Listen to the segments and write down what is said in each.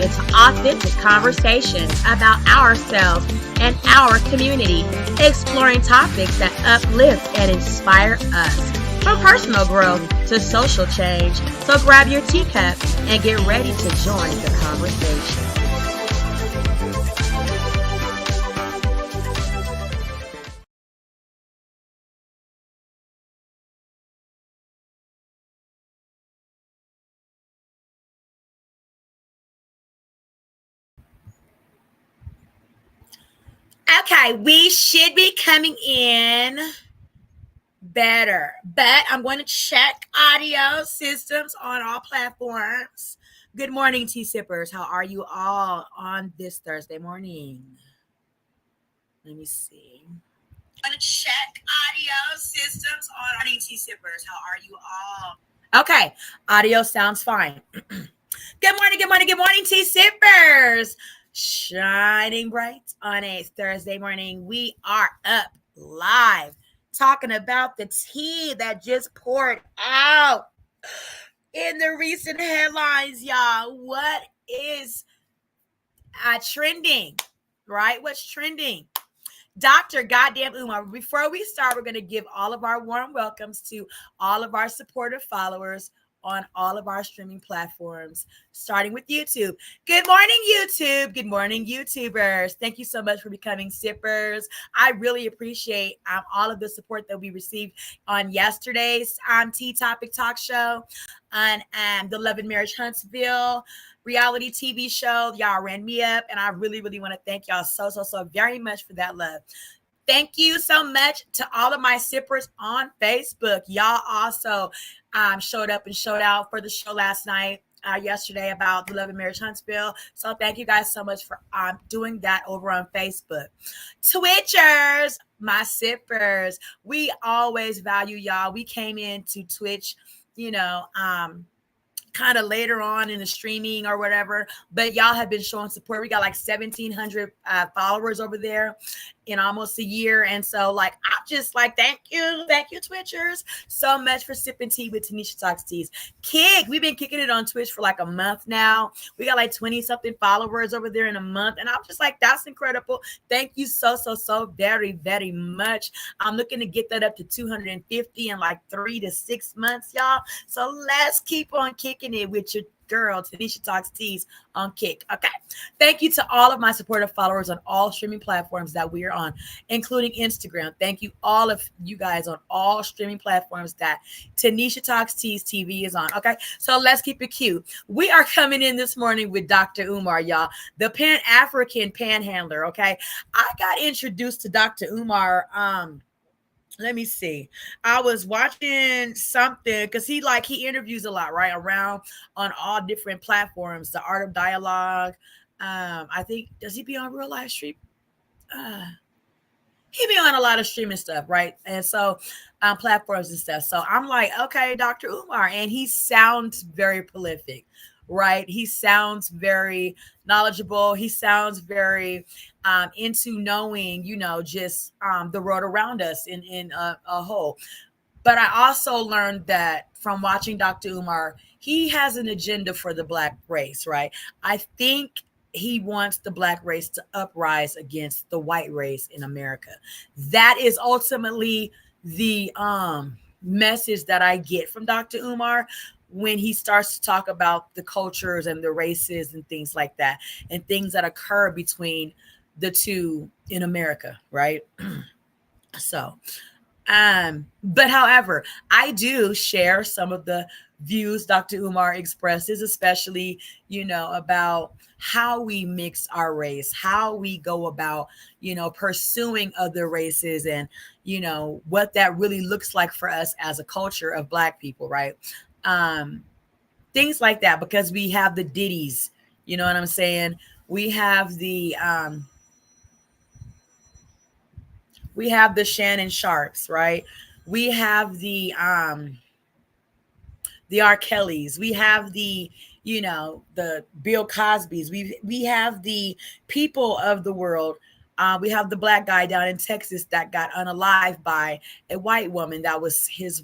into authentic conversations about ourselves and our community, exploring topics that uplift and inspire us, from personal growth to social change. So grab your teacup and get ready to join the conversation. Okay, we should be coming in better, but I'm going to check audio systems on all platforms. Good morning, tea sippers. How are you all on this Thursday morning? Let me see. I'm going to check audio systems on morning, tea sippers. How are you all? Okay, audio sounds fine. Good morning, tea sippers. Shining bright on a Thursday morning. We are up live talking about the tea that just poured out in the recent headlines, y'all. What is trending, right? What's trending? Dr. Goddamn Umar. Before we start, we're going to give all of our warm welcomes to all of our supportive followers on all of our streaming platforms, starting with YouTube. Good morning, YouTube. Good morning, YouTubers. Thank you so much for becoming sippers. I really appreciate all of the support that we received on yesterday's Tea Topic Talk Show on the Love and Marriage Huntsville reality TV show. Y'all ran me up, and I really, really want to thank y'all so very much for that love. Thank you so much to all of my sippers on Facebook. Y'all also showed up and showed out for the show last night, yesterday, about the Love and Marriage Huntsville. So thank you guys so much for doing that over on Facebook. Twitchers, my sippers, we always value y'all. We came into Twitch, kind of later on in the streaming or whatever, but y'all have been showing support. We got like 1,700 followers over there in almost a year. And so I'm just thank you Twitchers so much for sipping tea with Tanisha Talks Teas. We've been kicking it on Twitch for like a month now. We got like 20 something followers over there in a month, and I'm just like, that's incredible. Thank you so very, very much. I'm looking to get that up to 250 in like 3 to 6 months, y'all. So let's keep on kicking it with your girl Tanisha Talks Teas on Kick. Okay, thank you to all of my supportive followers on all streaming platforms that we are on, including Instagram. Thank you, all of you guys on all streaming platforms that Tanisha Talks Teas TV is on. Okay, so let's keep it cute. We are coming in this morning with Dr. Umar, y'all, the Pan-African panhandler. Okay, I got introduced to Dr. Umar let me see. I was watching something because he interviews a lot, right? Around on all different platforms. The Art of Dialogue. I think, does he be on Real Live Stream? He be on a lot of streaming stuff, right? And so platforms and stuff. So I'm like, okay, Dr. Umar. And he sounds very prolific, right? He sounds very knowledgeable. He sounds very into knowing, just the world around us in a whole. But I also learned that from watching Dr. Umar, he has an agenda for the Black race, right? I think he wants the Black race to uprise against the white race in America. That is ultimately the message that I get from Dr. Umar when he starts to talk about the cultures and the races and things like that, and things that occur between the two in America, right? So, but however, I do share some of the views Dr. Umar expresses, especially, about how we mix our race, how we go about, pursuing other races, and, what that really looks like for us as a culture of Black people, right? Things like that, because we have the ditties, you know what I'm saying? We have the Shannon Sharps, right? We have the R. Kellys. We have the Bill Cosbys. We have the people of the world. We have the Black guy down in Texas that got unalived by a white woman that was his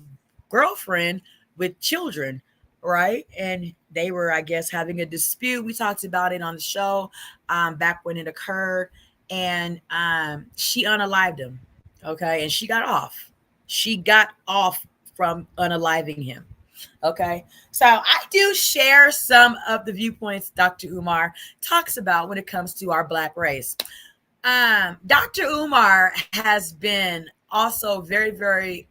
girlfriend with children. right? And they were, I guess, having a dispute. We talked about it on the show back when it occurred. And she unalived him. Okay. And she got off. She got off from unaliving him. Okay. So I do share some of the viewpoints Dr. Umar talks about when it comes to our Black race. Dr. Umar has been also very, very,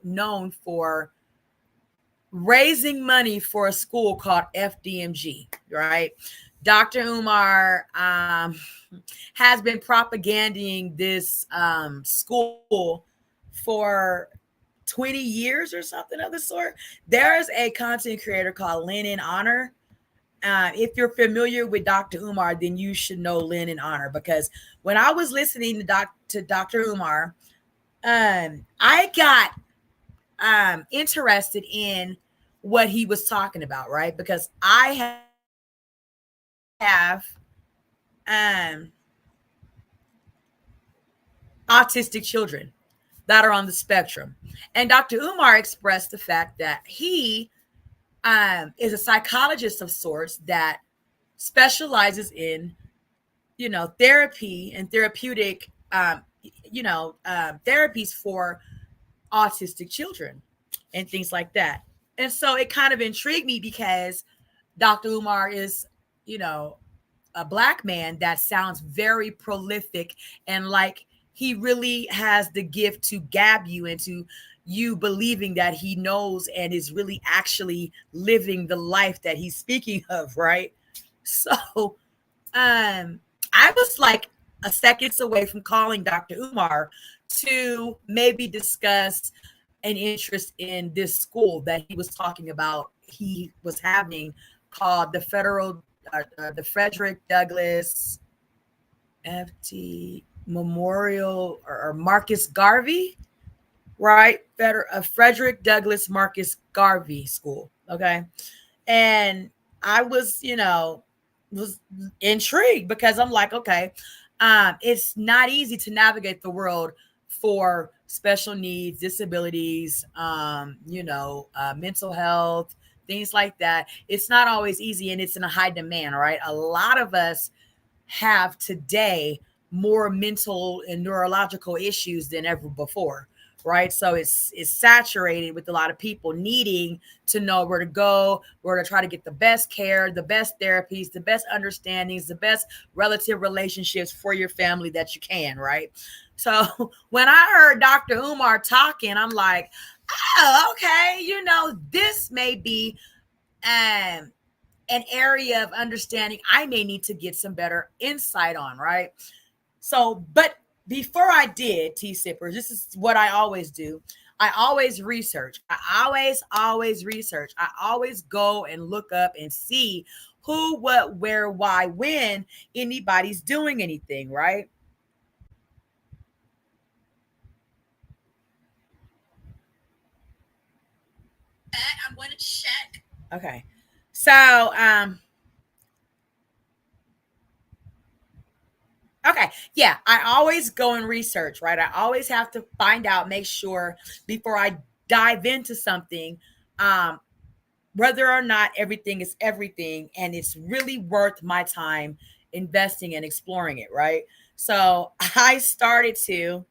known for raising money for a school called FDMG, right? Dr. Umar has been propaganding this school for 20 years or something of the sort. There's a content creator called Lynn in Honor. If you're familiar with Dr. Umar, then you should know Lynn in Honor, because when I was listening to Dr. Umar, I got interested in what he was talking about, right? Because I have autistic children that are on the spectrum. And Dr. Umar expressed the fact that he is a psychologist of sorts that specializes in, therapy and therapeutic, therapies for autistic children and things like that. And so it kind of intrigued me because Dr. Umar is, a Black man that sounds very prolific, and like he really has the gift to gab you into you believing that he knows and is really actually living the life that he's speaking of, right? So I was like a seconds away from calling Dr. Umar to maybe discuss an interest in this school that he was talking about he was having, called the Frederick Douglass FT Memorial, or Marcus Garvey, right? Frederick Douglass Marcus Garvey School. Okay. And I was, was intrigued because I'm like, okay, it's not easy to navigate the world for special needs, disabilities, mental health, things like that. It's not always easy, and it's in a high demand, right? A lot of us have today more mental and neurological issues than ever before, right? So it's saturated with a lot of people needing to know where to go, where to try to get the best care, the best therapies, the best understandings, the best relative relationships for your family that you can, right? So when I heard Dr. Umar talking, I'm like, oh, okay, this may be an area of understanding I may need to get some better insight on, right? So, but before I did, T Sippers, this is what I always do. I always research. I always research. I always go and look up and see who, what, where, why, when anybody's doing anything, right? I'm going to check. Okay. So, okay. Yeah, I always go and research, right? I always have to find out, make sure before I dive into something, um, whether or not everything is everything and it's really worth my time investing and exploring it, right? So I started to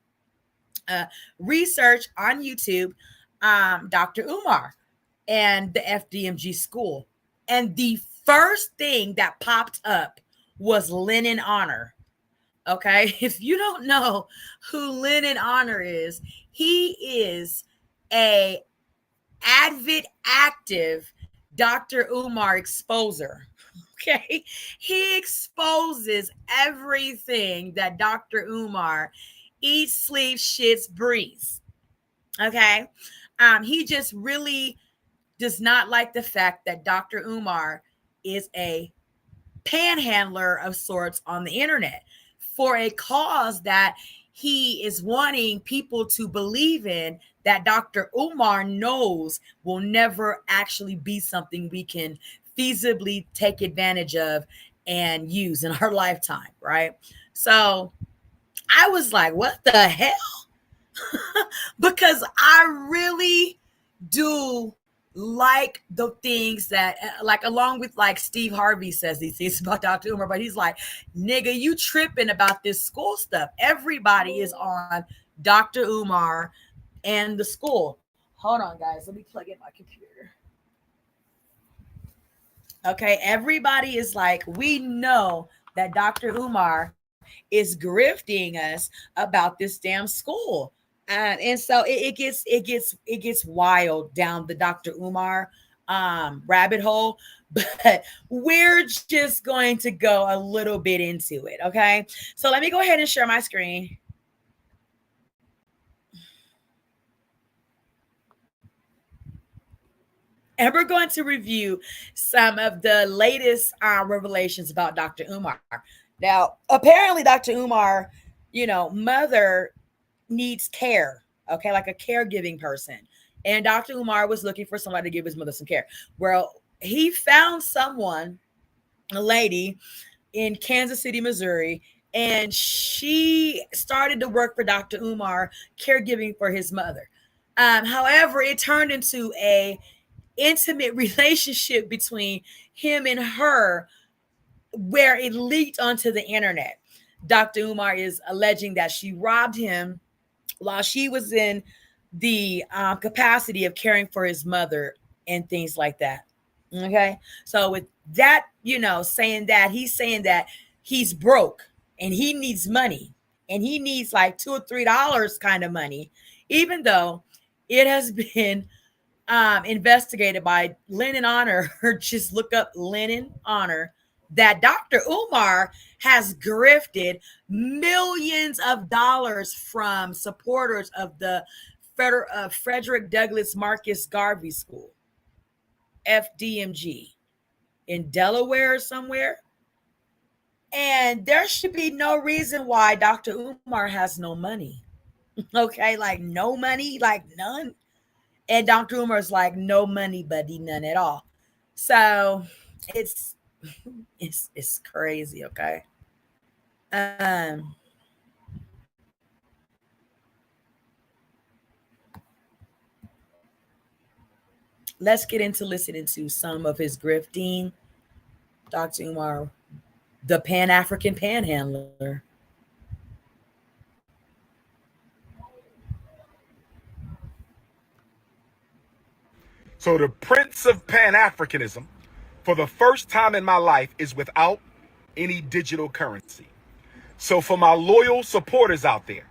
uh, research on YouTube Dr. Umar and the FDMG school. And the first thing that popped up was Lynn in Honor. Okay. If you don't know who Lynn in Honor is, he is a avid, active Dr. Umar exposer. Okay. He exposes everything that Dr. Umar eats, sleeps, shits, breathes. Okay. He just really does not like the fact that Dr. Umar is a panhandler of sorts on the internet for a cause that he is wanting people to believe in, that Dr. Umar knows will never actually be something we can feasibly take advantage of and use in our lifetime, right? So I was like, what the hell? Because I really do like the things that, like, along with, like, Steve Harvey says these things about Dr. Umar, but he's like, nigga, you tripping about this school stuff. Everybody is on Dr. Umar and the school. Hold on, guys. Let me plug in my computer. Okay, everybody is like, we know that Dr. Umar is grifting us about this damn school. And so it gets wild down the Dr. Umar rabbit hole, but we're just going to go a little bit into it. Okay, so let me go ahead and share my screen. And we're going to review some of the latest revelations about Dr. Umar. Now, apparently, Dr. Umar, mother needs care, okay, like a caregiving person. And Dr. Umar was looking for somebody to give his mother some care. Well, he found someone, a lady in Kansas City, Missouri, and she started to work for Dr. Umar, caregiving for his mother. However, it turned into a intimate relationship between him and her, where it leaked onto the internet. Dr. Umar is alleging that she robbed him while she was in the capacity of caring for his mother and things like that. Okay. So with that, he's saying that he's broke and he needs money, and he needs like $2 or $3 kind of money, even though it has been investigated by Lennon Honor. Just look up Lennon Honor, that Dr. Umar has grifted millions of dollars from supporters of the Frederick Douglass Marcus Garvey School, FDMG, in Delaware somewhere. And there should be no reason why Dr. Umar has no money. Okay, like no money, like none. And Dr. Umar's like, no money, buddy, none at all. So it's crazy, okay? Let's get into listening to some of his grifting. Dr. Umar, the Pan-African Panhandler. So the Prince of Pan-Africanism, for the first time in my life, is without any digital currency. So for my loyal supporters out there,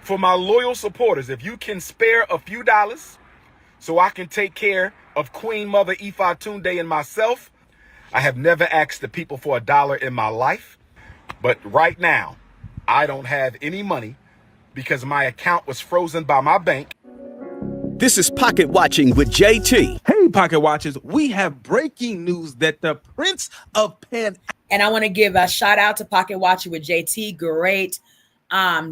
if you can spare a few dollars so I can take care of Queen Mother Ifa Tunde and myself, I have never asked the people for a dollar in my life. But right now, I don't have any money because my account was frozen by my bank. This is Pocket Watching with JT. Hey, Pocket Watchers, we have breaking news that the Prince of Pan... And I want to give a shout out to Pocket Watching with JT. Great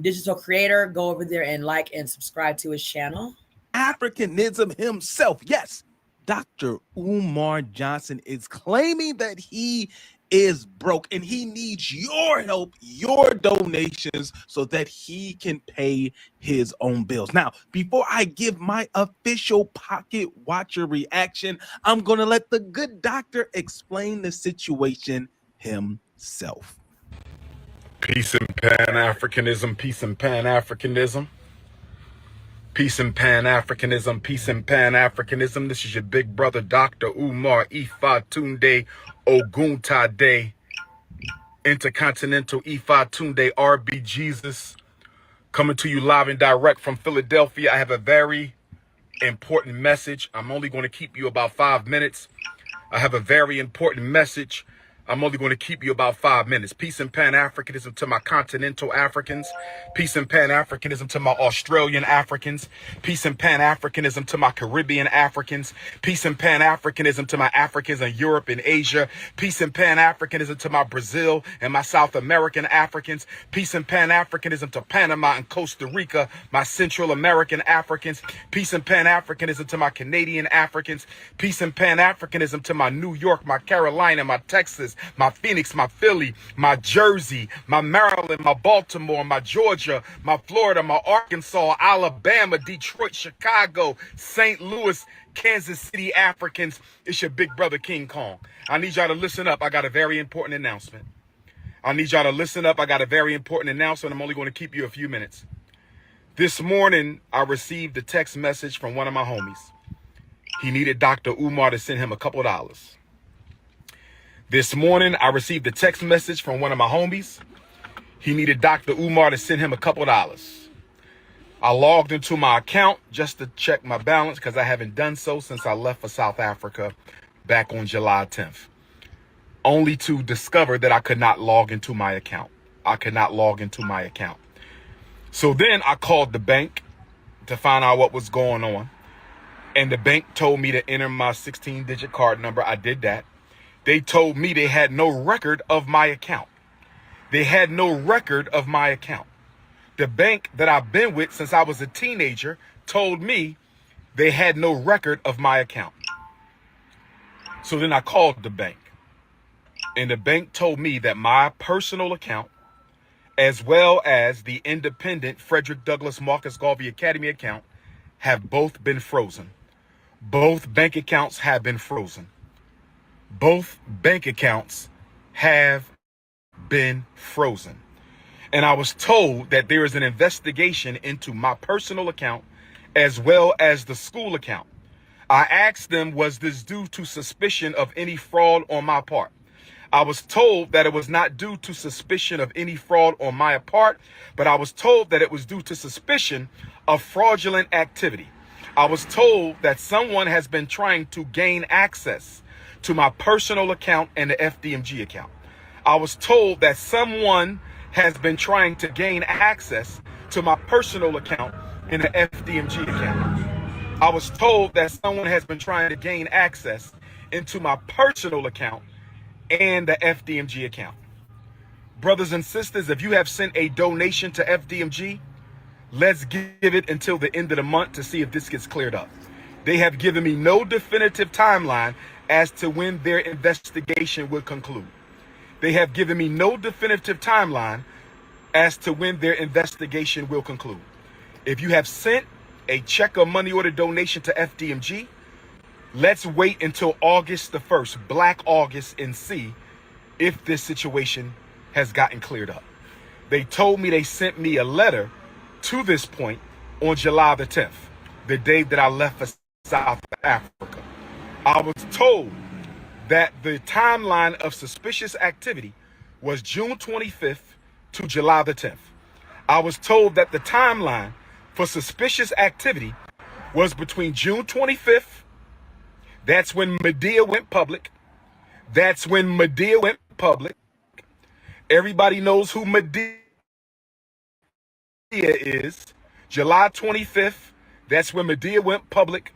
digital creator. Go over there and like and subscribe to his channel. Africanism himself, yes, Dr. Umar Johnson is claiming that he is broke and he needs your help, your donations, so that he can pay his own bills. Now, before I give my official Pocket Watcher reaction, I'm going to let the good doctor explain the situation himself. Peace and Pan-Africanism, peace and Pan-Africanism. Peace and Pan-Africanism, peace and Pan-Africanism. This is your big brother, Dr. Umar Ifa Tunde Oguntade, Intercontinental Ifa Tunde RB Jesus, coming to you live and direct from Philadelphia. I have a very important message. I'm only going to keep you about 5 minutes. I have a very important message. I'm only going to keep you about 5 minutes. Peace and Pan-Africanism to my continental Africans. Peace and Pan-Africanism to my Australian Africans. Peace and Pan-Africanism to my Caribbean Africans. Peace and Pan-Africanism to my Africans in Europe and Asia. Peace and Pan-Africanism to my Brazil and my South American Africans. Peace and Pan-Africanism to Panama and Costa Rica, my Central American Africans. Peace and Pan-Africanism to my Canadian Africans. Peace and Pan-Africanism to my New York, my Carolina, my Texas, my Phoenix, my Philly, my Jersey, my Maryland, my Baltimore, my Georgia, my Florida, my Arkansas, Alabama, Detroit, Chicago, St. Louis, Kansas City Africans. It's your big brother King Kong. I need y'all to listen up. I got a very important announcement. I need y'all to listen up. I got a very important announcement. I'm only going to keep you a few minutes. This morning, I received a text message from one of my homies. He needed Dr. Umar to send him a couple dollars. This morning, I received a text message from one of my homies. He needed Dr. Umar to send him a couple dollars. I logged into my account just to check my balance because I haven't done so since I left for South Africa back on July 10th. Only to discover that I could not log into my account. So then I called the bank to find out what was going on. And the bank told me to enter my 16-digit card number. I did that. They told me they had no record of my account. The bank that I've been with since I was a teenager told me they had no record of my account. So then I called the bank. And the bank told me that my personal account, as well as the independent Frederick Douglass Marcus Garvey Academy account, have both been frozen. Both bank accounts have been frozen. And I was told that there is an investigation into my personal account as well as the school account. I asked them, was this due to suspicion of any fraud on my part? I was told that it was not due to suspicion of any fraud on my part, but I was told that it was due to suspicion of fraudulent activity. I was told that someone has been trying to gain access to my personal account and the FDMG account. I was told that someone has been trying to gain access to my personal account and the FDMG account. I was told that someone has been trying to gain access into my personal account and the FDMG account. Brothers and sisters, if you have sent a donation to FDMG, let's give it until the end of the month to see if this gets cleared up. They have given me no definitive timeline as to when their investigation will conclude. If you have sent a check or money order donation to FDMG, let's wait until August the 1st, Black August, and see if this situation has gotten cleared up. They told me they sent me a letter to this point on July the 10th, the day that I left for South Africa. I was told that the timeline of suspicious activity was June 25th to July the 10th. I was told that the timeline for suspicious activity was between June 25th, that's when Medea went public. Everybody knows who Medea is. July 25th, that's when Medea went public.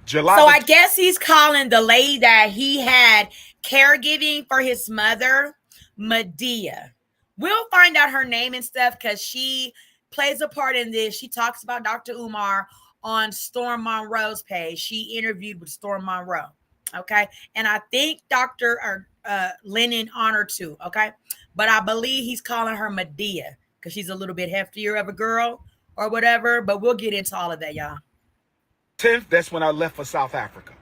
So I guess he's calling the lady that he had caregiving for his mother Medea. We'll find out her name and stuff because she plays a part in this. She talks about Dr. Umar on Storm Monroe's page. She interviewed with Storm Monroe. Okay. And I think Dr. Lennon Honor too. Okay. But I believe he's calling her Medea because she's a little bit heftier of a girl or whatever. But we'll get into all of that, y'all. 10th, that's when I left for South Africa.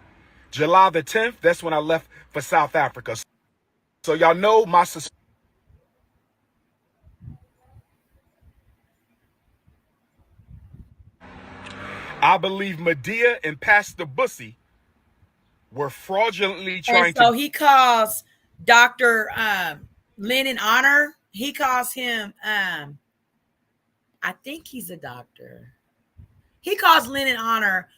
July the 10th, that's when I left for South Africa. So y'all know my I believe Medea and Pastor Bussy were fraudulently trying to. So he calls Dr. Lennon Honor. He calls him, I think he's a doctor. He calls Lennon Honor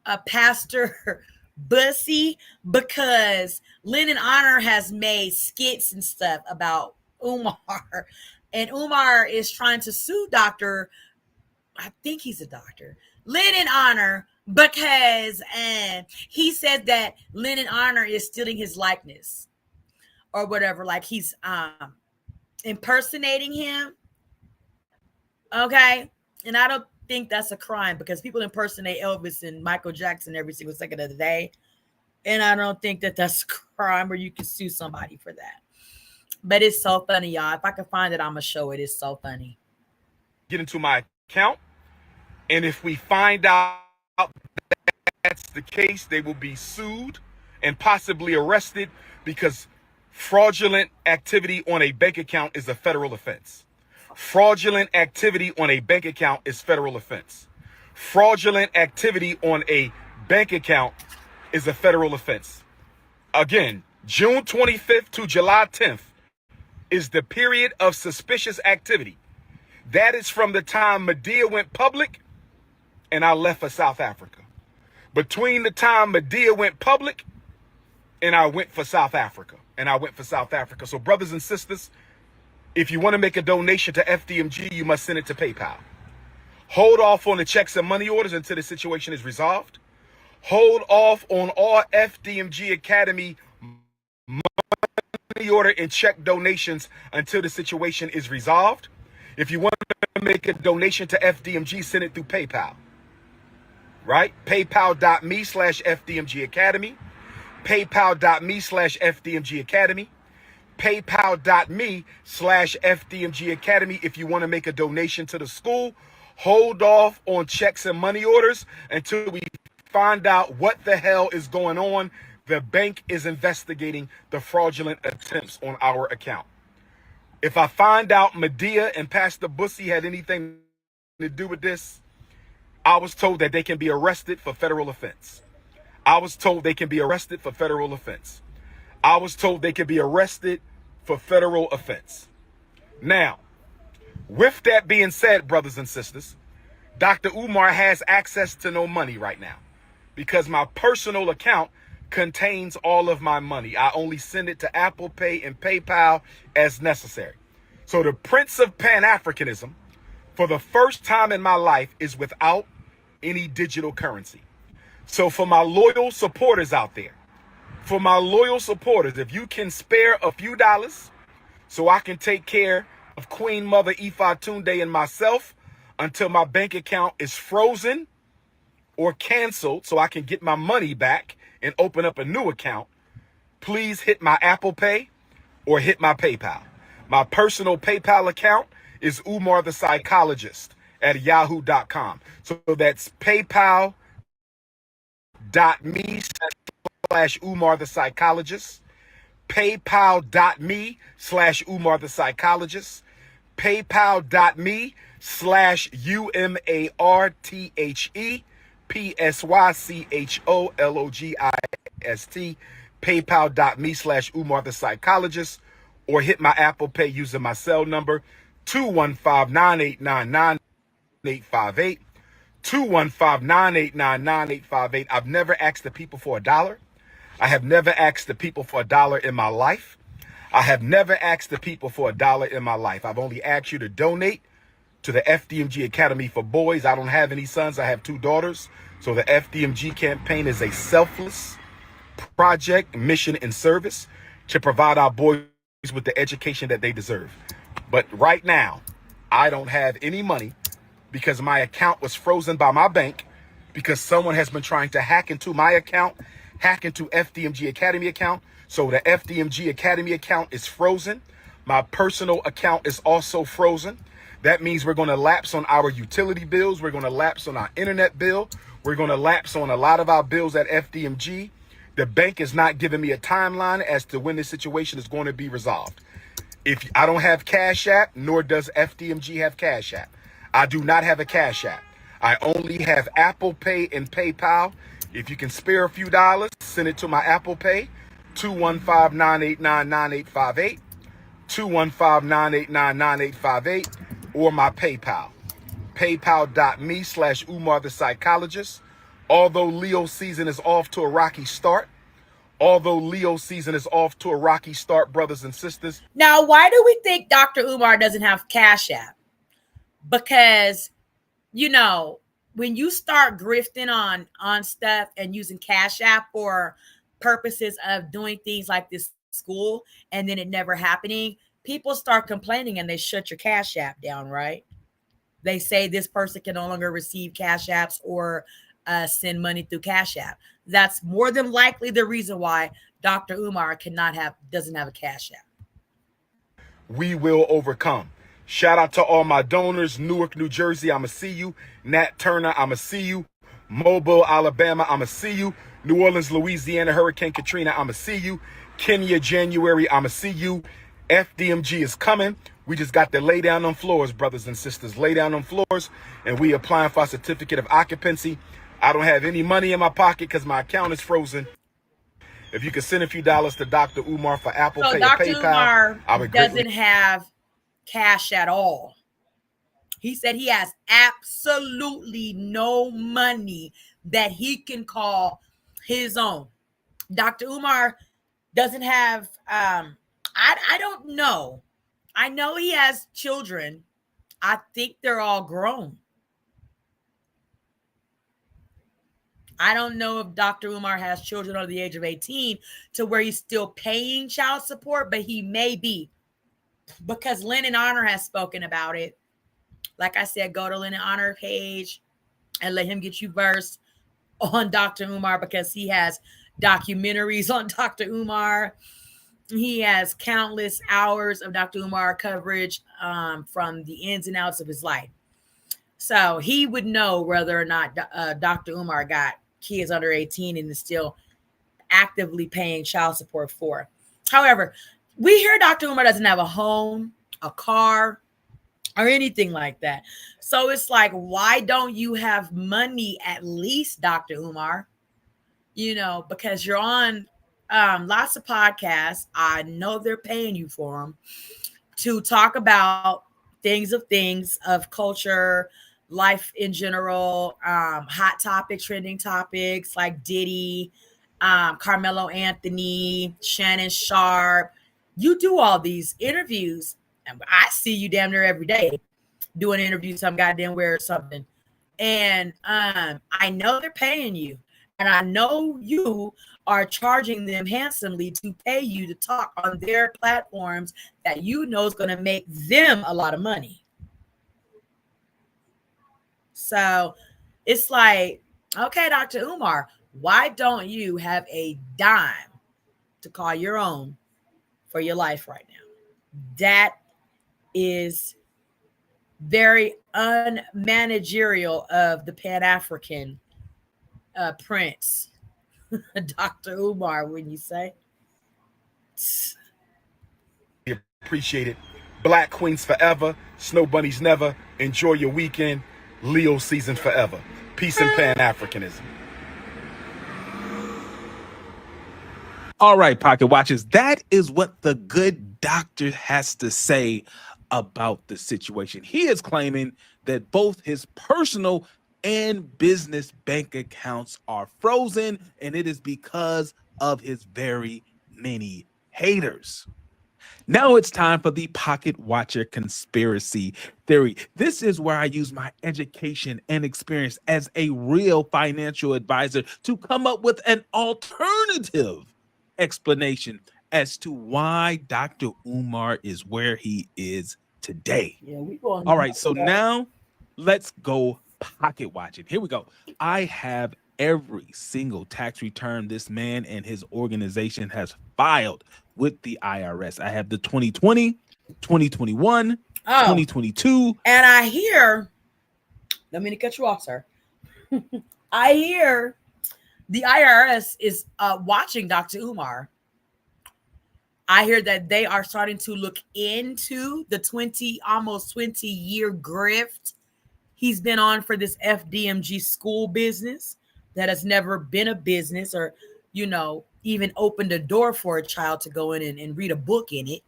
a Pastor Bussy because Lennon Honor has made skits and stuff about Umar. And Umar is trying to sue Dr. I think he's a doctor. Lennon Honor because he said that Lennon Honor is stealing his likeness or whatever, like he's impersonating him. Okay. And I don't think that's a crime because people impersonate Elvis and Michael Jackson every single second of the day. And I don't think that that's a crime where you can sue somebody for that. But it's so funny, y'all. If I can find it, I'm gonna show it. It's so funny. Get into my account, and if we find out that's the case, they will be sued and possibly arrested because fraudulent activity on a bank account is a federal offense. Fraudulent activity on a bank account is federal offense. Fraudulent activity on a bank account is a federal offense. Again, June 25th to July 10th is the period of suspicious activity. That is from the time Medea went public and I left for South Africa. Between the time Medea went public and I went for South Africa. So brothers and sisters, if you want to make a donation to FDMG, you must send it to PayPal. Hold off on the checks and money orders until the situation is resolved. Hold off on all FDMG Academy money order and check donations until the situation is resolved. If you want to make a donation to FDMG, send it through PayPal. Right? PayPal.me/FDMG Academy. PayPal.me/FDMG Academy. PayPal.me/FDMG Academy. If you want to make a donation to the school, hold off on checks and money orders until we find out what the hell is going on. The bank is investigating the fraudulent attempts on our account. If I find out Medea and Pastor Bussy had anything to do with this, I was told that they can be arrested for federal offense. I was told they can be arrested for federal offense. I was told they could be arrested for federal offense. Now, with that being said, brothers and sisters, Dr. Umar has access to no money right now because my personal account contains all of my money. I only send it to Apple Pay and PayPal as necessary. So the Prince of Pan-Africanism, for the first time in my life, is without any digital currency. So for my loyal supporters out there, if you can spare a few dollars so I can take care of Queen Mother Ifa Tunde and myself until my bank account is frozen or canceled so I can get my money back and open up a new account, please hit my Apple Pay or hit my PayPal. My personal PayPal account is Umar the Psychologist at yahoo.com. So that's paypal.me/Umar the Psychologist, paypal.me/Umar the Psychologist, paypal.me/UmarthePsychologist, paypal.me/Umar the Psychologist, or hit my Apple Pay using my cell number 215-9899-858, 215-9899-858. I've never asked the people for $1. I have never asked the people for $1 in my life. I've only asked you to donate to the FDMG Academy for Boys. I don't have any sons. I have 2 daughters. So the FDMG campaign is a selfless project, mission, and service to provide our boys with the education that they deserve. But right now, I don't have any money because my account was frozen by my bank because someone has been trying to hack into my account, hack into FDMG Academy account. So the FDMG Academy account is frozen. My personal account is also frozen. That means we're going to lapse on our utility bills. We're going to lapse on our internet bill. We're going to lapse on a lot of our bills at FDMG. The bank is not giving me a timeline as to when this situation is going to be resolved. If I don't have Cash App, nor does FDMG have Cash App. I do not have a Cash App. I only have Apple Pay and PayPal. If you can spare a few dollars, send it to my Apple Pay, 215-989-9858, 215-989-9858, or my PayPal, paypal.me/Umar the Psychologist. Although Leo season is off to a rocky start, brothers and sisters. Now, why do we think Dr. Umar doesn't have Cash App? Because, you know, when you start grifting on stuff and using Cash App for purposes of doing things like this school and then it never happening, people start complaining and they shut your Cash App down, right? They say this person can no longer receive Cash Apps or send money through Cash App. That's more than likely the reason why Dr. Umar doesn't have a Cash App. we will overcome. Shout out to all my donors. Newark, New Jersey, I'ma see you. Nat Turner, I'ma see you. Mobile, Alabama, I'ma see you. New Orleans, Louisiana, Hurricane Katrina, I'ma see you. Kenya, January, I'ma see you. FDMG is coming. We just got to lay down on floors, brothers and sisters. Lay down on floors, and we applying for a certificate of occupancy. I don't have any money in my pocket because my account is frozen. If you could send a few dollars to Dr. Umar for Apple Pay or Dr. PayPal, Umar I would doesn't greatly have cash at all. He said he has absolutely no money that he can call his own. Dr. Umar doesn't have, I don't know. I know he has children. I think they're all grown. I don't know if Dr. Umar has children under the age of 18 to where he's still paying child support, but he may be, because Lennon Honor has spoken about it. Like I said, go to Lennon Honor page and let him get you versed on Dr. Umar, because he has documentaries on Dr. Umar. He has countless hours of Dr. Umar coverage from the ins and outs of his life. So he would know whether or not Dr. Umar got kids under 18 and is still actively paying child support for. However, we hear Dr. Umar doesn't have a home, a car, or anything like that. So it's like, why don't you have money at least, Dr. Umar? You know, because you're on lots of podcasts. I know they're paying you for them to talk about things of culture, life in general, hot topic, trending topics like Diddy, Carmelo Anthony, Shannon Sharp. You do all these interviews. I see you damn near every day doing interviews, some goddamn where or something. And I know they're paying you. And I know you are charging them handsomely to pay you to talk on their platforms that you know is going to make them a lot of money. So it's like, okay, Dr. Umar, why don't you have a dime to call your own for your life right now? That is very unmanagerial of the Pan-African prince, Dr. Umar, wouldn't you say? appreciate it. Black Queens forever. Snow Bunnies never. Enjoy your weekend. Leo season forever. Peace and Pan-Africanism. All right, Pocket Watchers, that is what the good doctor has to say about the situation. He is claiming that both his personal and business bank accounts are frozen, and it is because of his very many haters. Now it's time for the Pocket Watcher conspiracy theory. This is where I use my education and experience as a real financial advisor to come up with an alternative explanation as to why Dr. Umar is where he is today. Yeah, we going. All right, so now let's go pocket watching. Here we go. I have every single tax return this man and his organization has filed with the IRS. I have the 2020, 2021, 2022. And I hear, let me cut you off, sir. I hear the IRS is watching Dr. Umar. I hear that they are starting to look into the almost 20 year grift he's been on for this FDMG school business that has never been a business or, you know, even opened a door for a child to go in and read a book in it.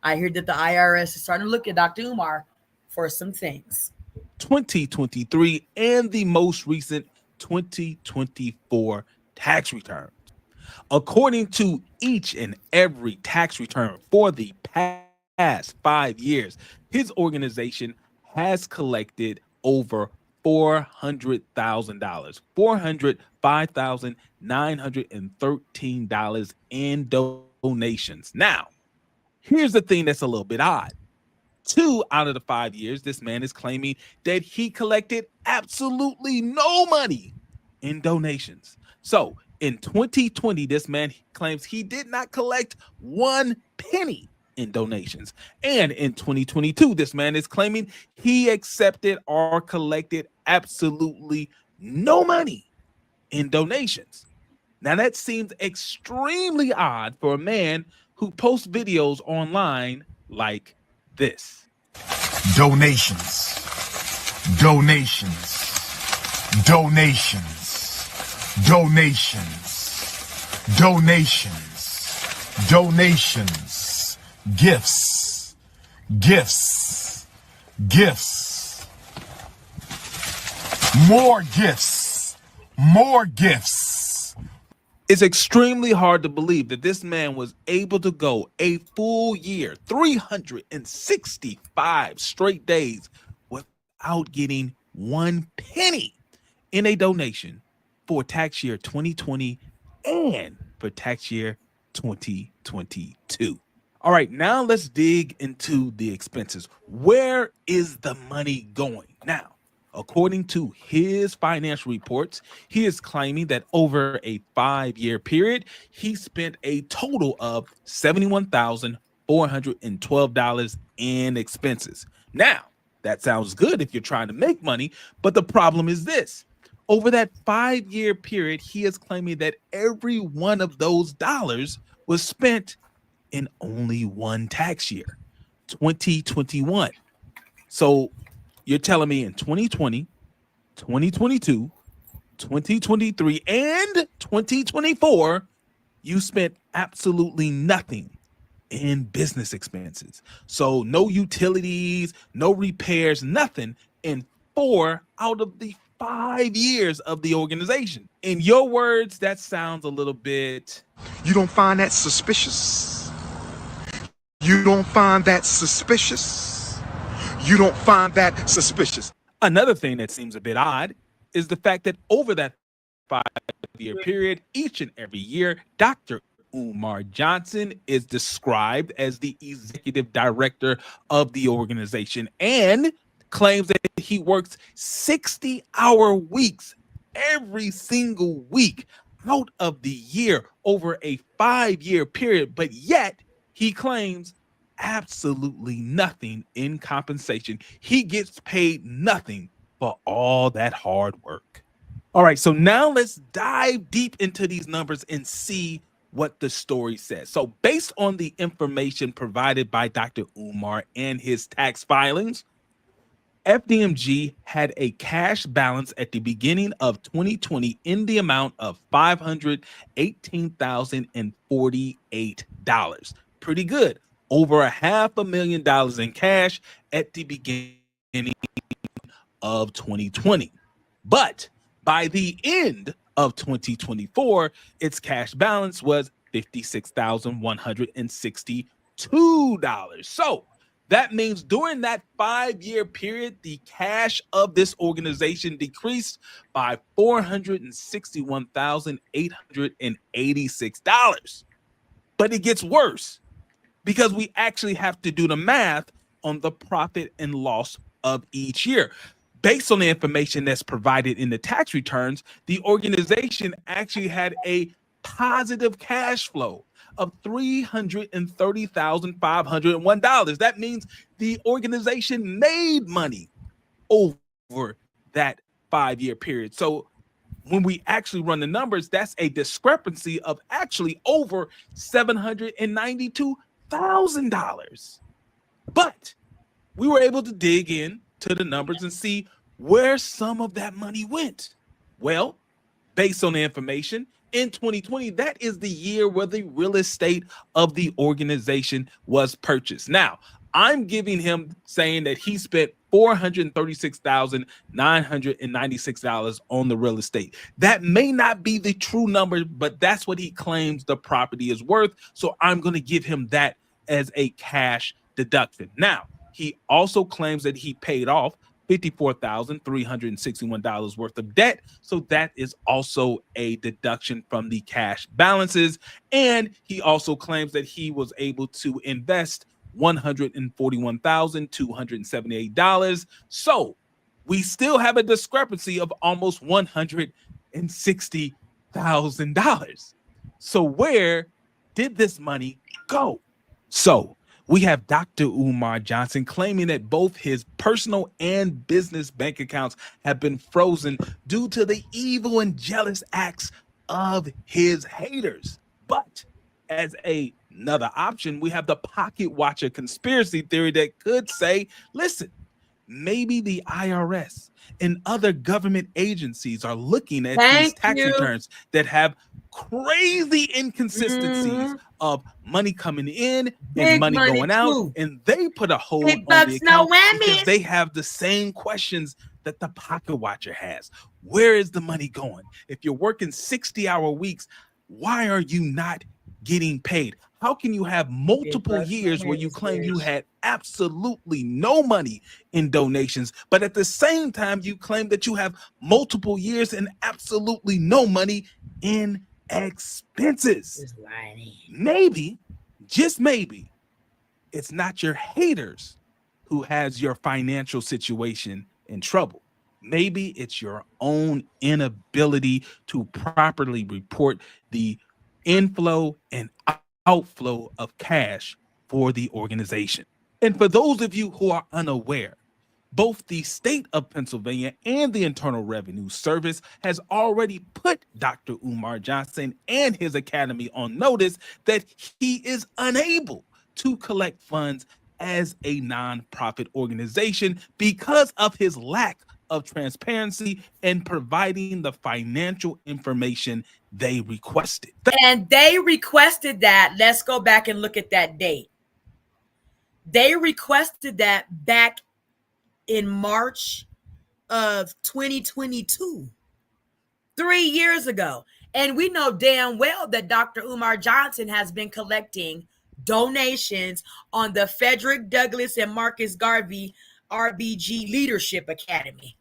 I hear that the IRS is starting to look at Dr. Umar for some things. 2023 and the most recent 2024 tax returns. According to each and every tax return for the past 5 years, his organization has collected over $400,000, $405,913 in donations. Now, here's the thing that's a little bit odd. 2 out of the 5 years, this man is claiming that he collected absolutely no money in donations. So in 2020, this man claims he did not collect 1 penny in donations. And in 2022, this man is claiming he accepted or collected absolutely no money in donations. Now, that seems extremely odd for a man who posts videos online like this. Donations. Donations. Donations. Donations. Donations. Donations. Gifts. Gifts. Gifts. More gifts. More gifts. It's extremely hard to believe that this man was able to go a full year, 365 straight days, without getting one penny in a donation for tax year 2020 and for tax year 2022. All right, now let's dig into the expenses. Where is the money going? Now, according to his financial reports, he is claiming that over a 5-year period, he spent a total of $71,412 in expenses. Now, that sounds good if you're trying to make money, but the problem is this. Over that 5-year period, he is claiming that every one of those dollars was spent in only one tax year, 2021. So you're telling me in 2020, 2022, 2023, and 2024, you spent absolutely nothing in business expenses. So no utilities, no repairs, nothing in 4 out of the 5 years of the organization. In your words, that sounds a little bit... You don't find that suspicious? You don't find that suspicious? You don't find that suspicious? Another thing that seems a bit odd is the fact that over that 5-year period, each and every year, Dr. Umar Johnson is described as the executive director of the organization and claims that he works 60-hour weeks every single week out of the year over a 5-year period, but yet he claims absolutely nothing in compensation. He gets paid nothing for all that hard work. All right, so now let's dive deep into these numbers and see what the story says. So based on the information provided by Dr. Umar and his tax filings, FDMG had a cash balance at the beginning of 2020 in the amount of $518,048. Pretty good. Over $500,000 in cash at the beginning of 2020. But by the end of 2024, its cash balance was $56,162. So that means during that 5-year period, the cash of this organization decreased by $461,886. But it gets worse because we actually have to do the math on the profit and loss of each year. Based on the information that's provided in the tax returns, the organization actually had a positive cash flow of $330,501. That means the organization made money over that 5-year period. So when we actually run the numbers, that's a discrepancy of actually over $792,000. But we were able to dig in to the numbers and see where some of that money went. Well, based on the information, in 2020, that is the year where the real estate of the organization was purchased. Now, I'm giving him saying that he spent $436,996 on the real estate. That may not be the true number, but that's what he claims the property is worth. So I'm going to give him that as a cash deduction. Now, he also claims that he paid off $54,361 worth of debt. So that is also a deduction from the cash balances. And he also claims that he was able to invest $141,278. So we still have a discrepancy of almost $160,000. So where did this money go? So We have Dr. Umar Johnson claiming that both his personal and business bank accounts have been frozen due to the evil and jealous acts of his haters. But as another option, we have the pocket watcher conspiracy theory that could say, listen, maybe the IRS and other government agencies are looking at these tax returns that have crazy inconsistencies of money coming in and money going out, and they put a hold on the account because they have the same questions that the pocket watcher has. Where is the money going? If you're working 60-hour weeks, why are you not getting paid? How can you have multiple years where you claim you had absolutely no money in donations, but at the same time you claim that you have multiple years and absolutely no money in expenses? Maybe, just maybe, it's not your haters who has your financial situation in trouble. Maybe it's your own inability to properly report the inflow and outflow of cash for the organization. And for those of you who are unaware, both the state of Pennsylvania and the Internal Revenue Service has already put Dr. Umar Johnson and his academy on notice that he is unable to collect funds as a nonprofit organization because of his lack of transparency and providing the financial information they requested. And they requested that. Let's go back and look at that date. They requested that back in March of 2022, 3 years ago. And we know damn well that Dr. Umar Johnson has been collecting donations on the Frederick Douglass and Marcus Garvey RBG Leadership Academy.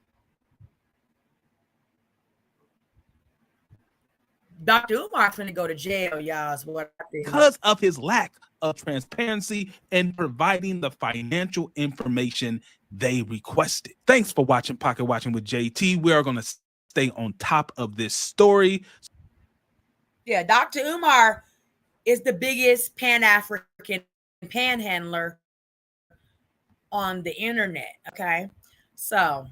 Dr. Umar's finna go to jail, y'all. Is what I think. Because of his lack of transparency and providing the financial information they requested. Thanks for watching Pocket Watching with JT. We are going to stay on top of this story. Yeah, Dr. Umar is the biggest Pan-African panhandler on the internet, okay? So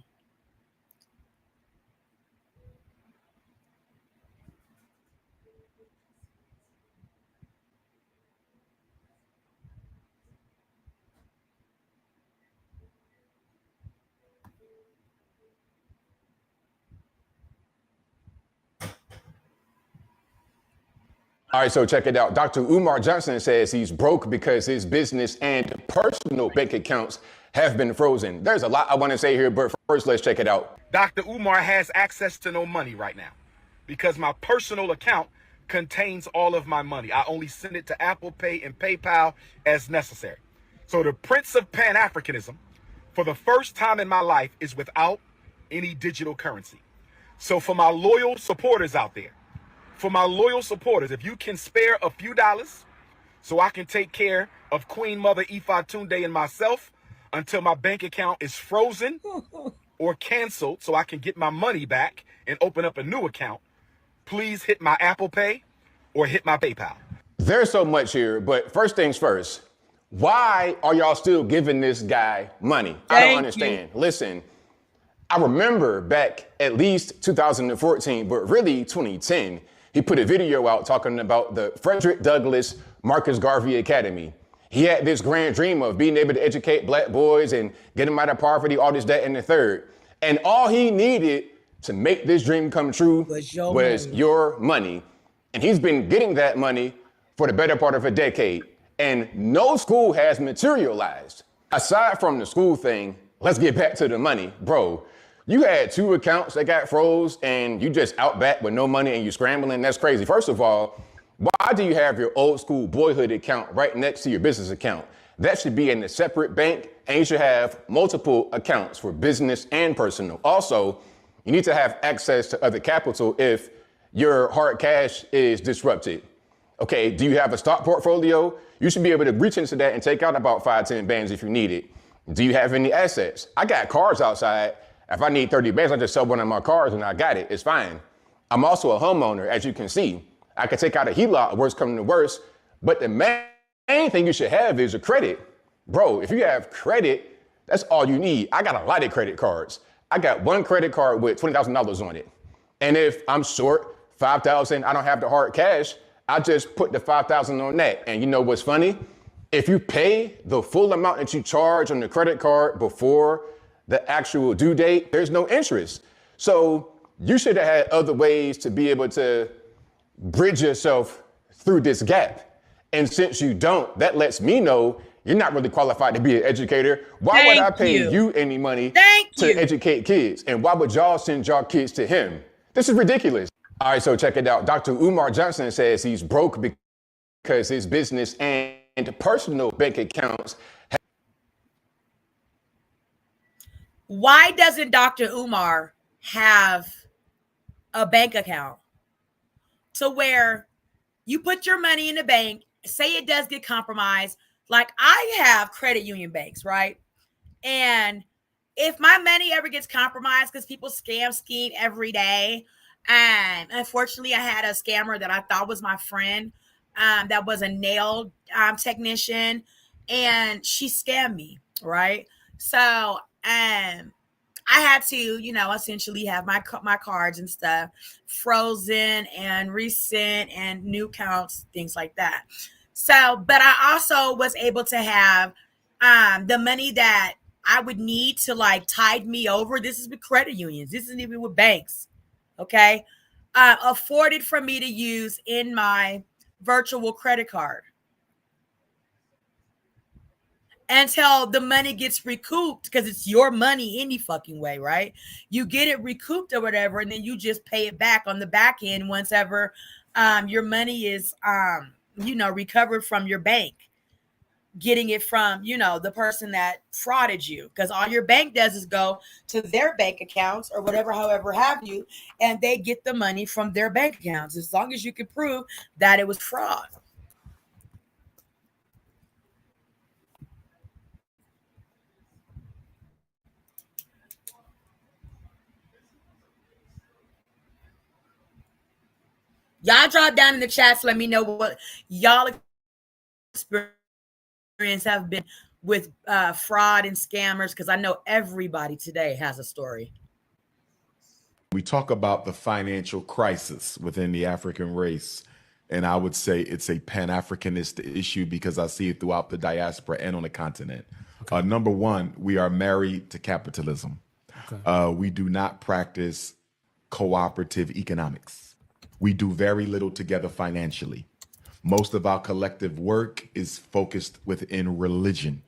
All right, so check it out. Dr. Umar Johnson says he's broke because his business and personal bank accounts have been frozen. There's a lot I want to say here, but first, let's check it out. Dr. Umar has access to no money right now because my personal account contains all of my money. I only send it to Apple Pay and PayPal as necessary. So the Prince of Pan-Africanism, for the first time in my life, is without any digital currency. So for my loyal supporters out there, if you can spare a few dollars so I can take care of Queen Mother Ifa Tunde and myself until my bank account is frozen or canceled so I can get my money back and open up a new account, please hit my Apple Pay or hit my PayPal. There's so much here, but first things first, why are y'all still giving this guy money? I don't understand. Listen, I remember back at least 2014, but really 2010, he put a video out talking about the Frederick Douglass Marcus Garvey Academy. He had this grand dream of being able to educate black boys and get them out of poverty, all this, that, and the third. And all he needed to make this dream come true was your money. And he's been getting that money for the better part of a decade. And no school has materialized. Aside from the school thing, let's get back to the money. Bro, you had 2 accounts that got froze and you just out back with no money and you scrambling. That's crazy. First of all, why do you have your old school boyhood account right next to your business account? That should be in a separate bank, and you should have multiple accounts for business and personal. Also, you need to have access to other capital if your hard cash is disrupted. Okay, do you have a stock portfolio? You should be able to reach into that and take out about 5-10 bands if you need it. Do you have any assets? I got cars outside. If I need 30 bands, I just sell one of my cars and I got it. It's fine. I'm also a homeowner, as you can see. I could take out a HELOC, worst coming to worst, but the main thing you should have is a credit. Bro, if you have credit, that's all you need. I got a lot of credit cards. I got one credit card with $20,000 on it. And if I'm short $5,000, I don't have the hard cash, I just put the $5,000 on that. And you know what's funny? If you pay the full amount that you charge on the credit card before the actual due date, there's no interest. So you should have had other ways to be able to bridge yourself through this gap. And since you don't, that lets me know you're not really qualified to be an educator. Why would I pay you any money to educate kids? And why would y'all send y'all kids to him? This is ridiculous. All right, so check it out. Dr. Umar Johnson says he's broke because his business and personal bank accounts. Why doesn't Dr. Umar have a bank account to where you put your money in the bank, say it does get compromised? Like, I have credit union banks, right? And if my money ever gets compromised, because people scheme every day, and unfortunately I had a scammer that I thought was my friend, that was a nail technician, and she scammed me, right? So I had to, essentially have my cards and stuff frozen and resent and new counts, things like that. So, but I also was able to have the money that I would need to like tide me over. This is with credit unions. This isn't even with banks. Okay. Afforded for me to use in my virtual credit card until the money gets recouped, because it's your money any fucking way, right? You get it recouped or whatever, and then you just pay it back on the back end once ever your money is recovered from your bank, getting it from the person that frauded you, because all your bank does is go to their bank accounts or whatever, however have you, and they get the money from their bank accounts as long as you can prove that it was fraud. Y'all drop down in the chats. Let me know what y'all experience have been with fraud and scammers, because I know everybody today has a story. We talk about the financial crisis within the African race, and I would say it's a pan-Africanist issue because I see it throughout the diaspora and on the continent. Okay. Number one, we are married to capitalism. Okay. We do not practice cooperative economics. We do very little together financially. Most of our collective work is focused within religion,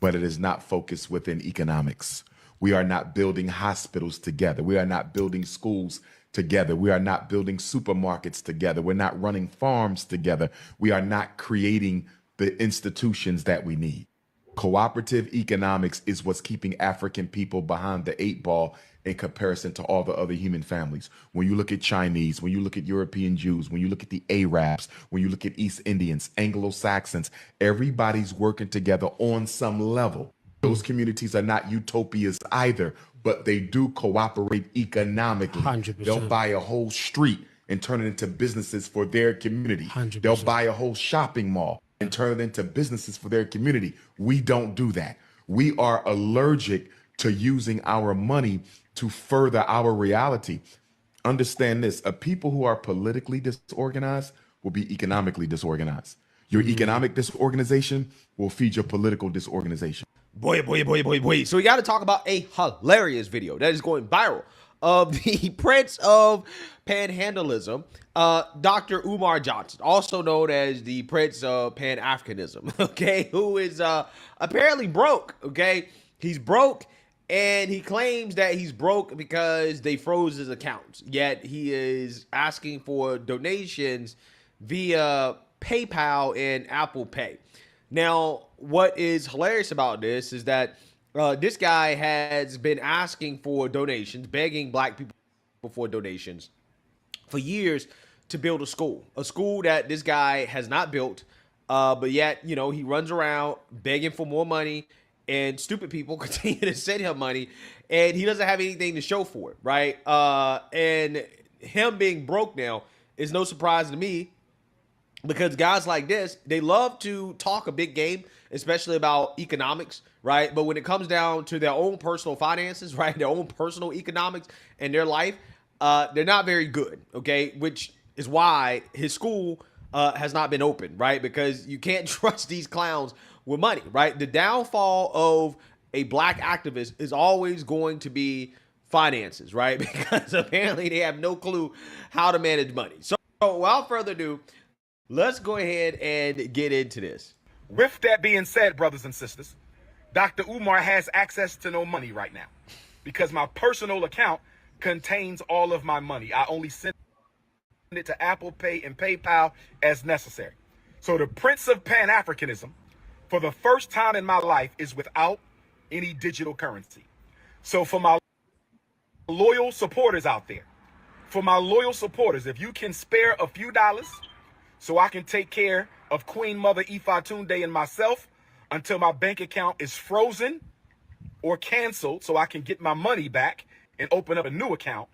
but it is not focused within economics. We are not building hospitals together. We are not building schools together. We are not building supermarkets together. We're not running farms together. We are not creating the institutions that we need. Cooperative economics is what's keeping African people behind the 8 ball in comparison to all the other human families. When you look at Chinese, when you look at European Jews, when you look at the Arabs, when you look at East Indians, Anglo-Saxons, everybody's working together on some level. Those communities are not utopias either, but they do cooperate economically. 100%. They'll buy a whole street and turn it into businesses for their community. 100%. They'll buy a whole shopping mall and turn it into businesses for their community. We don't do that. We are allergic to using our money to further our reality. Understand this, a people who are politically disorganized will be economically disorganized. Your economic disorganization will feed your political disorganization. Boy. So we got to talk about a hilarious video that is going viral of the Prince of Panhandlerism, Dr. Umar Johnson, also known as the Prince of Pan-Africanism, okay, who is apparently broke, okay? He's broke, and he claims that he's broke because they froze his accounts, yet he is asking for donations via PayPal and Apple Pay. Now, what is hilarious about this is that this guy has been asking for donations, begging black people for donations for years to build a school that this guy has not built, but yet, he runs around begging for more money, and stupid people continue to send him money, and he doesn't have anything to show for it, right? And him being broke now is no surprise to me, because guys like this, they love to talk a big game especially about economics, right? But when it comes down to their own personal finances, right, their own personal economics and their life, they're not very good, okay? Which is why his school has not been open, right? Because you can't trust these clowns with money, right? The downfall of a black activist is always going to be finances, right? Because apparently they have no clue how to manage money. So without further ado, let's go ahead and get into this. With that being said, brothers and sisters, Dr. Umar has access to no money right now because my personal account contains all of my money. I only send it to Apple Pay and PayPal as necessary. So the Prince of Pan-Africanism, for the first time in my life, is without any digital currency. So for my loyal supporters out there, if you can spare a few dollars so I can take care of Queen Mother Ifatunde and myself until my bank account is frozen or canceled so I can get my money back and open up a new account.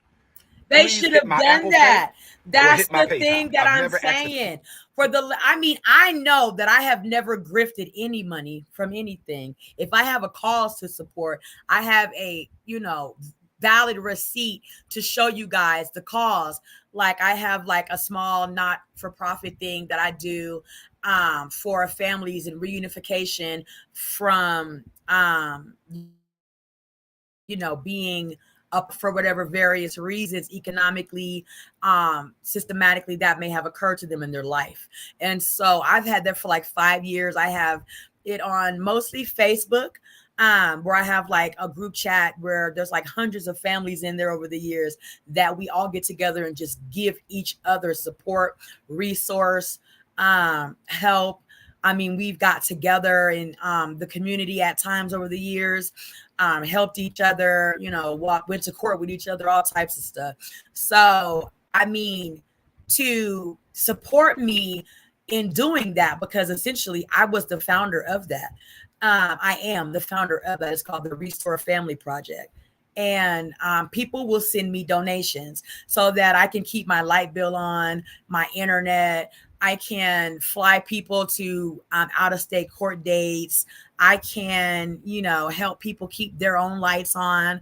They should have done that. That's the thing that I'm saying. I know that I have never grifted any money from anything. If I have a cause to support, I have a, valid receipt to show you guys the cause. Like I have like a small not-for-profit thing that I do for families and reunification from, being up for whatever various reasons, economically, systematically, that may have occurred to them in their life. And so I've had that for like 5 years. I have it on mostly Facebook, where I have like a group chat where there's like hundreds of families in there over the years that we all get together and just give each other support, resource, help. I mean, we've got together in the community at times over the years, helped each other, went to court with each other, all types of stuff. So, I mean, to support me in doing that, because essentially I was the founder of that. I am the founder of that. It's called the Restore Family Project. And people will send me donations so that I can keep my light bill on, my internet. I can fly people to out-of-state court dates. I can, help people keep their own lights on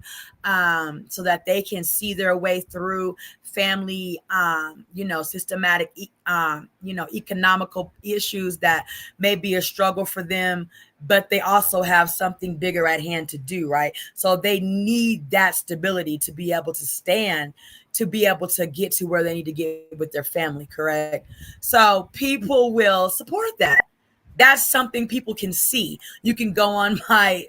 so that they can see their way through family, systematic, economical issues that may be a struggle for them, but they also have something bigger at hand to do, right? So they need that stability to be able to stand, to be able to get to where they need to get with their family, correct? So people will support that. That's something people can see. You can go on my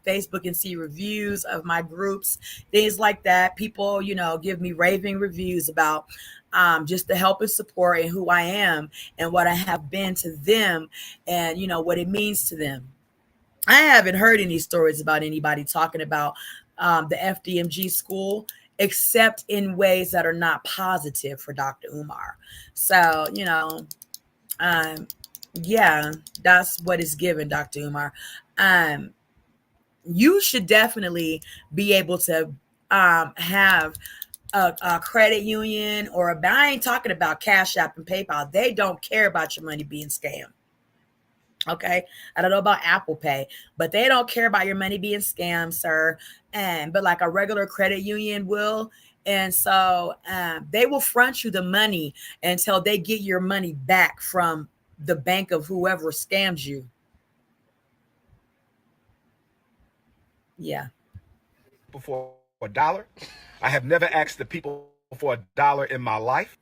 Facebook and see reviews of my groups, things like that. People, give me raving reviews about just the help and support and who I am and what I have been to them and, what it means to them. I haven't heard any stories about anybody talking about the FDMG school, except in ways that are not positive for Dr. Umar. So, yeah, that's what is given, Dr. Umar. You should definitely be able to have a credit union or I ain't talking about Cash App and PayPal. They don't care about your money being scammed. Okay. I don't know about Apple Pay, but they don't care about your money being scammed, sir. But like a regular credit union will. And so they will front you the money until they get your money back from the bank of whoever scams you. Yeah. For $1. I have never asked the people for $1 in my life.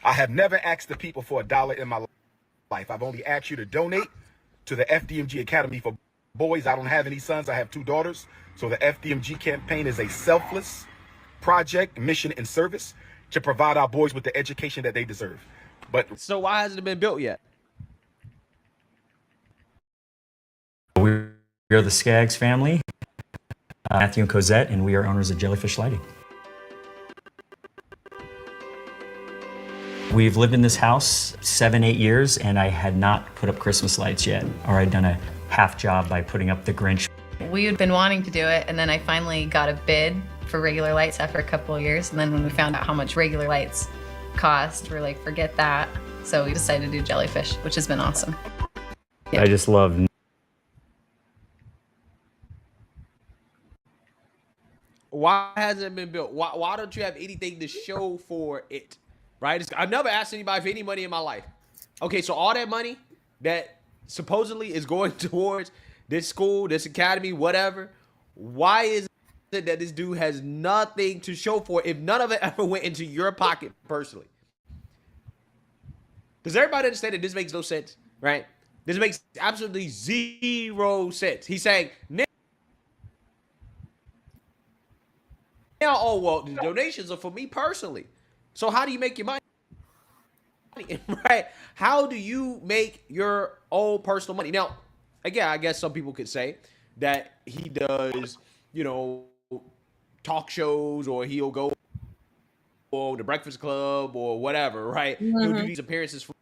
I have never asked the people for $1 in my life. I've only asked you to donate to the FDMG Academy for Boys. I don't have any sons. I have 2 daughters. So the FDMG campaign is a selfless project, mission, and service to provide our boys with the education that they deserve. But so why hasn't it been built yet? We are the Skaggs family, Matthew and Cosette, and we are owners of Jellyfish Lighting. We've lived in this house 7-8 years, and I had not put up Christmas lights yet, or I'd done a half job by putting up the Grinch. We had been wanting to do it, and then I finally got a bid for regular lights after a couple of years, and then when we found out how much regular lights cost, we're like, forget that. So we decided to do jellyfish, which has been awesome. I just love. Why hasn't it been built? Why don't you have anything to show for it? Right? I've never asked anybody for any money in my life. Okay, so all that money that supposedly is going towards this school, this academy, whatever, why is it that this dude has nothing to show for it if none of it ever went into your pocket personally? Does everybody understand that this makes no sense, right? This makes absolutely zero sense. He's saying, now, oh, well, the donations are for me personally. So how do you make your money? Right? How do you make your own personal money? Now, again, I guess some people could say that he does, talk shows, or he'll go on the Breakfast Club or whatever, right? He'll do these appearances for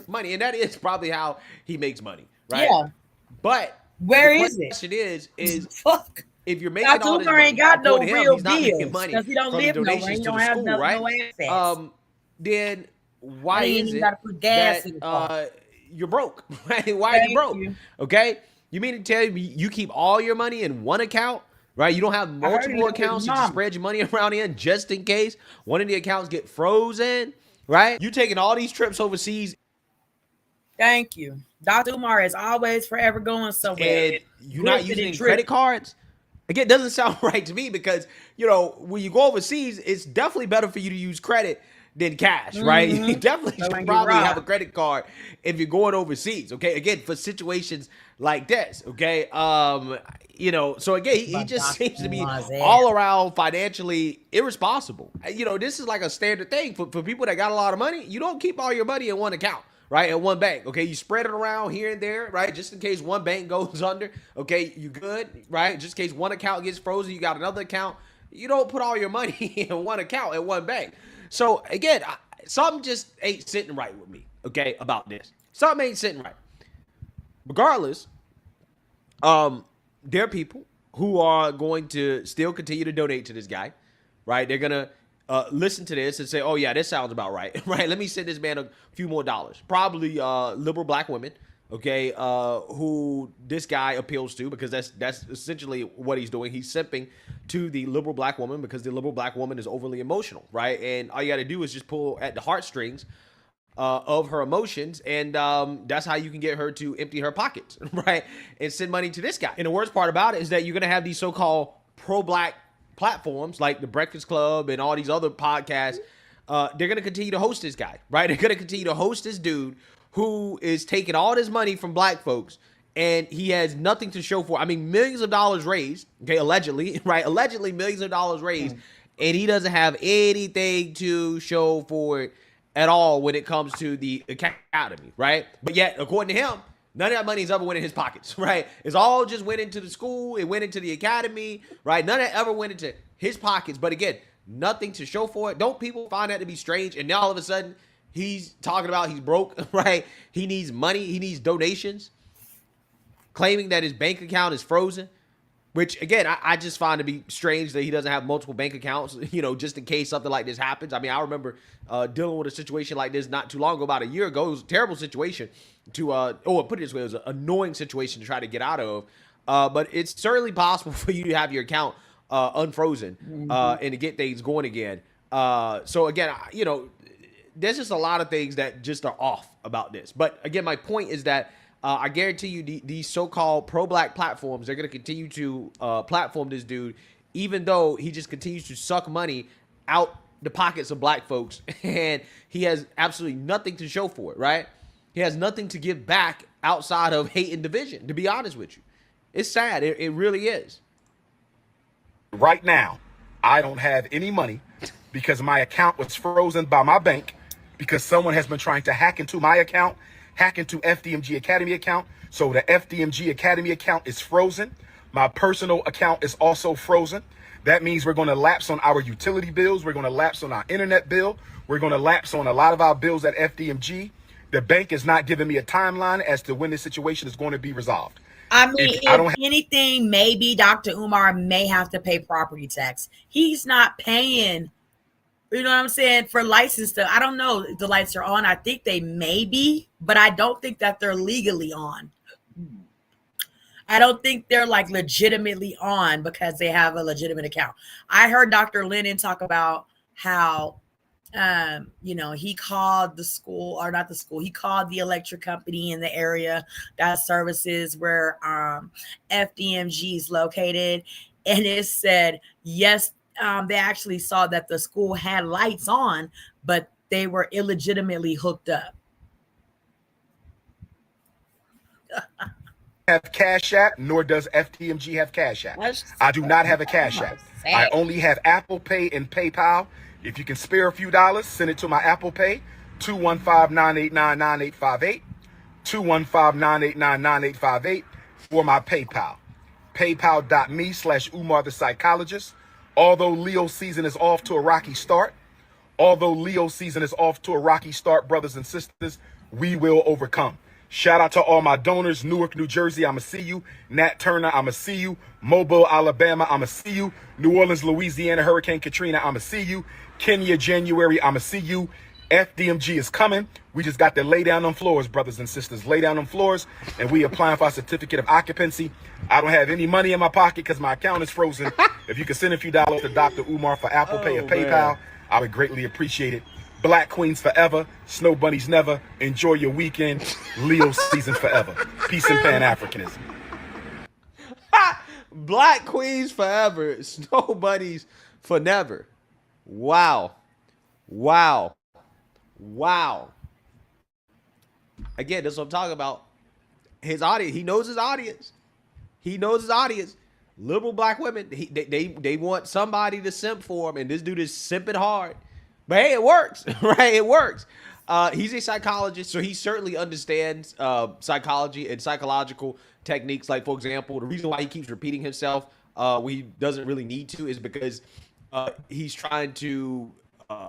money, and that is probably how he makes money, right? Yeah. But where is it? The question is fuck. If you're making Dr. all this Umar money, ain't got no real he's not making money because he don't from live the nowhere. donations He to don't the have school, no right? assets. Then why He ain't is even it gotta put gas in the that car. you're broke? Right? Why are you broke? you. Okay, you mean to tell me you keep all your money in one account? Right? You don't have multiple accounts to spread your money around in just in case one of the accounts get frozen, right? You taking all these trips overseas. Thank you. Dr. Umar is always forever going somewhere. And you're not using any credit cards? Again, it doesn't sound right to me because, when you go overseas, it's definitely better for you to use credit than cash, right? You definitely should probably have a credit card if you're going overseas, okay? Again, for situations like this, okay? So again, he just seems to be all around financially irresponsible. This is like a standard thing for people that got a lot of money. You don't keep all your money in one account, right? At one bank, okay? You spread it around here and there, right? Just in case one bank goes under, okay? You good, right? Just in case one account gets frozen, you got another account. You don't put all your money in one account at one bank. So again, something just ain't sitting right with me, okay, about this. Something ain't sitting right. Regardless, there are people who are going to still continue to donate to this guy, right? They're going to listen to this and say, oh, yeah, this sounds about right, right? Let me send this man a few more dollars. Probably liberal black women, okay, who this guy appeals to, because that's essentially what he's doing. He's simping to the liberal black woman because the liberal black woman is overly emotional, right? And all you got to do is just pull at the heartstrings of her emotions, and that's how you can get her to empty her pockets, right? And send money to this guy. And the worst part about it is that you're going to have these so-called pro-black platforms like the Breakfast Club and all these other podcasts. They're going to continue to host this guy, right? They're going to continue to host this dude who is taking all this money from black folks, and he has nothing to show for it. I mean, millions of dollars raised, okay, allegedly, right? Allegedly millions of dollars raised, and he doesn't have anything to show for it at all when it comes to the academy, right? But yet, according to him, none of that money's ever went in his pockets, right? It's all just went into the school. It went into the academy, right? None of it ever went into his pockets. But again, nothing to show for it. Don't people find that to be strange? And now all of a sudden, he's talking about he's broke, right? He needs money. He needs donations, claiming that his bank account is frozen, which, again, I just find to be strange that he doesn't have multiple bank accounts, just in case something like this happens. I mean, I remember dealing with a situation like this not too long ago, about a year ago. It was a terrible situation put it this way, it was an annoying situation to try to get out of. But it's certainly possible for you to have your account unfrozen and to get things going again. So, again, there's just a lot of things that just are off about this. But, again, my point is that I guarantee you these so-called pro-black platforms, they're going to continue to platform this dude, even though he just continues to suck money out the pockets of black folks, and he has absolutely nothing to show for it, right? He has nothing to give back outside of hate and division, to be honest with you. It's sad. It really is. Right now, I don't have any money because my account was frozen by my bank because someone has been trying to hack into my account, hack into FDMG Academy account. So the FDMG Academy account is frozen. My personal account is also frozen. That means we're going to lapse on our utility bills. We're going to lapse on our internet bill. We're going to lapse on a lot of our bills at FDMG. The bank is not giving me a timeline as to when this situation is going to be resolved. I mean, if anything, maybe Dr. Umar may have to pay property tax. He's not paying You know what I'm saying? For license stuff. I don't know if the lights are on. I think they may be, but I don't think that they're legally on. I don't think they're like legitimately on because they have a legitimate account. I heard Dr. Lennon talk about how he called the school, or not the school, he called the electric company in the area that services where FDMG is located, and it said yes, they actually saw that the school had lights on, but they were illegitimately hooked up. Have Cash App, nor does FDMG have Cash App. I do not have a Cash App. I only have Apple Pay and PayPal. If you can spare a few dollars, send it to my Apple Pay, 215-989-9858, 215-989-9858, or my PayPal, paypal.me/Umar the Psychologist. Although Leo season is off to a rocky start, brothers and sisters, we will overcome. Shout out to all my donors. Newark, New Jersey, I'ma see you. Nat Turner, I'ma see you. Mobile, Alabama, I'ma see you. New Orleans, Louisiana, Hurricane Katrina, I'ma see you. Kenya, January, I'ma see you. FDMG is coming. We just got to lay down on floors, brothers and sisters. Lay down on floors, and we applying for our certificate of occupancy. I don't have any money in my pocket because my account is frozen. If you can send a few dollars to Dr. Umar for Apple Pay or PayPal, I would greatly appreciate it. Black Queens forever. Snow Bunnies never. Enjoy your weekend. Leo season forever. Peace and Pan-Africanism. Black Queens forever. Snow Bunnies for never. Wow. Wow. Wow. Again, that's what I'm talking about. His audience. He knows his audience. He knows his audience. Liberal black women. They want somebody to simp for him, and this dude is simping hard. But hey, it works, right? It works. He's a psychologist, so he certainly understands psychology and psychological techniques. Like, for example, the reason why he keeps repeating himself when he doesn't really need to is because he's trying to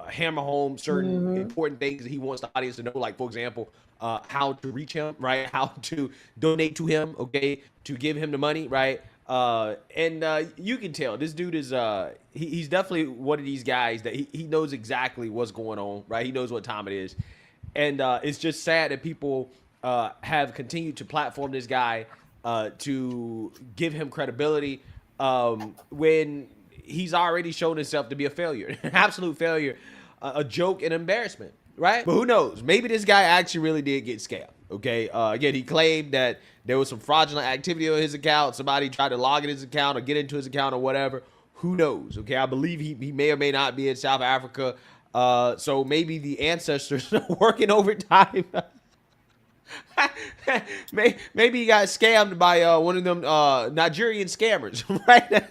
hammer home certain important things that he wants the audience to know. Like, for example, how to reach him, right? How to donate to him, okay? To give him the money, right? And you can tell this dude is he's definitely one of these guys that he knows exactly what's going on, right? He knows what time it is. And it's just sad that people have continued to platform this guy to give him credibility when he's already shown himself to be a failure, an absolute failure, a joke, and embarrassment, right? But who knows? Maybe this guy actually really did get scammed. Okay. Again, he claimed that there was some fraudulent activity on his account. Somebody tried to log in his account or get into his account or whatever. Who knows? Okay. I believe he may or may not be in South Africa. So maybe the ancestors are working overtime. Maybe he got scammed by one of them Nigerian scammers, right?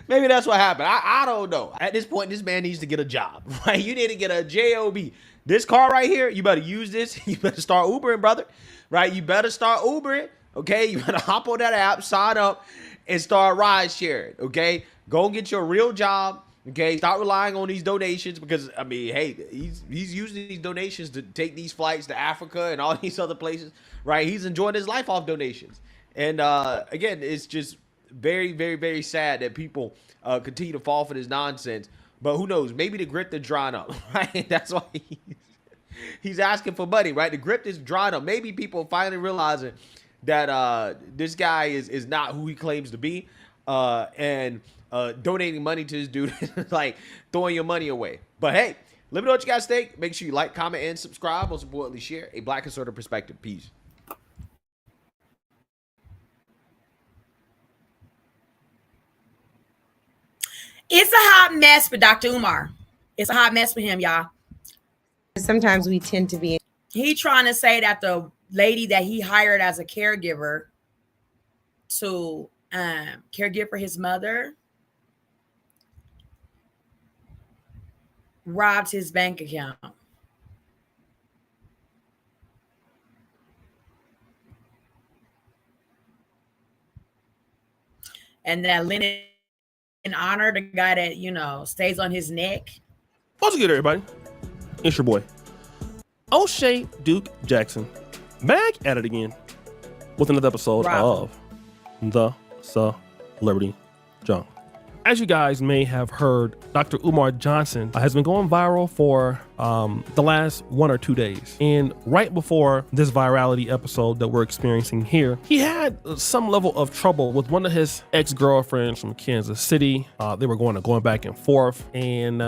Maybe that's what happened. I don't know. At this point, this man needs to get a job, right? You need to get a job. This car right here, you better use this. You better start Ubering, brother, right? You better start Ubering, okay? You better hop on that app, sign up, and start ride sharing, okay? Go and get your real job, okay? Start relying on these donations because, I mean, hey, he's using these donations to take these flights to Africa and all these other places, right? He's enjoying his life off donations. And, again, it's just very, very, very sad that people continue to fall for this nonsense. But who knows? Maybe the grift is drying up, right? That's why he's asking for money, right? The grift is drying up. Maybe people are finally realizing that this guy is not who he claims to be, and donating money to this dude is like throwing your money away. But hey, let me know what you guys think. Make sure you like, comment, and subscribe. Most importantly, share a black conservative perspective. Peace. It's a hot mess for Dr. Umar. It's a hot mess for him, y'all. Sometimes we tend to be. He trying to say that the lady that he hired as a caregiver to caregiver for his mother robbed his bank account. And that Lennon honor the guy that, you know, stays on his neck. What's good, everybody? It's your boy, O'Shea Duke Jackson, back at it again with another episode of the Celebrity Jungle. As you guys may have heard, Dr. Umar Johnson has been going viral for the last 1 or 2 days. And right before this virality episode that we're experiencing here, he had some level of trouble with one of his ex-girlfriends from Kansas City. They were going back and forth. And,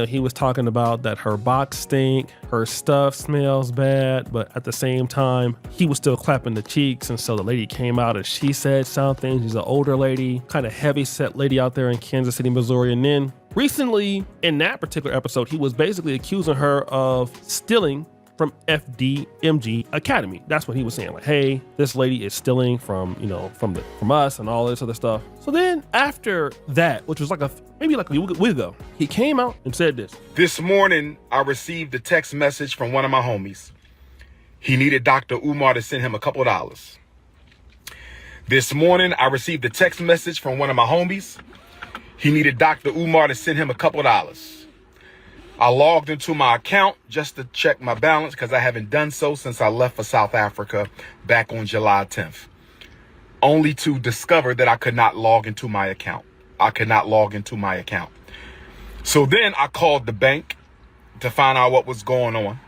he was talking about that her box stink, her stuff smells bad, but at the same time, he was still clapping the cheeks. And so the lady came out and she said something. She's an older lady, kind of heavy set lady out there in Kansas City, Missouri. And then recently in that particular episode, he was basically accusing her of stealing from FDMG Academy. That's what he was saying. Like, hey, this lady is stealing from us and all this other stuff. So then after that, which was maybe a week ago, he came out and said this. This morning, I received a text message from one of my homies. He needed Dr. Umar to send him a couple of dollars. This morning, I received a text message from one of my homies. He needed Dr. Umar to send him a couple of dollars. I logged into my account just to check my balance because I haven't done so since I left for South Africa back on July 10th. Only to discover that I could not log into my account. So then I called the bank to find out what was going on.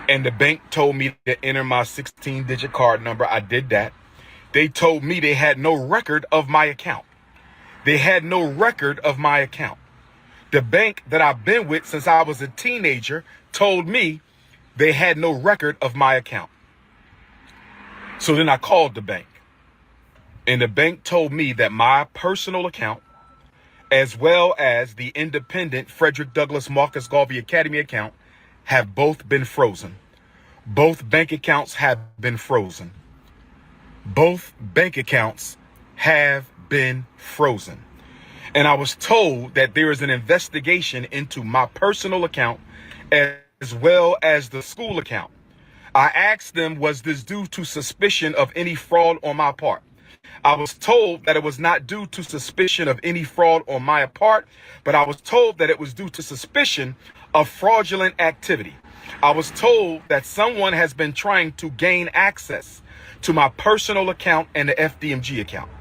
And the bank told me to enter my 16-digit card number. I did that. They told me they had no record of my account. The bank that I've been with since I was a teenager told me they had no record of my account. So then I called the bank. And the bank told me that my personal account, as well as the independent Frederick Douglass Marcus Garvey Academy account, have both been frozen. Both bank accounts have been frozen. And I was told that there is an investigation into my personal account as well as the school account. I asked them, was this due to suspicion of any fraud on my part? I was told that it was not due to suspicion of any fraud on my part, but I was told that it was due to suspicion of fraudulent activity. I was told that someone has been trying to gain access to my personal account and the FDMG account.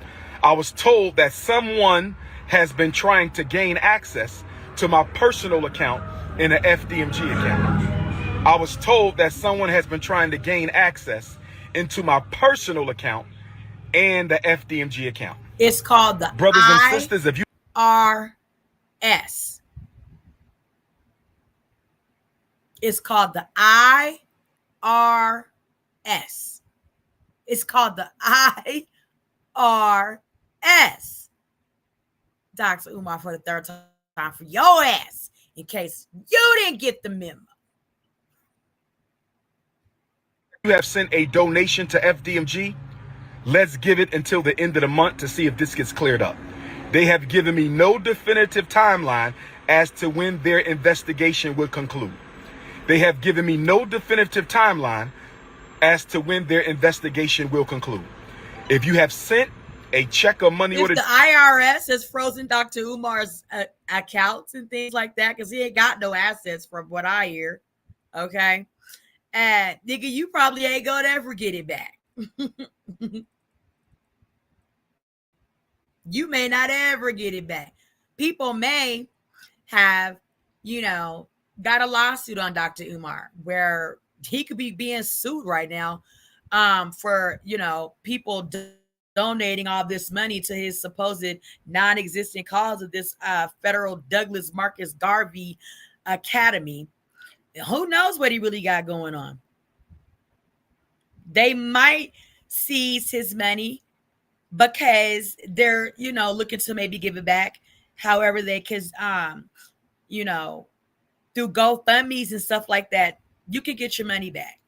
I was told that someone has been trying to gain access to my personal account and the FDMG account. I was told that someone has been trying to gain access into my personal account and the FDMG account. It's called the brothers and sisters. If you IRS. It's called the IRS. It's called the IRS. Dr. Umar for the third time for your ass, in case you didn't get the memo. You have sent a donation to FDMG. Let's give it until the end of the month to see if this gets cleared up. They have given me no definitive timeline as to when their investigation will conclude. If you have sent a check or money order, the IRS has frozen Dr. Umar's accounts and things like that because he ain't got no assets from what I hear. Okay. And nigga, you probably ain't gonna ever get it back. You may not ever get it back. People may have, got a lawsuit on Dr. Umar where he could be being sued right now for, people donating all this money to his supposed non-existent cause of this federal Douglass Marcus Garvey Academy. Who knows what he really got going on? They might seize his money because they're, looking to maybe give it back. However, they can, through GoFundMe's and stuff like that, you can get your money back.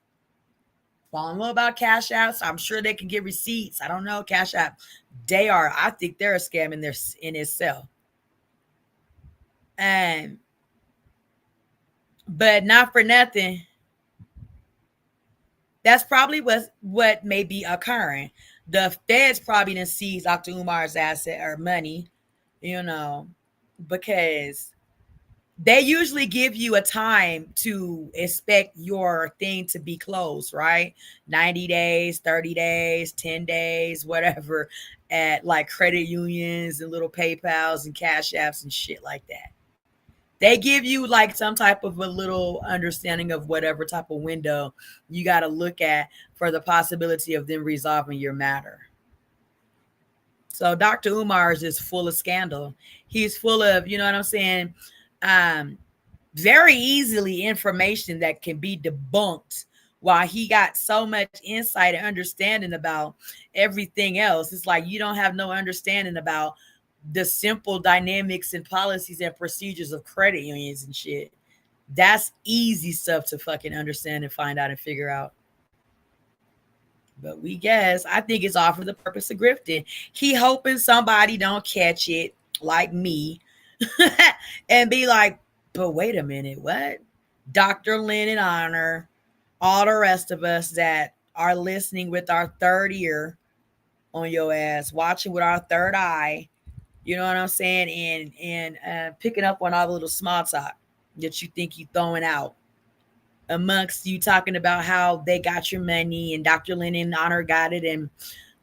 Well, I don't know about Cash Apps. I'm sure they can get receipts. I don't know. Cash App. I think they're a scam in itself. But not for nothing. That's probably what may be occurring. The feds probably didn't seize Dr. Umar's asset or money, because they usually give you a time to expect your thing to be closed, right? 90 days, 30 days, 10 days, whatever, at like credit unions and little PayPals and Cash Apps and shit like that. They give you like some type of a little understanding of whatever type of window you got to look at for the possibility of them resolving your matter. So Dr. Umar is just full of scandal. He's full of, you know what I'm saying? Very easily information that can be debunked, while he got so much insight and understanding about everything else. It's like you don't have no understanding about the simple dynamics and policies and procedures of credit unions and shit. That's easy stuff to fucking understand and find out and figure out. But we guess, I think it's all for the purpose of grifting. He hoping somebody don't catch it like me and be like, but wait a minute, what? Dr. Lynn and Honor, all the rest of us that are listening with our third ear on your ass, watching with our third eye, you know what I'm saying? And picking up on all the little small talk that you think you throwing out amongst you, talking about how they got your money and Dr. Lynn and Honor got it, and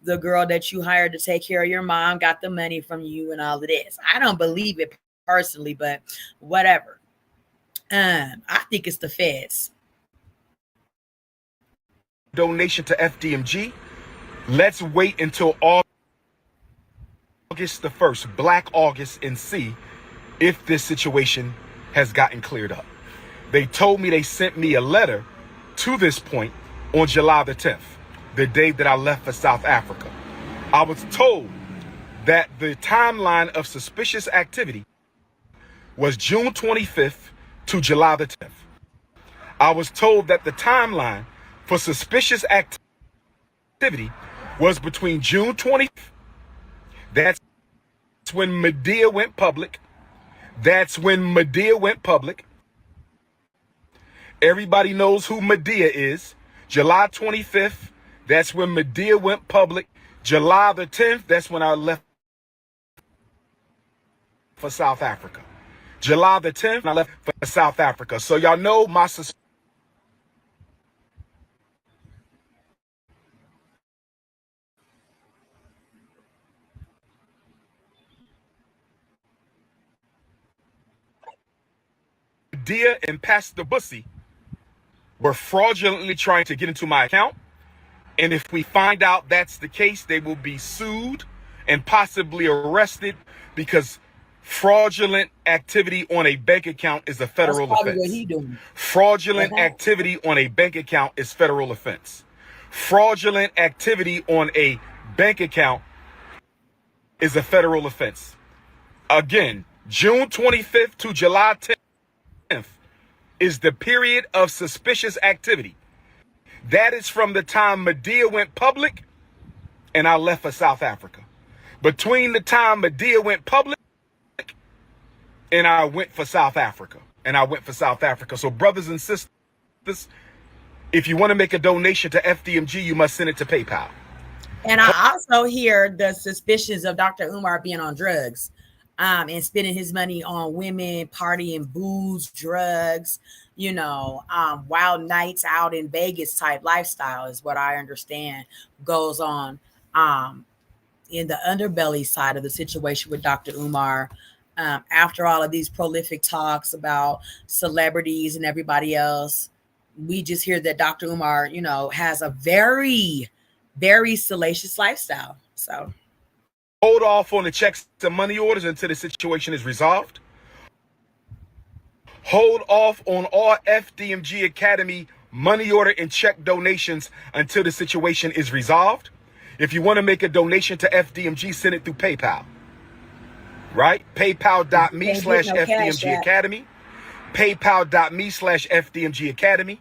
the girl that you hired to take care of your mom got the money from you and all of this. I don't believe it personally, but whatever. I think it's the feds. Donation to FDMG. Let's wait until August the 1st, Black August, and see if this situation has gotten cleared up. They told me they sent me a letter to this point on July the 10th, the day that I left for South Africa. I was told that the timeline of suspicious activity was June 25th to July the 10th. I was told that the timeline for suspicious activity was between June 20th. That's when Medea went public. Everybody knows who Medea is. July 25th, that's when Medea went public. July the 10th, that's when I left for South Africa. July the 10th, I left for South Africa. So y'all know my Medea and Pastor Bussy were fraudulently trying to get into my account. And if we find out that's the case, they will be sued and possibly arrested, because fraudulent activity on a bank account is a federal offense. What he doing. Fraudulent activity on a bank account is federal offense. Fraudulent activity on a bank account is a federal offense. Again, June 25th to July 10th is the period of suspicious activity. That is from the time Medea went public and I left for South Africa. Between the time Medea went public and I went for South Africa. So brothers and sisters, if you want to make a donation to FDMG, you must send it to PayPal. And I also hear the suspicions of Dr. Umar being on drugs. And spending his money on women, partying, booze, drugs, wild nights out in Vegas type lifestyle is what I understand goes on in the underbelly side of the situation with Dr. Umar. After all of these prolific talks about celebrities and everybody else, we just hear that Dr. Umar, has a very, very salacious lifestyle. So hold off on the checks and money orders until the situation is resolved. Hold off on all FDMG Academy money order and check donations until the situation is resolved. If you want to make a donation to FDMG, send it through PayPal. Right? PayPal.me/FDMG Academy. PayPal.me/FDMG Academy.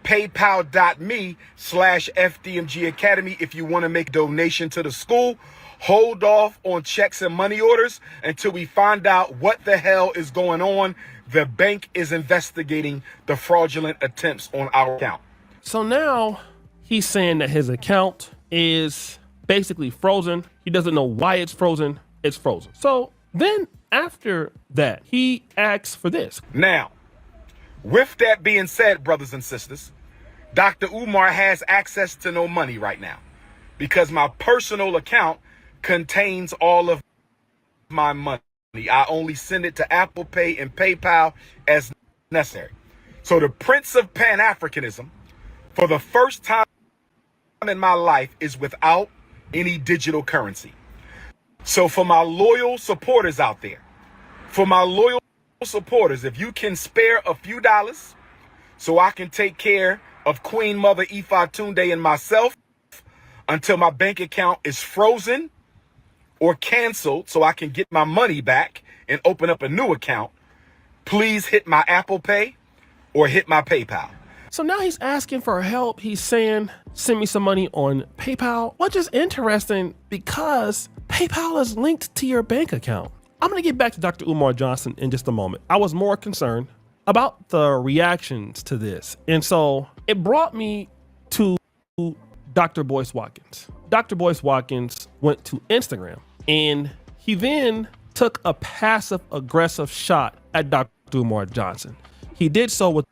PayPal.me/FDMG Academy. If you want to make a donation to the school, hold off on checks and money orders until we find out what the hell is going on. The bank is investigating the fraudulent attempts on our account. So now he's saying that his account is basically frozen. He doesn't know why it's frozen. It's frozen. So then After that, he asks for this. Now, with that being said, brothers and sisters, Dr. Umar has access to no money right now because my personal account contains all of my money. I only send it to Apple Pay and PayPal as necessary. So the Prince of Pan-Africanism, for the first time in my life, is without any digital currency. So for my loyal supporters out there, if you can spare a few dollars so I can take care of Queen Mother Ifa Tunde and myself until my bank account is frozen or canceled so I can get my money back and open up a new account, please hit my Apple Pay or hit my PayPal. So now he's asking for help. He's saying, send me some money on PayPal, which is interesting because PayPal is linked to your bank account. I'm going to get back to Dr. Umar Johnson in just a moment. I was more concerned about the reactions to this. And so it brought me to Dr. Boyce Watkins. Dr. Boyce Watkins went to Instagram and he then took a passive aggressive shot at Dr. Umar Johnson. He did so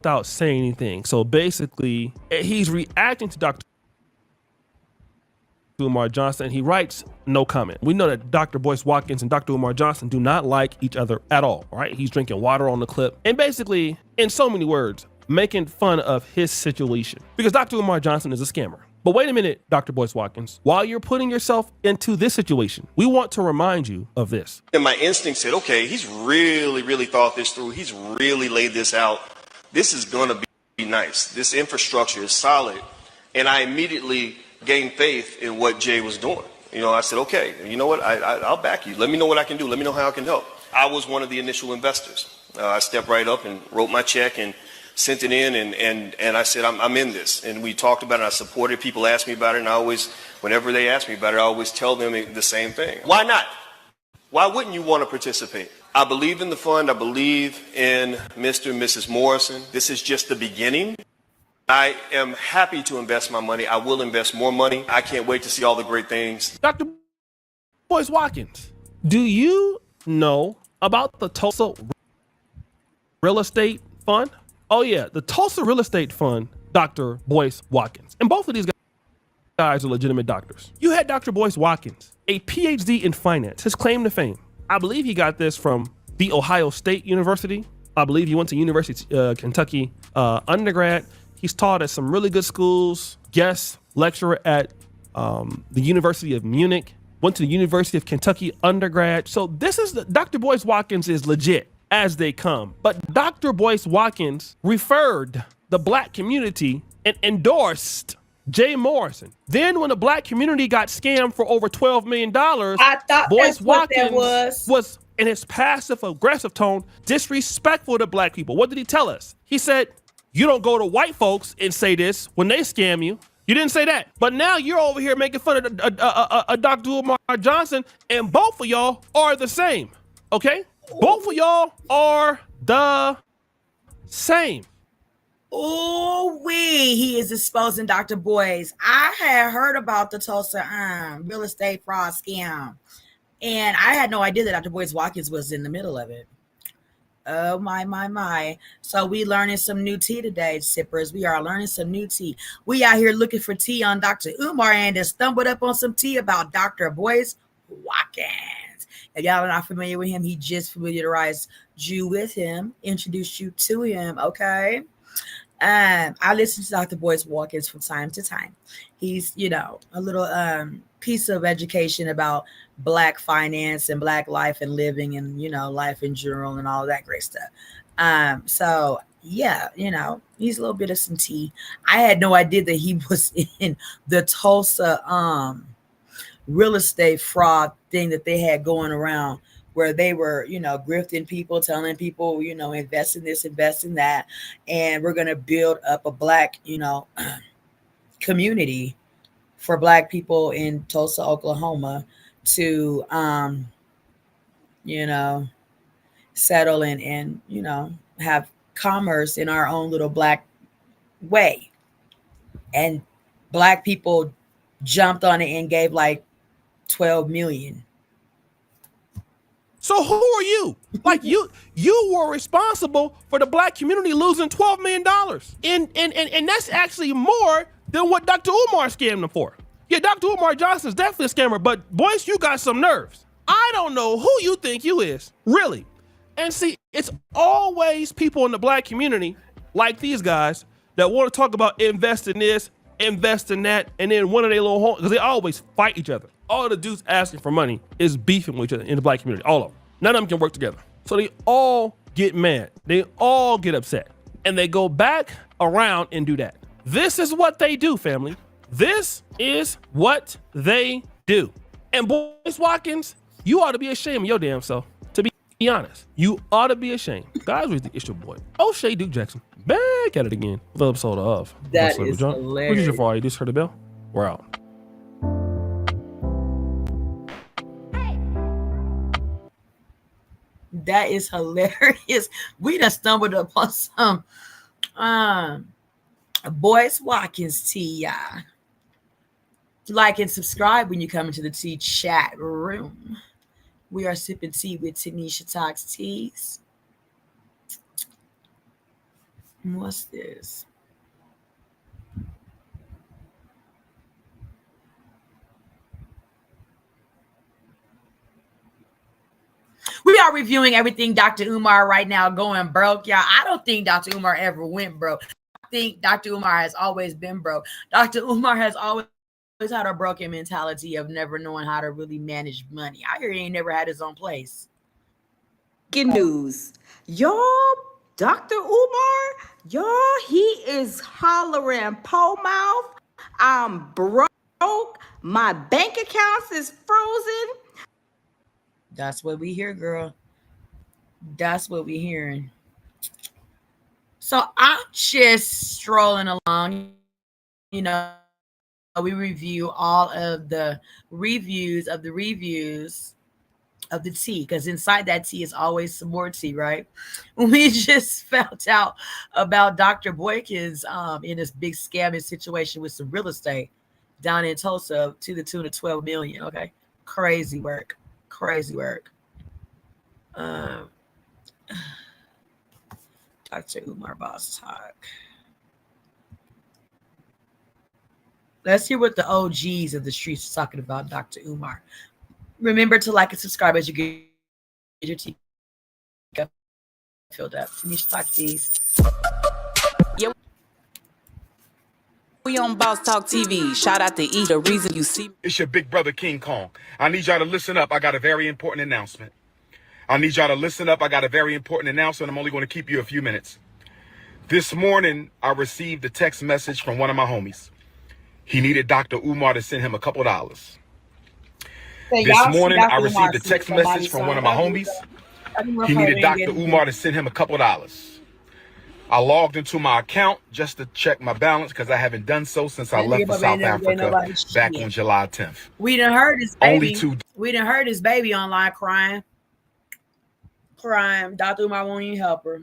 without saying anything. So basically, he's reacting to Dr. Umar Johnson, and he writes no comment. We know that Dr. Boyce Watkins and Dr. Umar Johnson do not like each other at all, right? He's drinking water on the clip and basically, in so many words, making fun of his situation because Dr. Umar Johnson is a scammer. But wait a minute, Dr. Boyce Watkins, while you're putting yourself into this situation, we want to remind you of this. And my instinct said, okay, he's really thought this through. He's really laid this out. This is going to be nice. This infrastructure is solid. And I immediately gained faith in what Jay was doing. You know, I said, okay, you know what? I'll back you. Let me know what I can do. Let me know how I can help. I was one of the initial investors. I stepped right up and wrote my check and sent it in, and I said, I'm in this. And we talked about it. I supported. People asked me about it, and I always, whenever they ask me about it, I always tell them the same thing. Why not? Why wouldn't you want to participate? I believe in the fund. I believe in Mr. and Mrs. Morrison. This is just the beginning. I am happy to invest my money. I will invest more money. I can't wait to see all the great things. Dr. Boyce Watkins, do you know about the Tulsa Real Estate Fund? Oh yeah, the Tulsa Real Estate Fund, Dr. Boyce Watkins. And both of these guys are legitimate doctors. You had Dr. Boyce Watkins, a PhD in finance, his claim to fame. I believe he got this from the Ohio State University. I believe he went to University of Kentucky undergrad. He's taught at some really good schools, guest lecturer at the University of Munich, went to the University of Kentucky undergrad. So this is Dr. Boyce Watkins is legit as they come. But Dr. Boyce Watkins referred the black community and endorsed Jay Morrison. Then when the black community got scammed for over $12 million, I thought Boyce that's what that Watkins was in his passive aggressive tone, disrespectful to black people. What did he tell us? He said, you don't go to white folks and say this when they scam you. You didn't say that. But now you're over here making fun of Dr. Umar Johnson, and both of y'all are the same, okay? Both of y'all are the same. Oh, he is exposing Dr. Boyce. I had heard about the Tulsa real estate fraud scam, and I had no idea that Dr. Boyce Watkins was in the middle of it. Oh, my. So we learning some new tea today, sippers. We are learning some new tea. We out here looking for tea on Dr. Umar and just stumbled up on some tea about Dr. Boyce Watkins. If y'all are not familiar with him, he just familiarized you with him, introduced you to him, okay? I listen to Dr. Boyce Watkins from time to time. He's, a little piece of education about Black finance and Black life and living and, life in general and all of that great stuff. So yeah, he's a little bit of some tea. I had no idea that he was in the Tulsa real estate fraud thing that they had going around, where they were, grifting people, telling people, invest in this, invest in that. And we're going to build up a Black, community for Black people in Tulsa, Oklahoma to, settle and, have commerce in our own little Black way. And Black people jumped on it and gave like 12 million So who are you? Like you were responsible for the black community losing $12 million. And that's actually more than what Dr. Umar scammed them for. Yeah, Dr. Umar Johnson is definitely a scammer, but boys, you got some nerves. I don't know who you think you is, really. And see, it's always people in the black community like these guys that want to talk about invest in this, invest in that, and then one of their little homes, because they always fight each other. All the dudes asking for money is beefing with each other in the black community, all of them. None of them can work together. So they all get mad. They all get upset. And they go back around and do that. This is what they do, family. This is what they do. And boys Watkins, you ought to be ashamed of your damn self. To be honest, you ought to be ashamed. Guys, with the issue, boy. O'Shea Duke Jackson, back at it again with an episode of That is hilarious. What is your for all you just heard the bell? We're out. That is hilarious. We done stumbled upon some Boyce Watkins tea, y'all. Like and subscribe when you come into the tea chat room. We are sipping tea with Tanisha Talks Teas. What's this? We are reviewing everything Dr. Umar right now, going broke, y'all. I don't think Dr. Umar ever went broke. I think Dr. Umar has always been broke. Dr. Umar has always had a broken mentality of never knowing how to really manage money. I hear he ain't never had his own place. Good news. Y'all, Dr. Umar, y'all, he is hollering po mouth. I'm broke. My bank accounts is frozen. That's what we hear, girl. That's what we hearing. So I'm just strolling along. You know, we review all of the reviews of the tea, because inside that tea is always some more tea, right? We just found out about Dr. Boykins in this big scamming situation with some real estate down in Tulsa to the tune of $12 million. Okay, crazy work. Dr. Umar Boss Talk. Let's hear what the OGs of the streets are talking about Dr. Umar. Remember to like and subscribe as you get your tea filled up. Tanisha Talk Teas. Yeah. We on Boss Talk TV. Shout out to E, the reason you see. It's your big brother King Kong. I need y'all to listen up. I got a very important announcement. I'm only going to keep you a few minutes. This morning, I received a text message from one of my homies. He needed Dr. Umar to send him a couple dollars. This morning, I received a text message from one of my homies. He needed Dr. Umar to send him a couple dollars. I logged into my account just to check my balance because I haven't done so since I left for South Africa back on July 10th. We done heard his baby. We done heard his baby online crying. Dr. Umar won't even help her.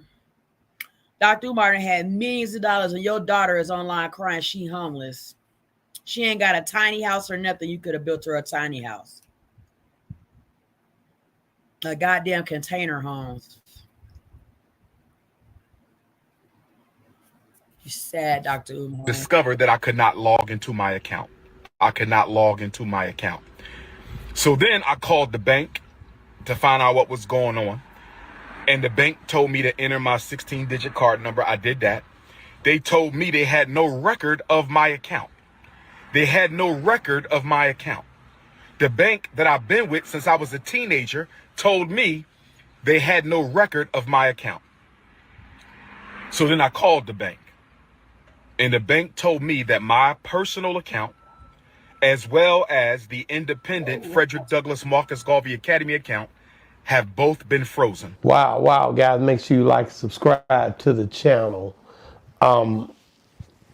Dr. Umar done had millions of dollars and your daughter is online crying she homeless. She ain't got a tiny house or nothing. You could have built her a tiny house. A goddamn container home. You sad, Dr. Umar. Discovered that I could not log into my account. So then I called the bank to find out what was going on. And the bank told me to enter my 16-digit card number. I did that. They told me they had no record of my account. The bank that I've been with since I was a teenager told me they had no record of my account. So then I called the bank. And the bank told me that my personal account, as well as the independent Frederick Douglass Marcus Garvey Academy account, have both been frozen. Wow, guys, make sure you like, subscribe to the channel.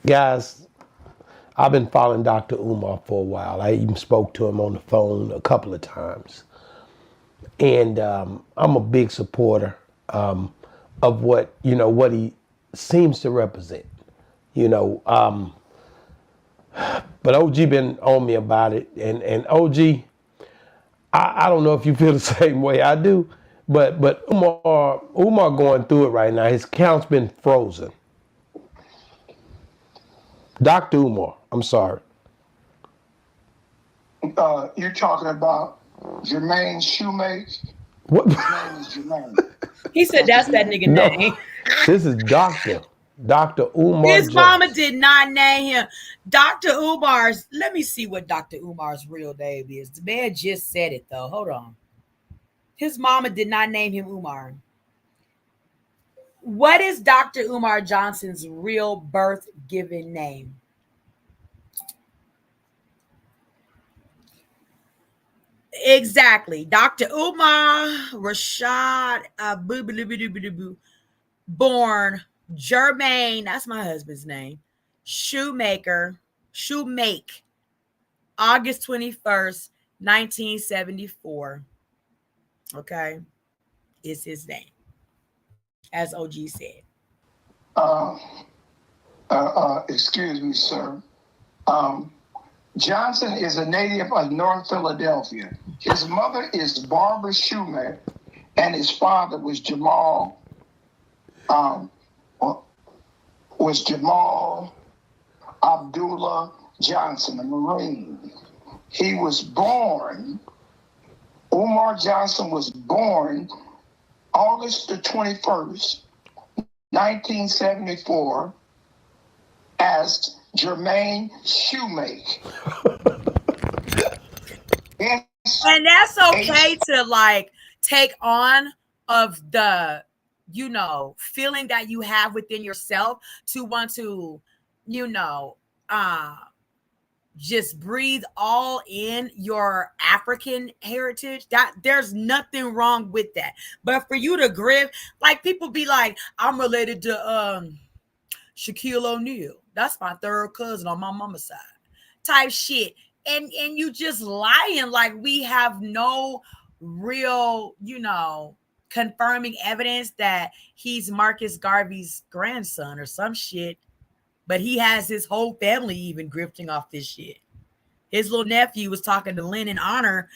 Guys, I've been following Dr. Umar for a while. I even spoke to him on the phone a couple of times. And I'm a big supporter of what he seems to represent. But OG been on me about it, and OG, I don't know if you feel the same way I do. But Umar going through it right now. His account's been frozen. Dr. Umar, I'm sorry. You're talking about Jermaine Shoemake? What? His name is Jermaine. He said that's that nigga name. This is Dr. Umar His Johnson. mama did not name him. Dr. Umar's, let me see what Dr. Umar's real name is. The man just said it though. Hold on. His mama did not name him Umar. What is Dr. Umar Johnson's real birth given name? Exactly. Dr. Umar Rashad born Jermaine, that's my husband's name, Shoemake, August 21st, 1974. Okay. Is his name, as OG said. Excuse me, sir. Johnson is a native of North Philadelphia. His mother is Barbara Shoemake, and his father was Jamal Abdullah Johnson, a Marine. He was born, Umar Johnson was born August the 21st, 1974, as Jermaine Shoemake. And that's okay to like take on of the, you know, feeling that you have within yourself to want to, you know, just breathe all in your African heritage. That there's nothing wrong with that. But for you to grift, like people be like, I'm related to Shaquille O'Neal. That's my third cousin on my mama's side. Type shit. And you just lying like we have no real, you know, confirming evidence that he's Marcus Garvey's grandson or some shit. But he has his whole family even grifting off this shit. His little nephew was talking to Lynn and Honor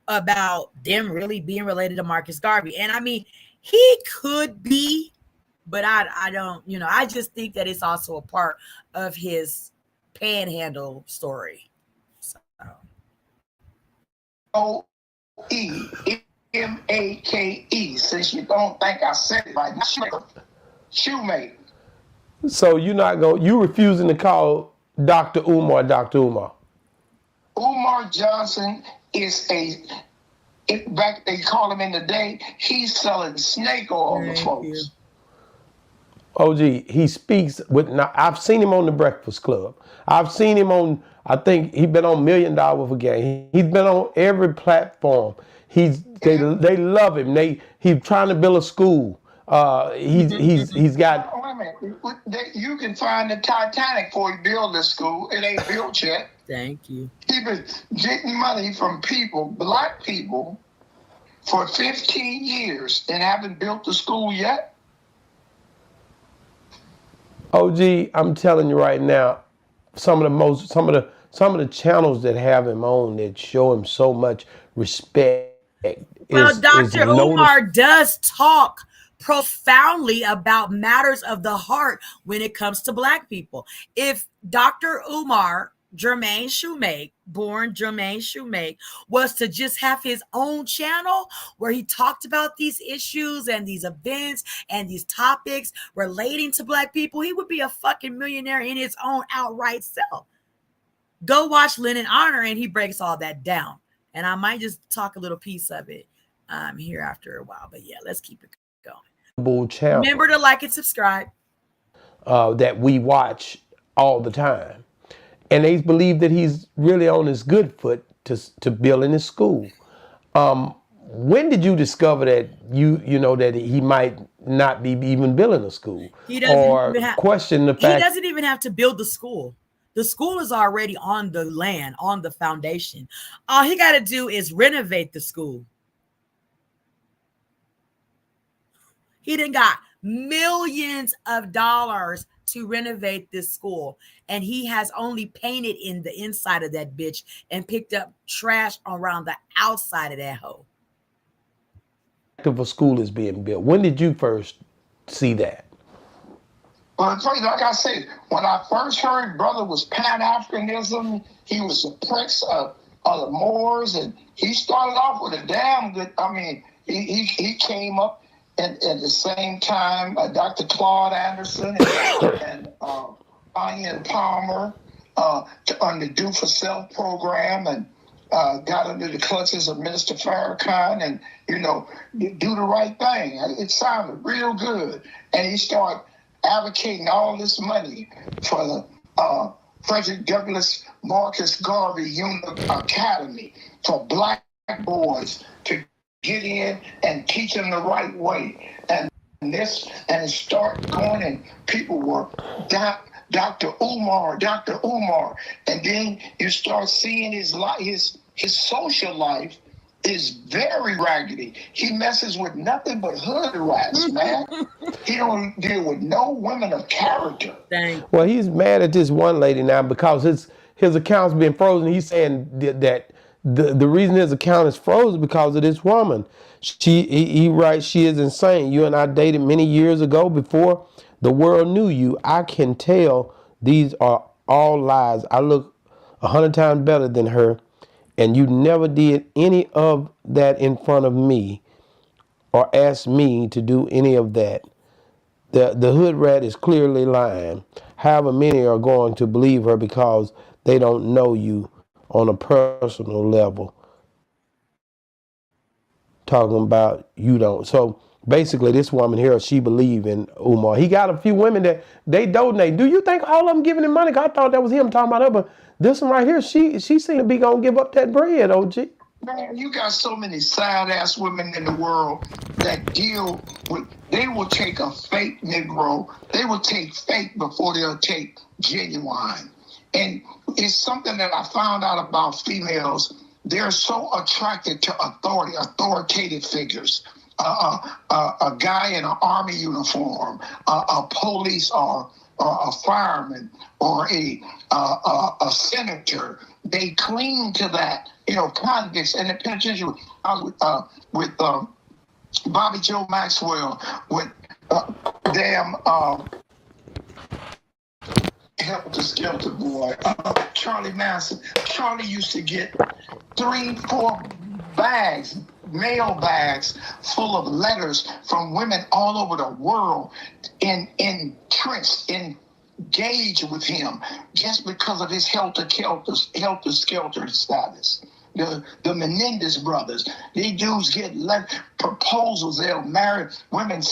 about them really being related to Marcus Garvey. And I mean, he could be, but I don't, you know, I just think that it's also a part of his panhandle story. So. O-E-M-A-K-E, since you don't think I said it right. Shoemake. So you refusing to call Dr. Umar Dr. Umar? Umar Johnson is back they call him in the day, he's selling snake oil to folks. OG, he speaks with, now I've seen him on the Breakfast Club. I've seen him on, I think he's been on $1 Million for Game. He's been on every platform. They love him. He's trying to build a school. He's got. Wait a minute. You can find the Titanic before you build the school. It ain't built yet. Thank you. He been getting money from people, black people, for 15 years and haven't built the school yet. OG, I'm telling you right now, some of the channels that have him on that show him so much respect. Well, Dr. Umar does talk profoundly about matters of the heart when it comes to black people. If Dr. Umar Jermaine Shoemake, born Jermaine Shoemake, was to just have his own channel where he talked about these issues and these events and these topics relating to black people, he would be a fucking millionaire in his own outright self. Go watch Lynn and Honor and he breaks all that down. And I might just talk a little piece of it here after a while. But yeah, let's keep it going. Channel. Remember to like and subscribe. That we watch all the time. And they believe that he's really on his good foot to building his school. When did you discover that you know that he might not be even building a school? He doesn't question the fact he doesn't even have to build the school. The school is already on the land, on the foundation. All he got to do is renovate the school. He done got millions of dollars to renovate this school. And he has only painted in the inside of that bitch and picked up trash around the outside of that hoe. of a school is being built. When did you first see that? Well, like I said, when I first heard brother was pan-Africanism, he was the prince of the Moors, and he started off with a damn good, he came up at the same time, Dr. Claude Anderson and Ian Palmer on the Do for Self program, and got under the clutches of Minister Farrakhan and, do the right thing. It sounded real good. And he started advocating all this money for the Frederick Douglass Marcus Garvey Academy for black boys to get in and teach them the right way. And it started going, and people were Dr. Umar. And then you start seeing his life, his social life is very raggedy. He messes with nothing but hood rats, man. He don't deal with no women of character. Well, he's mad at this one lady now because his account's been frozen. He's saying that the reason his account is frozen because of this woman. He writes, she is insane. You and I dated many years ago before the world knew you. I can tell these are all lies. I look 100 times better than her, and you never did any of that in front of me or asked me to do any of that. The hood rat is clearly lying. However, many are going to believe her because they don't know you on a personal level. Talking about you don't. So basically, this woman here, she believe in Umar. He got a few women that they donate. Do you think all of them giving him money? I thought that was him talking about her, but this one right here, she seemed to be gonna give up that bread, OG. Man, you got so many sad-ass women in the world that deal with, they will take a fake Negro. They will take fake before they'll take genuine. And it's something that I found out about females. They're so attracted to authoritative figures. A guy in an army uniform, a police or a fireman or a senator. They cling to that. Convicts in the penitentiary. I was with Bobby Joe Maxwell, with Helter Skelter boy, Charlie Manson. Charlie used to get 3-4 bags, mail bags full of letters from women all over the world engaged with him just because of his helter skelter status. The Menendez brothers, these dudes get proposals, they'll marry women.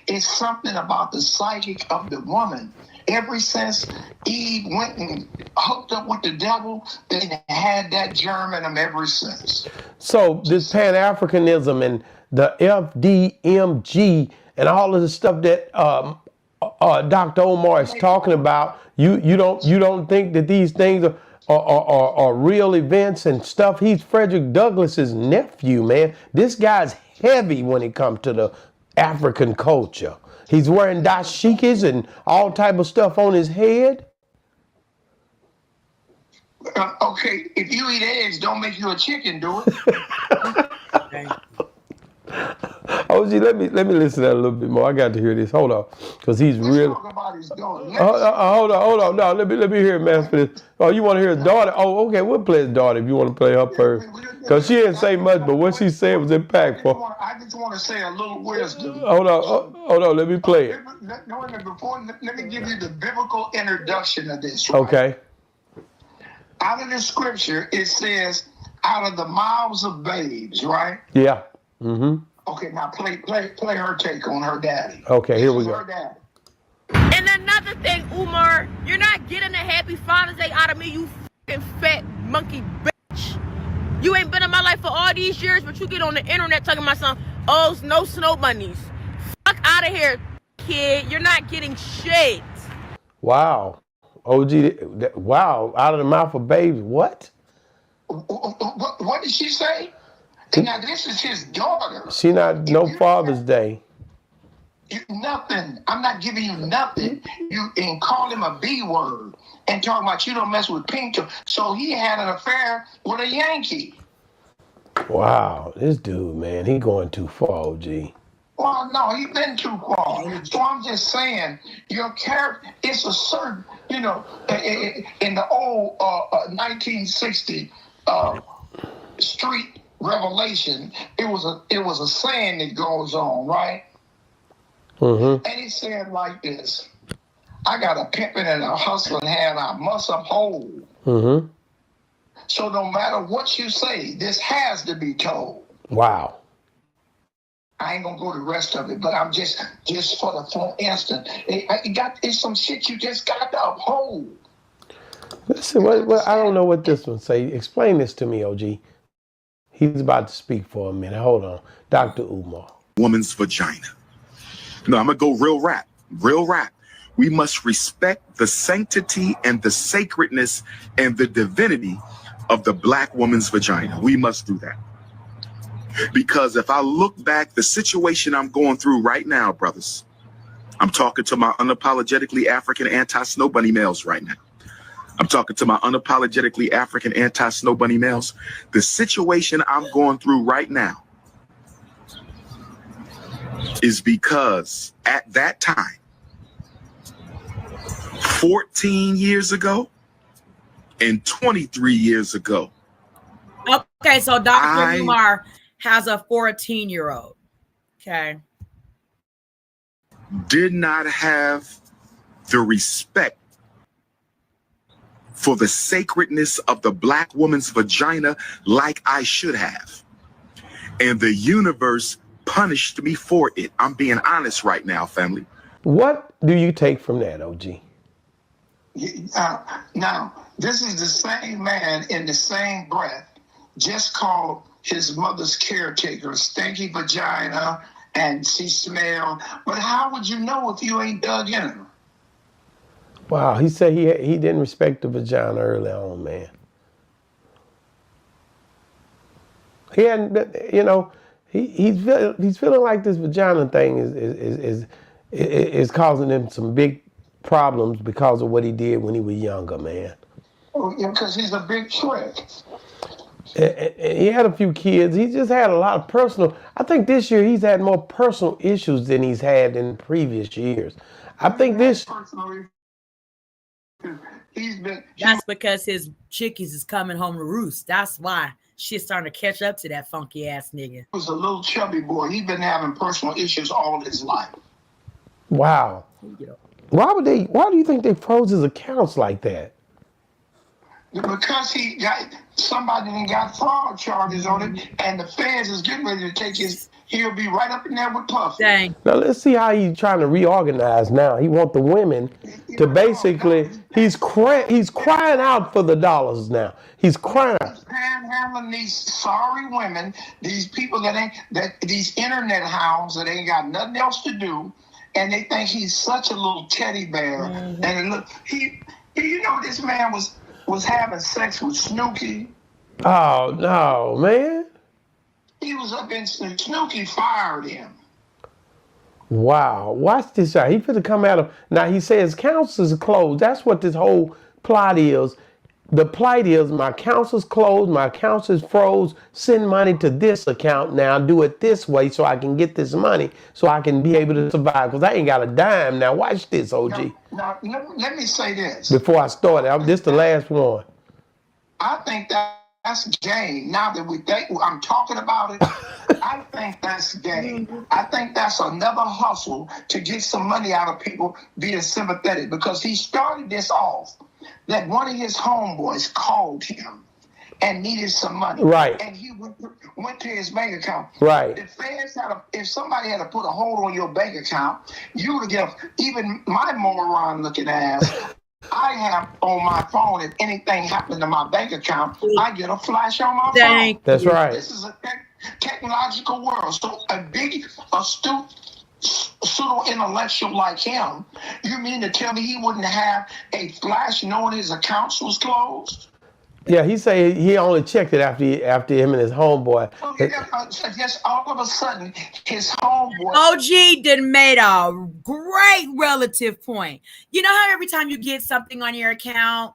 It's something about the psychic of the woman. Ever since Eve went and hooked up with the devil, they had that germ in them ever since. So this Pan-Africanism and the FDMG and all of the stuff that Dr. Umar is talking about, you don't think that these things are real events and stuff? He's Frederick Douglass's nephew, man. This guy's heavy when it comes to the African culture. He's wearing dashikis and all type of stuff on his head. Okay, if you eat eggs, don't make you a chicken, do it. OG, let me listen to that a little bit more. I got to hear this. Hold on, because he's really. Talk about his daughter. Hold on. No, let me hear him, man, for this. Oh, you want to hear his daughter? Oh, okay. We'll play his daughter if you want to play her first, because she didn't say much, but what she said was impactful. I just want to say a little wisdom. Hold on. Let me play it. Let me give you the biblical introduction of this. Right? Okay. Out of the scripture, it says, "Out of the mouths of babes," right? Yeah. Mm-hmm. Okay, now play her take on her daddy. Okay, here we go. Her daddy. And another thing, Umar, you're not getting a happy Father's Day out of me, you fucking fat monkey bitch. You ain't been in my life for all these years, but you get on the internet talking about some, oh, no snow bunnies. Fuck out of here, kid. You're not getting shit. Wow. OG, wow. Out of the mouth of babes, what? What did she say? Now, this is his daughter. She not no Father's Day. Nothing. I'm not giving you nothing. You and call him a B word and talking about you don't mess with Pinto. So he had an affair with a Yankee. Wow, this dude, man, he going too far, OG. Well, no, he's been too far. So I'm just saying, your character, it's a certain, you know, in the old 1960 street revelation, it was a saying that goes on, right? Mm-hmm. And he said like this: I got a pimping and a hustling hand I must uphold. Mm-hmm. So no matter what you say, this has to be told. Wow. I ain't gonna go to the rest of it, but I'm just for the instant. It's some shit you just got to uphold. Listen, what I don't know what this one say. Explain this to me, OG. He's about to speak for a minute. Hold on. Dr. Umar. Woman's vagina. No, I'm gonna go real rap. We must respect the sanctity and the sacredness and the divinity of the black woman's vagina. We must do that. Because if I look back, the situation I'm going through right now, brothers, I'm talking to my unapologetically African anti-snow bunny males right now. I'm talking to my unapologetically African anti-snow bunny males. The situation I'm going through right now is because at that time, 14 years ago and 23 years ago. Okay, so Dr. Umar has a 14-year-old. Okay. Did not have the respect for the sacredness of the black woman's vagina like I should have. And the universe punished me for it. I'm being honest right now, family. What do you take from that, OG? Now, this is the same man in the same breath just called his mother's caretaker a stinky vagina and she smelled. But how would you know if you ain't dug in her? Wow, he said he didn't respect the vagina early on, man. He hadn't, you know, he's feeling like this vagina thing is causing him some big problems because of what he did when he was younger, man. Oh, yeah, because he's a big trick. And he had a few kids. He just had a lot of personal. I think this year he's had more personal issues than he's had in previous years. I think this. That's because his chickies is coming home to roost. That's why shit's starting to catch up to that funky ass nigga. He was a little chubby boy. He's been having personal issues all his life. Wow. Why do you think they froze his accounts like that? Because somebody got fraud charges on it, and the feds is getting ready to take he'll be right up in there with Puff. Dang. Now let's see how he's trying to reorganize now. He want the women to basically, he's crying out for the dollars now. He's crying. He's panhandling these sorry women, these people these internet hounds that ain't got nothing else to do, and they think he's such a little teddy bear. Mm-hmm. And you know, this man was having sex with Snooki. Oh, no, man. He was up in Snooki fired him. Wow. Watch this out. He finna come at him. Now, he says accounts is closed. That's what this whole plot is. The plight is my accounts is closed. My accounts is froze. Send money to this account now. Do it this way so I can get this money so I can be able to survive. Because I ain't got a dime now. Watch this, OG. Now let me say this. Before I start it, this the last one. I think that's game. Now that I'm talking about it, I think that's game. I think that's another hustle to get some money out of people being sympathetic, because he started this off that one of his homeboys called him and needed some money. Right. And he went to his bank account. Right. The feds if somebody had to put a hold on your bank account, you would give, even my moron looking ass, I have on my phone, if anything happened to my bank account, I get a flash on my phone. That's right. This is a technological world. So a big, astute, pseudo-intellectual like him, you mean to tell me he wouldn't have a flash knowing his accounts was closed? Yeah, he say he only checked it after him and his homeboy. Yes, all of a sudden, his homeboy. OG done made a great relative point. You know how every time you get something on your account,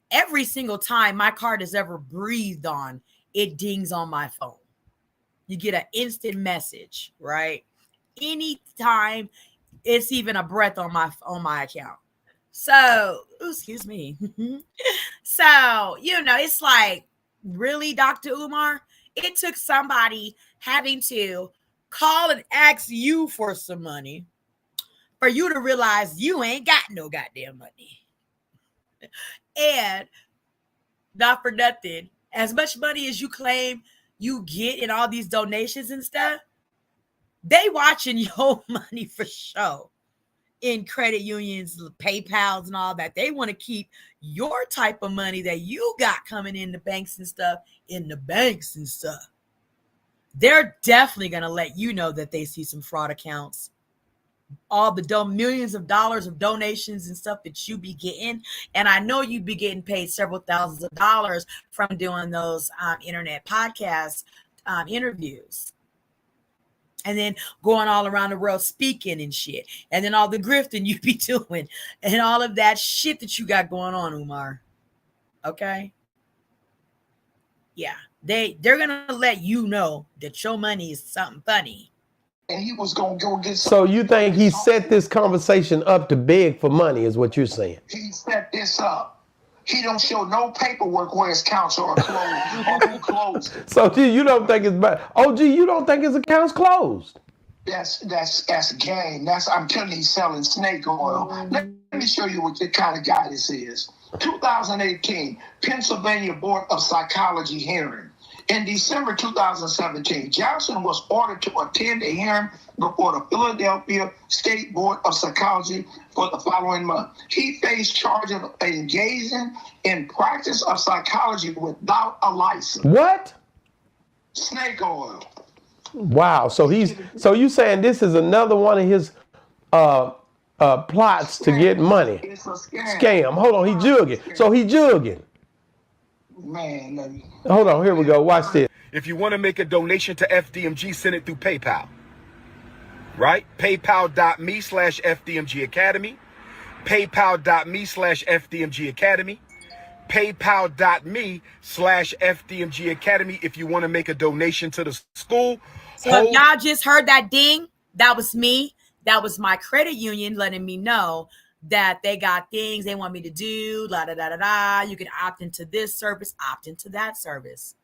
every single time my card is ever breathed on, it dings on my phone. You get an instant message, right? Anytime it's even a breath on my account. So, excuse me. So, it's like, really, Dr. Umar? It took somebody having to call and ask you for some money for you to realize you ain't got no goddamn money. And not for nothing, as much money as you claim you get in all these donations and stuff, they watching your money for sure. In credit unions, PayPals and all that. They want to keep your type of money that you got coming in the banks and stuff in the banks and stuff. They're definitely going to let you know that they see some fraud accounts. All the millions of dollars of donations and stuff that you be getting. And I know you be getting paid several thousands of dollars from doing those internet podcast interviews. And then going all around the world speaking and shit. And then all the grifting you be doing. And all of that shit that you got going on, Umar. Okay? Yeah. They're going to let you know that your money is something funny. And he was going to go get some. So you think he set this conversation up to beg for money is what you're saying? He set this up. He don't show no paperwork where his accounts are closed or who closed it. So G, you don't think it's bad? OG, you don't think his account's closed? That's game. I'm telling you, he's selling snake oil. Let me show you what the kind of guy this is. 2018, Pennsylvania Board of Psychology hearing. In December 2017, Johnson was ordered to attend a hearing before the Philadelphia State Board of Psychology for the following month. He faced charges of engaging in practice of psychology without a license. What? Snake oil. Wow. So you saying this is another one of his plots to get money? It's a scam. Scam. Hold on, he jugging. So he jugging. Man, hold on, here we go. Watch this. If you want to make a donation to FDMG, send it through PayPal. Right? PayPal.me/FDMG Academy. PayPal.me/FDMG Academy. PayPal.me/FDMG Academy if you want to make a donation to the school. So if y'all just heard that ding, that was me. That was my credit union letting me know that they got things they want me to do, la da da da da. You can opt into this service, opt into that service.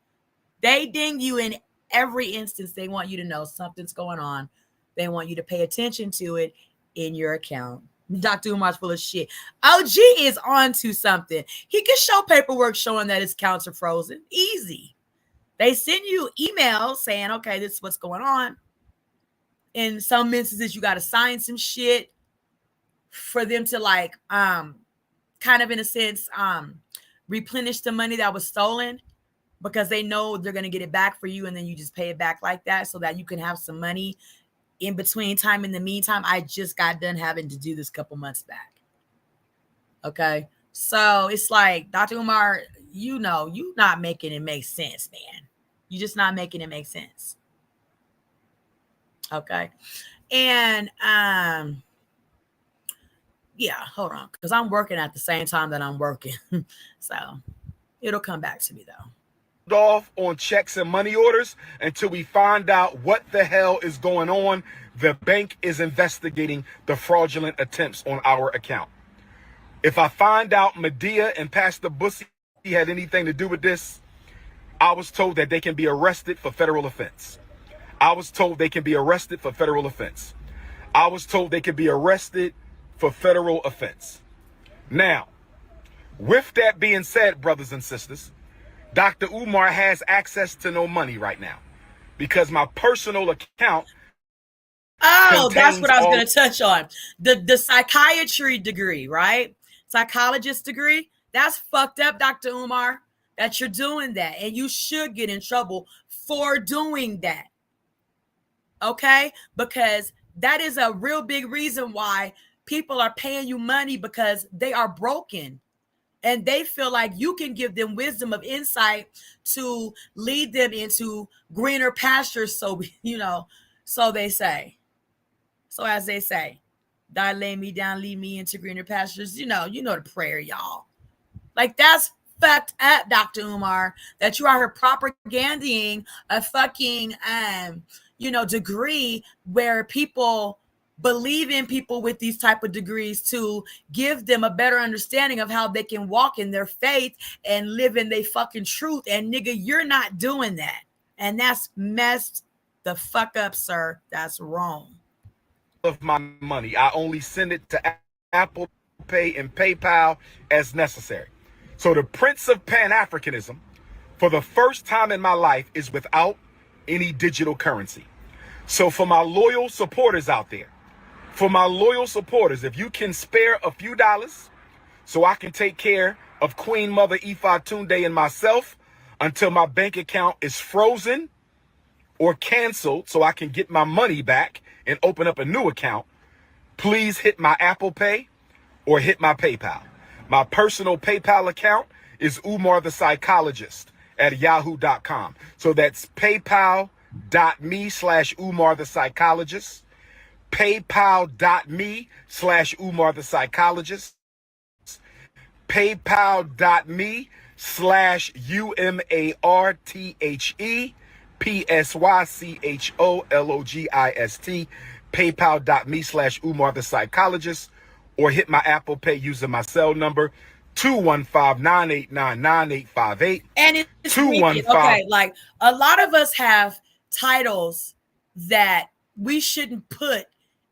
They ding you in every instance. They want you to know something's going on. They want you to pay attention to it in your account. Dr. Umar's full of shit. OG is on to something. He can show paperwork showing that his accounts are frozen. Easy. They send you emails saying, okay, this is what's going on. In some instances, you got to sign some shit for them to kind of in a sense, replenish the money that was stolen because they know they're going to get it back for you. And then you just pay it back like that so that you can have some money in between time. In the meantime, I just got done having to do this a couple months back. Okay. So it's like, Dr. Umar, you not making it make sense, man. You just not making it make sense. Okay. And, yeah, hold on, because I'm working at the same time that I'm working. So it'll come back to me, though. Off on checks and money orders until we find out what the hell is going on. The bank is investigating the fraudulent attempts on our account. If I find out Medea and Pastor Bussy had anything to do with this, I was told that they can be arrested for federal offense. I was told they can be arrested for federal offense. I was told they can be arrested for federal offense. Now, with that being said, brothers and sisters, Dr. Umar has access to no money right now because my personal account. Oh, that's what I was going to touch on. The psychiatry degree, right? Psychologist degree. That's fucked up, Dr. Umar, that you're doing that. And you should get in trouble for doing that. Okay? Because that is a real big reason why people are paying you money, because they are broken and they feel like you can give them wisdom of insight to lead them into greener pastures. So, so they say. So as they say, thy lay me down, lead me into greener pastures. You know the prayer, y'all. Like, that's fucked up, Dr. Umar, that you are here propaganding a fucking degree where people believe in people with these type of degrees to give them a better understanding of how they can walk in their faith and live in their fucking truth. And nigga, you're not doing that. And that's messed the fuck up, sir. That's wrong. Of my money, I only send it to Apple Pay and PayPal as necessary. So the Prince of Pan-Africanism, for the first time in my life, is without any digital currency. So for my loyal supporters out there, if you can spare a few dollars so I can take care of Queen Mother Ifa Tunde and myself until my bank account is frozen or canceled so I can get my money back and open up a new account, please hit my Apple Pay or hit my PayPal. My personal PayPal account is Umar the Psychologist at yahoo.com. So that's paypal.me/Umar the Psychologist. PayPal.me/Umar the Psychologist. PayPal.me/UMARTHEPSYCHOLOGIST. PayPal.me/Umar the Psychologist. Or hit my Apple Pay using my cell number 215-989-9858. And it's 215. Okay, like a lot of us have titles that we shouldn't put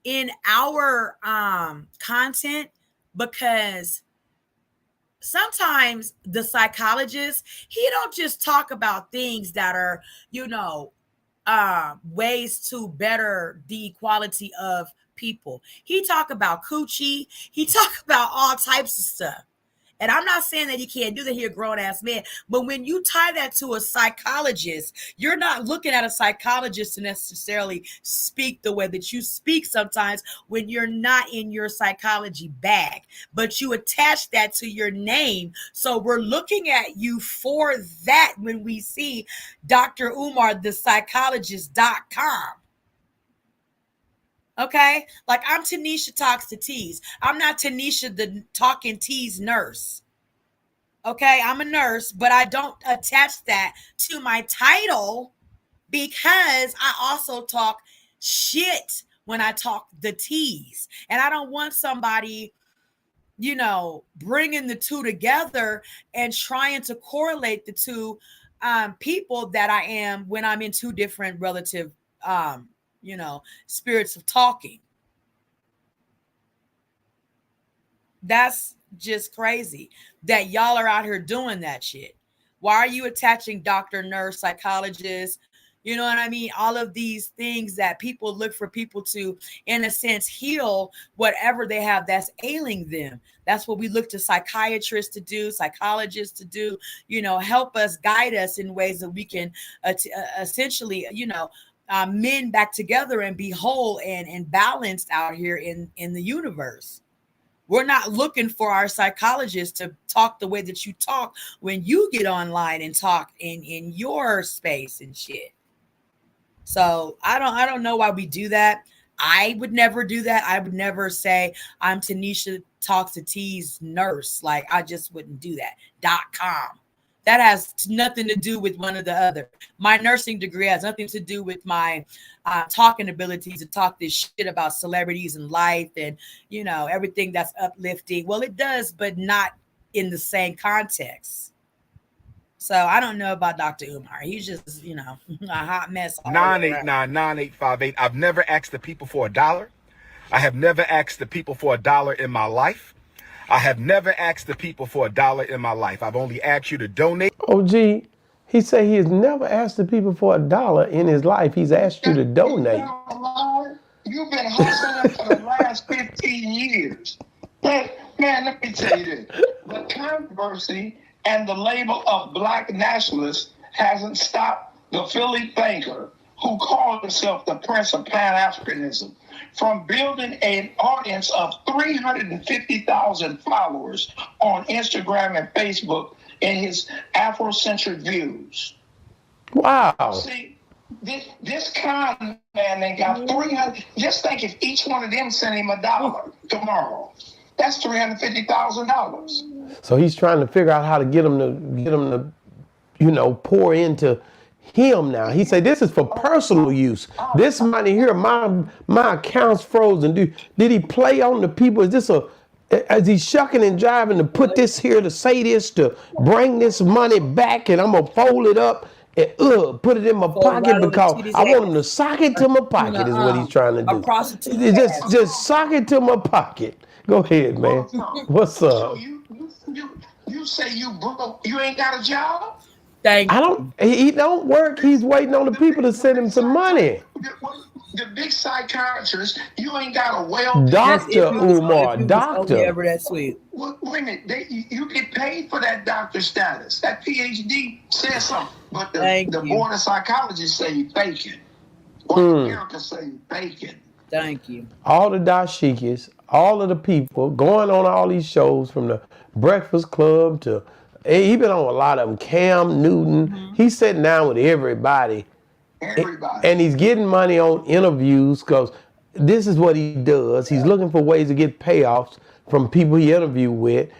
in our content because sometimes the psychologist, he don't just talk about things that are, ways to better the equality of people. He talk about coochie. He talk about all types of stuff. And I'm not saying that he can't do that. He a grown ass man. But when you tie that to a psychologist, you're not looking at a psychologist to necessarily speak the way that you speak sometimes when you're not in your psychology bag. But you attach that to your name. So we're looking at you for that when we see Dr. Umar, the psychologist.com. Okay, like I'm Tanisha Talks to Tease. I'm not Tanisha the Talking Tease nurse. Okay, I'm a nurse, but I don't attach that to my title because I also talk shit when I talk the tease. And I don't want somebody, bringing the two together and trying to correlate the two people that I am when I'm in two different relative spirits of talking. That's just crazy that y'all are out here doing that shit. Why are you attaching doctor, nurse, psychologist? You know what I mean? All of these things that people look for people to, in a sense, heal whatever they have that's ailing them. That's what we look to psychiatrists to do, psychologists to do, help us, guide us in ways that we can essentially, mend back together and be whole and balanced out here in the universe. We're not looking for our psychologist to talk the way that you talk when you get online and talk in your space and shit. So I don't know why we do that. I would never do that. I would never say I'm Tanisha Talks to Tease nurse. Like I just wouldn't do that. .com. That has nothing to do with one or the other. My nursing degree has nothing to do with my talking abilities to talk this shit about celebrities and life and, everything that's uplifting. Well, it does, but not in the same context. So I don't know about Dr. Umar. He's just, a hot mess. 989-9858. I've never asked the people for $1. I have never asked the people for $1 in my life. I have never asked the people for $1 in my life. I've only asked you to donate. OG, he said he has never asked the people for $1 in his life. He's asked you to donate. You've been hustling for the last 15 years. But, man, let me tell you this. The controversy and the label of black nationalist hasn't stopped the Philly thinker who called himself the Prince of Pan-Africanism from building an audience of 350,000 followers on Instagram and Facebook in his Afrocentric views. Wow. See, this con man, they got 300. Just think if each one of them sent him $1 tomorrow. That's $350,000. So he's trying to figure out how to get him to, you know, pour into him now. He said, this is for personal use. This money here, my account's frozen. Did he play on the people? Is he shucking and jiving to put this here, to say this, to bring this money back, and I'm going to fold it up and put it in my pocket because I want him to sock it to my pocket is what he's trying to do. Just sock it to my pocket. Go ahead, man. What's up? So you say you broke, you ain't got a job? He don't work. He's waiting on the people to send him some money. The big psychiatrist, you ain't got a well. Dr. Umar, doctor. Wait a minute, you get paid for that doctor status. That PhD says something, but the board of psychologists say you faking. Or America say you faking. Thank you. All the dashikis, all of the people going on all these shows, from the Breakfast Club to, he been on a lot of them, Cam Newton. He's sitting down with everybody. And he's getting money on interviews because this is what he does. He's looking for ways to get payoffs from people he interviewed with.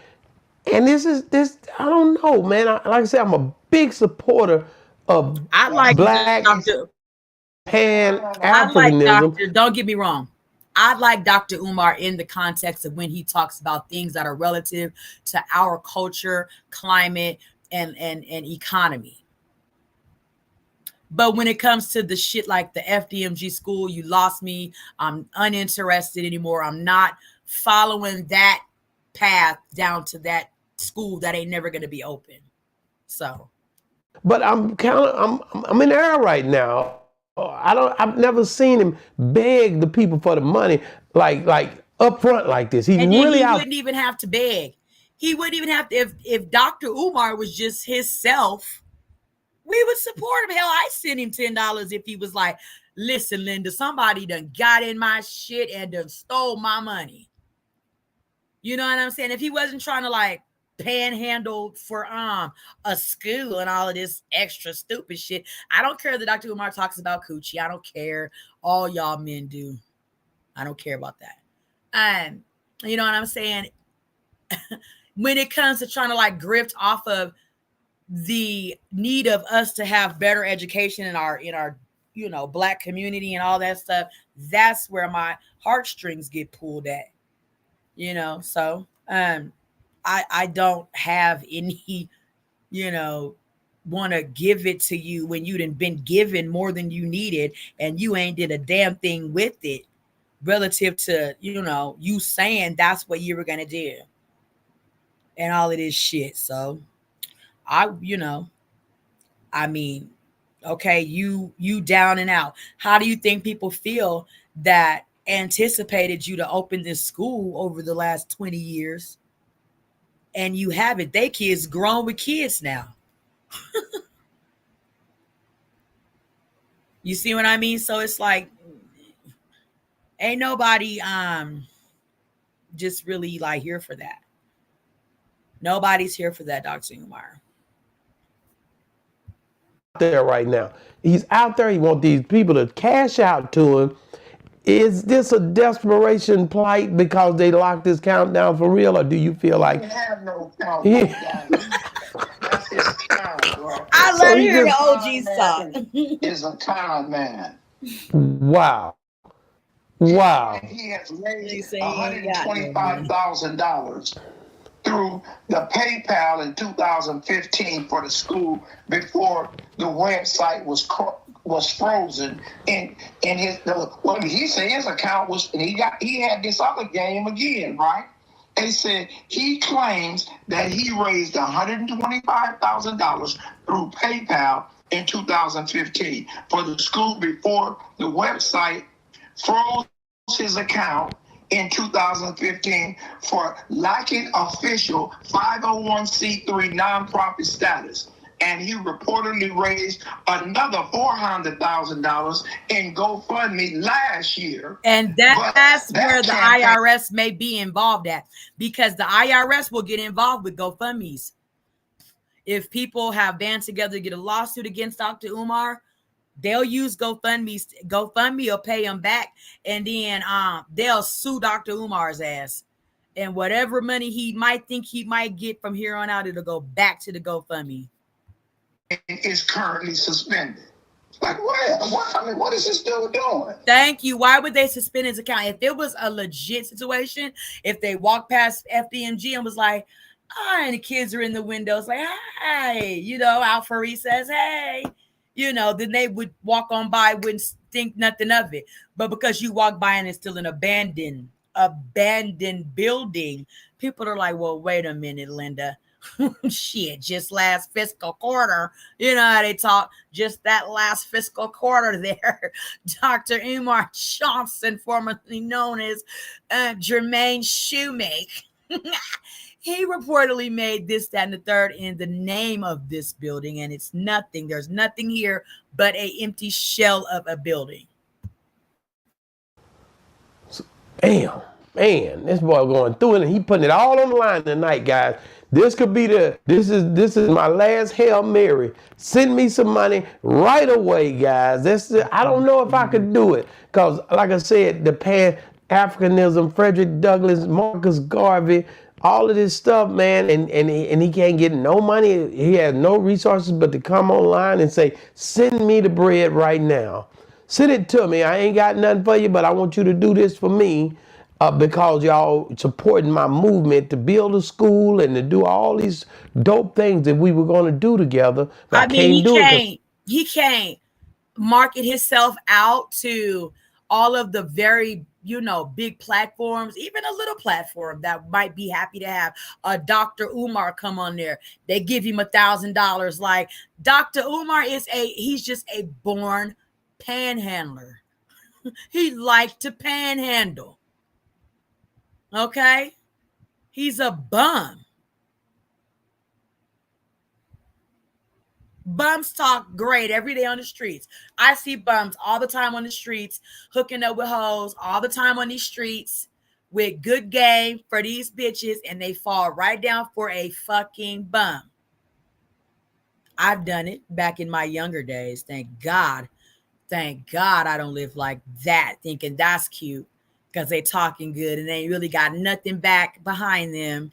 And this, I don't know, man. Like I said, I'm a big supporter of black pan-Africanism. Don't get me wrong. I like Dr. Umar in the context of when he talks about things that are relative to our culture, climate, and economy. But when it comes to the shit like the FDMG school, you lost me. I'm uninterested anymore. I'm not following that path down to that school that ain't never going to be open. So. But I'm in error right now. I've never seen him beg the people for the money like up front like this. He wouldn't even have to beg. He wouldn't even have to, if Dr. Umar was just himself, we would support him. Hell, I sent him $10 if he was like, listen, Linda, somebody done got in my shit and done stole my money. You know what I'm saying? If he wasn't trying to like panhandle for a school and all of this extra stupid shit. I don't care that Dr. Umar talks about coochie. I don't care. All y'all men do. I don't care about that. You know what I'm saying? When it comes to trying to like grift off of the need of us to have better education in our you know, black community and all that stuff, that's where my heartstrings get pulled at. You know, so I don't have any, you know, want to give it to you when you done been given more than you needed and you ain't did a damn thing with it relative to, you know, you saying that's what you were going to do and all of this shit. So you know, I mean, okay, you down and out. How do you think people feel that anticipated you to open this school over the last 20 years and you haven't? They kids grown with kids now. You see what I mean? So it's like, ain't nobody just really like here for that. Nobody's here for that, Dr. Umar. There right now. He's out there. He wants these people to cash out to him. Is this a desperation plight because they locked this countdown for real, or do you feel like He have no countdown? That's his kind, bro. I love hearing the OGs talk. Is a con man. Wow. He has raised $125,000 through the PayPal in 2015 for the school before the website was frozen. And he said his account was, and he had this other game again, right? They said he claims that he raised $125,000 through PayPal in 2015 for the school before the website froze his account in 2015 for lacking official 501c3 nonprofit status. And he reportedly raised another $400,000 in GoFundMe last year. And that's where the IRS may be involved at, because the IRS will get involved with GoFundMes. If people have band together to get a lawsuit against Dr. Umar, they'll use GoFundMe. GoFundMe will pay them back, and then they'll sue Dr. Umar's ass. And whatever money he might think he might get from here on out, it'll go back to the GoFundMe. Is currently suspended. Like what? I mean, what is this still doing? Thank you. Why would they suspend his account? If it was a legit situation, if they walked past FDMG and was like, oh, and the kids are in the windows like, hey, you know, Alfari says, hey, you know, then they would walk on by, wouldn't think nothing of it. But because you walk by and it's still an abandoned building, people are like, well, wait a minute, Linda. Shit, just last fiscal quarter, you know how they talk, just that last fiscal quarter there, Dr. Umar Johnson, formerly known as Jermaine Shoemake, he reportedly made this, that, and the third in the name of this building, and it's nothing. There's nothing here but an empty shell of a building. Damn, man, this boy going through it, and he putting it all on the line tonight, guys. This could be this is my last Hail Mary. Send me some money right away, guys. I don't know if I could do it. Because, like I said, the Pan-Africanism, Frederick Douglass, Marcus Garvey, all of this stuff, man, and he can't get no money. He has no resources but to come online and say, send me the bread right now. Send it to me. I ain't got nothing for you, but I want you to do this for me. Because y'all supporting my movement to build a school and to do all these dope things that we were going to do together. I mean, he can't market himself out to all of the very, you know, big platforms, even a little platform that might be happy to have a Dr. Umar come on there. They give him $1,000. Like, Dr. Umar he's just a born panhandler. He liked to panhandle. Okay, he's a bum. Bums talk great every day on the streets. I see bums all the time on the streets, hooking up with hoes all the time on these streets with good game for these bitches, and they fall right down for a fucking bum. I've done it back in my younger days. Thank God I don't live like that, thinking that's cute. Because they talking good and they ain't really got nothing back behind them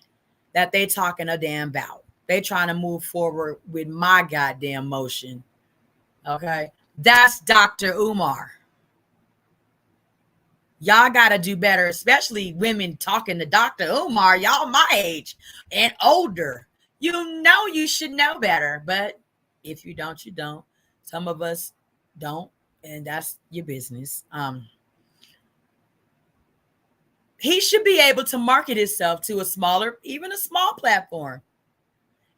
that they talking a damn about. They trying to move forward with my goddamn motion. Okay? That's Dr. Umar. Y'all got to do better, especially women talking to Dr. Umar. Y'all my age and older. You know you should know better. But if you don't, you don't. Some of us don't. And that's your business. He should be able to market himself to a smaller, even a small platform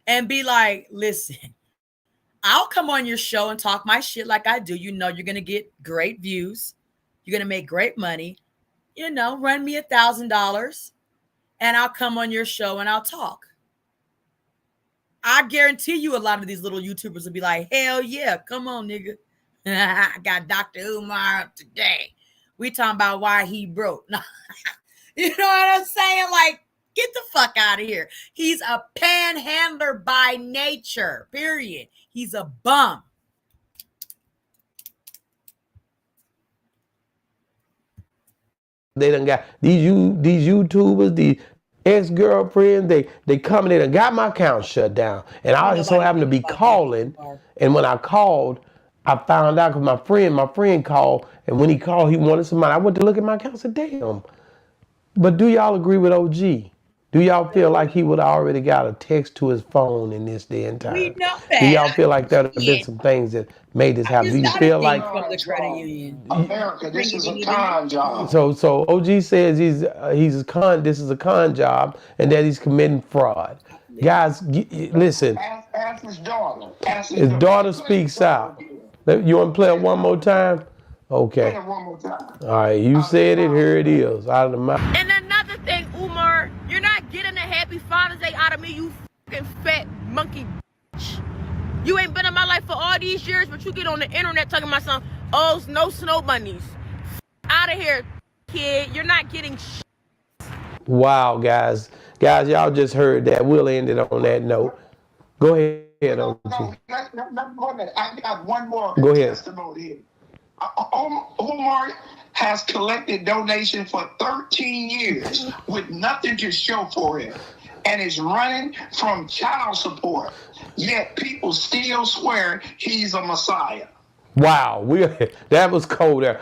and be like, listen, I'll come on your show and talk my shit like I do. You know, you're going to get great views. You're going to make great money. You know, run me $1,000 and I'll come on your show and I'll talk. I guarantee you a lot of these little YouTubers will be like, hell yeah, come on, nigga. I got Dr. Umar up today. We talking about why he broke. You know what I'm saying? Like, get the fuck out of here. He's a panhandler by nature, period. He's a bum. They done got these YouTubers, these ex-girlfriends, they come in and got my account shut down. And I just so happened to be calling. And when I called, I found out because my friend called. And when he called, he wanted some money. I went to look at my account and said, damn. But do y'all agree with OG? Do y'all feel like he would have already got a text to his phone in this day and time? We know that. Do y'all feel like there have been some things that made this happen? Do you feel like from the credit union? America, this is a con job. So OG says he's a con. This is a con job, and that he's committing fraud. Guys, listen. Ask his daughter. His daughter speaks out. You want to play it one more time? Okay. Play it one more time. All right, you said it. Here it is. Out of the mouth. And another thing, Umar, you're not getting a happy Father's Day out of me, you fucking fat monkey bitch. You ain't been in my life for all these years, but you get on the internet talking about some, oh, no snow bunnies. Out of here, kid. You're not getting shit. Wow, guys. Guys, y'all just heard that. We'll end it on that note. Go ahead, OG. No, wait a minute. I got one more Go ahead. testimony here. Umar has collected donations for 13 years with nothing to show for it, and is running from child support. Yet people still swear he's a messiah. Wow, that was cold there.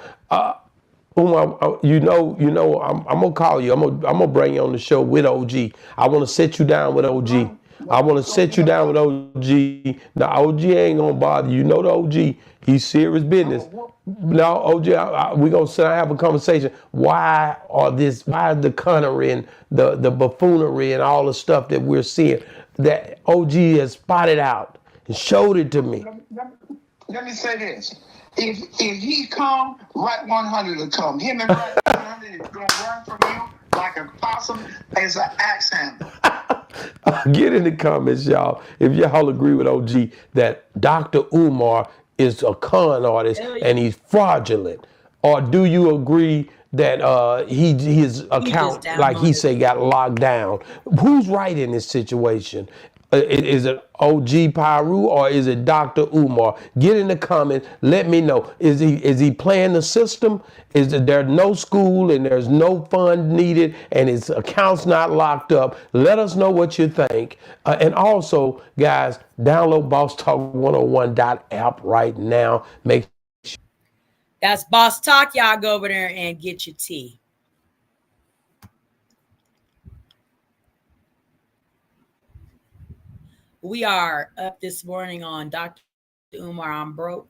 Umar, you know, I'm gonna call you. I'm gonna bring you on the show with OG. I want to sit you down with OG. I want to sit you down with OG. Now, OG ain't gonna bother you. You know the OG. He's serious business. No, OG, we gonna sit down and have a conversation. Why is the cunnery and the buffoonery and all the stuff that we're seeing that OG has spotted out and showed it to me? Let me say this. If he come, Right 100 will come. Him and Right 100 is going to run from you like a possum as an axe handle. Get in the comments, y'all, if y'all agree with OG that Dr. Umar is a con artist and he's fraudulent. Or do you agree that his account, like he say, got locked down? Who's right in this situation? Is it OG Pyru or is it Dr. Umar? Get in the comments. Let me know. Is he playing the system? Is there no school and there's no fund needed and his account's not locked up? Let us know what you think. And also, guys, download bosstalk101.app right now. Make sure. That's Boss Talk. Y'all go over there and get your tea. We are up this morning on Dr. Umar. I'm broke.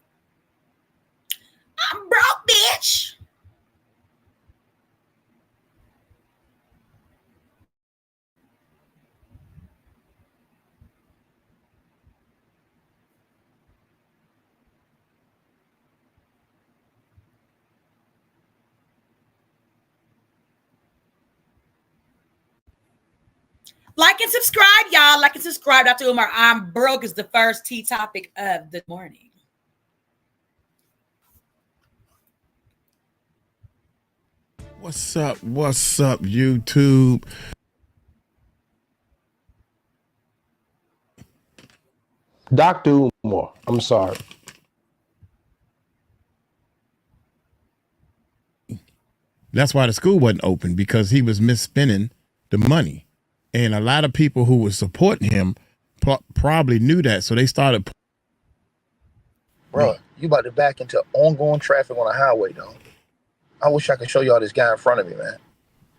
I'm broke, bitch. Like and subscribe, y'all. Like and subscribe. Dr. Umar, I'm broke is the first tea topic of the morning. What's up, YouTube? Dr. Umar, I'm sorry. That's why the school wasn't open, because he was misspending the money. And a lot of people who were supporting him probably knew that, so they started. Bro, you about to back into ongoing traffic on a highway, though. I wish I could show y'all this guy in front of me, man.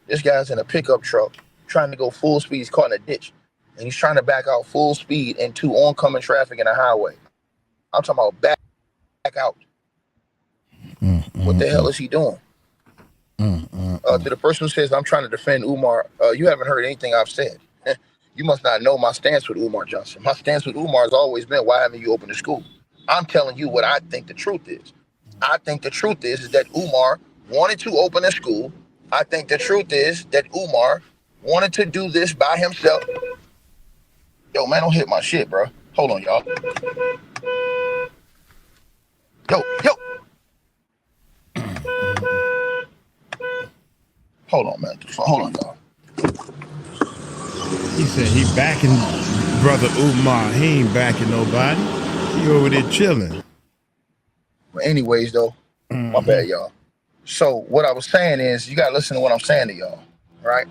This guy's in a pickup truck trying to go full speed. He's caught in a ditch, and he's trying to back out full speed into oncoming traffic in a highway. I'm talking about back out. What the hell is he doing? To the person who says I'm trying to defend Umar, you haven't heard anything I've said. You must not know my stance with Umar Johnson. My stance with Umar has always been, why haven't you opened the school? I'm telling you what I think the truth is. I think the truth is that Umar wanted to open a school. I think the truth is that Umar wanted to do this by himself. Yo, man, don't hit my shit, bro. Hold on, y'all. Yo. Hold on, man. Hold on, y'all. He said he backing brother Umar. He ain't backing nobody. He over there chilling. But anyways, though, my bad, y'all. So what I was saying is, you gotta listen to what I'm saying to y'all, right?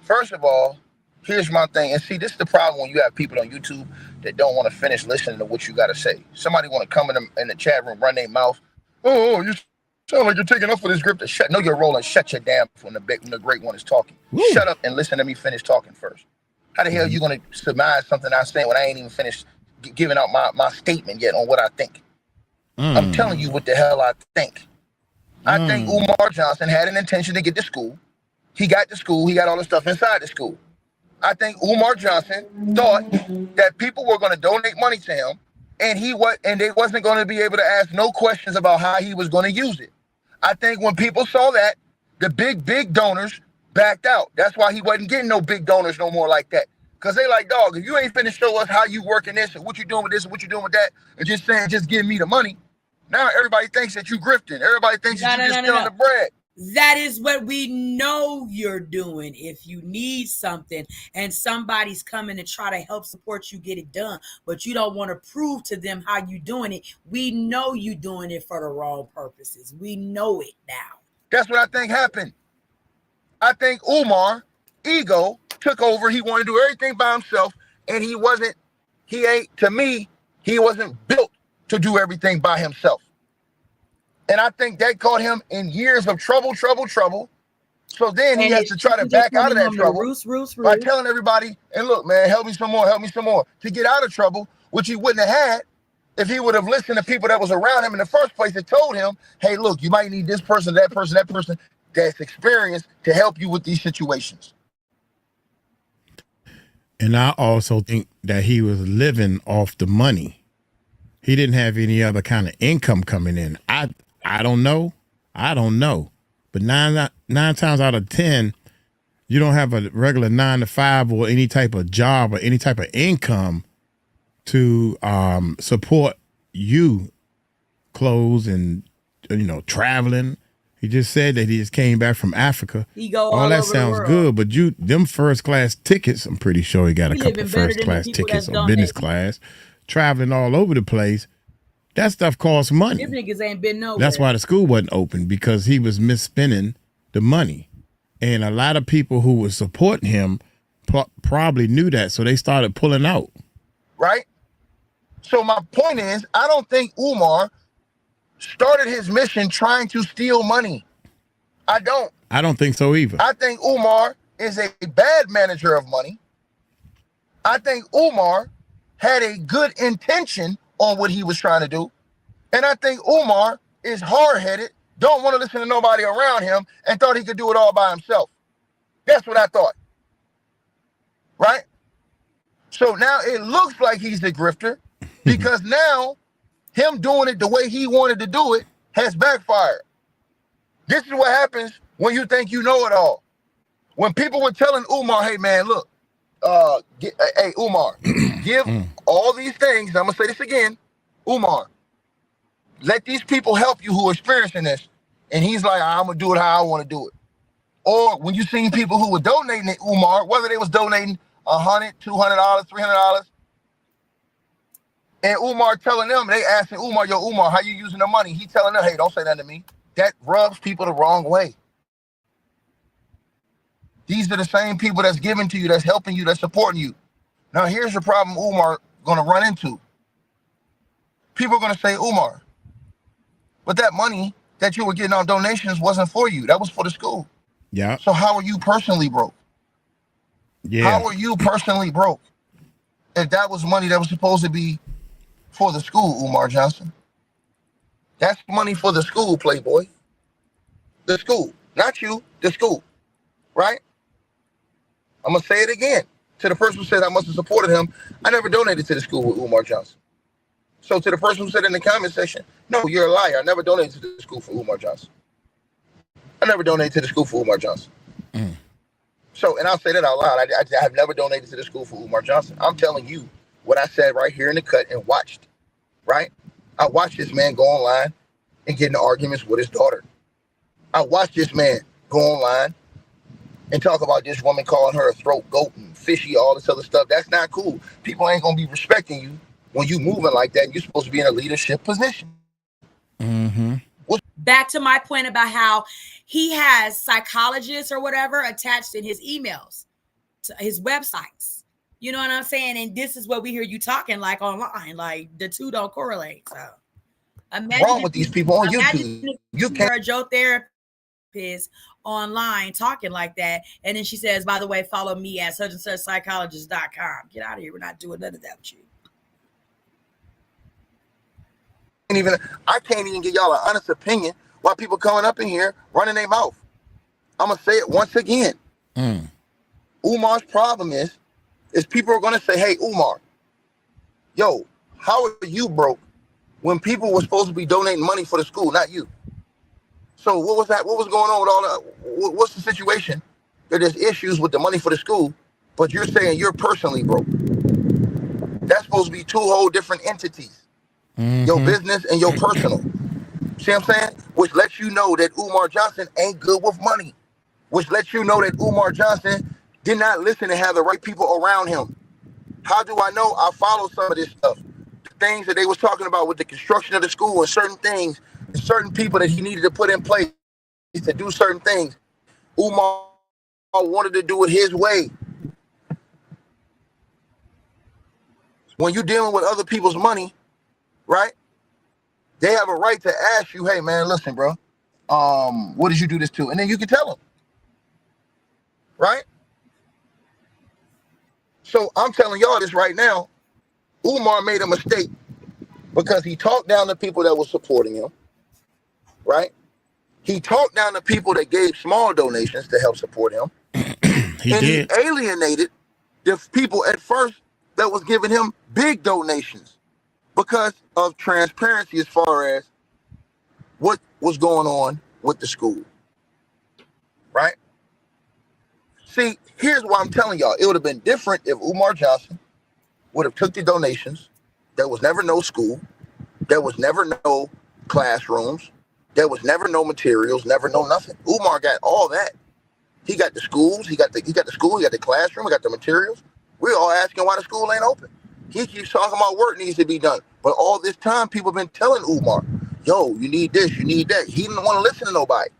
First of all, here's my thing. And see, this is the problem when you have people on YouTube that don't want to finish listening to what you gotta say. Somebody want to come in the chat room, run their mouth. Oh, you sound like you're taking up for this grip to shut. No, you're rolling. Shut your damn when the great one is talking. Woo. Shut up and listen to me finish talking first. How the hell are you gonna surmise something I'm saying when I ain't even finished giving out my statement yet on what I think? I'm telling you what the hell I think. I think Umar Johnson had an intention to get to school. He got to school. He got all the stuff inside the school. I think Umar Johnson thought that people were going to donate money to him, and they wasn't going to be able to ask no questions about how he was going to use it. I think when people saw that, the big donors backed out. That's why he wasn't getting no big donors no more like that. Because they like, dog, if you ain't finna show us how you working this and what you doing with this and what you doing with that, and just saying, just give me the money. Now everybody thinks that you grifting. Everybody thinks that you just stealing the bread. That is what we know you're doing. If you need something and somebody's coming to try to help support you get it done, but you don't want to prove to them how you doing it, we know you doing it for the wrong purposes. We know it now. That's what I think happened. I think Umar, ego, took over. He wanted to do everything by himself, and he wasn't built to do everything by himself. And I think that caught him in years of trouble. So then he has to try to back out of that trouble by telling everybody, and look, man, help me some more, to get out of trouble, which he wouldn't have had if he would have listened to people that was around him in the first place that told him, hey, look, you might need this person, that person that's experienced to help you with these situations. And I also think that he was living off the money. He didn't have any other kind of income coming in. I don't know. But nine times out of 10, you don't have a regular 9 to 5 or any type of job or any type of income to support you, clothes and traveling. He just said that he just came back from Africa. All that sounds good, but them first class tickets, I'm pretty sure he got a couple first class tickets or business class, traveling all over the place. That stuff costs money. These niggas ain't been nowhere. That's why the school wasn't open, because he was misspending the money. And a lot of people who were supporting him probably knew that, so they started pulling out. Right? So my point is, I don't think Umar started his mission trying to steal money. I don't think so either. I think Umar is a bad manager of money. I think Umar had a good intention on what he was trying to do. And I think Umar is hard-headed, don't want to listen to nobody around him, and thought he could do it all by himself. That's what I thought. Right? So now it looks like he's a grifter, because now him doing it the way he wanted to do it has backfired. This is what happens when you think you know it all. When people were telling Umar, hey man, look, hey Umar, give all these things. I'm gonna say this again, Umar, let these people help you who are experiencing this. And he's like, I'm gonna do it how I want to do it. Or when you seen people who were donating to Umar, whether they was donating $100, $200, $300, and Umar telling them, they asking Umar, yo, Umar, how you using the money? He telling them, hey, don't say nothing to me. That rubs people the wrong way. These are the same people that's giving to you, that's helping you, that's supporting you. Now, here's the problem Umar gonna run into. People are gonna say, Umar, but that money that you were getting on donations wasn't for you. That was for the school. Yeah. So how are you personally broke? Yeah. How are you personally broke if that was money that was supposed to be for the school, Umar Johnson? That's money for the school, Playboy. The school, not you, the school, right? I'm gonna say it again to the person who said I must have supported him. I never donated to the school with Umar Johnson. So to the person who said in the comment section, no, you're a liar. I never donated to the school for Umar Johnson. I never donated to the school for Umar Johnson. So, and I'll say that out loud. I have never donated to the school for Umar Johnson. I'm telling you what I said right here in the cut and watched, right? I watched this man go online and get in arguments with his daughter. I watched this man go online and talk about this woman calling her a throat goat and fishy, all this other stuff. That's not cool. People ain't going to be respecting you when you moving like that. You're supposed to be in a leadership position. Mm-hmm. Back to my point about how he has psychologists or whatever attached in his emails to his websites. You know what I'm saying? And this is what we hear you talking like online. Like the two don't correlate. So imagine wrong with these people on YouTube. You can't. Joe therapist online talking like that. And then she says, by the way, follow me at such and such psychologist.com. Get out of here. We're not doing none of that with you. I can't even give y'all an honest opinion while people coming up in here running their mouth. I'm going to say it once again. Umar's problem is people are going to say, hey, Umar, yo, how are you broke when people were supposed to be donating money for the school, not you? So what was that? What was going on with all that? What's the situation? That there's issues with the money for the school, but you're saying you're personally broke. That's supposed to be two whole different entities. Your business and your personal. See what I'm saying? Which lets you know that Umar Johnson ain't good with money. Which lets you know that Umar Johnson did not listen and have the right people around him. How do I know? I follow some of this stuff. The things that they was talking about with the construction of the school and certain things, and certain people that he needed to put in place to do certain things. Umar wanted to do it his way. When you're dealing with other people's money, right? They have a right to ask you, hey man, listen, bro, what did you do this to? And then you can tell them, right? So I'm telling y'all this right now. Umar made a mistake because he talked down to people that were supporting him, right? He talked down to people that gave small donations to help support him. He alienated the people at first that was giving him big donations because of transparency as far as what was going on with the school, right? See, here's what I'm telling y'all. It would have been different if Umar Johnson would have took the donations. There was never no school. There was never no classrooms. There was never no materials, never no nothing. Umar got all that. He got the schools, he got the school, he got the classroom, he got the materials. We're all asking why the school ain't open. He keeps talking about work needs to be done. But all this time, people been telling Umar, yo, you need this, you need that. He didn't want to listen to nobody,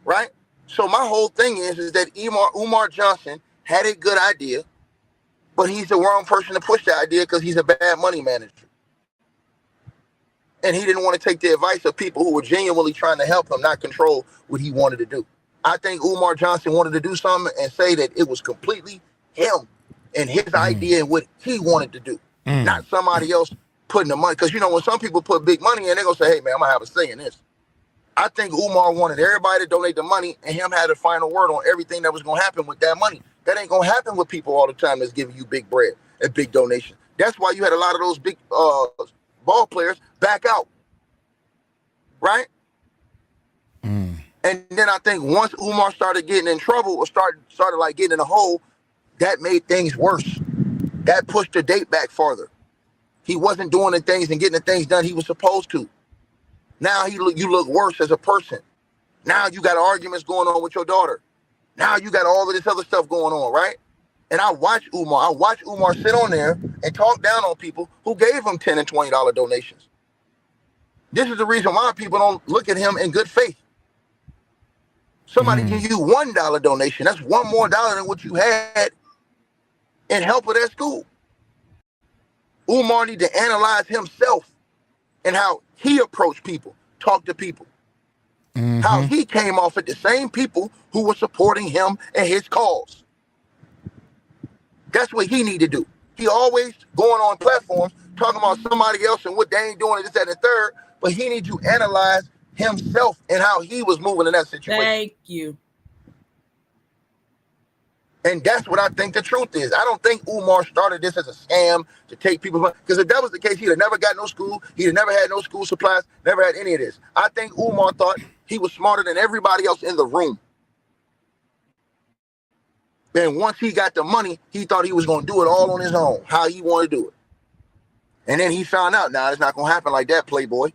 right? So my whole thing is that Umar Johnson had a good idea, but he's the wrong person to push the idea because he's a bad money manager. And he didn't want to take the advice of people who were genuinely trying to help him, not control what he wanted to do. I think Umar Johnson wanted to do something and say that it was completely him and his idea and what he wanted to do, not somebody else putting the money. Because, you know, when some people put big money in, they're going to say, hey, man, I'm going to have a say in this. I think Umar wanted everybody to donate the money and him had the final word on everything that was going to happen with that money. That ain't going to happen with people all the time that's giving you big bread and big donations. That's why you had a lot of those big ball players back out, right? And then I think once Umar started getting in trouble or started like getting in a hole, that made things worse. That pushed the date back farther. He wasn't doing the things and getting the things done he was supposed to. Now you look worse as a person. Now you got arguments going on with your daughter. Now you got all of this other stuff going on, right? And I watch Umar sit on there and talk down on people who gave him $10 and $20 donations. This is the reason why people don't look at him in good faith. Somebody give you $1 donation. That's one more dollar than what you had in help with that school. Umar need to analyze himself and how he approached people, talked to people. How he came off at the same people who were supporting him and his cause. That's what he need to do. He always going on platforms talking about somebody else and what they ain't doing, this, that, and the third, but he need to analyze himself and how he was moving in that situation. Thank you. And that's what I think the truth is. I don't think Umar started this as a scam to take people's money. Because if that was the case, he'd have never got no school. He'd have never had no school supplies, never had any of this. I think Umar thought he was smarter than everybody else in the room. Then once he got the money, he thought he was going to do it all on his own, how he wanted to do it. And then he found out, nah, it's not going to happen like that, Playboy.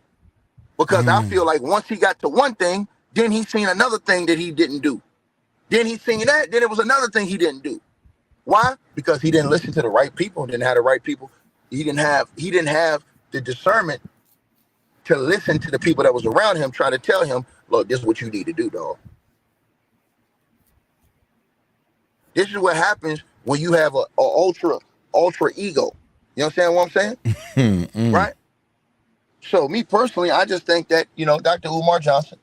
Because I feel like once he got to one thing, then he seen another thing that he didn't do. Then he seen that, then it was another thing he didn't do. Why? Because he didn't listen to the right people, didn't have the right people. He didn't have the discernment to listen to the people that was around him trying to tell him, look, this is what you need to do, dog. This is what happens when you have a ultra ego. You understand what I'm saying? Right? So me personally, I just think that, you know, Dr. Umar Johnson,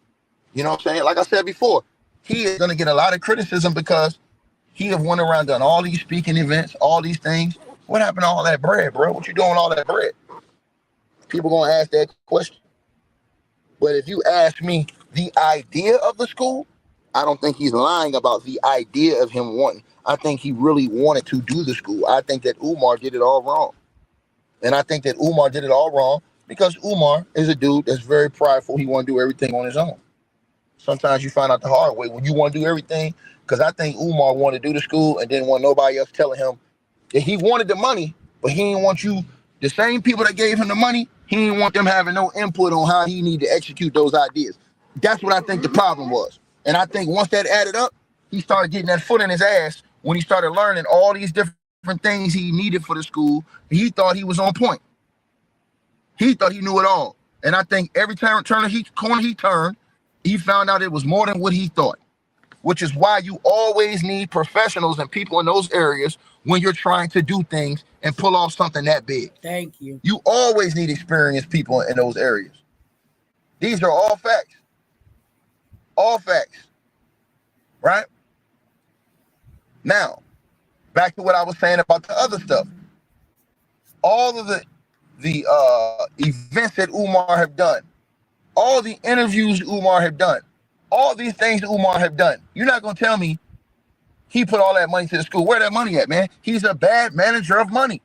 you know what I'm saying? Like I said before, he is going to get a lot of criticism because he have went around, done all these speaking events, all these things. What happened to all that bread, bro? What you doing with all that bread? People going to ask that question. But if you ask me the idea of the school, I don't think he's lying about the idea of him wanting. I think he really wanted to do the school. I think that Umar did it all wrong. And I think that Umar did it all wrong because Umar is a dude that's very prideful. He want to do everything on his own. Sometimes you find out the hard way when you want to do everything, because I think Umar wanted to do the school and didn't want nobody else telling him that he wanted the money, but he didn't want you The same people that gave him the money, he didn't want them having no input on how he need to execute those ideas. That's what I think the problem was. And I think once that added up, he started getting that foot in his ass when he started learning all these different things he needed for the school. He thought he was on point. He thought he knew it all. And I think every corner he turned, he found out it was more than what he thought, which is why you always need professionals and people in those areas when you're trying to do things and pull off something that big. Thank you. You always need experienced people in those areas. These are all facts. All facts. Right? Now, back to what I was saying about the other stuff. All of the events that Umar have done, all the interviews Umar have done, all these things that Umar have done. You're not going to tell me he put all that money to the school. Where that money at, man? He's a bad manager of money.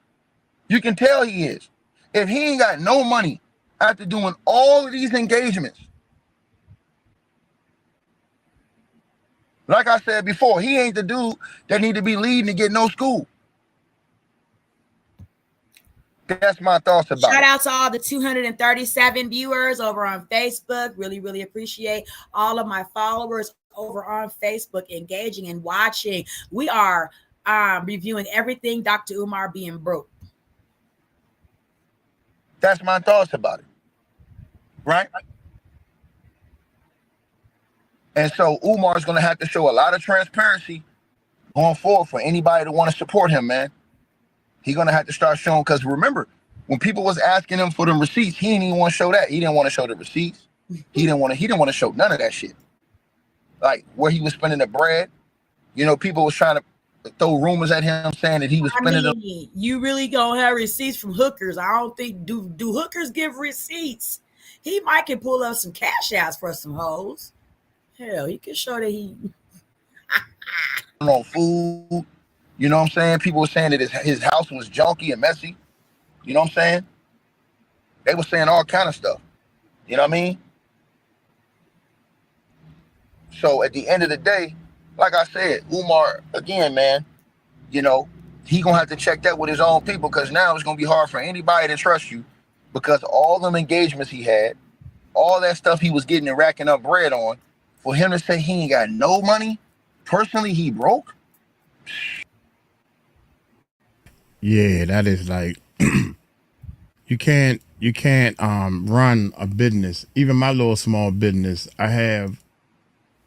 You can tell he is. If he ain't got no money after doing all of these engagements, like I said before, he ain't the dude that need to be leading to get no school. That's my thoughts about it. Shout out to all the 237 viewers over on Facebook. Really, really appreciate all of my followers over on Facebook engaging and watching. We are reviewing everything Dr. Umar being broke. That's my thoughts about it. Right? And so Umar is going to have to show a lot of transparency going forward for anybody to want to support him, man. He's going to have to start showing, because remember, when people was asking him for them receipts, he didn't even want to show that. He didn't want to show the receipts. He didn't want to show none of that shit. Like where he was spending the bread. You know, people was trying to throw rumors at him saying that he was spending them. You really gonna have receipts from hookers? I don't think do hookers give receipts? He might can pull up some cash outs for some hoes. Hell, he can show that he on food. You know what I'm saying? People were saying that his house was junky and messy. You know what I'm saying? They were saying all kind of stuff. You know what I mean? So at the end of the day, like I said, Umar, again, man, you know, he gonna have to check that with his own people, because now it's gonna be hard for anybody to trust you, because all them engagements he had, all that stuff he was getting and racking up bread on, for him to say he ain't got no money, personally he broke. Yeah, that is like you can't run a business. Even my little small business, I have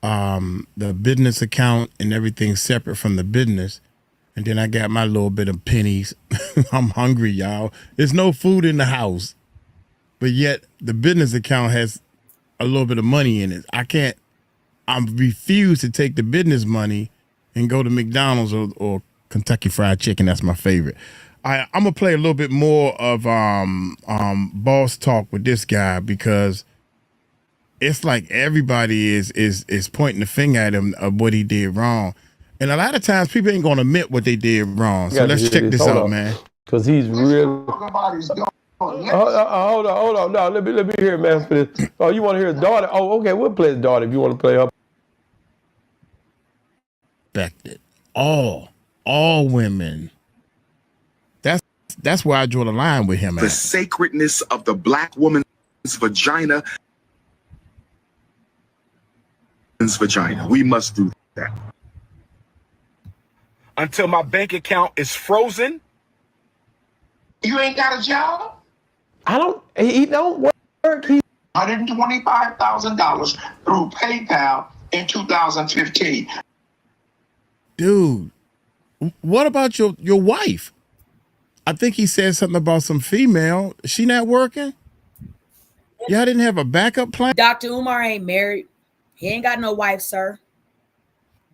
the business account and everything separate from the business, and then I got my little bit of pennies. I'm hungry, y'all. There's no food in the house, but yet the business account has a little bit of money in it. I refuse to take the business money and go to McDonald's or Kentucky Fried Chicken. That's my favorite. I'm gonna play a little bit more of boss talk with this guy, because it's like everybody is pointing the finger at him of what he did wrong, and a lot of times people ain't gonna admit what they did wrong. So let's check this out, man. Because he's real. Hold on. No, let me hear man for this. Oh, you want to hear his daughter? Oh, okay, we'll play his daughter if you want to play her. Respected all women. That's where I draw the line with him. The sacredness of the black woman's vagina. We must do that. Until my bank account is frozen. You ain't got a job? He don't work. He $125,000 through PayPal in 2015. Dude, what about your wife? I think he said something about some female. She not working? Y'all didn't have a backup plan? Dr. Umar ain't married. He ain't got no wife, sir.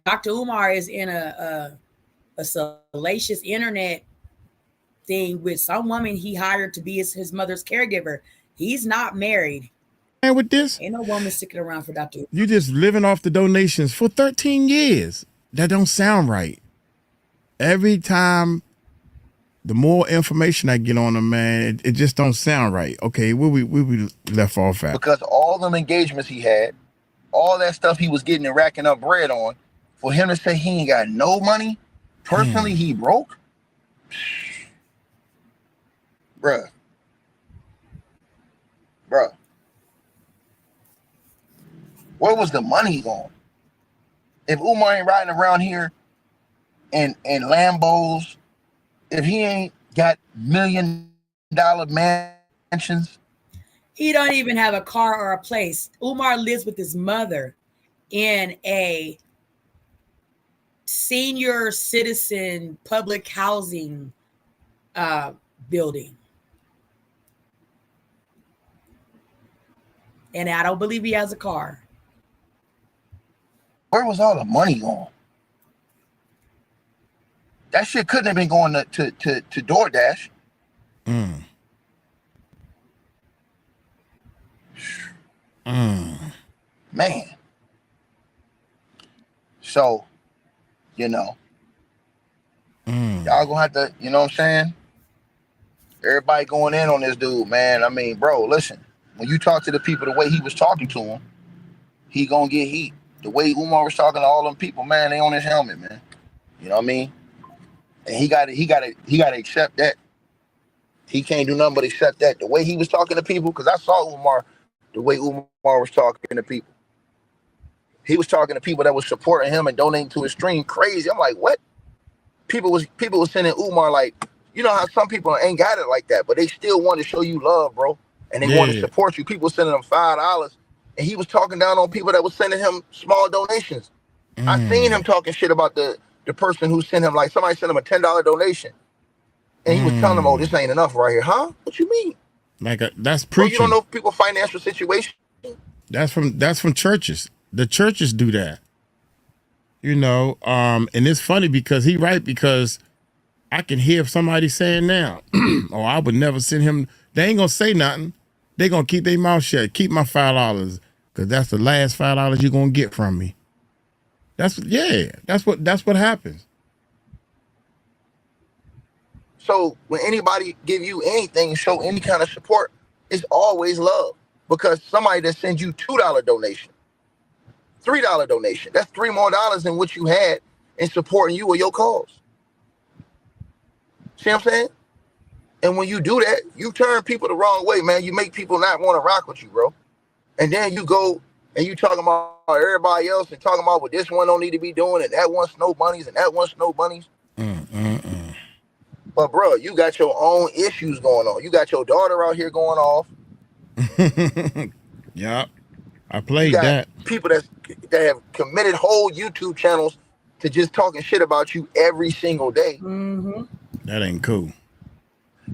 Dr. Umar is in a salacious internet thing with some woman he hired to be his mother's caregiver. He's not married. And with this, ain't no woman sticking around for Dr. Umar. You just living off the donations for 13 years. That don't sound right. Every time, the more information I get on him, man, it just don't sound right. Okay, where we left off at? Because all them engagements he had, all that stuff he was getting and racking up bread on, for him to say he ain't got no money, personally he broke. Bruh. Where was the money going? If Umar ain't riding around here in Lambos, if he ain't got $1 million mansions. He don't even have a car or a place. Umar lives with his mother in a senior citizen public housing building. And I don't believe he has a car. Where was all the money going? That shit couldn't have been going to DoorDash. Man. So, you know, y'all gonna have to, you know what I'm saying? Everybody going in on this dude, man. I mean, bro, listen. When you talk to the people the way he was talking to them, he gonna get heat. The way Umar was talking to all them people, man, they on his helmet, man. You know what I mean? And he gotta accept that. He can't do nothing but accept that. The way he was talking to people, because I saw Umar, the way Umar was talking to people. He was talking to people that was supporting him and donating to his stream. Crazy. I'm like, what? People was sending Umar, like, you know how some people ain't got it like that, but they still want to show you love, bro. And they want to support you. People sending him $5. And he was talking down on people that was sending him small donations. I seen him talking shit about the person who sent him, like somebody sent him a $10 donation. And he was telling them, oh, this ain't enough right here. Huh? What you mean? That's Bro, preaching. you don't know people's financial situation? That's from churches. The churches do that. You know, and it's funny because he right, because I can hear somebody saying now, oh, I would never send him. They ain't gonna say nothing. They gonna keep their mouth shut. Keep my $5 because that's the last $5 you're gonna get from me. That's what happens. So when anybody give you anything, show any kind of support, it's always love. Because somebody that sends you $2 donation, $3 donation, that's $3 more than what you had in supporting you or your cause. See what I'm saying? And when you do that, you turn people the wrong way, man. You make people not want to rock with you, bro. And then you go and you talking about everybody else and talking about what this one don't need to be doing and that wants no bunnies and that wants no bunnies. But bro, you got your own issues going on. You got your daughter out here going off. Yep. I played that. People that have committed whole YouTube channels to just talking shit about you every single day. That ain't cool.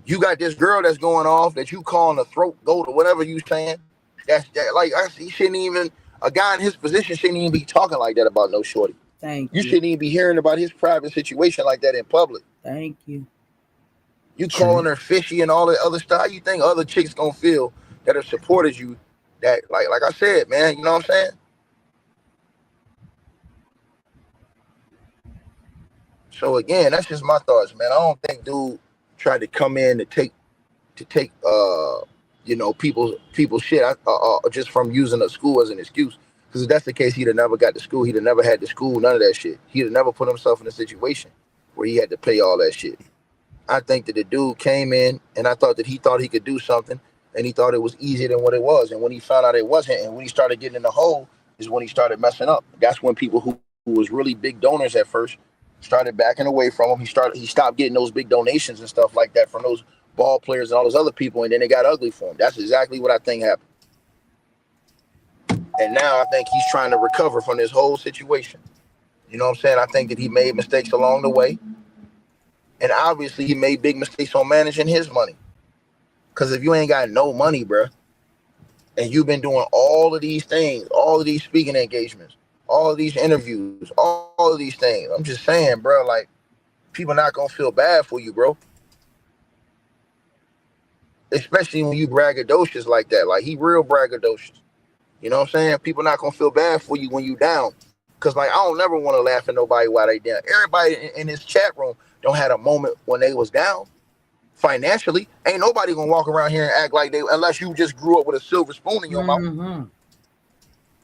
You got this girl that's going off that you calling a throat goat or whatever you saying. He shouldn't even, a guy in his position shouldn't even be talking like that about no shorty. Thank you. You shouldn't even be hearing about his private situation like that in public. Thank you. You calling her fishy and all that other stuff. How you think other chicks gonna feel that have supported you? That like I said, man, you know what I'm saying? So again, that's just my thoughts, man. I don't think dude tried to come in to take you know, people's shit just from using a school as an excuse. Because if that's the case, he'd have never got to school. He'd have never had the school, none of that shit. He'd have never put himself in a situation where he had to pay all that shit. I think that the dude came in and I thought that he thought he could do something and he thought it was easier than what it was. And when he found out it wasn't, and when he started getting in the hole is when he started messing up. That's when people who was really big donors at first started backing away from him. He stopped getting those big donations and stuff like that from those ball players and all those other people, and then it got ugly for him. That's exactly what I think happened. And now I think he's trying to recover from this whole situation. You know what I'm saying? I think that he made mistakes along the way. And obviously he made big mistakes on managing his money. Because if you ain't got no money, bruh, and you've been doing all of these things, all of these speaking engagements, all of these interviews, all of these things, I'm just saying, bro, like, people not going to feel bad for you, bro. Especially when you braggadocious like that. Like, he real braggadocious. You know what I'm saying? People not going to feel bad for you when you down. Because, like, I don't never want to laugh at nobody while they down. Everybody in this chat room don't had a moment when they was down financially. Ain't nobody gonna walk around here and act like they, unless you just grew up with a silver spoon in your mouth.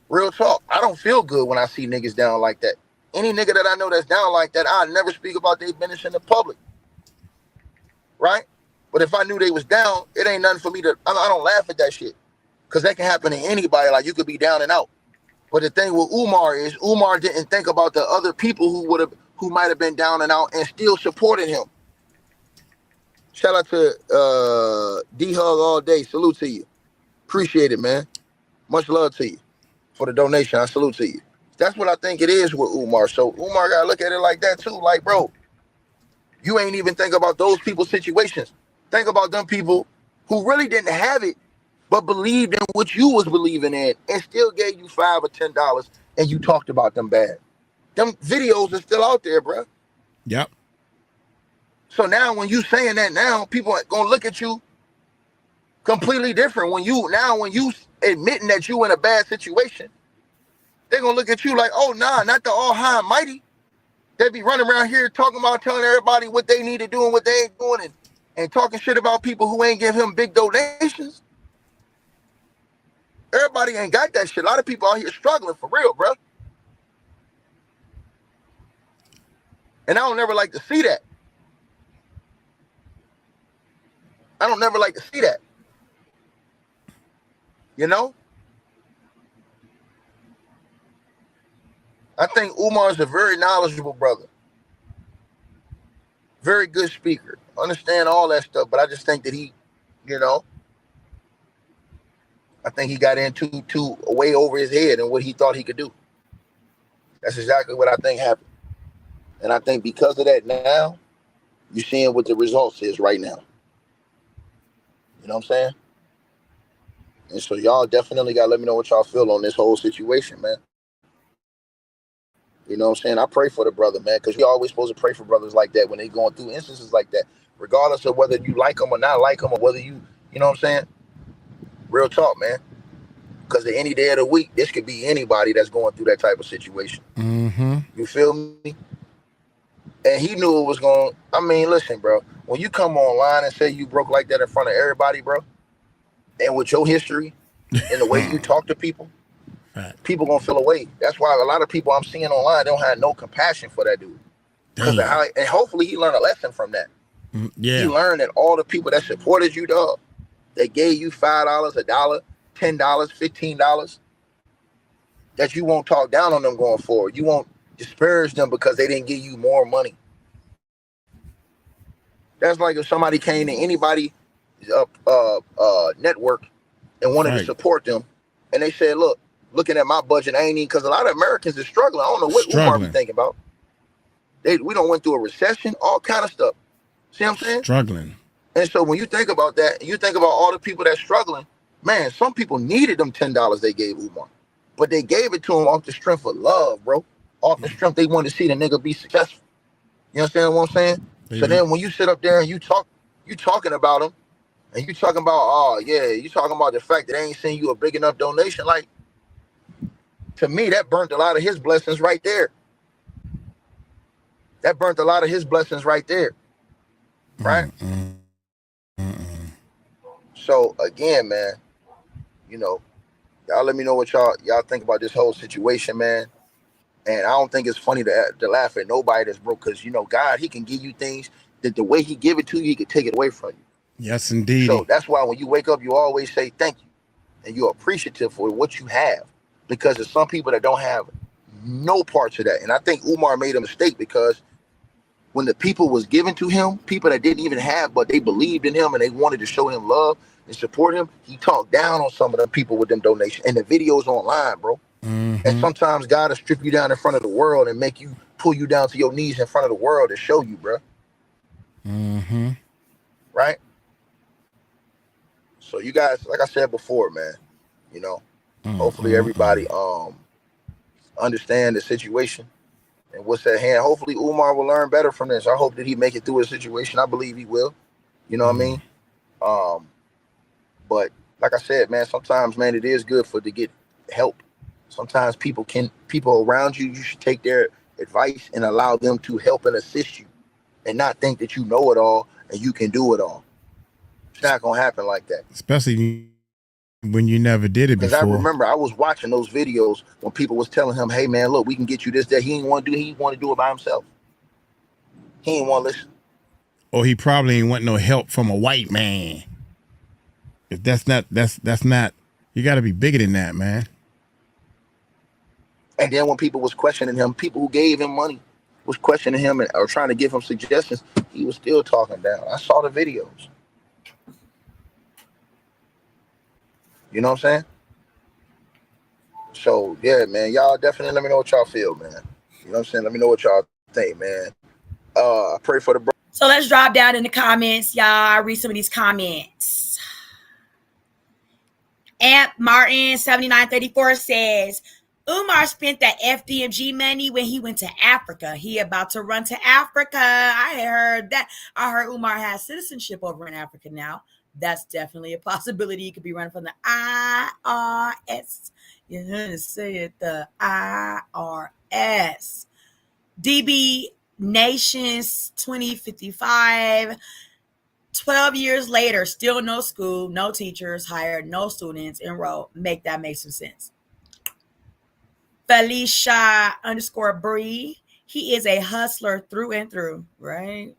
Real talk. I don't feel good when I see niggas down like that. Any nigga that I know that's down like that, I never speak about their business in the public. Right? But if I knew they was down, it ain't nothing for me to. I don't laugh at that shit, because that can happen to anybody. Like, you could be down and out. But the thing with Umar is Umar didn't think about the other people who might have been down and out and still supported him. Shout out to D-Hug all day. Salute to you. Appreciate it, man. Much love to you for the donation. I salute to you. That's what I think it is with Umar. So Umar got to look at it like that too. Like, bro, you ain't even think about those people's situations. Think about them people who really didn't have it, but believed in what you was believing in and still gave you $5 or $10 and you talked about them bad. Them videos are still out there, bro. Yep. So now when you saying that now, people are going to look at you completely different. When you admitting that you in a bad situation, they're going to look at you like, oh, nah, not the all high and mighty. They be running around here talking about telling everybody what they need to do and what they ain't doing and talking shit about people who ain't give him big donations. Everybody ain't got that shit. A lot of people out here struggling for real, bro. And I don't never like to see that. I don't never like to see that. You know? I think Umar is a very knowledgeable brother. Very good speaker. Understand all that stuff, but I just think that he, you know, I think he got in too way over his head and what he thought he could do. That's exactly what I think happened. And I think because of that now, you're seeing what the results is right now. You know what I'm saying? And so y'all definitely got to let me know what y'all feel on this whole situation, man. You know what I'm saying? I pray for the brother, man, because we always supposed to pray for brothers like that when they going through instances like that, regardless of whether you like them or not like them or whether you know what I'm saying? Real talk, man. Because at any day of the week, this could be anybody that's going through that type of situation. Mm-hmm. You feel me? And he knew it was going to, I mean, listen, bro, when you come online and say you broke like that in front of everybody, bro, and with your history and the way you talk to people, people going to feel away. That's why a lot of people I'm seeing online don't have no compassion for that dude. Because of how, and hopefully he learned a lesson from that. Yeah. He learned that all the people that supported you, dog, they gave you $5, $1, $10, $15, that you won't talk down on them going forward. You won't disparage them because they didn't give you more money. That's like if somebody came to anybody's network and wanted to support them, and they said, look, looking at my budget, I ain't even, because a lot of Americans are struggling. I don't know what Umar be thinking about. We don't went through a recession, all kind of stuff. See what I'm saying? Struggling. And so when you think about that, you think about all the people that's struggling, man, some people needed them $10 they gave Umar. But they gave it to him off the strength of love, bro. Off the strength they wanted to see the nigga be successful. You understand what I'm saying? So then when you sit up there and you talking about him, and you talking about, oh yeah, you talking about the fact that they ain't send you a big enough donation, like, to me, that burnt a lot of his blessings right there. That burnt a lot of his blessings right there. Right? So again, man, you know, y'all let me know what y'all think about this whole situation, man. And I don't think it's funny to laugh at nobody that's broke, because, you know, God, he can give you things that the way he give it to you, he can take it away from you. Yes, indeed. So that's why when you wake up, you always say thank you. And you're appreciative for what you have. Because there's some people that don't have no parts of that. And I think Umar made a mistake, because when the people was given to him, people that didn't even have, but they believed in him and they wanted to show him love and support him, he talked down on some of them people with them donations. And the videos online, bro. Mm-hmm. And sometimes God will strip you down in front of the world and make you pull you down to your knees in front of the world to show you, bro. Mm-hmm. Right? So you guys, like I said before, man, you know, hopefully everybody understand the situation and what's at hand. Hopefully Umar will learn better from this. I hope that he make it through his situation. I believe he will. You know what I mean? But like I said, man, sometimes, man, it is good to get help. Sometimes people around you, you should take their advice and allow them to help and assist you, and not think that you know it all and you can do it all. It's not going to happen like that. Especially when you never did it before. Because I remember I was watching those videos when people was telling him, hey, man, look, we can get you this, that. He didn't want to do it. He wanted to do it by himself. He didn't want to listen. or he probably ain't want no help from a white man. If that's not, you got to be bigger than that, man. And then when people was questioning him, people who gave him money was questioning him or trying to give him suggestions, he was still talking down. I saw the videos. You know what I'm saying? So yeah, man, y'all definitely let me know what y'all feel, man. You know what I'm saying? Let me know what y'all think, man. I pray for the bro. So let's drop down in the comments, y'all. I read some of these comments. Amp Martin 7934 says, Umar spent that FDMG money when he went to Africa. He about to run to Africa. I heard that. I heard Umar has citizenship over in Africa now. That's definitely a possibility. He could be running from the IRS. You heard to say it, the IRS. DB Nations 2055. 12 years later, still no school, no teachers hired, no students enrolled. Make some sense. Felicia _ Bree. He is a hustler through and through, right?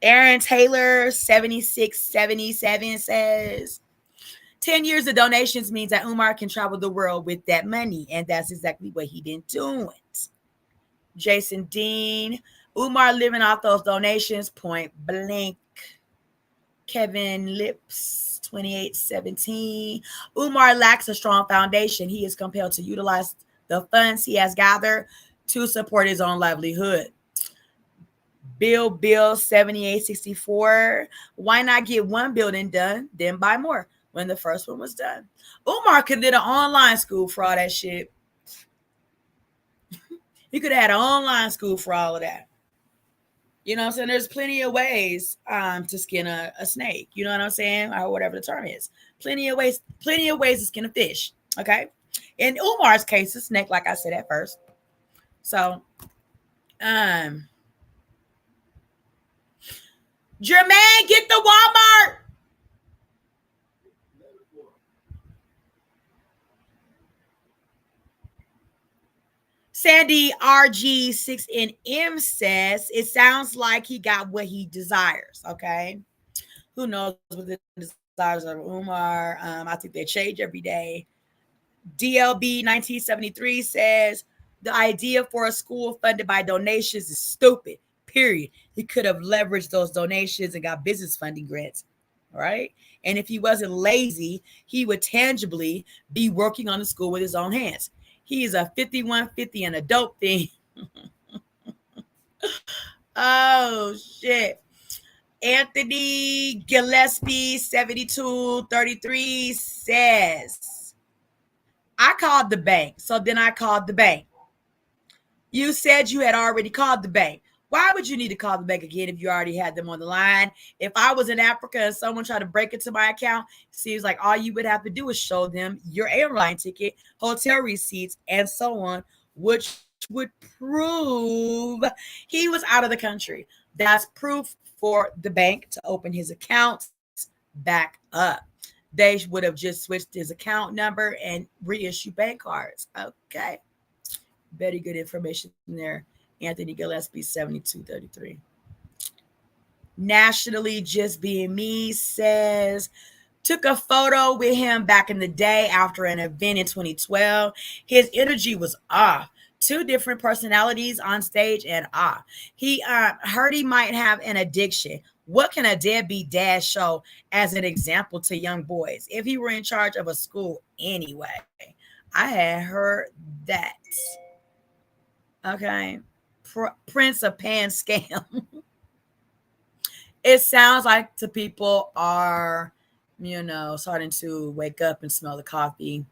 Aaron Taylor 7677 says, 10 years of donations means that Umar can travel the world with that money, and that's exactly what he been doing. Jason Dean, Umar living off those donations, point blank. Kevin Lips 2817. Umar lacks a strong foundation. He is compelled to utilize the funds he has gathered to support his own livelihood. Bill 7864. Why not get one building done, then buy more when the first one was done? Umar could did an online school for all that shit. He could have had an online school for all of that. You know what I'm saying? There's plenty of ways to skin a snake. You know what I'm saying? Or whatever the term is. Plenty of ways to skin a fish. Okay. In Umar's case, a snake, like I said at first. So, Jermaine, get the Walmart. Sandy RG6NM says, it sounds like he got what he desires. Okay. Who knows what the desires of Umar? I think they change every day. DLB 1973 says, the idea for a school funded by donations is stupid, period. He could have leveraged those donations and got business funding grants. All right. And if he wasn't lazy, he would tangibly be working on the school with his own hands. He is a 5150 and a dope thing. Oh, shit. Anthony Gillespie 7233 says, I called the bank. So then I called the bank. You said you had already called the bank. Why would you need to call the bank again if you already had them on the line? If I was in Africa and someone tried to break into my account, it seems like all you would have to do is show them your airline ticket, hotel receipts, and so on, which would prove he was out of the country. That's proof for the bank to open his accounts back up. They would have just switched his account number and reissue bank cards. Okay. Very good information there. Anthony Gillespie, 7233. Nationally Just Being Me says, took a photo with him back in the day after an event in 2012. His energy was off. Two different personalities on stage and off. He heard he might have an addiction. What can a deadbeat dad show as an example to young boys if he were in charge of a school anyway? I had heard that. Okay. Prince of Pan scam. It sounds like the people are, starting to wake up and smell the coffee.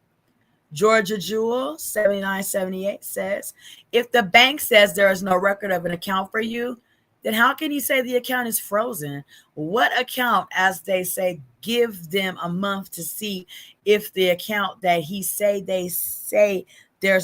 Georgia Jewel 7978 says, if the bank says there is no record of an account for you, then how can you say the account is frozen? What account, as they say, give them a month to see if the account that they say there's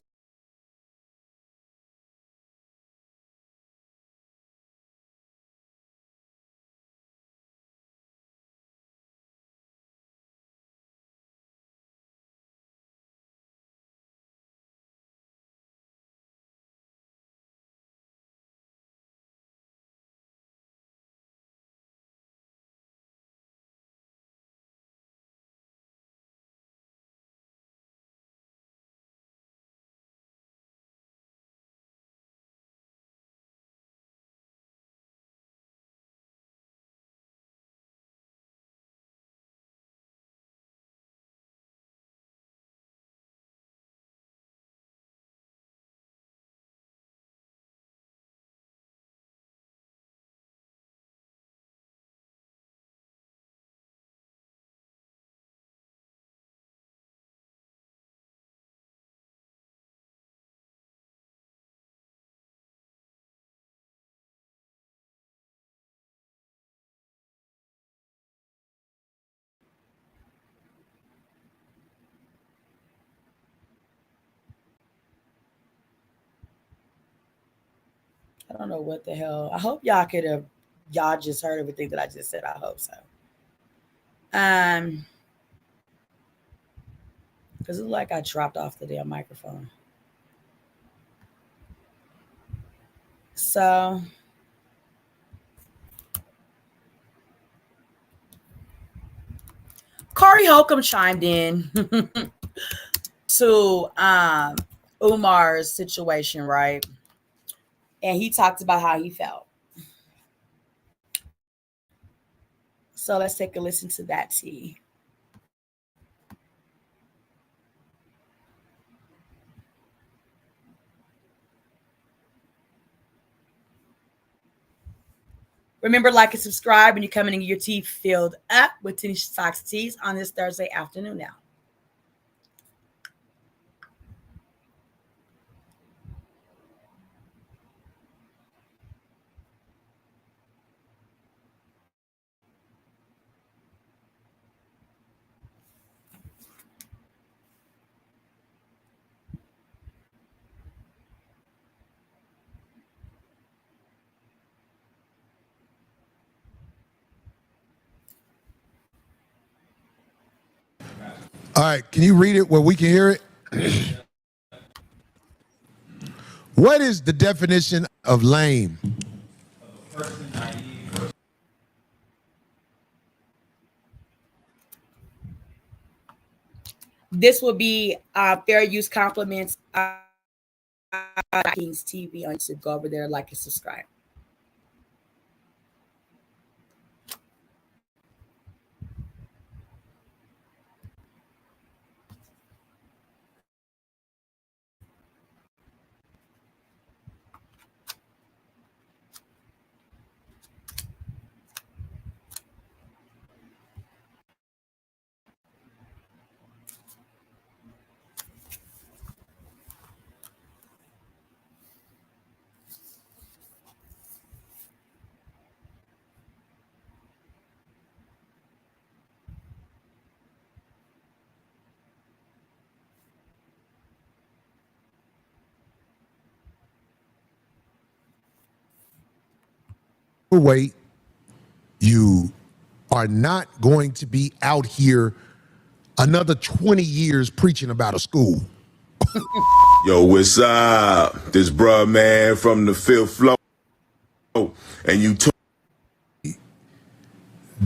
I don't know what the hell. I hope y'all y'all just heard everything that I just said. I hope so. Because it looked like I dropped off the damn microphone. So Corey Holcomb chimed in to Umar's situation, right? And he talked about how he felt. So let's take a listen to that, T. Remember, like and subscribe when you're coming in your tea filled up with Tanisha Talks Teas on this Thursday afternoon now. All right, can you read it where we can hear it? What is the definition of lame? This will be Fair Use Compliments Kings TV on YouTube. Go over there, like and subscribe. Wait, you are not going to be out here another 20 years preaching about a school. Yo, what's up? This bruh man from the fifth floor. And you took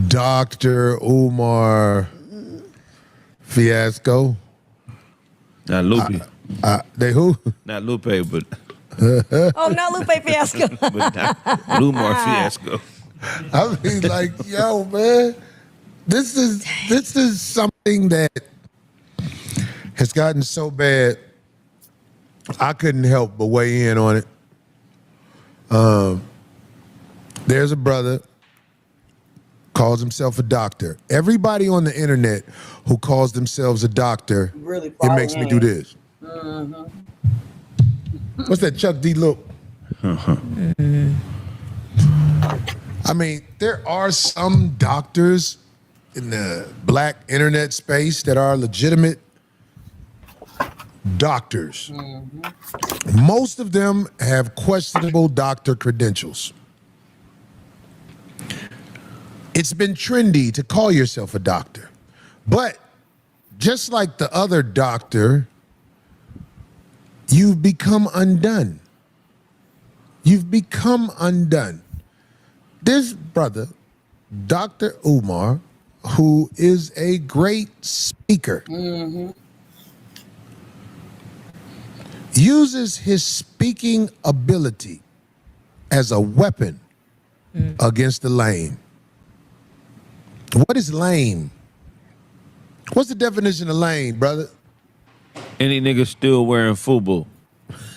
Dr. Umar Fiasco. Not Lupe. They who? Not Lupe, but Oh, not Lupe Fiasco. but Umar Fiasco. I mean, like, yo, man, this is something that has gotten so bad, I couldn't help but weigh in on it. There's a brother, calls himself a doctor. Everybody on the internet who calls themselves a doctor, Really it makes me do this. What's that Chuck D look? I mean, there are some doctors in the black internet space that are legitimate doctors. Most of them have questionable doctor credentials. It's been trendy to call yourself a doctor. But just like the other doctor, you've become undone. You've become undone. This brother, Dr. Umar, who is a great speaker, uses his speaking ability as a weapon against the lame. What is lame? What's the definition of lame, brother? Any nigga still wearing FUBU.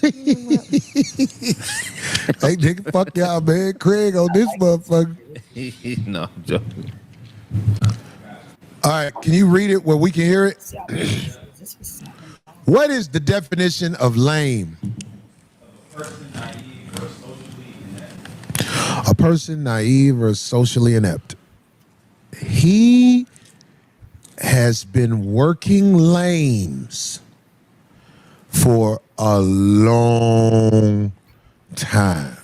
Hey, nigga, fuck y'all, man. Craig on this motherfucker. No, I'm joking. All right, can you read it where we can hear it? What is the definition of lame? A person naive or socially inept. He has been working lames for a long time.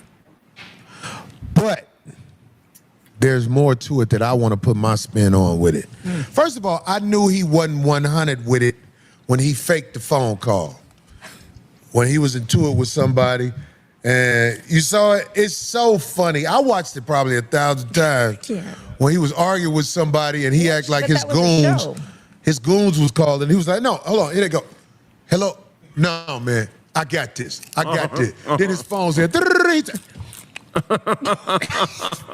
there's more to it that I want to put my spin on with it. First of all, I knew he wasn't 100 with it when he faked the phone call. When he was into it with somebody, and you saw it, it's so funny. I watched it probably 1,000 times. When he was arguing with somebody and he acted like his goons was calling. He was like, no, hold on, here they go. Hello, no, man, I got this. I got this. Then his phone said,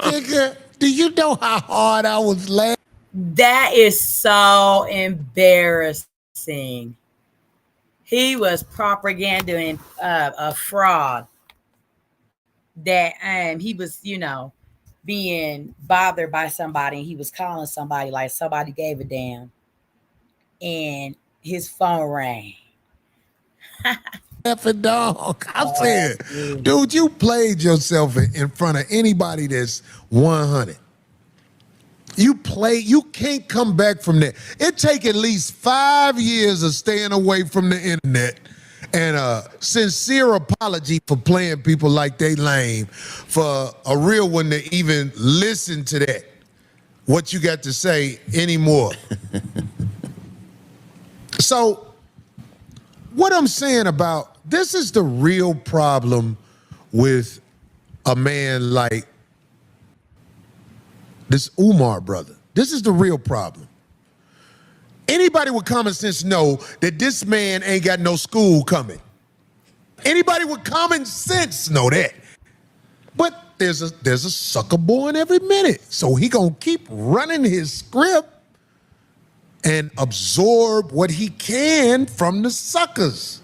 nigga, do you know how hard I was laughing? That is so embarrassing. He was propagandaing a fraud that he was, being bothered by somebody, and he was calling somebody like somebody gave a damn, and his phone rang. Effing dog. I said, dude, you played yourself in front of anybody that's 100. You can't come back from that. It take at least 5 years of staying away from the internet and a sincere apology for playing people like they lame, for a real one to even listen to that, what you got to say anymore. So what I'm saying about this is the real problem with a man like this Umar brother. This is the real problem. Anybody with common sense know that this man ain't got no school coming. Anybody with common sense know that. But there's a sucker born every minute. So he gonna keep running his script and absorb what he can from the suckers.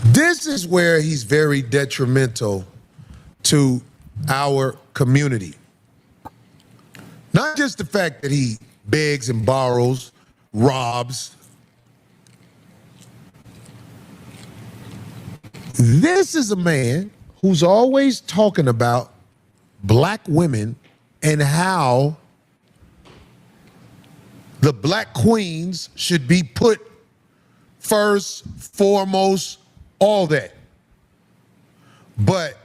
This is where he's very detrimental to our community. Not just the fact that he begs and borrows, robs. This is a man who's always talking about black women and how the black queens should be put first, foremost, all that. But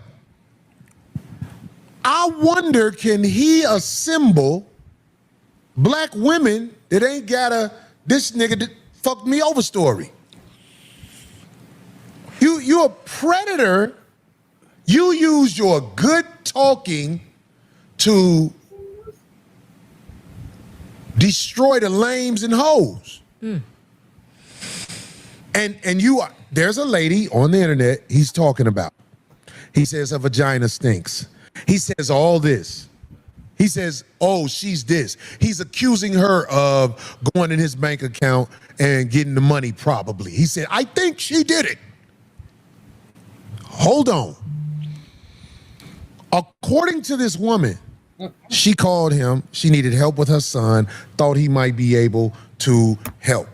I wonder, can he assemble black women that ain't got a this nigga that fucked me over story? You're a predator. You use your good talking to destroy the lames and hoes. And there's a lady on the internet he's talking about. He says her vagina stinks. He says all this. He says, oh, she's this. He's accusing her of going in his bank account and getting the money probably. He said, I think she did it. Hold on. According to this woman, she called him. She needed help with her son, thought he might be able to help.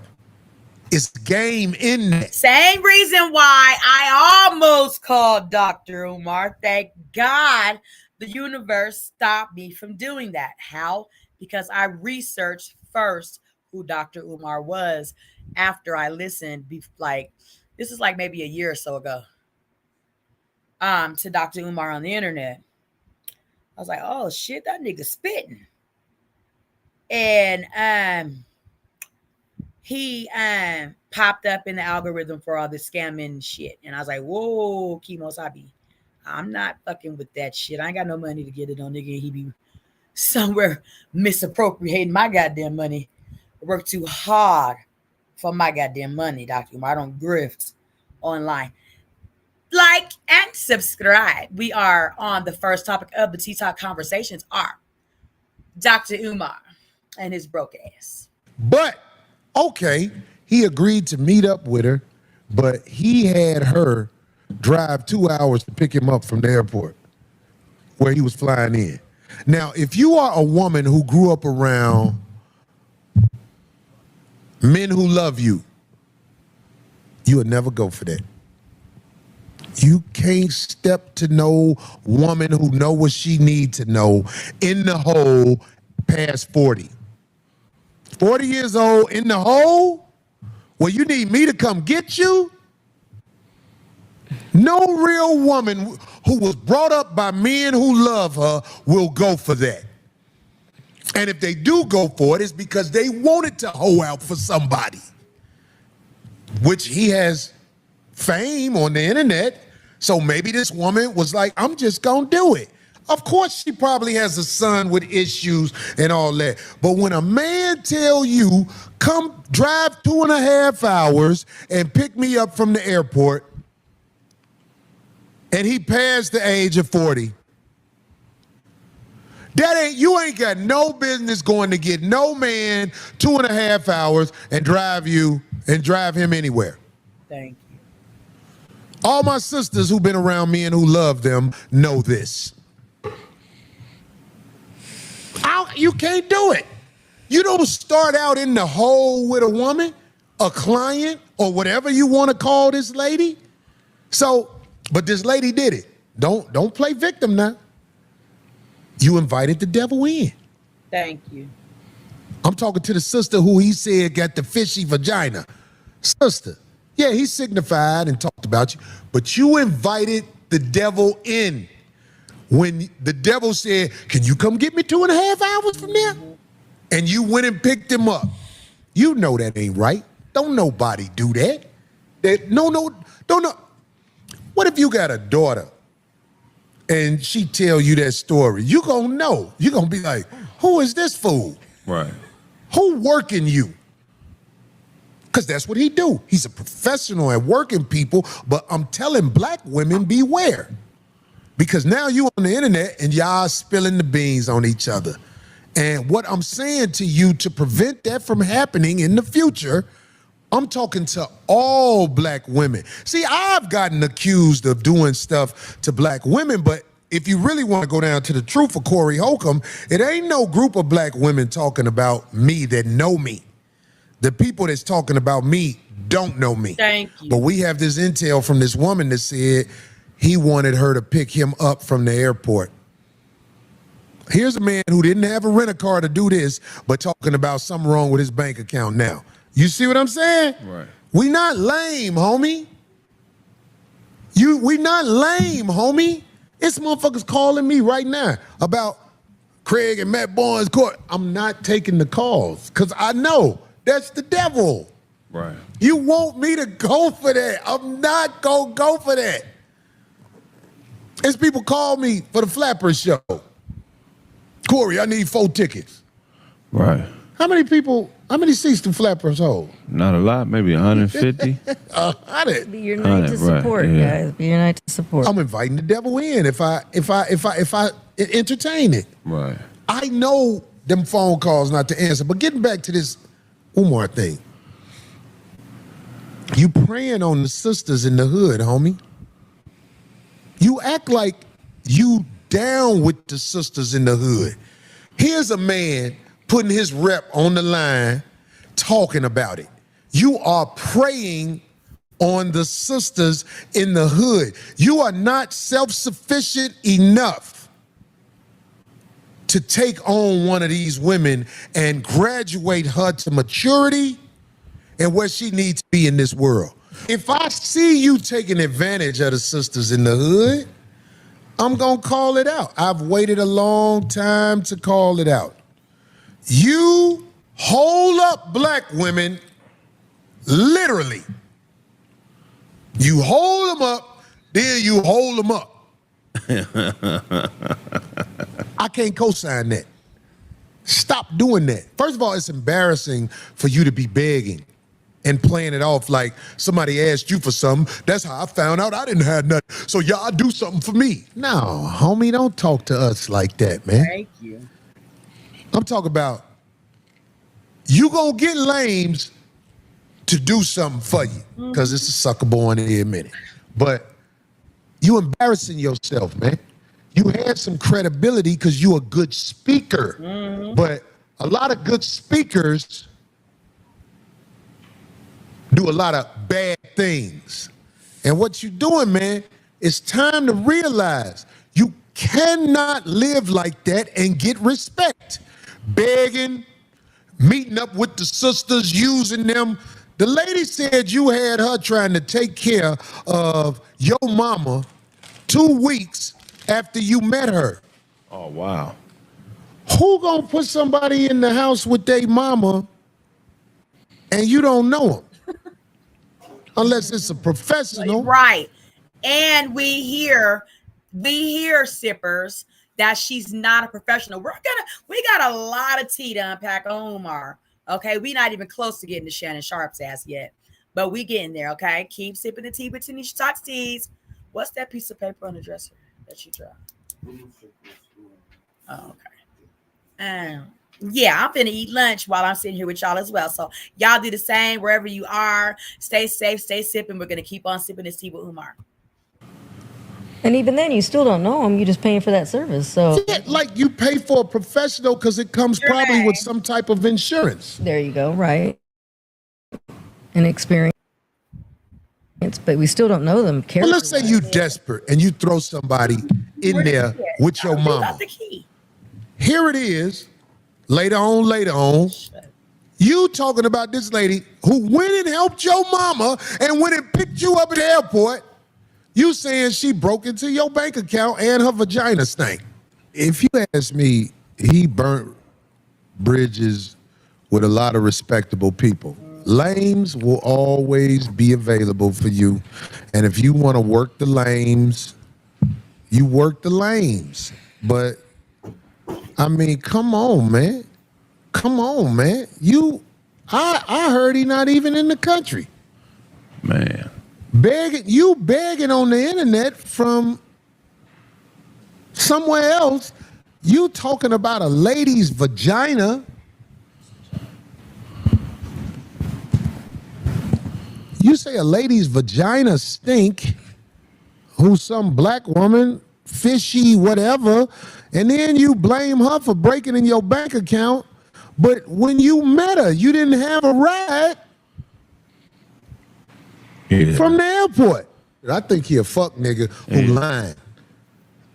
It's game in that. Same reason why I almost called Dr. Umar. Thank God the universe stopped me from doing that. How? Because I researched first who Dr. Umar was after I listened. This is like maybe a year or so ago. To Dr. Umar on the internet. I was like, oh shit, that nigga spitting. And he popped up in the algorithm for all this scamming shit. And I was like, whoa, Kimo Sabi, I'm not fucking with that shit. I ain't got no money to get it on, nigga. He be somewhere misappropriating my goddamn money. I work too hard for my goddamn money, Dr. Umar. I don't grift online. Like and subscribe. We are on the first topic of the Tea Talk conversations are Dr. Umar and his broke ass. But, okay, he agreed to meet up with her, but he had her drive 2 hours to pick him up from the airport where he was flying in. Now, if you are a woman who grew up around men who love you, you would never go for that. You can't step to no woman who know what she need to know in the hole past 40. 40 years old in the hole? Well, you need me to come get you? No real woman who was brought up by men who love her will go for that. And if they do go for it, it's because they wanted to hoe out for somebody, which he has fame on the internet. So maybe this woman was like, I'm just gonna do it. Of course, she probably has a son with issues and all that. But when a man tell you, come drive 2.5 hours and pick me up from the airport, and he passed the age of 40, you ain't got no business going to get no man 2.5 hours and drive him anywhere. Thank you. All my sisters who've been around me and who love them know this. You can't do it. You don't start out in the hole with a woman, a client, or whatever you want to call this lady. So, but this lady did it. Don't play victim now. You invited the devil in. Thank you. I'm talking to the sister who he said got the fishy vagina. Sister, yeah, he signified and talked about you, but you invited the devil in. When the devil said, can you come get me 2.5 hours from there? And you went and picked him up. You know that ain't right. Don't nobody do that. Don't. What if you got a daughter and she tell you that story? You gonna know. You gonna be like, who is this fool? Right. Who working you? Because that's what he do. He's a professional at working people, but I'm telling black women, beware. Because now you on the internet and y'all spilling the beans on each other. And what I'm saying to you to prevent that from happening in the future, I'm talking to all black women. See, I've gotten accused of doing stuff to black women, but if you really want to go down to the truth of Corey Holcomb, it ain't no group of black women talking about me that know me. The people that's talking about me don't know me. Thank you. But we have this intel from this woman that said he wanted her to pick him up from the airport. Here's a man who didn't have a rent-a-car to do this, but talking about something wrong with his bank account now. You see what I'm saying? Right. We not lame, homie. We not lame, homie. It's motherfuckers calling me right now about Craig and Matt Barnes' court. I'm not taking the calls because I know that's the devil. Right. You want me to go for that. I'm not gonna go for that. It's people call me for the Flappers show. Corey, I need 4 tickets. Right. How many seats do Flappers hold? Not a lot, maybe 150. 100. Be your night to support, guys. Be your night to support. I'm inviting the devil in if I entertain it. Right. I know them phone calls not to answer. But getting back to this Umar thing. You preying on the sisters in the hood, homie. You act like you down with the sisters in the hood. Here's a man putting his rep on the line, talking about it. You are preying on the sisters in the hood. You are not self-sufficient enough to take on one of these women and graduate her to maturity and where she needs to be in this world. If I see you taking advantage of the sisters in the hood, I'm gonna call it out. I've waited a long time to call it out. You hold up black women, literally. You hold them up, then you hold them up. I can't co-sign that. Stop doing that. First of all, it's embarrassing for you to be begging and playing it off like somebody asked you for something. That's how I found out I didn't have nothing. So y'all do something for me. No, homie, don't talk to us like that, man. Thank you. I'm talking about you gonna get lames to do something for you because it's a sucker boy in here a minute. But you embarrassing yourself, man. You had some credibility because you a good speaker. But a lot of good speakers do a lot of bad things. And what you're doing, man, it's time to realize you cannot live like that and get respect. Begging, meeting up with the sisters, using them. The lady said you had her trying to take care of your mama 2 weeks after you met her. Oh, wow. Who gonna put somebody in the house with their mama and you don't know them? Unless it's a professional. Right. And we hear sippers that she's not a professional. We got a lot of tea to unpack on Umar. Okay, we not even close to getting to Shannon Sharp's ass yet, but we getting there. Okay, keep sipping the tea between these talks teas. What's that piece of paper on the dresser that she dropped? Oh, okay. Yeah, I'm finna eat lunch while I'm sitting here with y'all as well. So y'all do the same wherever you are. Stay safe, stay sipping. We're gonna keep on sipping this tea with Umar. And even then, you still don't know them. You're just paying for that service. So, yeah, like you pay for a professional because it comes probably with some type of insurance. There you go. Right. An experience, but we still don't know them. Well, let's say you're desperate and you throw somebody in there with your mama. Here it is. Later on. You talking about this lady who went and helped your mama and went and picked you up at the airport. You saying she broke into your bank account and her vagina stank. If you ask me, he burnt bridges with a lot of respectable people. Lames will always be available for you. And if you want to work the lames, you work the lames. But, I mean, come on, man. Come on, man. I heard he not even in the country. Man. Begging on the internet from somewhere else. You talking about a lady's vagina. You say a lady's vagina stink, who's some black woman, fishy, whatever, and then you blame her for breaking in your bank account. But when you met her, you didn't have a ride from the airport. I think he a fuck nigga who lying.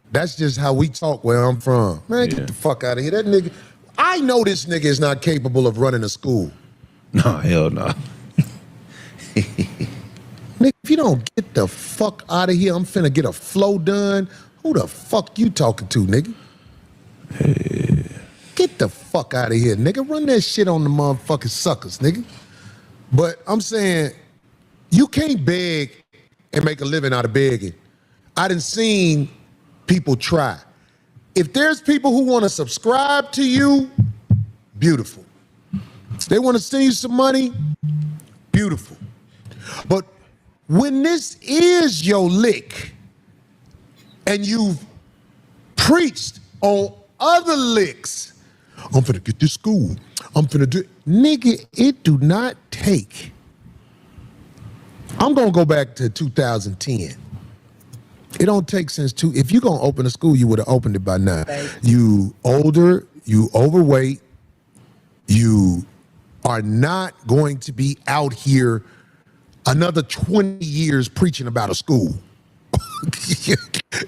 That's just how we talk where I'm from. Man, get the fuck out of here. That nigga, I know this nigga is not capable of running a school. No, hell no. Nigga, if you don't get the fuck out of here, I'm finna get a flow done. Who the fuck you talking to, nigga? Get the fuck out of here, nigga. Run that shit on the motherfucking suckers, nigga. But I'm saying, you can't beg and make a living out of begging. I done seen people try. If there's people who want to subscribe to you, beautiful. They want to send you some money, beautiful. But when this is your lick and you've preached on other licks, I'm finna get this school, I'm finna do, nigga, it do not take. I'm gonna go back to 2010. It don't take since if you're gonna open a school, you would have opened it by now. You older, you overweight, you are not going to be out here another 20 years preaching about a school.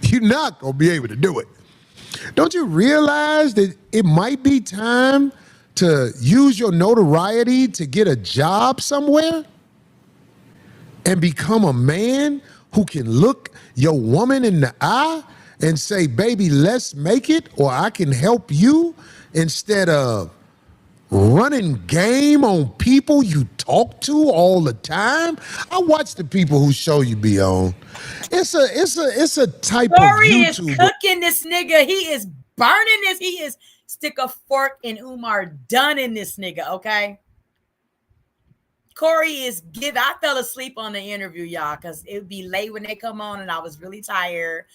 You're not gonna be able to do it. Don't you realize that it might be time to use your notoriety to get a job somewhere and become a man who can look your woman in the eye and say, baby, let's make it, or I can help you, instead of running game on people you talk to all the time? I watch the people who show you be on. It's a type Corey of is YouTuber. cooking this nigga. He is burning this. He is stick a fork in Umar, done in this nigga, okay? Corey is I fell asleep on the interview, y'all, because it would be late when they come on and I was really tired.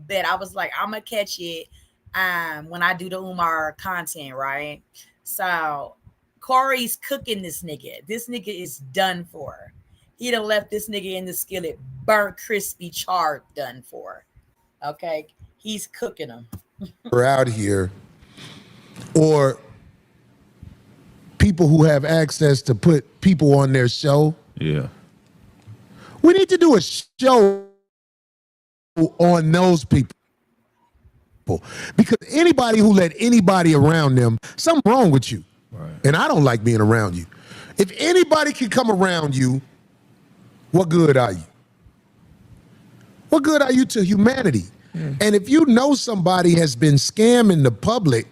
But I was like, I'm gonna catch it when I do the Umar content, right? So Corey's cooking this nigga. This nigga is done for. He done left this nigga in the skillet, burnt, crispy, charred, done for. Okay, he's cooking them. We're out here, or people who have access to put people on their show. Yeah. We need to do a show on those people. Because anybody who let anybody around them, something wrong with you. Right. And I don't like being around you. If anybody can come around you, what good are you? What good are you to humanity? And if you know somebody has been scamming the public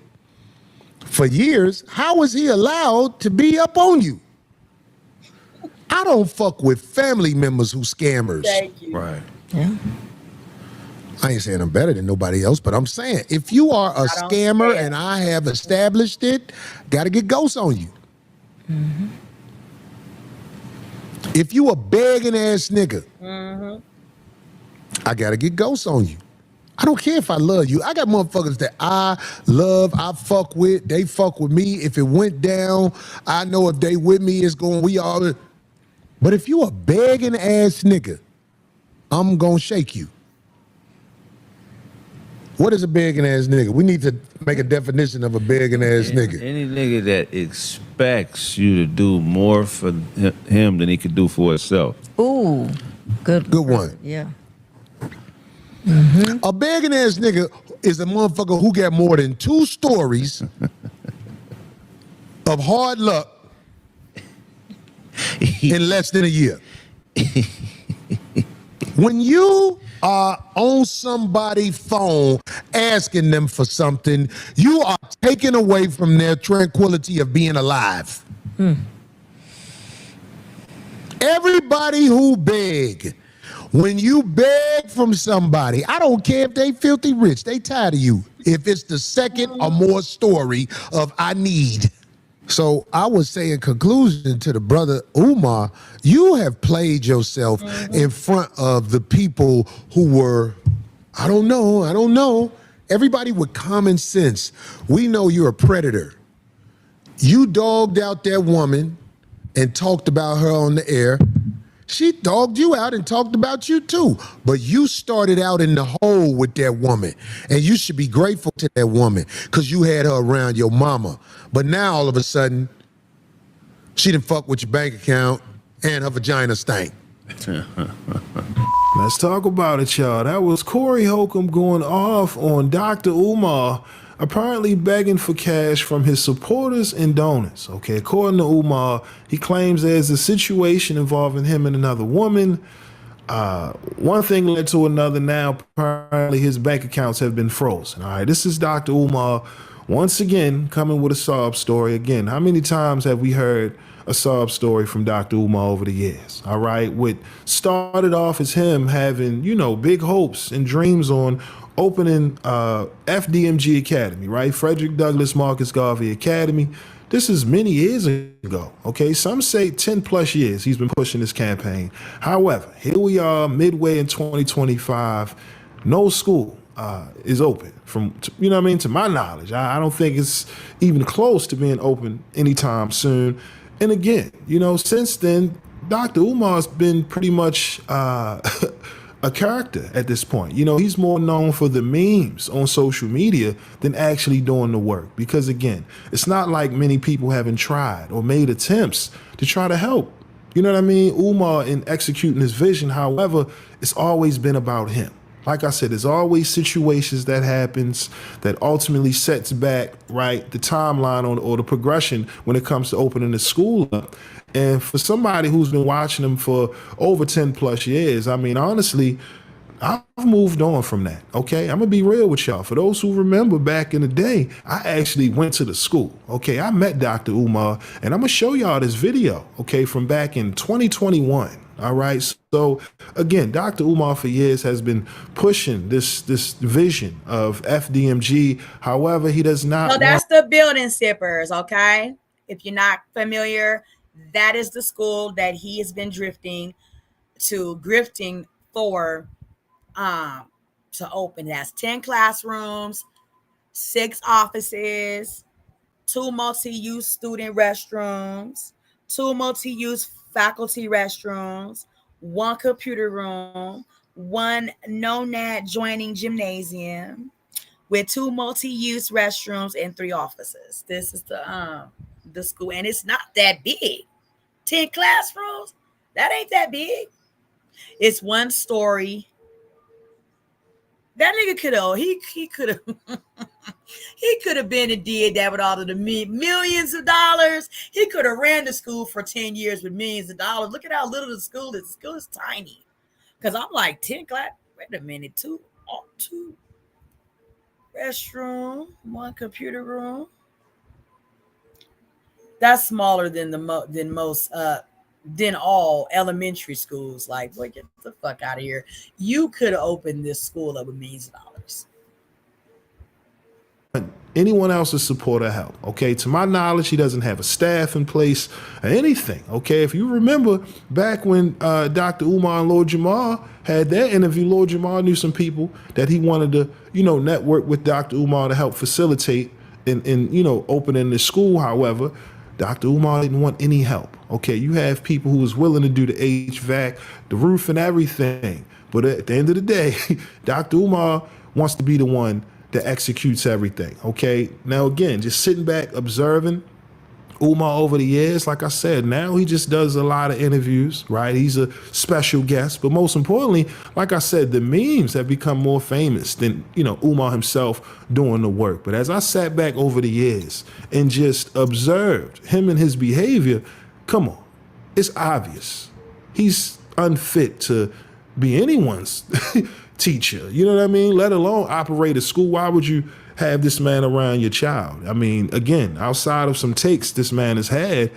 for years, how is he allowed to be up on you? I don't fuck with family members who scammers. Thank you. Right. Yeah. I ain't saying I'm better than nobody else, but I'm saying if you are a don't scammer scare. and I have established it, gotta get ghosts on you. If you a begging ass nigga, I gotta get ghosts on you. I don't care if I love you. I got motherfuckers that I love, I fuck with, they fuck with me. If it went down, I know if they with me, it's going, we all. But if you a begging ass nigga, I'm gonna shake you. What is a begging ass nigga? We need to make a definition of a begging ass nigga. Any nigga that expects you to do more for him than he could do for himself. Ooh, good one. Yeah. A begging ass nigga is a motherfucker who got more than 2 stories of hard luck in less than a year. When you are on somebody's phone asking them for something, you are taken away from their tranquility of being alive. Everybody who beg, when you beg from somebody, I don't care if they filthy rich, they tired of you. If it's the second or more story of I need. So I would say in conclusion to the brother Umar, you have played yourself in front of the people who were, I don't know. Everybody with common sense, we know you're a predator. You dogged out that woman and talked about her on the air. She dogged you out and talked about you too. But you started out in the hole with that woman. And you should be grateful to that woman because you had her around your mama. But now all of a sudden, she done fuck with your bank account and her vagina stank. Let's talk about it, y'all. That was Corey Holcomb going off on Dr. Umar, apparently begging for cash from his supporters and donors. Okay, according to Umar, he claims there's a situation involving him and another woman. One thing led to another. Now, apparently, his bank accounts have been frozen. All right, this is Dr. Umar once again coming with a sob story. Again, how many times have we heard a sob story from Dr. Umar over the years? All right, what started off as him having, big hopes and dreams on opening FDMG Academy, right? Frederick Douglass Marcus Garvey Academy. This is many years ago, okay? Some say 10 plus years he's been pushing this campaign. However, here we are midway in 2025. No school is open to my knowledge. I don't think it's even close to being open anytime soon. And again, since then, Dr. Umar's been pretty much a character at this point. He's more known for the memes on social media than actually doing the work. Because again, it's not like many people haven't tried or made attempts to try to help. You know what I mean? Umar in executing his vision, however, it's always been about him. Like I said, there's always situations that happens that ultimately sets back, right, the timeline or the progression when it comes to opening the school up. And for somebody who's been watching them for over 10 plus years, I mean, honestly, I've moved on from that, okay? I'm gonna be real with y'all. For those who remember back in the day, I actually went to the school, okay? I met Dr. Umar, and I'm gonna show y'all this video, okay, from back in 2021. All right. So again, Dr. Umar for years has been pushing this vision of FDMG. However, he does not. So that's the building sippers. Okay. If you're not familiar, that is the school that he has been grifting for to open. It has 10 classrooms, 6 offices, 2 multi-use student restrooms, 2 multi-use faculty restrooms, 1 computer room, 1 no-nat joining gymnasium with 2 multi-use restrooms and 3 offices. This is the school, and it's not that big. 10 classrooms, that ain't that big. It's 1 story. That nigga could have He could have been and did that with all of the millions of dollars. He could have ran the school for 10 years with millions of dollars. Look at how little the school is. The school is tiny. Because I'm like, 10 class. Wait a minute, two restroom, one computer room. That's smaller than than all elementary schools. Like, boy, get the fuck out of here. You could have opened this school up with millions of dollars. Anyone else's support or help. Okay, to my knowledge, he doesn't have a staff in place or anything. Okay, if you remember back when Dr. Umar and Lord Jamar had that interview, Lord Jamar knew some people that he wanted to, network with Dr. Umar to help facilitate in opening the school. However, Dr. Umar didn't want any help. Okay, you have people who was willing to do the HVAC, the roof, and everything. But at the end of the day, Dr. Umar wants to be the one that executes everything. Okay, now again, just sitting back observing Umar over the years, like I said, now he just does a lot of interviews, right? He's a special guest, but most importantly, like I said, the memes have become more famous than Umar himself doing the work. But as I sat back over the years and just observed him and his behavior, come on, it's obvious he's unfit to be anyone's teacher, you know what I mean? Let alone operate a school. Why would you have this man around your child? I mean, again, outside of some takes this man has had,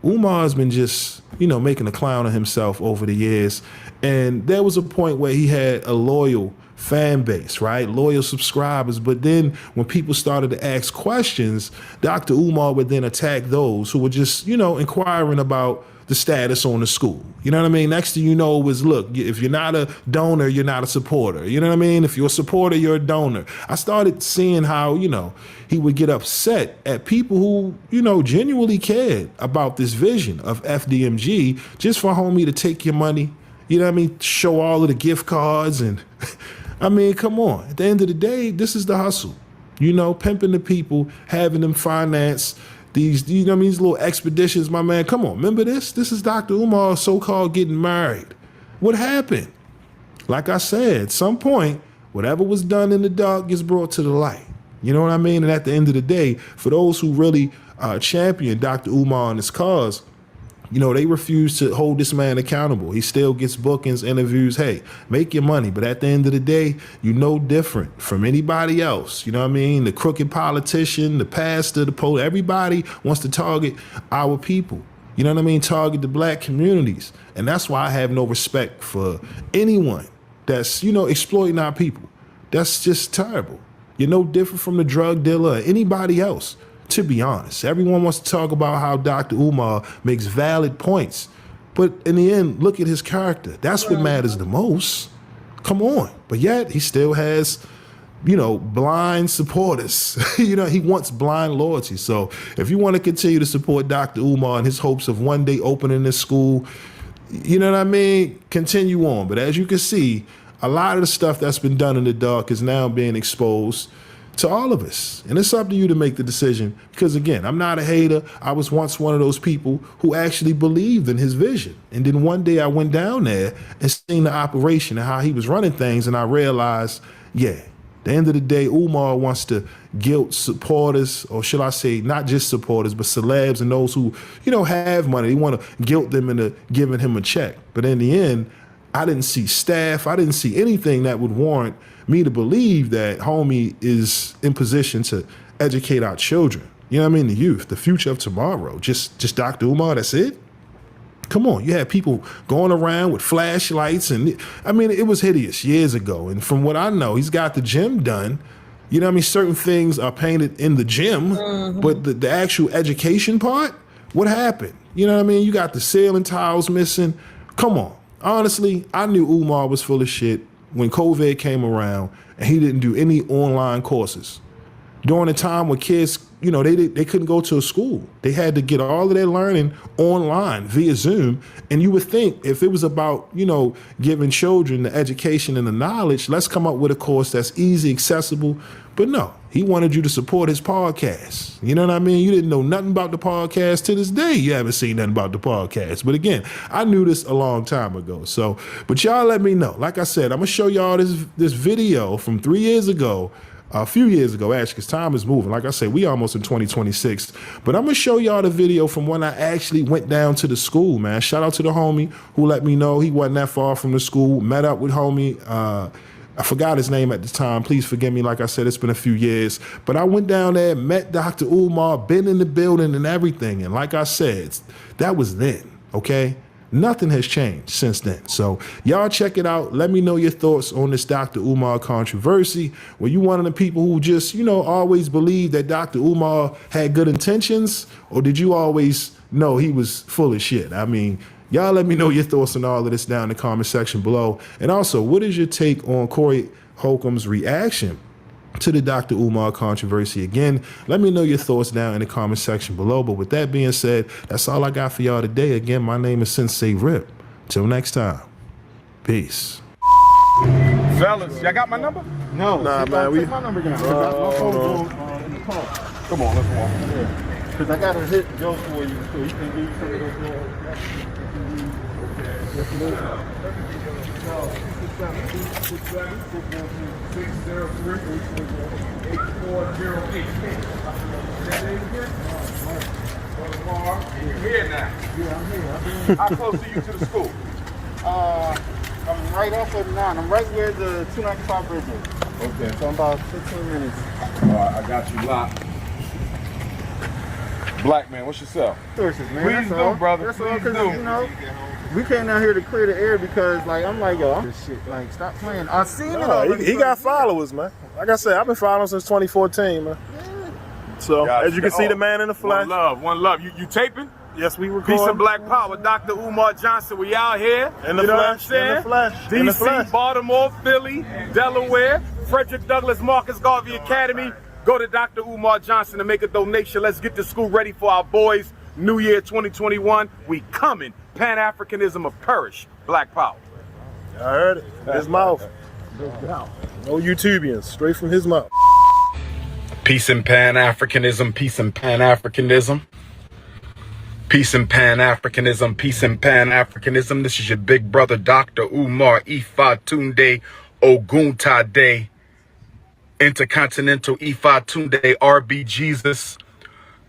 Umar's been just, making a clown of himself over the years. And there was a point where he had a loyal fan base, right? Loyal subscribers. But then when people started to ask questions, Dr. Umar would then attack those who were just, inquiring about the status on the school. You know what I mean? Next thing you know was, look, if you're not a donor, you're not a supporter. You know what I mean? If you're a supporter, you're a donor. I started seeing how, he would get upset at people who, genuinely cared about this vision of FDMG just for homie to take your money, you know what I mean? Show all of the gift cards and, I mean, come on. At the end of the day, this is the hustle. Pimping the people, having them finance these, these little expeditions, my man. Come on, remember this? This is Dr. Umar so-called getting married. What happened? Like I said, at some point, whatever was done in the dark gets brought to the light. You know what I mean? And at the end of the day, for those who really champion Dr. Umar and his cause, they refuse to hold this man accountable. He still gets bookings, interviews. Hey, make your money. But at the end of the day, you're no different from anybody else. You know what I mean? The crooked politician, the pastor, the poet, everybody wants to target our people. You know what I mean? Target the black communities. And that's why I have no respect for anyone that's, exploiting our people. That's just terrible. You're no different from the drug dealer or anybody else. To be honest, everyone wants to talk about how Dr. Umar makes valid points. But in the end, look at his character. That's what matters the most. Come on. But yet he still has, blind supporters. He wants blind loyalty. So if you want to continue to support Dr. Umar and his hopes of one day opening this school, you know what I mean? Continue on. But as you can see, a lot of the stuff that's been done in the dark is now being exposed to all of us. And it's up to you to make the decision. Because again, I'm not a hater. I was once one of those people who actually believed in his vision. And then one day I went down there and seen the operation and how he was running things. And I realized, at the end of the day, Umar wants to guilt supporters, or should I say, not just supporters, but celebs and those who, have money. They want to guilt them into giving him a check. But in the end, I didn't see staff. I didn't see anything that would warrant me to believe that homie is in position to educate our children. You know what I mean? The youth, the future of tomorrow. Just Dr. Umar, that's it? Come on, you had people going around with flashlights and, it was hideous years ago. And from what I know, he's got the gym done. You know what I mean? Certain things are painted in the gym, but the actual education part, what happened? You know what I mean? You got the ceiling tiles missing. Come on. Honestly, I knew Umar was full of shit when COVID came around and he didn't do any online courses. During a time when kids, they couldn't go to a school. They had to get all of their learning online via Zoom. And you would think if it was about, giving children the education and the knowledge, let's come up with a course that's easy, accessible. But no, he wanted you to support his podcast. You know what I mean? You didn't know nothing about the podcast. To this day, you haven't seen nothing about the podcast. But again, I knew this a long time ago. So, but y'all let me know. Like I said, I'm going to show y'all this video from 3 years ago a few years ago, actually, because time is moving. Like I said, we almost in 2026. But I'm going to show y'all the video from when I actually went down to the school, man. Shout out to the homie who let me know he wasn't that far from the school. Met up with homie. I forgot his name at the time. Please forgive me. Like I said, it's been a few years. But I went down there, met Dr. Umar, been in the building and everything. And like I said, that was then, okay? Nothing has changed since then. So y'all check it out. Let me know your thoughts on this Dr. Umar controversy. Were you one of the people who just, always believed that Dr. Umar had good intentions? Or did you always know he was full of shit? I mean, y'all let me know your thoughts on all of this down in the comment section below. And also, what is your take on Corey Holcomb's reaction to the Dr. Umar controversy? Again, let me know your thoughts down in the comment section below. But with that being said, that's all I got for y'all today. Again, my name is Sensei Rip. Till next time, peace. Fellas, y'all got my number? No, nah, man. Take my number down. Come on, let's walk. Because I got to hit Joe for you so he can give you some of those. Here now. Yeah, I'm here. How close are you to the school? I'm right off of 9. I'm right where the 295 bridge is. Okay. So I'm about 15 minutes. All right, I got you locked. Black man, what's yourself? Sources, man. Please That's all. do, brother. That's all, Please because, do. we came down here to clear the air because, I'm like, yo, this shit. Like, stop playing. I seen it already. He got followers, man. Like I said, I've been following since 2014, man. So, as you can see, the man in the flesh. One love. You taping? Yes, we recording. Peace and black power. Dr. Umar Johnson, we out here. In the flesh. In the flesh. DC, Baltimore, Philly, Delaware, Frederick Douglass, Marcus Garvey Academy. Go to Dr. Umar Johnson to make a donation. Let's get the school ready for our boys. New Year 2021. We coming. Pan-Africanism of perish. Black power. I heard it. His mouth. No YouTubians. Straight from his mouth. Peace and Pan-Africanism. Peace and Pan-Africanism. Peace and Pan-Africanism. Peace and Pan-Africanism. This is your big brother, Dr. Umar Ifa Tunde Oguntade. Intercontinental Ifa Tunde RB Jesus.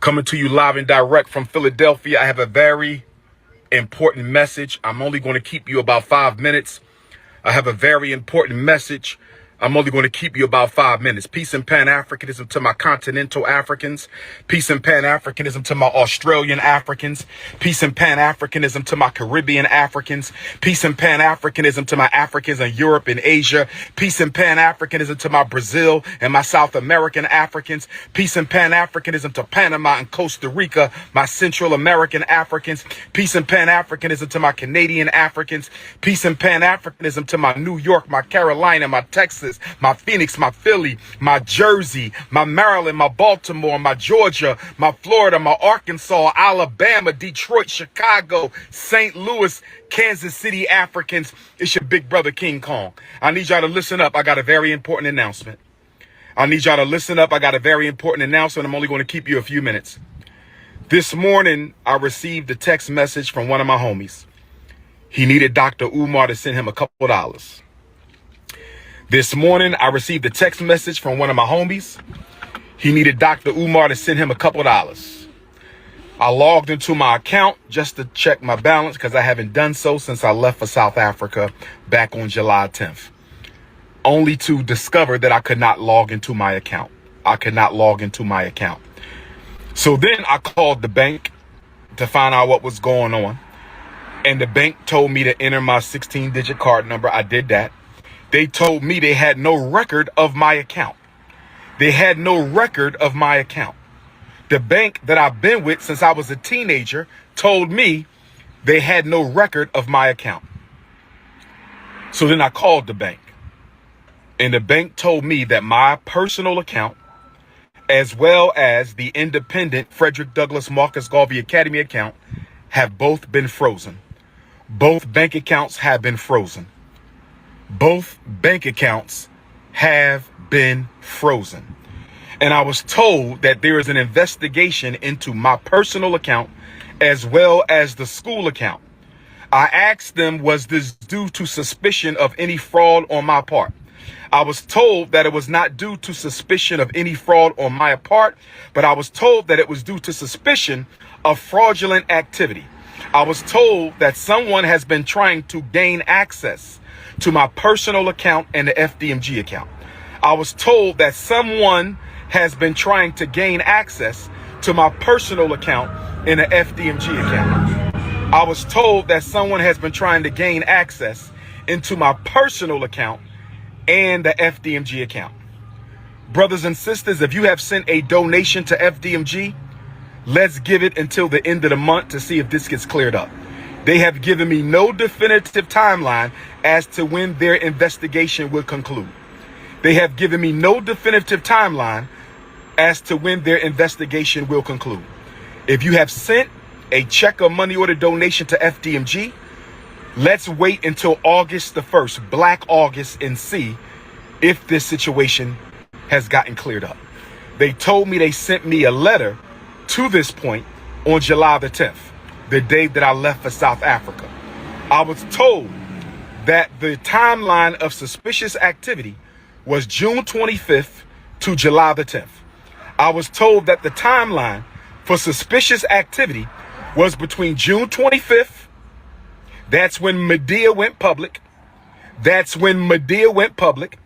Coming to you live and direct from Philadelphia. I have a very important message. I'm only going to keep you about 5 minutes. I have a very important message. I'm only going to keep you about 5 minutes. Peace and Pan-Africanism to my continental Africans. Peace and Pan-Africanism to my Australian Africans. Peace and Pan-Africanism to my Caribbean Africans. Peace and Pan-Africanism to my Africans in Europe and Asia. Peace and Pan-Africanism to my Brazil and my South American Africans. Peace and Pan-Africanism to Panama and Costa Rica, my Central American Africans. Peace and Pan-Africanism to my Canadian Africans. Peace and Pan-Africanism to my New York, my Carolina, my Texas, my Phoenix, my Philly, my Jersey, my Maryland, my Baltimore, my Georgia, my Florida, my Arkansas, Alabama, Detroit, Chicago, St. Louis, Kansas City Africans. It's your big brother King Kong. I need y'all to listen up. I got a very important announcement. I'm only going to keep you a few minutes. This morning, I received a text message from one of my homies. He needed Dr. Umar to send him a couple of dollars. This morning, I received a text message from one of my homies. He needed Dr. Umar to send him a couple of dollars. I logged into my account just to check my balance because I haven't done so since I left for South Africa back on July 10th. Only to discover that I could not log into my account. So then I called the bank to find out what was going on. And the bank told me to enter my 16-digit card number. I did that. They told me they had no record of my account. The bank that I've been with since I was a teenager told me they had no record of my account. So then I called the bank. And the bank told me that my personal account, as well as the independent Frederick Douglass Marcus Garvey Academy account, have both been frozen. Both bank accounts have been frozen. And I was told that there is an investigation into my personal account as well as the school account. I asked them, was this due to suspicion of any fraud on my part? I was told that it was not due to suspicion of any fraud on my part, but I was told that it was due to suspicion of fraudulent activity. I was told that someone has been trying to gain access to my personal account and the FDMG account. I was told that someone has been trying to gain access to my personal account and the FDMG account. I was told that someone has been trying to gain access into my personal account and the FDMG account. Brothers and sisters, if you have sent a donation to FDMG, let's give it until the end of the month to see if this gets cleared up. They have given me no definitive timeline as to when their investigation will conclude. They have given me no definitive timeline as to when their investigation will conclude. If you have sent a check or money order donation to FDMG, let's wait until August the 1st, Black August, and see if this situation has gotten cleared up. They told me they sent me a letter to this point on July the 10th, the day that I left for South Africa. I was told that the timeline of suspicious activity was June 25th to July the 10th. I was told that the timeline for suspicious activity was between June 25th, that's when Medea went public. That's when Medea went public.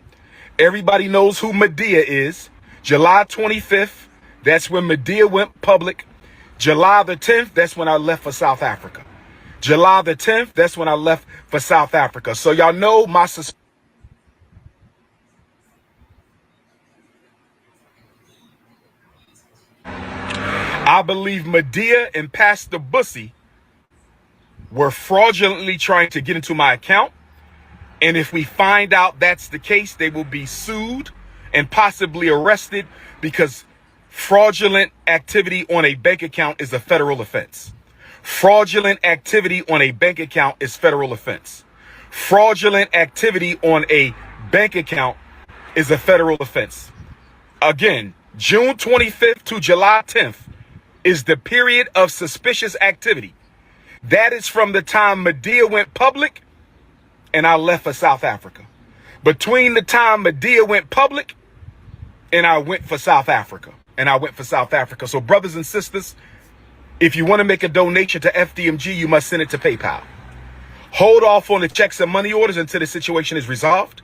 Everybody knows who Medea is. July 25th, that's when Medea went public. July the 10th, that's when I left for South Africa. July the 10th, that's when I left for South Africa. So y'all know my I believe Medea and Pastor Bussy were fraudulently trying to get into my account. And if we find out that's the case, they will be sued and possibly arrested, because fraudulent activity on a bank account is a federal offense. Fraudulent activity on a bank account is federal offense. Fraudulent activity on a bank account is a federal offense. Again, June 25th to July 10th is the period of suspicious activity. That is from the time Medea went public and I left for South Africa. Between the time Medea went public and I went for South Africa. So brothers and sisters, if you want to make a donation to FDMG, you must send it to PayPal. Hold off on the checks and money orders until the situation is resolved.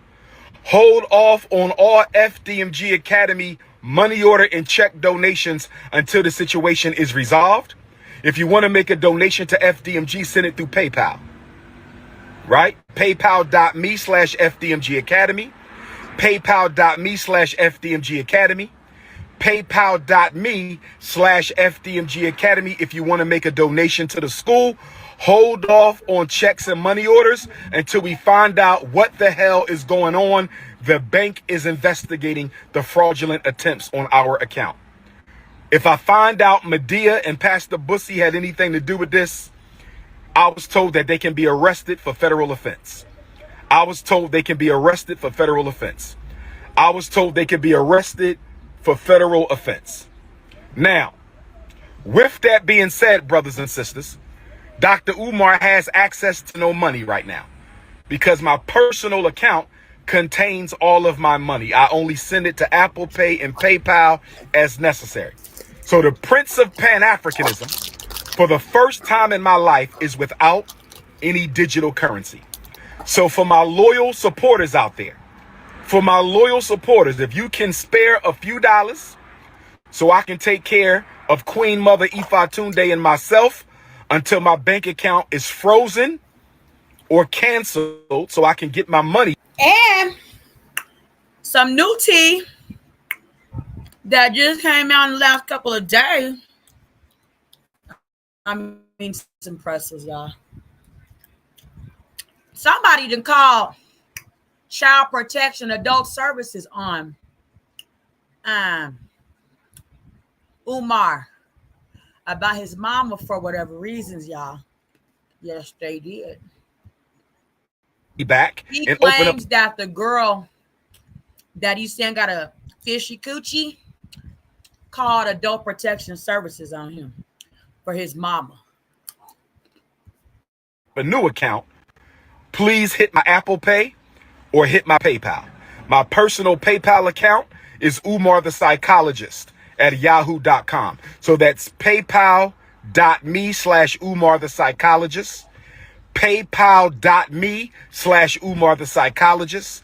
Hold off on all FDMG Academy money order and check donations until the situation is resolved. If you want to make a donation to FDMG, send it through PayPal. Right? PayPal.me/FDMG Academy. PayPal.me/FDMG Academy. PayPal.me/FDMG Academy. If you want to make a donation to the school, hold off on checks and money orders until we find out what the hell is going on. The bank is investigating the fraudulent attempts on our account. If I find out Medea and Pastor Bussy had anything to do with this, I was told that they can be arrested for federal offense. I was told they can be arrested for federal offense. I was told they can be arrested for federal offense. Now, with that being said, brothers and sisters, Dr. Umar has access to no money right now because my personal account contains all of my money. I only send it to Apple Pay and PayPal as necessary. So the Prince of Pan-Africanism, for the first time in my life, is without any digital currency. So for my loyal supporters out there, if you can spare a few dollars so I can take care of Queen Mother Ifatunde and myself until my bank account is frozen or canceled so I can get my money. And some new tea that just came out in the last couple of days. I mean, some impressive, y'all. Somebody done called Child Protection Adult Services on Umar about his mama for whatever reasons, y'all. Yes, they did. Back He and claims open up that the girl that he's saying got a fishy coochie called Adult Protection Services on him for his mama. a new account. Please hit my Apple Pay or hit my PayPal. My personal PayPal account is Umar the Psychologist at yahoo.com. So that's paypal.me/Umar the Psychologist. PayPal.me/Umar the Psychologist.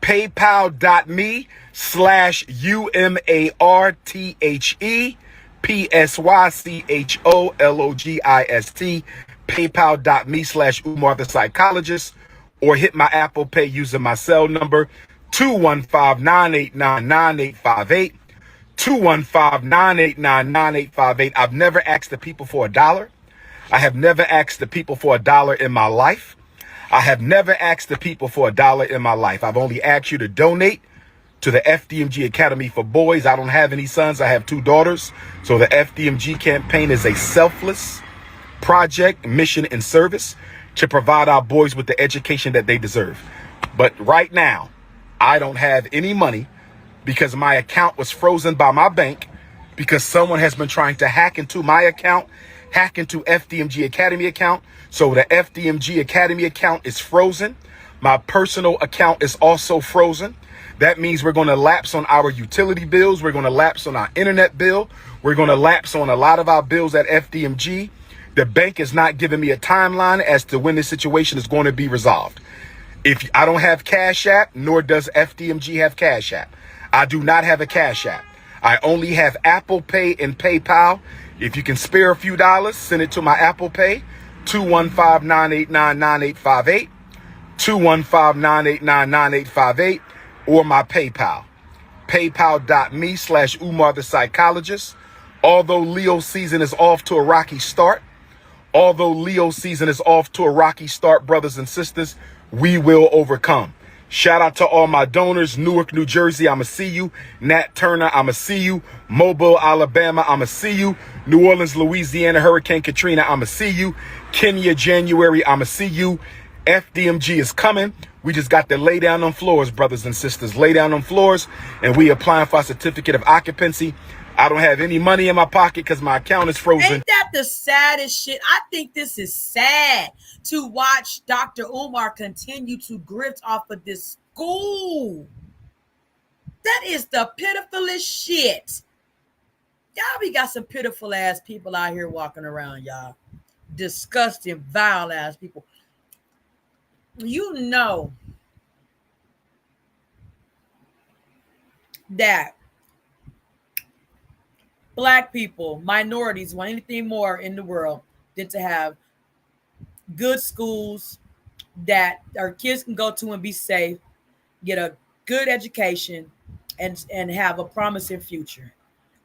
PayPal.me/UMARTHEPSYCHOLOGIST. PayPal.me/Umar the Psychologist. Or hit my Apple Pay using my cell number 215-989-9858. 215-989-9858. I've never asked the people for $1. I have never asked the people for $1 in my life. I have never asked the people for $1 in my life. I've only asked you to donate to the FDMG Academy for Boys. I don't have any sons. I have 2 daughters. So the FDMG campaign is a selfless project, mission, and service to provide our boys with the education that they deserve. But right now, I don't have any money because my account was frozen by my bank because someone has been trying to hack into my account, hack into FDMG Academy account. So the FDMG Academy account is frozen. My personal account is also frozen. That means we're going to lapse on our utility bills. We're going to lapse on our internet bill. We're going to lapse on a lot of our bills at FDMG. The bank is not giving me a timeline as to when this situation is going to be resolved. If I don't have Cash App, nor does FDMG have Cash App. I do not have a Cash App. I only have Apple Pay and PayPal. If you can spare a few dollars, send it to my Apple Pay, 215-989-9858, 215-989-9858, or my PayPal, paypal.me/Umar the Psychologist. Although Leo season is off to a rocky start, brothers and sisters, we will overcome. Shout out to all my donors. Newark, New Jersey, I'ma see you. Nat Turner, I'ma see you. Mobile, Alabama, I'ma see you. New Orleans, Louisiana, Hurricane Katrina, I'ma see you. Kenya, January, I'ma see you. FDMG is coming. We just got to lay down on floors, brothers and sisters. Lay down on floors, and we applying for a certificate of occupancy. I don't have any money in my pocket because my account is frozen. Ain't that the saddest shit? I think this is sad to watch Dr. Umar continue to grift off of this school. That is the pitifulest shit. Y'all, we got some pitiful ass people out here walking around, y'all. Disgusting, vile ass people. You know that Black people, minorities, want anything more in the world than to have good schools that our kids can go to and be safe, get a good education, and have a promising future.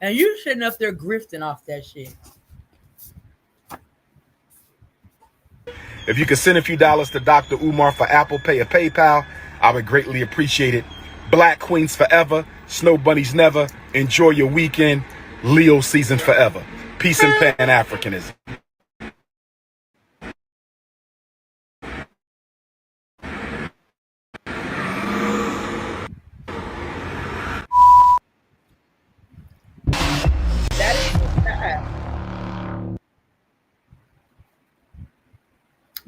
And you shouldn't up there grifting off that shit. If you could send a few dollars to Dr. Umar for Apple Pay or PayPal, I would greatly appreciate it. Black Queens forever, Snow Bunnies never. Enjoy your weekend. Leo season forever. Peace and Pan-Africanism. That is sad.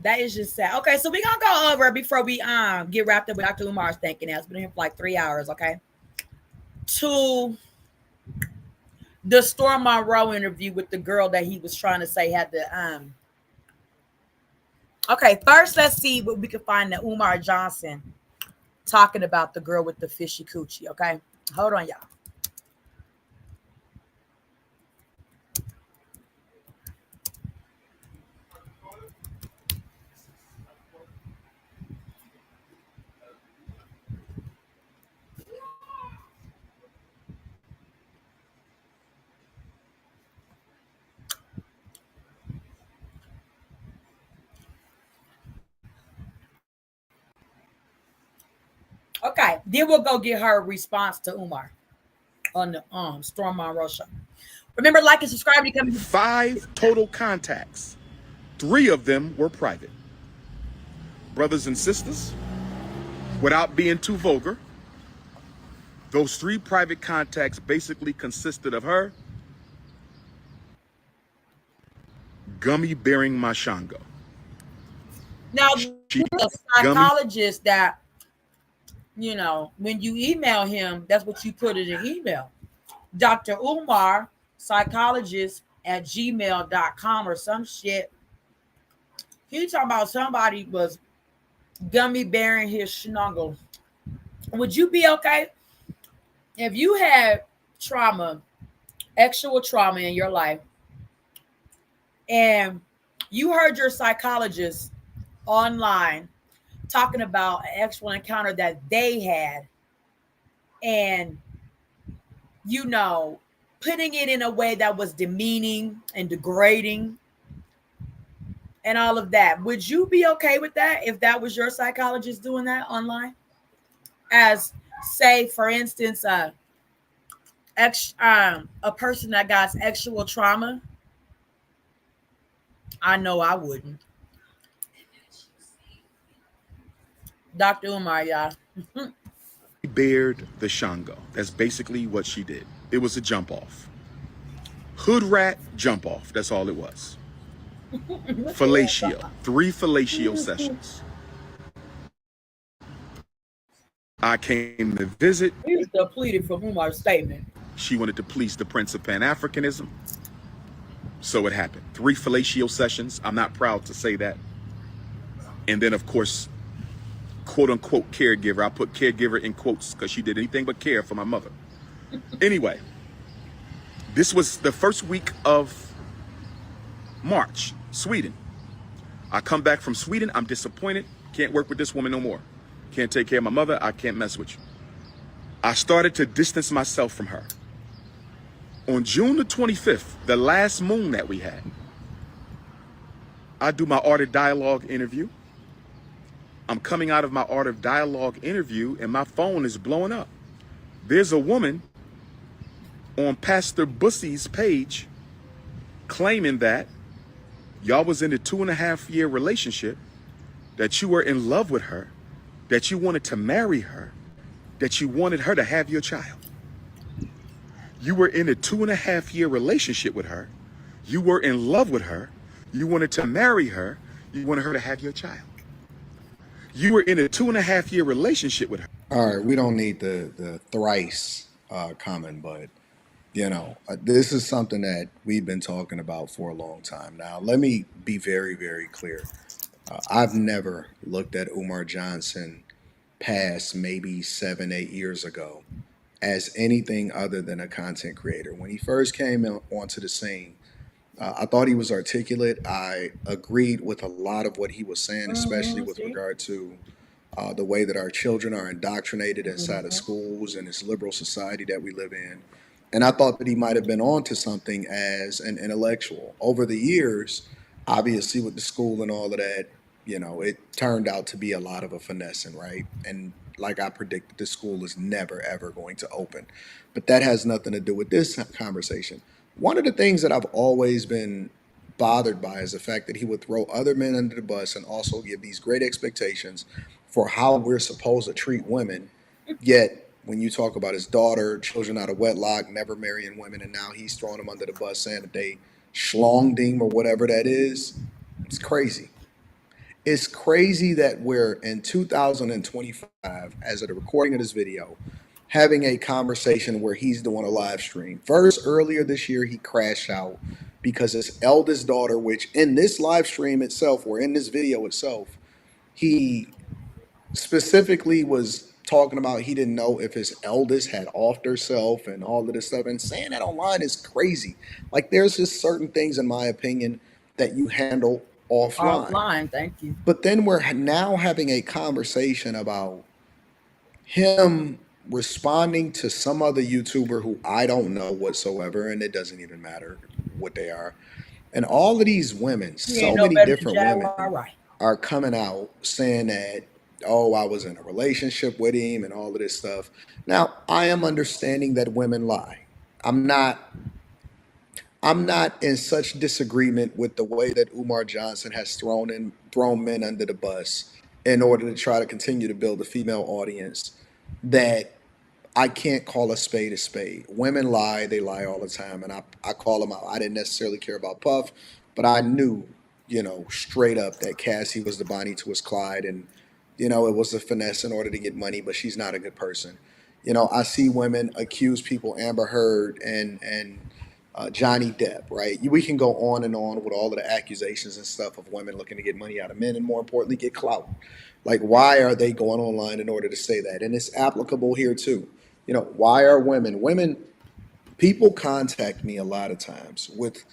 That is just sad. Okay, so we're gonna go over before we get wrapped up with Dr. Umar's thinking. It's been here for like 3 hours, okay? To the Storm Monroe interview with the girl that he was trying to say had the Okay, first let's see what we can find that Umar Johnson talking about the girl with the fishy coochie, okay? Hold on, y'all. Okay, then we'll go get her response to Umar on the Storm Monroe show. Remember, like and subscribe to come. 5 total contacts. 3 of them were private. Brothers and sisters, without being too vulgar, those 3 private contacts basically consisted of her gummy bearing my Shango. Now, the psychologist that when you email him, that's what you put in an email. Dr. Umar, psychologist at gmail.com or some shit. He talking about somebody was gummy bearing his snuggle. Would you be okay if you had trauma, actual trauma in your life, and you heard your psychologist online talking about an actual encounter that they had, and putting it in a way that was demeaning and degrading and all of that? Would you be okay with that if that was your psychologist doing that online? As, say, for instance, a person that got actual trauma? I know I wouldn't. Dr. Umar, y'all. Bared the Shango. That's basically what she did. It was a jump off. Hood rat jump off. That's all it was. Fellatio. 3 fellatio sessions. I came to visit. He's depleted from Umar's statement. She wanted to please the Prince of Pan-Africanism. So it happened. 3 fellatio sessions. I'm not proud to say that. And then, of course, quote unquote caregiver. I put caregiver in quotes because she did anything but care for my mother. Anyway, this was the first week of March, Sweden. I come back from Sweden. I'm disappointed. Can't work with this woman no more. Can't take care of my mother. I can't mess with you. I started to distance myself from her. On June the 25th, the last moon that we had, I do my Art of Dialogue interview. I'm coming out of my Art of Dialogue interview and my phone is blowing up. There's a woman on Pastor Bussy's page claiming that y'all was in a 2.5-year relationship, that you were in love with her, that you wanted to marry her, that you wanted her to have your child. You were in a 2.5-year relationship with her. You were in love with her. You wanted to marry her. You wanted her to have your child. You were in a 2.5-year relationship with her. All right, we don't need the thrice comment, but this is something that we've been talking about for a long time now. Let me be very, very clear. I've never looked at Umar Johnson past maybe 7-8 years ago as anything other than a content creator. When he first came onto the scene, I thought he was articulate. I agreed with a lot of what he was saying, especially with regard to the way that our children are indoctrinated inside of schools and this liberal society that we live in. And I thought that he might have been onto something as an intellectual. Over the years, obviously with the school and all of that, it turned out to be a lot of a finessing, right? And like I predicted, the school is never, ever going to open. But that has nothing to do with this conversation. One of the things that I've always been bothered by is the fact that he would throw other men under the bus and also give these great expectations for how we're supposed to treat women. Yet, when you talk about his daughter, children out of wedlock, never marrying women, and now he's throwing them under the bus saying that they schlonged him or whatever that is, it's crazy. It's crazy that we're in 2025, as of the recording of this video, having a conversation where he's doing a live stream. First, earlier this year, he crashed out because his eldest daughter, which in this live stream itself, or in this video itself, he specifically was talking about he didn't know if his eldest had offed herself and all of this stuff. And saying that online is crazy. Like, there's just certain things, in my opinion, that you handle offline. Thank you. But then we're now having a conversation about him responding to some other YouTuber who I don't know whatsoever, and it doesn't even matter what they are. And all of these women, so many different women, are coming out saying that, oh, I was in a relationship with him and all of this stuff. Now, I am understanding that women lie. I'm not in such disagreement with the way that Umar Johnson has thrown men under the bus in order to try to continue to build a female audience, that I can't call a spade a spade. Women lie, they lie all the time, and I call them out. I didn't necessarily care about Puff, but I knew, straight up that Cassie was the Bonnie to his Clyde, and it was a finesse in order to get money, but she's not a good person. I see women accuse people, Amber Heard and Johnny Depp, right? We can go on and on with all of the accusations and stuff of women looking to get money out of men and, more importantly, get clout. Like, why are they going online in order to say that? And it's applicable here too. Why are people contact me a lot of times with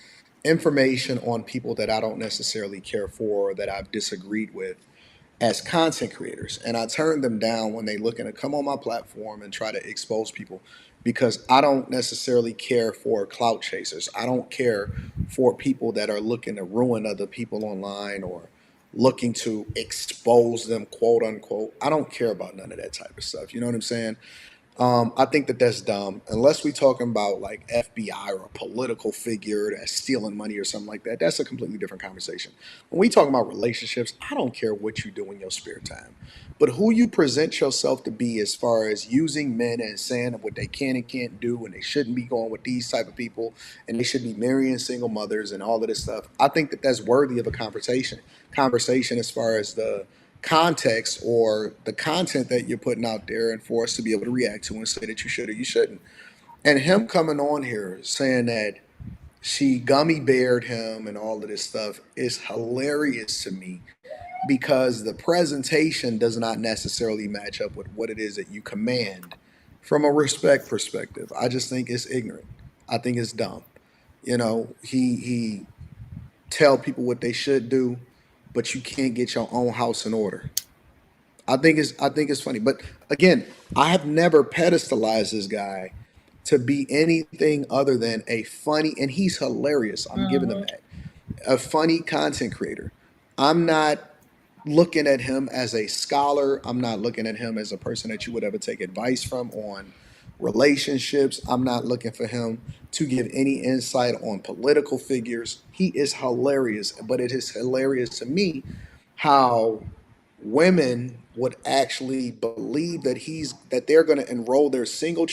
information on people that I don't necessarily care for or that I've disagreed with as content creators. And I turn them down when they looking to come on my platform and try to expose people, because I don't necessarily care for clout chasers. I don't care for people that are looking to ruin other people online or looking to expose them, quote unquote. I don't care about none of that type of stuff. You know what I'm saying? I think that that's dumb. Unless we talking about like FBI or a political figure that's stealing money or something like that, that's a completely different conversation. When we talking about relationships, I don't care what you do in your spare time, but who you present yourself to be as far as using men and saying what they can and can't do, and they shouldn't be going with these type of people, and they should be marrying single mothers and all of this stuff. I think that that's worthy of a conversation as far as the context or the content that you're putting out there, and for us to be able to react to and say that you should or you shouldn't. And him coming on here saying that she gummy beared him and all of this stuff is hilarious to me, because the presentation does not necessarily match up with what it is that you command from a respect perspective. I just think it's ignorant. I think it's dumb. He tell people what they should do, but you can't get your own house in order. I think it's funny. But again, I have never pedestalized this guy to be anything other than a funny, and he's hilarious. I'm giving him that. A funny content creator. I'm not looking at him as a scholar. I'm not looking at him as a person that you would ever take advice from on relationships. I'm not looking for him to give any insight on political figures. He is hilarious, but it is hilarious to me how women would actually believe that they're going to enroll their single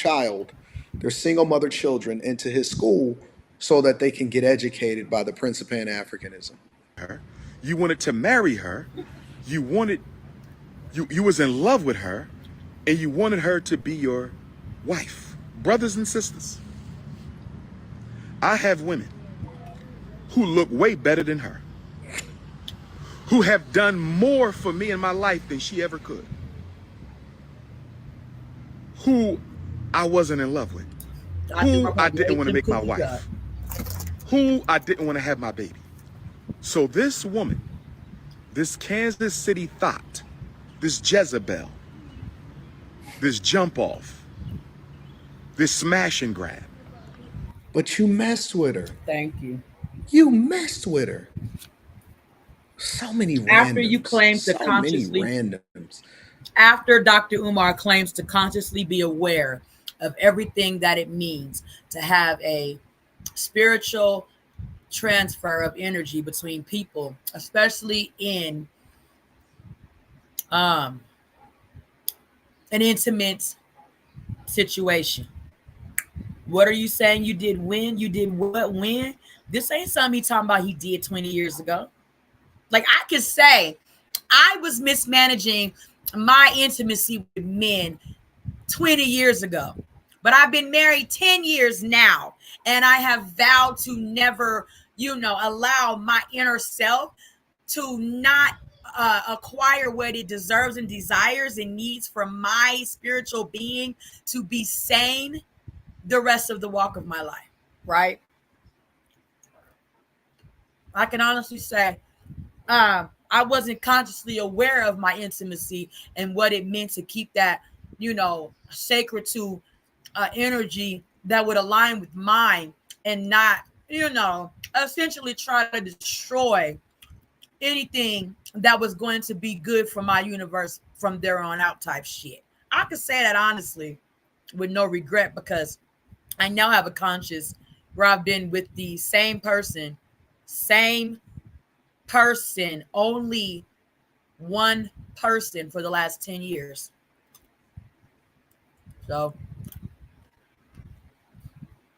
mother children into his school so that they can get educated by the Prince of Pan-Africanism. You wanted to marry her. You was in love with her, and you wanted her to be your wife. Brothers and sisters, I have women who look way better than her, who have done more for me in my life than she ever could, who I wasn't in love with, who I didn't want to make my wife, who I didn't want to have my baby. So this woman, this Kansas City thought, this Jezebel, this jump off, this smash and grab. But you messed with her. Thank you. You messed with her. So many randoms. After you claim to consciously, after Dr. Umar claims to consciously be aware of everything that it means to have a spiritual transfer of energy between people, especially in an intimate situation. What are you saying you did when? You did what when? This ain't something he talking about he did 20 years ago. Like, I could say I was mismanaging my intimacy with men 20 years ago, but I've been married 10 years now, and I have vowed to never, allow my inner self to not acquire what it deserves and desires and needs from my spiritual being to be sane the rest of the walk of my life, right? I can honestly say I wasn't consciously aware of my intimacy and what it meant to keep that, sacred to energy that would align with mine, and not, essentially try to destroy anything that was going to be good for my universe from there on out type shit. I could say that honestly with no regret, because I now have a conscience where I've been with the same person, only one person for the last 10 years. So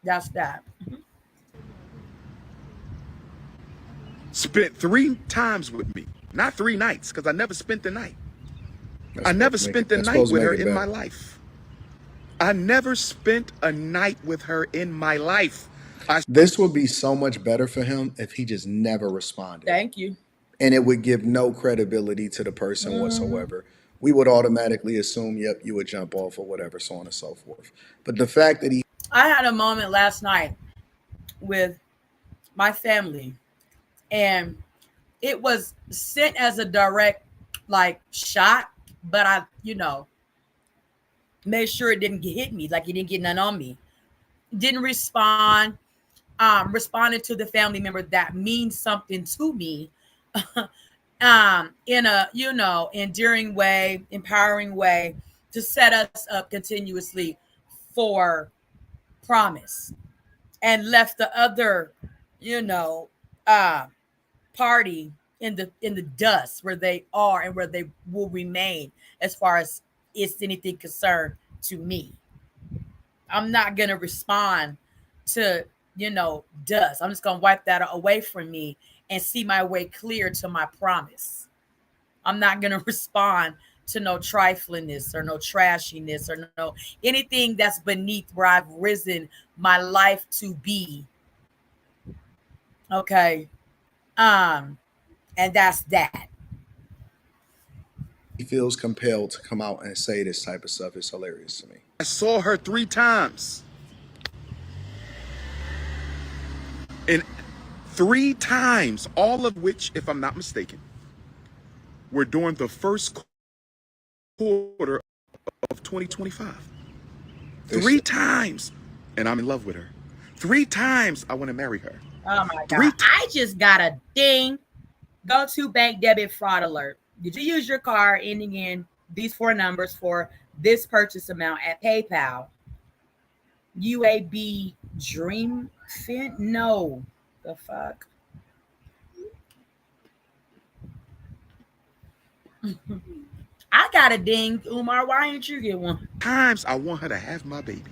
that's that. Spent 3 times with me, not 3 nights, because I never spent the night. I never spent a night with her in my life. I never spent a night with her in my life. This would be so much better for him if he just never responded. Thank you. And it would give no credibility to the person whatsoever. We would automatically assume, yep, you would jump off or whatever, so on and so forth. But the fact that I had a moment last night with my family, and it was sent as a direct shot, but I, made sure it didn't hit me, like it didn't get none on me. Didn't respond. Responded to the family member that means something to me, in a endearing way, empowering way, to set us up continuously for promise, and left the other party in the dust where they are and where they will remain as far as it's anything concerned to me. I'm not gonna respond to dust. I'm just gonna wipe that away from me and see my way clear to my promise. I'm not gonna respond to no triflingness or no trashiness or no anything that's beneath where I've risen my life to be. Okay. And that's that. he feels compelled to come out and say this type of stuff is hilarious to me. I saw her 3 times. And 3 times, all of which, if I'm not mistaken, were during the first quarter of 2025. 3 times. And I'm in love with her. 3 times I want to marry her. Oh my God. I just got a ding. Go to bank debit fraud alert. Did you use your card ending in these 4 numbers for this purchase amount at PayPal? UAB Dreamfin? No. The fuck? I got a ding, Umar. Why didn't you get one? Times I want her to have my baby.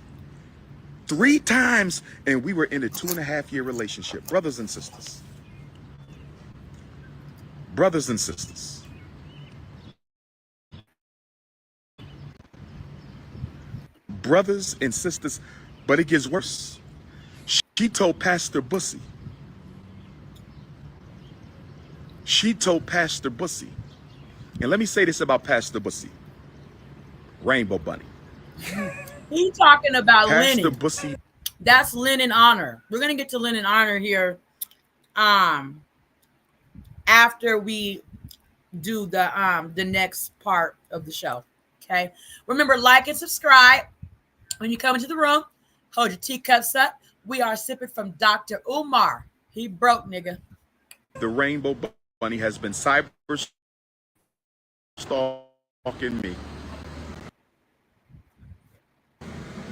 3 times, and we were in a 2.5-year relationship. Brothers and sisters. Brothers and sisters. Brothers and sisters, but it gets worse. She told Pastor Bussy. She told Pastor Bussy. And let me say this about Pastor Bussy. Rainbow Bunny. He talking about Pastor Lennon. Bussy. That's Lennon Honor. We're gonna get to Lennon Honor here after we do the next part of the show. Okay. Remember, like and subscribe. When you come into the room, hold your teacups up. We are sipping from Dr. Umar. He broke, nigga. The Rainbow Bunny has been cyber stalking me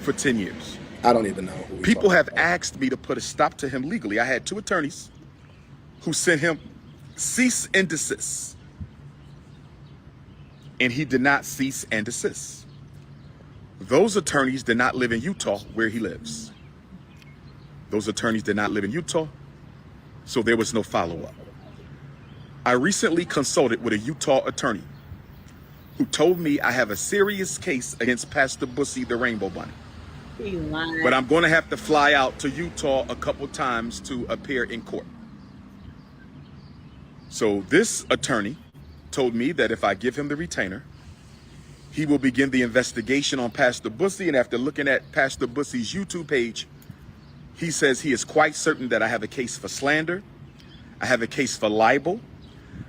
for 10 years. I don't even know who people have asked me to put a stop to him legally. I had 2 attorneys who sent him cease and desist. And he did not cease and desist. Those attorneys did not live in Utah where he lives. Those attorneys did not live in Utah, so there was no follow-up. I recently consulted with a Utah attorney who told me I have a serious case against Pastor Bussy, the Rainbow Bunny. But I'm going to have to fly out to Utah a couple times to appear in court. So this attorney told me that if I give him the retainer, he will begin the investigation on Pastor Bussy. And after looking at Pastor Bussy's YouTube page, he says he is quite certain that I have a case for slander. I have a case for libel.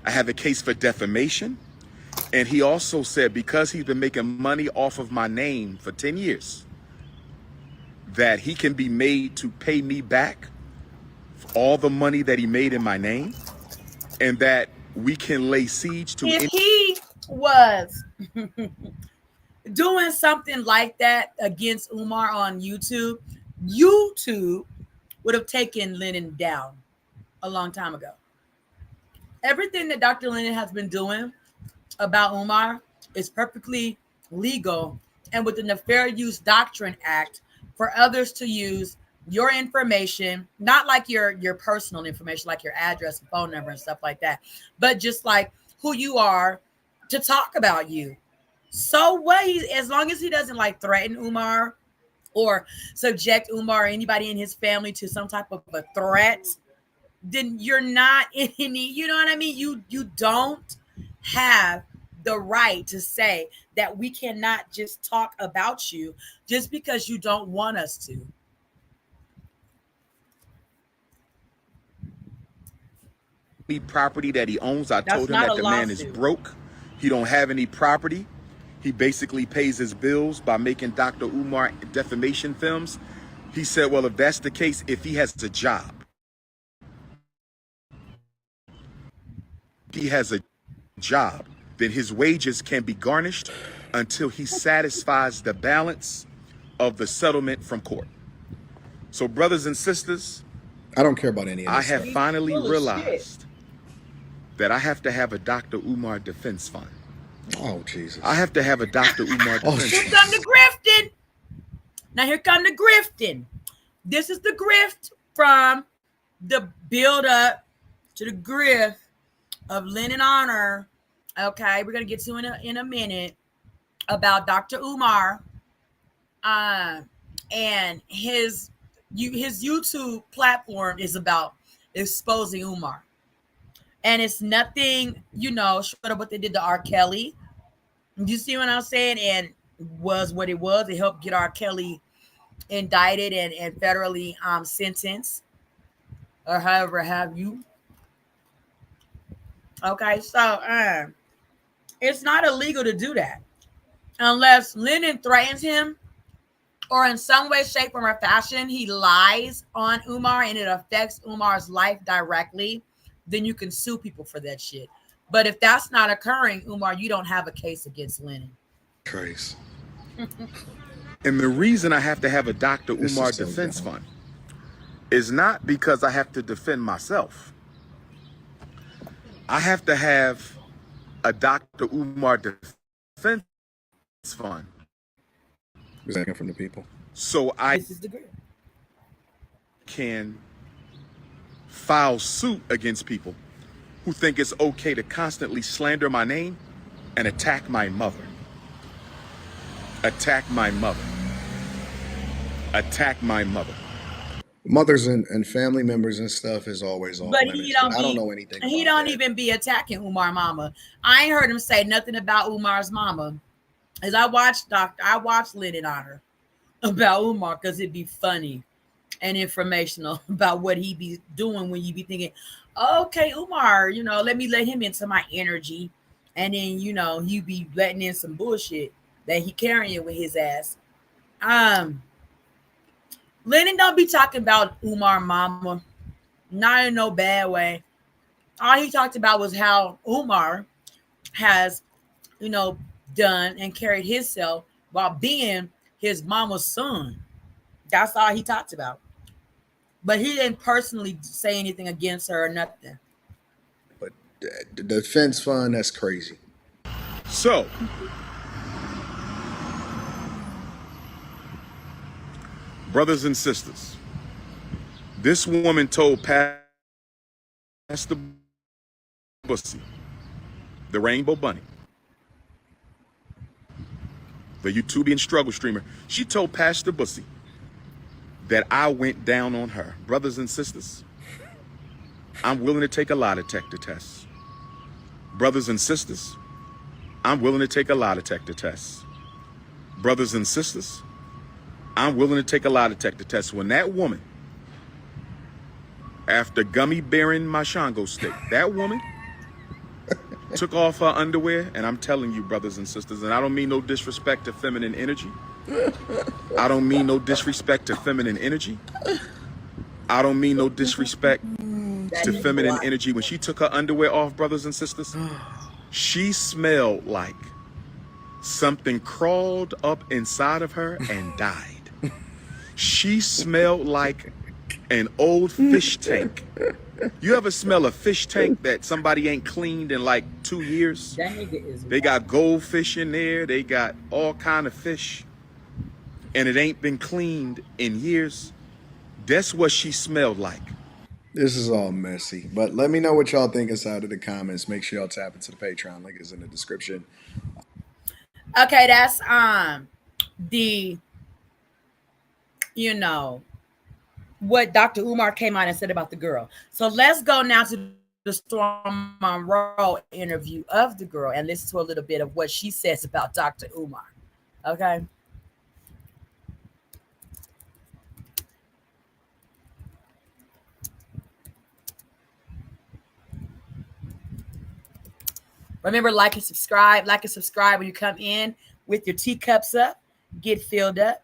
I have a case for defamation. And he also said because he's been making money off of my name for 10 years, that he can be made to pay me back for all the money that he made in my name, and that we can lay siege to. If he was doing something like that against Umar on YouTube, YouTube would have taken Lennon down a long time ago. Everything that Dr. Lennon has been doing about Umar is perfectly legal and with the Nefarious Use Doctrine Act for others to use your information, not like your personal information, like your address and phone number and stuff like that, but just like who you are, to talk about you So what? As long as he doesn't like threaten Umar or subject Umar or anybody in his family to some type of a threat, then you're not in any, you know what I mean? You don't have the right to say that we cannot just talk about you just because you don't want us to. Property that he owns. I That's told him not that a the man is lawsuit. broke. He don't have any property. He basically pays his bills by making Dr. Umar defamation films. He said, well, if that's the case, if he has a job, then his wages can be garnished until he satisfies the balance of the settlement from court. So, brothers and sisters, I don't care about any of I this have stuff. finally realized that I have to have a Dr. Umar defense fund. Oh, Jesus. I have to have a Dr. Umar defense Here fund. come the grifting. Now here come the grifting. This is the grift from the build up to the grift of Lynn and Honor. Okay, we're gonna get to in a minute about Dr. Umar, and his YouTube platform is about exposing Umar, and it's nothing, short of what they did to R. Kelly. You see what I'm saying? And was what it was. It helped get R. Kelly indicted and federally sentenced, or however have you. Okay, so it's not illegal to do that unless Lennon threatens him or in some way, shape, or fashion he lies on Umar and it affects Umar's life directly. Then you can sue people for that shit. But if that's not occurring, Umar, you don't have a case against Lennon. Trace. And the reason I have to have a Dr. Umar defense fund is not because I have to defend myself. I have to have a Dr. Umar defense fund. Is that from the people? So I can file suit against people who think it's okay to constantly slander my name and attack my mother. Attack my mother. Attack my mother. Mothers and family members and stuff is always off But limits. he don't. I don't know anything. He don't even be attacking Umar mama. I ain't heard him say nothing about Umar's mama. As I watched Lynn and Honor about Umar because it'd be funny and informational about what he be doing when you be thinking, okay, Umar, let me let him into my energy, and then you be letting in some bullshit that he carrying with his ass. Lennon don't be talking about Umar mama, not in no bad way. All he talked about was how Umar has, done and carried himself while being his mama's son. That's all he talked about. But he didn't personally say anything against her or nothing. But the defense fund, that's crazy. So, brothers and sisters, this woman told Pastor Bussy, the Rainbow Bunny, the YouTubian struggle streamer, she told Pastor Bussy that I went down on her. Brothers and sisters, I'm willing to take a lie detector test. Brothers and sisters, I'm willing to take a lie detector test. Brothers and sisters, I'm willing to take a lie detector test. When that woman, after gummy bearing my Shango stick, that woman took off her underwear, and I'm telling you, brothers and sisters, and I don't mean no disrespect to feminine energy. I don't mean no disrespect to feminine energy. I don't mean no disrespect to feminine energy. When she took her underwear off, brothers and sisters, she smelled like something crawled up inside of her and died. She smelled like an old fish tank. You ever smell a fish tank that somebody ain't cleaned in like 2 years? That nigga is They got goldfish in there. They got all kind of fish. And it ain't been cleaned in years. That's what she smelled like. This is all messy. But let me know what y'all think inside of the comments. Make sure y'all tap into the Patreon. Link is in the description. Okay, that's the you know what Dr. Umar came out and said about the girl. So let's go now to the Storm Monroe interview of the girl and listen to a little bit of what she says about Dr. Umar. Okay. Remember, like and subscribe. Like and subscribe when you come in with your teacups up. Get filled up.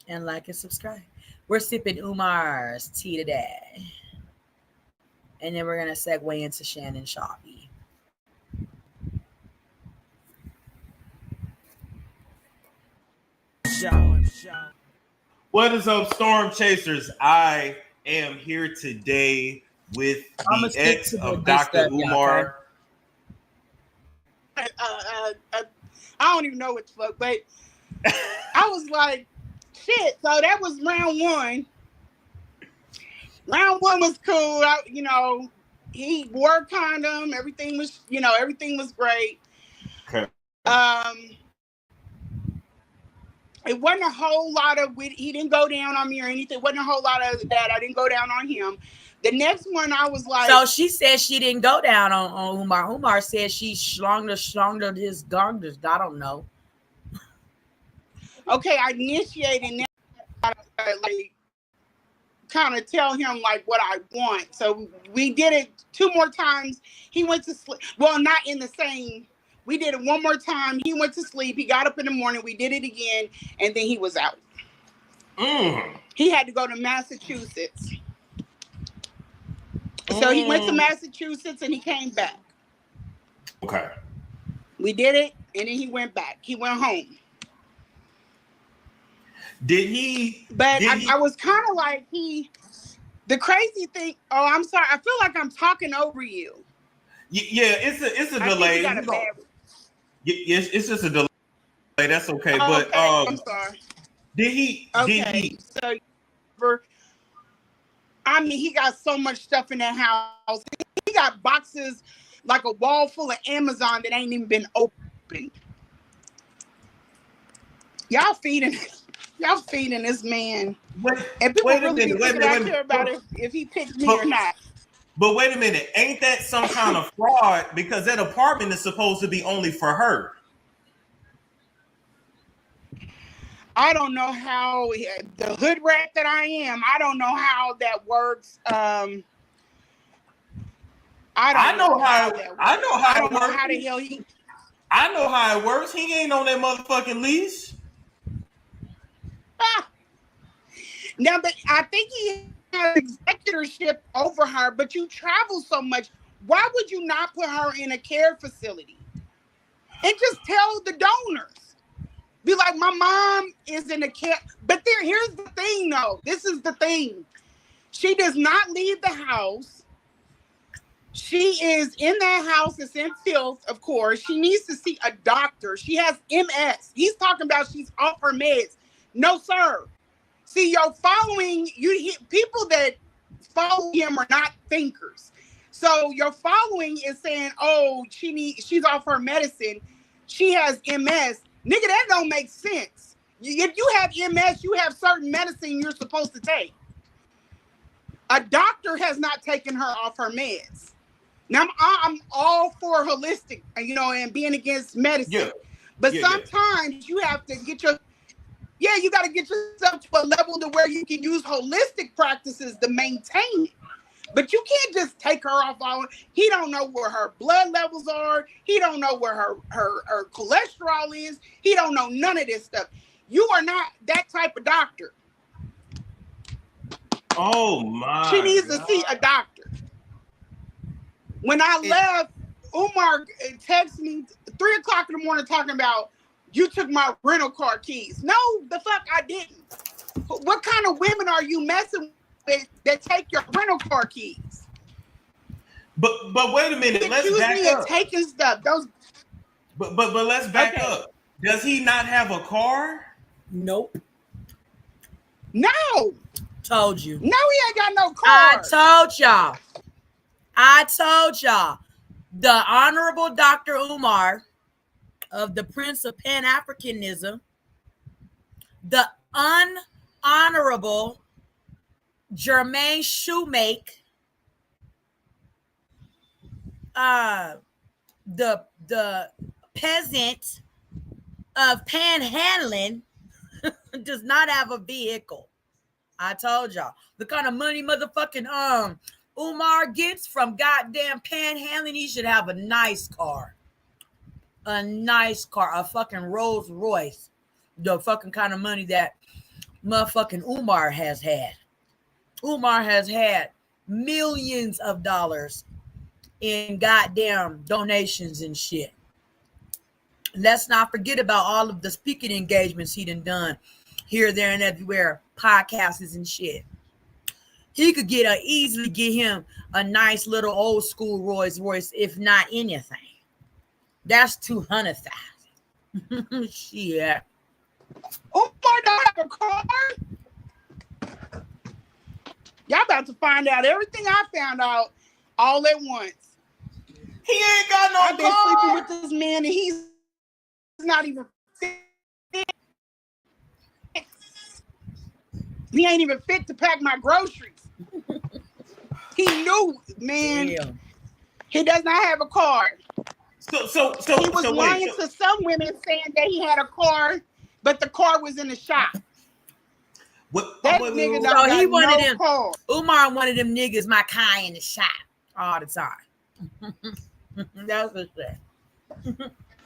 And like and subscribe. We're sipping Umar's tea today. And then we're going to segue into Shannon Sharpie. What is up, Storm Chasers? I am here today with the ex of Dr. Umar. I don't even know what the fuck, but I was like, shit. So that was round one. Round one was cool. He wore a condom. Everything was great. Okay. It wasn't a whole lot of, he didn't go down on me or anything. It wasn't a whole lot of that. I didn't go down on him. The next one, I was like. So she said she didn't go down on Umar. Umar said she schlonged his gongers. I don't know. Okay, I initiated that, like, kind of tell him, like, what I want. So we did it 2 more times. He went to sleep. Well, not in the same. We did it 1 more time. He went to sleep. He got up in the morning. We did it again. And then he was out. He had to go to Massachusetts. So he went to Massachusetts and he came back. Okay. We did it. And then he went back. He went home. Did he? But I was kind of like the crazy thing. Oh, I'm sorry. I feel like I'm talking over you. Yeah, it's a delay. It's just a delay. That's okay. Oh, but okay. I'm sorry. Did he? Okay. Did he? So, I mean, he got so much stuff in that house. He got boxes like a wall full of Amazon that ain't even been opened. Y'all feeding this man. And people really care about if he picked me or not. But wait a minute, ain't that some kind of fraud? Because that apartment is supposed to be only for her. I don't know how the hood rat that I am. I don't know how that works. I don't know how the hell he. I know how it works. He ain't on that motherfucking lease. Now, but I think he has executorship over her. But you travel so much. Why would you not put her in a care facility and just tell the donors? Be like, my mom is in a care. But here's the thing, though. This is the thing. She does not leave the house. She is in that house. It's in filth, of course. She needs to see a doctor. She has MS. He's talking about she's off her meds. No, sir. See, you're following, people that follow him are not thinkers. So your following is saying, oh, she's off her medicine. She has MS. Nigga, that don't make sense. If you have MS, you have certain medicine you're supposed to take. A doctor has not taken her off her meds. Now, I'm all for holistic, and being against medicine. Yeah. But sometimes you have to you got to get yourself to a level to where you can use holistic practices to maintain it. But you can't just take her off all. He don't know where her blood levels are. He don't know where her cholesterol is. He don't know none of this stuff. You are not that type of doctor. Oh my! She needs to see a doctor. When I left, Umar texted me 3 o'clock in the morning talking about you took my rental car keys. No, the fuck I didn't. What kind of women are you messing with that take your rental car keys? But wait a minute. Let's back up. Taking stuff. But let's back up. Does he not have a car? Nope. No. Told you. No, he ain't got no I card. told y'all. The Honorable Dr. Umar of the Prince of Pan-Africanism, the Unhonorable Jermaine Shoemake, the peasant of panhandling does not have a vehicle. I told y'all the kind of money motherfucking Umar gets from goddamn panhandling. He should have a nice car, a fucking Rolls Royce, the fucking kind of money that motherfucking Umar has had. Umar has had millions of dollars in goddamn donations and shit. Let's not forget about all of the speaking engagements he done here, there, and everywhere, podcasts and shit. He could easily get him a nice little old school Rolls Royce, if not anything. That's 200,000. Shit. Umar don't have a car. Y'all about to find out everything I found out all at once. He ain't got no I've been car. sleeping with this man and he's not even fit. He ain't even fit to pack my groceries. He knew, man. Damn. He does not have a car. So he was lying to some women saying that he had a car, but the car was in the shop. That nigga don't got no car. Umar wanted them niggas, my car in the shop all the time. That's what that.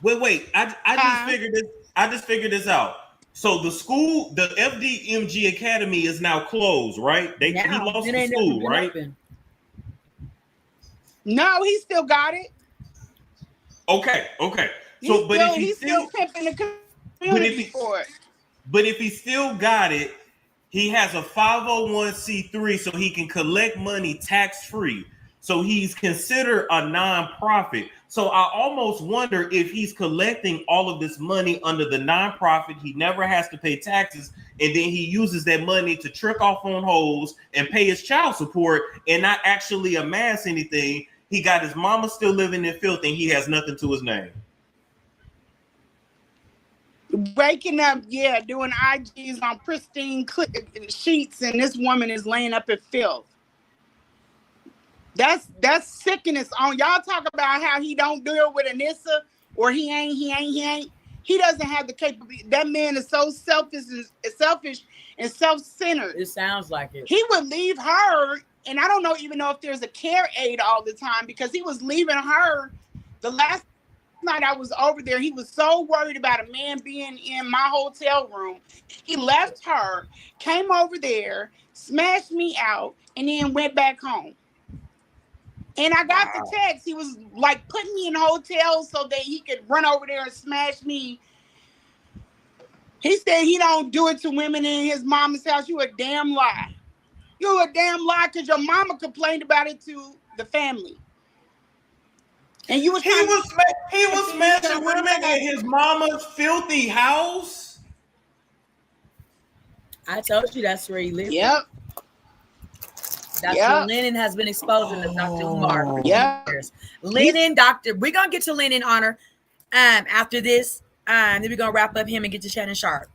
Wait. I just figured this out. So the school, the FDMG Academy is now closed, right? He lost the school, right? Open. No, he still got it. Okay. So, he's still pimping the community for it. But if he still got it, he has a 501c3, so he can collect money tax-free. So he's considered a nonprofit. So I almost wonder if he's collecting all of this money under the nonprofit. He never has to pay taxes, and then he uses that money to trick off on hoes and pay his child support and not actually amass anything. He got his mama still living in filth, and he has nothing to his name. Waking up, doing IGs on pristine sheets, and this woman is laying up in filth. That's sickness on y'all. Talk about how he don't deal with Anissa, or he ain't. He doesn't have the capability. That man is so selfish and self-centered. It sounds like it. He would leave her, and I don't even know if there's a care aide all the time, because he was leaving her. The last night I was over there, he was so worried about a man being in my hotel room. He left her, came over there, smashed me out, and then went back home. And I got the text. He was like putting me in hotels so that he could run over there and smash me. He said he don't do it to women in his mama's house. You a damn lie. You a damn lie, because your mama complained about it to the family. And you was he was smashing women in his mama's filthy house. I told you that's where he lived. Yep. Dr. Lennon has been exposing to Dr. Umar for years. Lennon, we're gonna get to Lennon honor after this. Then we're gonna wrap up him and get to Shannon Sharp.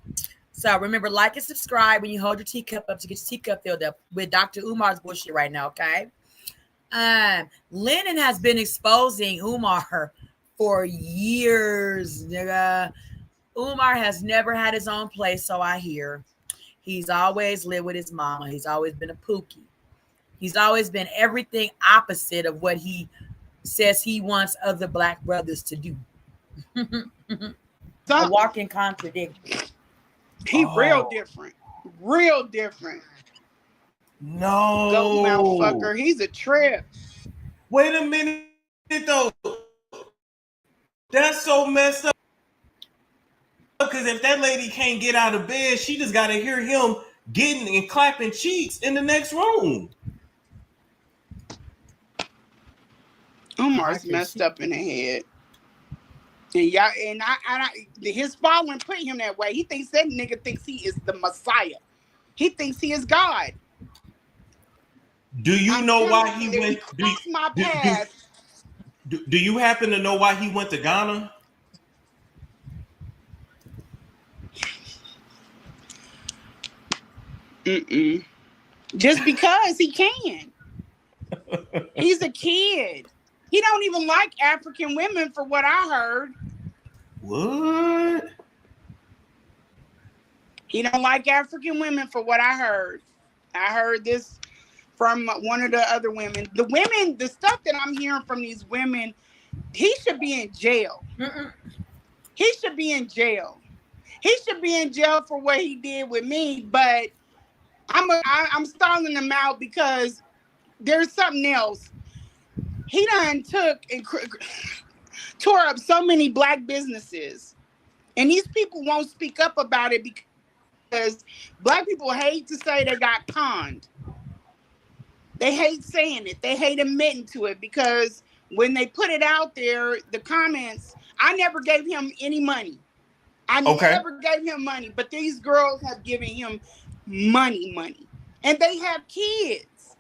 So remember, like and subscribe when you hold your teacup up to get your teacup filled up with Dr. Umar's bullshit right now, okay? Lennon has been exposing Umar for years, nigga. Umar has never had his own place, so I hear. He's always lived with his mama. He's always been a pookie. He's always been everything opposite of what he says he wants other black brothers to do. A walking contradiction. He real different. Real different. No. Go motherfucker. He's a trip. Wait a minute, though. That's so messed up. Because if that lady can't get out of bed, she just got to hear him getting and clapping cheeks in the next room. Umar's messed up in the head. And y'all, and I his following put him that way. He thinks that nigga thinks he is the Messiah. He thinks he is God. Do you know why he went? Crossed my path. Do you happen to know why he went to Ghana? Just because he can. He's a kid. He don't even like African women, for what I heard. What? He don't like African women, for what I heard. I heard this from one of the other women. The stuff that I'm hearing from these women, he should be in jail. He should be in jail. He should be in jail for what he did with me, but I'm stalling him out because there's something else. He done took and tore up so many Black businesses, and these people won't speak up about it because Black people hate to say they got conned. They hate saying it. They hate admitting to it because when they put it out there, the comments, I never gave him any money. I never gave him money, but these girls have given him money, and they have kids.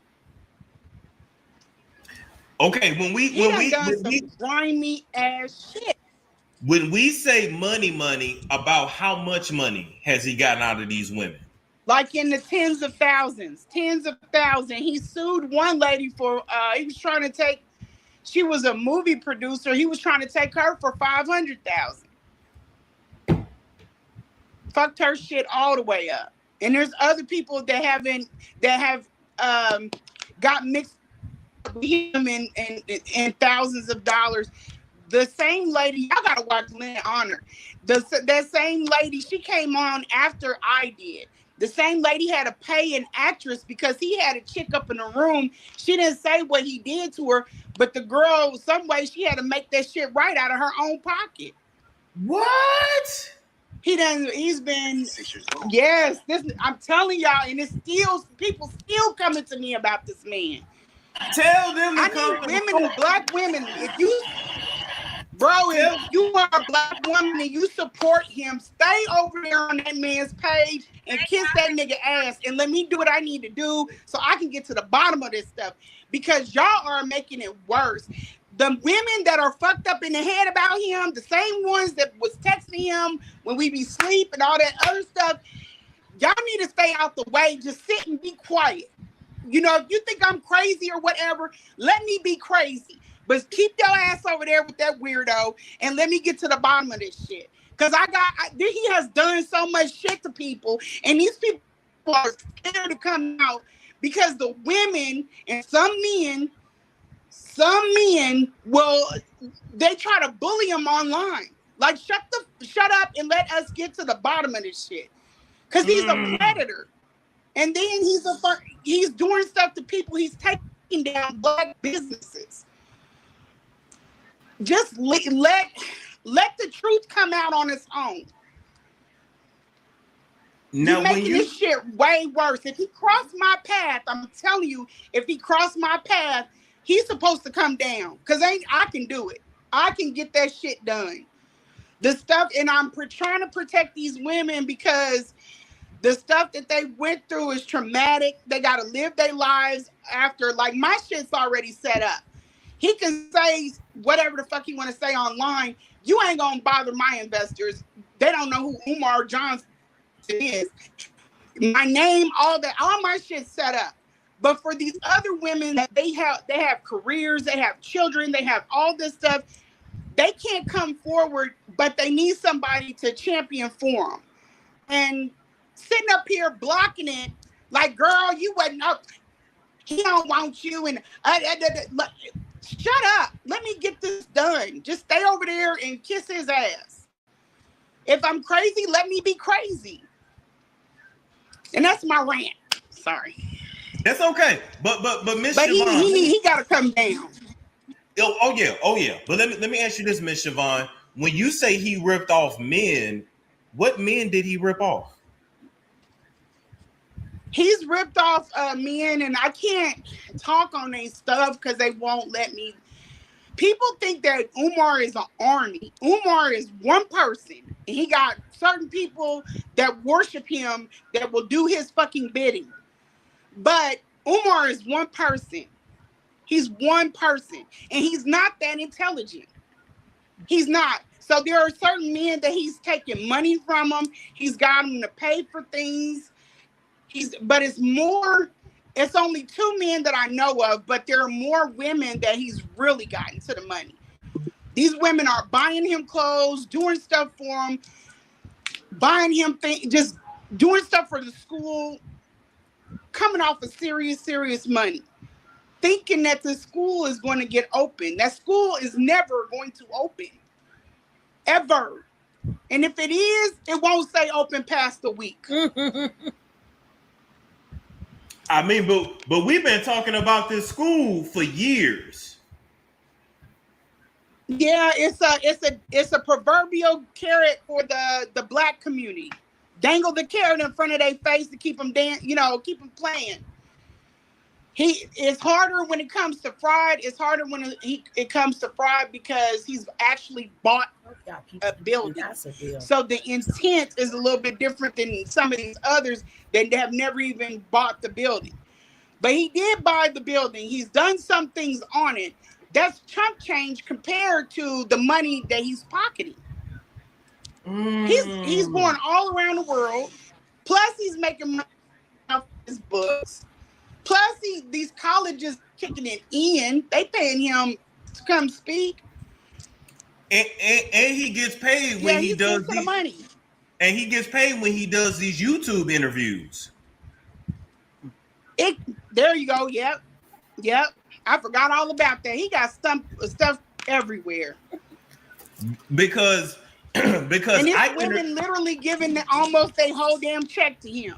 Okay, when we done some grimy ass shit. When we say money, about how much money has he gotten out of these women? Like in the tens of thousands. He sued one lady for he was trying to take. She was a movie producer. He was trying to take her for $500,000. Fucked her shit all the way up. And there's other people that have got mixed with him in thousands of dollars. The same lady, y'all gotta watch Lynn Honor. That same lady, she came on after I did. The same lady had to pay an actress because he had a chick up in the room. She didn't say what he did to her, but the girl, some way, she had to make that shit right out of her own pocket. What? He's been, yes, I'm telling y'all, and it's still, people still coming to me about this man. Tell them I need women, Black women, if you are a Black woman and you support him, stay over there on that man's page and kiss that nigga ass and let me do what I need to do so I can get to the bottom of this stuff, because y'all are making it worse. The women that are fucked up in the head about him, the same ones that was texting him when we be asleep and all that other stuff, y'all need to stay out the way. Just sit and be quiet. You know, if you think I'm crazy or whatever, let me be crazy. But keep your ass over there with that weirdo and let me get to the bottom of this shit. Because he has done so much shit to people, and these people are scared to come out because the women and some men they try to bully him online. Like, shut up and let us get to the bottom of this shit. Because he's a predator. And then he's doing stuff to people. He's taking down Black businesses. Just let the truth come out on its own. Now, you're making this shit way worse. If he crossed my path, I'm telling you, if he crossed my path, he's supposed to come down. Because I can do it. I can get that shit done. The stuff, and I'm trying to protect these women because the stuff that they went through is traumatic. They got to live their lives after. Like, my shit's already set up. He can say whatever the fuck he want to say online. You ain't going to bother my investors. They don't know who Umar Johnson is. My name, all my shit's set up. But for these other women, they have careers, they have children, they have all this stuff. They can't come forward, but they need somebody to champion for them. And sitting up here blocking it, like, girl, you wasn't up. He don't want you. And shut up. Let me get this done. Just stay over there and kiss his ass. If I'm crazy, let me be crazy. And that's my rant. Sorry. That's okay. But Miss Siobhan, he gotta come down. Oh yeah. But let me ask you this, Miss Siobhan. When you say he ripped off men, what men did he rip off? He's ripped off men, and I can't talk on their stuff because they won't let me. People think that Umar is an army. Umar is one person, and he got certain people that worship him that will do his fucking bidding. But Umar is one person. He's one person, and he's not that intelligent. He's not. So there are certain men that he's taking money from them. He's got them to pay for things. But it's more. It's only 2 men that I know of, but there are more women that he's really gotten to the money. These women are buying him clothes, doing stuff for him, buying him things, just doing stuff for the school, coming off of serious money, thinking that the school is going to get open. That school is never going to open, ever. And if it is, it won't stay open past a week. I mean, but we've been talking about this school for years. Yeah, it's a proverbial carrot for the black community. Dangle the carrot in front of their face to keep them keep them playing. It's harder when it comes to fried. It's harder when it comes to fried because he's actually bought a building. So the intent is a little bit different than some of these others that have never even bought the building. But he did buy the building. He's done some things on it. That's chump change compared to the money that he's pocketing. He's going all around the world. Plus, he's making money off his books. Plus, these colleges kicking it in. They paying him to come speak. And he gets paid when he does the money. And he gets paid when he does these YouTube interviews. There you go. Yep. I forgot all about that. He got stuff everywhere. Because and it's women literally giving almost a whole damn check to him.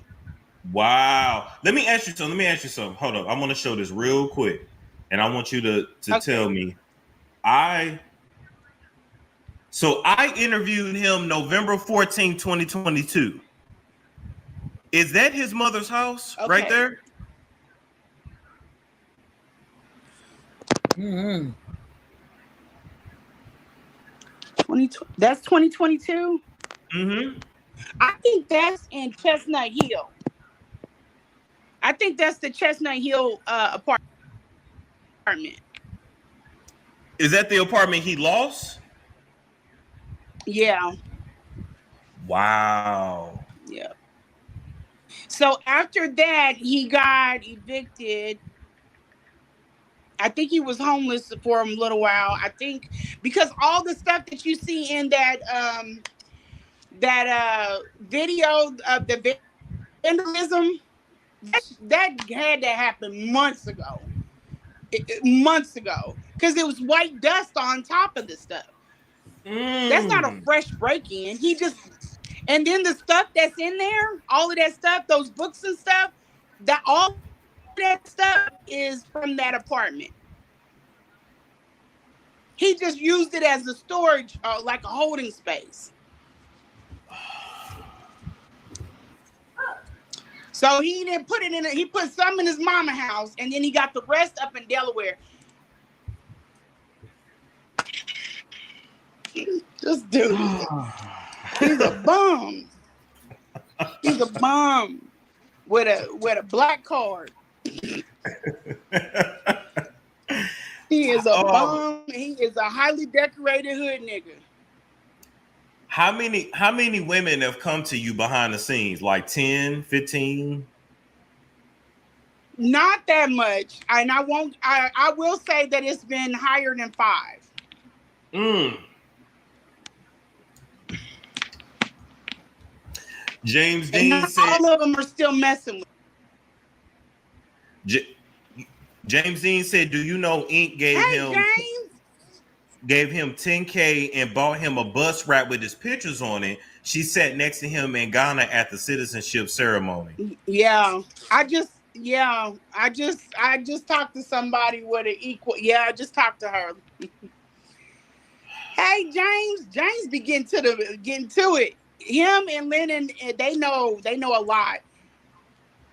Wow. Let me ask you something. Hold up. I want to show this real quick. And I want you to tell me. So I interviewed him November 14, 2022. Is that his mother's house right there? Mm-hmm. That's 2022. Mm-hmm. I think that's in Chestnut Hill. I think that's the Chestnut Hill apartment. Is that the apartment he lost? Yeah. Wow. Yeah. So after that, he got evicted. I think he was homeless for a little while. I think because all the stuff that you see in that video of the vandalism, that had to happen months ago. Because it was white dust on top of the stuff. That's not a fresh break-in. And then the stuff that's in there, all of that stuff, those books and stuff, all that stuff is from that apartment. He just used it as a storage, like a holding space. So he didn't put it in. He put some in his mama house, and then he got the rest up in Delaware. This dude, he's a bum. He's a bum with a black card. He is a bum. He is a highly decorated hood nigga. How many women have come to you behind the scenes? Like 10, 15? Not that much. And I will say that it's been higher than 5. James Dean said all of them are still messing with. James Dean said, "Do you know Ink gave him $10K and bought him a bus wrap with his pictures on it? She sat next to him in Ghana at the citizenship ceremony." Yeah, I just talked to somebody with an equal. Yeah, I just talked to her. Hey, James be getting to it. Him and Lennon, they know a lot.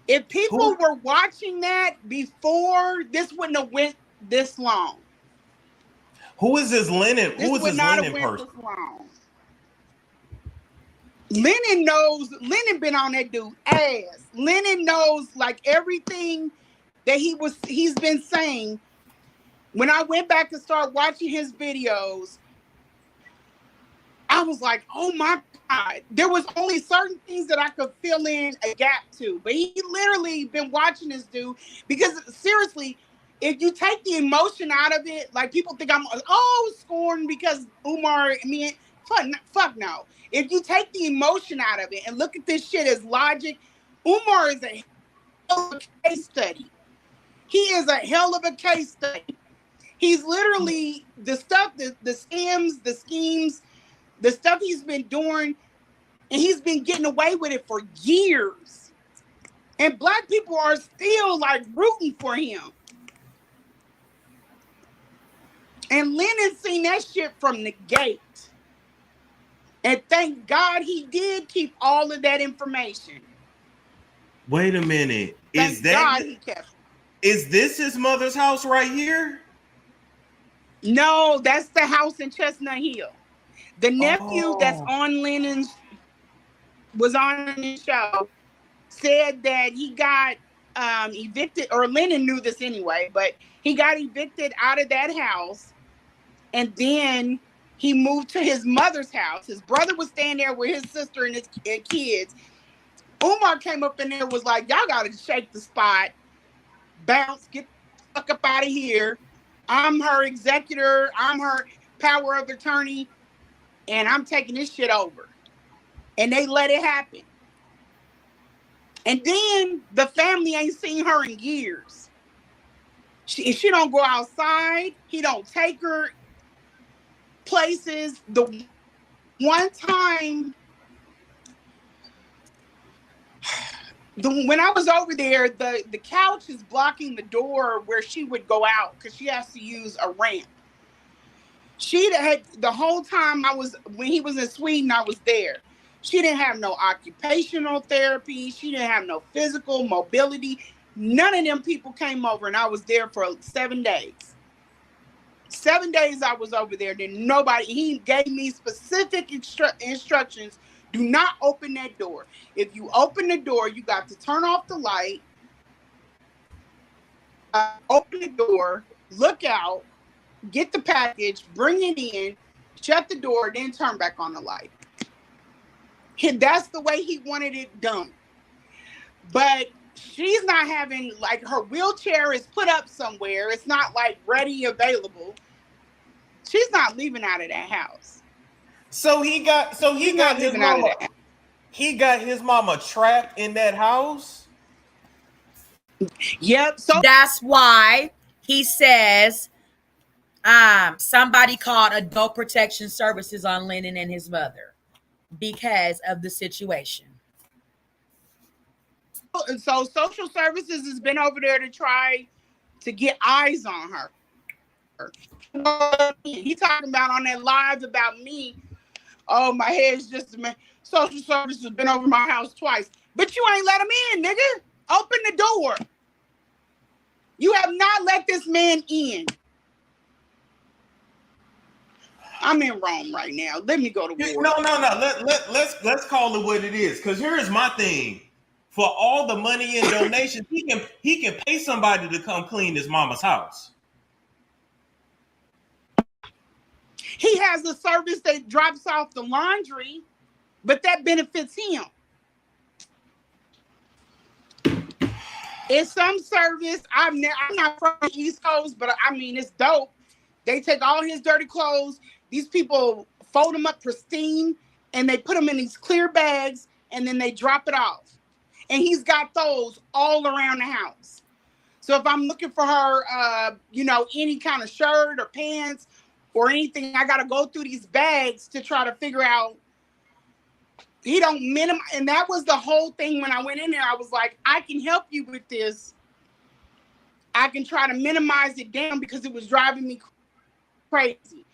If people were watching that before, this wouldn't have went this long. Who is this Lennon? Who is this Lennon person? Lennon been on that dude ass. Lennon knows like everything that he's been saying. When I went back and started watching his videos, I was like, oh my God, there was only certain things that I could fill in a gap to. But he literally been watching this dude, because seriously, if you take the emotion out of it, like people think I'm scorned because Umar, fuck no. If you take the emotion out of it and look at this shit as logic, Umar is a hell of a case study. He is a hell of a case study. He's literally the stuff, the scams, the schemes, the stuff he's been doing, and he's been getting away with it for years. And black people are still like rooting for him. And Lennon seen that shit from the gate. And thank God he did keep all of that information. Wait a minute. Thank God he kept it. Is this his mother's house right here? No, that's the house in Chestnut Hill. The nephew that's on was on the show, said that he got evicted, or Lennon knew this anyway, but he got evicted out of that house, and then he moved to his mother's house. His brother was staying there with his sister and his kids. Umar came up in there, was like, y'all gotta shake the spot, bounce, get the fuck up out of here. I'm her executor, I'm her power of attorney, and I'm taking this shit over. And they let it happen. And then the family ain't seen her in years. She don't go outside. He don't take her places. The one time, when I was over there, the couch is blocking the door where she would go out because she has to use a ramp. She had, the whole time when he was in Sweden, I was there. She didn't have no occupational therapy. She didn't have no physical mobility. None of them people came over, and I was there for 7 days. 7 days I was over there. Then he gave me specific instructions. Do not open that door. If you open the door, you got to turn off the light, open the door, look out, get the package, bring it in, shut the door, then turn back on the light. That's the way he wanted it done. But she's not having, like, her wheelchair is put up somewhere. It's not like ready, available. She's not leaving out of that house. He got his mama trapped in that house. Yep. So that's why he says somebody called Adult Protection Services on Lennon and his mother because of the situation. So social services has been over there to try to get eyes on her. He talking about on that live about me. Oh, my head's just a man. Social services has been over my house twice, but you ain't let him in, nigga. Open the door. You have not let this man in. I'm in Rome right now. Let me go to war. No. Let's call it what it is. Because here's my thing. For all the money and donations, he can pay somebody to come clean his mama's house. He has a service that drops off the laundry, but that benefits him. It's some service. I'm not from the East Coast, but I mean, it's dope. They take all his dirty clothes. These people fold them up pristine, and they put them in these clear bags, and then they drop it off. And he's got those all around the house. So if I'm looking for her, any kind of shirt or pants or anything, I got to go through these bags to try to figure out. He don't minimize. And that was the whole thing when I went in there. I was like, I can help you with this. I can try to minimize it down because it was driving me crazy.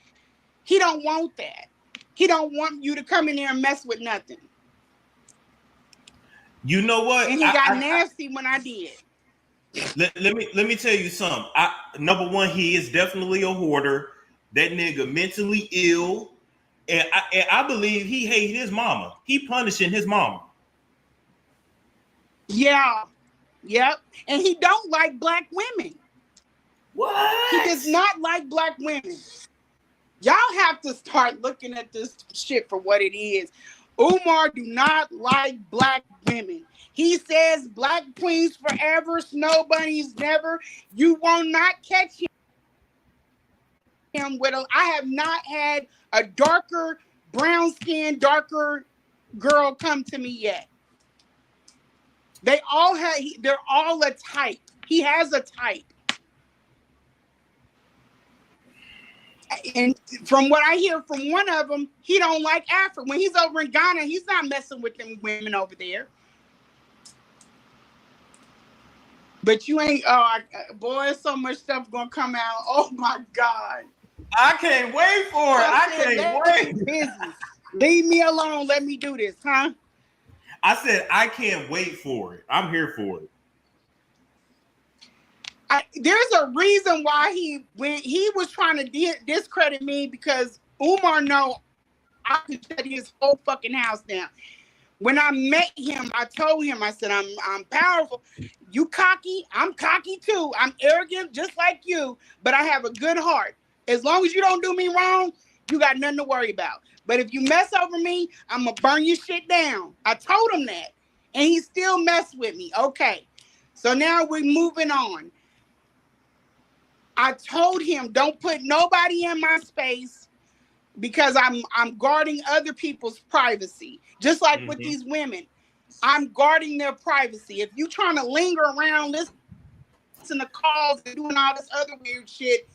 He don't want that. He don't want you to come in there and mess with nothing. You know what? And he got nasty when I did. Let me tell you something. Number one, he is definitely a hoarder. That nigga mentally ill, and I believe he hated his mama. He punishing his mama. Yeah, Yep. And he don't like black women. What? He does not like black women. Y'all have to start looking at this shit for what it is. Umar do not like black women. He says black queens forever, snow bunnies never. You will not catch him with a... I have not had a darker, brown skin, darker girl come to me yet. They're all a type. He has a type. And from what I hear from one of them, he don't like Africa. When he's over in Ghana, he's not messing with them women over there. But you ain't, boy, so much stuff gonna come out. Oh my God. I can't wait for it. I can't wait. Business. Leave me alone. Let me do this, huh? I said, I can't wait for it. I'm here for it. There's a reason why when he was trying to discredit me, because Umar know I could shut his whole fucking house down. When I met him, I told him, I said, I'm powerful. You cocky, I'm cocky too. I'm arrogant just like you, but I have a good heart. As long as you don't do me wrong, you got nothing to worry about. But if you mess over me, I'm gonna burn your shit down. I told him that, and he still messed with me. Okay, so now we're moving on. I told him, don't put nobody in my space because I'm guarding other people's privacy. Just like with these women, I'm guarding their privacy. If you trying to linger around, listen to calls and doing all this other weird shit,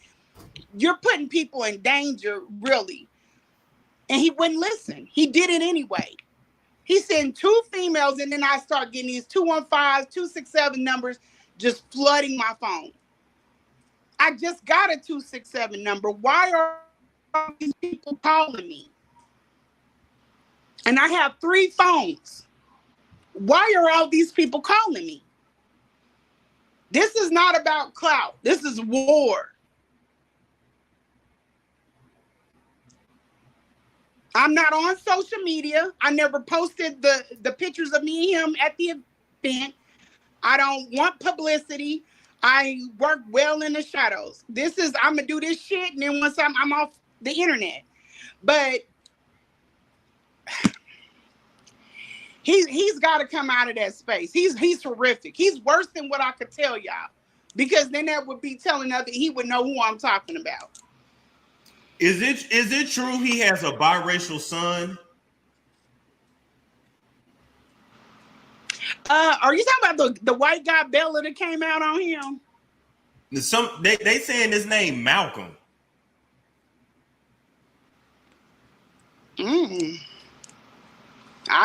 you're putting people in danger, really. And he wouldn't listen. He did it anyway. He sent 2 females, and then I start getting these 215, 267 numbers just flooding my phone. I just got a 267 number. Why are all these people calling me? And I have 3 phones. Why are all these people calling me? This is not about clout. This is war. I'm not on social media. I never posted the pictures of me and him at the event. I don't want publicity. I work well in the shadows. I'm gonna do this shit, and then once I'm off the internet. But he's got to come out of that space. He's horrific. He's worse than what I could tell y'all, because then that would be telling other. He would know who I'm talking about. Is it true he has a biracial son? Are you talking about the white guy Bella that came out on him? They saying his name Malcolm. I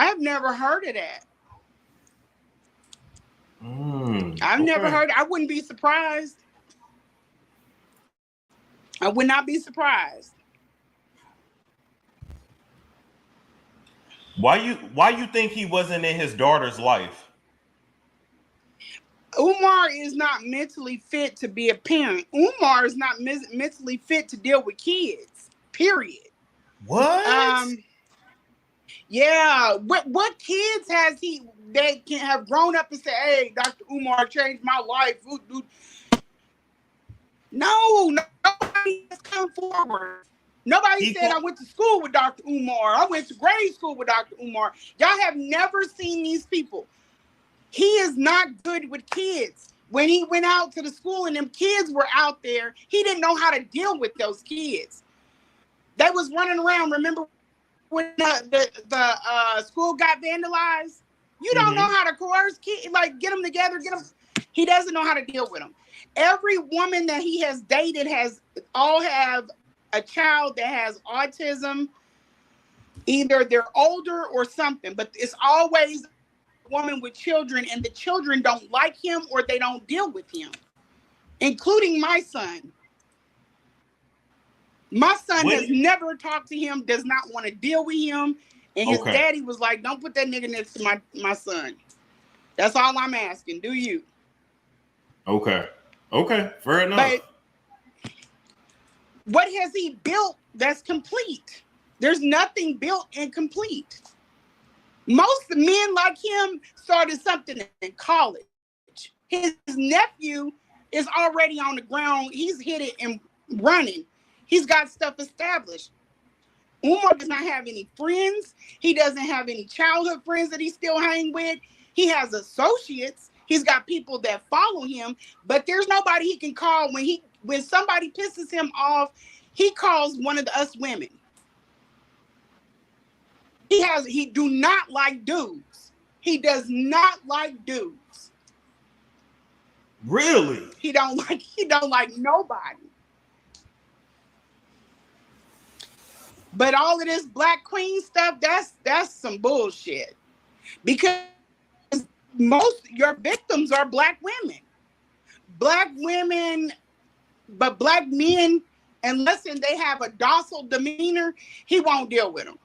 have never heard of that. I've never heard. I wouldn't be surprised. I would not be surprised. Why you think he wasn't in his daughter's life? Umar is not mentally fit to be a parent. Umar is not mentally fit to deal with kids. Period. What? Yeah. What kids has he that can have grown up and say, "Hey, Dr. Umar changed my life"? No, nobody has come forward. Nobody said I went to school with Dr. Umar. I went to grade school with Dr. Umar. Y'all have never seen these people. He is not good with kids. When he went out to the school and them kids were out there, he didn't know how to deal with those kids. They was running around. Remember when the school got vandalized? You don't know how to coerce kids, like get them together, get them. He doesn't know how to deal with them. Every woman that he has dated all have a child that has autism. Either they're older or something, but it's always a woman with children, and the children don't like him or they don't deal with him, including my son. My son has never talked to him, does not want to deal with him. And his daddy was like, don't put that nigga next to my son. That's all I'm asking. Do you? Okay, fair enough. But what has he built that's complete? There's nothing built and complete. Most men like him started something in college. His nephew is already on the ground. He's hit it and running. He's got stuff established. Umar does not have any friends. He doesn't have any childhood friends that he still hang with. He has associates. He's got people that follow him, but there's nobody he can call when somebody pisses him off. He calls one of us women. He do not like dudes. He does not like dudes. Really? He don't like nobody. But all of this Black Queen stuff, that's some bullshit. Because your victims are Black women. Black women, but Black men, unless they have a docile demeanor, he won't deal with them.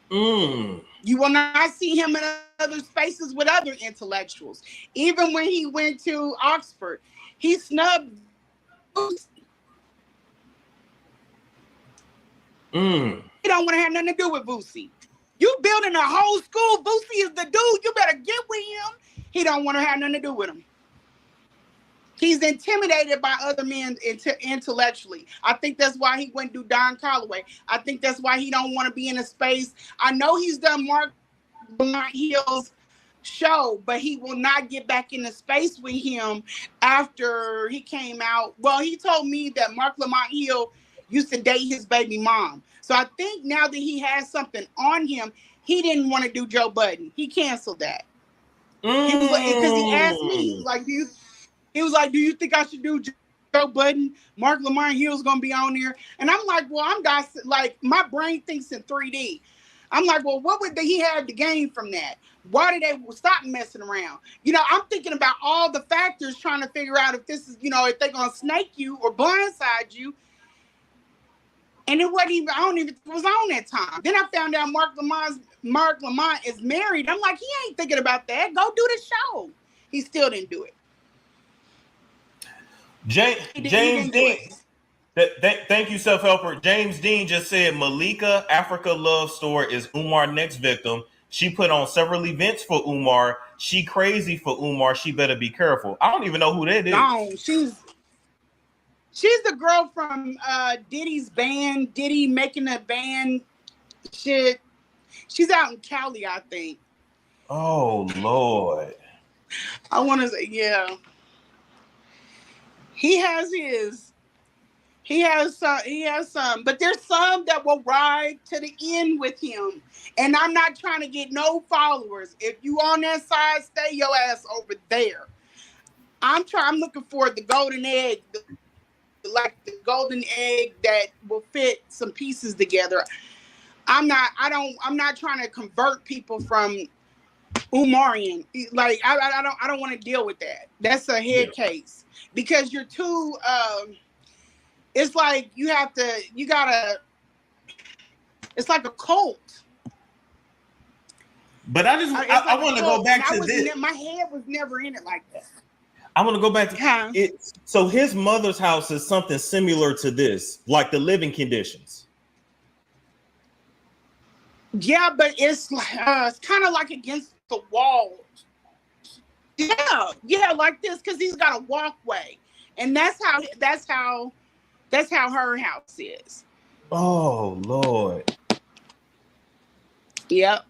You will not see him in other spaces with other intellectuals. Even when he went to Oxford, he snubbed Boosie. He don't want to have nothing to do with Boosie. You building a whole school, Boosie is the dude. You better get with him. He don't want to have nothing to do with him. He's intimidated by other men intellectually. I think that's why he went to do Don Colloway. I think that's why he don't want to be in a space. I know he's done Mark Lamont Hill's show, but he will not get back in the space with him after he came out. Well, he told me that Mark Lamont Hill used to date his baby mom. So I think now that he has something on him, he didn't want to do Joe Budden. He canceled that. He was like, because he asked me, he was like, do you think I should do Joe Budden? Mark Lamont Hill's gonna be on there. And I'm like, well, my brain thinks in 3D. I'm like, well, what would he have to gain from that? Why did they stop messing around? I'm thinking about all the factors, trying to figure out if this is, if they're gonna snake you or blindside you. And it wasn't even, I don't even think it was on that time. Then I found out Mark Lamont is married. I'm like, he ain't thinking about that. Go do the show. He still didn't do it. James Dean. Thank you, self-helper. James Dean just said Malika Africa Love Story is Umar next victim. She put on several events for Umar. She crazy for Umar. She better be careful. I don't even know who that is. No, she's the girl from Diddy's band. Diddy making a band shit. She's out in Cali, I think. Oh Lord. I want to say, yeah. He has some, but there's some that will ride to the end with him. And I'm not trying to get no followers. If you on that side, stay your ass over there. I'm looking for the golden egg, like the golden egg that will fit some pieces together. I'm not trying to convert people from Umarian. Like I don't want to deal with that. That's a head case. Because you're too it's like it's like a cult. But I want to go back to this. My head was never in it like that. I want to go back to it. So his mother's house is something similar to this, like the living conditions. Yeah, but it's kind of like against the wall. Yeah, like this, because he's got a walkway, and that's how her house is. Oh Lord. Yep.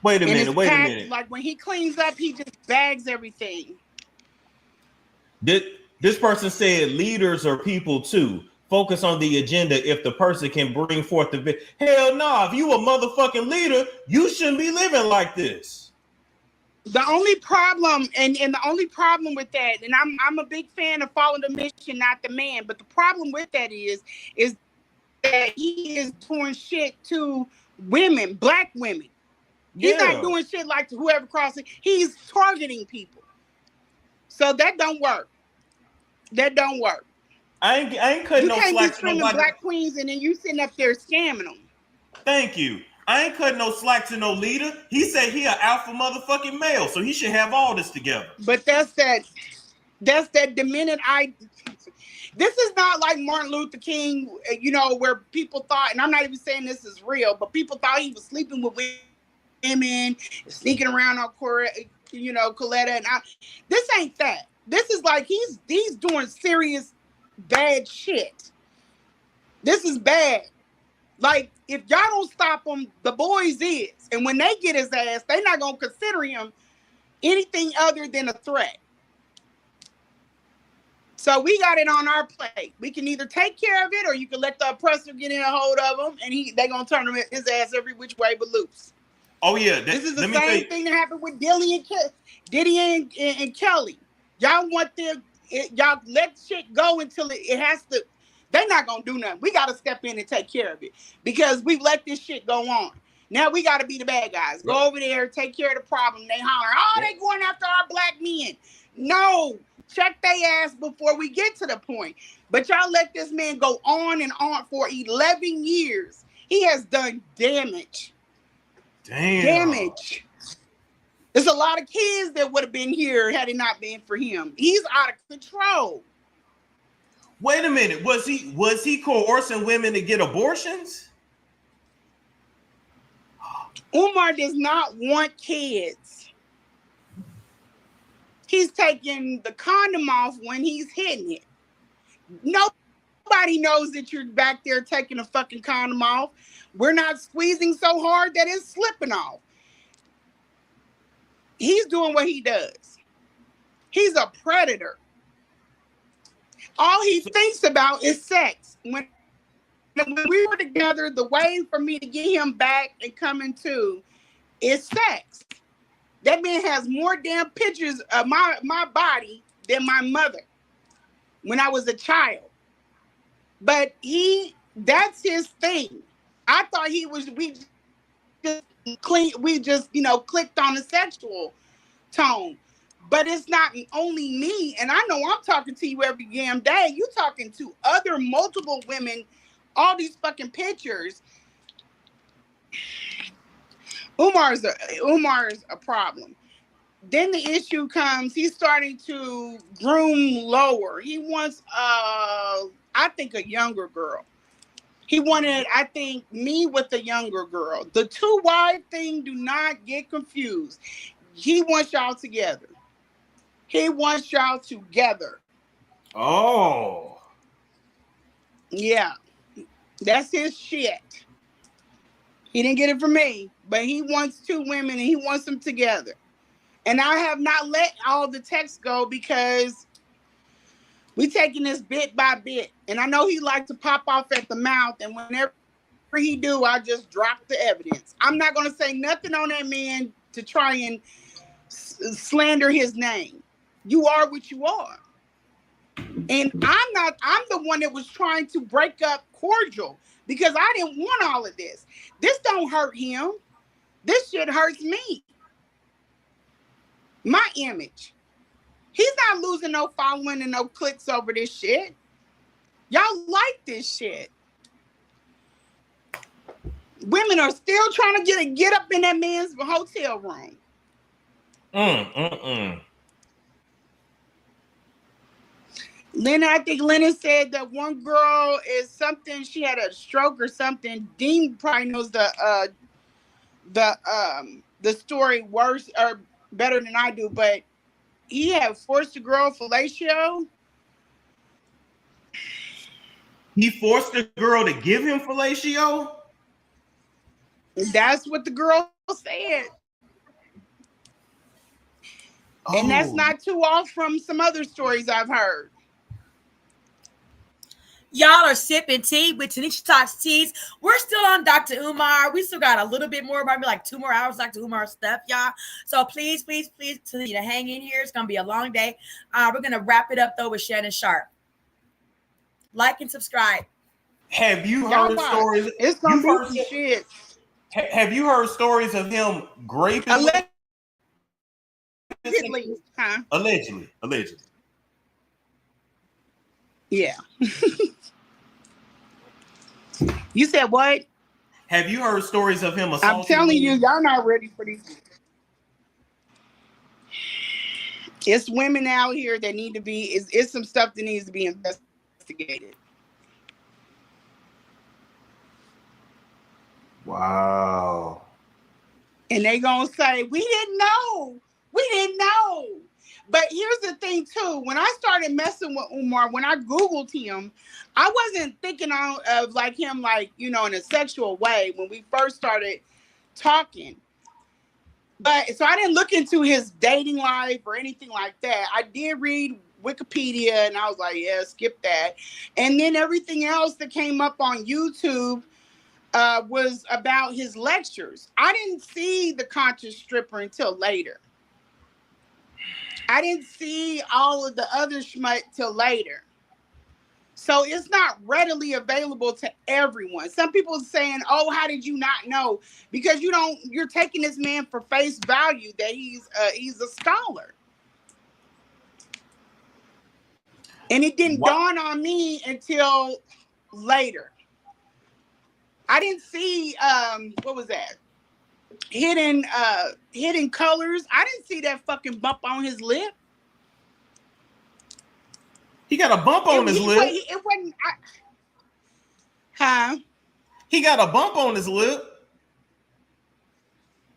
Wait a minute. Like when he cleans up, he just bags everything. This person said leaders are people too. Focus on the agenda if the person can bring forth the hell no. If you a motherfucking leader, you shouldn't be living like this. The only problem, and the only problem with that, and I'm a big fan of following the mission, not the man, but the problem with that is that he is doing shit to women, Black women. He's not doing shit like to whoever crosses. He's targeting people. So that don't work. That don't work. I ain't cutting no slack to nobody. You can't be screaming Black queens and then you sitting up there scamming them. Thank you. I ain't cutting no slack to no leader. He said he an alpha motherfucking male, so he should have all this together. But that's that demented This is not like Martin Luther King, where people thought, and I'm not even saying this is real, but people thought he was sleeping with women, sneaking around on Coletta, and this ain't that. This is like he's doing serious bad shit. This is bad. Like, if y'all don't stop him, the boys is. And when they get his ass, they not gonna consider him anything other than a threat. So we got it on our plate. We can either take care of it, or you can let the oppressor get in a hold of him, and they gonna turn his ass every which way but loose. Oh yeah, this is the same thing that happened with Diddy and Kelly. Y'all y'all let shit go until it has to. They're not gonna do nothing. We gotta step in and take care of it because we've let this shit go on. Now we gotta be the bad guys. Go over there, take care of the problem. They holler, oh, they going after our black men. No, check their ass before we get to the point. But y'all let this man go on and on for 11 years. He has done damage. Damage. There's a lot of kids that would have been here had it not been for him. He's out of control. Wait a minute. Was he coercing women to get abortions? Umar does not want kids. He's taking the condom off when he's hitting it. Nobody knows that you're back there taking a fucking condom off. We're not squeezing so hard that it's slipping off. He's doing what he does. He's a predator. All he thinks about is sex. When we were together, the way for me to get him back and coming to is sex. That man has more damn pictures of my body than my mother when I was a child. But that's his thing. I thought we just clicked on the sexual tone. But it's not only me, and I know I'm talking to you every damn day. You talking to other multiple women, all these fucking pictures. Umar's a problem. Then the issue comes, he's starting to groom lower. He wants, I think, a younger girl. He wanted, I think, me with a younger girl. The two-wife thing, do not get confused. He wants y'all together. He wants y'all together. Oh. Yeah. That's his shit. He didn't get it from me, but he wants two women and he wants them together. And I have not let all the text go because we taking this bit by bit. And I know he likes to pop off at the mouth, and whenever he do, I just drop the evidence. I'm not going to say nothing on that man to try and slander his name. You are what you are. And I'm the one that was trying to break up Cordial because I didn't want all of this. This don't hurt him. This shit hurts me. My image. He's not losing no following and no clicks over this shit. Y'all like this shit. Women are still trying to get up in that man's hotel room. Lena, I think Lena said that one girl is something, she had a stroke or something. Dean probably knows the story worse or better than I do, but he had forced a girl fellatio. He forced the girl to give him fellatio? That's what the girl said. Oh. And that's not too off from some other stories I've heard. Y'all are sipping tea with Tanisha Talks Teas. We're still on Dr. Umar. We still got a little bit more, maybe like 2 more hours Dr. Umar stuff, y'all. So please, Tanisha, hang in here. It's going to be a long day. We're going to wrap it up, though, with Shannon Sharp. Like and subscribe. Have you heard stories? It's going to be some shit. Have you heard stories of him raping? Allegedly. Huh? Allegedly. Yeah. You said what? Have you heard stories of him assaulting? I'm telling you, y'all not ready for these. It's women out here that need to be, it's some stuff that needs to be investigated. Wow. And they gonna say, we didn't know. We didn't know. But here's the thing too. When I started messing with Umar, when I Googled him, I wasn't thinking of like him, like, you know, in a sexual way when we first started talking. But so I didn't look into his dating life or anything like that. I did read Wikipedia and I was like, yeah, skip that. And then everything else that came up on YouTube was about his lectures. I didn't see The Conscious Stripper until later. I didn't see all of the other schmut till later. So it's not readily available to everyone. Some people are saying, oh, how did you not know? Because you're taking this man for face value that he's a scholar. And it didn't dawn on me until later. I didn't see, what was that? Hidden colors. I didn't see that fucking bump on his lip. He got a bump on his lip. It wasn't. Huh? He got a bump on his lip.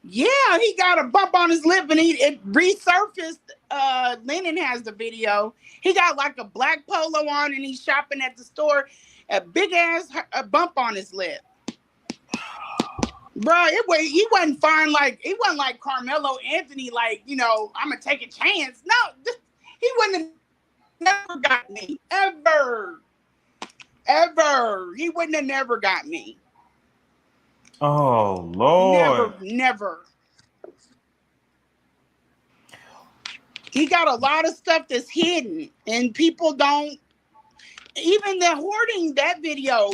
Yeah, he got a bump on his lip, and it resurfaced. Lennon has the video. He got like a black polo on, and he's shopping at the store. A big ass bump on his lip. Bro, he wasn't fine like he wasn't like Carmelo Anthony, like, you know, I'm gonna take a chance. No, he wouldn't have never got me. Ever. He wouldn't have never got me. Oh Lord. Never. He got a lot of stuff that's hidden and people don't, even the hoarding, that video,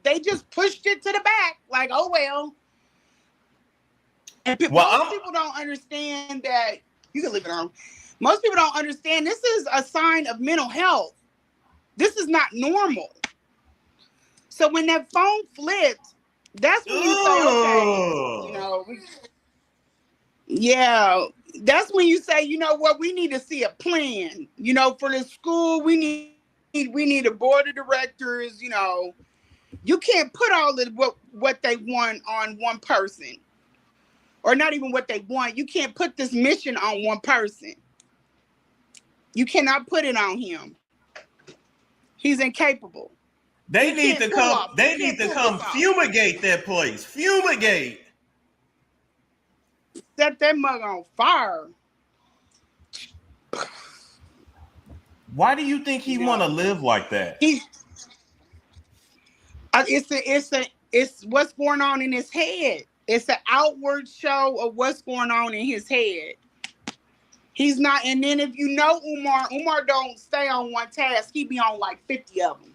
they just pushed it to the back. Like, oh well. And most people don't understand that. You can leave it on. Most people don't understand this is a sign of mental health. This is not normal. So when that phone flipped, that's when you say, okay, you know, yeah, that's when you say, you know what, we need to see a plan. You know, for the school, we need a board of directors. You know, you can't put all of what they want on one person. Or not even what they want. You can't put this mission on one person. You cannot put it on him. He's incapable. They need to come. They need to come fumigate that place. Fumigate. Set that mug on fire. Why do you think he want to live like that? It's what's going on in his head. It's an outward show of what's going on in his head. He's not, and then if you know Umar don't stay on one task. He be on like 50 of them.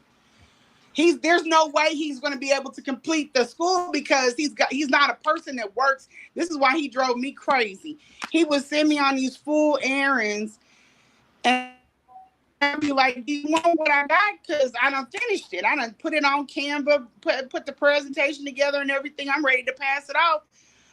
There's no way he's going to be able to complete the school because he's not a person that works. This is why he drove me crazy. He would send me on these full errands and I'd be like, do you want what I got? Because I done finished it. I done put it on Canva, put the presentation together and everything. I'm ready to pass it off.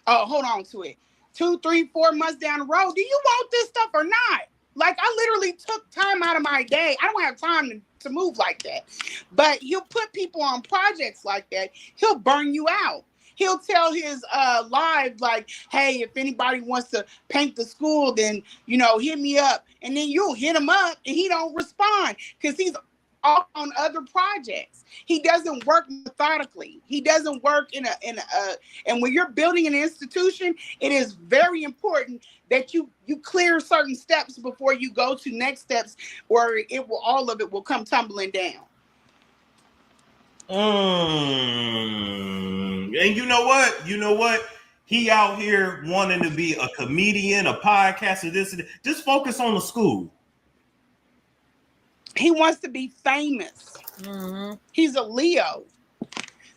Oh, hold on to it. 2, 3, 4 months down the road, do you want this stuff or not? Like, I literally took time out of my day. I don't have time to move like that. But he'll put people on projects like that. He'll burn you out. He'll tell his live, like, hey, if anybody wants to paint the school, then, you know, hit me up. And then you'll hit him up and he don't respond because he's off on other projects. He doesn't work methodically. He doesn't work and when you're building an institution, it is very important that you clear certain steps before you go to next steps, or all of it will come tumbling down. And you know what? He out here wanting to be a comedian, a podcaster, this and that. Just focus on the school. He wants to be famous. Mm-hmm. He's a Leo.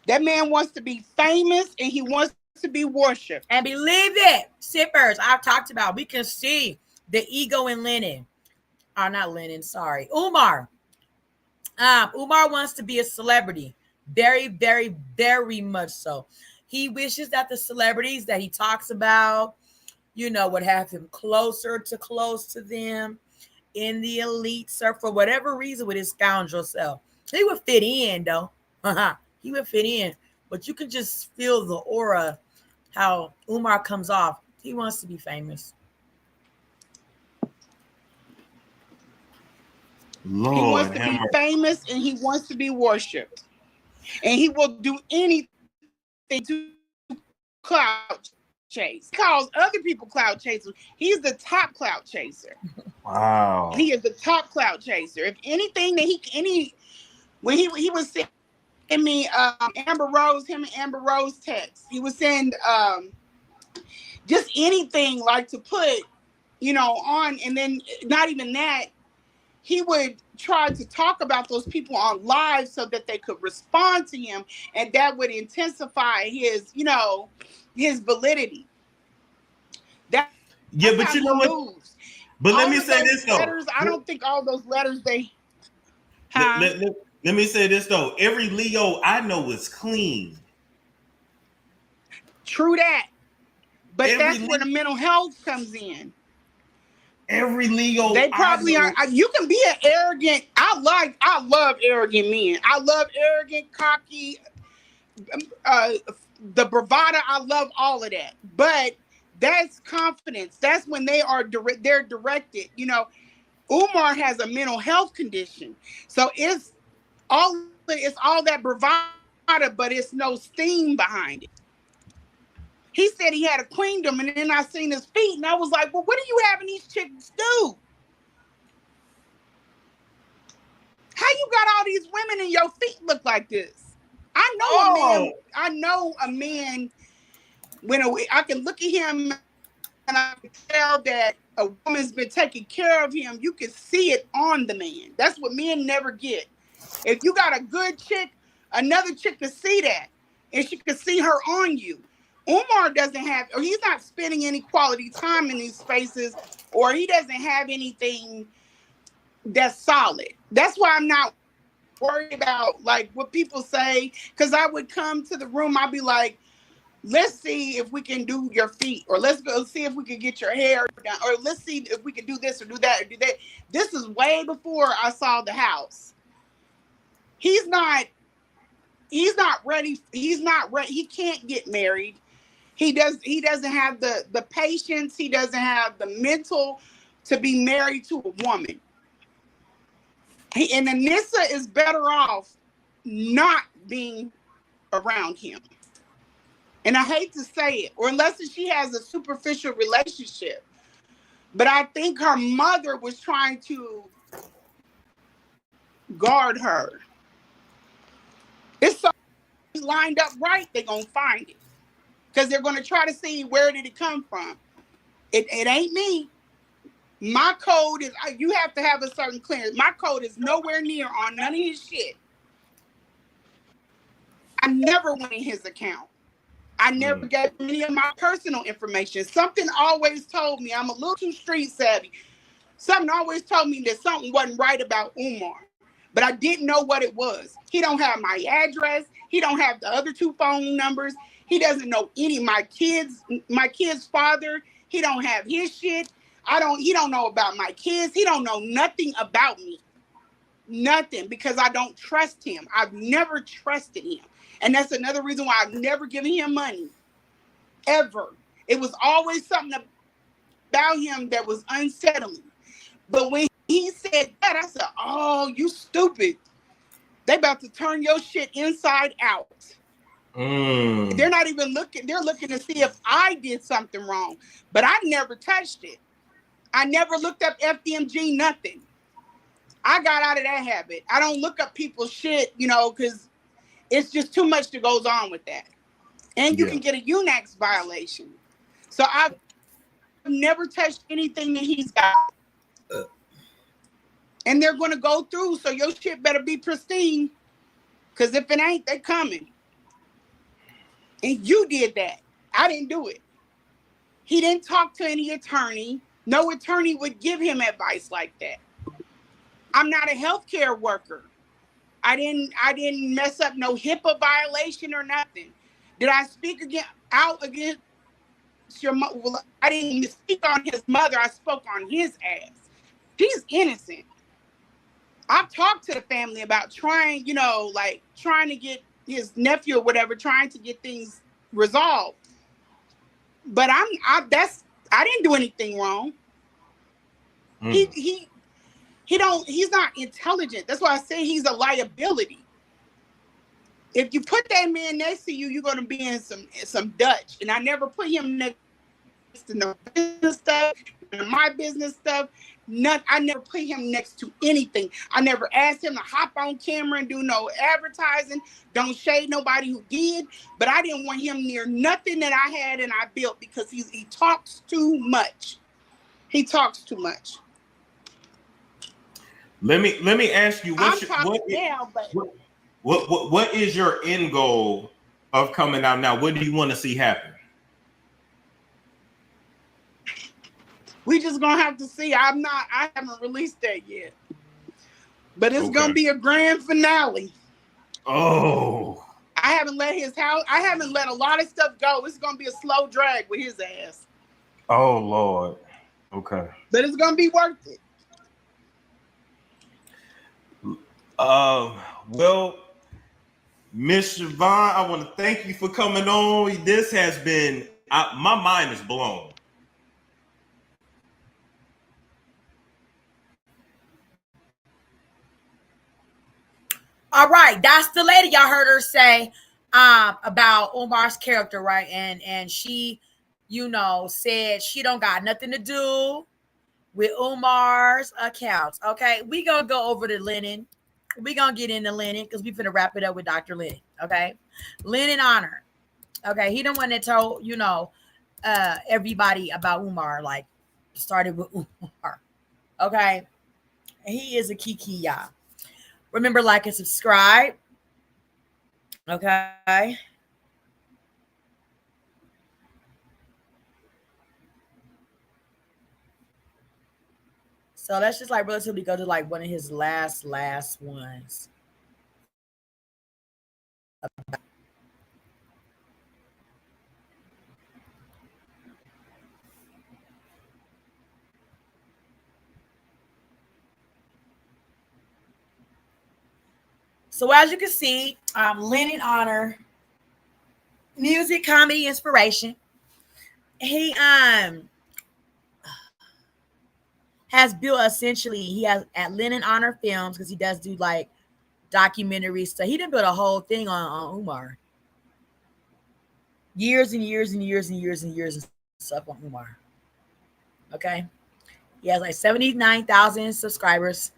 That man wants to be famous and he wants to be worshipped. And believe it, sippers, I've talked about, we can see the ego in Lennon. Not Lennon, sorry. Umar. Umar wants to be a celebrity. Very, very, very much so. He wishes that the celebrities that he talks about, you know, would have him close to them in the elite circle for whatever reason with his scoundrel self. He would fit in, though. He would fit in. But you can just feel the aura, how Umar comes off. He wants to be famous. He wants to have be mercy. famous and he wants to be worshipped. And he will do anything to clout chase. He calls other people clout chasers. He's the top clout chaser. Wow. He is the top clout chaser. If anything that when he was sending me him and Amber Rose text. He would send just anything like to put, on, and then not even that, he would try to talk about those people on live so that they could respond to him, and that would intensify his validity. That's but you know what? moves. But All let me of say those this though. letters, I don't think all those letters Let me say this though. Every Leo I know is clean. True that. But that's where the mental health comes in. Every Leo, they probably are. You can be an arrogant. I love arrogant men. I love arrogant, cocky, the bravado. I love all of that. But that's confidence. That's when they're directed. Umar has a mental health condition, so it's all that bravado, but it's no steam behind it. He said he had a queendom, and then I seen his feet, and I was like, well, what are you having these chicks do? How you got all these women and your feet look like this? I know a man, when I can look at him and I can tell that a woman's been taking care of him. You can see it on the man. That's what men never get. If you got a good chick, another chick can see that, and she can see her on you. Umar doesn't have, or he's not spending any quality time in these spaces, or he doesn't have anything that's solid. That's why I'm not worried about like what people say, because I would come to the room, I'd be like, let's see if we can do your feet, or let's go see if we can get your hair done, or let's see if we can do this or do that or do that. This is way before I saw the house. He's not ready. He's not ready. He can't get married. He doesn't have the patience. He doesn't have the mental to be married to a woman. And Anissa is better off not being around him. And I hate to say it, or unless she has a superficial relationship. But I think her mother was trying to guard her. It's so lined up right, they're going to find it. Because they're going to try to see where did it come from. It ain't me. My code is, you have to have a certain clearance. My code is nowhere near on none of his shit. I never went in his account. I never gave him any of my personal information. Something always told me, I'm a little too street savvy. Something always told me that something wasn't right about Umar. But I didn't know what it was. He don't have my address. He don't have the other 2 phone numbers. He doesn't know any of my kids' father. He don't have his shit. He don't know about my kids. He don't know nothing about me. Nothing, because I don't trust him. I've never trusted him. And that's another reason why I've never given him money. Ever. It was always something about him that was unsettling. But when he said that, I said, oh, you stupid. They about to turn your shit inside out. They're not even looking. They're looking to see if I did something wrong. But I never touched it. I never looked up FDMG, nothing. I got out of that habit. I don't look up people's shit, because it's just too much that goes on with that. And you can get a UNAX violation. So I've never touched anything that he's got. And they're going to go through, so your shit better be pristine. Because if it ain't, they coming. And you did that. I didn't do it. He didn't talk to any attorney. No attorney would give him advice like that. I'm not a healthcare worker. I didn't mess up no HIPAA violation or nothing. Did I speak out against your mother? Well, I didn't even speak on his mother. I spoke on his ass. She's innocent. I've talked to the family about trying to get his nephew or whatever, trying to get things resolved. But I didn't do anything wrong. He's not intelligent. That's why I say he's a liability. If you put that man next to you, you're going to be in some Dutch. And I never put him next to no business stuff, my business stuff. I never put him next to anything. I never asked him to hop on camera and do no advertising. Don't shade nobody who did. But I didn't want him near nothing that I had and I built because he talks too much. He talks too much. Let me ask you, what is your end goal of coming out now? What do you want to see happen? We just gonna have to see. I haven't released that yet. But it's gonna be a grand finale. Oh. I haven't let a lot of stuff go. It's gonna be a slow drag with his ass. Oh Lord. Okay. But it's gonna be worth it. Well, Miss Siobhan, I want to thank you for coming on. This has been my mind is blown. All right, that's the lady y'all heard her say about Umar's character, right? And she, said she don't got nothing to do with Umar's accounts. Okay, we gonna go over to Lennon. We gonna get into Lennon because we finna wrap it up with Dr. Lennon. Okay, Lennon Honor. Okay, he the one that told everybody about Umar. Like started with Umar. Okay, he is a kiki, y'all. Remember, like and subscribe. Okay. So let's just relatively go to one of his last ones. So as you can see, Lennon Honor, music, comedy, inspiration. He has built he has at Lennon Honor Films, because he does do documentary stuff. He done built a whole thing on Umar. Years and years and years and years and years and stuff on Umar. Okay. He has 79,000 subscribers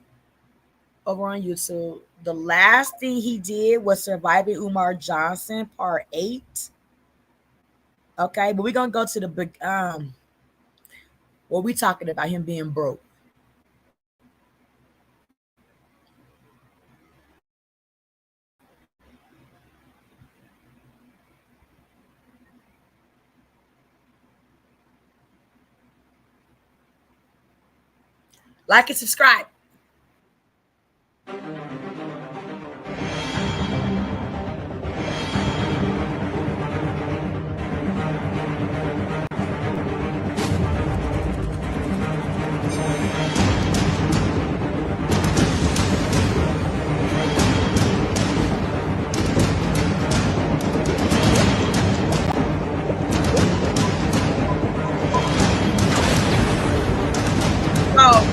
over on YouTube. The last thing he did was Surviving Umar Johnson, Part 8. Okay, but we're gonna go to the big we talking about him being broke. Like and subscribe.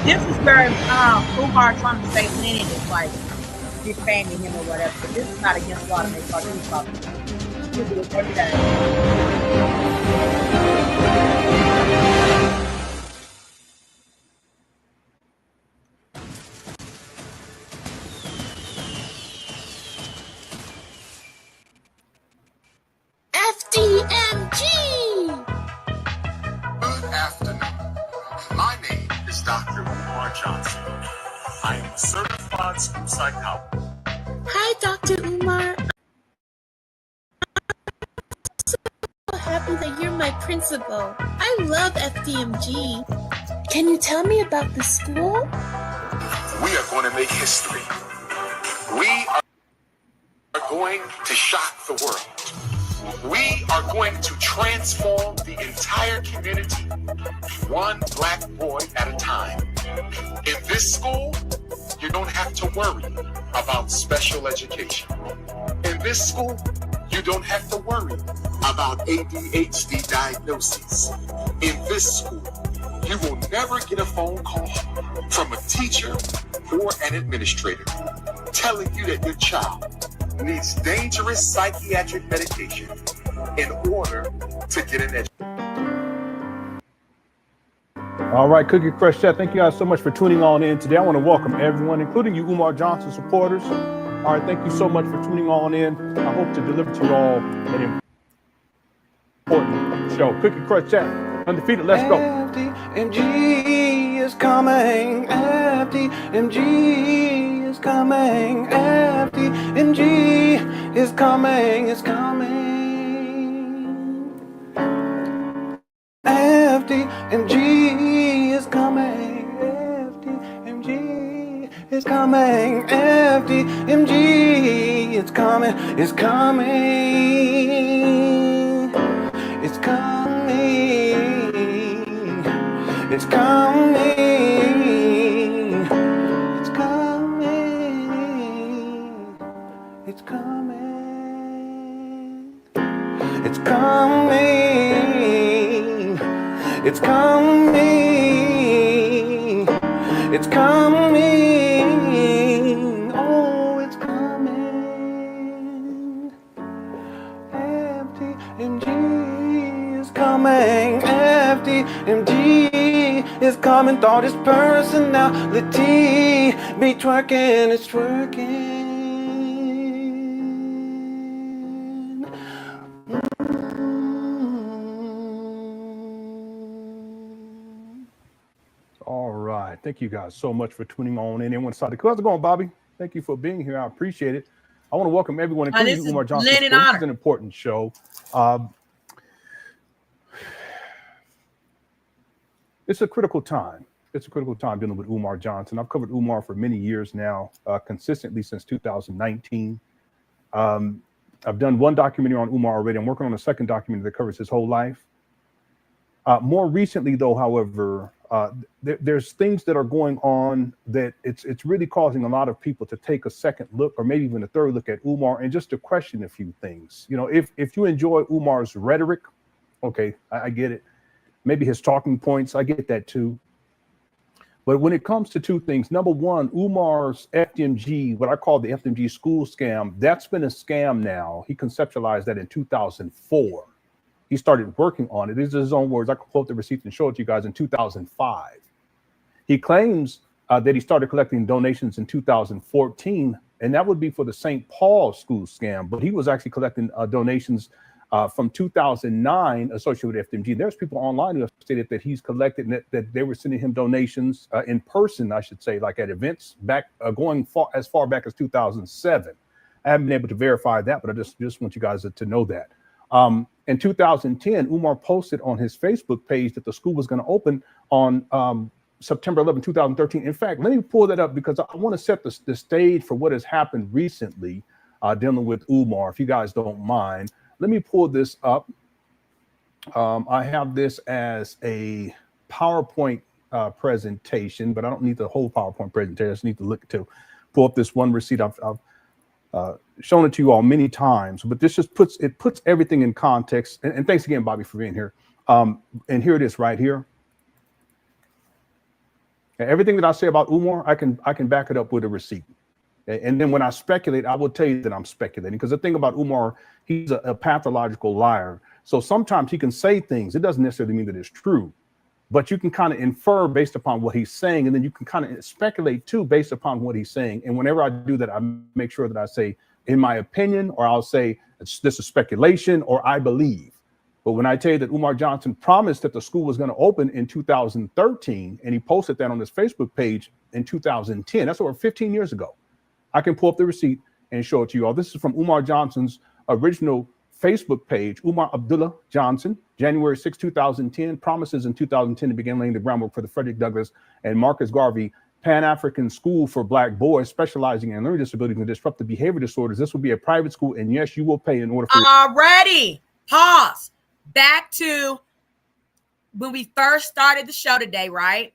This is where Umar trying to say Lennon is defaming him or whatever. But this is not against law to make cartoons about him. You do it every day. FDMG! Good afternoon. My name is Dr. Umar Johnson. I am a certified school psychologist. Hi, Dr. Umar. I'm so happy that you're my principal. I love FDMG. Can you tell me about the school? We are going to make history. We are going to shock the world. We are going to transform the entire community, one black boy at a time. In this school, you don't have to worry about special education. In this school, you don't have to worry about ADHD diagnoses. In this school, You will never get a phone call from a teacher or an administrator telling you that your child needs dangerous psychiatric medication in order to get an education. All right, Cookie Crush Chat, thank you guys so much for tuning on in today. I want to welcome everyone, including you Umar Johnson supporters. All right, thank you so much for tuning on in. I hope to deliver to you all an important show. Cookie Crush Chat, undefeated, let's go. FDMG is coming. FDMG is coming. FDMG is coming. It's coming. FDMG is coming. FDMG is coming. FDMG is coming. It's coming. It's coming. It's coming. It's coming. It's coming. It's coming. It's coming. It's coming. Oh, it's coming. FDMG is coming. FDMG is coming. Thought his personality be twerking. It's twerking. All right, thank you guys so much for tuning on in. How's it going, Bobby? Thank you for being here. I appreciate it. I want to welcome everyone, including you, Umar Johnson. This is an important show. It's a critical time. It's a critical time dealing with Umar Johnson. I've covered Umar for many years now, consistently since 2019. I've done one documentary on Umar already. I'm working on a second documentary that covers his whole life. More recently, though, however, there's things that are going on that it's really causing a lot of people to take a second look, or maybe even a third look at Umar, and just to question a few things. You know, if you enjoy Umar's rhetoric, okay, I get it. Maybe his talking points, I get that too. But when it comes to two things, number one, Umar's FDMG, what I call the FDMG school scam, that's been a scam now. He conceptualized that in 2004. He started working on it. These are his own words. I can quote the receipts and show it to you guys in 2005. He claims that he started collecting donations in 2014, and that would be for the St. Paul school scam. But he was actually collecting donations from 2009 associated with FDMG. There's people online who have stated that he's collected, that they were sending him donations in person, I should say, like at events back going as far back as 2007. I haven't been able to verify that, but I just want you guys to know that. In 2010, Umar posted on his Facebook page that the school was going to open on September 11, 2013. In fact, let me pull that up because I want to set the stage for what has happened recently dealing with Umar, if you guys don't mind. Let me pull this up. I have this as a PowerPoint presentation, but I don't need the whole PowerPoint presentation. I just need to pull up this one receipt. I've shown it to you all many times, but this just puts everything in context. And thanks again, Bobby, for being here. And here it is right here. Everything that I say about Umar, I can back it up with a receipt. And then when I speculate, I will tell you that I'm speculating, because the thing about Umar, he's a pathological liar. So sometimes he can say things. It doesn't necessarily mean that it's true, but you can kind of infer based upon what he's saying. And then you can kind of speculate too, based upon what he's saying. And whenever I do that, I make sure that I say, in my opinion, or I'll say this is speculation, or I believe. But when I tell you that Umar Johnson promised that the school was going to open in 2013, and he posted that on his Facebook page in 2010, that's over 15 years ago. I can pull up the receipt and show it to you all. This is from Umar Johnson's original Facebook page. Umar Abdullah Johnson, January 6, 2010, promises in 2010 to begin laying the groundwork for the Frederick Douglass and Marcus Garvey Pan-African School for Black Boys, specializing in learning disabilities and disruptive behavior disorders. This will be a private school, and yes, you will pay in order for Already. Pause. Back to when we first started the show today, right?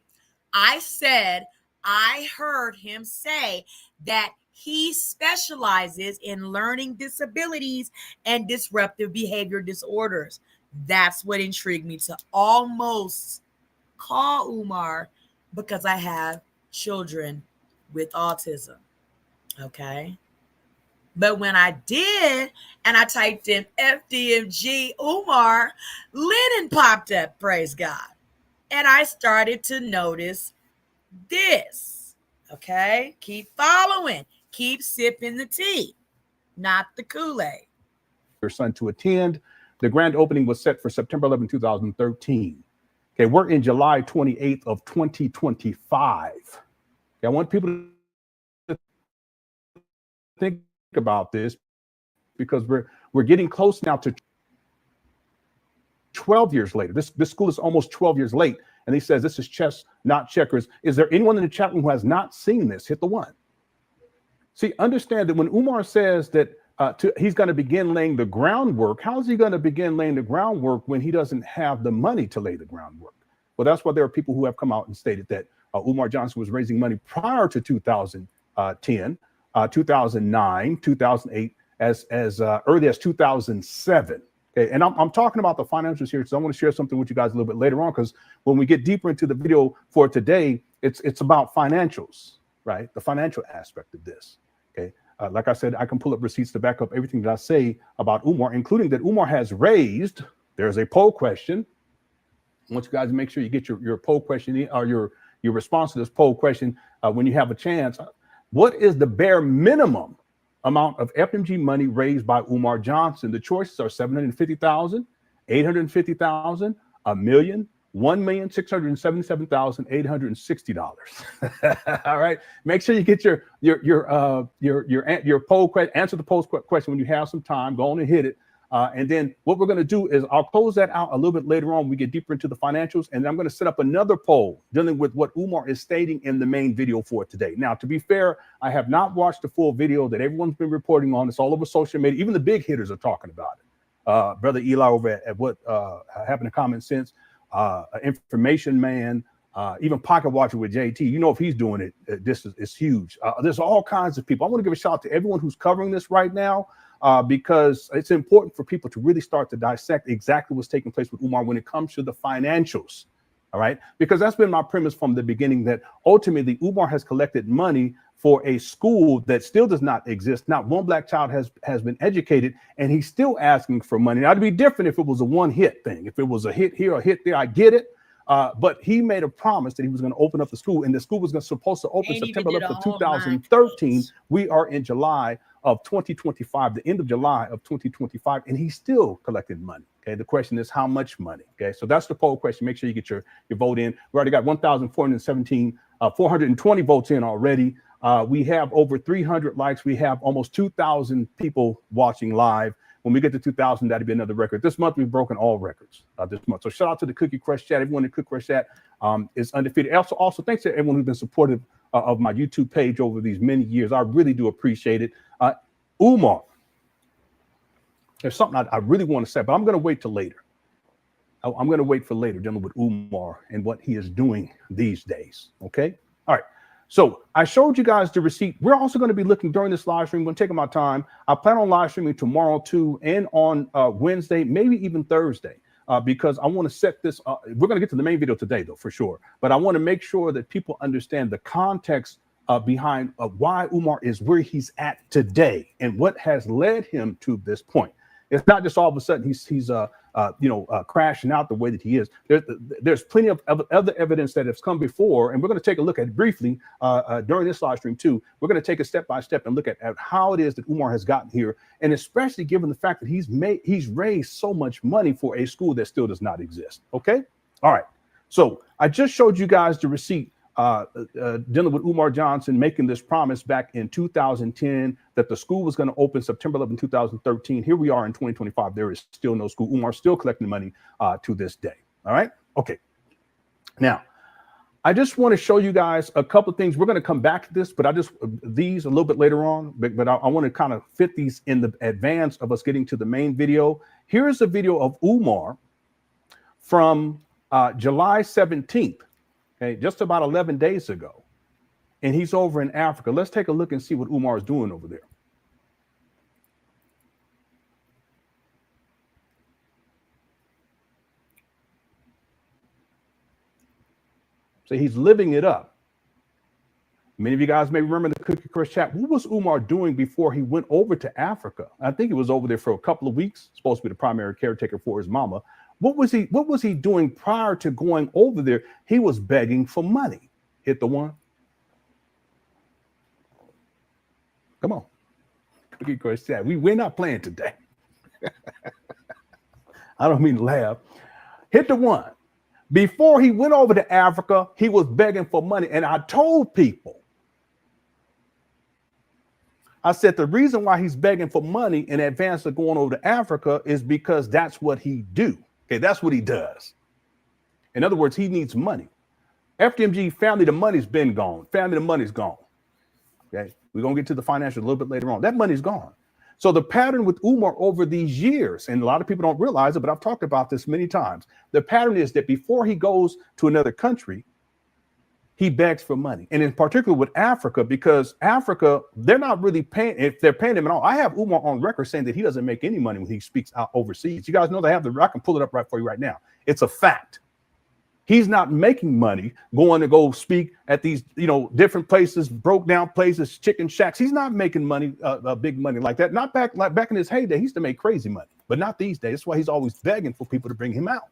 I said I heard him say that he specializes in learning disabilities and disruptive behavior disorders. That's what intrigued me to almost call Umar because I have children with autism. Okay. But when I did, and I typed in FDMG Umar, Lennon popped up, praise God. And I started to notice this. Okay. Keep following, keep sipping the tea, not the Kool-Aid. Your son to attend. The grand opening was set for September 11, 2013. Okay, we're in July 28th of 2025. Okay, I want people to think about this because we're getting close now to 12 years later. This school is almost 12 years late, and he says this is chess, not checkers. Is there anyone in the chat room who has not seen this? Hit the one. See, understand that when Umar says that he's going to begin laying the groundwork, how is he going to begin laying the groundwork when he doesn't have the money to lay the groundwork? Well, that's why there are people who have come out and stated that Umar Johnson was raising money prior to 2010, 2009, 2008, as early as 2007. Okay, and I'm talking about the financials here, so I want to share something with you guys a little bit later on, because when we get deeper into the video for today, it's about financials, right? The financial aspect of this. Okay, like I said, I can pull up receipts to back up everything that I say about Umar, including that Umar has raised. There's a poll question. I want you guys to make sure you get your poll question or your response to this poll question when you have a chance. What is the bare minimum amount of FMG money raised by Umar Johnson? The choices are $750,000, $850,000, $1 million, $1,677,860. All right. Make sure you get your poll question. Answer the poll question when you have some time. Go on and hit it. And then what we're going to do is I'll close that out a little bit later on when we get deeper into the financials. And I'm going to set up another poll dealing with what Umar is stating in the main video for today. Now, to be fair, I have not watched the full video that everyone's been reporting on. It's all over social media. Even the big hitters are talking about it. Brother Eli over at what happened to Common Sense, Information Man, even Pocket Watcher with JT. You know, if he's doing it, this is huge. There's all kinds of people. I want to give a shout out to everyone who's covering this right now. Because it's important for people to really start to dissect exactly what's taking place with Umar when it comes to the financials. All right. Because that's been my premise from the beginning, that ultimately Umar has collected money for a school that still does not exist. Not one black child has been educated, and he's still asking for money. Now, it'd be different if it was a one-hit thing. If it was a hit here or hit there, I get it. But he made a promise that he was going to open up the school, and the school was supposed to open September 11th of 2013. We are in July of 2025, the end of July of 2025, and he's still collecting money. Okay, the question is how much money? Okay, so that's the poll question. Make sure you get your vote in. We already got 420 votes in already. We have over 300 likes. We have almost 2,000 people watching live. When we get to 2,000, that'll be another record. This month, we've broken all records this month. So shout out to the Cookie Crush chat. Everyone in the Cookie Crush chat is undefeated. Also, thanks to everyone who's been supportive of my YouTube page over these many years. I really do appreciate it. Umar, there's something I really want to say, but I'm going to wait till later. I'm going to wait for later, dealing with Umar and what he is doing these days. Okay. All right. So I showed you guys the receipt. We're also going to be looking during this live stream. I'm going to take my time. I plan on live streaming tomorrow too, and on Wednesday, maybe even Thursday, because I want to set this. We're going to get to the main video today, though, for sure. But I want to make sure that people understand the context behind why Umar is where he's at today and what has led him to this point. It's not just all of a sudden he's crashing out the way that he is. There's plenty of other evidence that has come before, and we're going to take a look at it briefly during this live stream too. We're going to take it step by step and look at how it is that Umar has gotten here, and especially given the fact that he's raised so much money for a school that still does not exist. Okay, all right. So I just showed you guys the receipt dealing with Umar Johnson making this promise back in 2010 that the school was going to open September 11, 2013. Here we are in 2025. There is still no school. Umar's still collecting money to this day. All right. Okay. Now, I just want to show you guys a couple of things. We're going to come back to this, but these a little bit later on, but I want to kind of fit these in the advance of us getting to the main video. Here's a video of Umar from July 17th. Okay, just about 11 days ago, and he's over in Africa. Let's take a look and see what Umar is doing over there. So he's living it up. Many of you guys may remember the Cookie Crush chat. What was Umar doing before he went over to Africa? I think he was over there for a couple of weeks, supposed to be the primary caretaker for his mama. What was he doing prior to going over there? He was begging for money. Hit the one. Come on. Cookie Crush chat. We're not playing today. I don't mean to laugh. Hit the one. Before he went over to Africa, he was begging for money. And I told people, I said the reason why he's begging for money in advance of going over to Africa is because that's what he do. Okay, that's what he does. In other words, he needs money. FDMG family, the money's been gone. Family, the money's gone. Okay, we're gonna get to the financials a little bit later on. That money's gone. So the pattern with Umar over these years, and a lot of people don't realize it, but I've talked about this many times. The pattern is that before he goes to another country, he begs for money. And in particular with Africa, because Africa, they're not really paying, if they're paying him at all. I have Umar on record saying that he doesn't make any money when he speaks out overseas. You guys know they have I can pull it up right for you right now. It's a fact. He's not making money going to go speak at these, different places, broke down places, chicken shacks. He's not making money, big money like that. Not back in his heyday. He used to make crazy money, but not these days. That's why he's always begging for people to bring him out.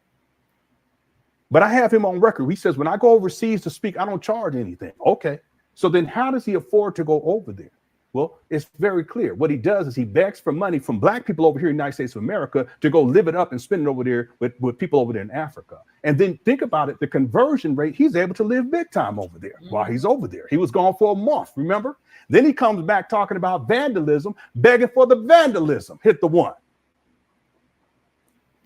But I have him on record. He says, when I go overseas to speak, I don't charge anything. Okay. So then how does he afford to go over there? Well, it's very clear. What he does is he begs for money from black people over here in the United States of America to go live it up and spend it over there with people over there in Africa. And then think about it, the conversion rate, he's able to live big time over there while he's over there. He was gone for a month, remember? Then he comes back talking about vandalism, begging for the vandalism. Hit the one.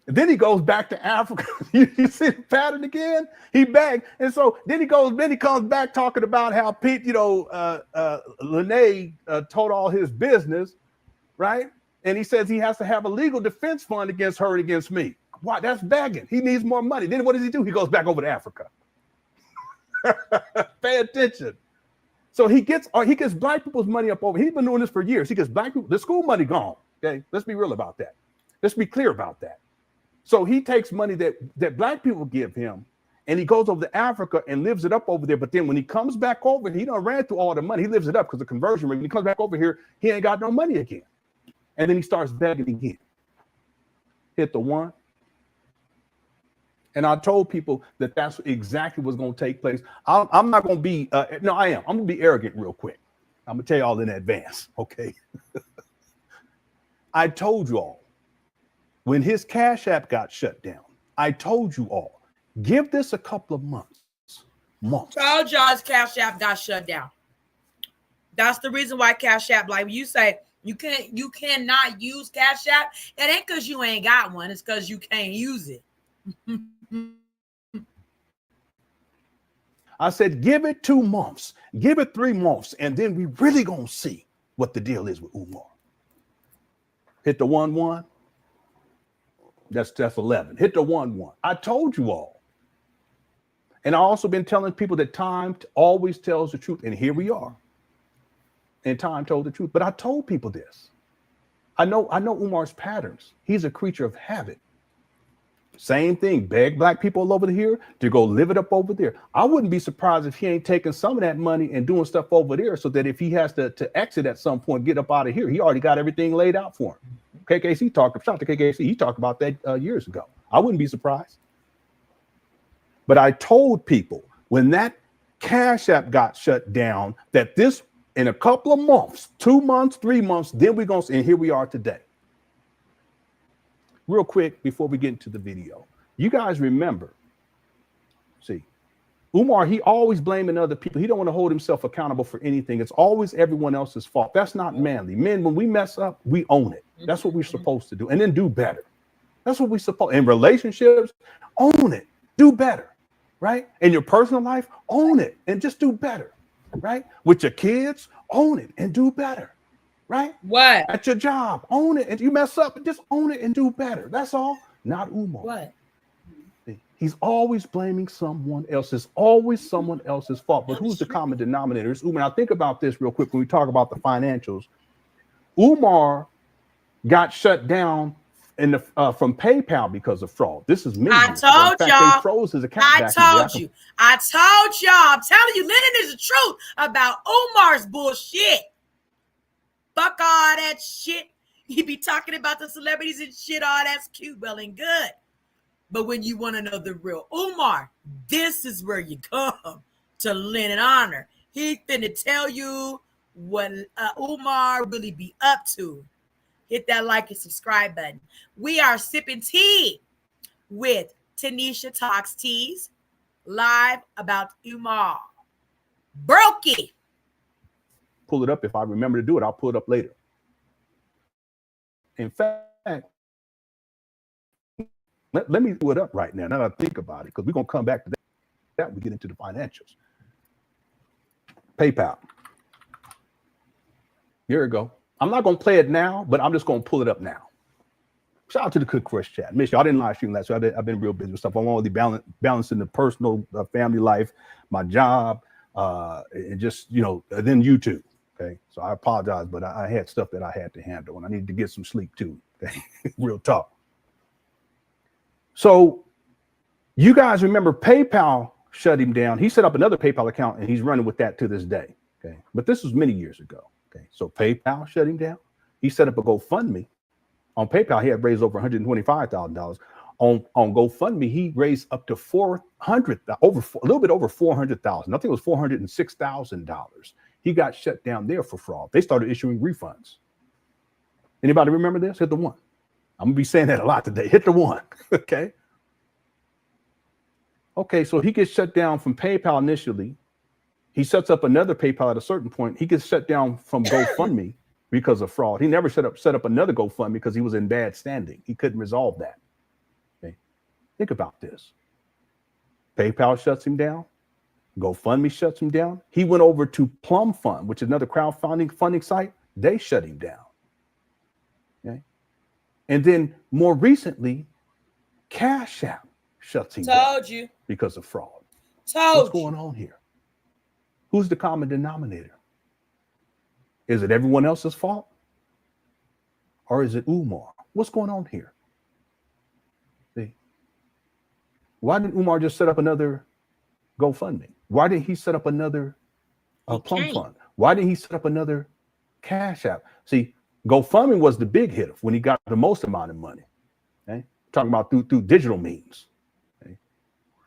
And then he goes back to Africa. You see the pattern again? He begged. And so then he comes back talking about how Pete, Lene told all his business, right? And he says he has to have a legal defense fund against her and against me. Why? That's begging. He needs more money. Then what does he do? He goes back over to Africa. Pay attention. So he gets black people's money up over. He's been doing this for years. He gets black people, the school money gone. Okay, let's be real about that. Let's be clear about that. So he takes money that black people give him, and he goes over to Africa and lives it up over there. But then when he comes back over, he done ran through all the money. He lives it up because the conversion rate. When he comes back over here, he ain't got no money again. And then he starts begging again. Hit the one. And I told people that that's exactly what's going to take place. I'm not going to be, no, I am. I'm going to be arrogant real quick. I'm going to tell you all in advance, okay? I told you all. When his Cash App got shut down, I told you all, give this a couple of months. Told y'all his Cash App got shut down. That's the reason why Cash App, like you say, you cannot use Cash App. It ain't because you ain't got one. It's because you can't use it. I said, give it 2 months, give it 3 months, and then we really gonna see what the deal is with Umar. Hit the 1-1. That's 11. Hit the 1-1. I told you all. And I also been telling people that time always tells the truth. And here we are. And time told the truth. But I told people this. I know Umar's patterns. He's a creature of habit. Same thing. Beg black people over here to go live it up over there. I wouldn't be surprised if he ain't taking some of that money and doing stuff over there so that if he has to exit at some point, get up out of here, he already got everything laid out for him. KKC shout to KKC. He talked about that years ago. I wouldn't be surprised. But I told people when that Cash App got shut down that this in a couple of months, 2 months, 3 months, then we're going to, and here we are today. Real quick before we get into the video, you guys remember, see, Umar, he always blaming other people. He don't want to hold himself accountable for anything. It's always everyone else's fault. That's not manly. Men, when we mess up, we own it. That's what we're supposed to do. And then do better. That's what we're supposed, in relationships, own it. Do better, right? In your personal life, own it and just do better, right? With your kids, own it and do better, right? What? At your job, own it. And you mess up, just own it and do better. That's all. Not Umar. What? He's always blaming someone else. It's always someone else's fault. But who's the common denominator? It's Umar. Now think about this real quick when we talk about the financials. Umar got shut down and from PayPal because of fraud. This is many I years ago. told In fact, y'all. they froze his account I back told you. I told y'all. I'm telling you, Lennon is the truth about Umar's bullshit. Fuck all that shit. He be talking about the celebrities and shit. All that's cute, well and good. But when you want to know the real Umar, this is where you come to Lennon Honor. He finna tell you what Umar really be up to. Hit that like and subscribe button. We are sipping tea with Tanisha Talks Teas, live about Umar. Brokey. Pull it up. If I remember to do it, I'll pull it up later. In fact, let me do it up right now. Now that I think about it, because we're going to come back to that when we get into the financials. PayPal. Here we go. I'm not going to play it now, but I'm just going to pull it up now. Shout out to the Cook Crush chat. Miss you, I didn't live stream last week. I've been real busy with stuff. I'm only balancing the personal family life, my job, and just, then YouTube. Okay. So I apologize, but I had stuff that I had to handle and I needed to get some sleep too. Okay. Real talk. So you guys remember PayPal shut him down. He set up another PayPal account and he's running with that to this day. Okay. But this was many years ago. Okay. So PayPal shut him down. He set up a GoFundMe. On PayPal, he had raised over $125,000. On GoFundMe, he raised up to a little bit over $400,000. I think it was $406,000. He got shut down there for fraud. They started issuing refunds. Anybody remember this? Hit the one. I'm gonna be saying that a lot today. Hit the one. Okay. Okay, so he gets shut down from PayPal initially. He sets up another PayPal at a certain point. He gets shut down from GoFundMe because of fraud. He never set up another GoFundMe because he was in bad standing. He couldn't resolve that. Okay. Think about this. PayPal shuts him down. GoFundMe shuts him down. He went over to Plum Fund, which is another crowdfunding site. They shut him down. Okay. And then more recently, Cash App shuts him down. Told you. Because of fraud. What's going on here? Who's the common denominator? Is it everyone else's fault? Or is it Umar? What's going on here? See? Why didn't Umar just set up another GoFundMe? Why didn't he set up another Plum Fund? Why didn't he set up another Cash App? See, GoFundMe was the big hitter when he got the most amount of money. Okay? Talking about through digital means. Okay?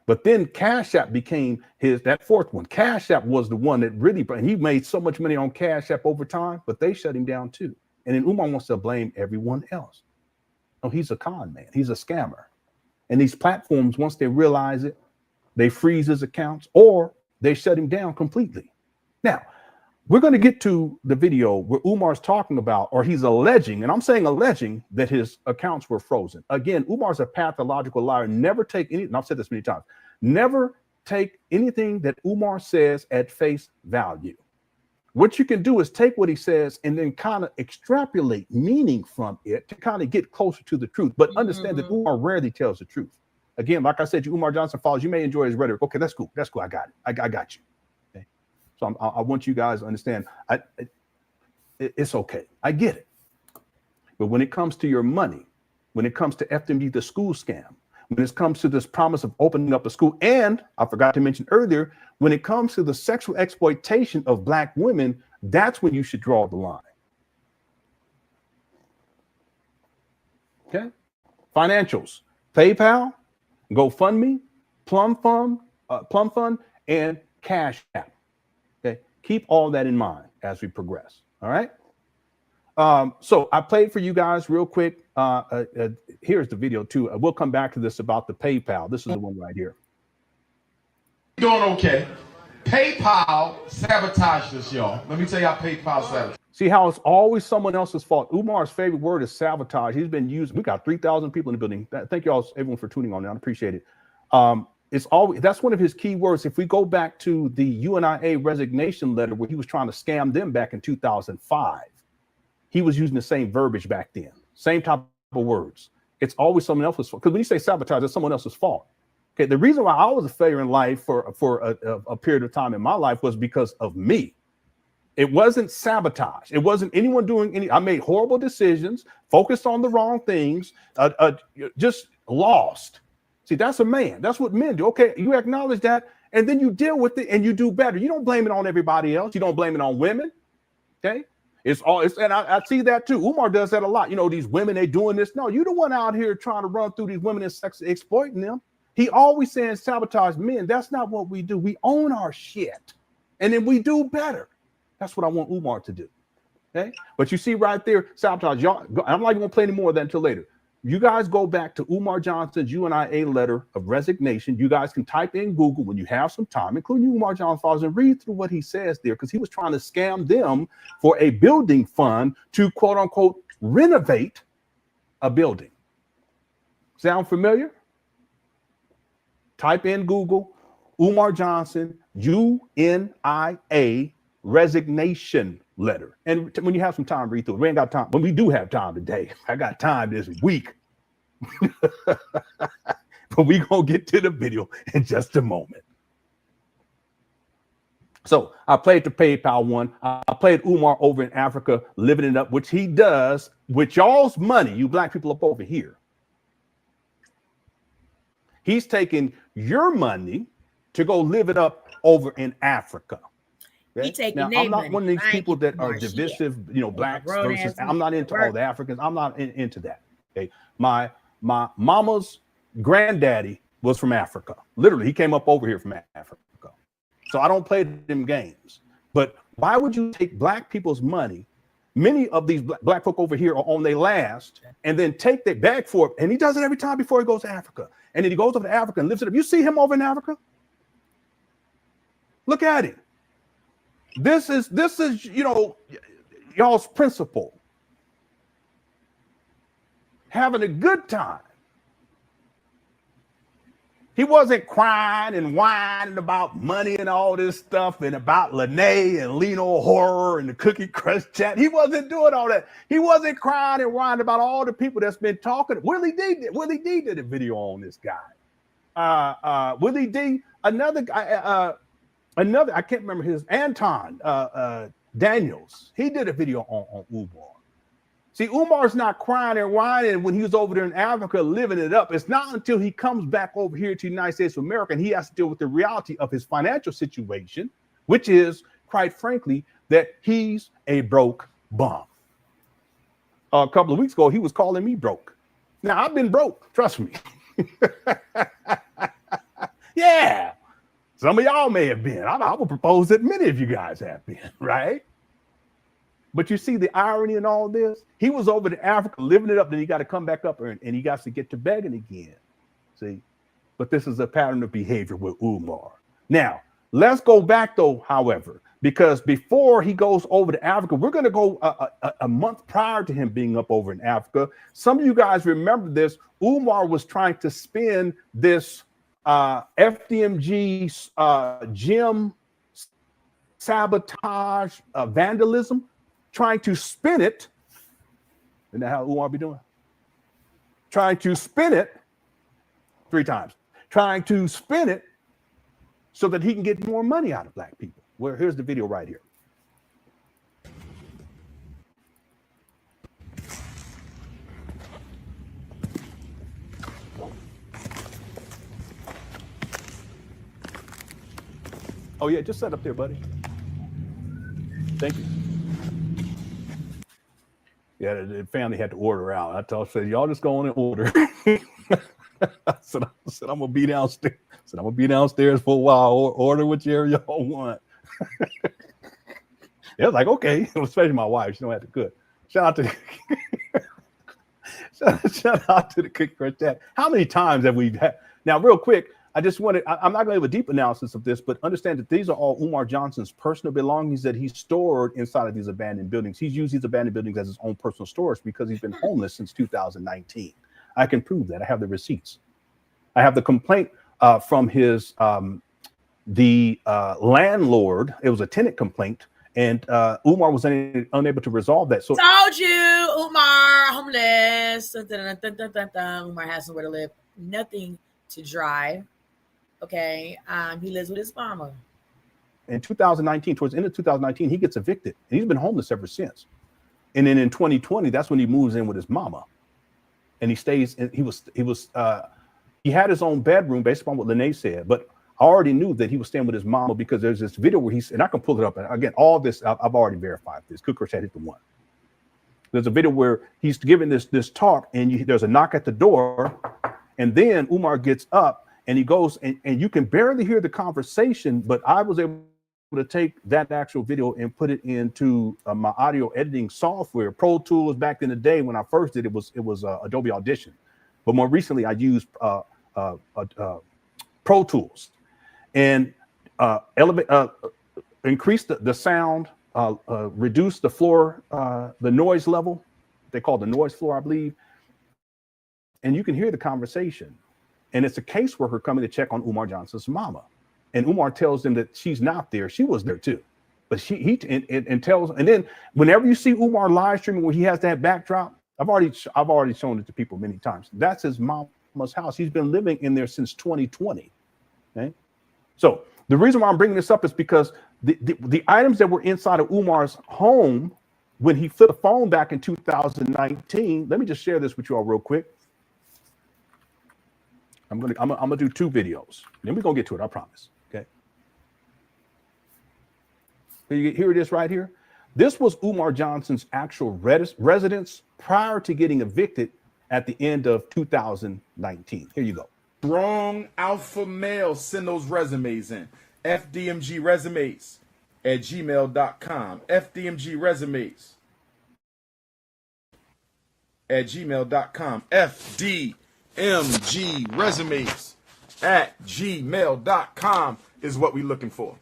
But then Cash App became that fourth one. Cash App was the one that really, he made so much money on Cash App over time, but they shut him down too. And then Umar wants to blame everyone else. No, he's a con man. He's a scammer. And these platforms, once they realize it, they freeze his accounts or they shut him down completely. Now, we're going to get to the video where Umar's talking about, or he's alleging, and I'm saying alleging, that his accounts were frozen. Again, Umar's a pathological liar. Never take any, and I've said this many times, never take anything that Umar says at face value. What you can do is take what he says and then kind of extrapolate meaning from it to kind of get closer to the truth. But understand that Umar rarely tells the truth. Again, like I said, you Umar Johnson followers, you may enjoy his rhetoric. Okay, that's cool. That's cool. I got it. I got you. Okay. So I want you guys to understand. It's okay. I get it. But when it comes to your money, when it comes to FMG, the school scam, when it comes to this promise of opening up a school, and I forgot to mention earlier, when it comes to the sexual exploitation of Black women, that's when you should draw the line. Okay. Financials, PayPal, GoFundMe, Plum Fund, and Cash App. Okay, keep all that in mind as we progress. All right. So I played for you guys real quick. Here's the video too. We'll come back to this about the PayPal. This is the one right here. Doing okay. PayPal sabotaged us, y'all. Let me tell you how PayPal sabotaged. See how it's always someone else's fault. Umar's favorite word is sabotage. He's been used. We got 3,000 people in the building. Thank you all, everyone, for tuning on. I appreciate it. It's always, that's one of his key words. If we go back to the UNIA resignation letter where he was trying to scam them back in 2005, he was using the same verbiage back then, same type of words. It's always someone else's fault. Because when you say sabotage, it's someone else's fault. Okay, the reason why I was a failure in life for a period of time in my life was because of me. It wasn't sabotage. It wasn't anyone doing any. I made horrible decisions, focused on the wrong things, just lost. See, that's a man. That's what men do. Okay, you acknowledge that, and then you deal with it and you do better. You don't blame it on everybody else. You don't blame it on women. Okay, and I see that too. Umar does that a lot. You know, these women, they doing this. No, you the one out here trying to run through these women and sex exploiting them. He always saying sabotage men. That's not what we do. We own our shit, and then we do better. That's what I want Umar to do. Okay, but you see right there, sabotage. Y'all, I'm not even gonna play any more of that until later. You guys go back to Umar Johnson's UNIA letter of resignation. You guys can type in Google when you have some time, including Umar Johnson's fathers, and read through what he says there, because he was trying to scam them for a building fund to quote unquote renovate a building. Sound familiar? Type in Google, Umar Johnson, UNIA resignation letter. And when you have some time, read through it. We ain't got time. When we do have time today, I got time this week. But we gonna get to the video in just a moment. So I played the PayPal one. I played Umar over in Africa, living it up, which he does with y'all's money, you black people up over here. He's taking your money to go live it up over in Africa. Okay? He taking now, I'm not money. one of these people that are divisive, you know, blacks versus. I'm not into all the Africans. I'm not into that. Okay, my mama's granddaddy was from Africa. Literally, he came up over here from Africa. So I don't play them games. But why would you take black people's money? Many of these black folk over here are on their last, and then take their bag for it. And he does it every time before he goes to Africa. And then he goes over to Africa and lives it up. You see him over in Africa? Look at him. This is you know, y'all's principle. Having a good time. He wasn't crying and whining about money and all this stuff and about Lene and Leno Horror and the Cookie Crush chat. He wasn't doing all that. He wasn't crying and whining about all the people that's been talking. Willie D did a video on this guy. Willie D, another guy, I can't remember his, Anton Daniels. He did a video on Umar. See, Umar's not crying and whining when he was over there in Africa living it up. It's not until he comes back over here to the United States of America and he has to deal with the reality of his financial situation, which is, quite frankly, that he's a broke bum. A couple of weeks ago, he was calling me broke. Now, I've been broke, trust me. Yeah, some of y'all may have been. I would propose that many of you guys have been, right? But you see the irony in all this? He was over to Africa living it up, then he got to come back up and he got to get to begging again. See? But this is a pattern of behavior with Umar. Now, let's go back though, however, because before he goes over to Africa, we're going to go a month prior to him being up over in Africa. Some of you guys remember this. Umar was trying to spin this FDMG gym sabotage vandalism, trying to spin it. Isn't that how Umar be doing? Trying to spin it 3 times. Trying to spin it so that he can get more money out of black people. Well, here's the video right here. Oh yeah, just set up there, buddy. Thank you. Yeah, the family had to order out. I said, y'all just go on and order. I said, I'm gonna be downstairs. I said, I'm gonna be downstairs for a while. Order whichever y'all want. It was like, okay, especially my wife. She don't have to cook. Shout out to shout out to the Cook Crush chat. How many times have we had? Now, real quick, I just wanted, I'm not going to have a deep analysis of this, but understand that these are all Umar Johnson's personal belongings that he stored inside of these abandoned buildings. He's used these abandoned buildings as his own personal storage because he's been homeless since 2019. I can prove that. I have the receipts. I have the complaint from his, the landlord. It was a tenant complaint, and Umar was unable to resolve that. So told you, Umar, homeless. Umar has somewhere to live, nothing to drive. Okay, he lives with his mama. in 2019, towards the end of 2019, he gets evicted, and he's been homeless ever since. And then in 2020, that's when he moves in with his mama, and he stays. And he had his own bedroom based upon what Lene said, but I already knew that he was staying with his mama because there's this video where and I can pull it up. And again, all this I've already verified this. Cookers had hit the one. There's a video where he's giving this talk, and there's a knock at the door, and then Umar gets up and he goes, and you can barely hear the conversation, but I was able to take that actual video and put it into my audio editing software. Pro Tools back in the day when I first did it was Adobe Audition, but more recently I used Pro Tools, and increase the sound, reduce the floor, the noise level. They call it the noise floor, I believe, and you can hear the conversation. And it's a caseworker coming to check on Umar Johnson's mama. And Umar tells them that she's not there. She was there too. But and then whenever you see Umar live streaming where he has that backdrop, I've already shown it to people many times. That's his mama's house. He's been living in there since 2020. Okay? So the reason why I'm bringing this up is because the items that were inside of Umar's home when he flipped the phone back in 2019, let me just share this with you all real quick. I'm gonna do 2 videos. Then we're gonna get to it, I promise. Okay. Here it is right here. This was Umar Johnson's actual residence prior to getting evicted at the end of 2019. Here you go. Strong alpha male, send those resumes in. FDMG resumes at gmail.com. FDMG resumes at gmail.com. FDMG resumes at gmail.com is what we're looking for.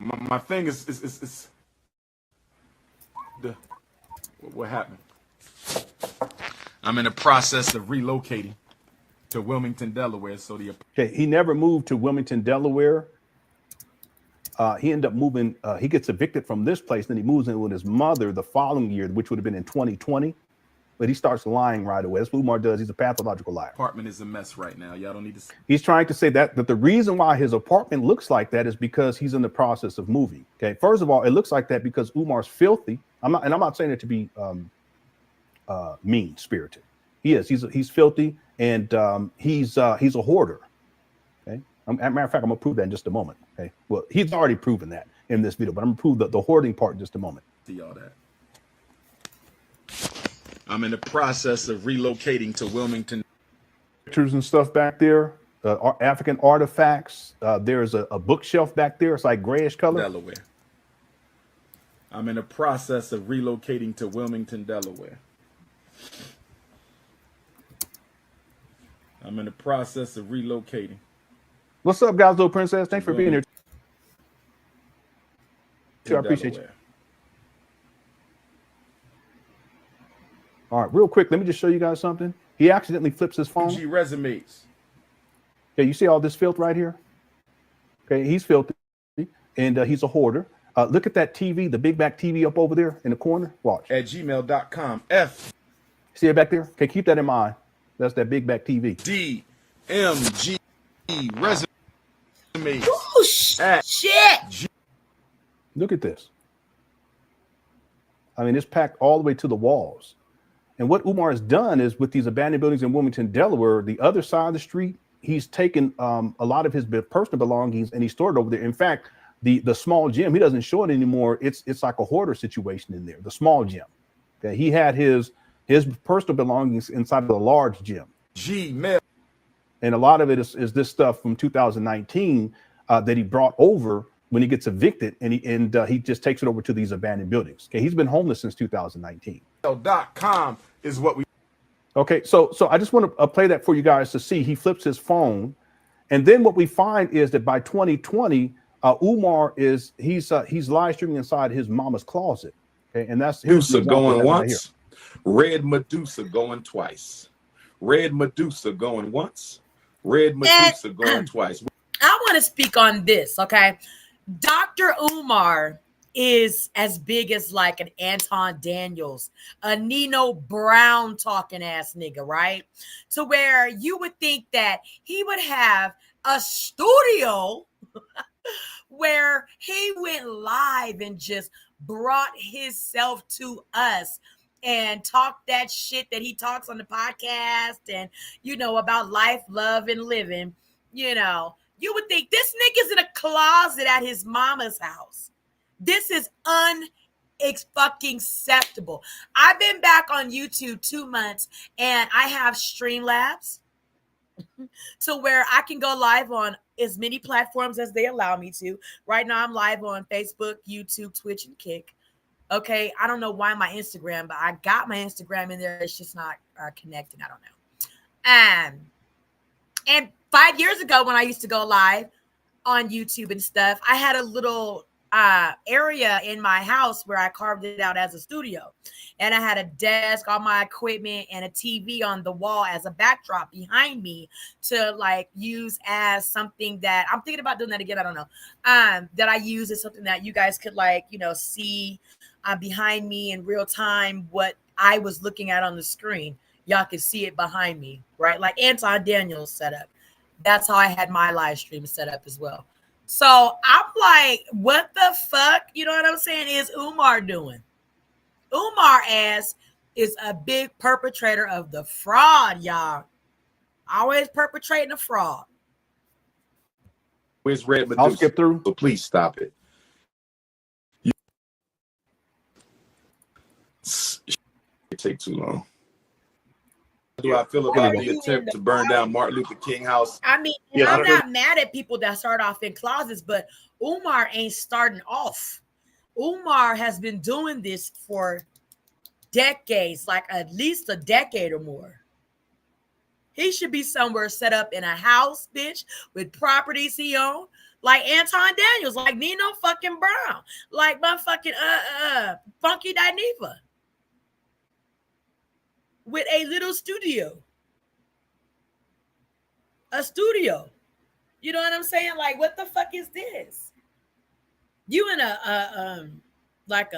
My thing is what happened? I'm in the process of relocating to Wilmington, Delaware. So he never moved to Wilmington, Delaware. He ended up moving. He gets evicted from this place, then he moves in with his mother the following year, which would have been in 2020. But he starts lying right away. That's what Umar does. He's a pathological liar. Apartment is a mess right now. Y'all don't need to. He's trying to say that the reason why his apartment looks like that is because he's in the process of moving. Okay, first of all, it looks like that because Umar's filthy. I'm not saying it to be mean spirited. He is. He's filthy, and he's a hoarder. Okay. As a matter of fact, I'm gonna prove that in just a moment. Okay. Well, he's already proven that in this video, but I'm gonna prove the hoarding part in just a moment. See all that. I'm in the process of relocating to Wilmington. Pictures and stuff back there, African artifacts. There's a bookshelf back there. It's like grayish color. Delaware. I'm in the process of relocating to Wilmington, Delaware. I'm in the process of relocating. What's up, guys? Little Princess. Thanks for being here. I appreciate you. All right, real quick, let me just show you guys something. He accidentally flips his phone. Resumes. Yeah, you see all this filth right here? Okay, he's filthy, and he's a hoarder. Look at that TV, the big back TV up over there in the corner. Watch. At gmail.com. See it back there? Okay, keep that in mind. That's that big back TV. DMG resumes. Oh, shit. Look at this. I mean, it's packed all the way to the walls. And what Umar has done is with these abandoned buildings in Wilmington, Delaware, the other side of the street, he's taken a lot of his personal belongings and he stored it over there. In fact, the small gym, he doesn't show it anymore. It's like a hoarder situation in there, the small gym. Okay, he had his personal belongings inside of the large gym. Gmail. And a lot of it is this stuff from 2019 that he brought over when he gets evicted, and he just takes it over to these abandoned buildings. Okay, he's been homeless since 2019. .com is what we. Okay, so I just want to play that for you guys to see. He flips his phone, and then what we find is that by 2020, Umar he's live streaming inside his mama's closet. Okay, and that's Medusa going once, Red Medusa going twice, Red Medusa going once, Red Medusa going twice. I want to speak on this. Okay, Dr. Umar is as big as like an Anton Daniels, a Nino Brown talking ass nigga, right? To where you would think that he would have a studio where he went live and just brought himself to us and talked that shit that he talks on the podcast and, about life, love, and living. You would think this nigga's in a closet at his mama's house. This is fucking acceptable. I've been back on YouTube 2 months and I have Streamlabs to where I can go live on as many platforms as they allow me to. Right now I'm live on Facebook, YouTube, Twitch, and Kick. Okay, I don't know why my Instagram, but I got my Instagram in there. It's just not connecting. I don't know. And 5 years ago when I used to go live on YouTube and stuff, I had a little area in my house where I carved it out as a studio. And I had a desk, all my equipment, and a TV on the wall as a backdrop behind me to like use as something that I'm thinking about doing that again. I don't know. That I use as something that you guys could see behind me in real time what I was looking at on the screen. Y'all could see it behind me, right? Like Anton Daniels setup. That's how I had my live stream set up as well. So I'm like, what the fuck? You know what I'm saying? Is Umar doing? Umar ass is a big perpetrator of the fraud, y'all. Always perpetrating a fraud. Where's Red Medusa? I'll skip through. So please stop it. It take too long. How do I feel about the attempt to burn down Martin Luther King house? I mean, I'm not mad at people that start off in closets, but Umar ain't starting off. Umar has been doing this for decades, like at least a decade or more. He should be somewhere set up in a house, bitch, with properties he owns, like Anton Daniels, like Nino fucking Brown, like motherfucking Funky Dineva, with a little studio. A studio. You know what I'm saying? Like, what the fuck is this? You in a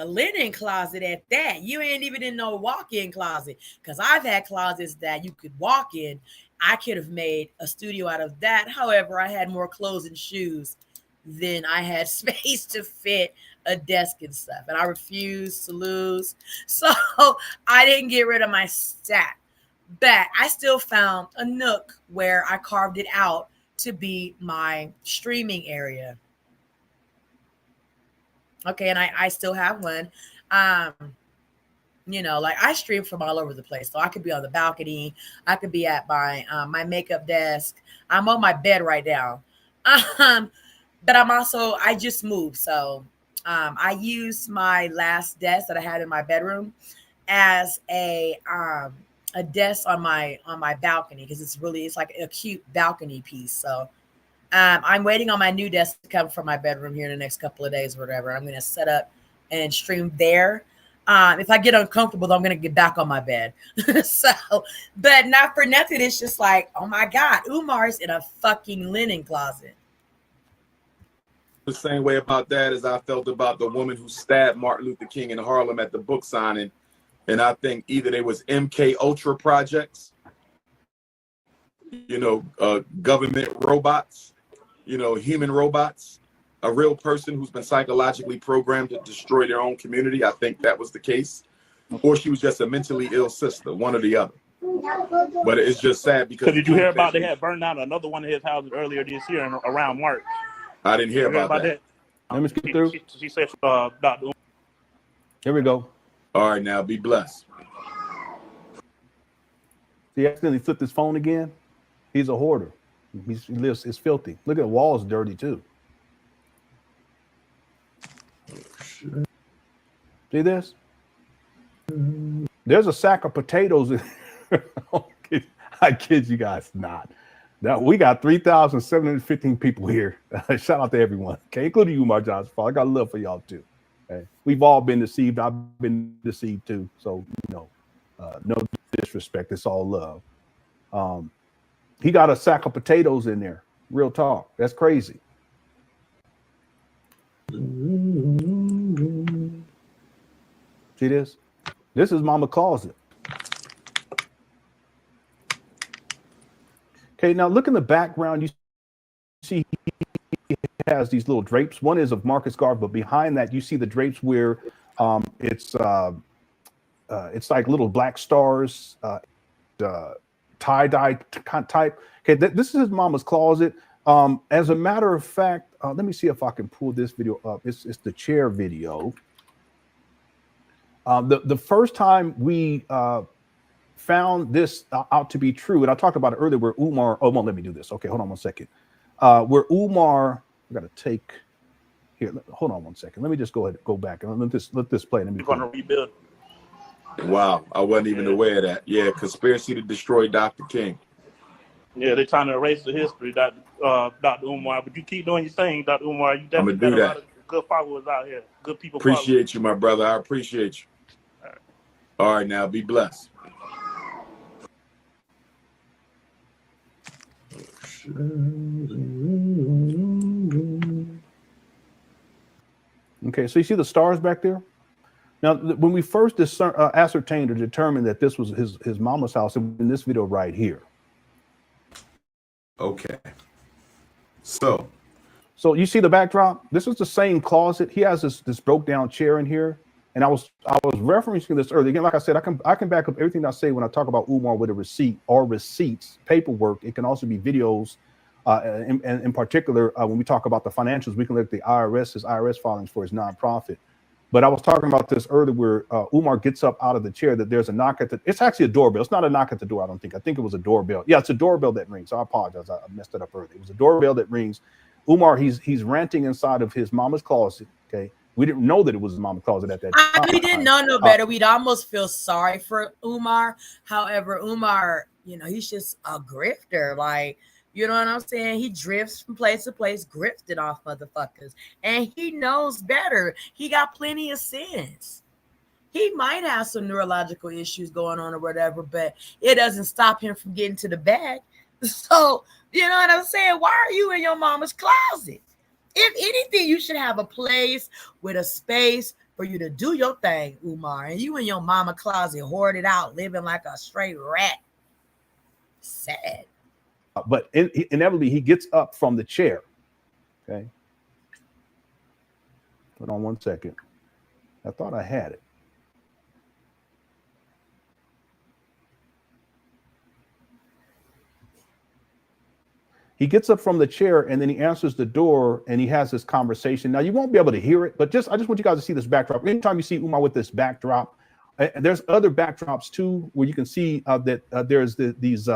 linen closet at that. You ain't even in no walk-in closet. Because I've had closets that you could walk in. I could have made a studio out of that. However, I had more clothes and shoes than I had space to fit a desk and stuff. And I refused to lose. So I didn't get rid of my stack. But I still found a nook where I carved it out to be my streaming area. Okay, and I still have one. Like I stream from all over the place. So I could be on the balcony. I could be at my my makeup desk. I'm on my bed right now. But I just moved. So I used my last desk that I had in my bedroom as a desk on my balcony because it's like a cute balcony piece. So I'm waiting on my new desk to come from my bedroom here in the next couple of days or whatever. I'm going to set up and stream there. If I get uncomfortable, I'm going to get back on my bed. But not for nothing. It's just like, oh my God, Umar's in a fucking linen closet. The same way about that as I felt about the woman who stabbed Martin Luther King in Harlem at the book signing. And I think either they was MK Ultra projects, government robots, human robots, a real person who's been psychologically programmed to destroy their own community. I think that was the case. Or she was just a mentally ill sister, one or the other. But it's just sad because... So did you hear about they had burned down another one of his houses earlier this year around March? I didn't hear about that. Let me skip through. She said, Dr. Here we go. All right, now be blessed. He accidentally flipped his phone again. He's a hoarder. It's filthy. Look at the walls, dirty too. See this? There's a sack of potatoes. I kid you guys not. Now we got 3,715 people here. Shout out to everyone, okay, including you, Umar Johnson. I got love for y'all too. Okay? We've all been deceived. I've been deceived too. So no disrespect. It's all love. He got a sack of potatoes in there. Real talk. That's crazy. See this? This is Mama Closet. Okay, now look in the background. You see he has has these little drapes. One is of Marcus Garvey, but behind that you see the drapes where it's like little black stars, tie-dye type. Okay, this is his mama's closet. As a matter of fact, let me see if I can pull this video up. It's the chair video. The first time we found this out to be true, and I talked about it earlier, where Umar, oh, well, let me do this. Okay, hold on one second. Where Umar, I got to take, here, hold on one second. Let me just go ahead and go back and let this play. Let me You're going to rebuild. Wow, I wasn't even aware of that. Yeah, conspiracy to destroy Dr. King. Yeah, they're trying to erase the history, Dr. Umar. But you keep doing your thing, Dr. Umar. You I'm definitely gonna do got a that. lot of good followers out here. Good people. Appreciate you, my brother. I appreciate you. All right, now be blessed. Okay, so you see the stars back there? Now, when we first ascertained or determined that this was his mama's house, in this video right here. Okay. So you see the backdrop? This is the same closet. He has this broke down chair in here. And I was referencing this earlier. Again, like I said, I can back up everything I say when I talk about Umar with a receipt or receipts, paperwork. It can also be videos. In particular, when we talk about the financials, we can look at his IRS filings for his nonprofit. But I was talking about this earlier where Umar gets up out of the chair, that there's a knock at it's actually a doorbell. It's not a knock at the door, I don't think. I think it was a doorbell. Yeah, it's a doorbell that rings. So I apologize. I messed it up earlier. It was a doorbell that rings. Umar, he's ranting inside of his mama's closet. Okay. We didn't know that it was his mama's closet at that time. We didn't know no better. We'd almost feel sorry for Umar. However, Umar, he's just a grifter. Like, you know what I'm saying? He drifts from place to place, grifting off motherfuckers. And he knows better. He got plenty of sense. He might have some neurological issues going on or whatever, but it doesn't stop him from getting to the bag. So, you know what I'm saying? Why are you in your mama's closet? If anything, you should have a place with a space for you to do your thing, Umar. And you in your mama closet, hoarded out, living like a straight rat. Sad. But inevitably, he gets up from the chair. Okay. Hold on one second. I thought I had it. He gets up from the chair and then he answers the door and he has this conversation. Now, you won't be able to hear it, but I just want you guys to see this backdrop. Anytime you see Umar with this backdrop, there's other backdrops too, where you can see that there's these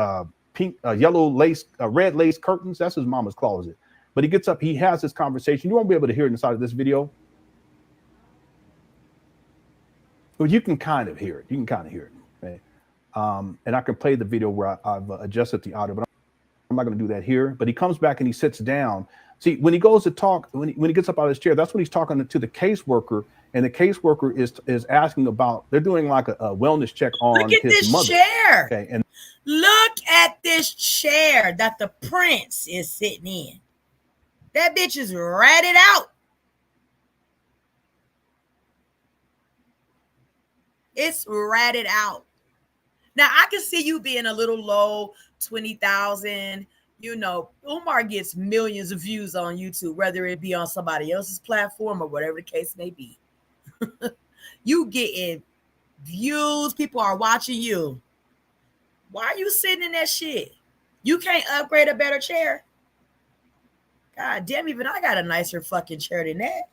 pink, yellow lace, red lace curtains. That's his mama's closet. But he gets up, he has this conversation. You won't be able to hear it inside of this video. But you can kind of hear it. You can kind of hear it. Okay? And I can play the video where I've adjusted the audio, but I'm not going to do that here. But he comes back and he sits down. See, when he goes to talk, when he gets up out of his chair, that's when he's talking to the caseworker, and the caseworker is asking about. They're doing like a wellness check on his mother. Chair. Okay, and look at this chair that the prince is sitting in. That bitch is ratted out. It's ratted out. Now, I can see you being a little low, 20,000. Umar gets millions of views on YouTube, whether it be on somebody else's platform or whatever the case may be. You getting views. People are watching you. Why are you sitting in that shit? You can't upgrade a better chair. God damn, even I got a nicer fucking chair than that.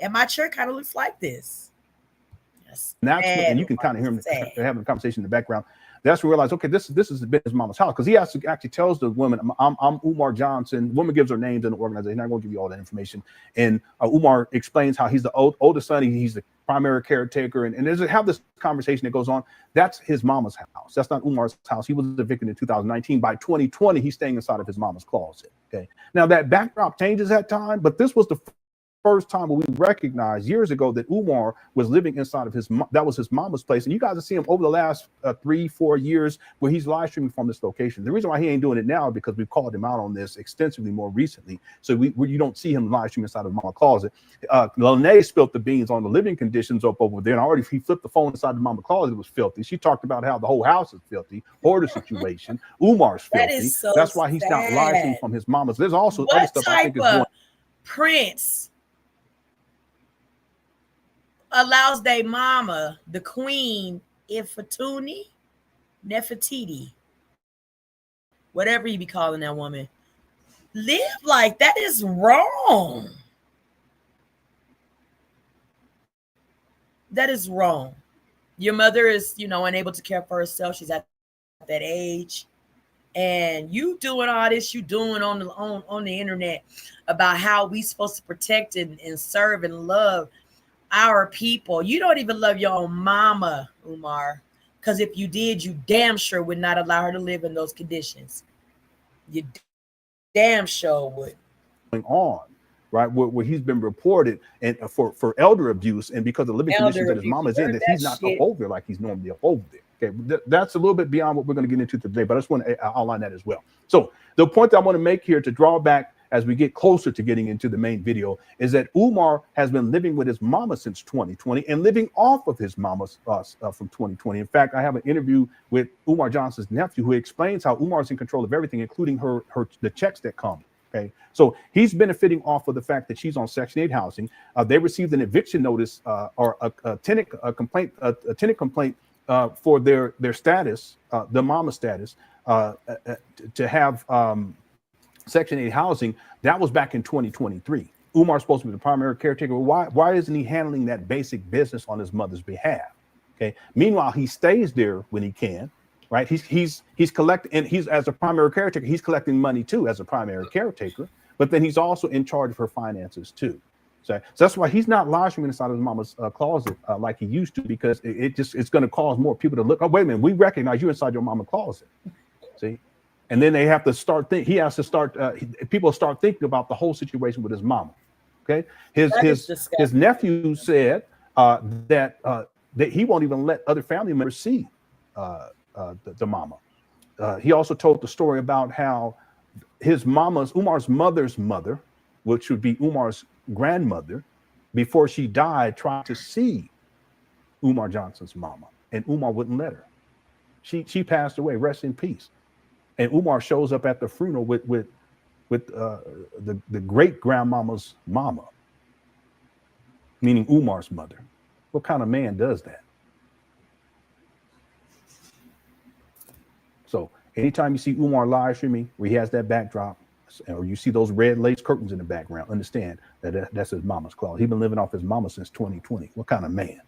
And my chair kind of looks like this. And you can kind of hear him having a conversation in the background. That's when we realize, okay, this is his mama's house, because he actually tells the woman, I'm Umar Johnson. The woman gives her names in the organization. I'm going to give you all that information. And Umar explains how he's the oldest son. He's the primary caretaker. And there's have this conversation that goes on. That's his mama's house. That's not Umar's house. He was evicted in 2019. By 2020, he's staying inside of his mama's closet. Okay. Now that backdrop changes at time, but this was the first time we recognized years ago that Umar was living inside of that was his mama's place. And you guys have seen him over the last 3-4 years where he's live streaming from this location. The reason why he ain't doing it now is because we've called him out on this extensively more recently. So you don't see him live streaming inside of mama's closet. Lene spilled the beans on the living conditions up over there. And he flipped the phone inside the mama's closet. It was filthy. She talked about how the whole house is filthy, hoarder situation. Umar's filthy. That's why he's not live streaming from his mama's. There's also other stuff I think is going. prince allows their mama, the queen Nefertiti, whatever you be calling that woman, live like that is wrong. That is wrong. Your mother is, unable to care for herself. She's at that age. And you doing all this, you doing on the internet about how we supposed to protect and serve and love our people. You don't even love your own mama, Umar. Because if you did, you damn sure would not allow her to live in those conditions. You damn sure would. Going on, right, where he's been reported and for elder abuse, and because of living conditions that his mom is in, that he's not up over there like he's normally up over there. Okay, that's a little bit beyond what we're going to get into today, but I just want to outline that as well. So the point that I want to make here to draw back as we get closer to getting into the main video is that Umar has been living with his mama since 2020 and living off of his mama's from 2020. In fact, I have an interview with Umar Johnson's nephew who explains how Umar's in control of everything, including the checks that come. Okay, so he's benefiting off of the fact that she's on Section 8 housing. They received an eviction notice or a tenant complaint for their status, the mama status, to have Section 8 housing. That was back in 2023. Umar's supposed to be the primary caretaker. Why isn't he handling that basic business on his mother's behalf? Okay. Meanwhile, he stays there when he can. Right, he's collecting, and he's as a primary caretaker, he's collecting money too as a primary caretaker, but then he's also in charge of her finances too. So that's why he's not lodging inside of his mama's closet like he used to, because it's going to cause more people to look. Oh, wait a minute, we recognize you inside your mama's closet. See, and then they have to start think. He has to start. People start thinking about the whole situation with his mama. Okay, his nephew said that he won't even let other family members see the mama. He also told the story about how Umar's mother's mother, which would be Umar's grandmother, before she died, tried to see Umar Johnson's mama, and Umar wouldn't let her. She passed away, rest in peace. And Umar shows up at the funeral with the great grandmama's mama, meaning Umar's mother. What kind of man does that? So anytime you see Umar live streaming where he has that backdrop, or you see those red lace curtains in the background, understand that that's his mama's closet. He's been living off his mama since 2020. What kind of man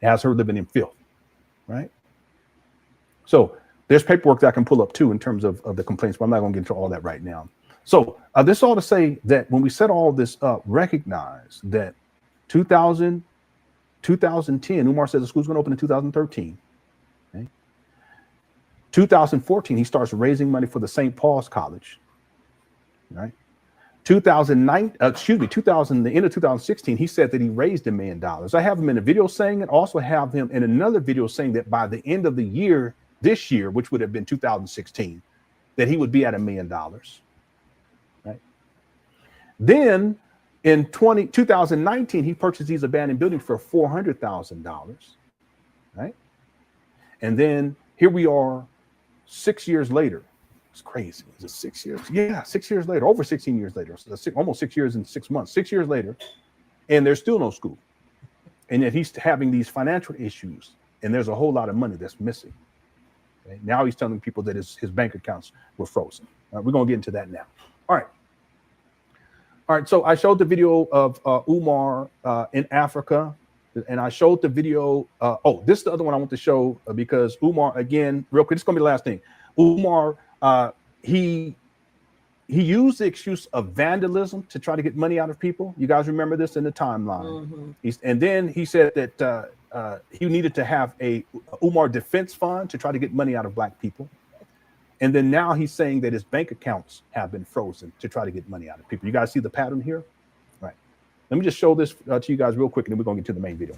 has her living in filth, right? So there's paperwork that I can pull up too in terms of the complaints, but I'm not going to get into all that right now. So this all to say that when we set all this up, recognize that 2010, Umar says the school's going to open in 2013. 2014, he starts raising money for the St. Paul's College, right? 2009, the end of 2016, he said that he raised $1 million. I have him in a video saying it. Also have him in another video saying that by the end of the year, this year, which would have been 2016, that he would be at $1 million, right? Then in 2019, he purchased these abandoned buildings for $400,000, right? And then here we are 6 years later. It's crazy. Is it 6 years? Yeah, 6 years later, over 16 years later, almost 6 years and 6 months, 6 years later, and there's still no school. And yet he's having these financial issues, and there's a whole lot of money that's missing. Okay? Now he's telling people that his bank accounts were frozen. We're going to get into that now. All right. So I showed the video of Umar in Africa. And I showed the video. This is the other one I want to show because Umar, again, real quick, this is going to be the last thing. Umar, he used the excuse of vandalism to try to get money out of people. You guys remember this in the timeline. Mm-hmm. And then he said that he needed to have a Umar defense fund to try to get money out of Black people. And then now he's saying that his bank accounts have been frozen to try to get money out of people. You guys see the pattern here? Let me just show this to you guys real quick, and then we're going to get to the main video.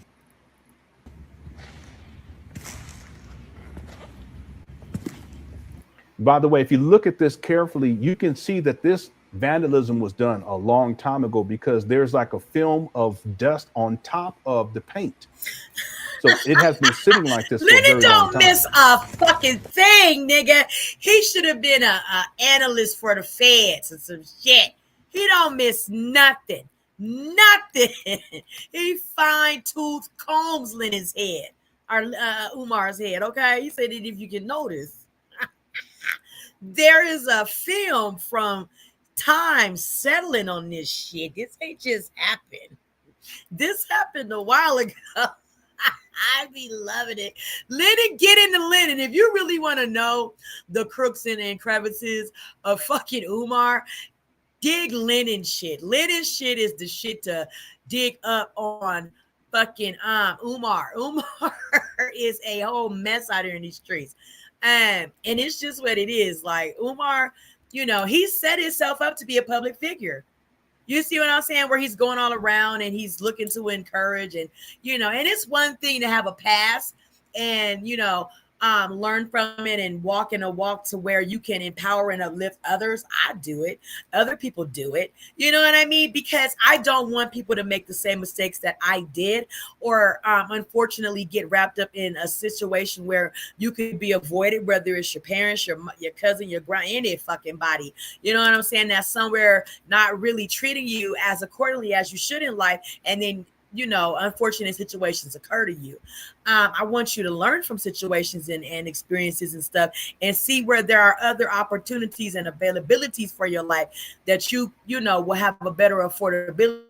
By the way, if you look at this carefully, you can see that this vandalism was done a long time ago because there's like a film of dust on top of the paint. So it has been sitting like this for a very long time. Don't miss a fucking thing, nigga. He should have been an analyst for the feds and some shit. He don't miss nothing. Nothing. He fine-tooth combs Lenin's head, or Umar's head, okay? He said that if you can notice. There is a film from time settling on this shit. This ain't just happened. This happened a while ago. I be loving it. Lennon, get into Lennon. If you really want to know the crooks and crevices of fucking Umar, dig Lennon shit. Lennon shit is the shit to dig up on fucking Umar. Umar is a whole mess out here in these streets. And it's just what it is. Like Umar, he set himself up to be a public figure. You see what I'm saying? Where he's going all around and he's looking to encourage and it's one thing to have a past and, learn from it and walk in a walk to where you can empower and uplift others. I do it. Other people do it. You know what I mean? Because I don't want people to make the same mistakes that I did or unfortunately get wrapped up in a situation where you could be avoided, whether it's your parents, your cousin, your grand, any fucking body. You know what I'm saying? That's somewhere not really treating you as accordingly as you should in life. And then unfortunate situations occur to you. I want you to learn from situations and experiences and stuff and see where there are other opportunities and availabilities for your life that you will have a better affordability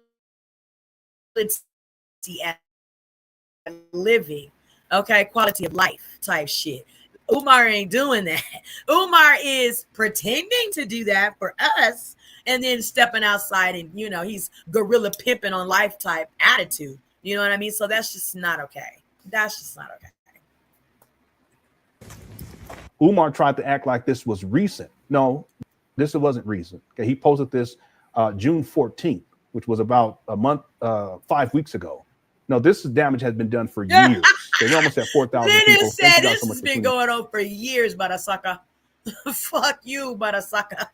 at living. Okay, quality of life type shit. Umar ain't doing that. Umar is pretending to do that for us and then stepping outside and, he's gorilla pimping on life type attitude. You know what I mean? So that's just not okay. That's just not okay. Umar tried to act like this was recent. No, this wasn't recent. Okay, he posted this June 14th, which was about a month, 5 weeks ago. No, this damage has been done for years. They almost at 4,000 people. Lennon said this has been going on for years, Barasaka. Fuck you, Barasaka.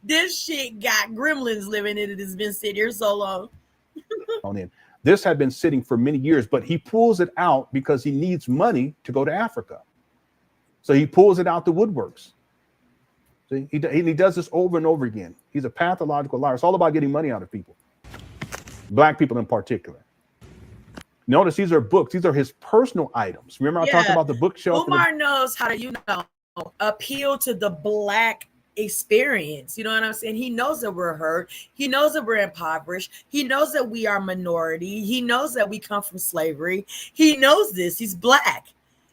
This shit got gremlins living in it. It's been sitting here so long. This had been sitting for many years, but he pulls it out because he needs money to go to Africa. So he pulls it out the woodworks. See, he does this over and over again. He's a pathological liar. It's all about getting money out of people, Black people in particular. Notice these are books. These are his personal items. Remember I talked about the bookshelf? Umar knows how to, appeal to the Black experience. You know what I'm saying? He knows that we're hurt. He knows that we're impoverished. He knows that we are minority. He knows that we come from slavery. He knows this. He's Black.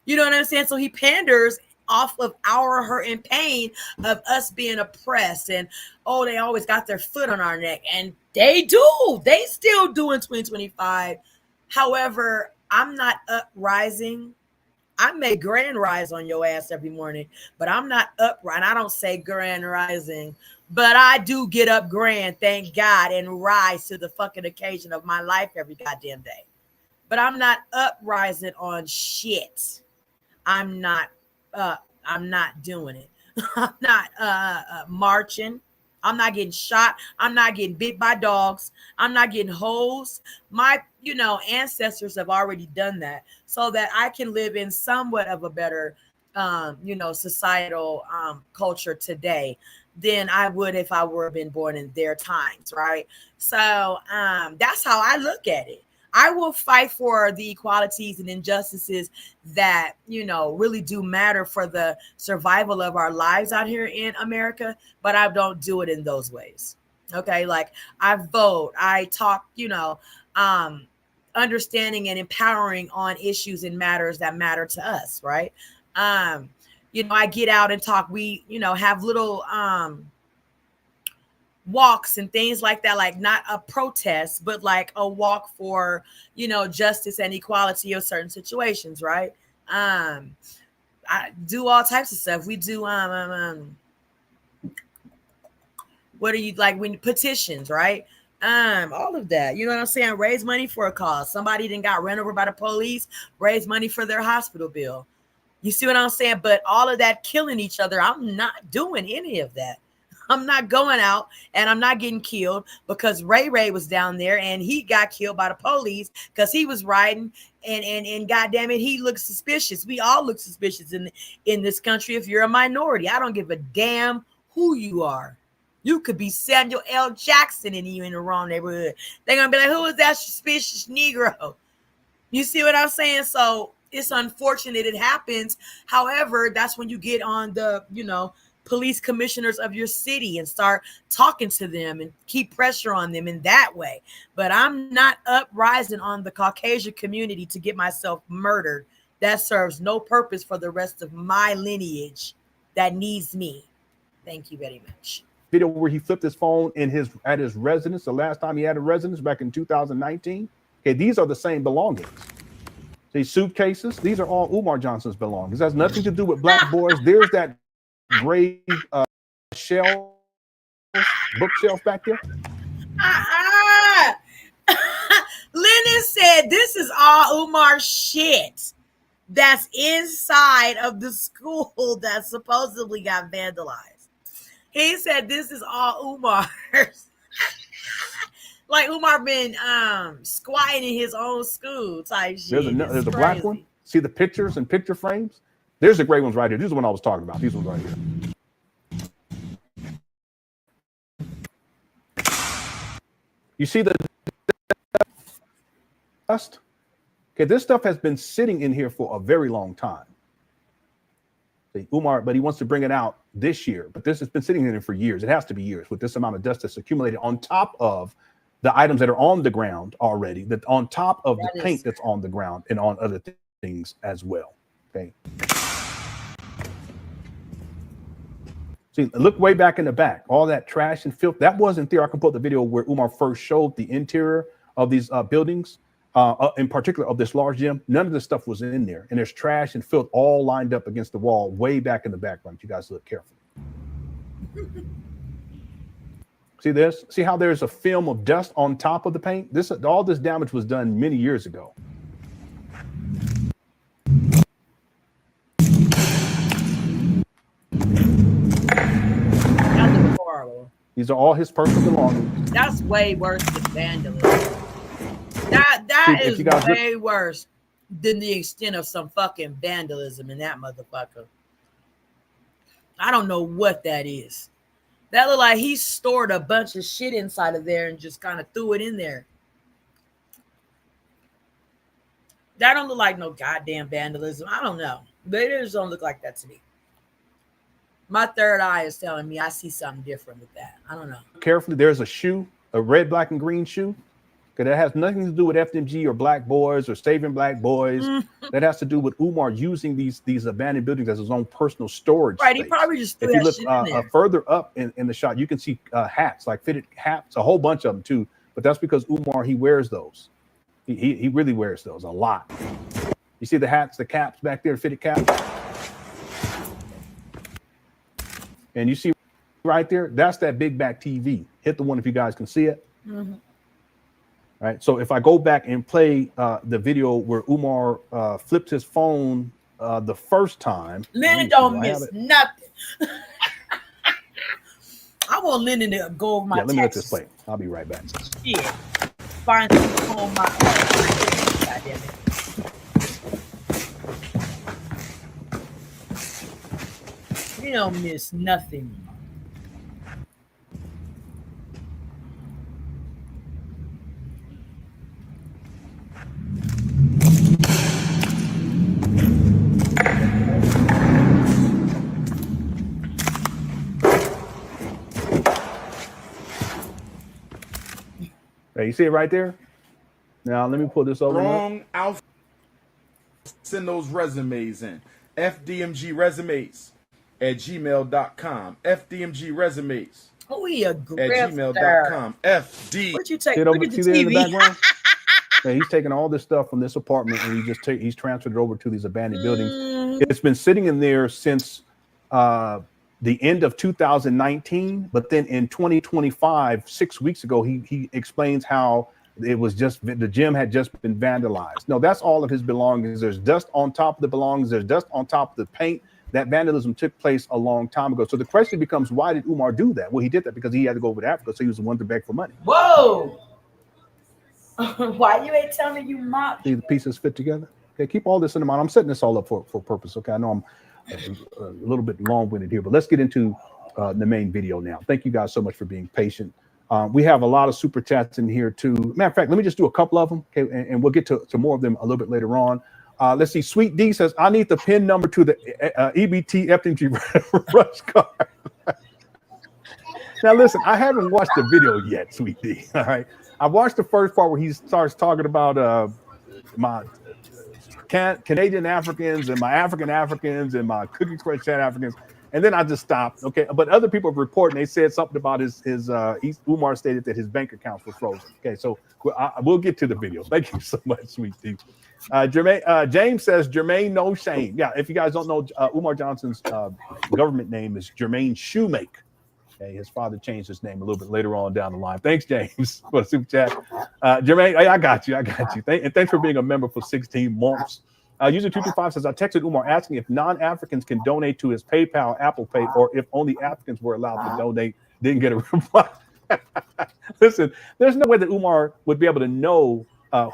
You know what I'm saying? So he panders off of our hurt and pain of us being oppressed and they always got their foot on our neck, and they still do in 2025. However, I'm not uprising. I may grand rise on your ass every morning, but I'm not upright. I don't say grand rising, but I do get up grand, thank God, and rise to the fucking occasion of my life every goddamn day. But I'm not uprising on shit. I'm not doing it. I'm not marching. I'm not getting shot. I'm not getting bit by dogs. I'm not getting hoes. My, ancestors have already done that so that I can live in somewhat of a better, societal culture today than I would if I were been born in their times, right? So that's how I look at it. I will fight for the equalities and injustices that, really do matter for the survival of our lives out here in America, but I don't do it in those ways. Okay. Like I vote, I talk, understanding and empowering on issues and matters that matter to us. Right. I get out and talk. We, have little, walks and things like that, like not a protest, but like a walk for, justice and equality of certain situations, right? I do all types of stuff. We do what are you like when petitions, right? All of that, you know what I'm saying? Raise money for a cause. Somebody then got run over by the police, raise money for their hospital bill. You see what I'm saying? But all of that killing each other, I'm not doing any of that. I'm not going out and I'm not getting killed because Ray was down there and he got killed by the police because he was riding and goddamn it, he looks suspicious. We all look suspicious in this country if you're a minority. I don't give a damn who you are. You could be Samuel L. Jackson and you in the wrong neighborhood. They're gonna be like, who is that suspicious Negro? You see what I'm saying? So it's unfortunate it happens. However, that's when you get on the, police commissioners of your city and start talking to them and keep pressure on them in that way. But I'm not uprising on the Caucasian community to get myself murdered. That serves no purpose for the rest of my lineage that needs me. Thank you very much. Video where he flipped his phone at his residence, the last time he had a residence back in 2019. Okay, these are the same belongings. These suitcases, these are all Umar Johnson's belongings. It has nothing to do with black boys. There's that gray bookshelf back there. Lennon said this is all Umar shit that's inside of the school that supposedly got vandalized. He said this is all Umar's. Like Umar been squatting in his own school type shit. There's a black one. See the pictures and picture frames? There's the gray ones right here. These are the one I was talking about. These ones right here. You see the dust? Okay, this stuff has been sitting in here for a very long time. See, Umar, but he wants to bring it out this year. But this has been sitting in here for years. It has to be years with this amount of dust that's accumulated on top of the items that are on the ground already, that on top of the paint that's on the ground and on other things as well. Okay. See, look way back in the back, all that trash and filth. That wasn't there. I can put the video where Umar first showed the interior of these buildings, in particular of this large gym. None of this stuff was in there. And there's trash and filth all lined up against the wall way back in the background. You guys look carefully. See this? See how there's a film of dust on top of the paint? All this damage was done many years ago. That's horrible. These are all his personal belongings. That's way worse than vandalism. That is way worse than the extent of some fucking vandalism in that motherfucker. I don't know what that is. That look like he stored a bunch of shit inside of there and just kind of threw it in there. That don't look like no goddamn vandalism. I don't know. But it just don't look like that to me. My third eye is telling me I see something different with that. I don't know. Carefully, there's a shoe, a red, black, and green shoe. That has nothing to do with FDMG or black boys or saving black boys. That has to do with Umar using these abandoned buildings as his own personal storage Right, space. he probably just threw if you that look shit in there. further up in the shot, you can see hats, like fitted hats, a whole bunch of them too. But that's because Umar, he wears those. He really wears those a lot. You see the hats, the caps back there, fitted caps. And you see right there, that's that big back TV. Hit the one if you guys can see it. Mm-hmm. Right. So if I go back and play the video where Umar flipped his phone the first time, Lennon don't miss nothing. I want Lennon to go over my let me let this text. play. I'll be right back. Yeah. Find something on my God damn it. You don't miss nothing. Hey, you see it right there? Now let me pull this over. Wrong outfit. Send those resumes in. FDMGresumes@gmail.com. FDMGresumes. Oh, he a at grifter. gmail.com. FD. What you take? See it Look over, at the see there in the TV. background? Yeah, he's taking all this stuff from this apartment and he's transferred it over to these abandoned buildings. It's been sitting in there since the end of 2019, but then in 2025, 6 weeks ago, he explains how it was just the gym had just been vandalized. No, that's all of his belongings. There's dust on top of the belongings. There's dust on top of the paint. That vandalism took place a long time ago. So the question becomes, why did Umar do that? Well, he did that because he had to go over to Africa, so he was the one to beg for money. Whoa! Why you ain't telling me you mocked? See the pieces fit together. Okay, keep all this in mind. I'm setting this all up for purpose. Okay, I know I'm a little bit long-winded here, but let's get into the main video now. Thank you guys so much for being patient. We have a lot of super chats in here too. Matter of fact, let me just do a couple of them, okay, and we'll get to more of them a little bit later on. Let's see. Sweet D says, I need the PIN number to the EBT FMG rush card. Now, listen, I haven't watched the video yet, Sweet D. All right. I watched the first part where he starts talking about my Canadian Africans and my African Africans and my Cookie Crunch Chat Africans. And then I just stopped. Okay. But other people have reported, they said something about Umar stated that his bank accounts were frozen. Okay. So we'll get to the video. Thank you so much, Sweet D. James says, Jermaine No Shame. Yeah. If you guys don't know, Umar Johnson's government name is Jermaine Shoemake. Okay, his father changed his name a little bit later on down the line. Thanks, James, for the super chat. Jermaine, I got you. And thanks for being a member for 16 months. User 225 says, I texted Umar asking if non-Africans can donate to his PayPal, Apple Pay, or if only Africans were allowed to donate. Didn't get a reply. Listen, there's no way that Umar would be able to know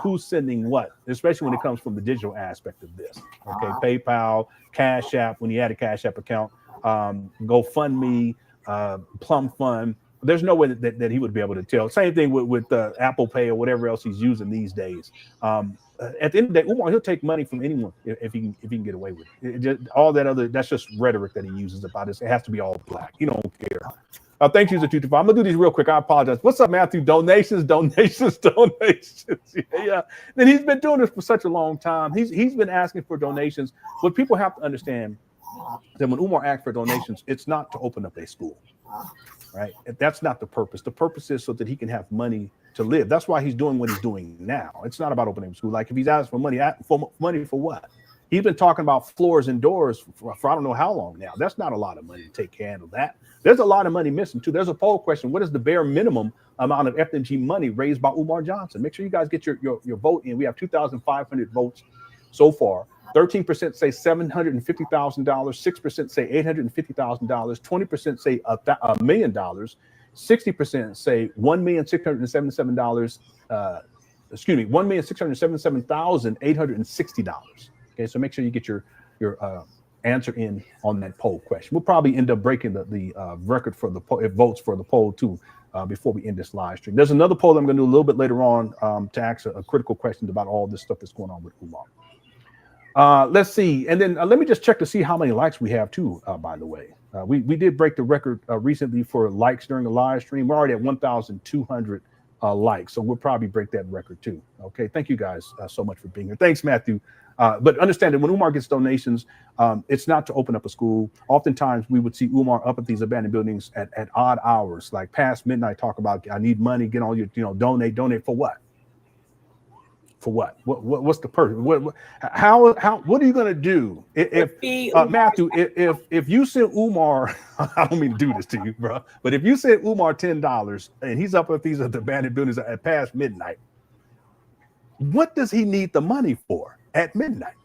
who's sending what, especially when it comes from the digital aspect of this. Okay, PayPal, Cash App, when he had a Cash App account, GoFundMe, Plum Fund. There's no way that he would be able to tell. Same thing with Apple Pay or whatever else he's using these days. At the end of the day, Umar, he'll take money from anyone if he can get away with it. All that other, that's just rhetoric that he uses about this. It has to be all black. He don't care. Thanks, user 225. I'm gonna do these real quick. I apologize. What's up, Matthew? Donations. Yeah. Then he's been doing this for such a long time. He's been asking for donations. What people have to understand that when Umar asks for donations, it's not to open up a school, right? That's not the purpose. The purpose is so that he can have money to live. That's why he's doing what he's doing now. It's not about opening a school. Like if he's asking for money for what? He's been talking about floors and doors for I don't know how long now. That's not a lot of money to take care of that. There's a lot of money missing too. There's a poll question. What is the bare minimum amount of FMG money raised by Umar Johnson? Make sure you guys get your vote in. We have 2,500 votes so far. 13% say $750,000, 6% say $850,000, 20% say $1 million, 60% say $1,677,860. Okay, so make sure you get your answer in on that poll question. We'll probably end up breaking the record for the votes for the poll too before we end this live stream. There's another poll that I'm going to do a little bit later on to ask a critical question about all this stuff that's going on with Umar. Let's see. And then let me just check to see how many likes we have too, by the way. We did break the record recently for likes during the live stream. We're already at 1,200 likes, so we'll probably break that record too. Okay, thank you guys so much for being here. Thanks, Matthew. But understand that when Umar gets donations, it's not to open up a school. Oftentimes we would see Umar up at these abandoned buildings at odd hours, like past midnight, talk about, I need money, get all your, donate for what? For what? What's the purpose? What are you going to do if Matthew? If you send Umar, I don't mean to do this to you, bro, but if you send Umar $10 and he's up at these abandoned buildings at past midnight, what does he need the money for at midnight?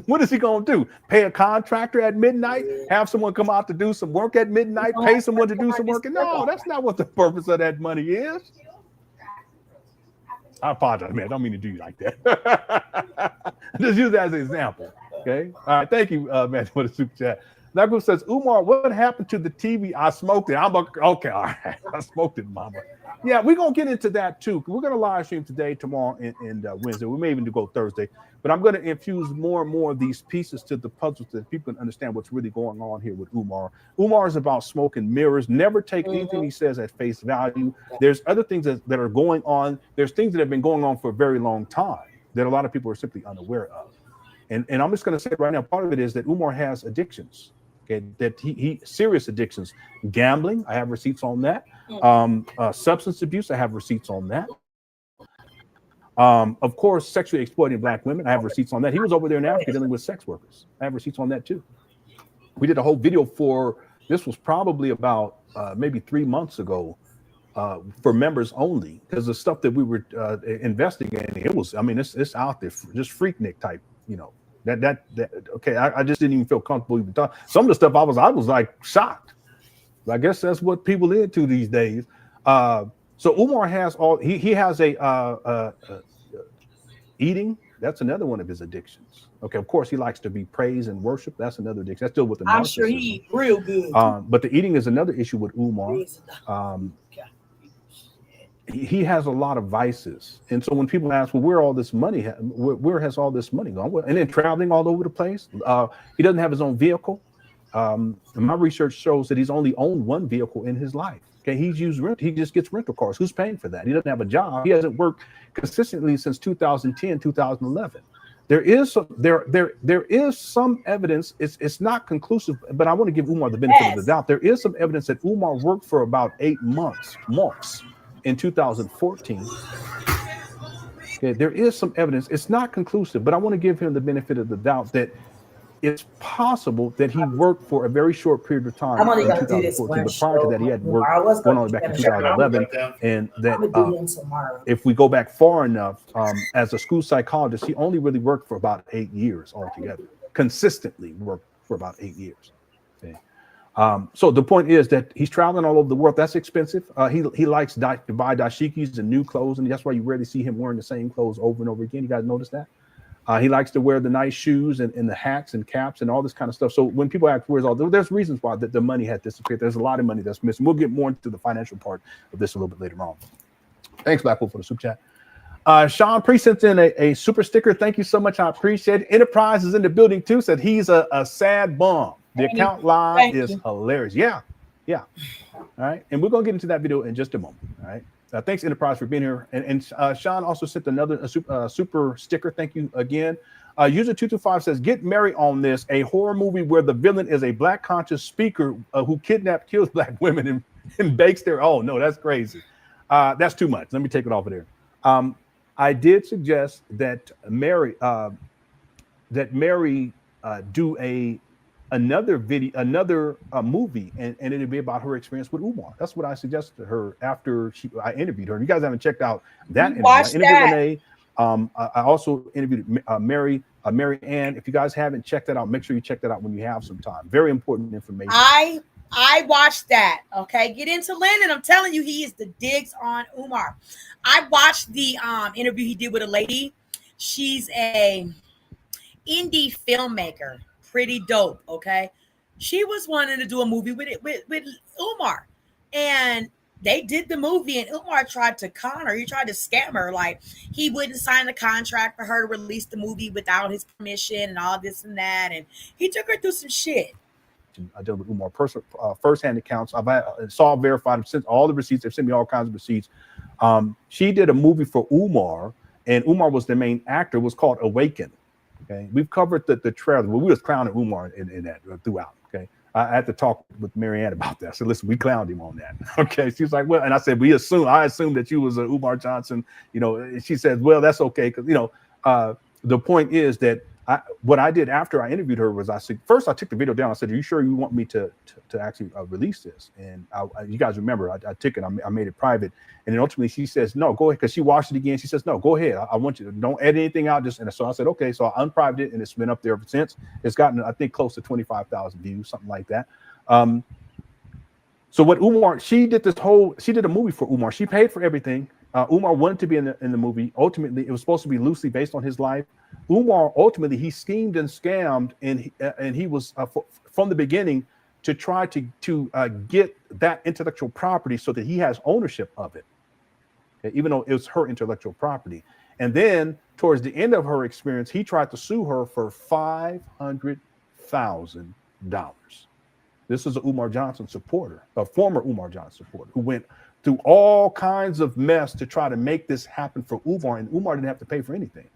What is he going to do? Pay a contractor at midnight? Have someone come out to do some work at midnight? Pay someone to do some work? No, that's not what the purpose of that money is. I apologize, man. I don't mean to do you like that. Just use that as an example. Okay. All right. Thank you, man, for the super chat. That group says, Umar, what happened to the TV? I smoked it. Okay. All right. I smoked it, mama. Yeah, we're going to get into that too. We're going to live stream today, tomorrow, and Wednesday. We may even go Thursday. But I'm going to infuse more and more of these pieces to the puzzle so that people can understand what's really going on here with Umar. Umar is about smoke and mirrors. Never take anything he says at face value. There's other things that are going on. There's things that have been going on for a very long time that a lot of people are simply unaware of. And I'm just going to say right now, part of it is that Umar has addictions. Okay, that he serious addictions. Gambling, I have receipts on that. Substance abuse, I have receipts on that. Of course, sexually exploiting Black women, I have receipts on that. He was over there in Africa dealing with sex workers. I have receipts on that too. We did a whole video this was probably about maybe 3 months ago for members only, because the stuff that we were investigating, it's out there, just freaknik type, that okay, I just didn't even feel comfortable even talking. Some of the stuff I was like shocked. I guess that's what people are into these days. So Umar has he has a eating That's another one of his addictions. Okay, of course he likes to be praised and worshiped. That's another addiction. That's still with the I'm narcissism. sure he eat real good. But the eating is another issue with Umar. He has a lot of vices, and so when people ask, well, where all this money, where has all this money gone? And then traveling all over the place. He doesn't have his own vehicle. And my research shows that he's only owned one vehicle in his life. Okay, he's used rent. He just gets rental cars. Who's paying for that? He doesn't have a job. He hasn't worked consistently since 2010, 2011. There is some evidence. It's not conclusive, but I want to give Umar the benefit of the doubt. There is some evidence that Umar worked for about 8 months in 2014. Okay, there is some evidence. It's not conclusive, but I want to give him the benefit of the doubt that it's possible that he worked for a very short period of time in 2014, but prior to that, he had worked going on back in 2011. And that if we go back far enough, as a school psychologist, he only really worked for about 8 years altogether, consistently worked for about 8 years. Okay. So the point is that he's traveling all over the world. That's expensive. He likes to buy dashikis and new clothes, and that's why you rarely see him wearing the same clothes over and over again. You guys notice that? He likes to wear the nice shoes and the hats and caps and all this kind of stuff. So when people ask where's all, there's reasons why the money had disappeared. There's a lot of money that's missing. We'll get more into the financial part of this a little bit later on. Thanks, Blackpool, for the super chat. Sean Priest sent in a super sticker. Thank you so much. I appreciate it. Enterprise is in the building too. Said he's a sad bum. The account live is hilarious. Yeah. All right. And we're going to get into that video in just a moment. All right. Thanks, Enterprise, for being here. And Sean also sent another super sticker. Thank you again. User 225 says, get Mary on this, a horror movie where the villain is a black conscious speaker who kills black women and bakes their, oh, no, that's crazy. That's too much. Let me take it off of there. I did suggest that Mary do another movie, and it'd be about her experience with Umar. That's what I suggested to her after I interviewed her. And you guys haven't checked out that interview. I interviewed Renee. I also interviewed Mary Ann. If you guys haven't checked that out, make sure you check that out when you have some time. Very important information. I watched that. Okay, get into Landon. I'm telling you, he is the digs on Umar. I watched the interview he did with a lady. She's a indie filmmaker. Pretty dope. Okay, she was wanting to do a movie with Umar, and they did the movie, and Umar tried to con her. He tried to scam her. Like, he wouldn't sign the contract for her to release the movie without his permission and all this and that, and he took her through some shit. I deal with Umar first-hand accounts. It's all verified. I've sent all the receipts. They've sent me all kinds of receipts. She did a movie for Umar, and Umar was the main actor. It was called Awaken. Okay, we've covered the trailer. Well, we was clowning Umar in that throughout. Okay, I had to talk with Marianne about that. So listen, we clowned him on that. Okay, she was like, well, and I said, I assumed that you was a Umar Johnson. You know, and she said, well, that's okay, because the point is that what I did after I interviewed her was I said, first I took the video down. I said, are you sure you want me to actually release this? And you guys remember, I took it, I made it private. And then ultimately she says, no, go ahead. Because she watched it again. She says, no, go ahead. I want you to, don't edit anything out. And so I said, okay. So I unprivate it, and it's been up there ever since. It's gotten, I think, close to 25,000 views, something like that. So what Umar, she did a movie for Umar. She paid for everything. Umar wanted to be in the movie. Ultimately, it was supposed to be loosely based on his life. Umar, ultimately, he schemed and scammed, and he was from the beginning to try to get that intellectual property so that he has ownership of it, okay, even though it was her intellectual property. And then towards the end of her experience, he tried to sue her for $500,000. This is a Umar Johnson supporter, a former Umar Johnson supporter, who went through all kinds of mess to try to make this happen for Umar, and Umar didn't have to pay for anything.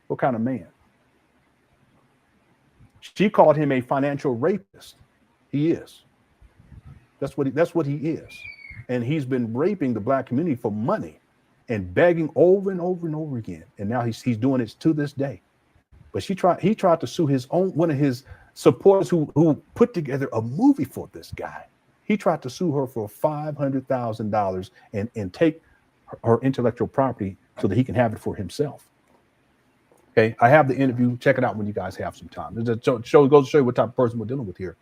What kind of man? She called him a financial rapist. He is. That's what he is. And he's been raping the black community for money and begging over and over and over again. And now he's doing it to this day. But he tried to sue one of his supporters who put together a movie for this guy. He tried to sue her for $500,000 and take her intellectual property so that he can have it for himself. Okay, I have the interview. Check it out when you guys have some time. It goes to show you what type of person we're dealing with here.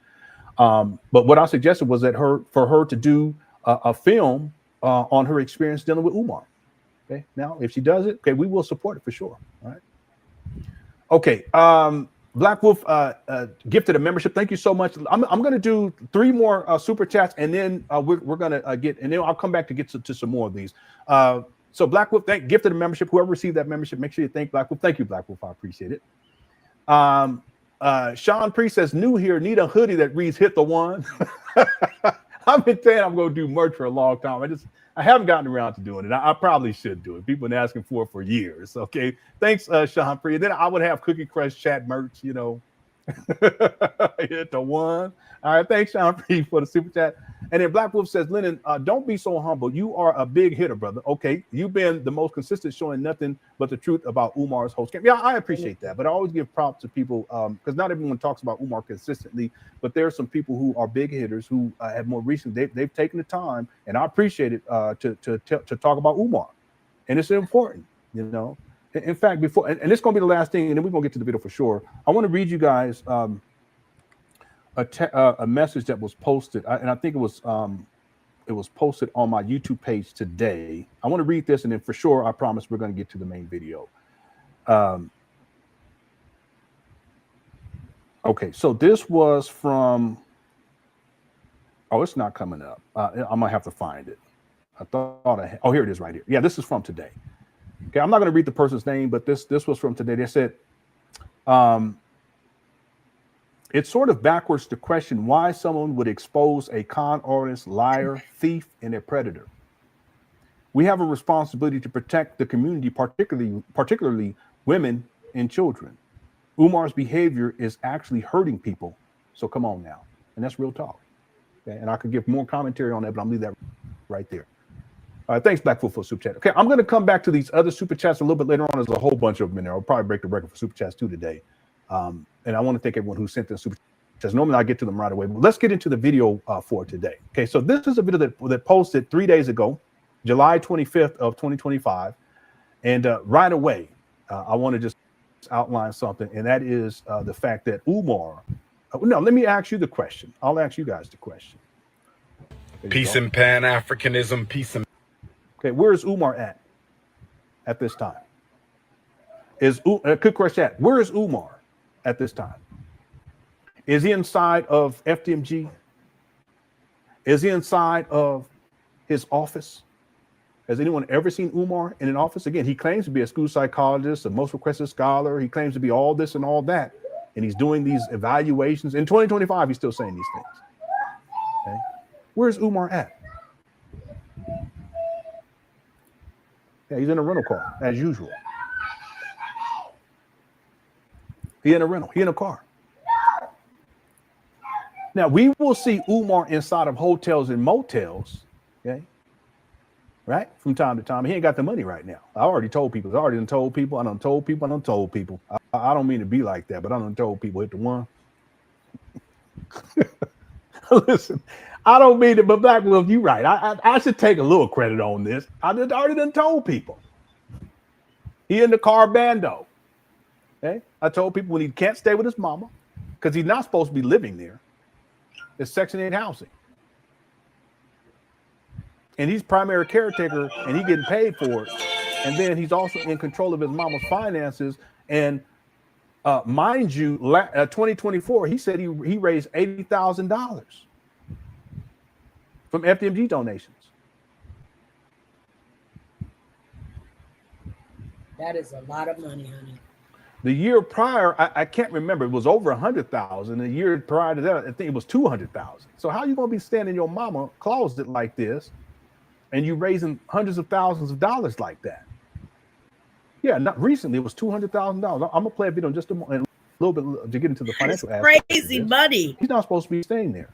But what I suggested was that for her to do a film on her experience dealing with Umar. Okay. Now, if she does it, okay, we will support it for sure. All right. Okay. Black Wolf gifted a membership. Thank you so much. I'm going to do 3 more super chats, and then we're going to get, and then I'll come back to get to some more of these. So Black Wolf, gifted a membership. Whoever received that membership, make sure you thank Black Wolf. Thank you, Black Wolf. I appreciate it. Sean Priest says, new here, need a hoodie that reads "Hit the One." I've been saying I'm going to do merch for a long time. I haven't gotten around to doing it. I probably should do it. People have been asking for it for years. Okay. Thanks, Sean Priest. Then I would have Cookie Crush chat merch, you know. Hit the one. All right. Thanks, Sean Priest, for the super chat. And then Black Wolf says, Lennon, don't be so humble. You are a big hitter, brother. Okay. You've been the most consistent, showing nothing but the truth about Umar's whole scam. Yeah, I appreciate that. But I always give props to people because not everyone talks about Umar consistently. But there are some people who are big hitters who have more recently, they've taken the time, and I appreciate it to talk about Umar. And it's important, you know. In fact, before, and it's going to be the last thing, and then we're going to get to the video for sure. I want to read you guys a message that was posted, and I think it was posted on my YouTube page today. I want to read this, and then for sure, I promise we're going to get to the main video. Okay, so this was from. Oh, it's not coming up. I might have to find it. I thought I had. Oh, here it is, right here. Yeah, this is from today. Okay, I'm not going to read the person's name, but this was from today. They said, it's sort of backwards to question why someone would expose a con artist, liar, thief, and a predator. We have a responsibility to protect the community, particularly women and children. Umar's behavior is actually hurting people. So come on now. And that's real talk. Okay? And I could give more commentary on that, but I'll leave that right there. All right, thanks, Blackfoot, for super chat. Okay, I'm going to come back to these other super chats a little bit later on. There's a whole bunch of them in there. I'll probably break the record for super chats too today. And I want to thank everyone who sent the super chats. Normally I get to them right away, but let's get into the video for today. Okay, so this is a video that posted 3 days ago, July 25th of 2025. And right away, I want to just outline something, and that is the fact that Umar. No, let me ask you the question. I'll ask you guys the question. Peace and pan-Africanism. Peace and. Okay, where is Umar at this time? Quick question. Where is Umar at this time? Is he inside of FDMG? Is he inside of his office? Has anyone ever seen Umar in an office? Again, he claims to be a school psychologist, a most requested scholar. He claims to be all this and all that. And he's doing these evaluations. In 2025, he's still saying these things. Okay. Where's Umar at? Yeah, he's in a rental car, as usual. He in a rental. He in a car. Now, we will see Umar inside of hotels and motels, okay? Right? From time to time. He ain't got the money right now. I already told people. I done told people. I done told people. I don't mean to be like that, but I done told people hit the one. Listen, I don't mean it, but Black Wolf, you right. I should take a little credit on this. I already done told people. He in the car bando. Okay? I told people when he can't stay with his mama, because he's not supposed to be living there. It's Section 8 housing. And he's primary caretaker, and he getting paid for it. And then he's also in control of his mama's finances. And mind you, 2024, he said he raised $80,000 from FDMG donations. That is a lot of money, honey. The year prior, I can't remember. It was over 100,000. The year prior to that, I think it was 200,000. So how are you going to be standing in your mama closet like this, and you raising hundreds of thousands of dollars like that? Yeah, not recently. It was $200,000. I'm gonna play a video in just a little bit to get into the financial aspect. Crazy money. He's not supposed to be staying there,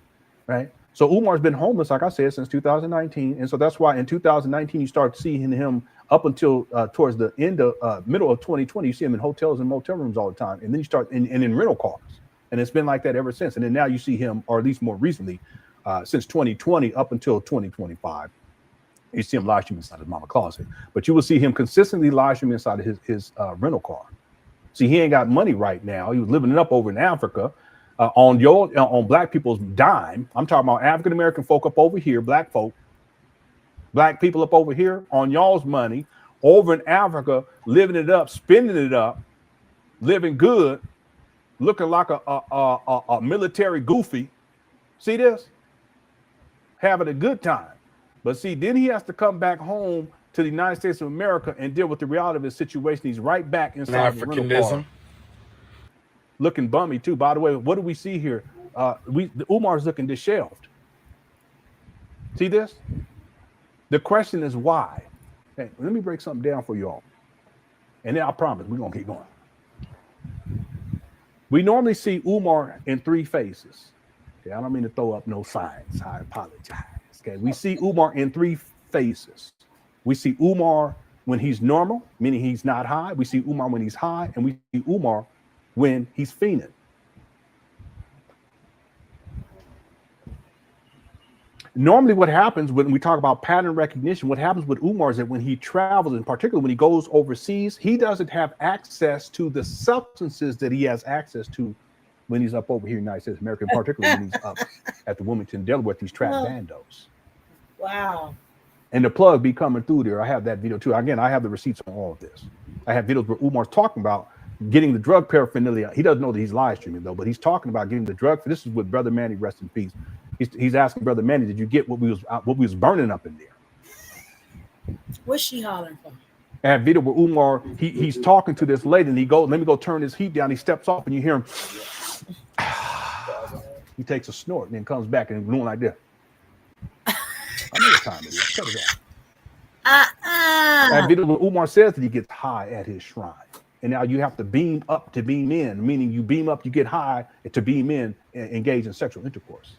right? So Umar's been homeless, like I said, since 2019, and so that's why in 2019 you start seeing him up until towards the end of middle of 2020. You see him in hotels and motel rooms all the time, and then you start in rental cars, and it's been like that ever since. And then now you see him, or at least more recently, since 2020 up until 2025. You see him live streaming inside his mama closet, but you will see him consistently live streaming inside of his rental car. See, he ain't got money right now. He was living it up over in Africa on black people's dime. I'm talking about African American folk up over here, black folk, black people up over here on y'all's money, over in Africa, living it up, spending it up, living good, looking like a military goofy. See this? Having a good time. But see, then he has to come back home to the United States of America and deal with the reality of his situation. He's right back inside the rental car, looking bummy too. By the way, what do we see here? Umar's looking disheveled. See this? The question is why? Hey, let me break something down for you all. And then I promise we're going to keep going. We normally see Umar in three phases. Okay, I don't mean to throw up no signs. I apologize. Okay, we see Umar in three phases. We see Umar when he's normal, meaning he's not high. We see Umar when he's high, and we see Umar when he's fiending. Normally what happens when we talk about pattern recognition, what happens with Umar is that when he travels, in particular when he goes overseas, he doesn't have access to the substances that he has access to when he's up over here in the United States of America, in particular when he's up at the Wilmington, Delaware, with these trap bandos. Wow. And the plug be coming through there. I have that video too. Again, I have the receipts on all of this. I have videos where Umar's talking about getting the drug paraphernalia. He doesn't know that he's live streaming though, but he's talking about getting the drug. This is with Brother Manny, rest in peace. He's asking Brother Manny, did you get what we was burning up in there? What's she hollering for? I have video where Umar, he's talking to this lady and he goes, let me go turn his heat down. He steps off and you hear him. He takes a snort and then comes back and doing like this. I know what time it is. Shut it up. That video where Umar says that he gets high at his shrine. And now you have to beam up to beam in, meaning you beam up, you get high to beam in and engage in sexual intercourse.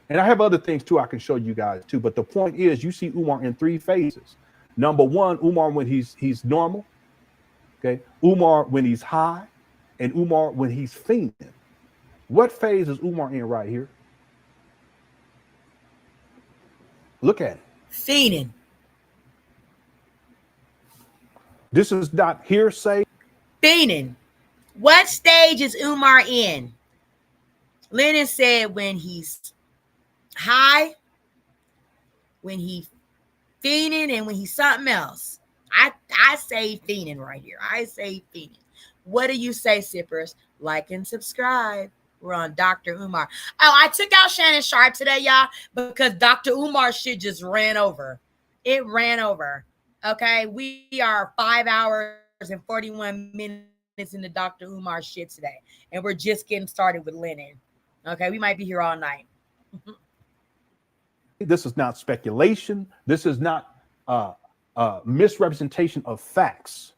And I have other things too I can show you guys too. But the point is you see Umar in three phases. Number one, Umar when he's normal. Okay. Umar when he's high, and Umar when he's fiending. What phase is Umar in right here? Look at it. Fiending. This is not hearsay. Fiending. What stage is Umar in? Lennon said when he's high, when he's fiending, and when he's something else. I say fiending right here. I say fiending. What do you say, sippers? Like and subscribe. We're on Dr. Umar. Oh, I took out Shannon Sharp today, y'all, because Dr. Umar shit just ran over. It ran over. Okay, we are 5 hours and 41 minutes into Dr. Umar shit today, and we're just getting started with Lennon. Okay, we might be here all night. This is not speculation. This is not misrepresentation of facts.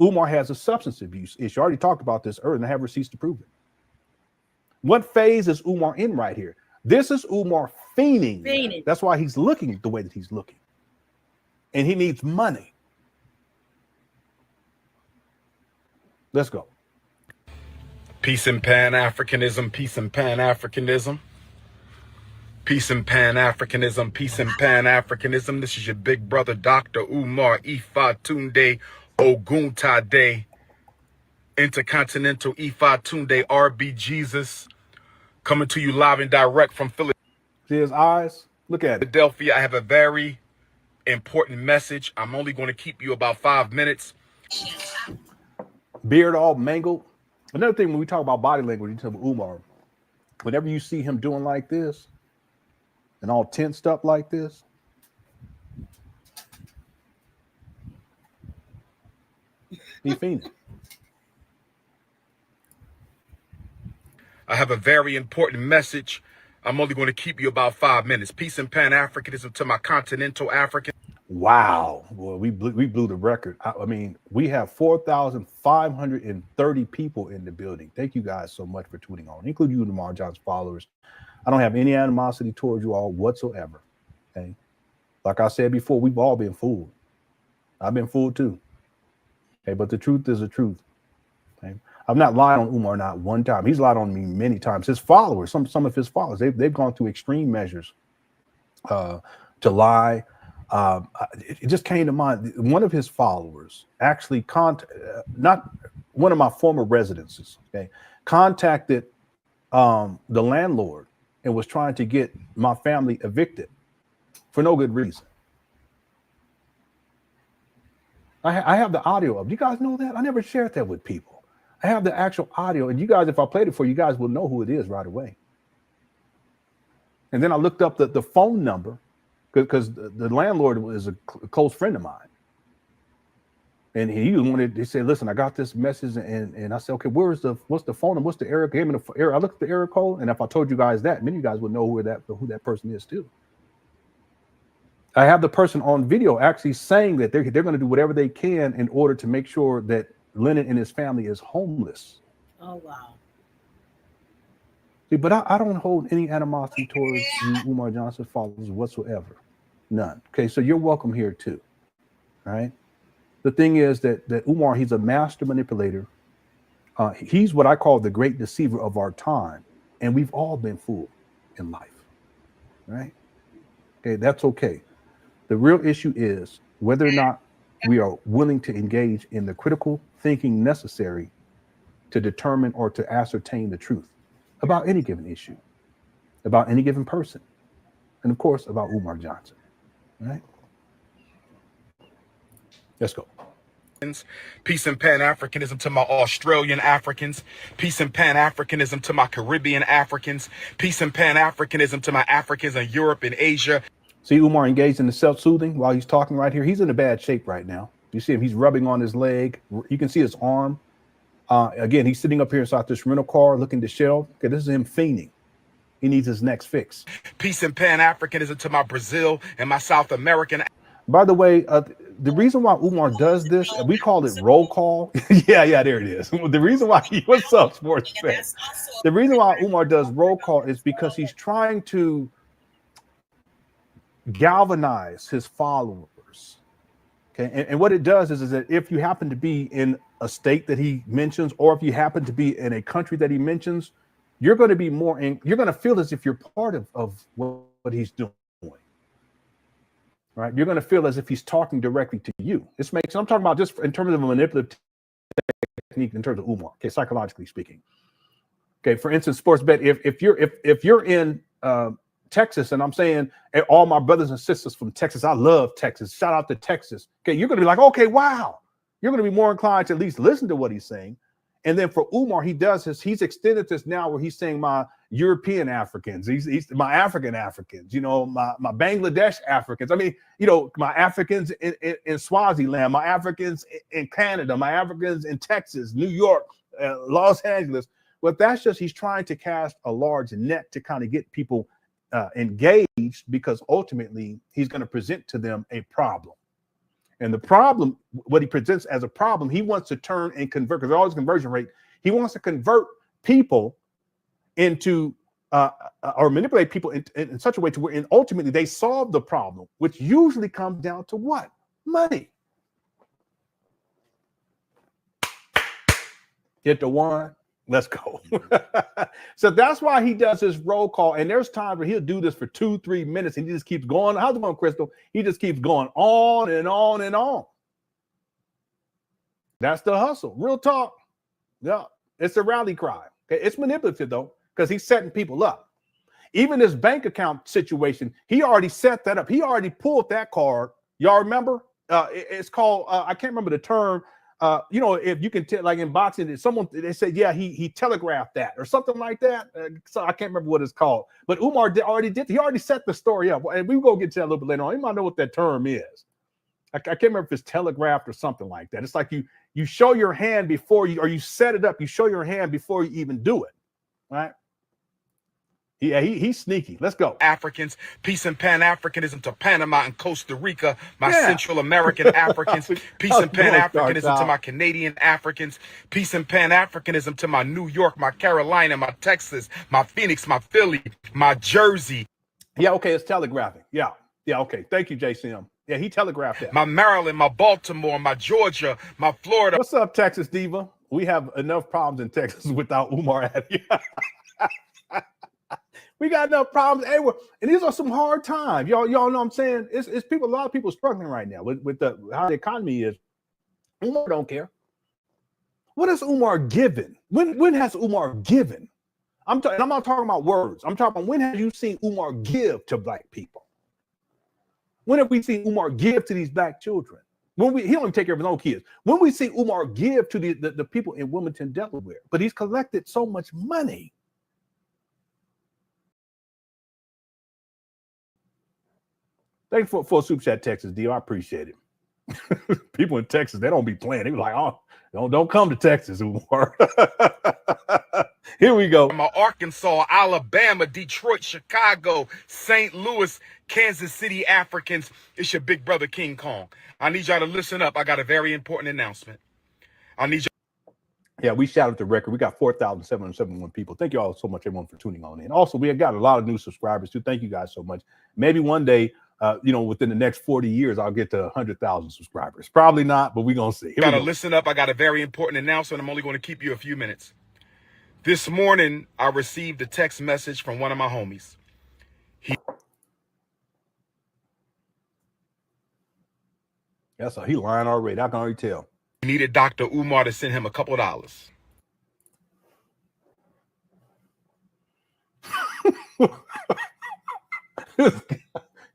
Umar has a substance abuse issue. I already talked about this earlier, and I have receipts to prove it. What phase is Umar in right here? This is Umar fiending. That's why he's looking the way that he's looking. And he needs money. Let's go. Peace and Pan-Africanism, peace and Pan-Africanism. Peace and Pan-Africanism, peace and Pan-Africanism. This is your big brother, Dr. Umar Ifa Tunde Oguntade. Intercontinental Ifa Tunde RB Jesus. Coming to you live and direct from Philadelphia. See his eyes? Look at it. Philadelphia. I have a very important message. I'm only going to keep you about 5 minutes. Beard all mangled. Another thing, when we talk about body language, you talk about Umar, whenever you see him doing like this and all tensed up like this, he's fiending. I have a very important message. I'm only going to keep you about 5 minutes. Peace and Pan-Africanism to my continental African. Wow. Boy, we blew the record. I mean, we have 4,530 people in the building. Thank you guys so much for tuning on, including you, Umar John's followers. I don't have any animosity towards you all whatsoever. Okay. Like I said before, we've all been fooled. I've been fooled too. Okay, but the truth is the truth. Okay. I've not lied on Umar not one time. He's lied on me many times. His followers, some of his followers, they've gone through extreme measures to lie. It just came to mind. One of his followers actually not one of my former residences, okay, contacted the landlord and was trying to get my family evicted for no good reason. I have the audio of. Do you guys know that? I never shared that with people. I have the actual audio, and you guys, if I played it for you guys, will know who it is right away. And then I looked up the phone number because the landlord is a close friend of mine. And he said, listen, I got this message, and I said, okay, what's the phone number? What's the area? Gave me the area. I looked at the area code, and if I told you guys that, many of you guys would know who that person is too. I have the person on video actually saying that they're going to do whatever they can in order to make sure that Lennon and his family is homeless. Oh, wow. See, but I don't hold any animosity towards you, Umar Johnson's followers whatsoever. None. Okay, so you're welcome here too. All right. The thing is that Umar, he's a master manipulator. He's what I call the great deceiver of our time. And we've all been fooled in life. Right? Okay, that's okay. The real issue is whether or not we are willing to engage in the critical thinking necessary to determine or to ascertain the truth about any given issue, about any given person, and of course, about Umar Johnson. All right? Let's go. Peace and Pan-Africanism to my Australian Africans. Peace and Pan-Africanism to my Caribbean Africans. Peace and Pan-Africanism to my Africans in Europe and Asia. See Umar engaged in the self-soothing while he's talking right here. He's in a bad shape right now. You see him, he's rubbing on his leg. You can see his arm. Again, he's sitting up here inside this rental car looking to shell. Okay, this is him fiending. He needs his next fix. Peace and Pan-Africanism to my Brazil and my South American. By the way, the reason why Umar does this, we call it roll call. yeah, there it is. The reason why what's up, sports fans? The reason why Umar does roll call is because he's trying to galvanize his followers. Okay, and what it does is that if you happen to be in a state that he mentions, or if you happen to be in a country that he mentions, you're going to be you're going to feel as if you're part of what he's doing. Right? You're going to feel as if he's talking directly to you. I'm talking about just in terms of a manipulative technique in terms of Umar, okay, psychologically speaking. Okay, for instance, sports bet, if you're in Texas, and I'm saying, hey, all my brothers and sisters from Texas, I love Texas. Shout out to Texas. Okay, you're going to be like, okay, wow. You're going to be more inclined to at least listen to what he's saying. And then for Umar, he's extended this now where he's saying my European Africans, he's my African Africans, my Bangladesh Africans. I mean, my Africans in Swaziland, my Africans in Canada, my Africans in Texas, New York, Los Angeles. But that's just, he's trying to cast a large net to kind of get people engaged, because ultimately he's going to present to them a problem. And the problem, what he presents as a problem, he wants to turn and convert, because there's always conversion rate. He wants to convert people into or manipulate people in such a way to where ultimately they solve the problem, which usually comes down to what? Money. Get the one. Let's go. So that's why he does his roll call. And there's times where he'll do this for 2-3 minutes and he just keeps going. How's it going, Crystal? He just keeps going on and on and on. That's the hustle. Real talk. Yeah. It's a rally cry. Okay. It's manipulative though, because he's setting people up. Even this bank account situation, he already set that up. He already pulled that card. Y'all remember? It's called, I can't remember the term. If you can tell, like in boxing, they said, yeah, he telegraphed that or something like that. So I can't remember what it's called. But Umar he already set the story up. And we will get to that a little bit later on. You might know what that term is. I can't remember if it's telegraphed or something like that. It's like you show your hand before you set it up. You show your hand before you even do it. Right? Yeah, he's sneaky. Let's go. Africans, peace and Pan-Africanism to Panama and Costa Rica, my Central American Africans, peace and Pan-Africanism to my Canadian Africans, peace and Pan-Africanism to my New York, my Carolina, my Texas, my Phoenix, my Philly, my Jersey. Yeah, okay, it's telegraphing. Yeah, okay. Thank you, JCM. Yeah, he telegraphed that. My Maryland, my Baltimore, my Georgia, my Florida. What's up, Texas Diva? We have enough problems in Texas without Umar at it. We got enough problems everywhere, and these are some hard times. Y'all know what I'm saying? It's people. A lot of people struggling right now with how the economy is. Umar don't care. What has Umar given? When has Umar given? I'm not talking about words. I'm talking about when have you seen Umar give to black people? When have we seen Umar give to these black children? He don't even take care of his own kids. When we see Umar give to the people in Wilmington, Delaware, but he's collected so much money. Thanks for Super Chat, Texas, Dio. I appreciate it. People in Texas, they don't be playing. They be like, oh, don't come to Texas, Umar. Here we go. From Arkansas, Alabama, Detroit, Chicago, St. Louis, Kansas City Africans. It's your big brother, King Kong. I need y'all to listen up. I got a very important announcement. I need y'all. Yeah, we shouted the record. We got 4,771 people. Thank you all so much, everyone, for tuning on in. Also, we have got a lot of new subscribers, too. Thank you guys so much. Maybe one day, within the next 40 years, I'll get to 100,000 subscribers. Probably not, but we're going to see. Gotta listen up. I got a very important announcement. I'm only going to keep you a few minutes. This morning, I received a text message from one of my homies. He lying already. I can already tell. He needed Dr. Umar to send him a couple dollars.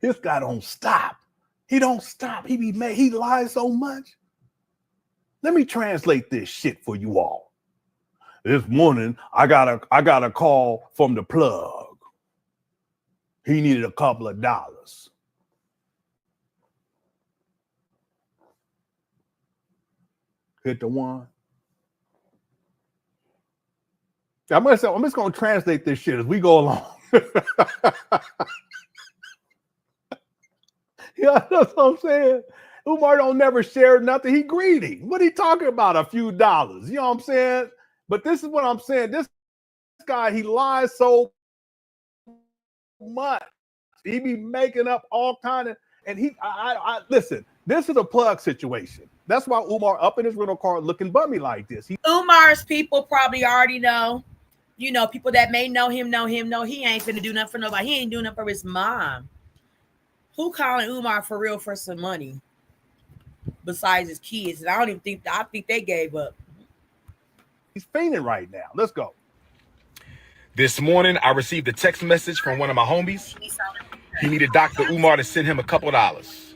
This guy don't stop. He don't stop. He lies so much. Let me translate this shit for you all. This morning, I got a call from the plug. He needed a couple of dollars. Hit the one. I'm just going to translate this shit as we go along. Yeah, that's what I'm saying. Umar don't never share nothing. He greedy. What he talking about? A few dollars. You know what I'm saying? But this is what I'm saying. This guy, he lies so much. He be making up all kind of, and I listen, this is a plug situation. That's why Umar up in his rental car looking bummy like this. Umar's people probably already know. You know, people that may know him know he ain't finna do nothing for nobody. He ain't doing nothing for his mom. Who calling Umar for real for some money besides his kids? And I think they gave up. He's fainting right now. Let's go. This morning, I received a text message from one of my homies. He needed Dr. Umar to send him a couple dollars.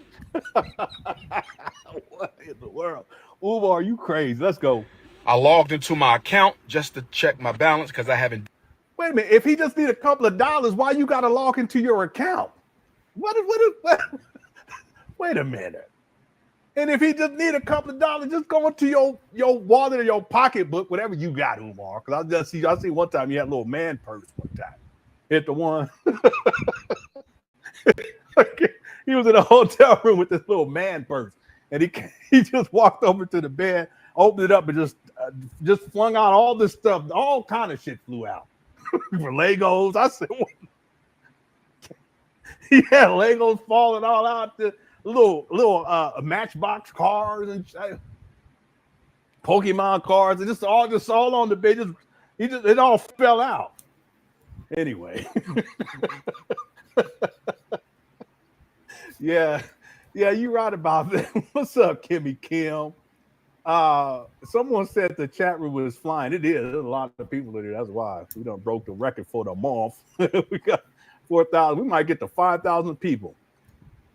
What in the world? Umar, you crazy. Let's go. I logged into my account just to check my balance because I haven't. Wait a minute. If he just need a couple of dollars, why you got to log into your account? What? Wait a minute. And if he just need a couple of dollars, just go into your wallet or your pocketbook, whatever you got, Umar. Because I see one time you had a little man purse one time. Hit the one. He was in a hotel room with this little man purse, and he just walked over to the bed, opened it up, and just flung out all this stuff. All kind of shit flew out. For Legos, I said, what? He had Legos falling all out. The little Matchbox cars and Pokemon cards, and just all on the bed. It all fell out. Anyway. Yeah, you're right about that. What's up, Kimmy Kim? Someone said the chat room was flying. It is. There's a lot of people in here. That's why we done broke the record for the month. We got 4,000. We might get to 5,000 people.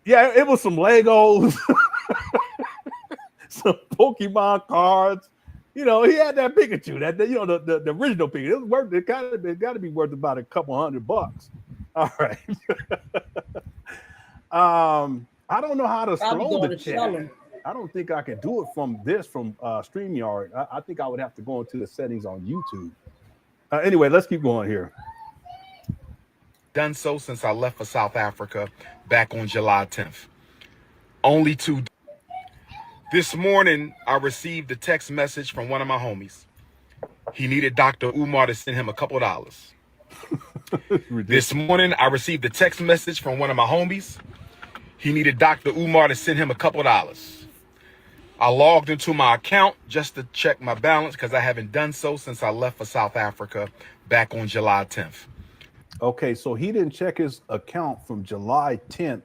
Yeah, it was some Legos, some Pokemon cards. You know, he had that Pikachu. The original Pikachu. It was worth. It got to be worth about a couple $100. All right. I don't know how to slow the chat. I don't think I can do it from StreamYard. I think I would have to go into the settings on YouTube. Anyway, let's keep going here. Done so since I left for South Africa back on July 10th. Only two. This morning, I received a text message from one of my homies. He needed Dr. Umar to send him a couple dollars. This morning, I received a text message from one of my homies. He needed Dr. Umar to send him a couple dollars. I logged into my account just to check my balance because I haven't done so since I left for South Africa back on July 10th. Okay, so he didn't check his account from July 10th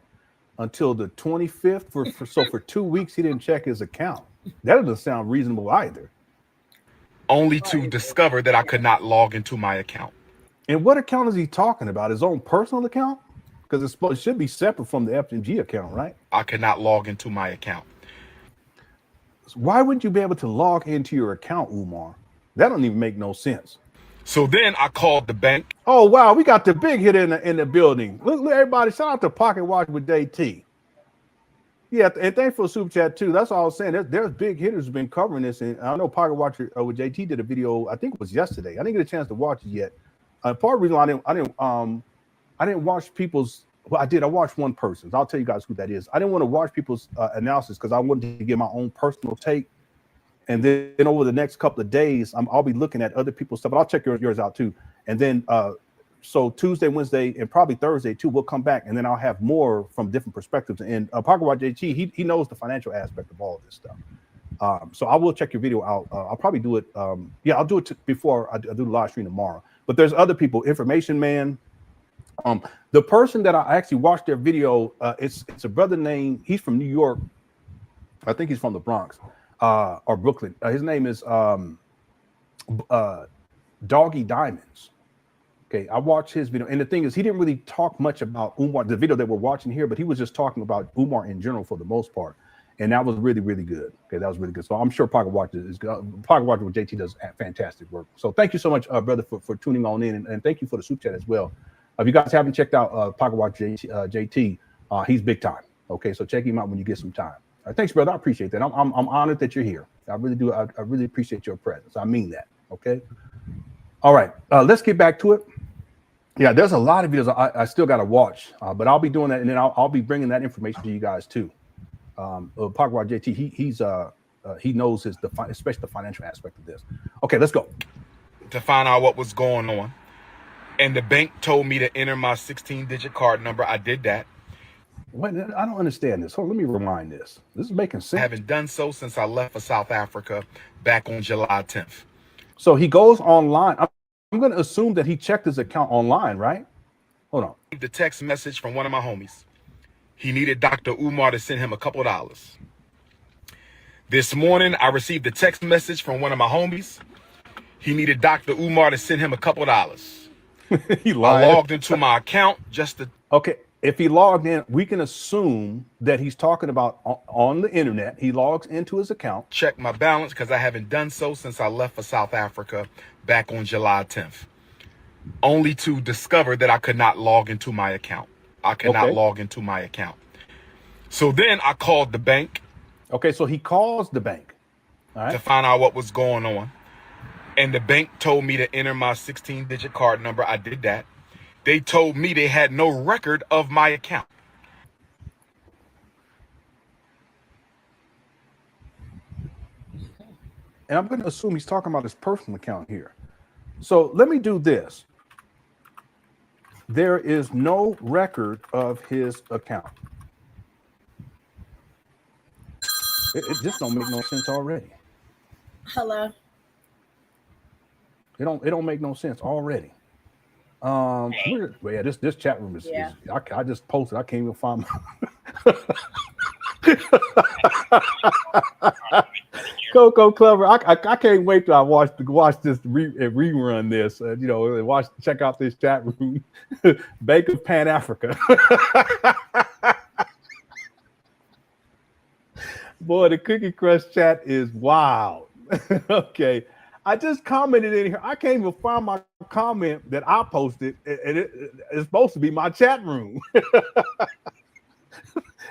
until the 25th. So for 2 weeks, he didn't check his account. That doesn't sound reasonable either. Only to discover that I could not log into my account. And what account is he talking about? His own personal account? Because it should be separate from the FMG account, right? I cannot log into my account. Why wouldn't you be able to log into your account, Umar? That don't even make no sense. So then I called the bank. Oh wow, we got the big hit in the building. Look, everybody, shout out to Pocket Watch with JT. Yeah, and thanks for the super chat too. That's all I was saying. There's big hitters who've been covering this, and I know Pocket Watch with JT did a video. I think it was yesterday. I didn't get a chance to watch it yet. Part of the reason I didn't watch people's. Well, I did. I watched one person's. I'll tell you guys who that is. I didn't want to watch people's analysis because I wanted to get my own personal take. And then over the next couple of days, I'll be looking at other people's stuff. But I'll check yours out too. And then so Tuesday, Wednesday, and probably Thursday too, we'll come back and then I'll have more from different perspectives. And Pocket Watch JT, he knows the financial aspect of all of this stuff. So I will check your video out. I'll probably do it. I'll do it before I do the live stream tomorrow. But there's other people, Information Man. The person that I actually watched their video, it's a brother named, he's from New York. I think he's from the Bronx or Brooklyn. His name is Doggy Diamonds. Okay, I watched his video, and the thing is, he didn't really talk much about Umar, the video that we're watching here, but he was just talking about Umar in general for the most part, and that was really, really good. Okay, that was really good. So I'm sure Pocket Watch is good. Pocket Watch with JT does fantastic work. So thank you so much, brother, for tuning on in, and thank you for the super chat as well. If you guys haven't checked out Pocket Watch JT, he's big time. Okay, so check him out when you get some time. Thanks, brother. I appreciate that. I'm honored that you're here. I really do. I really appreciate your presence. I mean that. Okay. All right. Let's get back to it. Yeah, there's a lot of videos I still got to watch, but I'll be doing that, and then I'll be bringing that information to you guys too. Pocket Watch JT, he knows especially the financial aspect of this. Okay, let's go. To find out what was going on, and the bank told me to enter my 16-digit card number. I did that. Wait, I don't understand this. Hold on, let me rewind this. This is making sense. I haven't done so since I left for South Africa back on July 10th. So he goes online. I'm going to assume that he checked his account online, right? Hold on. The text message from one of my homies. He needed Dr. Umar to send him a couple of dollars. This morning, I received a text message from one of my homies. He needed Dr. Umar to send him a couple of dollars. He lied. I logged into my account just to... Okay, if he logged in, we can assume that he's talking about on the internet. He logs into his account. Check my balance because I haven't done so since I left for South Africa back on July 10th. Only to discover that I could not log into my account. I cannot log into my account. So then I called the bank. Okay, so he calls the bank. All right. To find out what was going on. And the bank told me to enter my 16-digit card number. I did that. They told me they had no record of my account. And I'm going to assume he's talking about his personal account here. So let me do this. There is no record of his account. It just don't make no sense already. Hello. It don't make no sense already. Yeah, this chat room is I just posted. I can't even find my Coco Clever. I can't wait till I watch this rerun this. Check out this chat room. Bank of Pan-Africa. Boy, the Cookie Crush chat is wild. Okay. I just commented in here. I can't even find my comment that I posted, and it's supposed to be my chat room.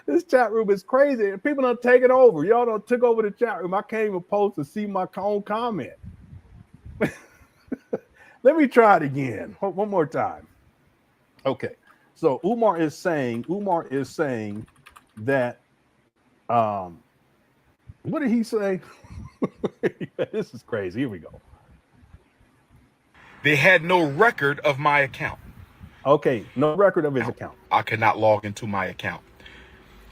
This chat room is crazy. People done taken over. Y'all done took over the chat room. I can't even post to see my own comment. Let me try it again. One more time. Okay. So Umar is saying that what did he say? This is crazy. Here we go. They had no record of my account. Okay, no record of his account. I could not log into my account.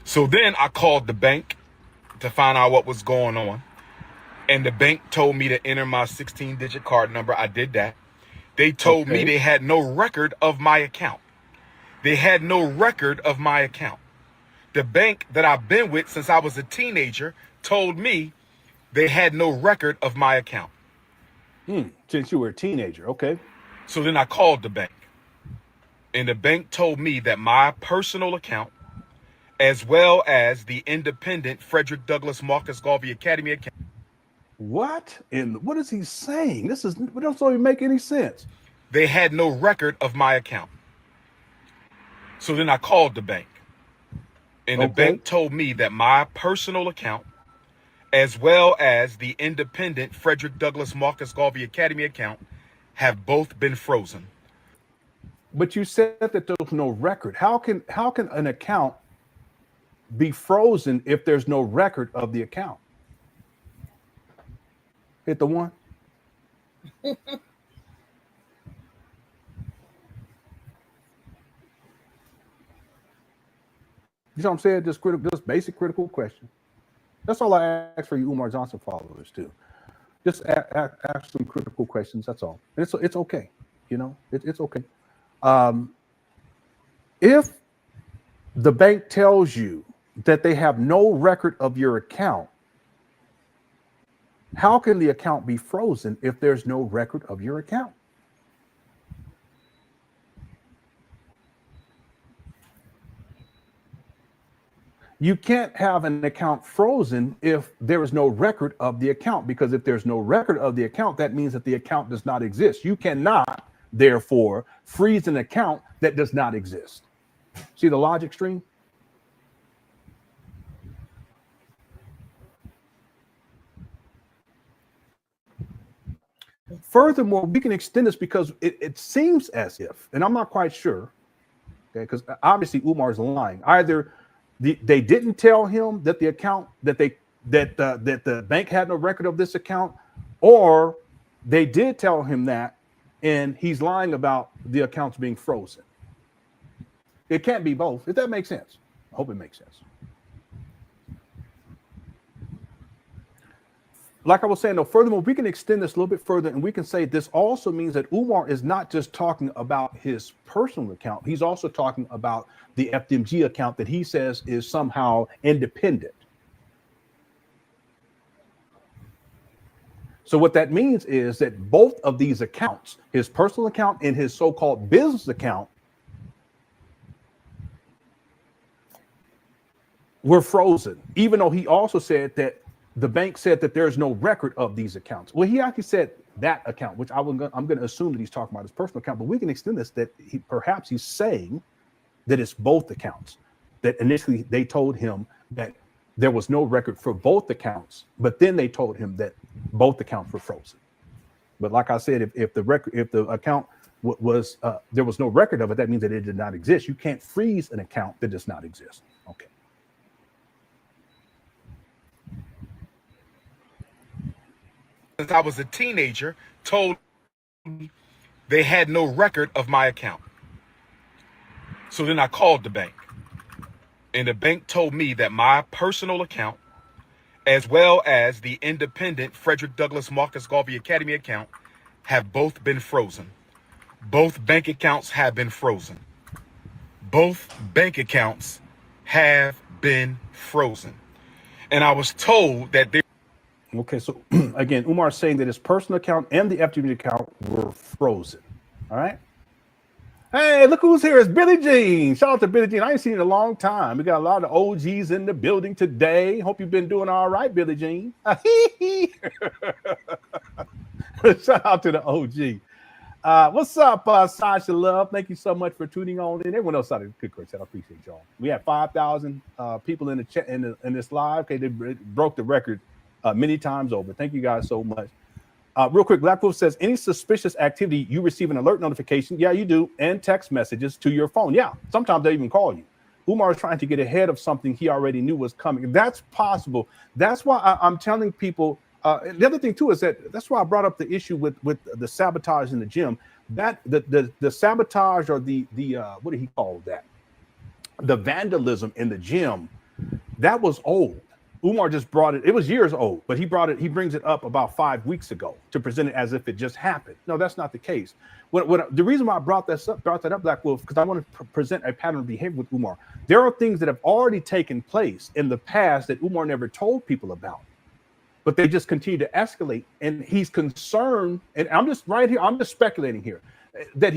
So then I called the bank to find out what was going on. And the bank told me to enter my 16-digit card number. I did that. They told me they had no record of my account. They had no record of my account. The bank that I've been with since I was a teenager told me they had no record of my account. Since you were a teenager, okay. So then I called the bank. And the bank told me that my personal account as well as the independent Frederick Douglass Marcus Garvey Academy account. What? And what is he saying? This doesn't even make any sense. They had no record of my account. So then I called the bank. And the bank told me that my personal account, as well as the independent Frederick Douglass Marcus Garvey Academy account, have both been frozen. But you said that there's no record. How can an account be frozen if there's no record of the account? Hit the one. You know what I'm saying? Just basic critical question. That's all I ask for you Umar Johnson followers too. Just ask some critical questions. That's all. And it's okay. You know, it's okay. If the bank tells you that they have no record of your account, how can the account be frozen if there's no record of your account? You can't have an account frozen if there is no record of the account, because if there's no record of the account, that means that the account does not exist. You cannot, therefore, freeze an account that does not exist. See the logic stream? Furthermore, we can extend this because it seems as if, and I'm not quite sure, okay, because obviously Umar's lying. Either they didn't tell him that the account that the bank had no record of this account, or they did tell him that, and he's lying about the accounts being frozen. It can't be both. If that makes sense, I hope it makes sense. Like I was saying, though, furthermore, we can extend this a little bit further, and we can say this also means that Umar is not just talking about his personal account. He's also talking about the FDMG account that he says is somehow independent. So what that means is that both of these accounts, his personal account and his so-called business account, were frozen, even though he also said that the bank said that there's no record of these accounts. Well, he actually said that account, which I'm going to assume that he's talking about his personal account, but we can extend this that perhaps he's saying that it's both accounts, that initially they told him that there was no record for both accounts, but then they told him that both accounts were frozen. But like I said, if the account was there was no record of it, that means that it did not exist. You can't freeze an account that does not exist. Okay. Since I was a teenager, told me they had no record of my account. So then I called the bank. And the bank told me that my personal account, as well as the independent Frederick Douglass Marcus Garvey Academy account, have both been frozen. Both bank accounts have been frozen. Both bank accounts have been frozen. And I was told that they... Okay, so again, Umar is saying that his personal account and the FDMG account were frozen. All right. Hey, look who's here. It's Billy Jean. Shout out to Billy Jean. I ain't seen it in a long time. We got a lot of OGs in the building today. Hope you've been doing all right, Billy Jean. Shout out to the OG. What's up, Sasha Love? Thank you so much for tuning on in. Everyone else out of good chat. I appreciate y'all. We had 5,000 people in the chat in this live. Okay, they broke the record many times over. Thank you guys so much. Real quick, Black Wolf says, any suspicious activity, you receive an alert notification. Yeah, you do. And text messages to your phone. Yeah, sometimes they even call you. Umar is trying to get ahead of something he already knew was coming. That's possible. That's why I'm telling people. The other thing, too, is that's why I brought up the issue with the sabotage in the gym. That the sabotage or the what do he call that? The vandalism in the gym, that was old. Umar just brought it. It was years old, but he brings it up about 5 weeks ago to present it as if it just happened. No, that's not the case. The reason why I brought that up, Black Wolf, because I want to present a pattern of behavior with Umar. There are things that have already taken place in the past that Umar never told people about, but they just continue to escalate. And he's concerned, and I'm just right here, I'm just speculating here, that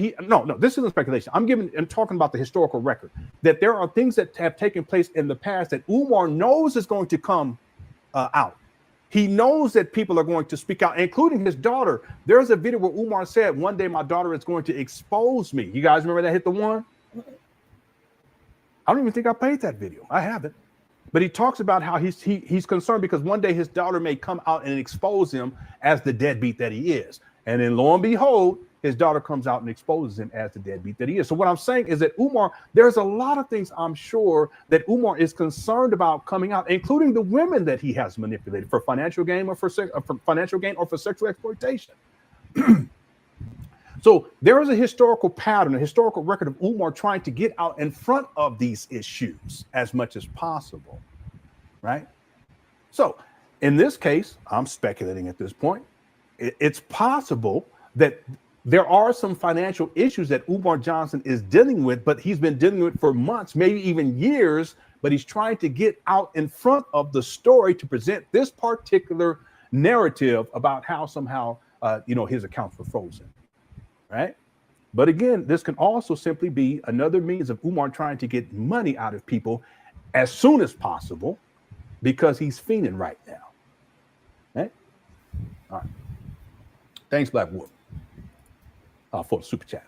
this isn't speculation. I'm talking about the historical record, that there are things that have taken place in the past that Umar knows is going to come out. He knows that people are going to speak out, including his daughter. There's a video where Umar said, one day my daughter is going to expose me. You guys remember that hit the one? I don't even think I played that video. I haven't. But he talks about how he's concerned because one day his daughter may come out and expose him as the deadbeat that he is. And then lo and behold, his daughter comes out and exposes him as the deadbeat that he is. So what I'm saying is that Umar, there's a lot of things I'm sure that Umar is concerned about coming out, including the women that he has manipulated for financial gain or for sexual exploitation. So there is a historical pattern, a historical record of Umar trying to get out in front of these issues as much as possible, right? So in this case, I'm speculating at this point, it's possible that there are some financial issues that Umar Johnson is dealing with, but he's been dealing with for months, maybe even years, but he's trying to get out in front of the story to present this particular narrative about how somehow, his accounts were frozen. Right. But again, this can also simply be another means of Umar trying to get money out of people as soon as possible because he's fiending right now. Right. All right. Thanks, Black Wolf, for the super chat.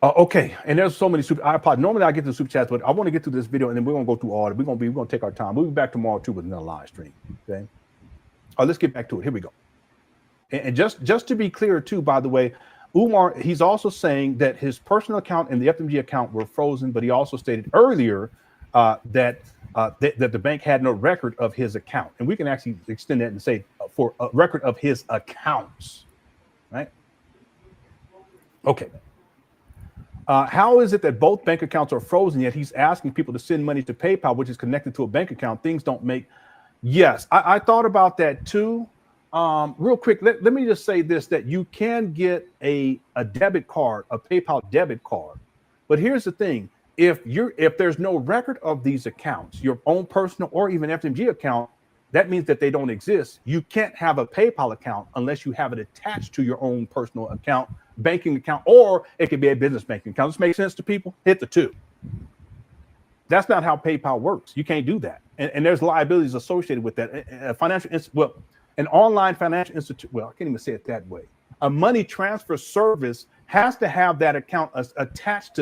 Okay. And there's so many I apologize. Normally I get to the super chats, but I want to get to this video and then we're going to go through all of it. We're going to take our time. We'll be back tomorrow too with another live stream. Okay. Let's get back to it. Here we go. And just to be clear, too, by the way, Umar, he's also saying that his personal account and the FMG account were frozen, but he also stated earlier that the bank had no record of his account. And we can actually extend that and say for a record of his accounts, right? Okay. How is it that both bank accounts are frozen, yet he's asking people to send money to PayPal, which is connected to a bank account? Things don't make... Yes, I thought about that, too. Real quick, let me just say this, that you can get a debit card, a PayPal debit card. But here's the thing. If there's no record of these accounts, your own personal or even FMG account, that means that they don't exist. You can't have a PayPal account unless you have it attached to your own personal account, banking account, or it could be a business banking account. This makes sense to people? Hit the 2. That's not how PayPal works. You can't do that. And there's liabilities associated with that. An online financial institution, I can't even say it that way. A money transfer service has to have that account attached to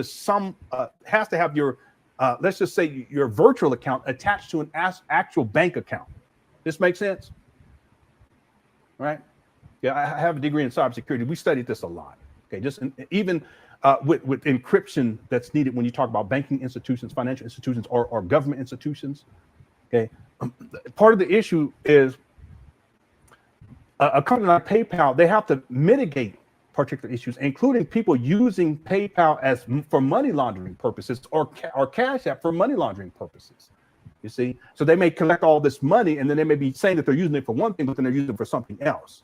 has to have your, let's just say your virtual account attached to an actual bank account. This makes sense? Right? Yeah, I have a degree in cybersecurity. We studied this a lot. Okay, just even with encryption that's needed when you talk about banking institutions, financial institutions, or government institutions. Okay, part of the issue is a company like PayPal, they have to mitigate particular issues, including people using PayPal for money laundering purposes or Cash App for money laundering purposes. You see, so they may collect all this money and then they may be saying that they're using it for one thing, but then they're using it for something else.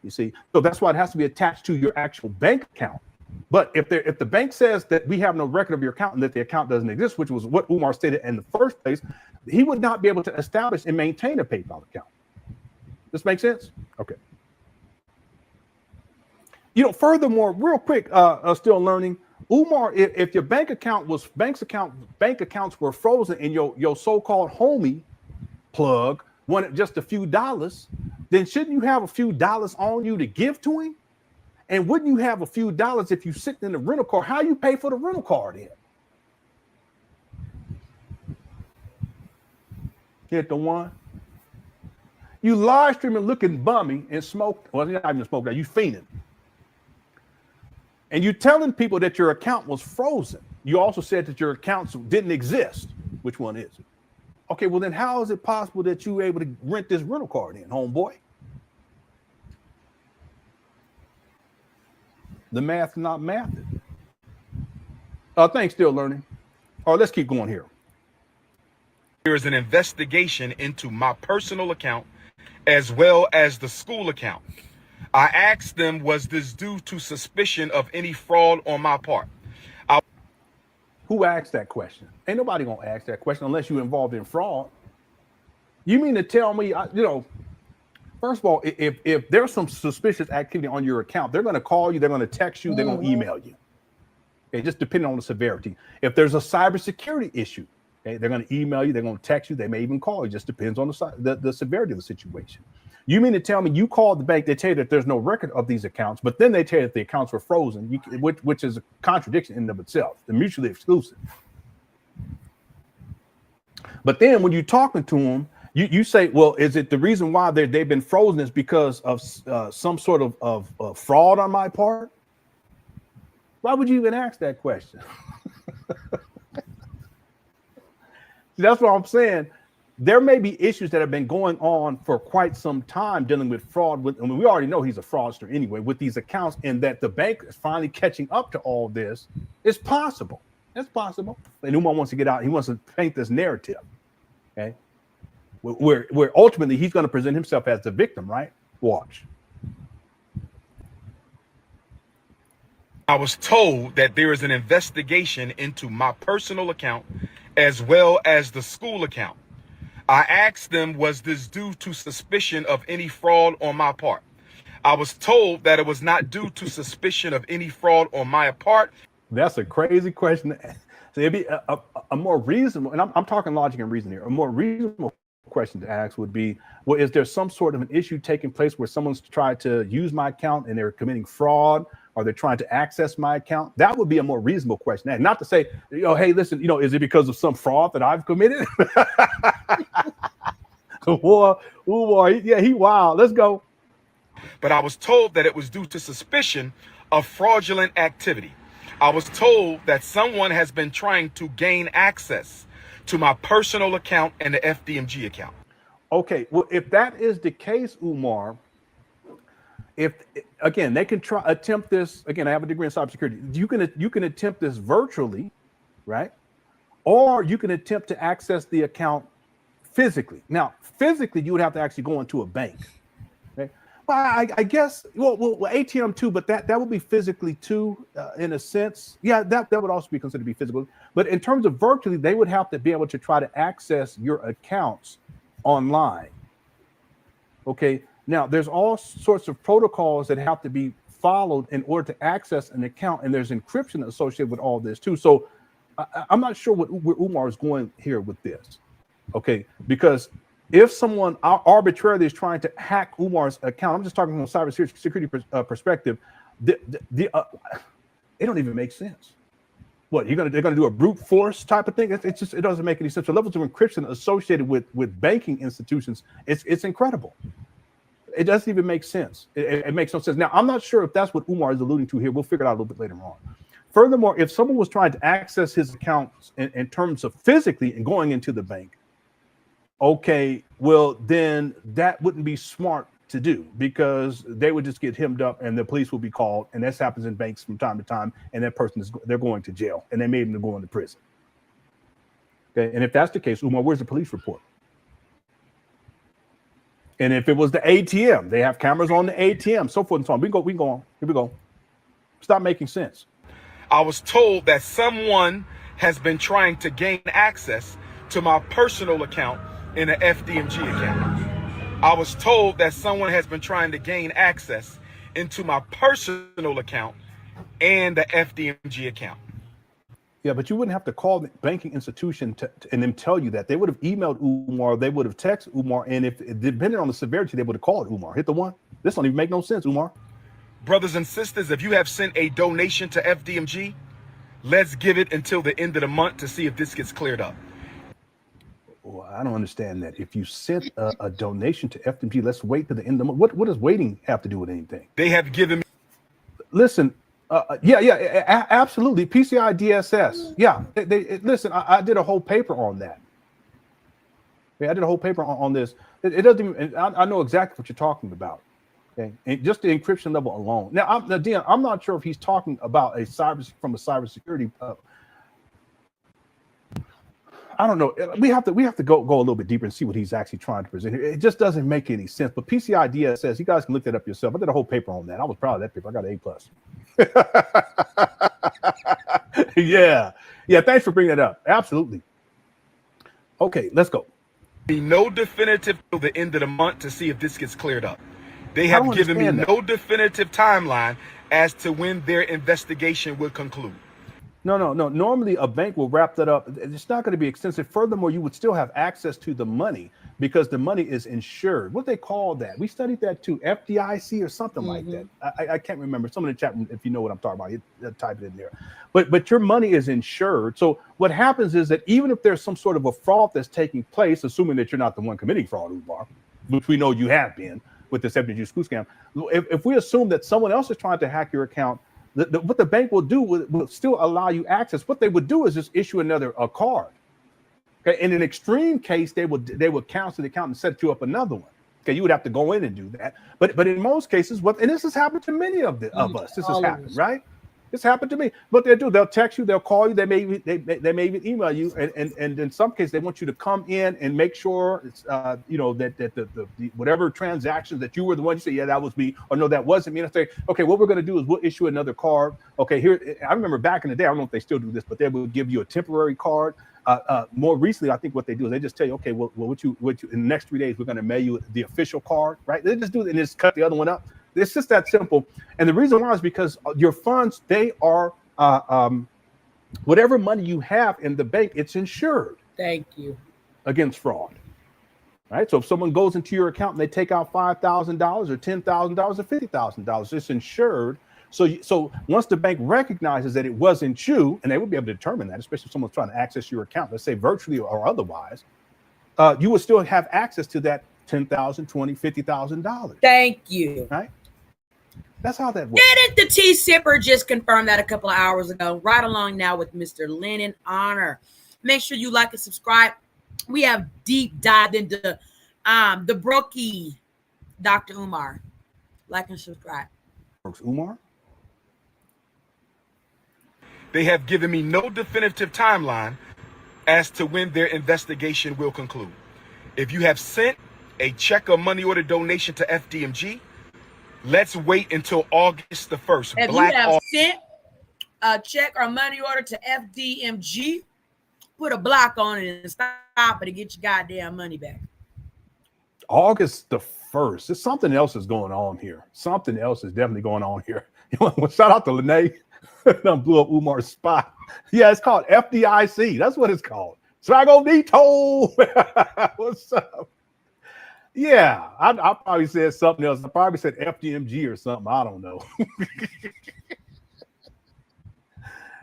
You see, so that's why it has to be attached to your actual bank account. But if the bank says that we have no record of your account and that the account doesn't exist, which was what Umar stated in the first place, he would not be able to establish and maintain a PayPal account. This makes sense? Okay. Furthermore, real quick, still learning, Umar, if your bank accounts were frozen and your so-called homie plug wanted just a few dollars, then shouldn't you have a few dollars on you to give to him? And wouldn't you have a few dollars if you sit in the rental car? How you pay for the rental car then? Hit the 1. You live streaming looking bummy and smoked. Well, you're not even smoked out. You fiending. And you're telling people that your account was frozen. You also said that your accounts didn't exist. Which one is it? Okay, well then how is it possible that you were able to rent this rental car then, homeboy? The math not mathed. Thanks, still learning. All right, let's keep going here. There is an investigation into my personal account as well as the school account. I asked them, was this due to suspicion of any fraud on my part? Who asked that question? Ain't nobody gonna ask that question unless you're involved in fraud. You mean to tell me, first First of all, if there's some suspicious activity on your account, they're going to call you, they're going to text you, they're going to email you. Okay, just depending on the severity. If there's a cybersecurity issue, okay, they're going to email you, they're going to text you, they may even call you. Just depends on the severity of the situation. You mean to tell me you called the bank, they tell you that there's no record of these accounts, but then they tell you that the accounts were frozen, which is a contradiction in and of itself. They're mutually exclusive. But then when you're talking to them, you say, well, is it the reason why they've been frozen is because of some sort of fraud on my part? Why would you even ask that question? That's what I'm saying. There may be issues that have been going on for quite some time dealing with fraud. I mean, we already know he's a fraudster anyway with these accounts, and that the bank is finally catching up to all this. It's possible. It's possible. And Umar wants to get out. He wants to paint this narrative, okay? Where ultimately he's going to present himself as the victim, right? Watch. I was told that there is an investigation into my personal account as well as the school account. I asked them, was this due to suspicion of any fraud on my part? I was told that it was not due to suspicion of any fraud on my part. That's a crazy question. So it'd be a more reasonable, and I'm talking logic and reason here, a more reasonable question to ask would be, well, is there some sort of an issue taking place where someone's tried to use my account and they're committing fraud? Or they're trying to access my account? That would be a more reasonable question. And not to say, hey, listen, is it because of some fraud that I've committed? Yeah, he wild. Let's go. But I was told that it was due to suspicion of fraudulent activity. I was told that someone has been trying to gain access to my personal account and the FDMG account. Okay, well, if that is the case, Umar, if again they can attempt this again, I have a degree in cybersecurity. You can attempt this virtually, right? Or you can attempt to access the account physically. Now, physically, you would have to actually go into a bank. Okay? Well, I guess well ATM too, but that would be physically too, in a sense. Yeah, that would also be considered to be physical. But in terms of virtually, they would have to be able to try to access your accounts online. Okay. Now, there's all sorts of protocols that have to be followed in order to access an account, and there's encryption associated with all this too. So I'm not sure where Umar is going here with this, okay? Because if someone arbitrarily is trying to hack Umar's account, I'm just talking from a cybersecurity perspective, it don't even make sense. What, they're gonna do a brute force type of thing? It doesn't make any sense. The levels of encryption associated with banking institutions, it's incredible. It doesn't even make sense. It makes no sense. Now, I'm not sure if that's what Umar is alluding to here. We'll figure it out a little bit later on. Furthermore, if someone was trying to access his accounts in terms of physically and going into the bank, okay, well, then that wouldn't be smart to do because they would just get hemmed up and the police will be called. And this happens in banks from time to time. And that person they're going to jail and they may even go into prison. Okay, and if that's the case, Umar, where's the police report? And if it was the ATM, they have cameras on the ATM, so forth and so on. We can go on. Here we go. Stop making sense. I was told that someone has been trying to gain access to my personal account in the FDMG account. I was told that someone has been trying to gain access into my personal account and the FDMG account. Yeah, but you wouldn't have to call the banking institution and them tell you that. They would have emailed Umar, they would have texted Umar, and if depending on the severity, they would have called Umar. Hit the one. This don't even make no sense, Umar. Brothers and sisters, if you have sent a donation to FDMG, let's give it until the end of the month to see if this gets cleared up. Well, I don't understand that. If you sent a donation to FDMG, let's wait to the end of the month. What does waiting have to do with anything? They have given me. Listen. Absolutely. PCI DSS. Yeah. Listen, I did a whole paper on that. Yeah, I did a whole paper on this. It doesn't even, I know exactly what you're talking about. Okay. And just the encryption level alone. Now, I'm not sure if he's talking about from a cybersecurity. I don't know. We have to go a little bit deeper and see what he's actually trying to present here. It just doesn't make any sense. But PCI DSS, you guys can look that up yourself. I did a whole paper on that. I was proud of that paper. I got an A+. Yeah. Thanks for bringing that up. Absolutely. Okay, let's go. no definitive till the end of the month to see if this gets cleared up. They I have don't given me understand that. no definitive timeline as to when their investigation will conclude. No. Normally, a bank will wrap that up. It's not going to be extensive. Furthermore, you would still have access to the money because the money is insured. What they call that? We studied that too, FDIC or something like that. I can't remember. Someone in the chat room, if you know what I'm talking about, type it in there. But your money is insured. So what happens is that even if there's some sort of a fraud that's taking place, assuming that you're not the one committing fraud, Umar, which we know you have been with this FDG school scam, if we assume that someone else is trying to hack your account, what the bank will do will still allow you access. What they would do is just issue another card. Okay, in an extreme case, they would cancel the account and set you up another one. Okay, you would have to go in and do that. But in most cases, and this has happened to many of us. This has happened, right? This happened to me. What they'll do, they'll text you, they'll call you, they may even email you, and in some cases they want you to come in and make sure it's that the whatever transactions that you were the one, you say, yeah, that was me, or no, that wasn't me. And I say, okay, what we're going to do is we'll issue another card. Okay, here, I remember back in the day, I don't know if they still do this, but they will give you a temporary card. More recently, I think what they do is they just tell you, okay, well, what you in the next 3 days, we're going to mail you the official card, right? They just do it and just cut the other one up. It's just that simple. And the reason why is because your funds, they are whatever money you have in the bank, it's insured. Thank you. Against fraud. Right? So if someone goes into your account and they take out $5,000 or $10,000 or $50,000, it's insured. So once the bank recognizes that it wasn't you, and they would be able to determine that, especially if someone's trying to access your account, let's say virtually or otherwise, you would still have access to that $10,000, $20,000, $50,000. Thank you. Right? That's how that works. Didn't the tea sipper just confirm that a couple of hours ago? Right along now with Mr. Lennon Honor. Make sure you like and subscribe. We have deep dived into the brokey Dr. Umar. Like and subscribe. Umar? They have given me no definitive timeline as to when their investigation will conclude. If you have sent a check or money order donation to FDMG, let's wait until August the 1st. If you have sent a check or money order to FDMG, put a block on it and stop it and get your goddamn money back. August the 1st. There's something else is going on here. Something else is definitely going on here. Shout out to Lene. Done blew up Umar's spot. Yeah, it's called FDIC. That's what it's called. Swagonito. What's up? Yeah, I probably said something else. I probably said FDMG or something. I don't know.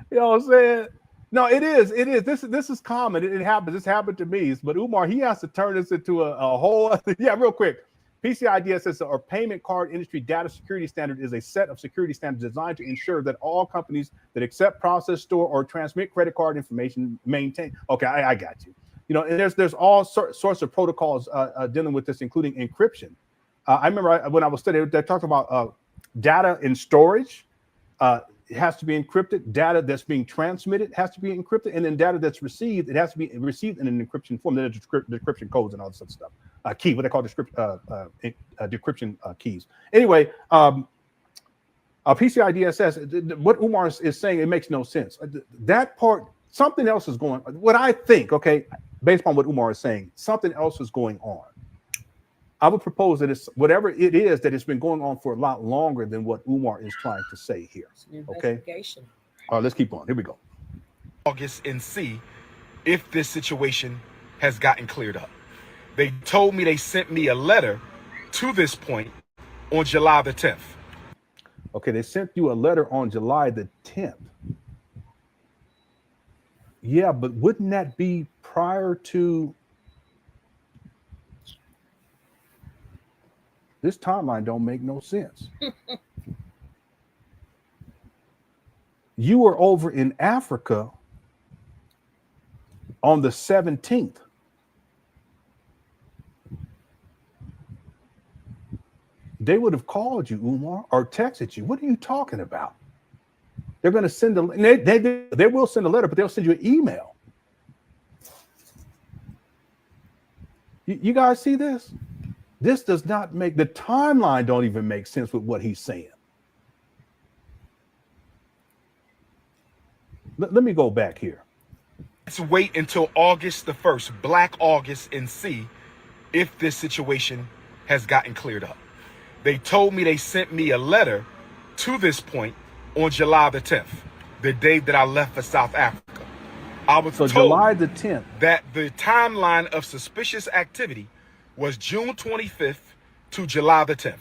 You know what I'm saying? No, it is. This is common. It happens. This happened to me. But Umar, he has to turn this into a whole other. Yeah, real quick. PCI DSS, or Payment Card Industry Data Security Standard, is a set of security standards designed to ensure that all companies that accept, process, store, or transmit credit card information maintain. Okay, I got you. You know, and there's all sorts of protocols dealing with this, including encryption. I remember when I was studying, they talked about data in storage. It has to be encrypted. Data that's being transmitted has to be encrypted, and then data that's received, it has to be received in an encryption form. There's decryption codes and all this other stuff. Key, what they call decryption keys. Anyway, PCI DSS. What Umar is saying, it makes no sense. That part, something else is going on. What I think, okay, based on what Umar is saying, something else is going on. I would propose that it's whatever it is, that it's been going on for a lot longer than what Umar is trying to say here. Okay. All right, let's keep on. Here we go. August and see if this situation has gotten cleared up. They told me they sent me a letter to this point on July the 10th. Okay, they sent you a letter on July the 10th. Yeah, but wouldn't that be prior to? This timeline don't make no sense. You were over in Africa on the 17th. They would have called you, Umar, or texted you. What are you talking about? They're going to send they will send a letter, but they'll send you an email. You guys see this? This does not make, the timeline don't even make sense with what he's saying. Let me go back here. let's wait until August the 1st, Black August, and see if this situation has gotten cleared up. They told me they sent me a letter to this point on July the 10th, the day that I left for South Africa. I was told July the 10th that the timeline of suspicious activity was June 25th to July the 10th.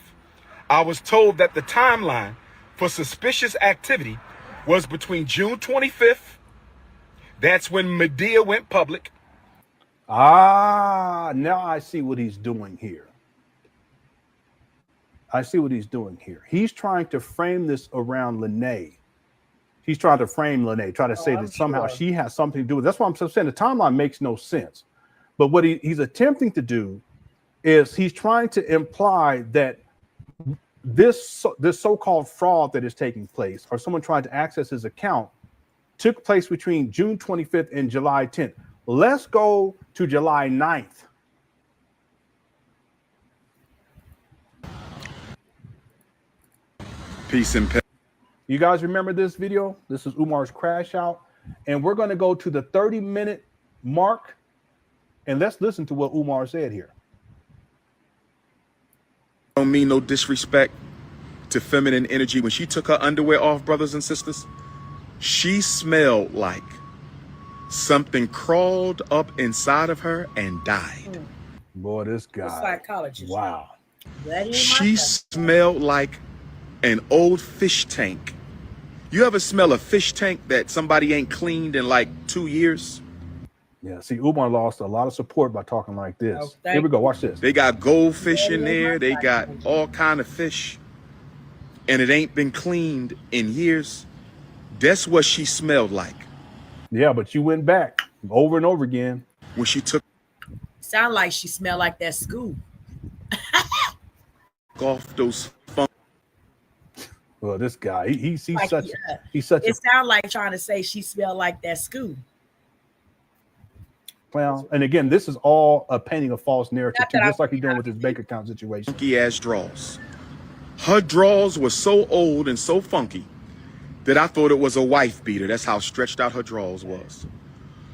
I was told that the timeline for suspicious activity was between June 25th, that's when Medea went public. Ah, now I see what he's doing here. I see what he's doing here. He's trying to frame this around Lene. He's trying to frame Lene, try to say that somehow she has something to do with it. That's why I'm saying the timeline makes no sense. But what he's attempting to do is he's trying to imply that this so-called fraud that is taking place, or someone trying to access his account, took place between June 25th and July 10th. Let's go to July 9th. Peace and peace. You guys remember this video? This is Umar's crash out. And we're going to go to the 30-minute mark. And let's listen to what Umar said here. Don't mean no disrespect to feminine energy. When she took her underwear off, brothers and sisters, she smelled like something crawled up inside of her and died. Boy, this guy. Psychologist. Wow. She smelled like an old fish tank. You ever smell a fish tank that somebody ain't cleaned in like 2 years? Yeah, see, Umar lost a lot of support by talking like this. Here we go, watch this. They got goldfish in there. They got all kind of fish. And it ain't been cleaned in years. That's what she smelled like. Yeah, but you went back over and over again. When she took Sound like she smelled like that school. off those fun. Well, this guy, he's Like, such yeah. he's such It sounds like trying to say she smelled like that school. well, and again, this is all a painting a false narrative Not too, that just like he's doing with his bank account situation. Funky ass draws. Her draws were so old and so funky that I thought it was a wife beater. That's how stretched out her draws was.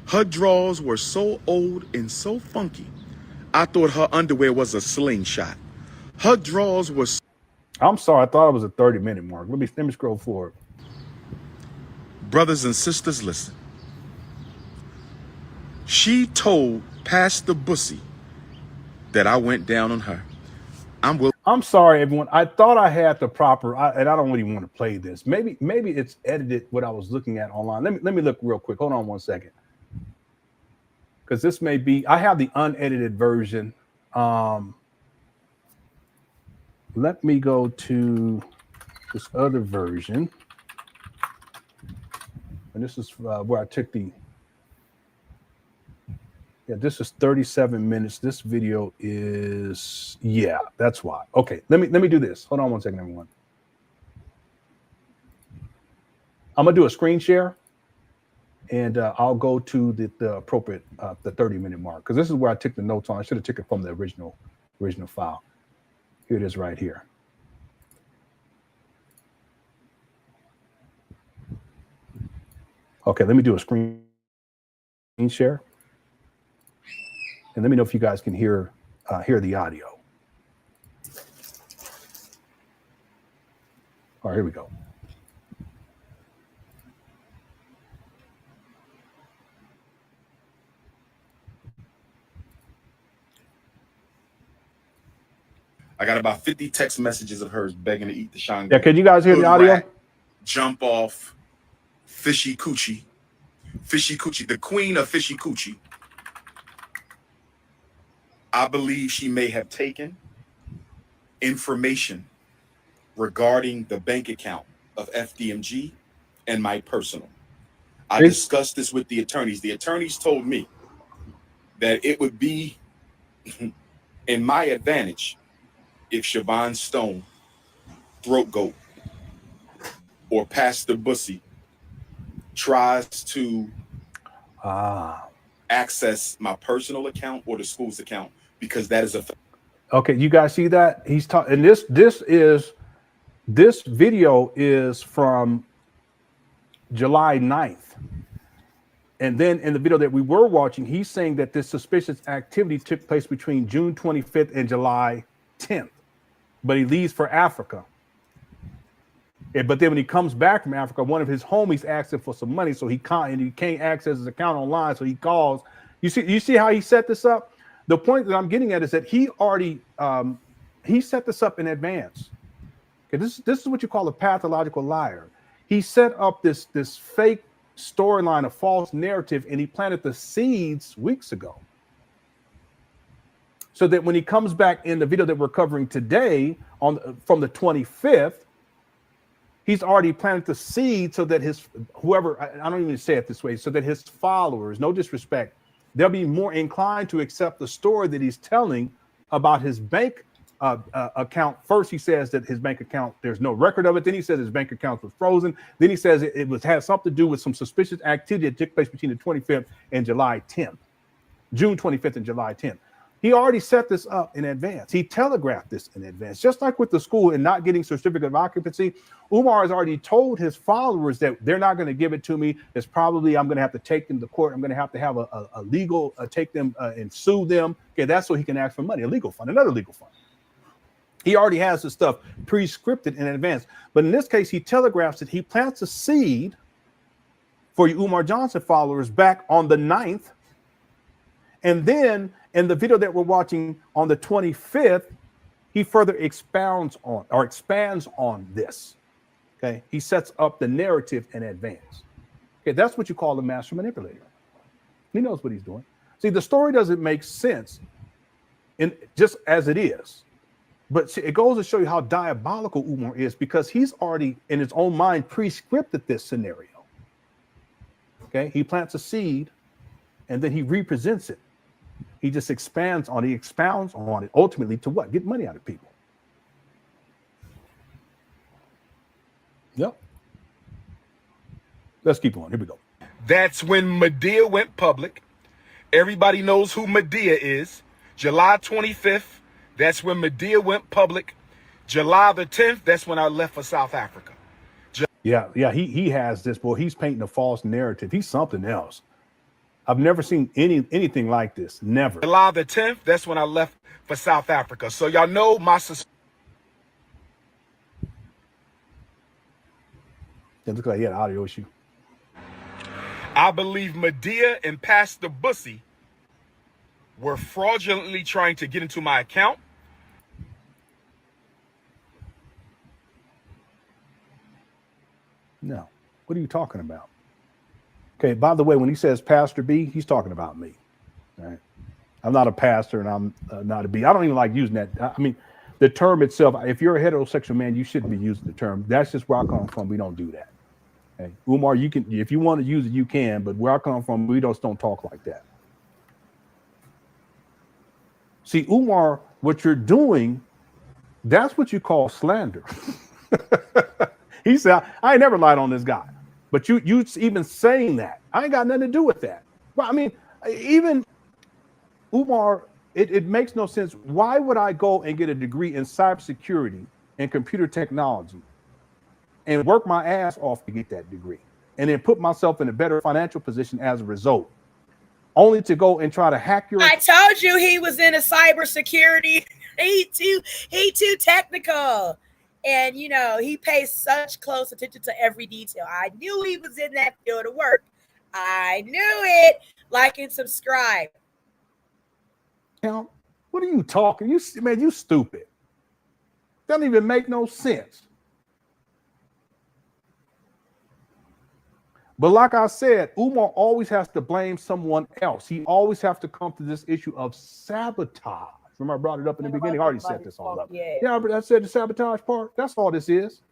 Her draws were so old and so funky, I thought her underwear was a slingshot. Her draws were. I'm sorry, I thought it was a 30-minute mark. Let me scroll forward. Brothers and sisters, listen. She told Pastor Bussy that I went down on her. I'm sorry, everyone. I thought I had the proper, and I don't really want to play this. Maybe it's edited what I was looking at online. Let me look real quick. Hold on one second, because this may be. I have the unedited version. Let me go to this other version, and this is where I took the. Yeah, this is 37 minutes. This video is, yeah, that's why. Okay, let me do this. Hold on one second, everyone. I'm gonna do a screen share, and I'll go to the appropriate the 30-minute mark, because this is where I took the notes on. I should have took it from the original file. Here it is right here. Okay, let me do a screen share. And let me know if you guys can hear the audio. All right, here we go. I got about 50 text messages of hers begging to eat the shine. Yeah, can you guys hear the audio? Rat, jump off, fishy coochie, the queen of fishy coochie. I believe she may have taken information regarding the bank account of FDMG and my personal. I discussed this with the attorneys. The attorneys told me that it would be in my advantage if Siobhan Stone, Throat Goat, or Pastor Bussy tries to access my personal account or the school's account, because that is a. Okay, you guys see that? He's talking, and this video is from July 9th. And then in the video that we were watching, he's saying that this suspicious activity took place between June 25th and July 10th. But he leaves for Africa. But then when he comes back from Africa, one of his homies asked him for some money, so he can't access his account online, so he calls. You see how he set this up? The point that I'm getting at is that he already he set this up in advance. Okay, this is what you call a pathological liar. He set up this fake storyline, a false narrative, and he planted the seeds weeks ago. So that when he comes back in the video that we're covering today from the 25th, he's already planted the seed so that his I don't even say it this way, so that his followers, no disrespect, they'll be more inclined to accept the story that he's telling about his bank account. First, he says that his bank account, there's no record of it. Then he says his bank account was frozen. Then he says it had something to do with some suspicious activity that took place between the 25th and July 10th, June 25th and July 10th. He already set this up in advance. He telegraphed this in advance. Just like with the school and not getting certificate of occupancy, Umar has already told his followers that they're not going to give it to me. It's probably I'm going to have to take them to court. I'm going to have a legal, take them and sue them. Okay, that's so he can ask for money, a legal fund, another legal fund. He already has this stuff pre-scripted in advance. But in this case, he telegraphs it. He plants a seed for you Umar Johnson followers back on the 9th. And then in the video that we're watching on the 25th, he further expands on this. Okay, he sets up the narrative in advance. Okay, that's what you call a master manipulator. He knows what he's doing. See, the story doesn't make sense just as it is. But see, it goes to show you how diabolical Umar is, because he's already in his own mind pre-scripted this scenario. Okay, he plants a seed and then he represents it. He just expounds on it, ultimately to what? Get money out of people. Yep. Let's keep going. Here we go. That's when Medea went public. Everybody knows who Medea is. July 25th, that's when Medea went public. July the 10th, that's when I left for South Africa. Yeah, he has this, boy. He's painting a false narrative. He's something else. I've never seen anything like this. Never. July the 10th, that's when I left for South Africa. So y'all know my It looks like he had an audio issue. I believe Medea and Pastor Bussy were fraudulently trying to get into my account. No. What are you talking about? Okay, by the way, when he says Pastor B, he's talking about me. All right. I'm not a pastor and I'm not a B. I don't even like using that. I mean, the term itself, if you're a heterosexual man, you shouldn't be using the term. That's just where I come from. We don't do that. Okay. Umar, you can, if you want to use it, you can, but where I come from, we just don't talk like that. See, Umar, what you're doing, that's what you call slander. He said, I ain't never lied on this guy. But you even saying that, I ain't got nothing to do with that. Well, I mean, even Umar, it makes no sense. Why would I go and get a degree in cybersecurity and computer technology and work my ass off to get that degree and then put myself in a better financial position as a result, only to go and try to hack your... I told you he was in a cybersecurity. He too technical. And, you know, he pays such close attention to every detail. I knew he was in that field of work. I knew it. Like and subscribe. Now, what are you talking? You stupid. Doesn't even make no sense. But like I said, Umar always has to blame someone else. He always has to come to this issue of sabotage. Remember, I brought it up in the beginning. I already set this all up. Yeah, but I said the sabotage part. That's all this is.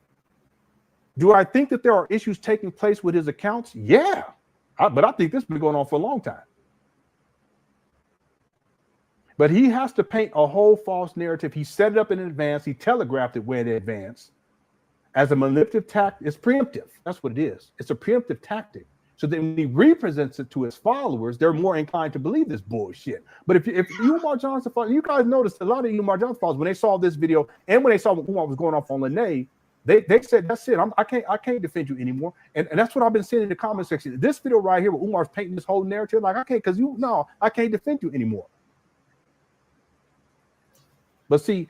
Do I think that there are issues taking place with his accounts? Yeah. But I think this has been going on for a long time. But he has to paint a whole false narrative. He set it up in advance. He telegraphed it way in advance as a manipulative tactic. It's preemptive. That's what it is. It's a preemptive tactic. So then when he represents it to his followers, they're more inclined to believe this bullshit. But if Umar Johnson followers, you guys noticed a lot of Umar Johnson followers, when they saw this video and when they saw what Umar was going off on Lene, They said, that's it. I can't defend you anymore. And that's what I've been seeing in the comment section. This video right here where Umar's painting this whole narrative, like, I can't defend you anymore. But see,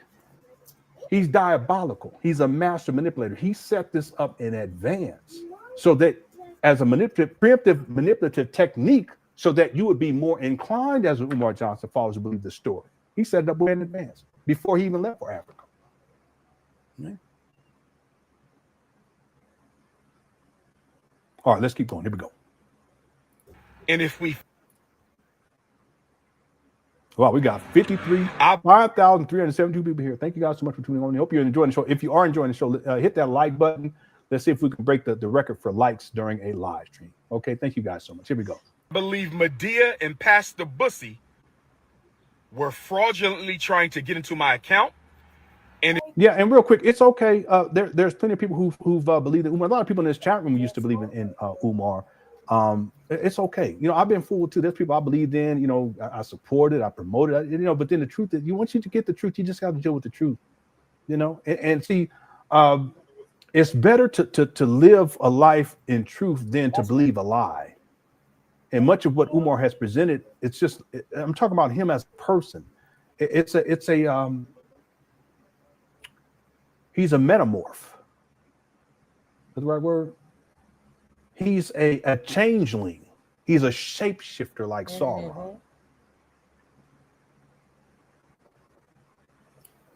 he's diabolical. He's a master manipulator. He set this up in advance so that as a preemptive manipulative technique, so that you would be more inclined as an Umar Johnson follower to believe the story. He set it up way in advance before he even left for Africa. Right. All right, let's keep going. Here we go. And if we Wow, we got 5,372 people here. Thank you guys so much for tuning on. I hope you're enjoying the show. If you are enjoying the show, hit that like button. Let's see if we can break the record for likes during a live stream. Okay, thank you guys so much. Here we go. believe Medea and Pastor Bussy were fraudulently trying to get into my account. And and real quick, it's okay. There's plenty of people who've believed in Umar. A lot of people in this chat room used to believe in Umar. It's okay. I've been fooled too. There's people I believed in. I supported, I promoted. But then the truth is, once you get the truth, you just have to deal with the truth. And see, it's better to live a life in truth than to believe a lie. And much of what Umar has presented, it's just, I'm talking about him as a person. He's a metamorph. Is the right word? He's a changeling. He's a shapeshifter like Sauron.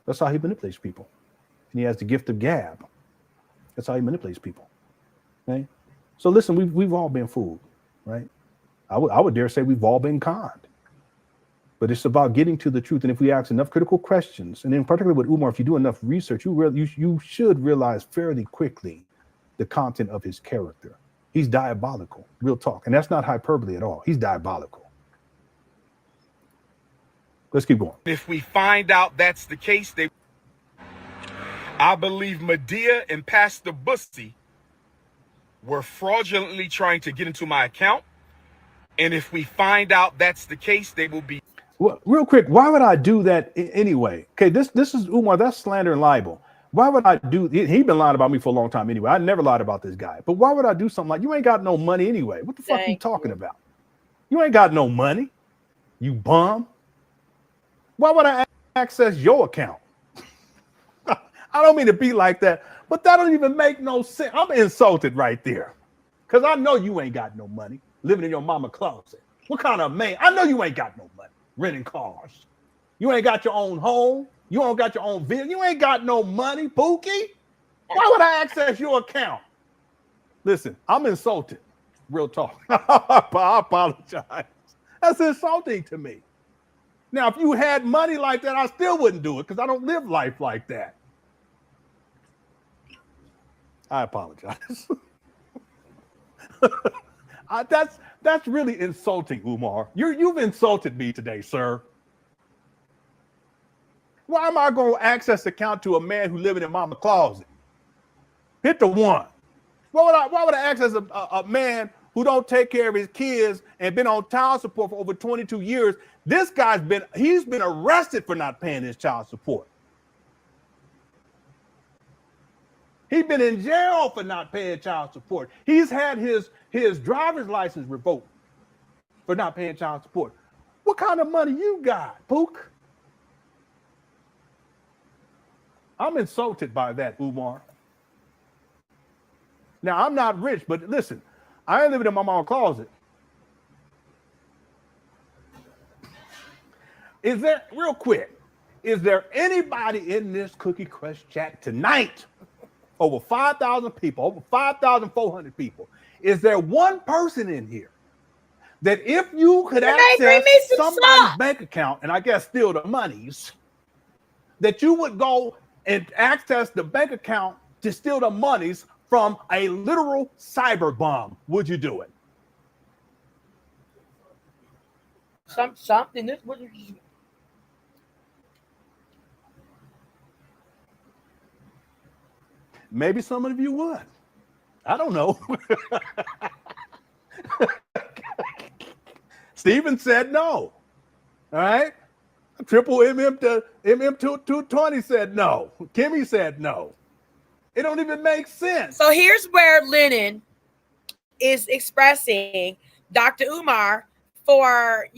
That's how he manipulates people. And he has the gift of gab. That's how he manipulates people. Okay? So listen, we've all been fooled, right? I would dare say we've all been conned. But it's about getting to the truth. And if we ask enough critical questions, and in particular with Umar, if you do enough research, you should realize fairly quickly the content of his character. He's diabolical, real talk. And that's not hyperbole at all. He's diabolical. Let's keep going. if we find out that's the case, I believe Medea and Pastor Bussy were fraudulently trying to get into my account. And if we find out that's the case, they will be. Well, real quick, why would I do that anyway? Okay, this is Umar. That's slander and libel. Why would I do? He been lying about me for a long time anyway. I never lied about this guy. But why would I do something like, you ain't got no money anyway? What the fuck are you talking about? You ain't got no money, you bum. Why would I access your account? I don't mean to be like that, but that don't even make no sense. I'm insulted right there because I know you ain't got no money living in your mama closet. What kind of man? I know you ain't got no money renting cars. You ain't got your own home. You don't got your own vehicle. You ain't got no money, Pookie. Why would I access your account? Listen, I'm insulted. Real talk. I apologize. That's insulting to me. Now, if you had money like that, I still wouldn't do it because I don't live life like that. I apologize. That's really insulting, Umar. You've insulted me today, sir. Why am I going to access the account to a man who living in mama closet? Hit the one. Why would I access a man who don't take care of his kids and been on child support for over 22 years? This guy's been arrested for not paying his child support. He's been in jail for not paying child support. He's had his driver's license revoked for not paying child support. What kind of money you got, Pook? I'm insulted by that, Umar. Now, I'm not rich, but listen, I ain't living in my mama's closet. Real quick, is there anybody in this Cookie Crush chat tonight? Over 5,000 people, over 5,400 people. Is there one person in here that if you could access somebody's bank account, and I guess steal the monies, that you would go and access the bank account to steal the monies from a literal cyber bomb? Would you do it? Something. Maybe some of you would. I don't know. Steven said no. All right. Triple MM to MM220 said no. Kimmy said no. It don't even make sense. So here's where Lennon is expressing Dr. Umar for,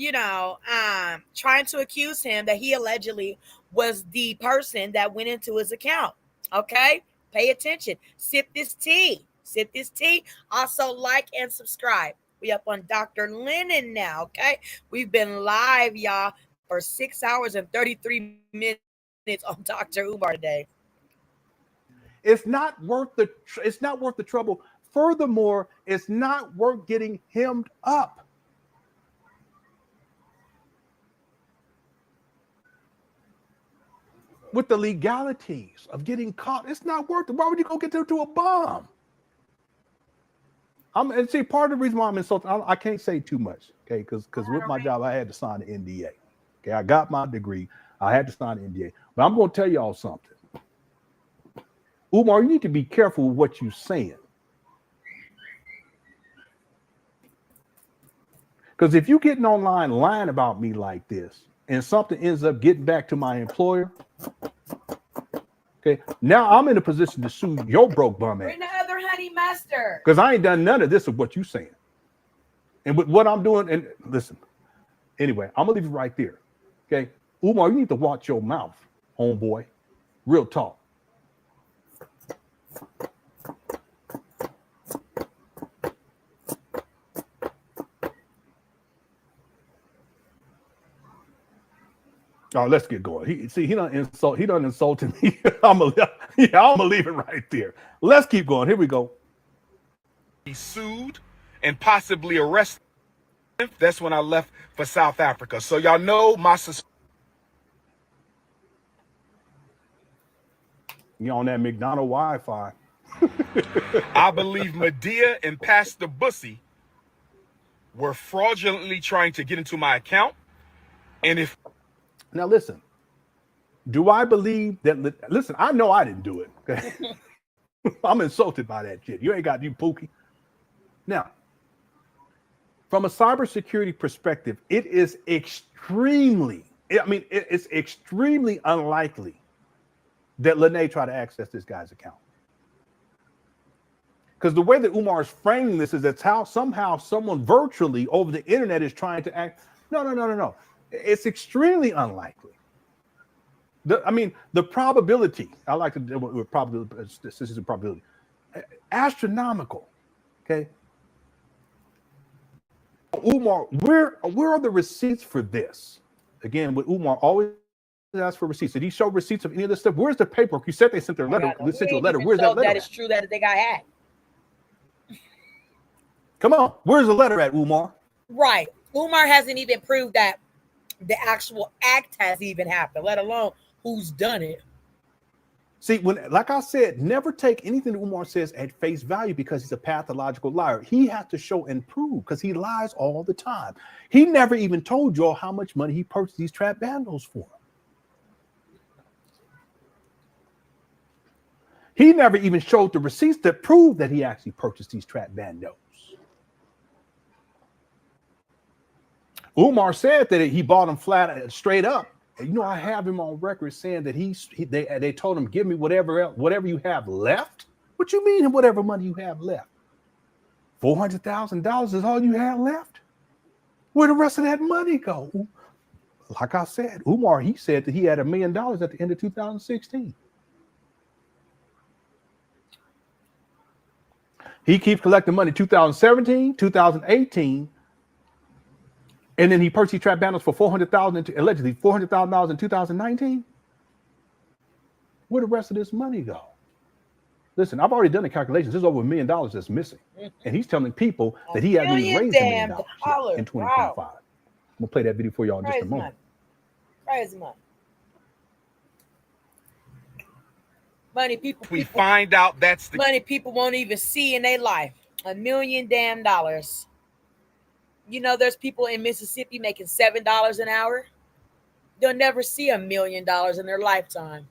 trying to accuse him that he allegedly was the person that went into his account. Okay? Pay attention. Sip this tea. Sip this tea. Also like and subscribe. We up on Dr. Lennon now, okay? We've been live, y'all, for 6 hours and 33 minutes on Dr. Umar today. It's not worth the trouble. Furthermore, it's not worth getting hemmed up. With the legalities of getting caught, it's not worth it. Why would you go get into a bomb? And see, part of the reason why I'm insulted, I can't say too much, okay? Because with my job, I had to sign the NDA. Okay, I got my degree. I had to sign the NDA. But I'm going to tell y'all something. Umar, you need to be careful with what you're saying. Because if you're getting online lying about me like this, and something ends up getting back to my employer, okay, now I'm in a position to sue your broke bum ass. Bring the other honey mustard. Because I ain't done none of this of what you're saying. And with what I'm doing, and listen, anyway, I'm going to leave it right there. Okay, Umar, you need to watch your mouth, homeboy. Real talk. Oh, let's get going. He done insulted me. I'm gonna leave it right there. Let's keep going. Here we go. He sued and possibly arrested. That's when I left for South Africa. So y'all know my You on that McDonald Wi-Fi. I believe Medea and Pastor Bussy were fraudulently trying to get into my account. And if now listen, do I believe that? Listen, I know I didn't do it. Okay? I'm insulted by that shit. You ain't got you pookie. Now, from a cybersecurity perspective, it is extremely unlikely that Lene tried to access this guy's account. Because the way that Umar is framing this is that's how somehow someone virtually over the internet is trying to act. No. It's extremely unlikely. The probability, I like to deal with probability, this is a probability, astronomical, okay? Umar, where are the receipts for this? Again, with Umar, always ask for receipts. Did he show receipts of any of this stuff? Where's the paperwork? You said they sent their letter. They sent you a letter. Where's that letter? That it's true that they got hacked. Come on, where's the letter at, Umar? Right. Umar hasn't even proved that the actual act has even happened, let alone who's done it. See, like I said, never take anything that Umar says at face value because he's a pathological liar. He has to show and prove because he lies all the time. He never even told y'all how much money he purchased these trap bundles for. He never even showed the receipts that prove that he actually purchased these trap bundles. Umar said that he bought them flat straight up. And I have him on record saying that they told him, give me whatever you have left. What you mean whatever money you have left? $400,000 is all you have left? Where the rest of that money go? Like I said, Umar, he said that he had $1 million at the end of 2016. He keeps collecting money 2017, 2018, and then he purchased trap bundles for allegedly $400,000 in 2019. Where the rest of this money go? Listen, I've already done the calculations. There's over $1 million that's missing, and he's telling people that he hasn't even raised $1 million in 2025. Wow. I'm gonna play that video for y'all in just a moment. Praise money. Money people. We find out that's the money people won't even see in their life. $1 million damn dollars. There's people in Mississippi making $7 an hour. They'll never see $1 million in their lifetime.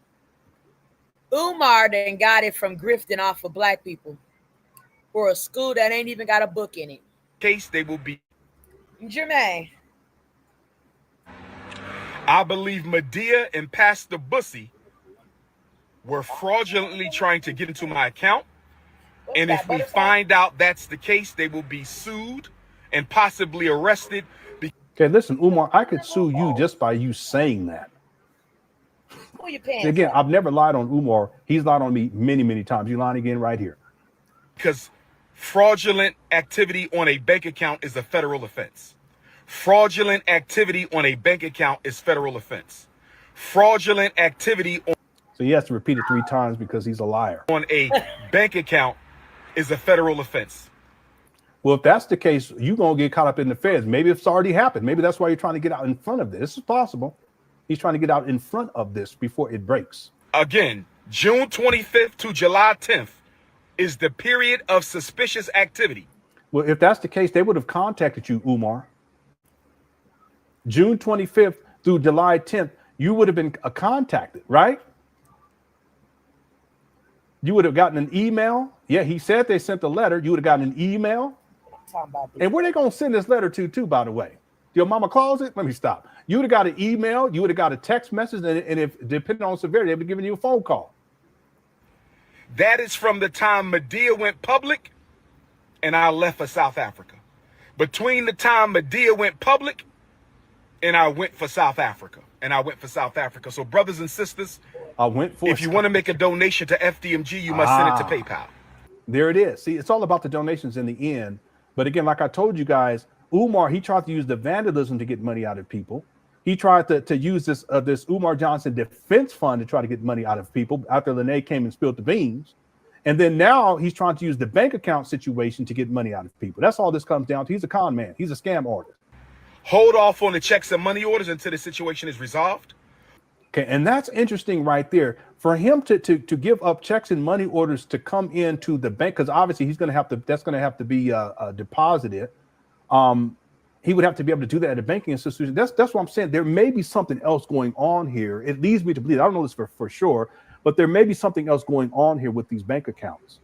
Umar then got it from grifting off of black people for a school that ain't even got a book in it. Case they will be. Jermaine. I believe Medea and Pastor Bussy were fraudulently trying to get into my account. And if we find out that's the case, they will be sued and possibly arrested. Okay, listen, Umar, I could sue you just by you saying that. Pull your pants Again, up. I've never lied on Umar. He's lied on me many, many times. You lying again right here. Because fraudulent activity on a bank account is a federal offense. Fraudulent activity on a bank account is federal offense. Fraudulent activity on So he has to repeat it 3 times because he's a liar. On a bank account is a federal offense. Well, if that's the case, you're going to get caught up in the feds. Maybe it's already happened. Maybe that's why you're trying to get out in front of this. This is possible. He's trying to get out in front of this before it breaks. Again, June 25th to July 10th is the period of suspicious activity. Well, if that's the case, they would have contacted you, Umar. June 25th through July 10th, you would have been contacted, right? You would have gotten an email. Yeah, he said they sent a letter. You would have gotten an email. And where they going to send this letter to, by the way? Your mama closet? Let me stop. You would have got an email. You would have got a text message. And if depending on severity, they would have given you a phone call. That is from the time Medea went public and I left for South Africa. Between the time Medea went public and I went for South Africa. So brothers and sisters, if you want to make a donation to FDMG, you must send it to PayPal. There it is. See, it's all about the donations in the end. But again, like I told you guys, Umar, he tried to use the vandalism to get money out of people. He tried to use this Umar Johnson Defense Fund to try to get money out of people after Lene came and spilled the beans. And then now he's trying to use the bank account situation to get money out of people. That's all this comes down to. He's a con man. He's a scam artist. Hold off on the checks and money orders until the situation is resolved. Okay, and that's interesting right there. For him to give up checks and money orders to come into the bank, because obviously he's going to have to. That's going to have to be deposited. He would have to be able to do that at a banking institution. That's what I'm saying. There may be something else going on here. It leads me to believe. I don't know this for sure, but there may be something else going on here with these bank accounts.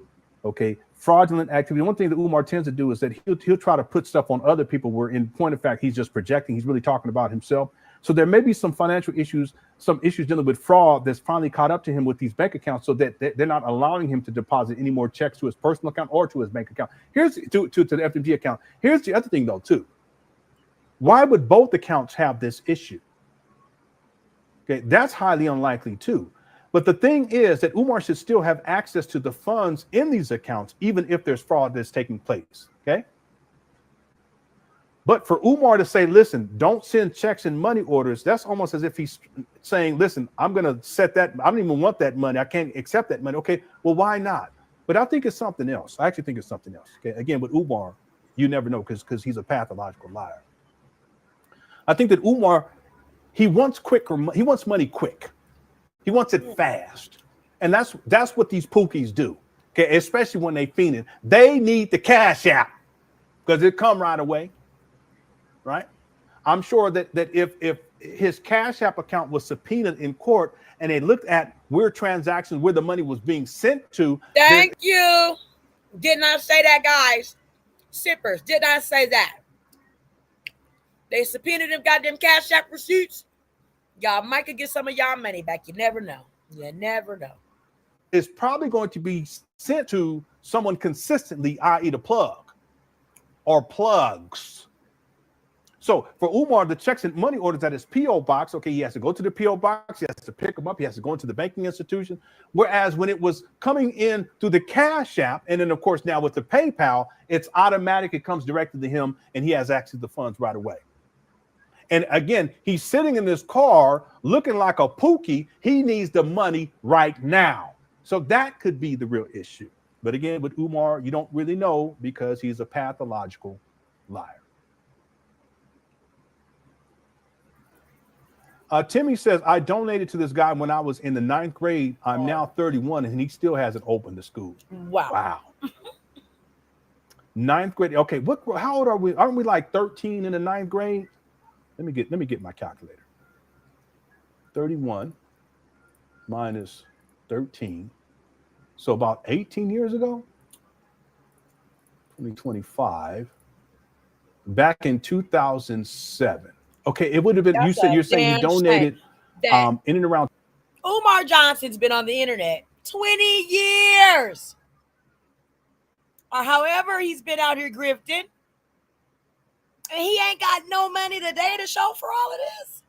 Okay, fraudulent activity. One thing that Umar tends to do is that he'll try to put stuff on other people where in point of fact, he's just projecting. He's really talking about himself. So there may be some financial issues, some issues dealing with fraud that's finally caught up to him with these bank accounts so that they're not allowing him to deposit any more checks to his personal account or to his bank account. Here's to the FMG account. Here's the other thing though, too. Why would both accounts have this issue? Okay, that's highly unlikely too. But the thing is that Umar should still have access to the funds in these accounts, even if there's fraud that's taking place. Okay. But for Umar to say, listen, don't send checks and money orders, that's almost as if he's saying, listen, I'm going to set that. I don't even want that money. I can't accept that money. Okay, well, why not? But I think it's something else. I actually think it's something else. Okay, again, with Umar, you never know because he's a pathological liar. I think that Umar, he wants money quick. He wants it fast. And that's what these pookies do. Okay, especially when they fiend it. They need the cash app because it come right away. Right? I'm sure that if his Cash App account was subpoenaed in court and they looked at where transactions, where the money was being sent to. Thank you. Did not say that, guys. Sippers, did not say that. They subpoenaed them goddamn Cash App receipts. Y'all might could get some of y'all money back. You never know. You never know. It's probably going to be sent to someone consistently, i.e. the plug or plugs. So for Umar, the checks and money orders at his P.O. box, okay, he has to go to the P.O. box, he has to pick them up, he has to go into the banking institution. Whereas when it was coming in through the Cash App, and then of course now with the PayPal, it's automatic, it comes directly to him, and he has access to the funds right away. And again, he's sitting in this car looking like a pookie. He needs the money right now. So that could be the real issue. But again, with Umar, you don't really know because he's a pathological liar. Timmy says, I donated to this guy when I was in the 9th grade. I'm now 31 and he still hasn't opened the school. Wow. 9th grade. Okay, how old are we? Aren't we like 13 in the 9th grade? Let me get my calculator. 31 minus 13. So about 18 years ago, 2025, back in 2007. Okay, it would have been, you're saying you donated in and around. Umar Johnson's been on the internet 20 years. Or however he's been out here grifting. And he ain't got no money today to show for all of this.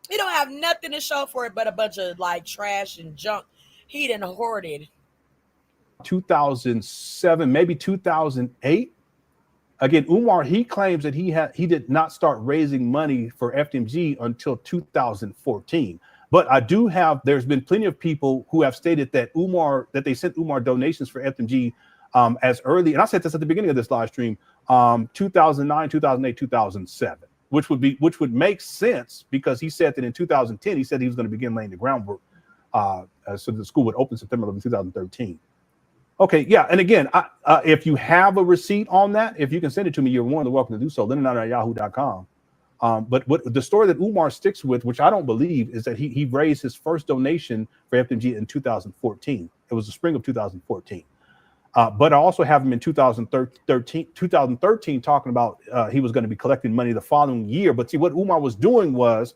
He don't have nothing to show for it but a bunch of like trash and junk he done hoarded. 2007, maybe 2008. Again, Umar, he claims that he did not start raising money for FDMG until 2014. But I do have, there's been plenty of people who have stated that they sent Umar donations for FDMG as early, and I said this at the beginning of this live stream, 2009, 2008, 2007, which would make sense because he said that in 2010, he said he was going to begin laying the groundwork so the school would open September 11, 2013. Okay, yeah, and again, if you have a receipt on that, if you can send it to me, you're more than welcome to do so. Lennon@yahoo.com. But what the story that Umar sticks with, which I don't believe, is that he raised his first donation for FDMG in 2014. It was the spring of 2014. But I also have him in 2013 talking about he was going to be collecting money the following year. But see, what Umar was doing was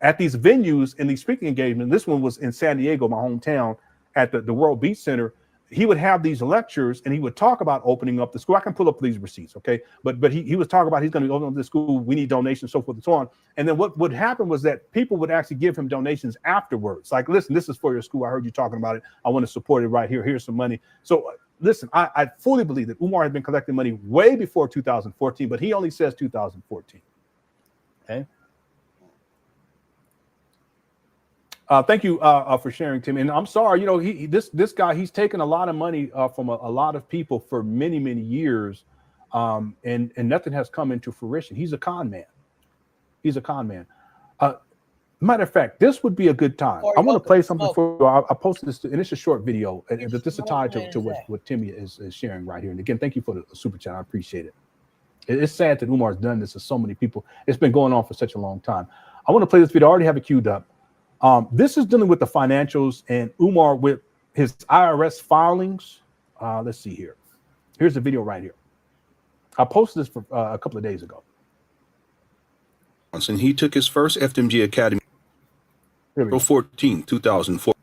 at these venues in these speaking engagements. This one was in San Diego, my hometown, at the World Beach Center. He would have these lectures and he would talk about opening up the school. I can pull up these receipts, okay? But he was talking about he's going to open up the school. We need donations, so forth and so on. And then what would happen was that people would actually give him donations afterwards. Like, listen, this is for your school. I heard you talking about it. I want to support it right here. Here's some money. So listen, I fully believe that Umar had been collecting money way before 2014, but he only says 2014. Okay. Thank you for sharing, Tim. And I'm sorry, you know, this guy, he's taken a lot of money from a lot of people for many, many years, and nothing has come into fruition. He's a con man. He's a con man. Matter of fact, this would be a good time. I want to play something for you. I posted this, and it's a short video, and this is tied to what Timmy is sharing right here. And again, thank you for the super chat. I appreciate it. It's sad that Umar's done this to so many people. It's been going on for such a long time. I want to play this video. I already have it queued up. This is dealing with the financials and Umar with his IRS filings. Let's see here. Here's the video right here. I posted this for a couple of days ago. And he took his first FDMG Academy April 14, 2004.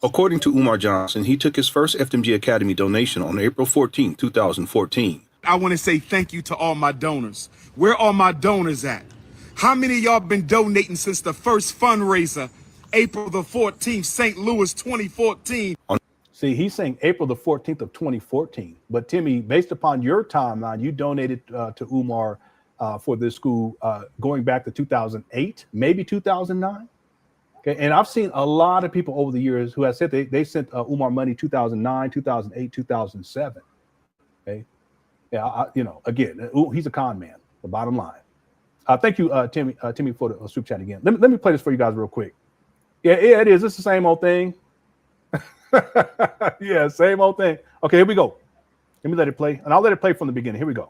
According to Umar Johnson, he took his first FDMG Academy donation on April 14, 2014. I want to say thank you to all my donors. Where are my donors at? How many of y'all been donating since the first fundraiser, April the 14th, St. Louis 2014? See, he's saying April the 14th of 2014. But Timmy, based upon your timeline, you donated to Umar for this school going back to 2008, maybe 2009. Okay, and I've seen a lot of people over the years who have said they sent Umar money 2009, 2008, 2007. Okay, yeah, you know, again, he's a con man. The bottom line. Thank you, Timmy, for the super chat again. Let me play this for you guys real quick. Yeah, it is. It's the same old thing. Yeah, same old thing. Okay, here we go. Let me let it play, and I'll let it play from the beginning. Here we go.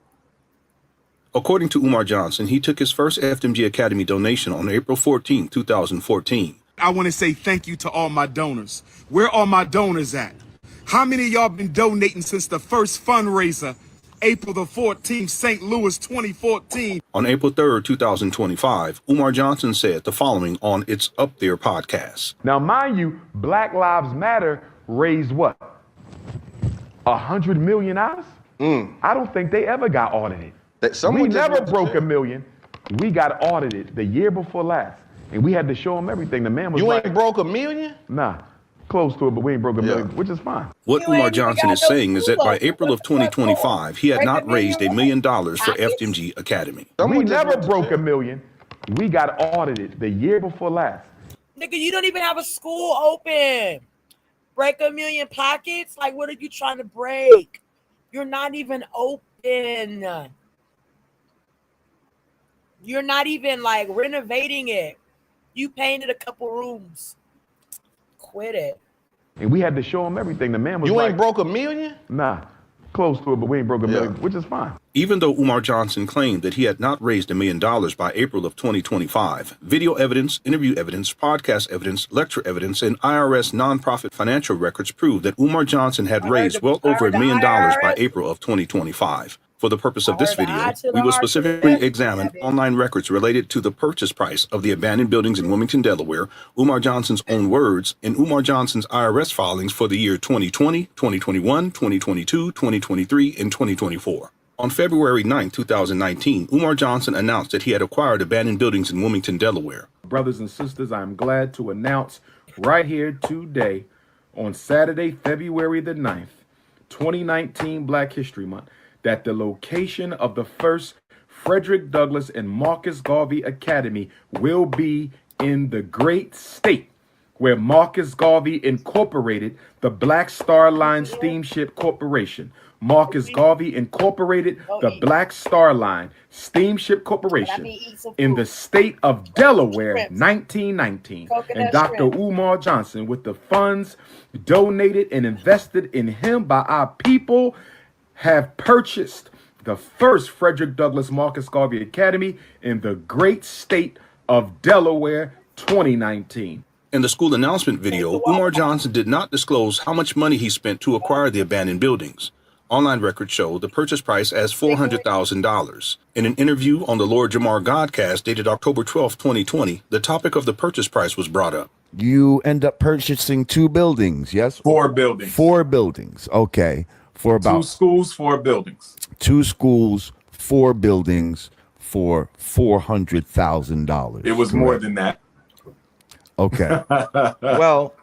According to Umar Johnson, he took his first FDMG Academy donation on April 14, 2014. I want to say thank you to all my donors. Where are my donors at? How many of y'all been donating since the first fundraiser, April the 14th, St. Louis 2014? On April 3rd, 2025, Umar Johnson said the following on It's Up There podcast. Now, mind you, Black Lives Matter raised what? $100 million? I don't think they ever got audited. We never broke $1 million. We got audited the year before last, and we had to show them everything. The man was like, ain't broke $1 million? Nah, close to it, but we ain't broke $1 million, which is fine. What Umar Johnson is saying is that by April of 2025, he had not raised $1 million for FDMG Academy. We never broke $1 million. We got audited the year before last. Nigga, you don't even have a school open. Break $1 million pockets? Like, what are you trying to break? You're not even open. You're not even like renovating it. You painted a couple rooms. Quit it. And we had to show them everything. The man was You like, ain't broke $1 million? Nah, close to it, but we ain't broke $1 million, which is fine. Even though Umar Johnson claimed that he had not raised $1 million by April of 2025, video evidence, interview evidence, podcast evidence, lecture evidence, and IRS nonprofit financial records prove that Umar Johnson had raised well over $1 million by April of 2025. For the purpose of this heard the video, eye to we the will heart to the specifically left. examine online records related to the purchase price of the abandoned buildings in Wilmington, Delaware, Umar Johnson's own words, and Umar Johnson's IRS filings for the year 2020, 2021, 2022, 2023, and 2024. On February 9, 2019, Umar Johnson announced that he had acquired abandoned buildings in Wilmington, Delaware. Brothers and sisters, I'm glad to announce right here today on Saturday, February the 9th, 2019, Black History Month, that the location of the first Frederick Douglass and Marcus Garvey Academy will be in the great state where Marcus Garvey incorporated the Black Star Line Steamship Corporation. Marcus Garvey incorporated the Black Star Line Steamship Corporation in the state of Delaware, 1919. And Dr. Umar Johnson, with the funds donated and invested in him by our people, have purchased the first Frederick Douglass Marcus Garvey Academy in the great state of Delaware, 2019. In the school announcement video, Umar Johnson did not disclose how much money he spent to acquire the abandoned buildings. Online records show the purchase price as $400,000. In an interview on the Lord Jamar Godcast dated October 12, 2020, the topic of the purchase price was brought up. You end up purchasing 2 buildings, yes? 4 buildings. 4 buildings, okay. For about 2 schools, 4 buildings. 2 schools, 4 buildings for $400,000. It was more than that. Okay. Well,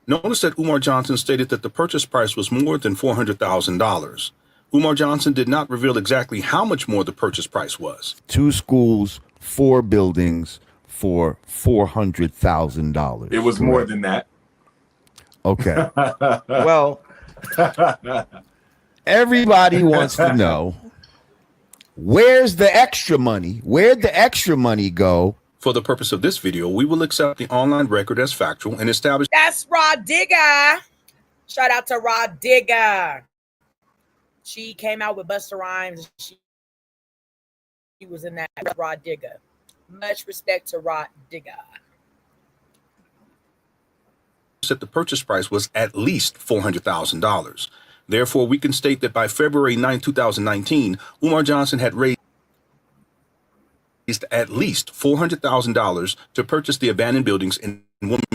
notice that Umar Johnson stated that the purchase price was more than $400,000. Umar Johnson did not reveal exactly how much more the purchase price was. 2 schools, 4 buildings for $400,000. It was more than that. Okay. Well, everybody wants to know, where's the extra money? Where'd the extra money go? For the purpose of this video, we will accept the online record as factual and establish. That's Rod Digger. Shout out to Rod Digger. She came out with Busta Rhymes. She was in that. Rod Digger. Much respect to Rod Digger. That the purchase price was at least $400,000. Therefore, we can state that by February 9, 2019, Umar Johnson had raised at least $400,000 to purchase the abandoned buildings in Wilmington,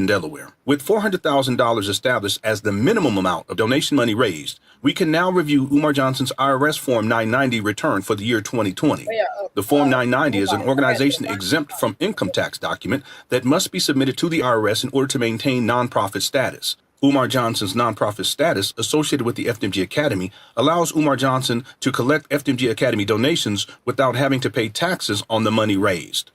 Delaware. With $400,000 established as the minimum amount of donation money raised, we can now review Umar Johnson's IRS Form 990 return for the year 2020. The Form 990 is an organization exempt from income tax document that must be submitted to the IRS in order to maintain nonprofit status. Umar Johnson's nonprofit status associated with the FDMG Academy allows Umar Johnson to collect FDMG Academy donations without having to pay taxes on the money raised.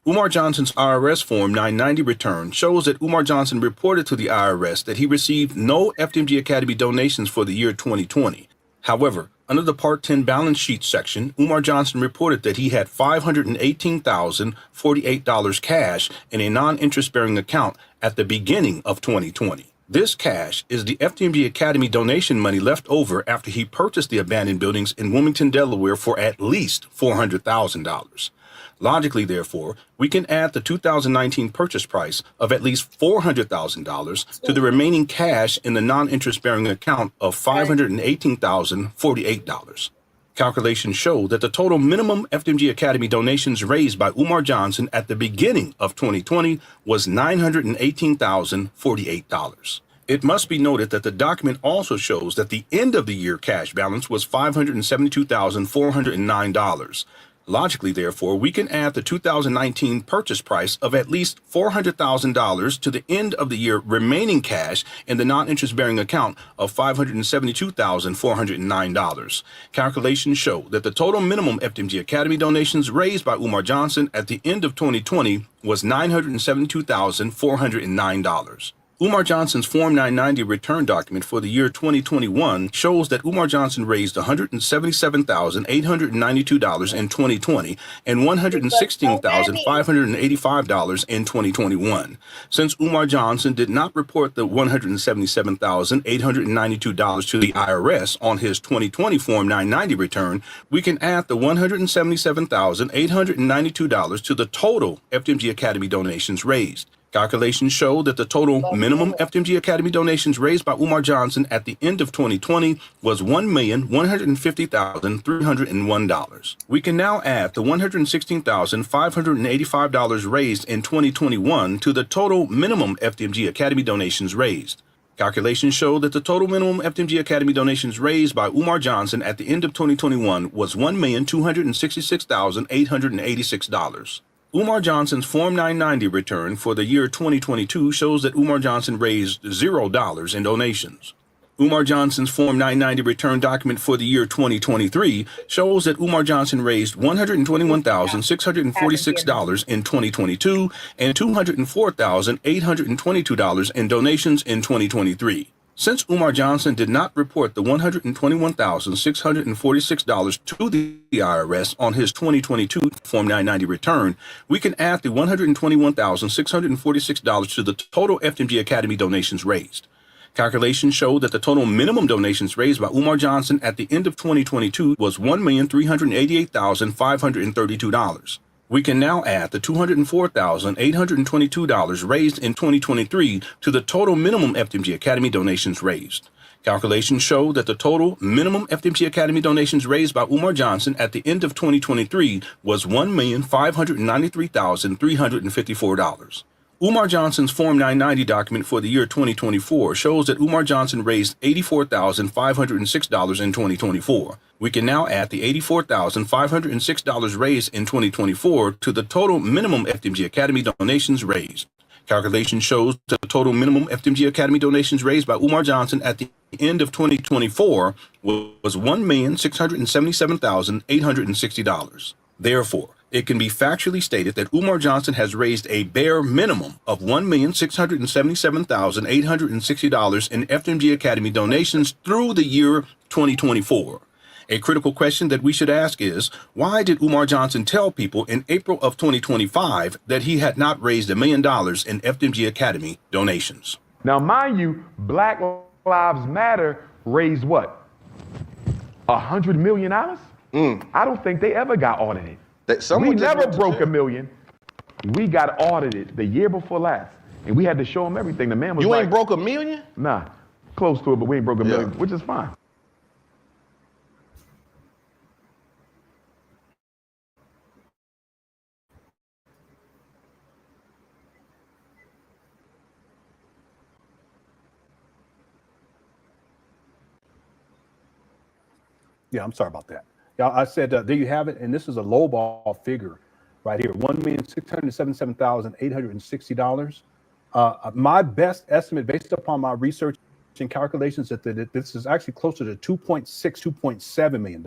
Umar Johnson's IRS Form 990 return shows that Umar Johnson reported to the IRS that he received no FDMG Academy donations for the year 2020. However, under the Part 10 balance sheet section, Umar Johnson reported that he had $518,048 cash in a non-interest-bearing account at the beginning of 2020. This cash is the FDMG Academy donation money left over after he purchased the abandoned buildings in Wilmington, Delaware for at least $400,000. Logically, therefore, we can add the 2019 purchase price of at least $400,000 to the remaining cash in the non-interest-bearing account of $518,048. Calculations show that the total minimum FDMG Academy donations raised by Umar Johnson at the beginning of 2020 was $918,048. It must be noted that the document also shows that the end of the year cash balance was $572,409. Logically, therefore, we can add the 2019 purchase price of at least $400,000 to the end of the year remaining cash in the non-interest-bearing account of $572,409. Calculations show that the total minimum FDMG Academy donations raised by Umar Johnson at the end of 2020 was $972,409. Umar Johnson's Form 990 return document for the year 2021 shows that Umar Johnson raised $177,892 in 2020 and $116,585 in 2021. Since Umar Johnson did not report the $177,892 to the IRS on his 2020 Form 990 return, we can add the $177,892 to the total FDMG Academy donations raised. Calculations show that the total minimum FDMG Academy donations raised by Umar Johnson at the end of 2020 was $1,150,301. We can now add the $116,585 raised in 2021 to the total minimum FDMG Academy donations raised. Calculations show that the total minimum FDMG Academy donations raised by Umar Johnson at the end of 2021 was $1,266,886. Umar Johnson's Form 990 return for the year 2022 shows that Umar Johnson raised $0 in donations. Umar Johnson's Form 990 return document for the year 2023 shows that Umar Johnson raised $121,646 in 2022 and $204,822 in donations in 2023. Since Umar Johnson did not report the $121,646 to the IRS on his 2022 Form 990 return, we can add the $121,646 to the total FDMG Academy donations raised. Calculations show that the total minimum donations raised by Umar Johnson at the end of 2022 was $1,388,532. We can now add the $204,822 raised in 2023 to the total minimum FDMG Academy donations raised. Calculations show that the total minimum FDMG Academy donations raised by Umar Johnson at the end of 2023 was $1,593,354. Umar Johnson's Form 990 document for the year 2024 shows that Umar Johnson raised $84,506 in 2024. We can now add the $84,506 raised in 2024 to the total minimum FDMG Academy donations raised. Calculation shows that the total minimum FDMG Academy donations raised by Umar Johnson at the end of 2024 was $1,677,860. Therefore, it can be factually stated that Umar Johnson has raised a bare minimum of $1,677,860 in FDMG Academy donations through the year 2024. A critical question that we should ask is, why did Umar Johnson tell people in April of 2025 that he had not raised $1 million in FDMG Academy donations? Now, mind you, Black Lives Matter raised what? $100 million? I don't think they ever got audited. We never broke $1 million. We got audited the year before last, and we had to show them everything. The man was You like, ain't broke $1 million? Nah, close to it, but we ain't broke $1 million, which is fine. Yeah, I'm sorry about that. Yeah, I said, there you have it. And this is a lowball figure right here, $1,677,860. My best estimate, based upon my research and calculations, that this is actually closer to $2.7 million.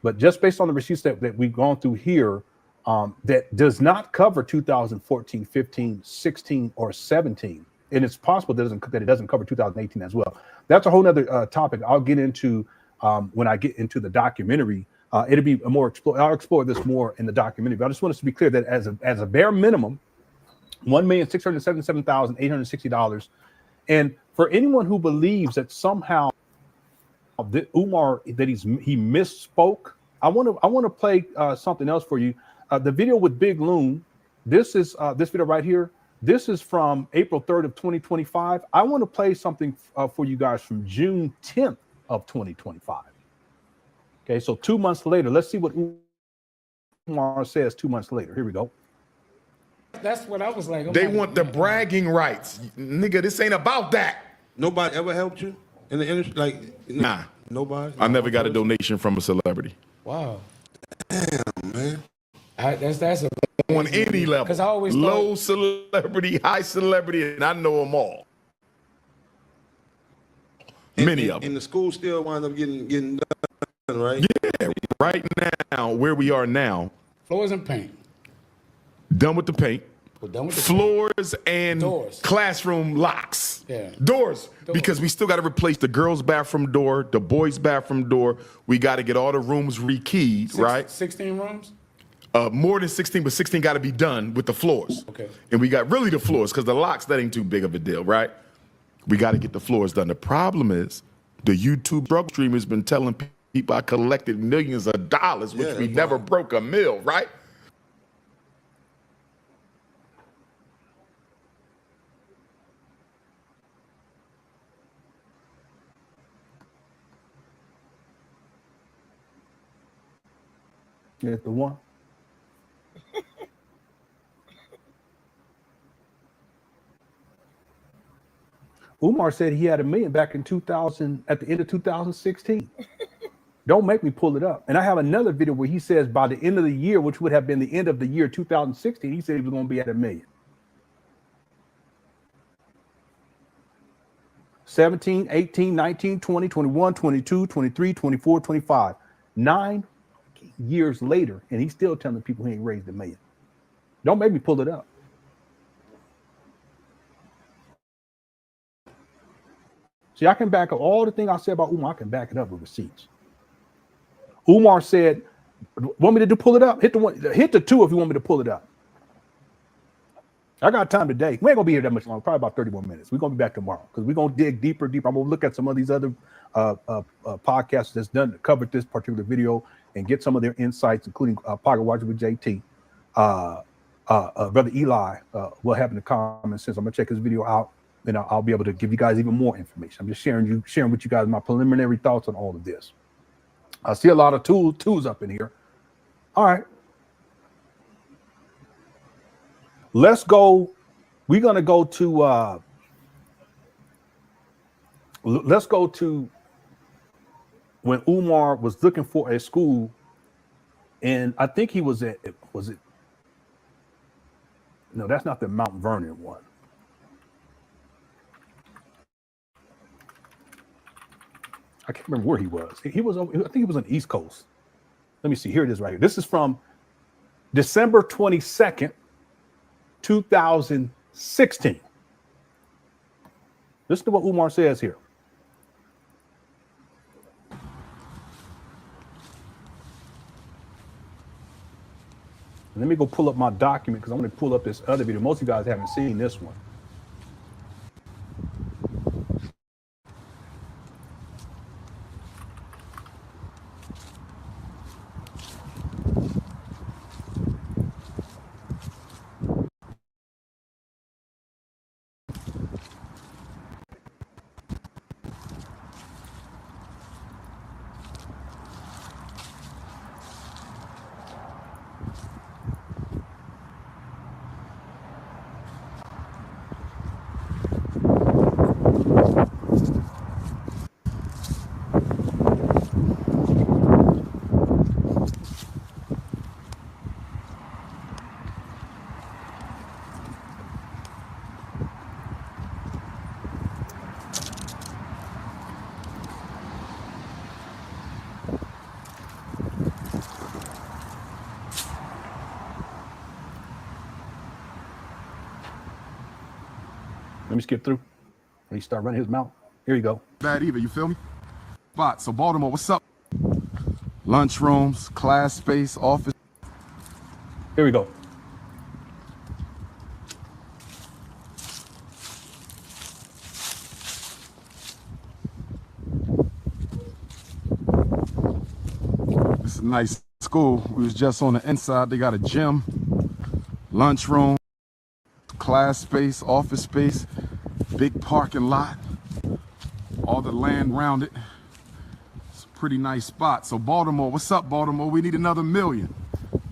But just based on the receipts that we've gone through here, that does not cover 2014, 15, 16, or 17. And it's possible that it doesn't cover 2018 as well. That's a whole nother topic I'll get into when I get into the documentary. It'll be a more I'll explore this more in the documentary. But I just want us to be clear that as a bare minimum, $1,677,860. And for anyone who believes that somehow that Umar he misspoke, I want to play something else for you. The video with Big Loon. This is this video right here. This is from April 3rd of 2025. I want to play something for you guys from June 10th of 2025. Okay, so 2 months later, let's see what Umar says 2 months later. Here we go. That's what I was like. They want the bragging rights. Nigga, this ain't about that. Nobody ever helped you in the industry? Like, nah. Nobody? I never got a donation from a celebrity. Wow. Damn, man. That's a on any level. Because I always low celebrity, high celebrity, and I know them all. Many of them. And the school still wind up getting done, right? Yeah, right now, where we are now. Floors and paint. Done with the paint. We're done with the floors and doors. Classroom locks. Yeah. Doors. Because we still got to replace the girls' bathroom door, the boys' bathroom door. We got to get all the rooms rekeyed, right? 16 rooms? More than 16, but 16 got to be done with the floors. Okay. And we got really the floors, because the locks, that ain't too big of a deal, right? We got to get the floors done. The problem is the YouTube drug streamer's been telling people I collected millions of dollars, which we never broke $1 million, right? Here's the one. Umar said he had $1 million back in 2000, at the end of 2016. Don't make me pull it up. And I have another video where he says by the end of the year, which would have been the end of the year 2016, he said he was going to be at $1 million. 17, 18, 19, 20, 21, 22, 23, 24, 25. 9 years later, and he's still telling people he ain't raised $1 million. Don't make me pull it up. See, I can back up all the thing I said about Umar. I can back it up with receipts. Umar said, "Want me to pull it up? Hit the 2 if you want me to pull it up." I got time today. We ain't gonna be here that much longer. Probably about 30 more minutes. We're gonna be back tomorrow because we're gonna dig deeper. I'm gonna look at some of these other podcasts that's covered this particular video and get some of their insights, including Pocket Watcher with JT. Brother Eli will have in the comments. Since I'm gonna check his video out, and I'll be able to give you guys even more information. I'm just sharing with you guys my preliminary thoughts on all of this. I see a lot of tools up in here. All right. Let's go. We're going to go to, let's go to when Umar was looking for a school. And I think he was at, no, that's not the Mount Vernon one. I can't remember where he was. I think he was on the East Coast. Let me see. Here it is right here. This is from December 22nd, 2016. Listen to what Umar says here. Let me go pull up my document because I'm going to pull up this other video. Most of you guys haven't seen this one. Let me skip through. He start running his mouth. Here you go. Bad either, you feel me? Spot. So Baltimore, what's up? Lunchrooms, class space, office. Here we go. This is a nice school. We was just on the inside. They got a gym, lunchroom, class space, office space, big parking lot, all the land around it. It's a pretty nice spot. So Baltimore, what's up, Baltimore? We need another $1 million.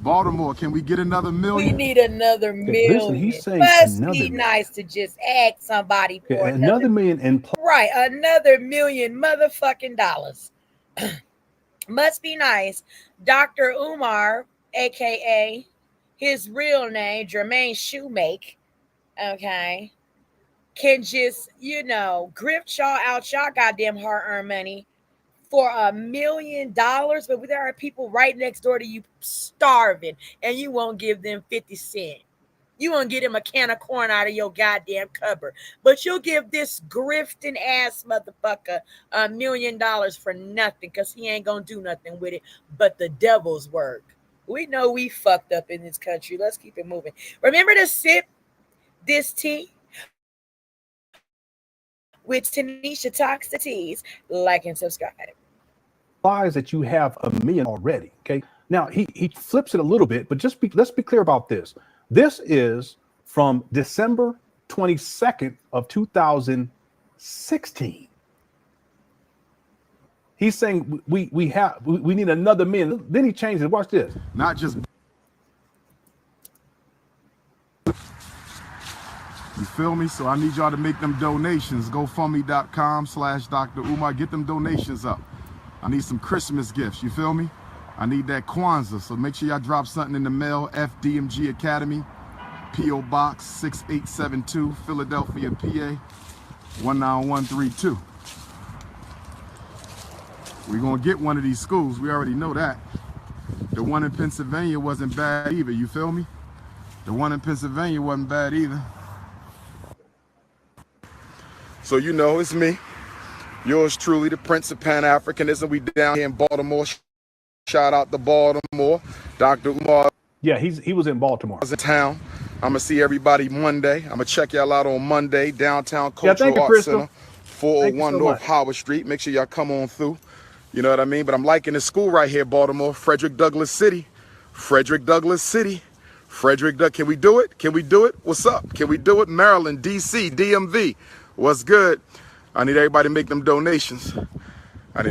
Baltimore, can we get another $1 million? We need another $1 million. Listen, he's saying must another be $1 million. nice to just ask somebody for another $1 million and right, another $1 million motherfucking dollars. Must be nice. Dr. Umar, aka his real name, Jermaine Shoemake, okay, can just, grift y'all out y'all goddamn hard-earned money for $1 million, but there are people right next door to you starving, and you won't give them 50 cents. You won't get him a can of corn out of your goddamn cupboard, but you'll give this grifting ass motherfucker $1 million for nothing because he ain't gonna do nothing with it but the devil's work. We know we fucked up in this country. Let's keep it moving. Remember to sip this tea with Tanisha Talks to Teas. Like and subscribe. Lies that you have $1 million already. Okay. Now he flips it a little bit, but let's be clear about this. This is from December 22nd of 2016. He's saying we need another million. Then he changed it. Watch this. Not just. You feel me? So I need y'all to make them donations. GoFundMe.com/Dr. Umar. Get them donations up. I need some Christmas gifts. You feel me? I need that Kwanzaa. So make sure y'all drop something in the mail. FDMG Academy, P.O. Box 6872, Philadelphia, PA 19132. We're going to get one of these schools. We already know that. The one in Pennsylvania wasn't bad either. You feel me? The one in Pennsylvania wasn't bad either. So you know, it's me, yours truly, the Prince of Pan-Africanism. We down here in Baltimore. Shout out to Baltimore. Dr. Umar. Yeah, he was in Baltimore. Was in town. I'm going to see everybody Monday. I'm going to check y'all out on Monday, downtown Cultural Arts Center, 401 North Howard Street. Make sure y'all come on through. You know what I mean? But I'm liking this school right here, Baltimore, Frederick Douglass City. Frederick Douglass City. Can we do it? Can we do it? What's up? Can we do it? Maryland, DC, DMV. What's good? I need everybody to make them donations. Go to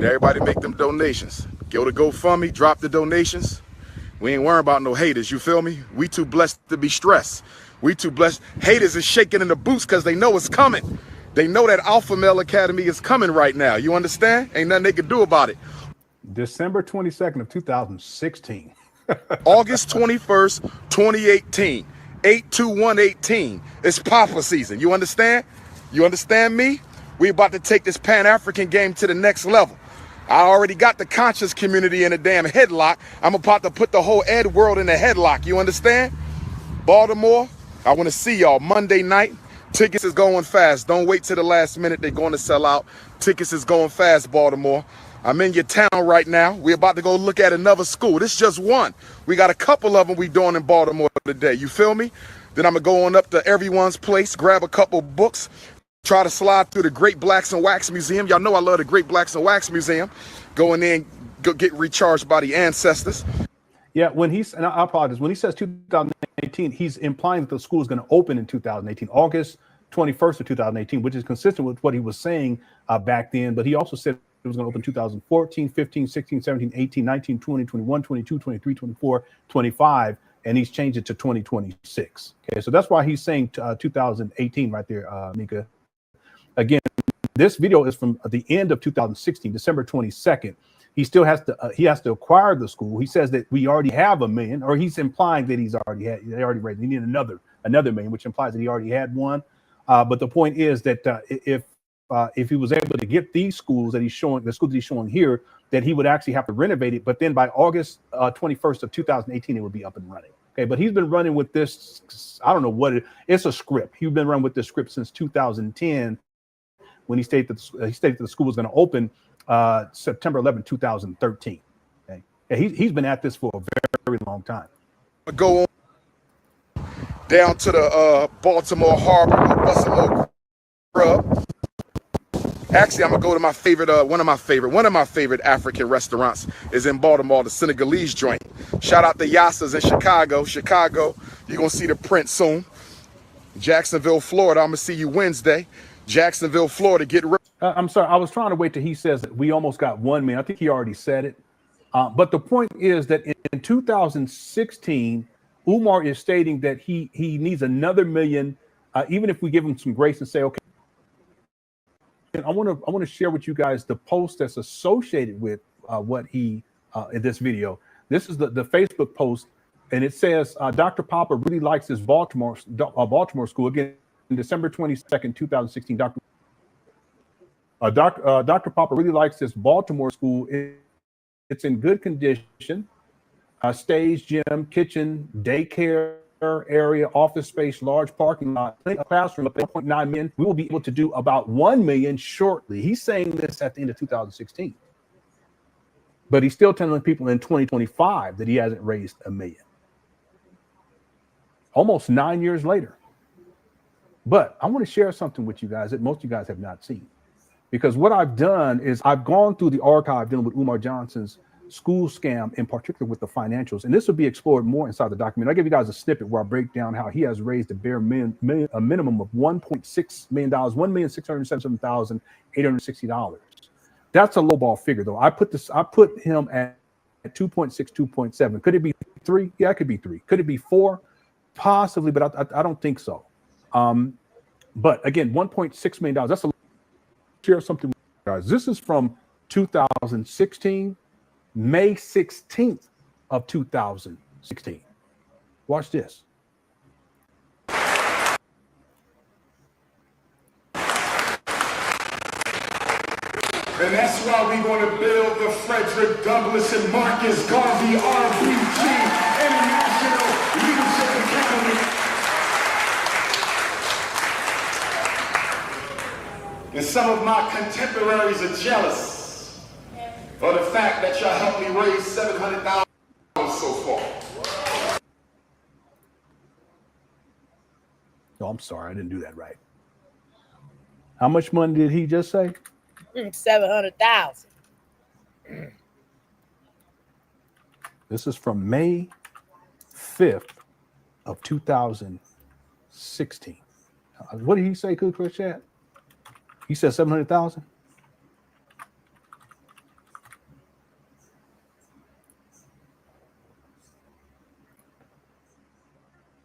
GoFundMe, drop the donations. We ain't worrying about no haters, you feel me? We too blessed to be stressed. We too blessed. Haters is shaking in the boots because they know it's coming. They know that Alpha Male Academy is coming right now. You understand? Ain't nothing they can do about it. December 22nd of 2016. August 21st, 2018. 82118. It's Papa season. You understand? You understand me? We about to take this Pan-African game to the next level. I already got the conscious community in a damn headlock. I'm about to put the whole ed world in a headlock. You understand? Baltimore, I want to see y'all Monday night. Tickets is going fast. Don't wait till the last minute. They're going to sell out. Tickets is going fast, Baltimore. I'm in your town right now. We're about to go look at another school. This is just one. We got a couple of them we doing in Baltimore today. You feel me? Then I'm going to go on up to everyone's place, grab a couple books, try to slide through the Great Blacks and Wax Museum. Y'all know I love the Great Blacks and Wax Museum. Go in there and go get recharged by the ancestors. Yeah, and I apologize. When he says 2018, he's implying that the school is going to open in 2018, August 21st of 2018, which is consistent with what he was saying back then. But he also said it was going to open 2014, 15, 16, 17, 18, 19, 20, 21, 22, 23, 24, 25, and he's changed it to 2026. Okay, so that's why he's saying 2018 right there, Mika. Again, this video is from the end of 2016, December 22nd. He still has to acquire the school. He says that we already have $1 million, or he's implying that they already raised. He needed another $1 million, which implies that he already had one. But the point is that if he was able to get these schools that he's showing, the schools that he's showing here, that he would actually have to renovate it. But then by August 21st of 2018, it would be up and running. Okay, but he's been running with this. I don't know what it's a script. He's been running with this script since 2010. When he stated that the school was going to open September 11, 2013. Okay, and he's been at this for a very long time. Go on down to the Baltimore Harbor, bust some more grub. Actually, I'm gonna go to my favorite, one of my favorite African restaurants is in Baltimore, the Senegalese joint. Shout out to Yassa's in Chicago. You're gonna see the print soon. Jacksonville, Florida. I'm gonna see you Wednesday. Jacksonville, Florida, get ready. I'm sorry, I was trying to wait till he says that we almost got $1 million. I think he already said it. But the point is that in 2016, Umar is stating that he needs another $1 million, even if we give him some grace and say, okay. And I want to share with you guys the post that's associated with what he in this video. This is the Facebook post, and it says Dr. Papa really likes his Baltimore school. Again, December 22nd, 2016, Dr. Papa really likes this Baltimore school. It's in good condition. Stage, gym, kitchen, daycare area, office space, large parking lot, classroom of 1.9 million. We will be able to do about 1 million shortly. He's saying this at the end of 2016. But he's still telling people in 2025 that he hasn't raised $1 million. Almost 9 years later. But I want to share something with you guys that most of you guys have not seen. Because what I've done is I've gone through the archive dealing with Umar Johnson's school scam, in particular with the financials. And this will be explored more inside the document. I'll give you guys a snippet where I break down how he has raised a minimum of $1.6 million, $1,677,860. That's a low ball figure, though. I put him at 2.6, 2.7. Could it be 3? Yeah, it could be 3. Could it be 4? Possibly, but I don't think so. But again, $1.6 million. That's a share something with you guys. This is from 2016, May 16th of 2016. Watch this. And that's why we're going to build the Frederick Douglass and Marcus Garvey RBG International Leadership Academy. And some of my contemporaries are jealous of the fact that y'all helped me raise $700,000 so far. Oh, I'm sorry, I didn't do that right. How much money did he just say? 700,000. This is from May 5th of 2016. What did he say, Cook Chat? He said 700,000.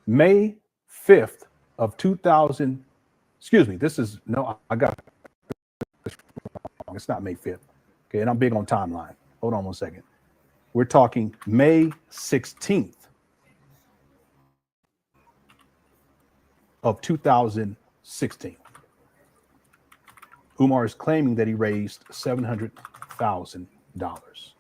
May 5th of 2000. Excuse me. This is no. I got. It's not May 5th. Okay, and I'm big on timeline. Hold on one second. We're talking May 16th of 2016. Umar is claiming that he raised $700,000.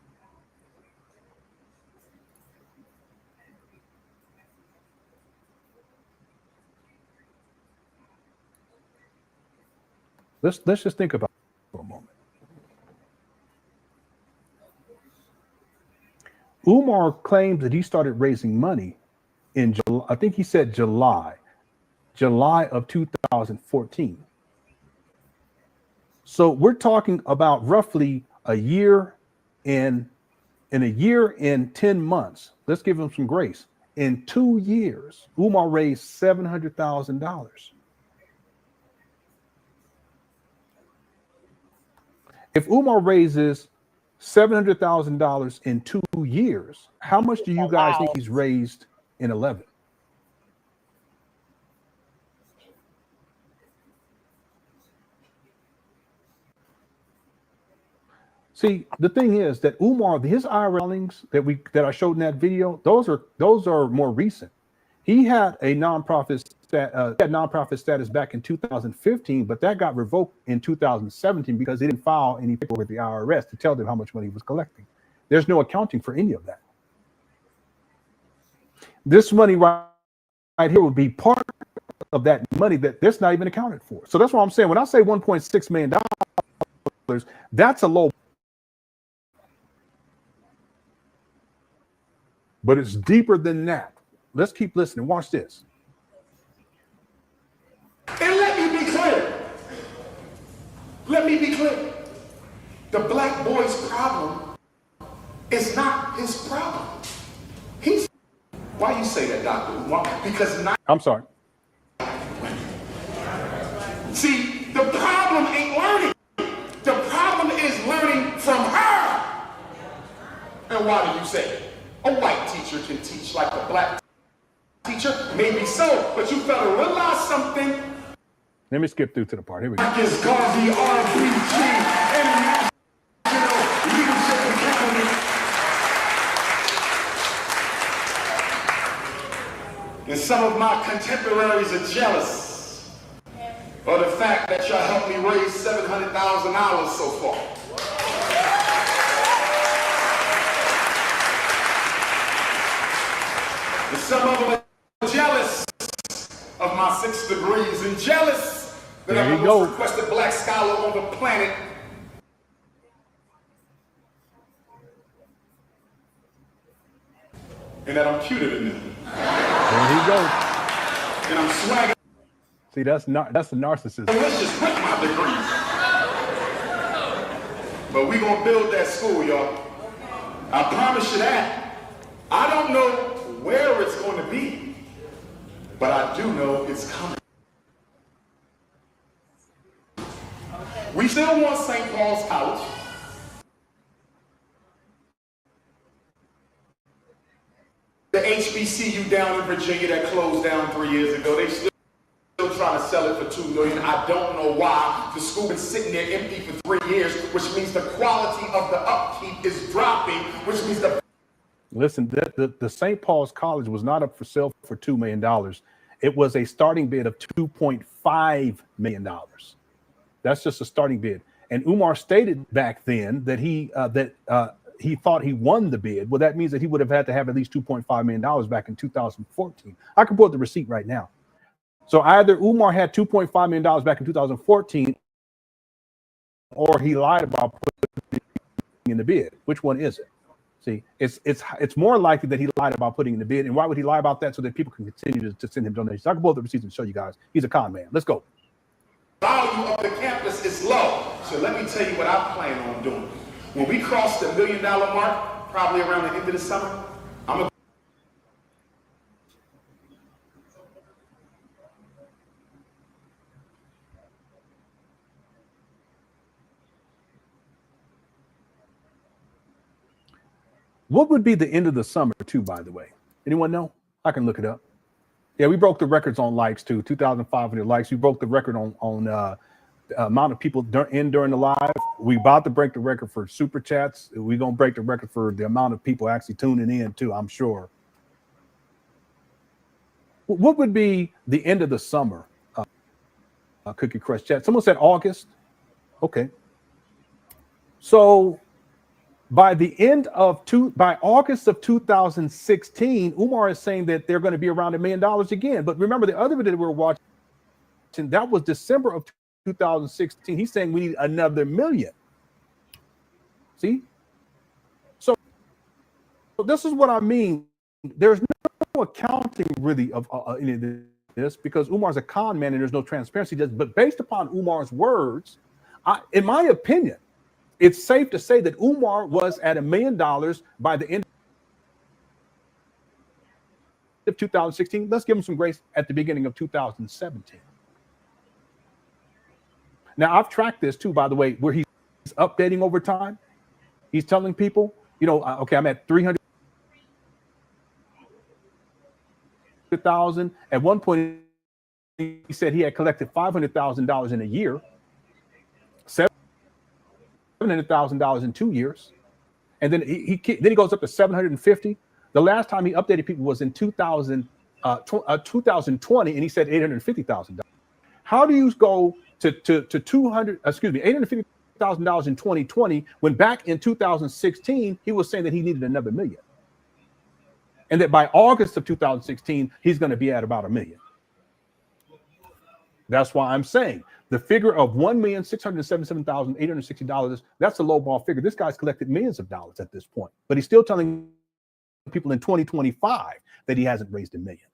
Let's just think about it for a moment. Umar claims that he started raising money in July. I think he said July of 2014. So we're talking about roughly a year in a year and 10 months. Let's give him some grace. In 2 years, Umar raised $700,000. If Umar raises $700,000 in 2 years, how much do you guys think he's raised in 11? See, the thing is that Umar, his IRLings that I showed in that video, those are more recent. He had a nonprofit status back in 2015, but that got revoked in 2017 because he didn't file any paperwork with the IRS to tell them how much money he was collecting. There's no accounting for any of that. This money right here would be part of that money that's not even accounted for. So that's what I'm saying. When I say $1.6 million, that's a low. But it's deeper than that. Let's keep listening. Watch this. And let me be clear. Let me be clear. The black boy's problem is not his problem. Why you say that, Dr. Umar? Because I'm sorry. See, the problem ain't learning. The problem is learning from her. And why do you say it? A white teacher can teach like a black teacher, maybe so, but you better realize something. Let me skip through to the part. Here we go. Marcus Garvey RBG International Leadership Academy. And some of my contemporaries are jealous of the fact that y'all helped me raise $700,000 so far. And some of them are jealous of my 6 degrees and jealous that I'm the most requested black scholar on the planet. And that I'm cuter than them. There he goes. And I'm swagging. See, that's the narcissism. Delicious with my degrees. But we gonna build that school, y'all. I promise you that. I don't know where it's going to be, but I do know it's coming. We still want St. Paul's College. The HBCU down in Virginia that closed down 3 years ago, they still trying to sell it for $2 million. I don't know why. The school been sitting there empty for 3 years, which means the quality of the upkeep is dropping, which means the... Listen, the St. Paul's College was not up for sale for $2 million. It was a starting bid of $2.5 million. That's just a starting bid. And Umar stated back then that he thought he won the bid. Well, that means that he would have had to have at least $2.5 million back in 2014. I can pull up the receipt right now. So either Umar had $2.5 million back in 2014, or he lied about putting in the bid. Which one is it? See, it's more likely that he lied about putting in the bid. And why would he lie about that? So that people can continue to send him donations. I can pull up the receipts and show you guys. He's a con man. Let's go. Value of the campus is low. So let me tell you what I plan on doing. When we cross the $1 million mark, probably around the end of the summer, I'm going to... What would be the end of the summer too, by the way? Anyone know? I can look it up. Yeah, we broke the records on likes too, 2,500 likes. We broke the record on amount of people during the live. We about to break the record for super chats. We're going to break the record for the amount of people actually tuning in too, I'm sure. What would be the end of the summer? Cookie Crush chat. Someone said August. Okay. So by August of 2016, Umar is saying that they're going to be around $1 million again. But remember, the other video that we were watching, that was December of 2016. He's saying we need another $1 million. See? So this is what I mean. There's no accounting really of any of this, because Umar's a con man and there's no transparency. But based upon Umar's words, in my opinion, it's safe to say that Umar was at $1 million by the end of 2016. Let's give him some grace at the beginning of 2017. Now, I've tracked this too, by the way, where he's updating over time. He's telling people, okay, I'm at 300,000. At one point, he said he had collected $500,000 in a year. $700,000 in 2 years, and then he goes up to 750. The last time he updated people was in 2020, and he said $850,000. How do you go to $850,000 in 2020 when back in 2016 he was saying that he needed another $1 million, and that by August of 2016 he's going to be at about $1 million? That's why I'm saying the figure of $1,677,860, that's a low ball figure. This guy's collected millions of dollars at this point, but he's still telling people in 2025 that he hasn't raised $1 million.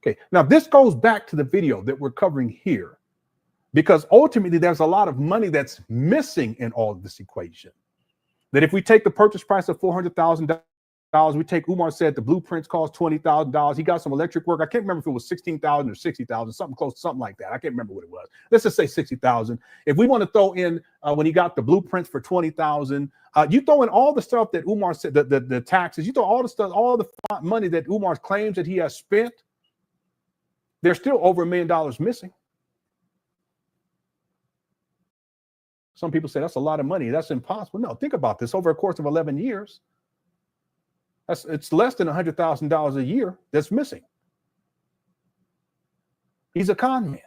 Okay, now this goes back to the video that we're covering here, because ultimately there's a lot of money that's missing in all of this equation. That if we take the purchase price of $400,000, we take, Umar said the blueprints cost $20,000. He got some electric work. I can't remember if it was $16,000 or $60,000, something close to something like that. I can't remember what it was. Let's just say $60,000. If we want to throw in when he got the blueprints for $20,000, you throw in all the stuff that Umar said, the taxes, you throw all the stuff, all the money that Umar claims that he has spent, there's still over $1 million missing. Some people say that's a lot of money. That's impossible. No, think about this. Over a course of 11 years, it's less than $100,000 a year that's missing. He's a con man.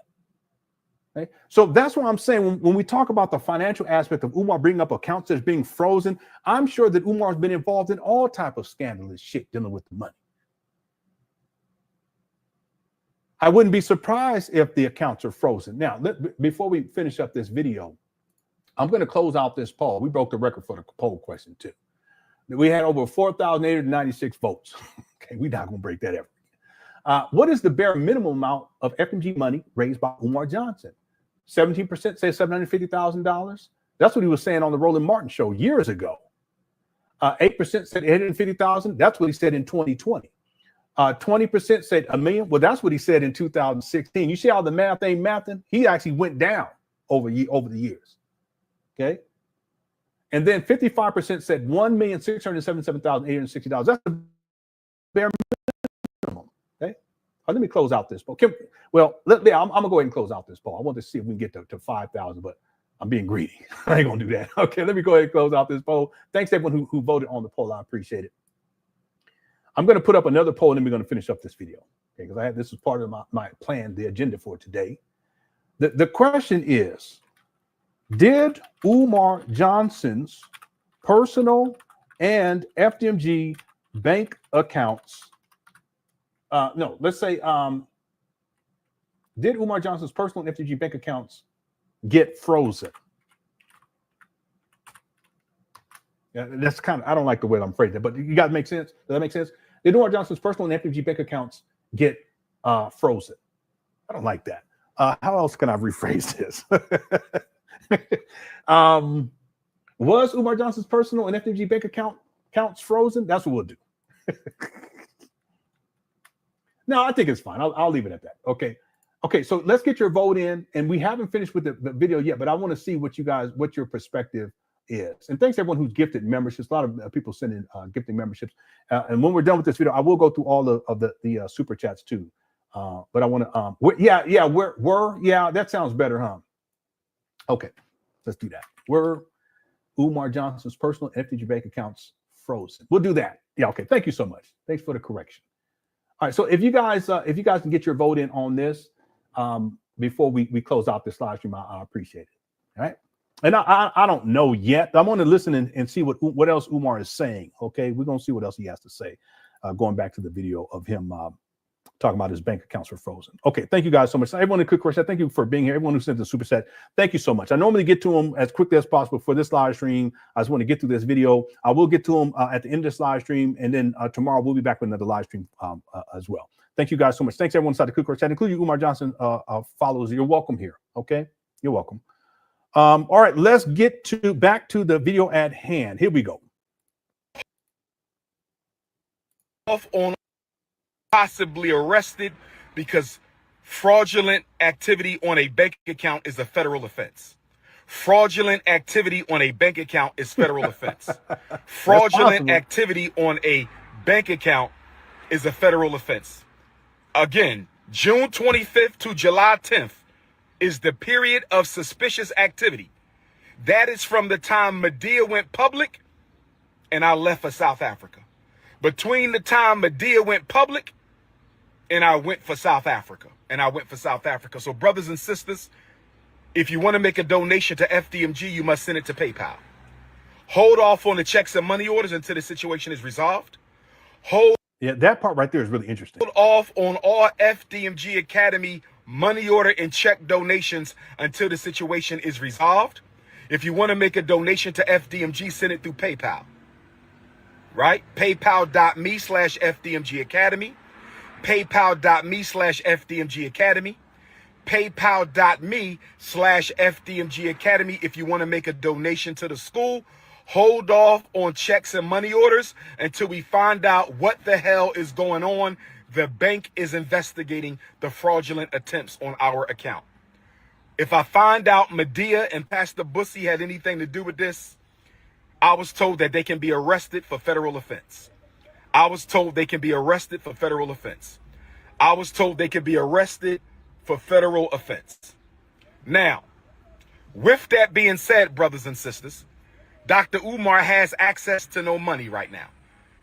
Okay? So that's what I'm saying. When we talk about the financial aspect of Umar bringing up accounts that's being frozen, I'm sure that Umar's been involved in all type of scandalous shit dealing with the money. I wouldn't be surprised if the accounts are frozen. Now, before we finish up this video, I'm going to close out this poll. We broke the record for the poll question too. We had over 4,896 votes. Okay, we're not going to break that ever. What is the bare minimum amount of FMG money raised by Umar Johnson? 17% say $750,000. That's what he was saying on the Roland Martin show years ago. 8% said $850,000. That's what he said in 2020. 20% said $1 million. Well, that's what he said in 2016. You see how the math ain't mathing? He actually went down over the years. Okay. And then 55% said $1,677,860. That's the bare Let me close out this poll. I'm gonna go ahead and close out this poll. I want to see if we can get to 5,000, but I'm being greedy. I ain't gonna do that. Okay, let me go ahead and close out this poll. Thanks to everyone who voted on the poll. I appreciate it. I'm gonna put up another poll, and then we're gonna finish up this video. Okay, because this was part of my plan, the agenda for today. The question is, did Umar Johnson's personal and FDMG bank accounts, did Umar Johnson's personal and FDMG bank accounts get frozen? Yeah, that's kind of, I don't like the way I'm phrasing it, but you guys make sense? Does that make sense? Did Umar Johnson's personal and FDMG bank accounts get frozen? I don't like that. How else can I rephrase this? Was Umar Johnson's personal and FDMG bank accounts frozen? That's what we'll do. No, I think it's fine. I'll leave it at that. Okay. So let's get your vote in, and we haven't finished with the video yet, but I want to see what your perspective is. And thanks to everyone who's gifted memberships. A lot of people sending gifting memberships. And when we're done with this video, I will go through all of the super chats too. But I want to that sounds better, huh? Okay, let's do that. Were Umar Johnson's personal FDG bank accounts frozen? We'll do that. Yeah, okay. Thank you so much. Thanks for the correction. All right, so if you guys can get your vote in on this before we close out this live stream, I appreciate it. All right. And I don't know yet. I'm going to listen and see what else Umar is saying. Okay, we're going to see what else he has to say. Going back to the video of him talking about his bank accounts were frozen. Okay, thank you guys so much. Everyone in Quick Question, thank you for being here. Everyone who sent the super set, thank you so much. I normally get to them as quickly as possible for this live stream. I just want to get through this video. I will get to them at the end of this live stream, and then tomorrow we'll be back with another live stream as well. Thank you guys so much. Thanks everyone inside the Quick Question, including Umar Johnson followers. You're welcome here. Okay, you're welcome. All right, let's get back to the video at hand. Here we go. Off on possibly arrested because fraudulent activity on a bank account is a federal offense. Fraudulent activity on a bank account is federal offense. Fraudulent activity on a bank account is a federal offense. Again, June 25th to July 10th is the period of suspicious activity. That is from the time Medea went public and I left for South Africa. Between the time Medea went public and I went for South Africa. So brothers and sisters, if you want to make a donation to FDMG, you must send it to PayPal. Hold off on the checks and money orders until the situation is resolved. Yeah, that part right there is really interesting. Hold off on all FDMG Academy money order and check donations until the situation is resolved. If you want to make a donation to FDMG, send it through PayPal. Right? PayPal.me/FDMG Academy. PayPal.me/FDMG Academy. PayPal.me/FDMG Academy. If you want to make a donation to the school, hold off on checks and money orders until we find out what the hell is going on. The bank is investigating the fraudulent attempts on our account. If I find out Medea and Pastor Bussy had anything to do with this, I was told that they can be arrested for federal offense. Now, with that being said, brothers and sisters, Dr. Umar has access to no money right now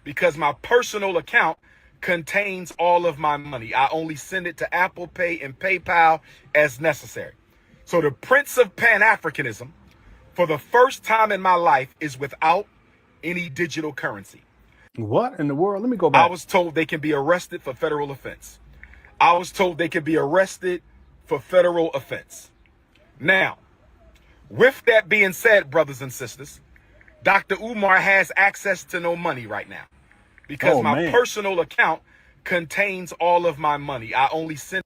because my personal account contains all of my money. I only send it to Apple Pay and PayPal as necessary. So the Prince of Pan-Africanism, for the first time in my life, is without any digital currency. What in the world? Let me go back. I was told they can be arrested for federal offense. Now, with that being said, brothers and sisters, Dr. Umar has access to no money right now because my personal account contains all of my money. I only send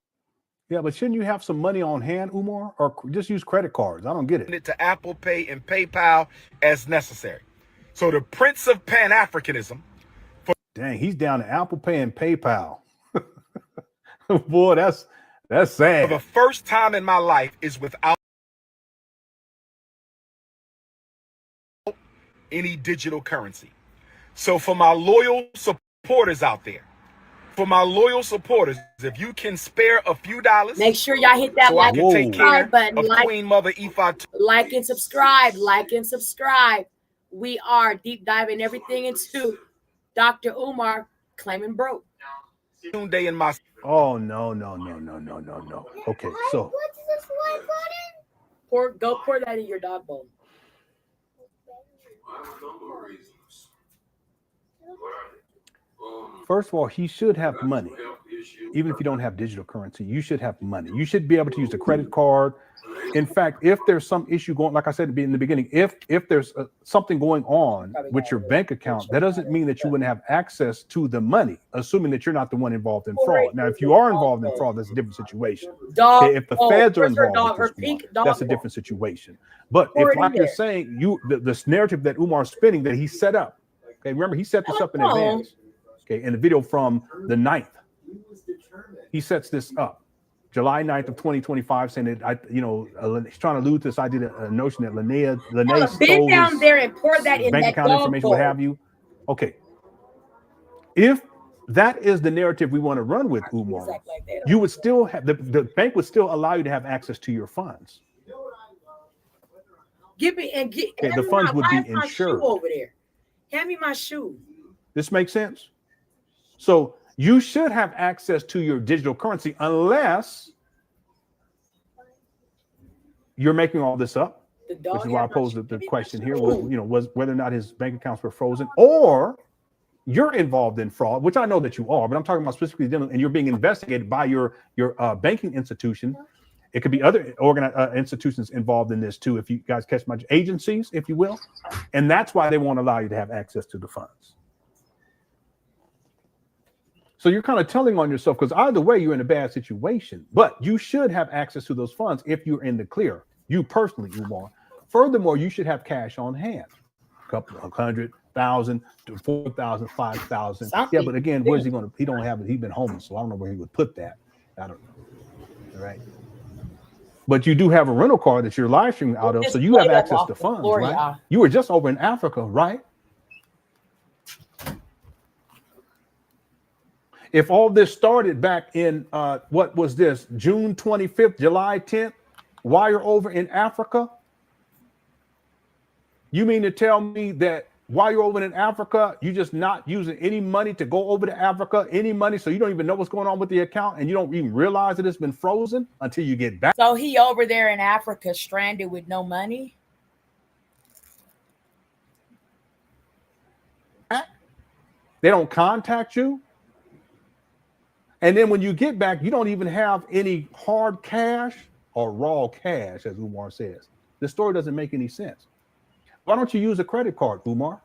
Yeah, but shouldn't you have some money on hand, Umar, or just use credit cards? I don't get it. To Apple Pay and PayPal as necessary. So the Prince of Pan-Africanism. Dang, he's down to Apple Pay and PayPal. Boy, that's sad. For the first time in my life is without any digital currency. So for my loyal supporters out there, For my loyal supporters, if you can spare a few dollars, make sure y'all hit that so I like can take care button, of Queen Mother Ifa. Like and subscribe. We are deep diving everything into Dr. Umar claiming broke. Day in my Oh no. Okay, so Go pour that in your dog bowl. first of all, he should have money. Even if you don't have digital currency, you should have money. You should be able to use a credit card. In fact, if there's some issue going, like I said in the beginning, if there's something going on with your bank account, that doesn't mean that you wouldn't have access to the money, assuming that you're not the one involved in fraud. Now, if you are involved in fraud, that's a different situation. Okay, if the feds are involved with this, that's a different situation. But if, like you're saying, this narrative that Umar is spinning, that he set up, okay, remember, he set this up in advance, okay, in the video from the 9th. He sets this up. July 9th of 2025, saying that he's trying to allude to this idea, a notion that Lene stole down there and pour that in bank that account information, what have you. Okay, if that is the narrative we want to run with, Umar, you would still have the bank would still allow you to have access to your funds. The funds would be insured over there. Hand me my shoe. This makes sense. So you should have access to your digital currency unless you're making all this up, which is why I posed the question here, was whether or not his bank accounts were frozen, or you're involved in fraud, which I know that you are, but I'm talking about specifically dealing, and you're being investigated by your banking institution. It could be other institutions involved in this too, if you guys catch my agencies, if you will, and that's why they won't allow you to have access to the funds. So you're kind of telling on yourself, because either way, you're in a bad situation, but you should have access to those funds if you're in the clear. You personally, Umar. Furthermore, you should have cash on hand, a couple of 100,000 to 4,000, 5,000. Yeah, but again, where's he going to? He don't have it. He's been homeless, so I don't know where he would put that. I don't know. All right. But you do have a rental car that you're live streaming out of, so you have access to funds, right? You were just over in Africa, right? If all this started back in, what was this, June 25th, July 10th, while you're over in Africa, you mean to tell me that while you're over in Africa, you're just not using any money to go over to Africa, any money, so you don't even know what's going on with the account, and you don't even realize that it's been frozen until you get back? So he over there in Africa stranded with no money? They don't contact you? And then when you get back, you don't even have any hard cash or raw cash, as Umar says. The story doesn't make any sense. Why don't you use a credit card, Umar?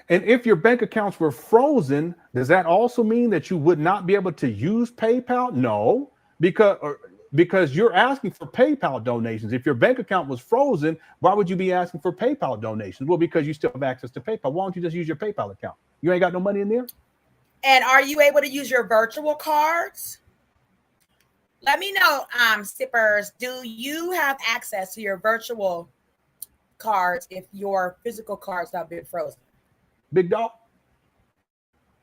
And if your bank accounts were frozen, does that also mean that you would not be able to use PayPal? No, because you're asking for PayPal donations. If your bank account was frozen, why would you be asking for PayPal donations? Well, because you still have access to PayPal. Why don't you just use your PayPal account? You ain't got no money in there? And are you able to use your virtual cards? Let me know, sippers, do you have access to your virtual cards if your physical cards have been frozen? Big dog,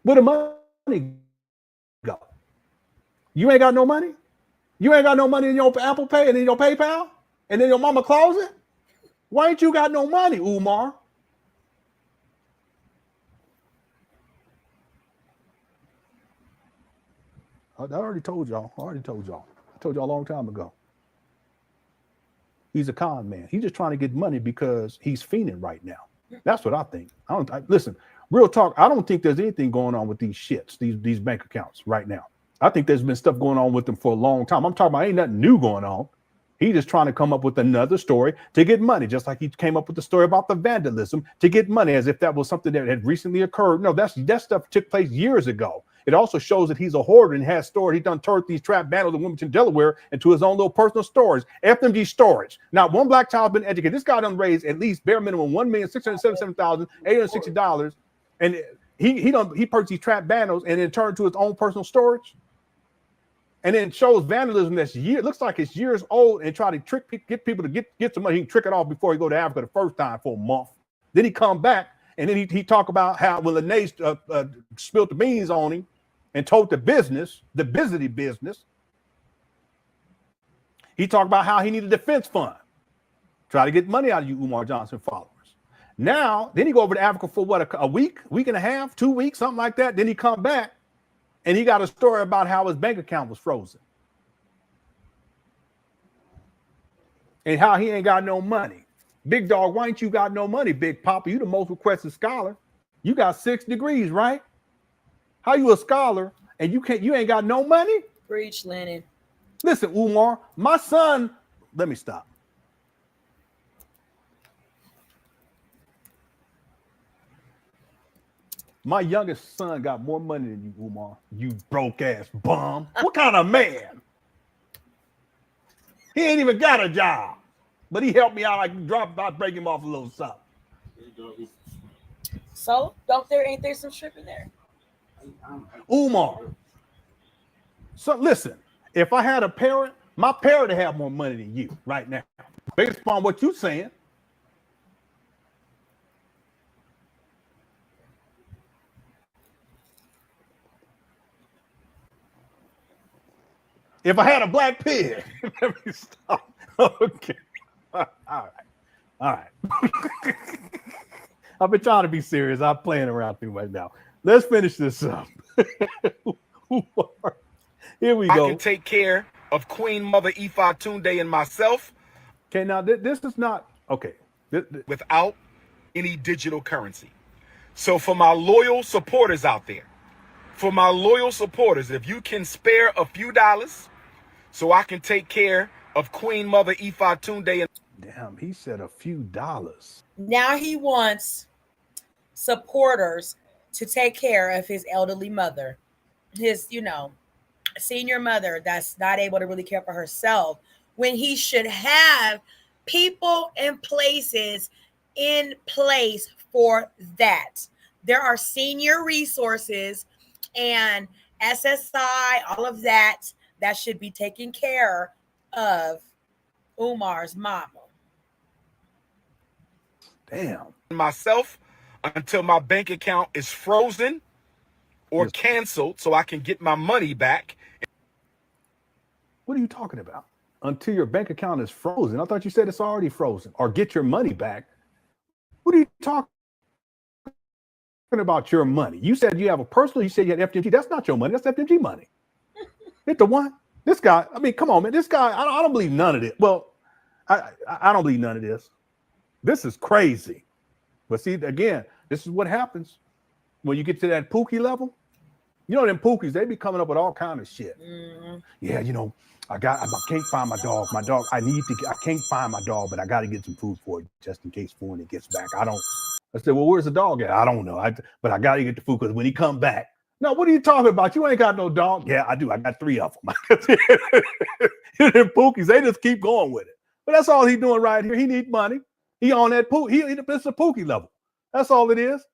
where the money go? You ain't got no money? You ain't got no money in your Apple Pay and in your PayPal? And then your mama closet? Why ain't you got no money, Umar? I already told y'all. I told y'all a long time ago. He's a con man. He's just trying to get money because he's fiending right now. That's what I think. Listen, real talk. I don't think there's anything going on with these shits, these bank accounts right now. I think there's been stuff going on with them for a long time. I'm talking about ain't nothing new going on. He's just trying to come up with another story to get money, just like he came up with the story about the vandalism to get money, as if that was something that had recently occurred. No, that stuff took place years ago. It also shows that he's a hoarder and has stored. He done turned these trap banners in Wilmington, Delaware into his own little personal storage, FMG storage. Not one black child's been educated. This guy done raised at least bare minimum $1,677,860. And he purchased these trap banners and then turned to his own personal storage. And then shows vandalism that's looks like it's years old, and try to get people to get some money. He can trick it off before he go to Africa the first time for a month. Then he come back And then he talked about how when Lene spilled the beans on him and told the business, the business, he talked about how he needed a defense fund. Try to get money out of you Umar Johnson followers. Now, then he go over to Africa for what, a week and a half, 2 weeks, something like that. Then he come back and he got a story about how his bank account was frozen. And how he ain't got no money. Big dog, why ain't you got no money, Big Papa? You the most requested scholar. You got 6 degrees, right? How you a scholar and you ain't got no money? Preach, Lennon. Listen, Umar, my son, let me stop. My youngest son got more money than you, Umar. You broke ass bum. What kind of man? He ain't even got a job. But he helped me out. I dropped out, break him off a little something. So, ain't there some stripping there? Umar. So listen, if I had a parent, my parent would have more money than you right now. Based upon what you're saying. If I had a black pig, let me stop. Okay. All right. I've been trying to be serious. I'm playing around too much now. Let's finish this up. Here we go. I can take care of Queen Mother Ifa Tunde and myself. Okay, now this is not okay. Without any digital currency. So for my loyal supporters out there, if you can spare a few dollars so I can take care of Queen Mother Ifa Tunde and damn, he said a few dollars. Now he wants supporters to take care of his elderly mother, his, senior mother that's not able to really care for herself, when he should have people and places in place for that. There are senior resources and SSI, all of that should be taking care of Umar's mama. Damn. Myself until my bank account is frozen or canceled so I can get my money back. What are you talking about? Until your bank account is frozen? I thought you said it's already frozen. Or get your money back. What are you talking about your money? You said you have a personal, you said you had FMG. That's not your money. That's FMG money. Hit the one. This guy, I mean, come on, man. This guy, I don't believe none of it. Well, I don't believe none of this. This is crazy. But see, again, this is what happens when you get to that Pookie level. You know, them Pookies, they be coming up with all kind of shit. Mm-hmm. Yeah, I can't find my dog. I can't find my dog, but I got to get some food for it just in case when it gets back. I said, well, where's the dog at? I don't know. But I got to get the food because when he come back. No, what are you talking about? You ain't got no dog. Yeah, I do. I got 3 of them. Them Pookies, they just keep going with it. But that's all he's doing right here. He needs money. He on that Pookie. It's a Pookie level. That's all it is.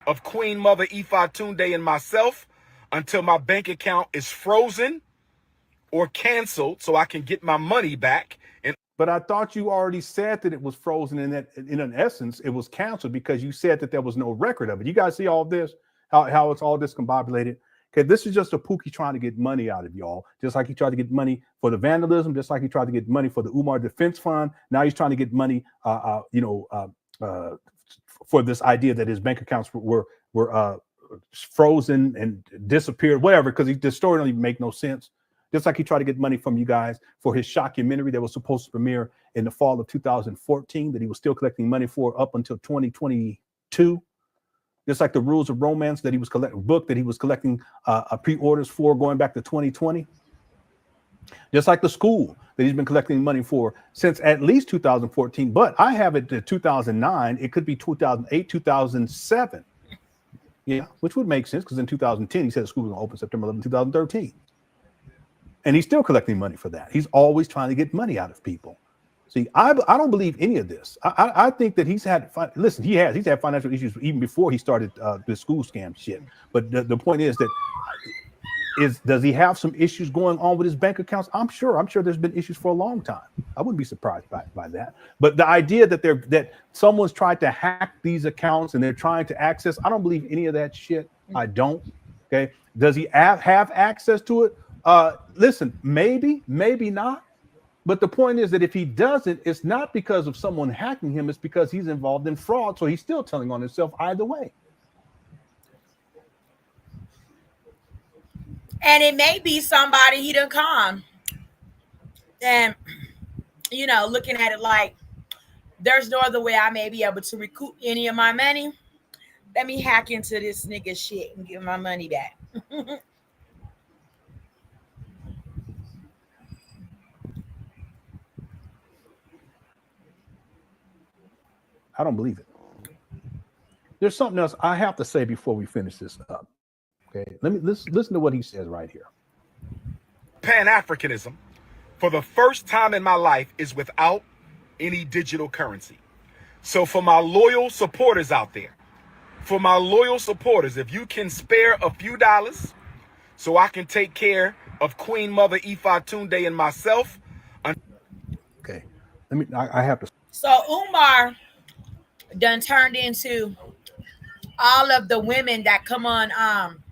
Of Queen Mother Ifa Tunde and myself until my bank account is frozen or canceled so I can get my money back. But I thought you already said that it was frozen and that in an essence it was canceled because you said that there was no record of it. You guys see all this, how it's all discombobulated? Okay, this is just a Pookie trying to get money out of y'all, just like he tried to get money for the vandalism, just like he tried to get money for the Umar Defense Fund. Now he's trying to get money, for this idea that his bank accounts were frozen and disappeared, whatever, because the story don't even make no sense. Just like he tried to get money from you guys for his shockumentary that was supposed to premiere in the fall of 2014 that he was still collecting money for up until 2022. Just like the Rules of Romance that he was collecting pre-orders for going back to 2020. Just like the school that he's been collecting money for since at least 2014. But I have it to 2009. It could be 2008, 2007. Yeah, which would make sense because in 2010, he said the school was going to open September 11, 2013. And he's still collecting money for that. He's always trying to get money out of people. See, I don't believe any of this. I think that he's had financial issues even before he started the school scam shit. But the point is that Does he have some issues going on with his bank accounts? I'm sure there's been issues for a long time. I wouldn't be surprised by that. But the idea that someone's tried to hack these accounts and they're trying to access, I don't believe any of that shit. I don't. Okay. Does he have access to it? Listen, maybe not. But the point is that if he doesn't, it's not because of someone hacking him. It's because he's involved in fraud. So he's still telling on himself either way. And it may be somebody he done con. And, looking at it like, there's no other way I may be able to recoup any of my money. Let me hack into this nigga shit and give my money back. I don't believe it. There's something else I have to say before we finish this up. Okay, listen to what he says right here. Pan-Africanism, for the first time in my life, is without any digital currency. So for my loyal supporters out there, if you can spare a few dollars so I can take care of Queen Mother Ifa Tunde and myself. Okay, I have to. So Umar done turned into all of the women that come on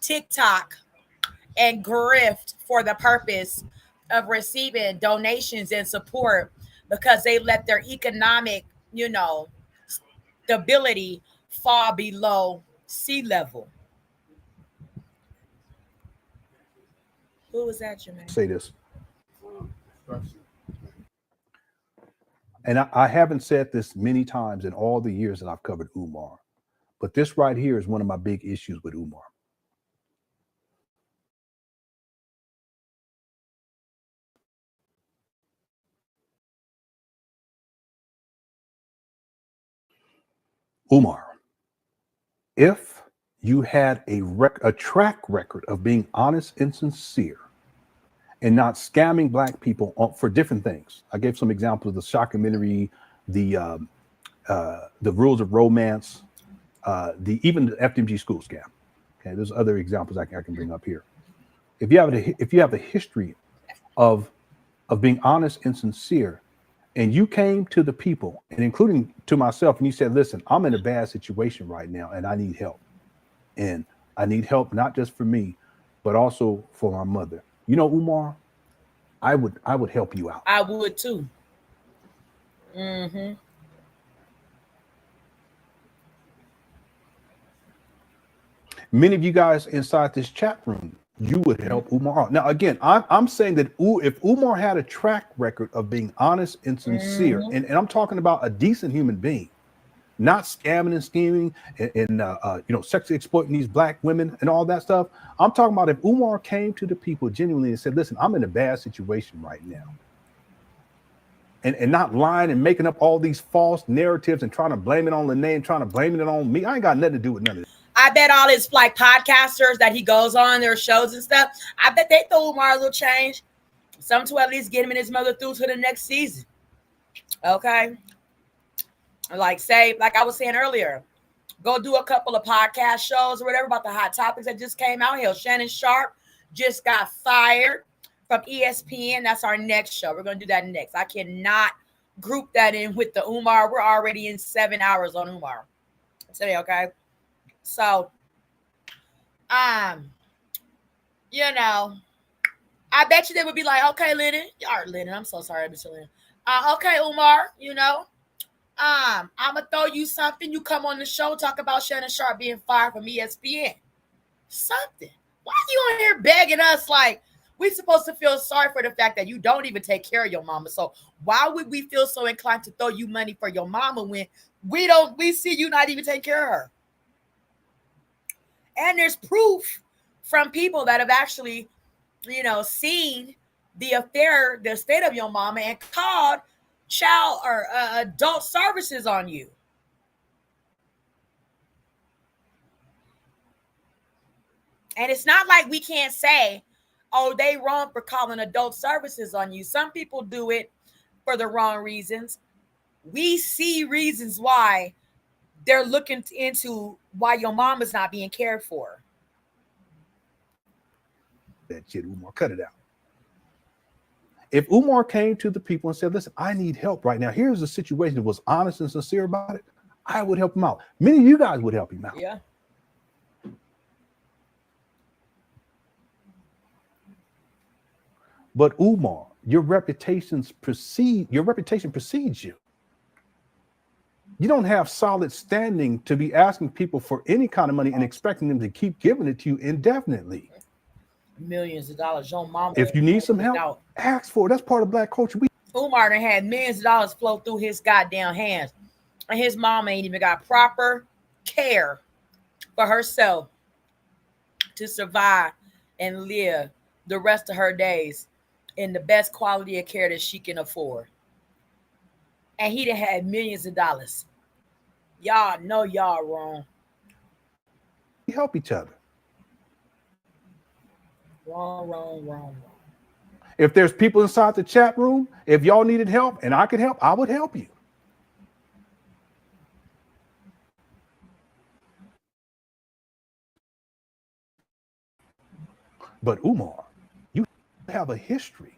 TikTok and grift for the purpose of receiving donations and support because they let their economic, stability fall below sea level. Who was that, Jermaine? Say this. And I haven't said this many times in all the years that I've covered Umar, but this right here is one of my big issues with Umar. Umar, if you had a track record of being honest and sincere and not scamming Black people for different things. I gave some examples of the shockumentary, the rules of romance, even the FDMG school scam. Okay, there's other examples I can bring up here. If you have a history of being honest and sincere, and you came to the people, and including to myself, and you said, listen, I'm in a bad situation right now, and I need help. And I need help not just for me, but also for my mother. Umar, I would help you out. I would too. Mm-hmm. Many of you guys inside this chat room, you would help Umar out. Now, again, I'm saying that if Umar had a track record of being honest and sincere, and I'm talking about a decent human being, not scamming and scheming and sexually exploiting these Black women and all that stuff. I'm talking about if Umar came to the people genuinely and said, listen, I'm in a bad situation right now. And not lying and making up all these false narratives and trying to blame it on Lene and trying to blame it on me. I ain't got nothing to do with none of this. I bet all his podcasters that he goes on their shows and stuff, I bet they throw Umar a little change. Some to at least get him and his mother through to the next season. Okay. Like I was saying earlier, go do a couple of podcast shows or whatever about the hot topics that just came out. Hell, Shannon Sharp just got fired from ESPN. That's our next show. We're going to do that next. I cannot group that in with the Umar. We're already in 7 hours on Umar today, okay? So, I bet you they would be like, okay, Lennon. Lennon, I'm so sorry, Mr. Lennon. Okay, Umar, I'm gonna throw you something. You come on the show, talk about Shannon Sharp being fired from ESPN. Something. Why are you on here begging us like we supposed to feel sorry for the fact that you don't even take care of your mama? So why would we feel so inclined to throw you money for your mama when we see you not even take care of her? And there's proof from people that have actually, seen the affair, the state of your mama, and called child or adult services on you. And it's not like we can't say, oh, they wrong for calling adult services on you. Some people do it for the wrong reasons. We see reasons why they're looking into why your mom is not being cared for. that shit, Umar. Cut it out. If Umar came to the people and said, listen, I need help right now. Here's a situation that was honest and sincere about it, I would help him out. Many of you guys would help him out. Yeah. But Umar, your reputation precedes you. You don't have solid standing to be asking people for any kind of money and expecting them to keep giving it to you indefinitely. Millions of dollars. Your mama. If you need some help, ask for it. That's part of Black culture. Umar done had millions of dollars flow through his goddamn hands, and his mom ain't even got proper care for herself to survive and live the rest of her days in the best quality of care that she can afford. And he done had millions of dollars. Y'all know y'all wrong. We help each other. Wrong. If there's people inside the chat room, if y'all needed help and I could help, I would help you. But Umar, you have a history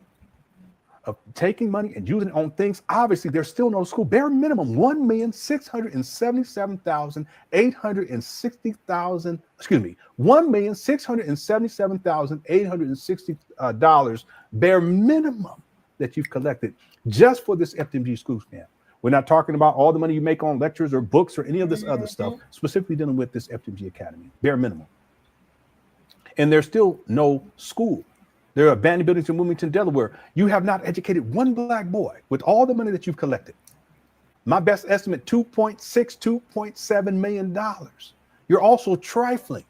of taking money and using it on things. Obviously, there's still no school. Bare minimum, $1,677,860 bare minimum that you've collected just for this FDMG school scam. We're not talking about all the money you make on lectures or books or any of this other stuff, specifically dealing with this FDMG Academy, bare minimum. And there's still no school. There are abandoned buildings in Wilmington, Delaware. You have not educated one Black boy with all the money that you've collected. My best estimate, $2.7 million. You're also trifling,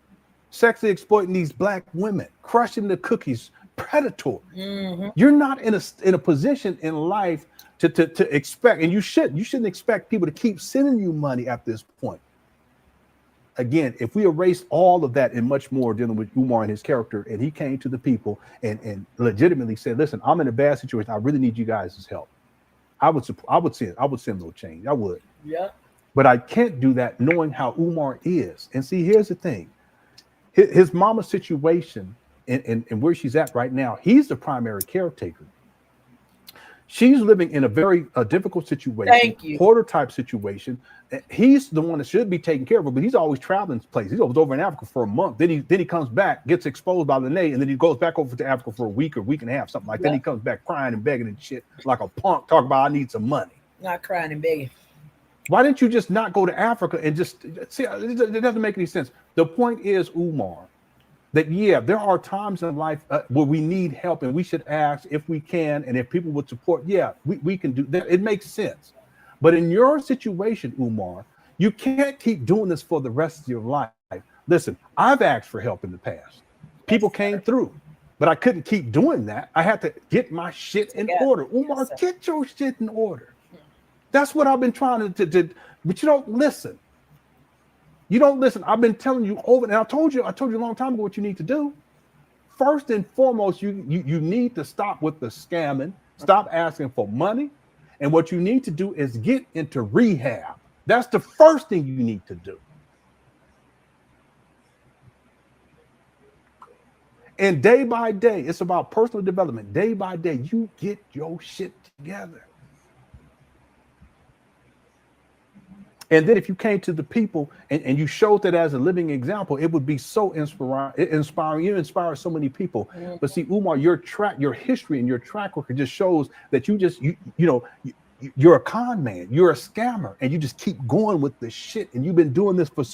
sexually exploiting these Black women, crushing the cookies, predatory. You're not in a position in life to expect, and you shouldn't expect people to keep sending you money at this point. Again, if we erase all of that and much more dealing with Umar and his character, and he came to the people and legitimately said, listen, I'm in a bad situation. I really need you guys' help. I would send no change. I would. Yeah. But I can't do that knowing how Umar is. And see, here's the thing. His mama's situation and where she's at right now, he's the primary caretaker. She's living in a very difficult situation. Thank you. Hoarder type situation. He's the one that should be taking care of her, but he's always traveling places. He's over in Africa for a month. Then he comes back, gets exposed by Lene, and then he goes back over to Africa for a week or week and a half, something like that. Then he comes back crying and begging and shit like a punk, talking about I need some money. Not crying and begging. Why didn't you just not go to Africa and just see? It doesn't make any sense. The point is, Umar, that yeah, there are times in life where we need help and we should ask if we can, and if people would support, yeah, we can do that. It makes sense. But in your situation, Umar, you can't keep doing this for the rest of your life. Listen, I've asked for help in the past. People came through, but I couldn't keep doing that. I had to get my shit in order. Umar, get your shit in order. That's what I've been trying to do, but you don't listen. You don't listen. I've been telling you over, and I told you a long time ago what you need to do. First and foremost, you need to stop with the scamming, stop asking for money, and what you need to do is get into rehab. That's the first thing you need to do. And day by day, it's about personal development. Day by day, you get your shit together. And then if you came to the people and you showed that as a living example, it would be so inspiring. You inspire so many people. But see, Umar, your history and your track record just shows that you're a con man, you're a scammer, and you just keep going with this shit. And you've been doing this for.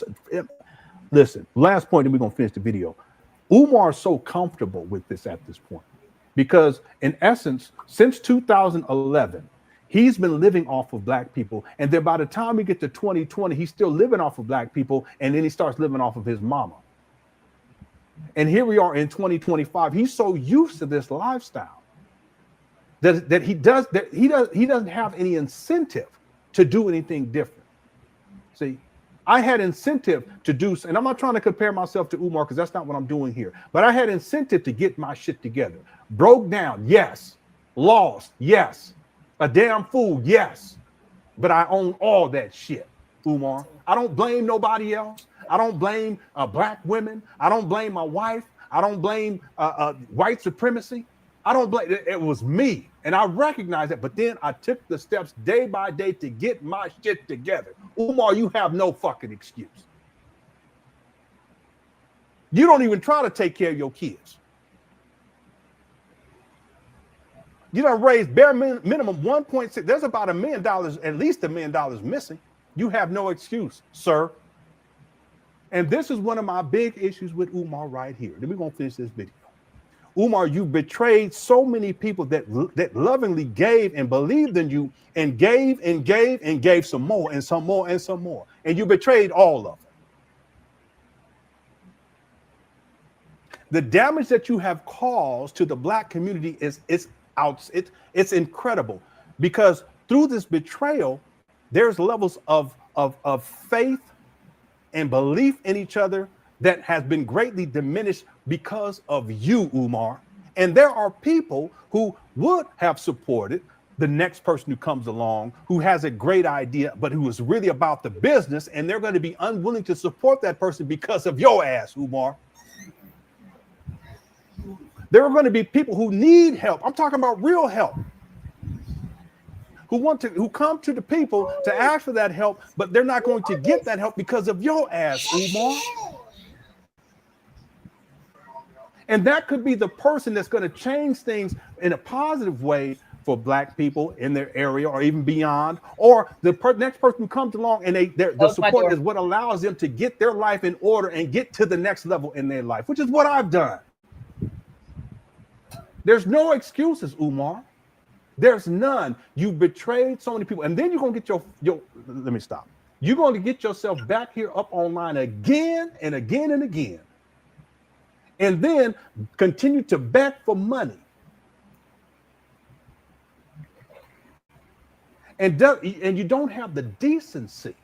Listen, last point, and we're gonna finish the video. Umar is so comfortable with this at this point because, in essence, since 2011. He's been living off of Black people. And then by the time we get to 2020, he's still living off of Black people. And then he starts living off of his mama. And here we are in 2025. He's so used to this lifestyle that he doesn't have any incentive to do anything different. See, I had incentive to do, and I'm not trying to compare myself to Umar because that's not what I'm doing here. But I had incentive to get my shit together. Broke down, yes. Lost, yes. A damn fool, yes, but I own all that shit, Umar. I don't blame nobody else. I don't blame Black women. I don't blame my wife. I don't blame white supremacy. I don't blame it was me. And I recognize it, but then I took the steps day by day to get my shit together. Umar, you have no fucking excuse. You don't even try to take care of your kids. You done raised bare minimum 1.6. There's about $1 million, at least $1 million missing. You have no excuse, sir. And this is one of my big issues with Umar right here. Then we're going to finish this video. Umar, you betrayed so many people that lovingly gave and believed in you and gave and gave and gave some more and some more and some more. And you betrayed all of them. The damage that you have caused to the Black community is it's incredible, because through this betrayal, there's levels of faith and belief in each other that has been greatly diminished because of you, Umar. And there are people who would have supported the next person who comes along who has a great idea, but who is really about the business, and they're going to be unwilling to support that person because of your ass, Umar. There are going to be people who need help. I'm talking about real help. Who come to the people to ask for that help, but they're not going to get that help because of your ass, Umar. And that could be the person that's going to change things in a positive way for Black people in their area or even beyond, or the next person who comes along and the support is what allows them to get their life in order and get to the next level in their life, which is what I've done. There's no excuses, Umar. There's none. You betrayed so many people, and then you're going to get your let me stop. You're going to get yourself back here up online again and again and again, and then continue to beg for money. And you don't have the decency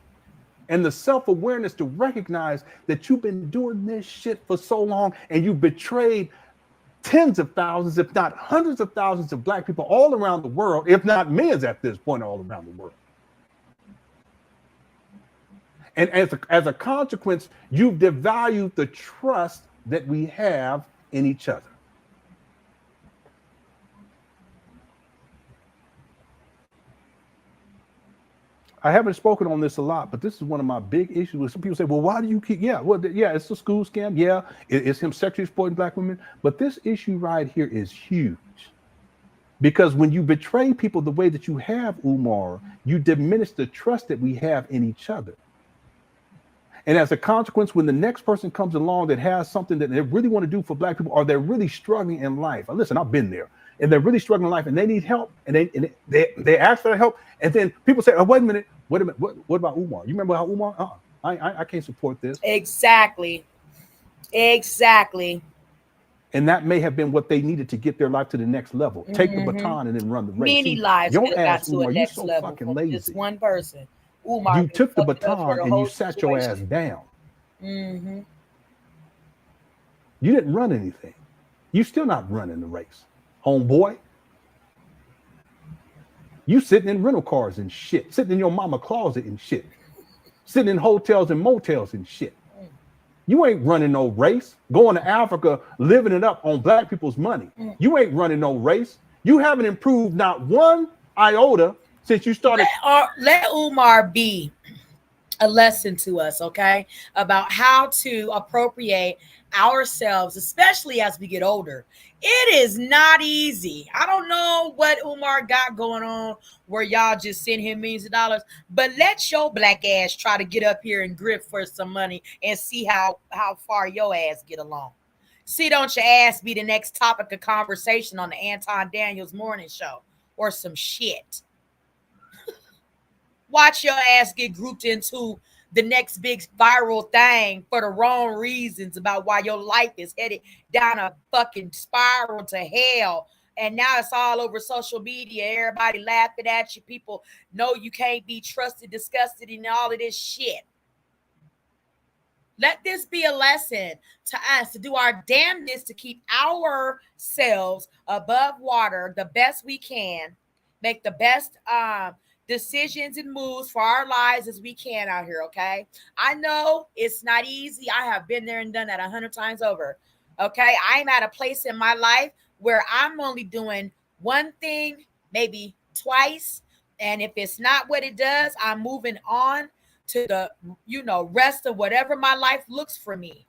and the self-awareness to recognize that you've been doing this shit for so long, and you betrayed tens of thousands, if not hundreds of thousands of Black people all around the world, if not millions at this point all around the world. And as a consequence, you've devalued the trust that we have in each other. I haven't spoken on this a lot, but this is one of my big issues with some people say, well, why do you keep, it's a school scam. Yeah, it's him sexually exploiting Black women. But this issue right here is huge, because when you betray people the way that you have, Umar, you diminish the trust that we have in each other. And as a consequence, when the next person comes along that has something that they really want to do for Black people, or they're really struggling in life, listen, I've been there, and they're really struggling in life and they need help, and they ask for help, and then people say, oh, wait a minute, what about Umar? You remember how Umar? I can't support this. Exactly. And that may have been what they needed to get their life to the next level. Take the baton and then run the race. Many lives your could have got ass, to Umar, a you next so level fucking from lazy. just one person. Umar, you took the baton and you sat your ass down. Mm-hmm. You didn't run anything. You still not running the race, homeboy. You sitting in rental cars and shit, sitting in your mama closet and shit, sitting in hotels and motels and shit. You ain't running no race. Going to Africa, living it up on Black people's money. You ain't running no race. You haven't improved not one iota since you started. Let Umar be a lesson to us, okay, about how to appropriate ourselves, especially as we get older. It is not easy. I don't know what Umar got going on where y'all just send him millions of dollars, but let your Black ass try to get up here and grip for some money and see how far your ass get along. See, don't your ass be the next topic of conversation on the Anton Daniels morning show or some shit. Watch your ass get grouped into the next big viral thing for the wrong reasons about why your life is headed down a fucking spiral to hell. And now it's all over social media. Everybody laughing at you. People know you can't be trusted, disgusted, and all of this shit. Let this be a lesson to us to do our damnness to keep ourselves above water the best we can, make the best decisions and moves for our lives as we can out here, okay? I know it's not easy. I have been there and done that 100 times over. Okay. I'm at a place in my life where I'm only doing one thing, maybe twice. And if it's not what it does, I'm moving on to the, rest of whatever my life looks for me.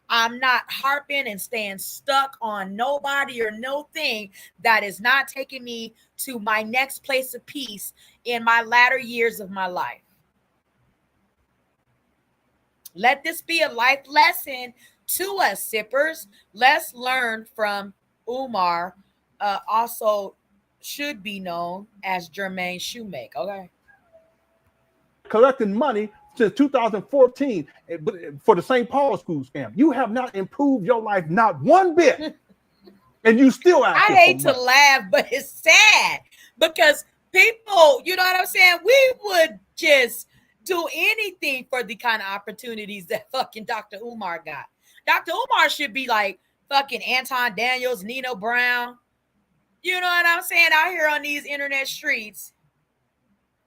I'm not harping and staying stuck on nobody or no thing that is not taking me to my next place of peace in my latter years of my life. Let this be a life lesson to us, sippers. Let's learn from Umar, also should be known as Jermaine Shoemake. Okay. Collecting money since 2014 for the St. Paul school scam. You have not improved your life not one bit. And you still I hate to money. laugh, but it's sad because people, you know what I'm saying? We would just do anything for the kind of opportunities that fucking Dr. Umar got. Dr. Umar should be like fucking Anton Daniels, Nino Brown. You know what I'm saying? Out here on these internet streets,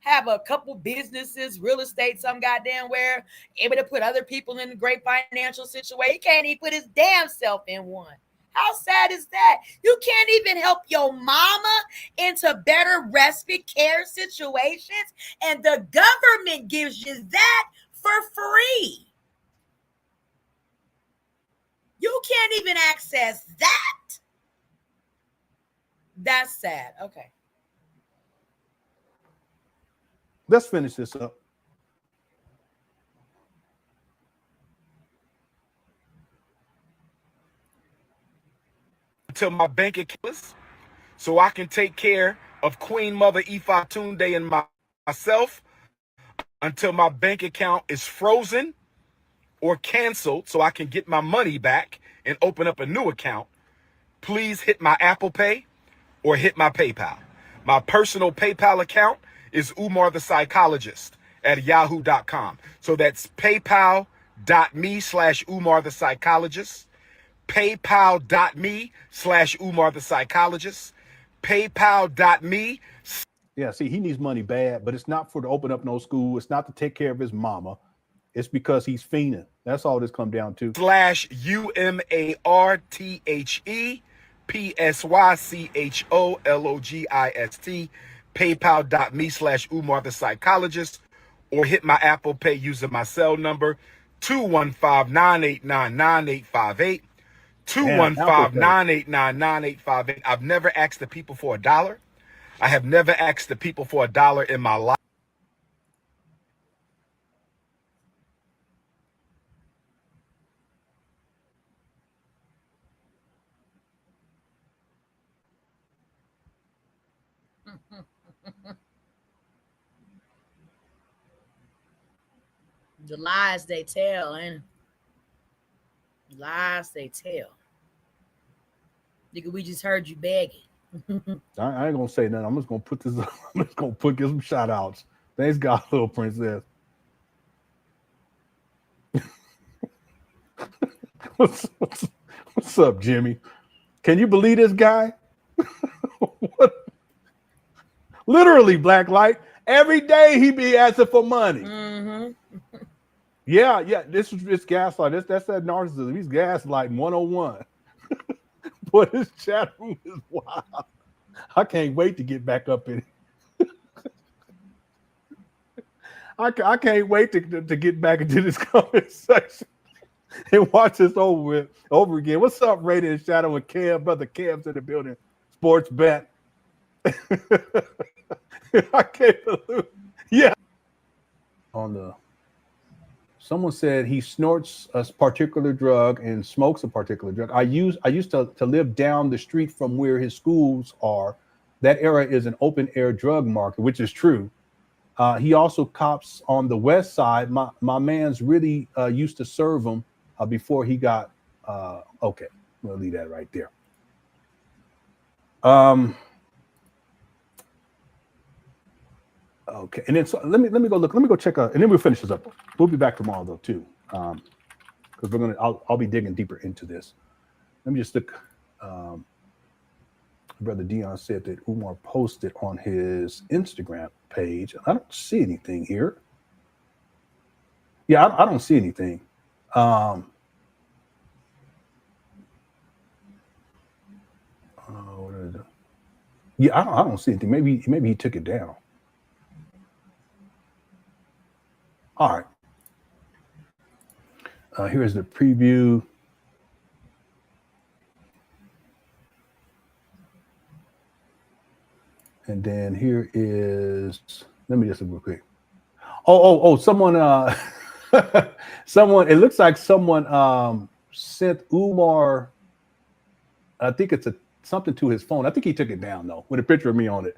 have a couple businesses, real estate, some goddamn where, able to put other people in a great financial situation. He can't even put his damn self in one. How sad is that? You can't even help your mama into better respite care situations, and the government gives you that for free. You can't even access that. That's sad. Okay. Let's finish this up. Until my bank account, so I can take care of Queen Mother Ifa Tunde and myself until my bank account is frozen or canceled so I can get my money back and open up a new account. Please hit my Apple Pay or hit my PayPal. My personal PayPal account is Umar the Psychologist at yahoo.com. So that's paypal.me/Umar the Psychologist. PayPal.me/Umar the Psychologist. PayPal.me. Yeah, see, he needs money bad, but it's not for to open up no school. It's not to take care of his mama. It's because he's fiending. That's all this come down to. /UmarThePsychologist. PayPal.me/Umar the Psychologist, or hit my Apple Pay using my cell number 215-989-9858. 215-989-9858. I've never asked the people for $1. I have never asked the people for $1 in my life. The lies they tell, and lies they tell. Nigga, we just heard you begging. I ain't gonna say nothing. I'm just gonna put this. I'm just gonna give some shout outs. Thanks God, little princess. What's up, Jimmy? Can you believe this guy? What? Literally, Black Light. Every day he be asking for money. Mm-hmm. Yeah. It's gaslight. That's that narcissism. He's gaslighting 101. Boy, this chat room is wild. I can't wait to get back up in it. I can't wait to get back into this conversation and watch this over again. What's up, Rated and Shadow and Cam? Brother Cam's in the building. Sports bet. I can't believe. Yeah. Someone said he snorts a particular drug and smokes a particular drug. I used to live down the street from where his schools are. That area is an open air drug market, which is true. He also cops on the west side. My man's really used to serve him before he got okay. We'll leave that right there. Okay, and then so let me go look. Let me go check out, and then we'll finish this up. We'll be back tomorrow though too, because I'll be digging deeper into this. Let me just look. Brother Dion said that Umar posted on his Instagram page. I don't see anything here. Yeah, I don't see anything. What is it? Yeah, I don't see anything. Maybe he took it down. All right. Here's the preview. And then here is, let me just look real quick. Someone, it looks like someone sent Umar, I think it's something to his phone. I think he took it down though, with a picture of me on it.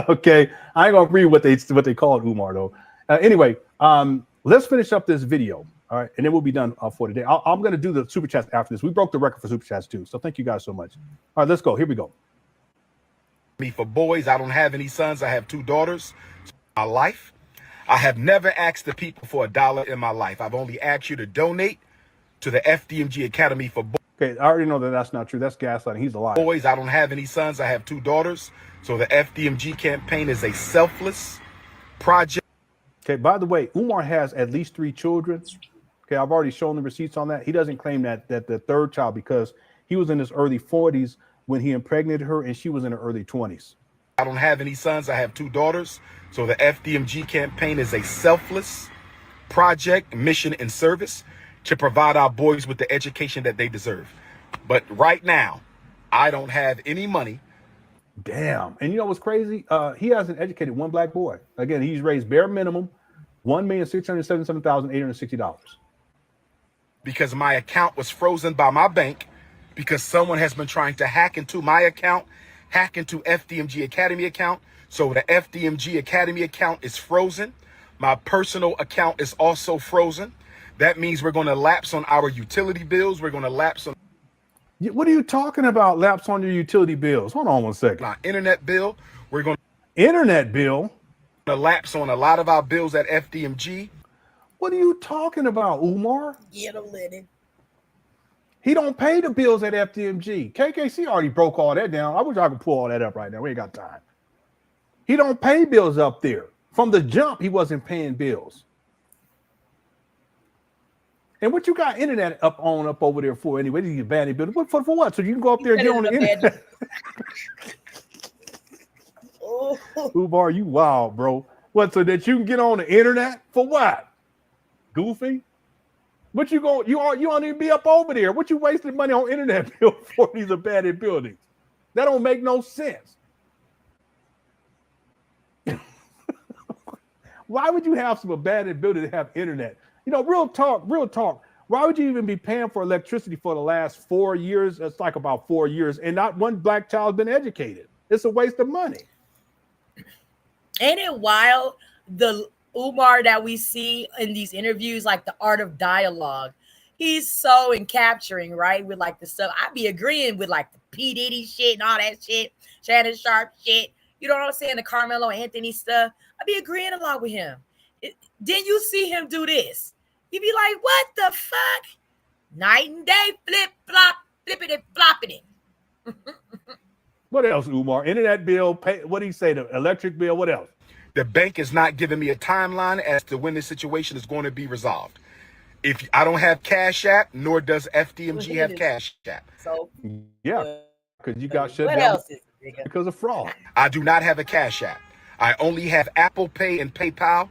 Okay, I ain't gonna read what they called Umar though. Anyway, let's finish up this video. All right, and then we'll be done for today. I'm gonna do the super chats after this. We broke the record for super chats too, so thank you guys so much. All right, let's go. Here we go. Me for boys, I don't have any sons. I have 2 daughters. My life, I have never asked the people for $1 in my life. I've only asked you to donate to the FDMG Academy for boys. Okay, I already know that that's not true. That's gaslighting. He's a liar. Boys, I don't have any sons. I have 2 daughters. So the FDMG campaign is a selfless project. Okay, by the way, Umar has at least 3 children. Okay, I've already shown the receipts on that. He doesn't claim that the 3rd child, because he was in his early 40s when he impregnated her and she was in her early 20s. I don't have any sons. I have 2 daughters. So the FDMG campaign is a selfless project, mission, and service to provide our boys with the education that they deserve. But right now, I don't have any money. Damn. And you know what's crazy? He hasn't educated one black boy. Again, he's raised bare minimum $1,677,860. Because my account was frozen by my bank, because someone has been trying to hack into my account, hack into FDMG Academy account. So the FDMG Academy account is frozen. My personal account is also frozen. That means we're going to lapse on our utility bills. We're going to lapse on. What are you talking about? Lapse on your utility bills? Hold on one second. My internet bill. We're going to. Internet bill? Lapse on a lot of our bills at FDMG. What are you talking about, Umar? Get a linen. He don't pay the bills at FDMG. KKC already broke all that down. I wish I could pull all that up right now. We ain't got time. He don't pay bills up there. From the jump, he wasn't paying bills. And what you got internet up over there for anyway? You get vanity building. For what? So you can go up there and get on the internet. Umar, you wild, bro. What? So that you can get on the internet for what? Goofy. What you going? You don't even be up over there. What you wasting money on internet bill for? These abandoned buildings. That don't make no sense. Why would you have some abandoned building to have internet? You know, real talk. Why would you even be paying for electricity for the last 4 years? It's like about 4 years, and not one black child's been educated. It's a waste of money. Ain't it wild? The Umar that we see in these interviews, like the art of dialogue, he's so encapturing, right? With like the stuff, I be agreeing with like the P. Diddy shit and all that shit, Shannon Sharp shit. You know what I'm saying? The Carmelo Anthony stuff. I be agreeing a lot with him. Then you see him do this. You be like, what the fuck? Night and day, flip, flop, flippity, floppity. What else, Umar? Internet bill, pay, what do you say? The electric bill, what else? The bank is not giving me a timeline as to when this situation is going to be resolved. If I don't have Cash App, nor does FDMG have Cash App. So yeah, because you got shut what down else is it, because of fraud. I do not have a Cash App. I only have Apple Pay and PayPal.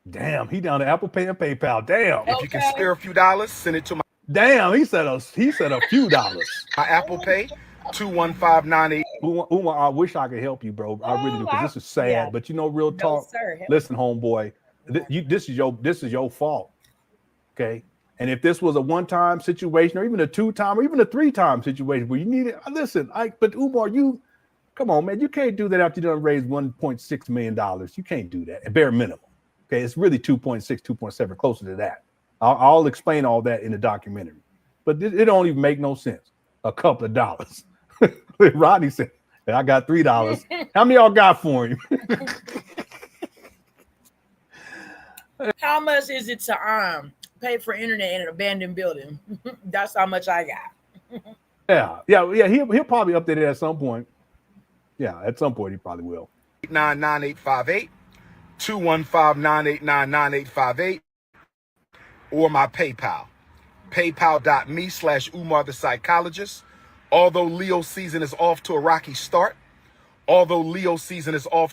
Damn, he down to Apple Pay and PayPal. Damn. If you can spare a few dollars, send it to my. Damn, he said a few dollars. My Apple Pay, 21598. Umar, I wish I could help you, bro. I really do, because this is sad. Yeah. But you know, real talk. Sir, listen, homeboy, this is your fault. Okay. And if this was a one-time situation, or even a 2-time, or even a 3-time situation where you need it, listen. But Umar, come on, man. You can't do that after you done raised $1.6 million. You can't do that at bare minimum. Okay, it's really 2.6, 2.7, closer to that. I'll explain all that in the documentary. But it don't even make no sense. A couple of dollars. Rodney said, I got $3. How many y'all got for him? How much is it to pay for internet in an abandoned building? That's how much I got. Yeah. He'll probably update it at some point. Yeah, at some point he probably will. 899-9858, 215-989-9858, or my PayPal, paypal.me/Umar the Psychologist. Although Leo season is off to a rocky start, brothers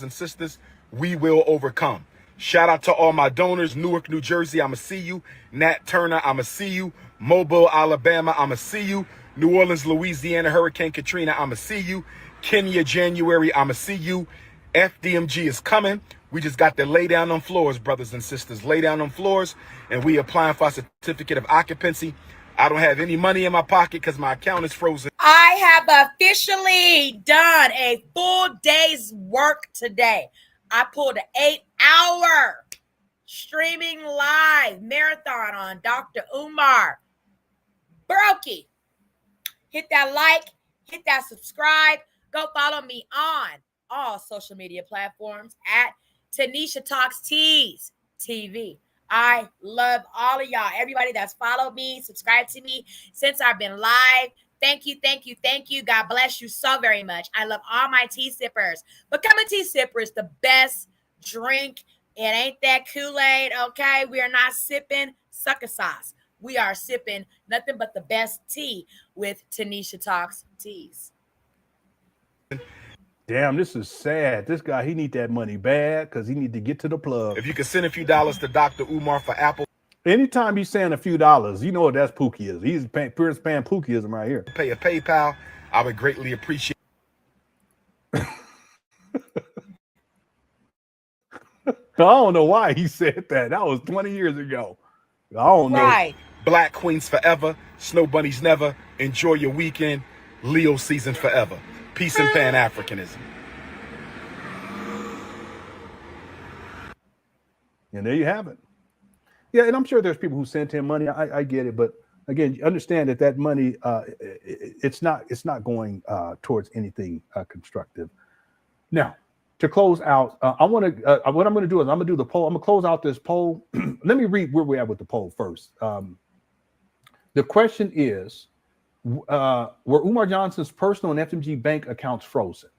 and sisters, we will overcome. Shout out to all my donors. Newark, New Jersey, I'ma see you. Nat Turner, I'ma see you. Mobile, Alabama, I'ma see you. New Orleans, Louisiana, Hurricane Katrina, I'ma see you. Kenya, January, I'ma see you. FDMG is coming. We just got to lay down on floors, brothers and sisters. Lay down on floors, and we applying for a certificate of occupancy. I don't have any money in my pocket because my account is frozen. I have officially done a full day's work today. I pulled an 8-hour streaming live marathon on Dr. Umar. Brokey. Hit that like, hit that subscribe. Go follow me on all social media platforms at Tanisha Talks Tees TV. I love all of y'all. Everybody that's followed me, subscribed to me since I've been live. Thank you, thank you, thank you. God bless you so very much. I love all my tea sippers. Become a tea sipper is the best drink. It ain't that Kool-Aid, okay? We are not sipping sucker sauce. We are sipping nothing but the best tea with Tanisha Talks Teas. Damn, this is sad. This guy, he need that money bad because he need to get to the plug. If you can send a few dollars to Dr. Umar for Apple. Anytime he's saying a few dollars, you know what that's Pookie is. He's paying Pookieism right here. Pay a PayPal. I would greatly appreciate. I don't know why he said that. That was 20 years ago. I don't know. Right. Black Queens forever. Snow Bunnies never. Enjoy your weekend. Leo season forever. Peace and Pan-Africanism. And there you have it. Yeah, and I'm sure there's people who sent him money. I get it, but again, understand that money, it's not going towards anything constructive. Now, to close out, what I'm going to do is I'm going to do the poll. I'm going to close out this poll. Let me read where we're at with the poll first. The question is, were Umar Johnson's personal and FMG bank accounts frozen?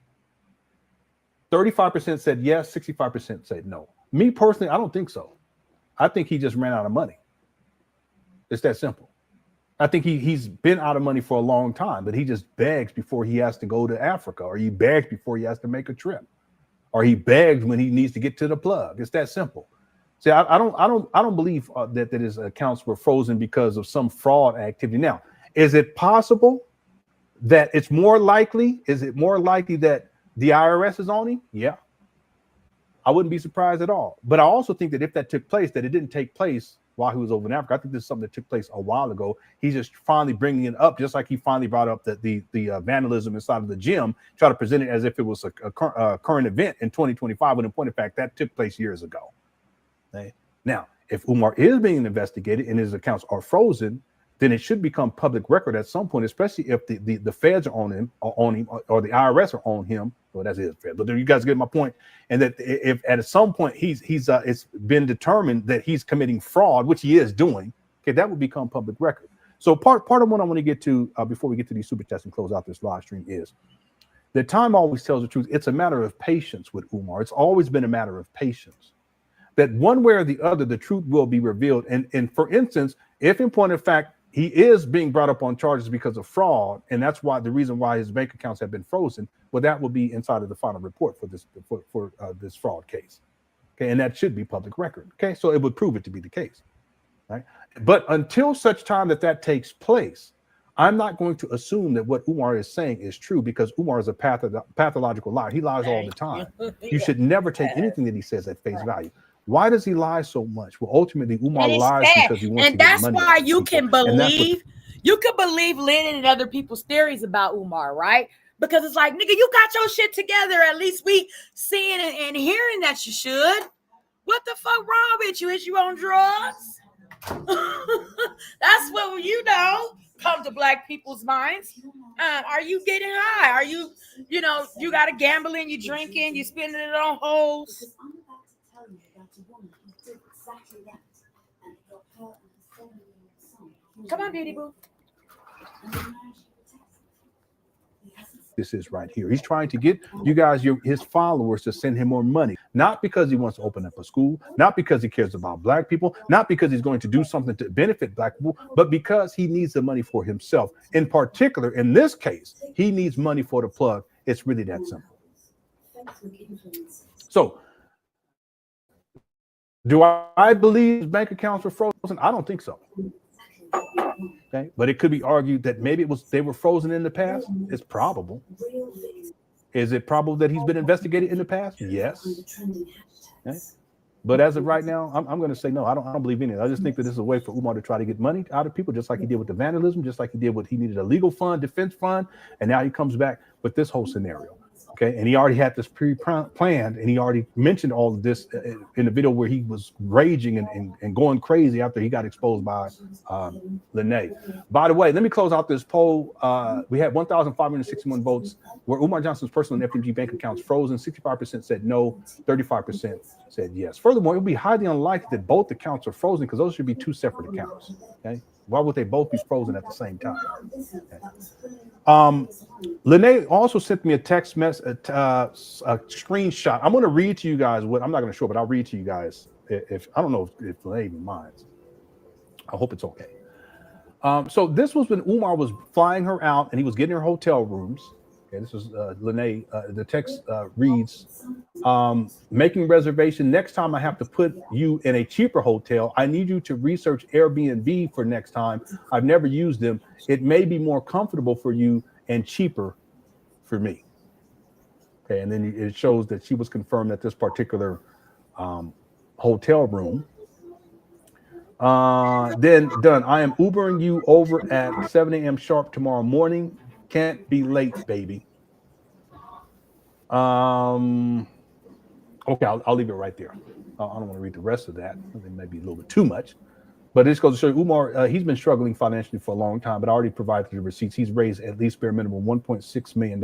35% said yes, 65% said no. Me personally, I don't think so. I think he just ran out of money. It's that simple. I think he's been out of money for a long time, but he just begs before he has to go to Africa, or he begs before he has to make a trip, or he begs when he needs to get to the plug. It's that simple. See, I don't believe that his accounts were frozen because of some fraud activity. Now, is it possible that it's more likely? Is it more likely that the IRS is on him? Yeah. I wouldn't be surprised at all. But I also think that if that took place, that it didn't take place while he was over in Africa. I think this is something that took place a while ago. He's just finally bringing it up, just like he finally brought up the vandalism inside of the gym, try to present it as if it was a current event in 2025, when in point of fact, that took place years ago. Okay? Now, if Umar is being investigated and his accounts are frozen, then it should become public record at some point, especially if the feds are on him, or the IRS are on him. Well, that's his fed, but you guys get my point. And that if at some point it's been determined that he's committing fraud, which he is doing, okay, that would become public record. So part of what I want to get to before we get to these super chats and close out this live stream is that time always tells the truth. It's a matter of patience with Umar. It's always been a matter of patience. That one way or the other, the truth will be revealed. And for instance, if in point of fact, he is being brought up on charges because of fraud, and that's why the reason why his bank accounts have been frozen. Well, that will be inside of the final report for this this fraud case. Okay, and that should be public record. Okay, so it would prove it to be the case, right? But until such time that takes place, I'm not going to assume that what Umar is saying is true, because Umar is a pathological liar. He lies all the time. You should never take anything that he says at face value. Why does he lie so much? Well, ultimately, Umar lies because he wants to get money. And that's why you can believe Lennon and other people's theories about Umar, right? Because it's like, nigga, you got your shit together. At least we seeing and hearing that you should. What the fuck wrong with you? Is you on drugs? That's what come to black people's minds. Are you getting high? Are you got a gambling, you drinking, you spending it on hoes? Come on, beauty boo. this is right here. He's trying to get you guys, his followers, to send him more money, not because he wants to open up a school, not because he cares about black people, not because he's going to do something to benefit black people, but because he needs the money for himself. In particular, in this case, he needs money for the plug. It's really that simple. So, do I believe his bank accounts were frozen? I don't think so. Okay, but it could be argued that maybe they were frozen in the past. It's probable. Is it probable that he's been investigated in the past? Yes. Okay. But as of right now, I'm going to say no. I don't believe in it. I just think that this is a way for Umar to try to get money out of people, just like he did with the vandalism, just like he did with he needed a legal fund, defense fund, and now he comes back with this whole scenario. Okay, and he already had this pre-planned, and he already mentioned all of this in the video where he was raging and going crazy after he got exposed by Lene. By the way, let me close out this poll. We had 1,561 votes where Umar Johnson's personal and FMG bank accounts frozen. 65% said no, 35% said yes. Furthermore, it would be highly unlikely that both accounts are frozen because those should be two separate accounts. Okay. Why would they both be frozen at the same time? Okay. Lene also sent me a text message, a screenshot. I'm going to read to you guys what I'm not going to show, but I'll read to you guys. If I don't know if Lene even minds. I hope it's okay. So this was when Umar was flying her out and he was getting her hotel rooms. Okay, this is Lene. The text reads, making reservation. Next time I have to put you in a cheaper hotel, I need you to research Airbnb for next time. I've never used them. It may be more comfortable for you and cheaper for me. Okay, and then it shows that she was confirmed at this particular hotel room. Then done. I am Ubering you over at 7 a.m. sharp tomorrow morning. Can't be late, baby. Okay, I'll leave it right there. I don't want to read the rest of that. I think maybe a little bit too much. But this goes to show you, Umar, he's been struggling financially for a long time, but I already provided the receipts. He's raised at least bare minimum $1.6 million.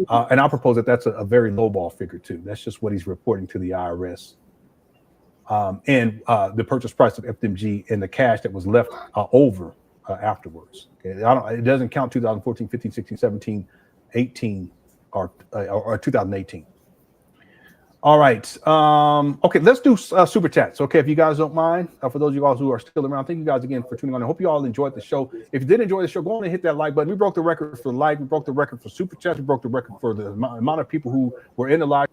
And I propose that that's a very lowball figure, too. That's just what he's reporting to the IRS. And the purchase price of FMG and the cash that was left over afterwards. Okay, it doesn't count 2014, 15, 16, 17, 18, or 2018. All right. Okay, let's do super chats. Okay, if you guys don't mind, for those of you guys who are still around, thank you guys again for tuning on. I hope you all enjoyed the show. If you did enjoy the show, go on and hit that like button. We broke the record for like. We broke the record for super chats. We broke the record for the amount of people who were in the live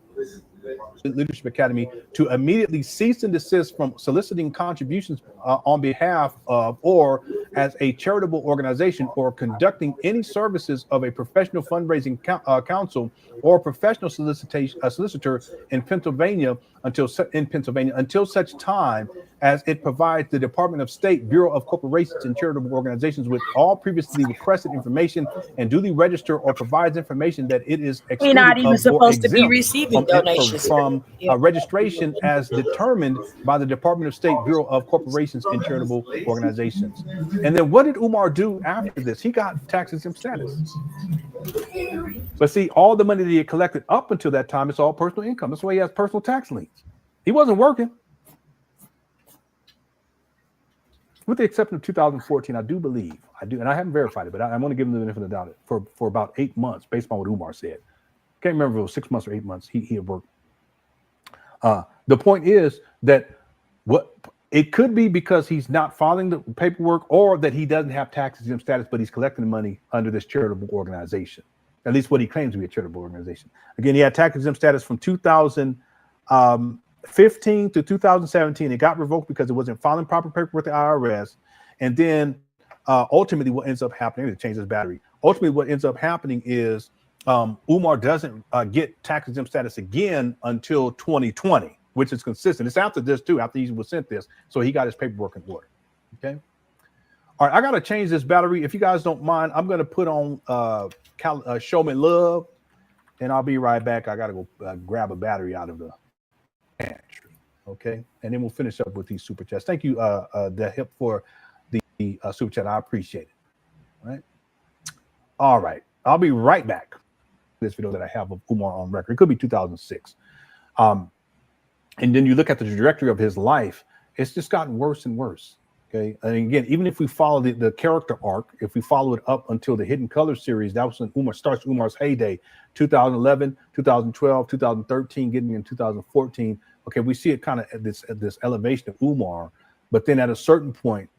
Leadership Academy to immediately cease and desist from soliciting contributions on behalf of or as a charitable organization or conducting any services of a professional fundraising council or professional solicitor in Pennsylvania until such time as it provides the Department of State Bureau of Corporations and Charitable Organizations with all previously requested information and duly register or provides information that it is We're not even supposed to be receiving donations from registration as determined by the Department of State Bureau of Corporations and Charitable Organizations. And then what did Umar do after this? He got tax exempt status. But see, all the money that he had collected up until that time, it's all personal income. That's why he has personal tax liens. He wasn't working. With the exception of 2014, I do believe, and I haven't verified it, but I'm going to give him the benefit of the doubt for about 8 months, based on what Umar said. Can't remember if it was 6 months or 8 months he had worked. The point is that it could be because he's not filing the paperwork or that he doesn't have tax exempt status, but he's collecting the money under this charitable organization, at least what he claims to be a charitable organization. Again, he had tax exempt status from 2015 to 2017. It got revoked because it wasn't filing proper paperwork with the IRS. And then ultimately what ends up happening, to change his battery, ultimately what ends up happening is Umar doesn't get tax exempt status again until 2020, which is consistent. It's after this too, after he was sent this. So he got his paperwork in order. Okay. All right, I got to change this battery. If you guys don't mind, I'm going to put on Show Me Love, and I'll be right back. I got to go grab a battery out of the pantry. Okay. And then we'll finish up with these super chats. Thank you, the help for the super chat. I appreciate it. All right. All right. I'll be right back. This video that I have of Umar on record. It could be 2006. And then you look at the trajectory of his life, it's just gotten worse and worse. Okay, and again, even if we follow the character arc, if we follow it up until the Hidden Color series, that was when Umar's heyday, 2011, 2012, 2013, getting in 2014. Okay, we see it kind of at this elevation of Umar, but then at a certain point,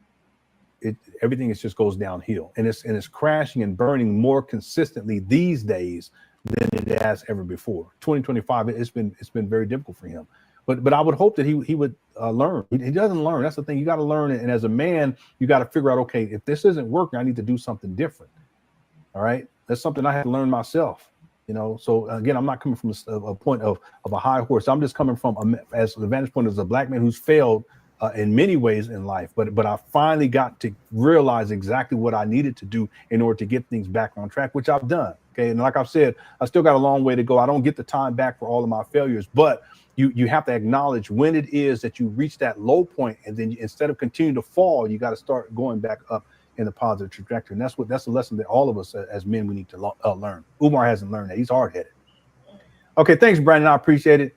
everything just goes downhill, and it's crashing and burning more consistently these days than it has ever before. 2025, it's been very difficult for him. But I would hope that he would learn. He doesn't learn. That's the thing. You got to learn it. And as a man, you got to figure out, okay, if this isn't working, I need to do something different. All right. That's something I had to learn myself. You know, so again, I'm not coming from a point of a high horse. I'm just coming from as the vantage point as a black man who's failed in many ways in life. But I finally got to realize exactly what I needed to do in order to get things back on track, which I've done. Okay. And like I've said, I still got a long way to go. I don't get the time back for all of my failures, but you have to acknowledge when it is that you reach that low point, and then instead of continuing to fall, you got to start going back up in the positive trajectory. And that's the lesson that all of us as men, we need to learn. Umar hasn't learned that. He's hard-headed. Okay, thanks, Brandon. I appreciate it.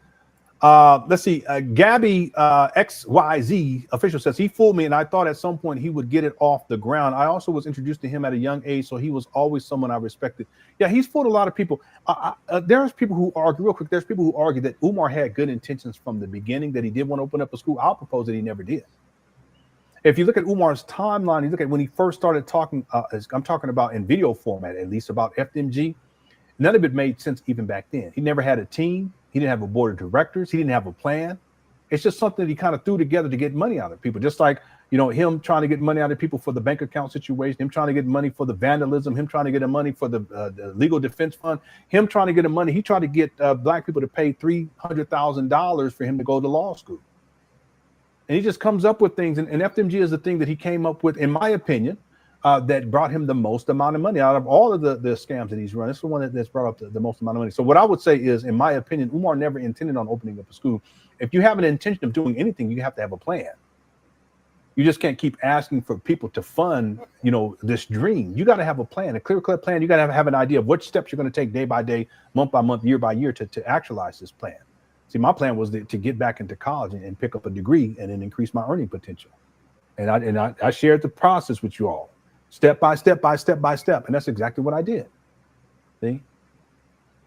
Let's see. Gabby XYZ official says he fooled me, and I thought at some point he would get it off the ground. I also was introduced to him at a young age, so he was always someone I respected. Yeah, he's fooled a lot of people. There's people who argue, real quick, there's people who argue that Umar had good intentions from the beginning, that he did want to open up a school. I'll propose that he never did. If you look at Umar's timeline, you look at when he first started talking, I'm talking about in video format, at least, about FMG, none of it made sense even back then. He never had a team. He didn't have a board of directors. He didn't have a plan. It's just something that he kind of threw together to get money out of people. Just like, you know, him trying to get money out of people for the bank account situation, him trying to get money for the vandalism, him trying to get money for the legal defense fund, him trying to get money. He tried to get black people to pay $300,000 for him to go to law school. And he just comes up with things. And FMG is the thing that he came up with, in my opinion, that brought him the most amount of money out of all of the scams that he's run. It's the one that's brought up the most amount of money. So what I would say is, in my opinion, Umar never intended on opening up a school. If you have an intention of doing anything, you have to have a plan. You just can't keep asking for people to fund, you know, this dream. You got to have a plan, a clear-cut plan. You got to have an idea of which steps you're going to take day by day, month by month, year by year to actualize this plan. See, my plan was to get back into college and pick up a degree and then increase my earning potential. And I shared the process with you all. Step by step by step by step. And that's exactly what I did. See?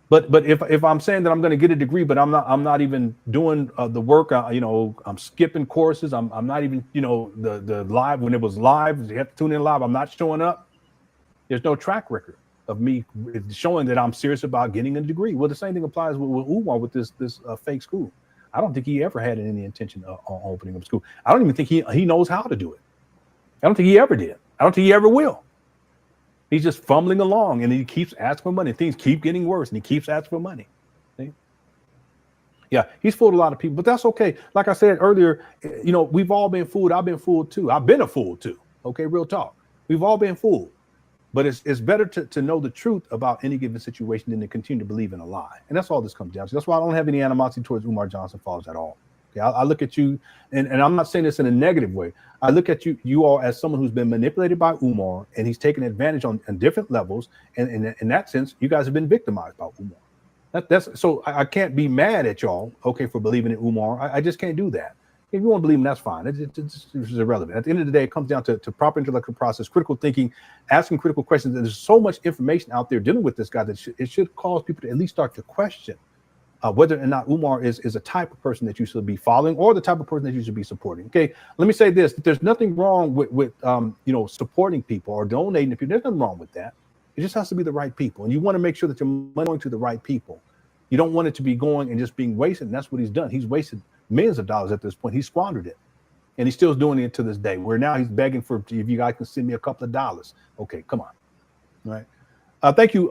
But if I'm saying that I'm going to get a degree, but I'm not even doing the work, you know, I'm skipping courses. I'm not even, you know, the live, when it was live, you have to tune in live. I'm not showing up. There's no track record of me showing that I'm serious about getting a degree. Well, the same thing applies with Umar with this fake school. I don't think he ever had any intention of opening up school. I don't even think he knows how to do it. I don't think he ever did. I don't think he ever will. He's just fumbling along, and he keeps asking for money. Things keep getting worse, and he keeps asking for money. See? Yeah, he's fooled a lot of people, but that's okay. Like I said earlier, you know, we've all been fooled. I've been fooled too. I've been a fool too. Okay, real talk. We've all been fooled, but it's better to know the truth about any given situation than to continue to believe in a lie. And that's all this comes down to. That's why I don't have any animosity towards Umar Johnson Falls at all. Okay, I look at you, and I'm not saying this in a negative way. I look at you all as someone who's been manipulated by Umar, and he's taken advantage on different levels. And in that sense, you guys have been victimized by Umar. That's so I can't be mad at y'all, okay, for believing in Umar. I just can't do that. If you want to believe him, that's fine. It's irrelevant. At the end of the day, it comes down to proper intellectual process, critical thinking, asking critical questions. And there's so much information out there dealing with this guy that it should cause people to at least start to question whether or not Umar is a type of person that you should be following or the type of person that you should be supporting. Okay, let me say this: there's nothing wrong with you know, supporting people or donating to people. There's nothing wrong with that. It just has to be the right people, and you want to make sure that your money is going to the right people. You don't want it to be going and just being wasted. And that's what he's done. He's wasted millions of dollars at this point. He squandered it, and he's still doing it to this day. Where now he's begging for, if you guys can send me a couple of dollars. Okay, come on. All right. Thank you,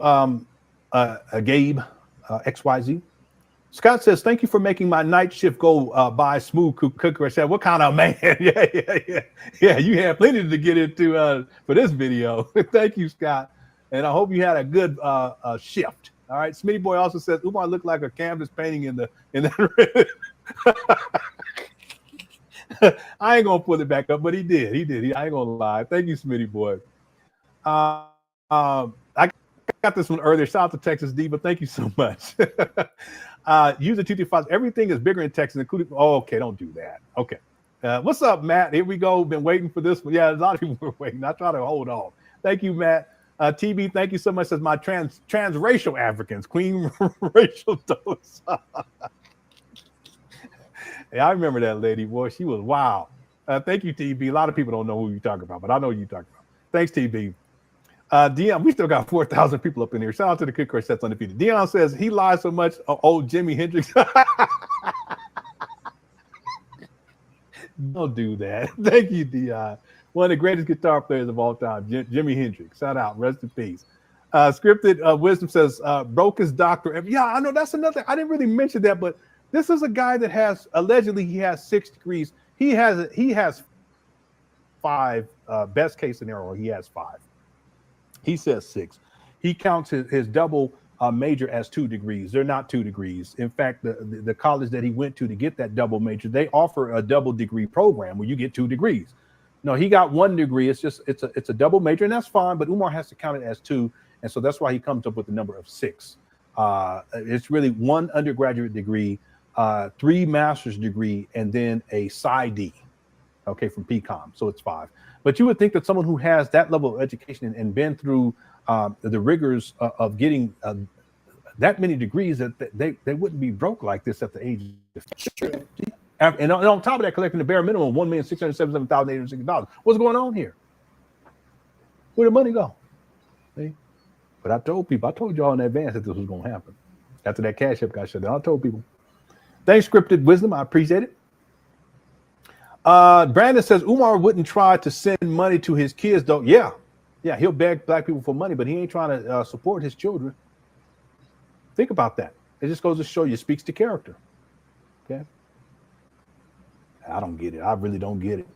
Gabe XYZ. Scott says, thank you for making my night shift go by smooth. Cooker. I said, what kind of man? Yeah. You had plenty to get into for this video. Thank you, Scott. And I hope you had a good shift. All right. Smitty Boy also says, Umar looked like a canvas painting in that. I ain't gonna pull it back up, but he did. I ain't gonna lie. Thank you, Smitty Boy. I got this one earlier. Shout out to Texas D, but thank you so much. User 225. Everything is bigger in Texas, including. Oh, okay, don't do that. Okay, What's up, Matt? Here we go. Been waiting for this one. Yeah, a lot of people were waiting. I try to hold on. Thank you, Matt. TB, thank you so much. Says my transracial Africans, Queen Racial Dose. Hey, I remember that lady, boy. She was wow. Thank you, TB. A lot of people don't know who you're talking about, but I know who you're talking about. Thanks, TB. Dion, we still got 4,000 people up in here. Shout out to the Kid Crush Sets Undefeated. Dion says he lies so much. Old Jimi Hendrix. Don't do that. Thank you, Dion. One of the greatest guitar players of all time, Jimi Hendrix. Shout out. Rest in peace. Scripted Wisdom says, broke his doctor. Yeah, I know that's another. I didn't really mention that, but this is a guy that has, allegedly, he has 6 degrees. He has 5, best case scenario, he has 5. He says 6. He counts his double major as 2 degrees. They're not 2 degrees. In fact, the college that he went to get that double major, they offer a double degree program where you get 2 degrees. No, he got 1 degree. It's a double major, and that's fine. But Umar has to count it as 2, and so that's why he comes up with the number of 6. It's really 1 undergraduate degree, 3 master's degree, and then a PsyD, okay, from PCOM. So it's 5. But you would think that someone who has that level of education and been through the rigors of getting that many degrees, that they wouldn't be broke like this at the age of 50. And on top of that, collecting the bare minimum, $1,677,860. What's going on here? Where did the money go? See? But I told y'all in advance that this was going to happen. After that cash app got shut down, I told people. Thanks, Scripted Wisdom. I appreciate it. Brandon says Umar wouldn't try to send money to his kids, though. Yeah, he'll beg black people for money, but he ain't trying to support his children. Think about that. It just goes to show you, speaks to character. Okay. I don't get it. I really don't get it.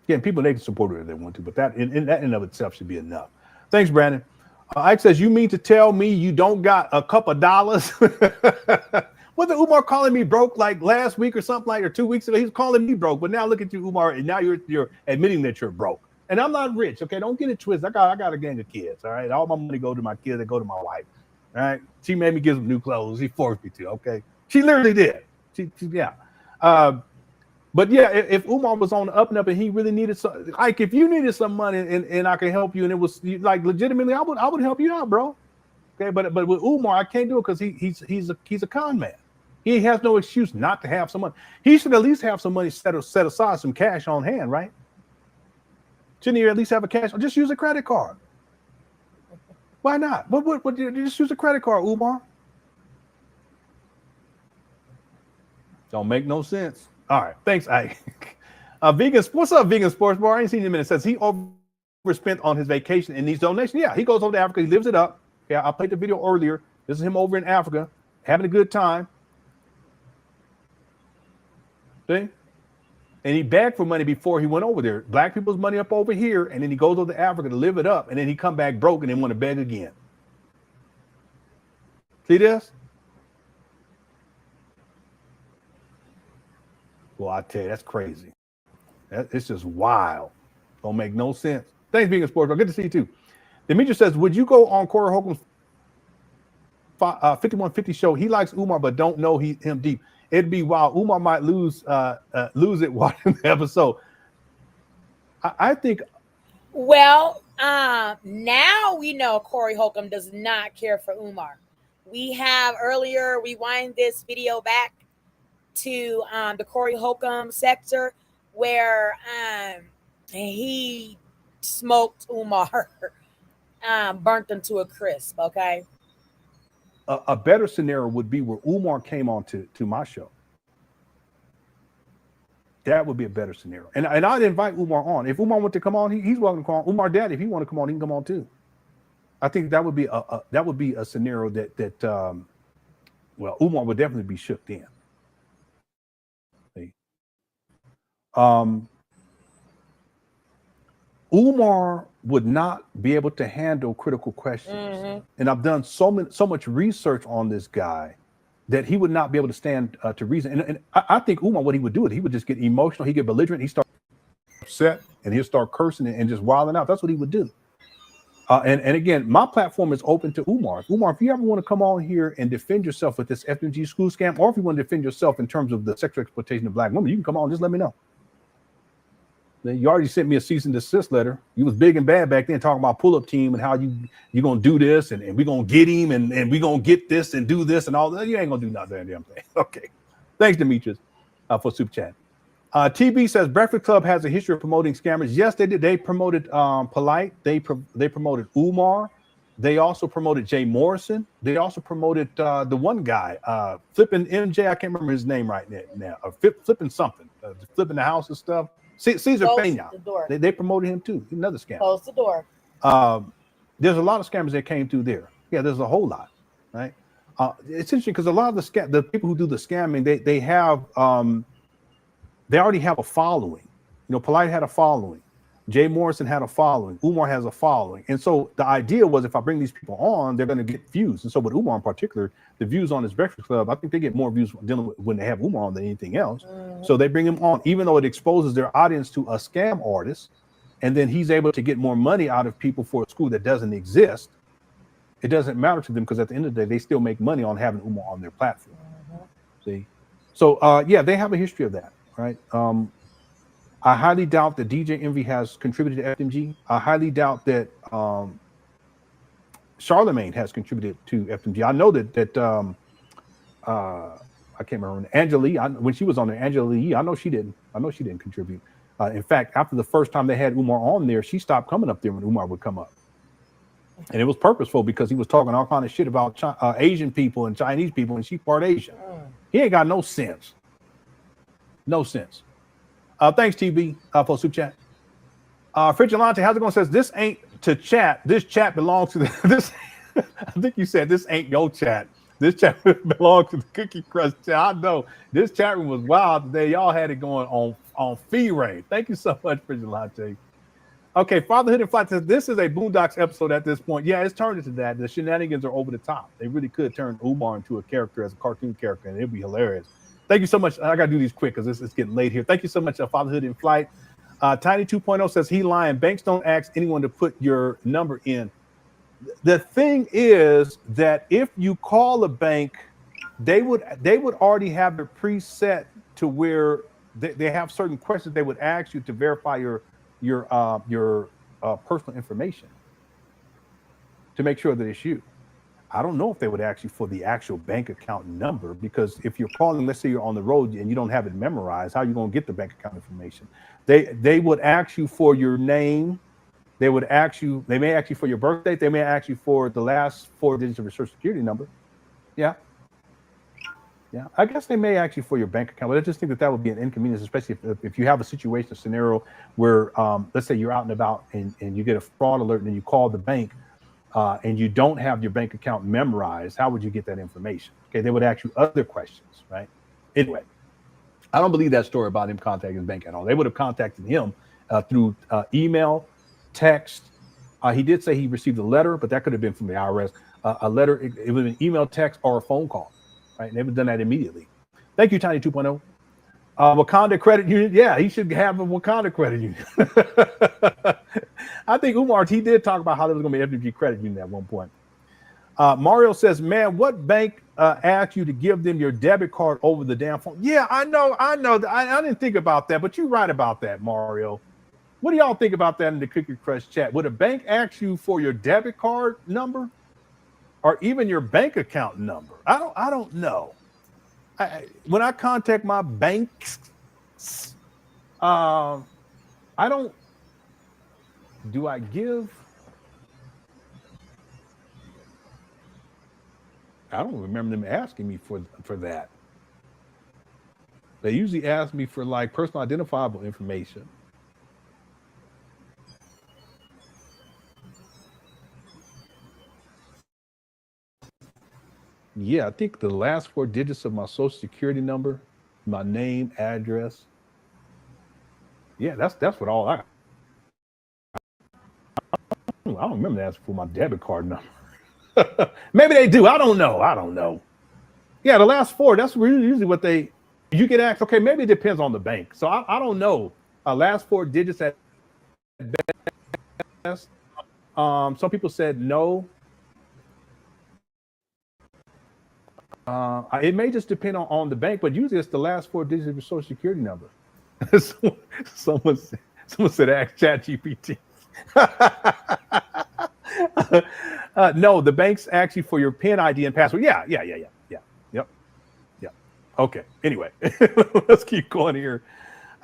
Again, people, they can support it if they want to, but that in of itself should be enough. Thanks, Brandon. Ike says, you mean to tell me you don't got a couple of dollars? Wasn't Umar calling me broke like last week or something like, or 2 weeks ago? He's calling me broke, but now look at you, Umar, and now you're admitting that you're broke. And I'm not rich, okay? Don't get it twisted. I got a gang of kids, all right? All my money go to my kids, they go to my wife, all right? She made me give them new clothes. She forced me to, okay? She literally did. Yeah. But yeah, if Umar was on the up and up and he really needed some, like if you needed some money and I could help you and it was like legitimately, I would help you out, bro. Okay, but with Umar, I can't do it because he's a con man. He has no excuse not to have some money. He should at least have some money set aside, some cash on hand, right? Shouldn't he at least have a cash? Just use a credit card. Why not? What just use a credit card, Umar? Don't make no sense. All right, thanks, Ike. Vegan, what's up, Vegan Sports Bar? I ain't seen him in a minute. Says he overspent on his vacation and these donations. Yeah, he goes over to Africa. He lives it up. Yeah, I played the video earlier. This is him over in Africa, having a good time. See? And he begged for money before he went over there. Black people's money up over here, and then he goes over to Africa to live it up, and then he come back broke and then want to beg again. See this? Well, I tell you, that's crazy. It's just wild. Don't make no sense. Thanks, Being a Sports. Good to see you too. Demetri says, would you go on Corey Holcomb's 5150 show? He likes Umar, but don't know him deep. It'd be wild. Umar might lose it watching the episode. I think. Well, now we know Corey Holcomb does not care for Umar. We have earlier rewind this video back to the Corey Holcomb sector where he smoked Umar, burnt them to a crisp. Okay. A better scenario would be where Umar came on to my show. That would be a better scenario. And I'd invite Umar on. If Umar want to come on, he's welcome to come on. Umar Dad, if he want to come on, he can come on too. I think that would be a scenario that well, Umar would definitely be shook in. Umar would not be able to handle critical questions. Mm-hmm. And I've done so much research on this guy that he would not be able to stand to reason. And I think Umar, what he would do is he would just get emotional, he'd get belligerent, he'd start upset, and he'll start cursing and just wilding out. That's what he would do. And again, my platform is open to Umar. Umar, if you ever want to come on here and defend yourself with this FMG school scam, or if you want to defend yourself in terms of the sexual exploitation of black women, you can come on, just let me know. You already sent me a cease and desist letter. You was big and bad back then talking about pull-up team and how you gonna do this and we're gonna get him and we're gonna get this and do this and all that. You ain't gonna do nothing damn thing. Okay. Thanks, Demetrius, for super chat. TB says Breakfast Club has a history of promoting scammers. Yes, they did. They promoted Polite. They promoted Umar. They also promoted Jay Morrison. They also promoted the one guy, flipping MJ. I can't remember his name right now. Flipping something, flipping the house and stuff. Caesar Pena. They promoted him too. Another scam. Close the door. There's a lot of scammers that came through there. Yeah, there's a whole lot, right? It's interesting because a lot of the people who do the scamming, they already have a following. You know, Polite had a following. Jay Morrison had a following. Umar has a following. And so the idea was if I bring these people on, they're going to get views. And so with Umar in particular, the views on his Breakfast Club, I think they get more views dealing with when they have Umar on than anything else. So they bring him on, even though it exposes their audience to a scam artist. And then he's able to get more money out of people for a school that doesn't exist. It doesn't matter to them because at the end of the day, they still make money on having Umar on their platform. See? So, yeah, they have a history of that, right? I highly doubt that DJ Envy has contributed to FMG. I highly doubt that Charlemagne has contributed to FMG. I know that I can't remember Angela Lee. When she was on there, Angela Lee, I know she didn't contribute. In fact, after the first time they had Umar on there, she stopped coming up there when Umar would come up. And it was purposeful because he was talking all kind of shit about Asian people and Chinese people, and she's part Asian. He ain't got no sense. No sense. Thanks, TB, for super chat. Frigilante, how's it going? Says this ain't to chat. This chat belongs to this. I think you said this ain't your chat. This chat belongs to the Cookie Crush chat. I know this chat room was wild today. Y'all had it going on fee rate. Thank you so much, Frigilante. Okay, Fatherhood and Flight says this is a Boondocks episode at this point. Yeah, it's turned into that. The shenanigans are over the top. They really could turn Umar into a character as a cartoon character, and it'd be hilarious. Thank you so much. I got to do these quick because it's getting late here. Thank you so much, Fatherhood in Flight. Tiny 2.0 says he lying. Banks don't ask anyone to put your number in. The thing is that if you call a bank, they would already have it preset to where they have certain questions they would ask you to verify your personal information to make sure that it's you. I don't know if they would ask you for the actual bank account number, because if you're calling, let's say you're on the road and you don't have it memorized, how are you going to get the bank account information? They would ask you for your name. They may ask you for your birth date. They may ask you for the last 4 digits of your social security number. Yeah. Yeah. I guess they may ask you for your bank account, but I just think that would be an inconvenience, especially if you have a situation, a scenario where, let's say you're out and about and you get a fraud alert and then you call the bank, and you don't have your bank account memorized. How would you get that information? Okay, they would ask you other questions, right? Anyway, I don't believe that story about him contacting his bank at all. They would have contacted him through email, text. He did say he received a letter, but that could have been from the IRS. A letter, it would have been email, text, or a phone call, right? And they would have done that immediately. Thank you, Tiny 2.0. Wakanda Credit Union. Yeah, he should have a Wakanda Credit Union. I think Umar, he did talk about how there was going to be FDG Credit Union at one point. Mario says, man, what bank asked you to give them your debit card over the damn phone? Yeah, I know. I didn't think about that, but you're right about that, Mario. What do y'all think about that in the Cookie Crush chat? Would a bank ask you for your debit card number or even your bank account number? I don't know. When I contact my banks, I don't. Do I give? I don't remember them asking me for that. They usually ask me for like personal identifiable information. Yeah, I think the last 4 digits of my social security number, my name, address. Yeah, that's what all I don't remember asking for my debit card number. Maybe they do. I don't know. Yeah, the last 4, that's usually what you get asked. Okay, maybe it depends on the bank. So I don't know. Last 4 digits at best. Some people said no. It may just depend Someone said ask ChatGPT. No, the bank's actually for your PIN ID and password. Yeah. Yep. Okay. Anyway, let's keep going here.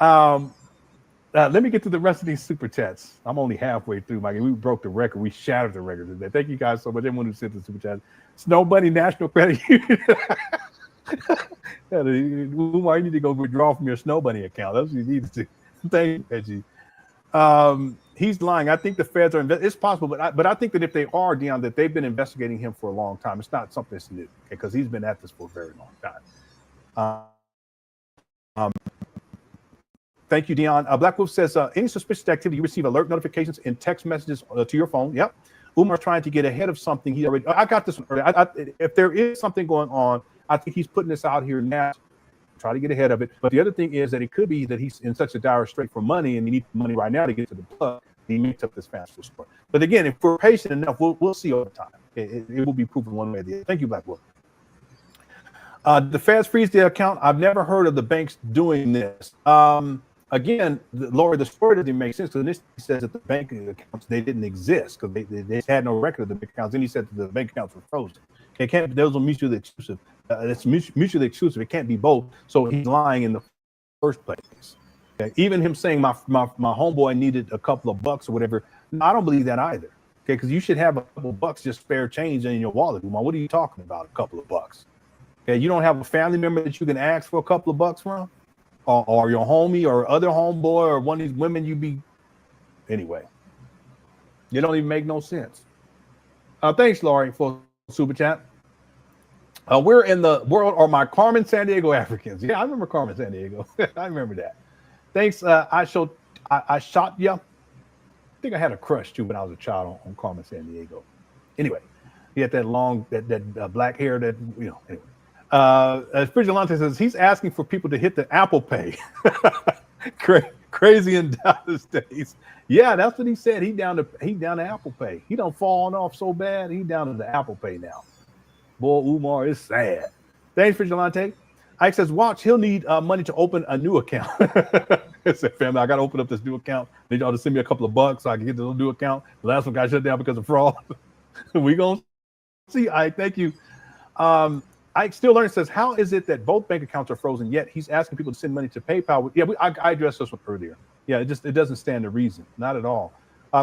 Let me get to the rest of these super chats. I'm only halfway through, Mike. We broke the record. We shattered the record today. Thank you guys so much. Everyone who sent the super chat. Snow Bunny National Credit Union. Umar, you need to go withdraw from your Snow Bunny account. That's what you need to do. Thank you, Reggie. He's lying. I think the feds are. It's possible, but I think that if they are, Dion, that they've been investigating him for a long time. It's not something that's new, because he's been at this for a very long time. Thank you, Dion. Black Wolf says, any suspicious activity, you receive alert notifications in text messages to your phone. Yep. Umar's trying to get ahead of something. I got this one earlier. If there is something going on, I think he's putting this out here now. Try to get ahead of it. But the other thing is that it could be that he's in such a dire strait for money, and he needs money right now to get to the plug. He makes up this fast food store. But again, if we're patient enough, we'll see over time. It will be proven one way or the other. Thank you, Black Wolf. The feds freeze the account. I've never heard of the banks doing this. Again, Laura, the story doesn't make sense, because he says that the bank accounts, they didn't exist because they had no record of the bank accounts. Then he said that the bank accounts were frozen. It can't. Those are mutually exclusive. It's mutually exclusive. It can't be both. So he's lying in the first place. Okay? Even him saying my homeboy needed a couple of bucks or whatever, I don't believe that either. Okay, because you should have a couple of bucks just spare change in your wallet. What are you talking about? A couple of bucks? Okay, you don't have a family member that you can ask for a couple of bucks from, or your homie or other homeboy or one of these women you be. Anyway, you don't even make no sense. Thanks, Laurie, for super chat. We're in the world, or my Carmen San Diego Africans. Yeah, I remember Carmen San Diego. I remember that. Thanks. I shot ya. I think I had a crush too when I was a child on Carmen San Diego. Anyway, he had that long, that black hair that, you know, anyway. Frigilante says he's asking for people to hit the Apple Pay. Crazy in Dallas days. Yeah, that's what he said. He down to Apple Pay. He done fallen off so bad. He down to the Apple Pay now. Boy, Umar is sad. Thanks, Frigilante. Ike says, watch, he'll need money to open a new account. I said, family, I got to open up this new account. Need y'all to send me a couple of bucks so I can get this new account. The last one got shut down because of fraud. We going to see, Ike. Thank you. Ike Still Learning says, how is it that both bank accounts are frozen, yet he's asking people to send money to PayPal? Yeah, I addressed this one earlier. Yeah, it doesn't stand to reason. Not at all.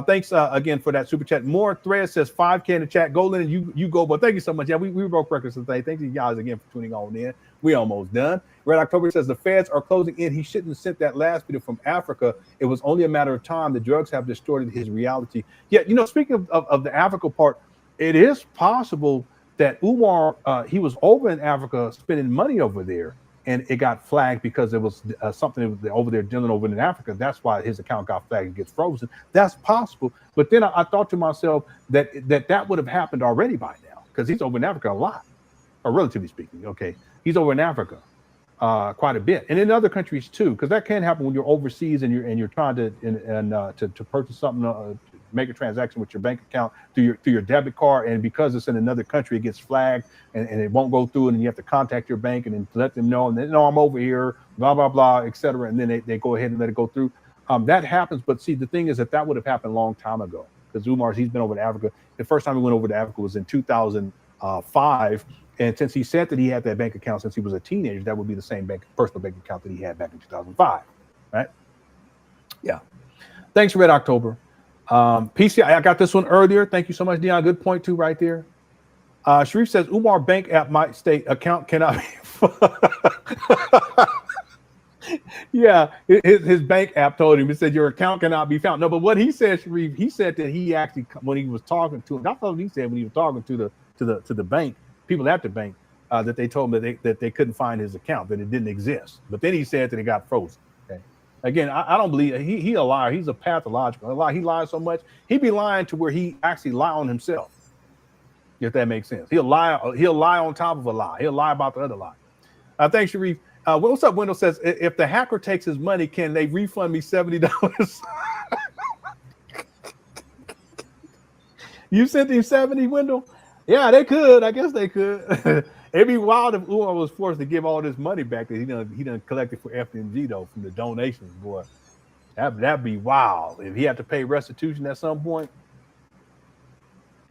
Thanks again for that super chat. More Thread says 5K in the chat. Golden, you go, but thank you so much. Yeah, we broke records today. Thank you guys again for tuning on in. We almost done. Red October says the feds are closing in. He shouldn't have sent that last video from Africa. It was only a matter of time. The drugs have distorted his reality. Yeah, you know, speaking of the Africa part, it is possible that Umar, he was over in Africa spending money over there, and it got flagged because it was something over there dealing over in Africa. That's why his account got flagged and gets frozen. That's possible. But then I thought to myself that would have happened already by now, because he's over in Africa a lot, or relatively speaking. Okay, he's over in Africa quite a bit, and in other countries too, because that can happen when you're overseas and you're trying to purchase something. Make a transaction with your bank account through your debit card, and because it's in another country, it gets flagged and it won't go through, and you have to contact your bank and then let them know, and then, no, I'm over here, blah blah blah, etc. And then they go ahead and let it go through. That happens, but see, the thing is that would have happened a long time ago, because Umar, he's been over to Africa. The first time he went over to Africa was in 2005, and since he said that he had that bank account since he was a teenager, that would be the same personal bank account that he had back in 2005, right? Yeah. Thanks, Red October. PC, I got this one earlier. Thank you so much, Dion. Good point too, right there. Sharif says Umar bank app might state account cannot be. Yeah, his bank app told him. It said your account cannot be found. No, but what he said, Sharif, he said that he actually, when he was talking to him, that's what he said when he was talking to the bank, people at the bank, that they told him that they couldn't find his account, that it didn't exist. But then he said that it got frozen. Again, I don't believe he a liar. He's a pathological liar. He lies so much. He be lying to where he actually lie on himself. If that makes sense. He'll lie on top of a lie. He'll lie about the other lie. Thanks, Sharif. What's up, Wendell says, if the hacker takes his money, can they refund me $70? You sent him 70, Wendell? Yeah, they could. I guess they could. It'd be wild if Umar was forced to give all this money back that he done collected for FMG though, from the donations, boy. That'd be wild if he had to pay restitution at some point.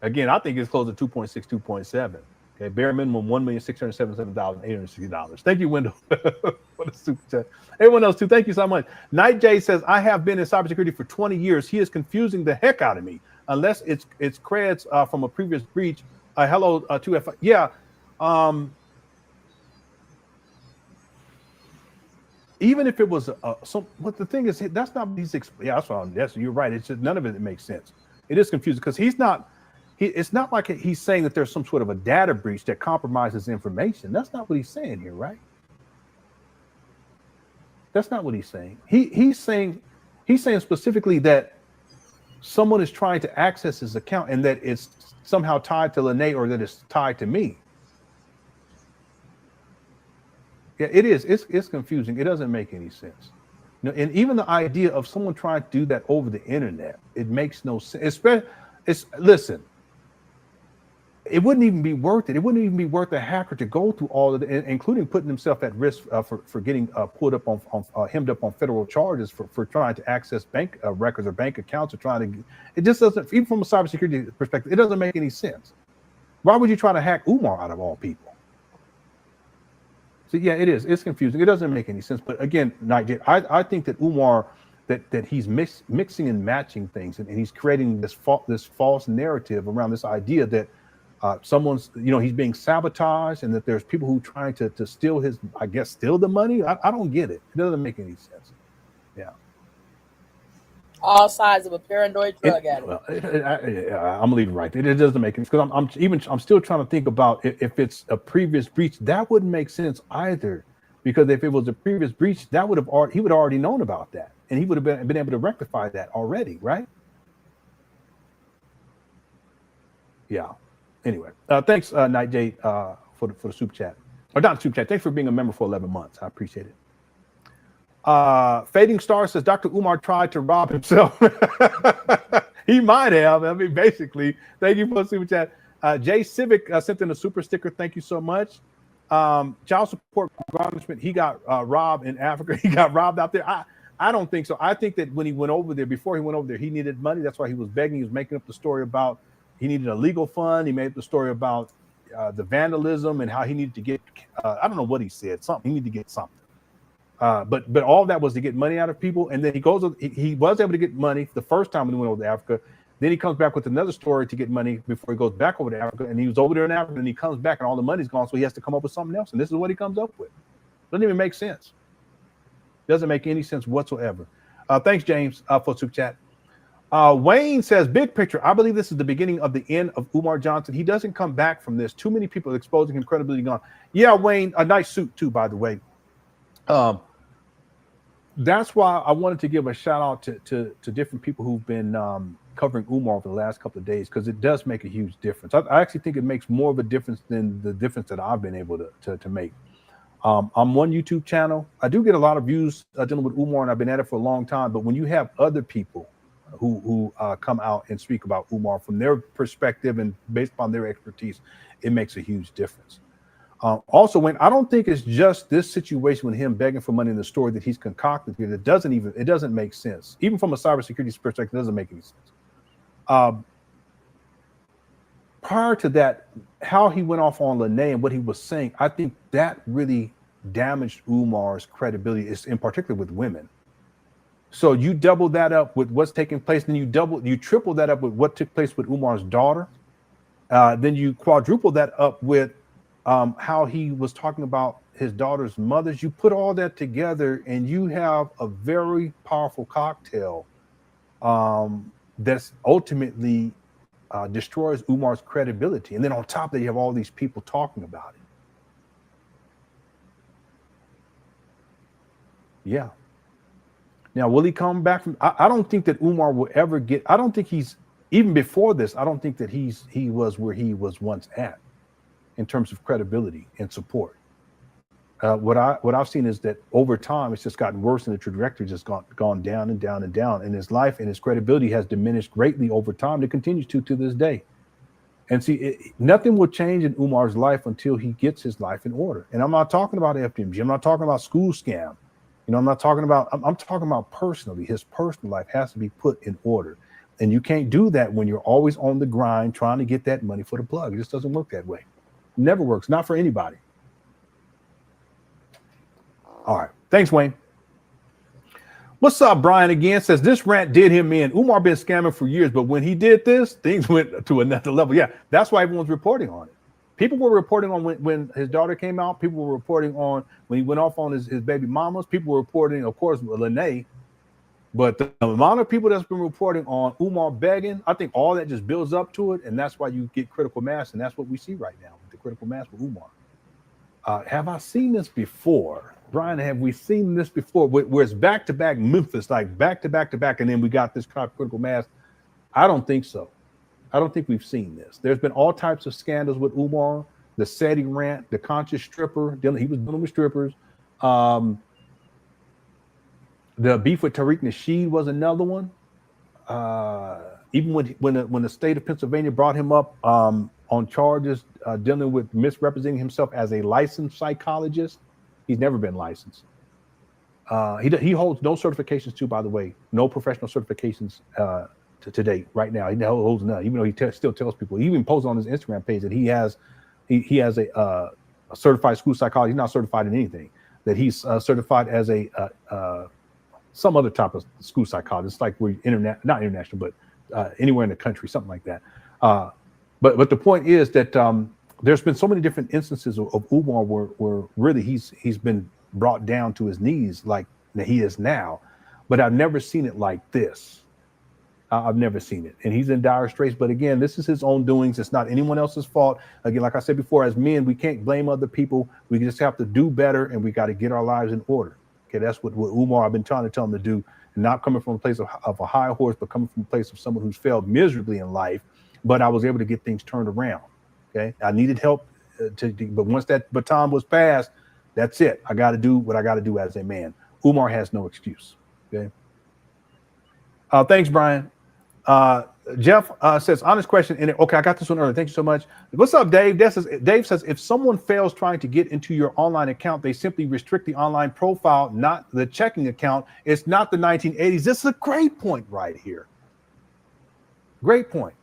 Again, I think it's close to 2.6, 2.7. Okay, bare minimum $1,677,860. Thank you, Wendell, for the super chat. Everyone else too, thank you so much. Night J says, I have been in cybersecurity for 20 years. He is confusing the heck out of me. Unless it's creds from a previous breach. Hello to F. Yeah. Even if it was what the thing is, that's not what he's yeah, that's you're right. It's just none of it makes sense. It is confusing because it's not like he's saying that there's some sort of a data breach that compromises information. That's not what he's saying here, right? That's not what he's saying. He's saying specifically that someone is trying to access his account and that it's somehow tied to Lene or that it's tied to me. Yeah, it is. It's confusing. It doesn't make any sense. You know, and even the idea of someone trying to do that over the internet, it makes no sense. Listen, it wouldn't even be worth it. It wouldn't even be worth a hacker to go through all of it, including putting himself at risk for getting pulled up on hemmed up on federal charges for trying to access bank records or bank accounts or trying to. It just doesn't, even from a cybersecurity perspective, it doesn't make any sense. Why would you try to hack Umar out of all people? So yeah, it is. It's confusing. It doesn't make any sense. But again, I think that Umar, that he's mixing and matching things, and he's creating this false narrative around this idea that someone's, he's being sabotaged, and that there's people who are trying to steal steal the money. I don't get it. It doesn't make any sense. Yeah. All sides of a paranoid drug addict. I'm gonna leave it right there. It doesn't make sense because I'm still trying to think about if it's a previous breach. That wouldn't make sense either, because if it was a previous breach, he would have already known about that, and he would have been able to rectify that already, right? Yeah. Anyway, thanks, Night J, for the super chat, or not super chat. Thanks for being a member for 11 months. I appreciate it. Fading Star says Dr. Umar tried to rob himself. He might have. I mean, basically. Thank you for the super chat. Jay Civic sent in a super sticker. Thank you so much. Child support garnishment. He got robbed in Africa. He got robbed out there. I don't think so. I think that when he went over there, before he went over there, he needed money. That's why he was begging. He was making up the story about he needed a legal fund. He made up the story about the vandalism and how he needed to get. I don't know what he said. Something. He needed to get something. But all that was to get money out of people, and then he was able to get money the first time when he went over to Africa. Then he comes back with another story to get money before he goes back over to Africa, and he was over there in Africa, and he comes back and all the money's gone, so he has to come up with something else, and this is what he comes up with. Doesn't even make sense. Doesn't make any sense whatsoever. Thanks, James, for super chat. Wayne says, big picture, I believe this is the beginning of the end of Umar Johnson. He doesn't come back from this. Too many people exposing him, credibility gone. Yeah, Wayne, a nice suit too, by the way. That's why I wanted to give a shout out to different people who've been covering Umar for the last couple of days, because it does make a huge difference. I actually think it makes more of a difference than the difference that I've been able to make. I'm one YouTube channel. I do get a lot of views dealing with Umar, and I've been at it for a long time. But when you have other people who come out and speak about Umar from their perspective and based upon their expertise, it makes a huge difference. Also, when I don't think it's just this situation with him begging for money in the story that he's concocted here, it doesn't make sense. Even from a cybersecurity perspective, it doesn't make any sense. Prior to that, how he went off on Lene and what he was saying, I think that really damaged Umar's credibility, in particular with women. So you double that up with what's taking place, then you triple that up with what took place with Umar's daughter. Then you quadruple that up with how he was talking about his daughter's mothers. You put all that together and you have a very powerful cocktail that's ultimately destroys Umar's credibility. And then on top of that, you have all these people talking about it. Yeah. Now, will he come back from? I don't think that Umar will ever get. I don't think he's, even before this, I don't think that he was where he was once at in terms of credibility and support. What I've seen is that over time, it's just gotten worse, and the trajectory just gone down and down and down. And his life and his credibility has diminished greatly over time. It continues to this day. And see, nothing will change in Umar's life until he gets his life in order. And I'm not talking about FDMG. I'm not talking about school scam. You know, I'm not talking about, I'm talking about personally. His personal life has to be put in order. And you can't do that when you're always on the grind trying to get that money for the plug. It just doesn't work that way. It never works, not for anybody. All right. Thanks, Wayne. What's up, Brian again? Says this rant did him in. Umar been scamming for years, but when he did this, things went to another level. Yeah, that's why everyone's reporting on it. People were reporting on when his daughter came out. People were reporting on when he went off on his baby mamas. People were reporting, of course, Lene. But the amount of people that's been reporting on Umar begging, I think all that just builds up to it, and that's why you get critical mass, and that's what we see right now with the critical mass with Umar. Have I seen this before? Brian, have we seen this before? Where it's back-to-back Memphis, like back-to-back, and then we got this critical mass? I don't think so. I don't think we've seen this. There's been all types of scandals with Umar, the SETI rant, the conscious stripper. He was dealing with strippers. The beef with Tariq Nasheed was another one. Even when the state of Pennsylvania brought him up on charges dealing with misrepresenting himself as a licensed psychologist, he's never been licensed. He holds no certifications too, by the way, no professional certifications to date right now. He holds none, even though he still tells people. He even posts on his Instagram page that he has a certified school psychologist. He's not certified in anything. That he's certified as a some other type of school psychologist, like we're not international, but anywhere in the country, something like that. But the point is that there's been so many different instances of Umar where really he's been brought down to his knees like he is now, but I've never seen it like this. I've never seen it, and he's in dire straits. But again, this is his own doings. It's not anyone else's fault. Again, like I said before, as men, we can't blame other people. We just have to do better, and we got to get our lives in order. Okay, that's what Umar, I've been trying to tell him to do, and not coming from a place of a high horse, but coming from a place of someone who's failed miserably in life. But I was able to get things turned around. Okay, I needed help, but once that baton was passed, that's it. I got to do what I got to do as a man. Umar has no excuse. Okay. Thanks, Brian. Jeff says, honest question. Okay, I got this one earlier. Thank you so much. What's up, Dave? Dave says, if someone fails trying to get into your online account, they simply restrict the online profile, not the checking account. It's not the 1980s. This is a great point right here. Great point.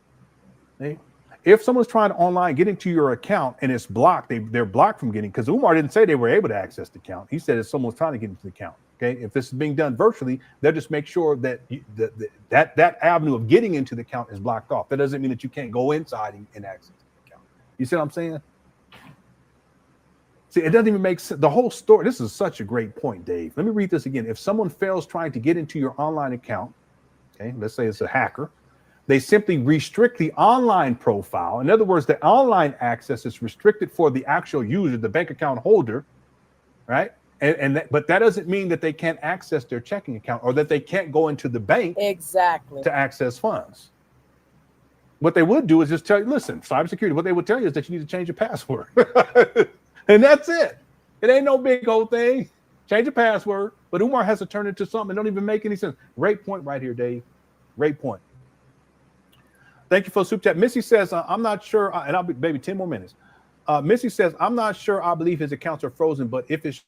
Okay? If someone's trying to online get into your account and it's blocked, they're blocked from getting, because Umar didn't say they were able to access the account. He said if someone's trying to get into the account. Okay, if this is being done virtually, they'll just make sure that that avenue of getting into the account is blocked off. That doesn't mean that you can't go inside and access the account. You see what I'm saying? See, it doesn't even make sense. The whole story. This is such a great point, Dave. Let me read this again. If someone fails trying to get into your online account, okay, let's say it's a hacker, they simply restrict the online profile. In other words, the online access is restricted for the actual user, the bank account holder, right? But that doesn't mean that they can't access their checking account or that they can't go into the bank exactly to access funds. What they would do is just tell you, listen, cybersecurity, what they would tell you is that you need to change your password. And that's it. It ain't no big old thing. Change your password. But Umar has to turn it into something that don't even make any sense. Great point right here, Dave. Great point. Thank you for the super chat. Missy says, I'm not sure, and I'll be maybe 10 more minutes. Missy says, I'm not sure I believe his accounts are frozen, but if it's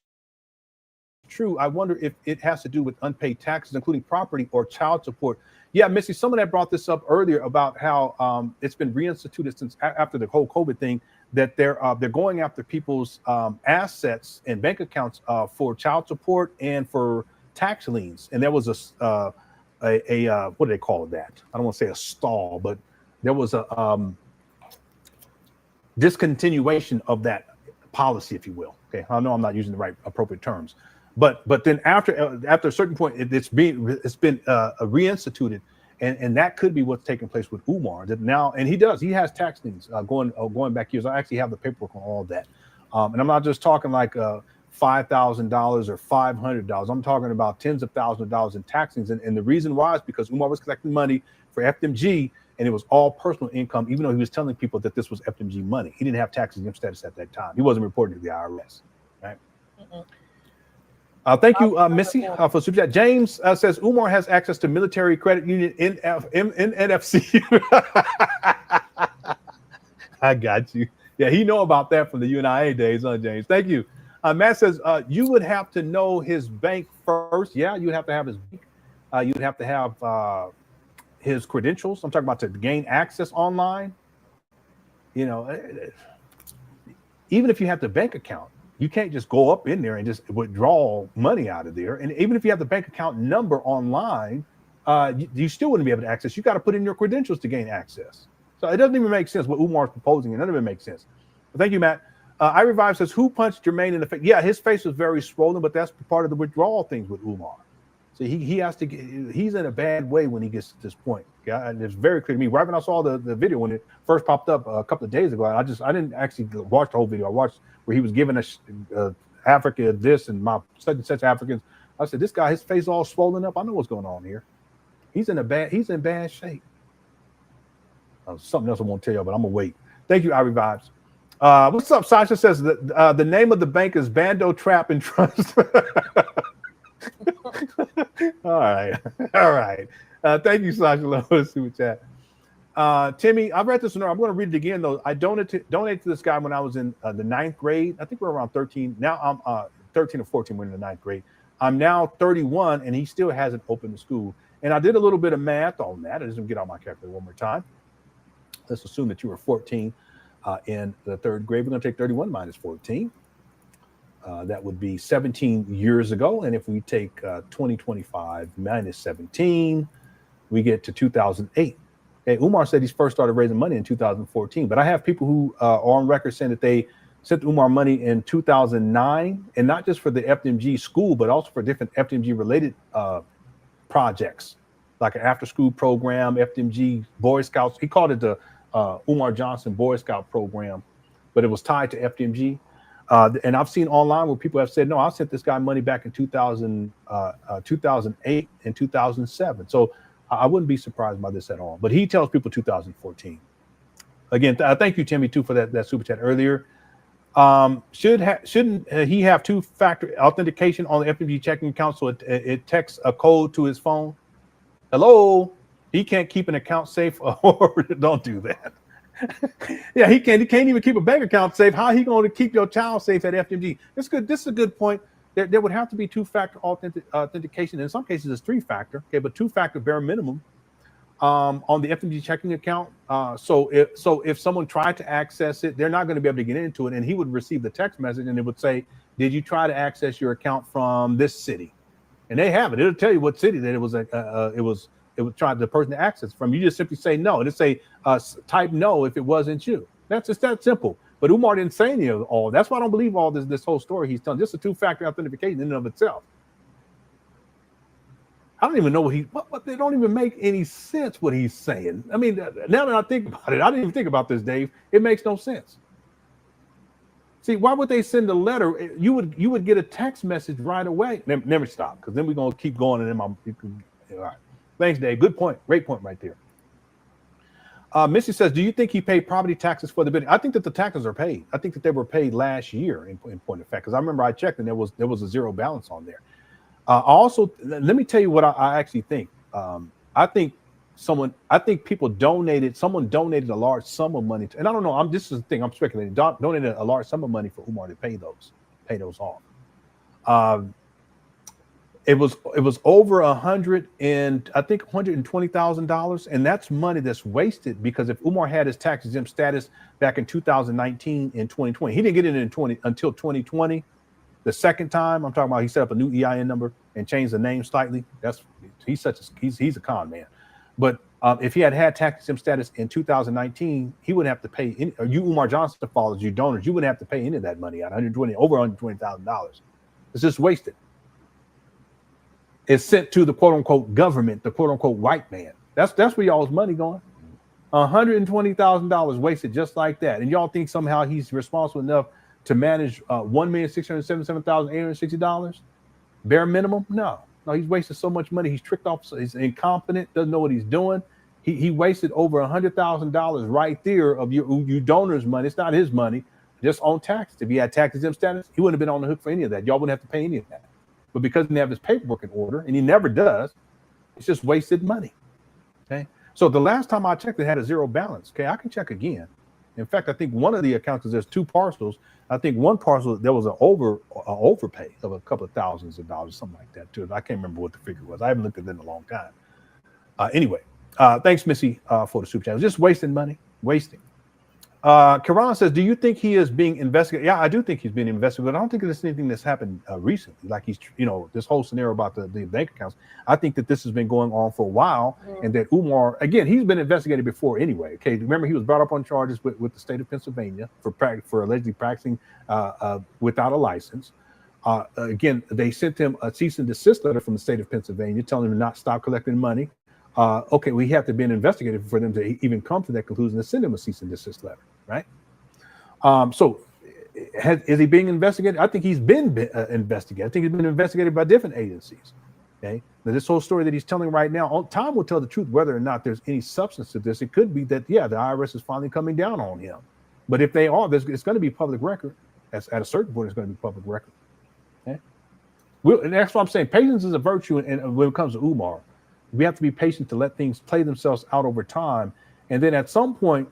true, I wonder if it has to do with unpaid taxes, including property or child support. Yeah, Missy, someone that brought this up earlier about how it's been reinstituted since after the whole COVID thing, that they're going after people's assets and bank accounts for child support and for tax liens. And there was a what do they call that? I don't want to say a stall, but there was a discontinuation of that policy, if you will. Okay, I know I'm not using the right appropriate terms. But then after a certain point, it's been reinstituted, and that could be what's taking place with Umar. That now, and he has tax liens going back years. I actually have the paperwork on all that, and I'm not just talking like $5,000 or $500. I'm talking about tens of thousands of dollars in tax liens, and the reason why is because Umar was collecting money for FMG, and it was all personal income, even though he was telling people that this was FMG money. He didn't have tax exempt status at that time. He wasn't reporting to the IRS, right? Mm-mm. Thank you, Missy, for super chat. James says Umar has access to military credit union in NFC. I got you. Yeah, he know about that from the UNIA days, huh, James? Thank you. Matt says you would have to know his bank first. Yeah, you would have to have his bank. You would have to have his credentials. I'm talking about to gain access online. You know, even if you have the bank account, you can't just go up in there and just withdraw money out of there. And even if you have the bank account number online, you still wouldn't be able to access. You got to put in your credentials to gain access. So it doesn't even make sense what Umar is proposing, and none of it makes sense. But thank you, Matt. I Revive says, who punched Jermaine in the face? Yeah, his face was very swollen, but that's part of the withdrawal things with Umar. So he has to get, he's in a bad way when he gets to this point. Yeah, and it's very clear to me. Right when I saw the video when it first popped up a couple of days ago, I didn't actually watch the whole video. I watched where he was giving us Africa this and my such and such Africans. I said, this guy, his face all swollen up. I know what's going on here. He's in bad shape. Something else I won't tell you, but I'm gonna wait. Thank you, I Revives. What's up? Sasha says that the name of the bank is Bando Trap and Trust. All right. Thank you, Sasha. Let's see what chat. Timmy, I've read this one. I'm going to read it again though. I donated to this guy when I was in the 9th grade. I think we're around 13. Now I'm 13 or 14 when in the 9th grade. I'm now 31 and he still hasn't opened the school. And I did a little bit of math on that. I just get out my calculator one more time. Let's assume that you were 14 in the 3rd grade. We're going to take 31 minus 14. That would be 17 years ago. And if we take 2025 minus 17, we get to 2008. Okay, Umar said he first started raising money in 2014. But I have people who are on record saying that they sent Umar money in 2009, and not just for the FDMG school, but also for different FDMG related projects, like an after school program, FDMG Boy Scouts. He called it the Umar Johnson Boy Scout program, but it was tied to FDMG. And I've seen online where people have said, no, I sent this guy money back in 2008 and 2007. So I wouldn't be surprised by this at all. But he tells people 2014. Again, thank you, Timmy, too, for that super chat earlier. Shouldn't he have 2-factor authentication on the FDMG checking account so it texts a code to his phone? Hello? He can't keep an account safe, or don't do that. Yeah, he can't even keep a bank account safe. How he going to keep your child safe at FDMG? It's good. This is a good point. There would have to be 2-factor authentication. In some cases, it's 3-factor. Okay, but 2-factor bare minimum on the FDMG checking account. So if someone tried to access it, they're not going to be able to get into it, and he would receive the text message, and it would say, "Did you try to access your account from this city?" And they have it. It'll tell you what city that it was. It would try the person to access from. You just simply say no. It'll say type no if it wasn't you. That's just that simple. But Umar didn't say any of all. That's why I don't believe all this whole story he's telling. Just a 2-factor authentication in and of itself. I don't even know what they don't even make any sense what he's saying. I mean, now that I think about it, I didn't even think about this, Dave. It makes no sense. See, why would they send a letter? You would get a text message right away. Never stop, because then we're gonna keep going, and then all right. Thanks, Dave. Good point. Great point right there. Missy says, do you think he paid property taxes for the building? I think that the taxes are paid. I think that they were paid last year in point of fact, because I remember I checked and there was a zero balance on there. Also, let me tell you what I actually think. I think someone donated a large sum of money and I don't know, this is the thing I'm speculating, donated a large sum of money for Umar to pay those off. It was over $120,000, and that's money that's wasted, because if Umar had his tax exempt status back in 2019 and 2020, he didn't get it until 2020. The second time I'm talking about, he set up a new EIN number and changed the name slightly. He's a con man. But if he had tax exempt status in 2019, he wouldn't have to pay any. Or you, Umar Johnson, followers, you donors, you wouldn't have to pay any of that money out. Over $120,000. It's just wasted. It's sent to the quote unquote government, the quote unquote white man. That's where y'all's money going. $120,000 wasted just like that. And y'all think somehow he's responsible enough to manage $1,677,860 bare minimum? No, he's wasted so much money. He's tricked off. He's incompetent. Doesn't know what he's doing. He wasted over $100,000 right there of you donors' money. It's not his money, just on taxes. If he had tax exempt status, he wouldn't have been on the hook for any of that. Y'all wouldn't have to pay any of that. But because he didn't have his paperwork in order, and he never does, it's just wasted money. Okay. So the last time I checked, it had a zero balance. Okay, I can check again. In fact, I think one of the accounts, because there's two parcels. I think one parcel there was an overpay of a couple of thousands of dollars, something like that too. I can't remember what the figure was. I haven't looked at it in a long time. Anyway, thanks, Missy, for the super chat. Just wasting money, wasting. Karan says, do you think he is being investigated? Yeah, I do think he's being investigated. I don't think there's anything that's happened recently. Like he's, this whole scenario about the bank accounts. I think that this has been going on for a while, and that Umar, again, he's been investigated before anyway. Okay, remember he was brought up on charges with the state of Pennsylvania for allegedly practicing without a license. Again, they sent him a cease and desist letter from the state of Pennsylvania telling him to not stop collecting money. Okay, we have to be investigated for them to even come to that conclusion to send him a cease and desist letter, right? So is he being investigated? I think he's been investigated. I think he's been investigated by different agencies. Okay, now this whole story that he's telling right now, time will tell the truth whether or not there's any substance to this. It could be that, yeah, the IRS is finally coming down on him. But if they are, it's going to be public record. At a certain point, it's going to be public record. Okay, and that's what I'm saying. Patience is a virtue, and when it comes to Umar, we have to be patient to let things play themselves out over time. And then at some point,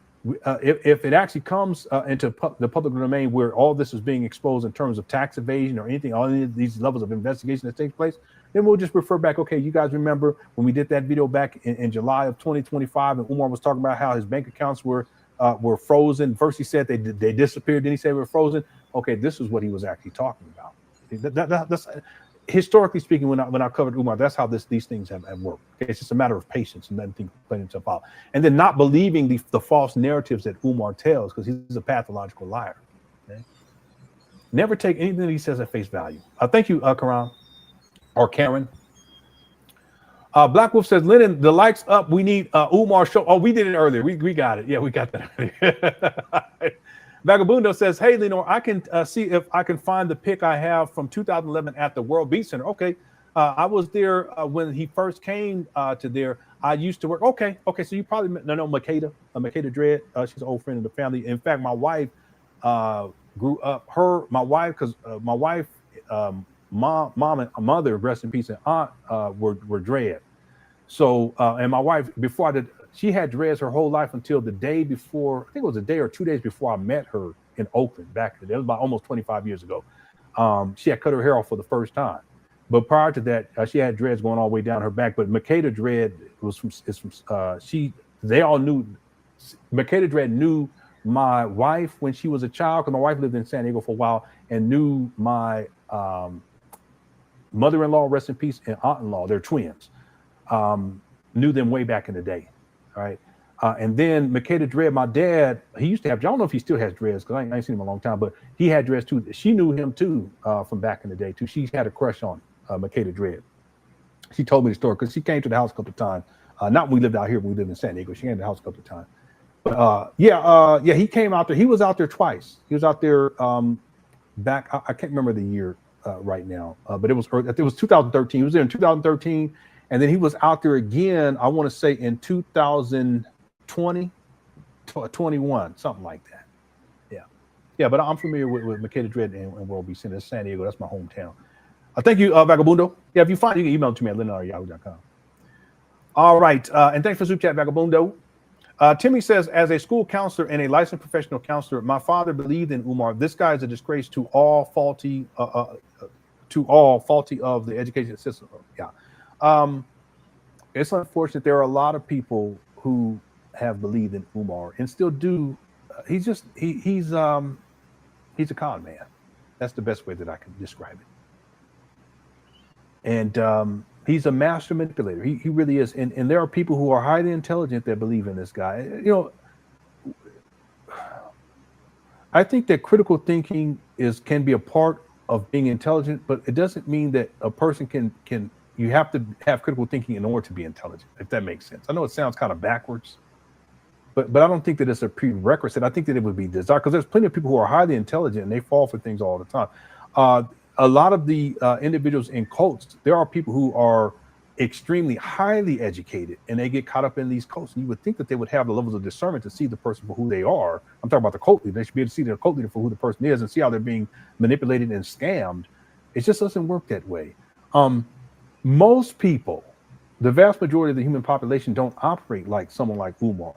if it actually comes into the public domain where all this is being exposed in terms of tax evasion or anything, all of these levels of investigation that takes place, then we'll just refer back. Okay, you guys remember when we did that video back in July of 2025, and Umar was talking about how his bank accounts were frozen. First he said they disappeared, then he said they were frozen. Okay, this is what he was actually talking about. That's historically speaking, when I covered Umar, that's how these things have worked. Okay? It's just a matter of patience and letting things play themselves out, and then not believing the false narratives that Umar tells, because he's a pathological liar. Okay? Never take anything that he says at face value. Thank you, Karan or Karen. Black Wolf says, Lennon, the likes up. We need Umar show. Oh, we did it earlier. We got it. Yeah, we got that earlier. Vagabundo says, hey, Lenore, I can see if I can find the pic I have from 2011 at the World Beat Center. Okay. I was there when he first came to there. I used to work. Okay. So you probably know Makeda Dredd. She's an old friend of the family. In fact, my wife grew up, my wife, mom and mother, rest in peace, and aunt were Dredd. So, and my wife, she had dreads her whole life until the day before, I think it was a day or 2 days before I met her in Oakland back then. It was about almost 25 years ago. She had cut her hair off for the first time. But prior to that, she had dreads going all the way down her back. But Makeda Dredd they all knew, Makeda Dredd knew my wife when she was a child, because my wife lived in San Diego for a while, and knew my mother-in-law, rest in peace, and aunt-in-law, they're twins, knew them way back in the day. All right. And then Makeda Dredd, my dad, he used to have, I don't know if he still has dreads, because I ain't seen him in a long time, but he had dreads too. She knew him too from back in the day too. She had a crush on Makeda Dredd. She told me the story because she came to the house a couple of times. Not when we lived out here, when we lived in San Diego. She came to the house a couple of times. But he came out there. He was out there twice. He was out there back, I can't remember the year right now, but it was 2013. He was there in 2013. And then he was out there again, I want to say in 2020, 21, something like that. Yeah, but I'm familiar with Makeda Dredd and World Beat Center. San Diego, that's my hometown. Thank you, Vagabundo. Yeah, if you find it, you can email it to me at lennon@yahoo.com. All right, and thanks for super chat, Vagabundo. Timmy says, as a school counselor and a licensed professional counselor, my father believed in Umar. This guy is a disgrace to all faulty of the education system. Yeah. It's unfortunate. There are a lot of people who have believed in Umar and still do. He's a con man. That's the best way that I can describe it. And he's a master manipulator. He really is. And there are people who are highly intelligent that believe in this guy. I think that critical thinking can be a part of being intelligent, but it doesn't mean that a person can you have to have critical thinking in order to be intelligent, if that makes sense. I know it sounds kind of backwards, but I don't think that it's a prerequisite. I think that it would be desired, because there's plenty of people who are highly intelligent and they fall for things all the time. A lot of the individuals in cults, there are people who are extremely highly educated and they get caught up in these cults. And you would think that they would have the levels of discernment to see the person for who they are. I'm talking about the cult leader. They should be able to see the cult leader for who the person is and see how they're being manipulated and scammed. It just doesn't work that way. Most people, the vast majority of the human population, don't operate like someone like Umar.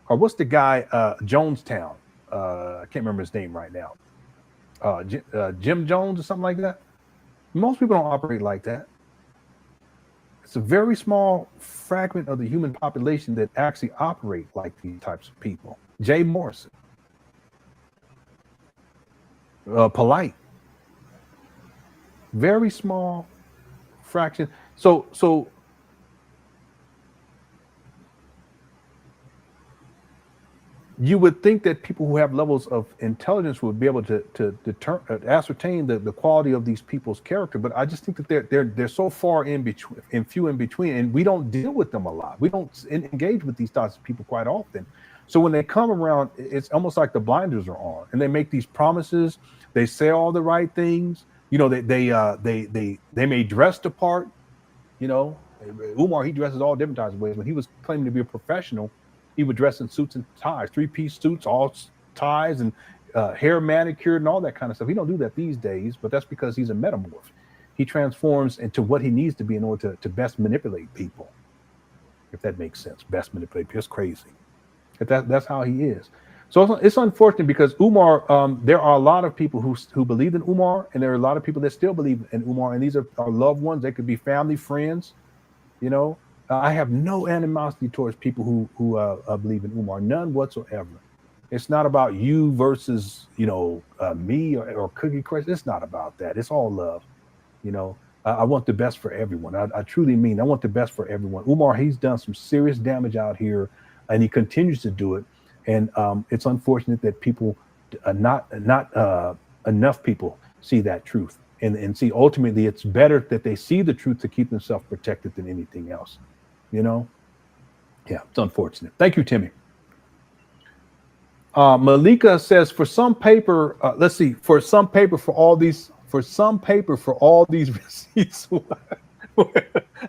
or what's the guy, Jonestown? I can't remember his name right now. Jim Jones or something like that. Most people don't operate like that. It's a very small fragment of the human population that actually operate like these types of people. Jay Morrison, polite, very small fraction. So you would think that people who have levels of intelligence would be able to ascertain the quality of these people's character, but I just think that they're so far in between and few in between, and we don't deal with them a lot. We don't engage with these types of people quite often. So when they come around, it's almost like the blinders are on, and they make these promises. They say all the right things. You know, they may dress the part. You know, Umar, he dresses all different types of ways. When he was claiming to be a professional, he would dress in suits and ties, 3-piece suits, all ties, and hair manicured and all that kind of stuff. He don't do that these days, but that's because he's a metamorph. He transforms into what he needs to be in order to best manipulate people, if that makes sense. Best manipulate people. It's crazy. That's how he is. So it's unfortunate because Umar, there are a lot of people who believe in Umar, and there are a lot of people that still believe in Umar, and these are our loved ones. They could be family, friends, you know. I have no animosity towards people who believe in Umar, none whatsoever. It's not about you versus, you know, me or Cookie Crush. It's not about that. It's all love. You know, I want the best for everyone. I truly mean I want the best for everyone. Umar, he's done some serious damage out here, and he continues to do it. And it's unfortunate that people, not enough people see that truth and see ultimately it's better that they see the truth to keep themselves protected than anything else. You know, yeah, it's unfortunate. Thank you, Timmy. Malika says for some paper, let's see, for some paper for all these receipts.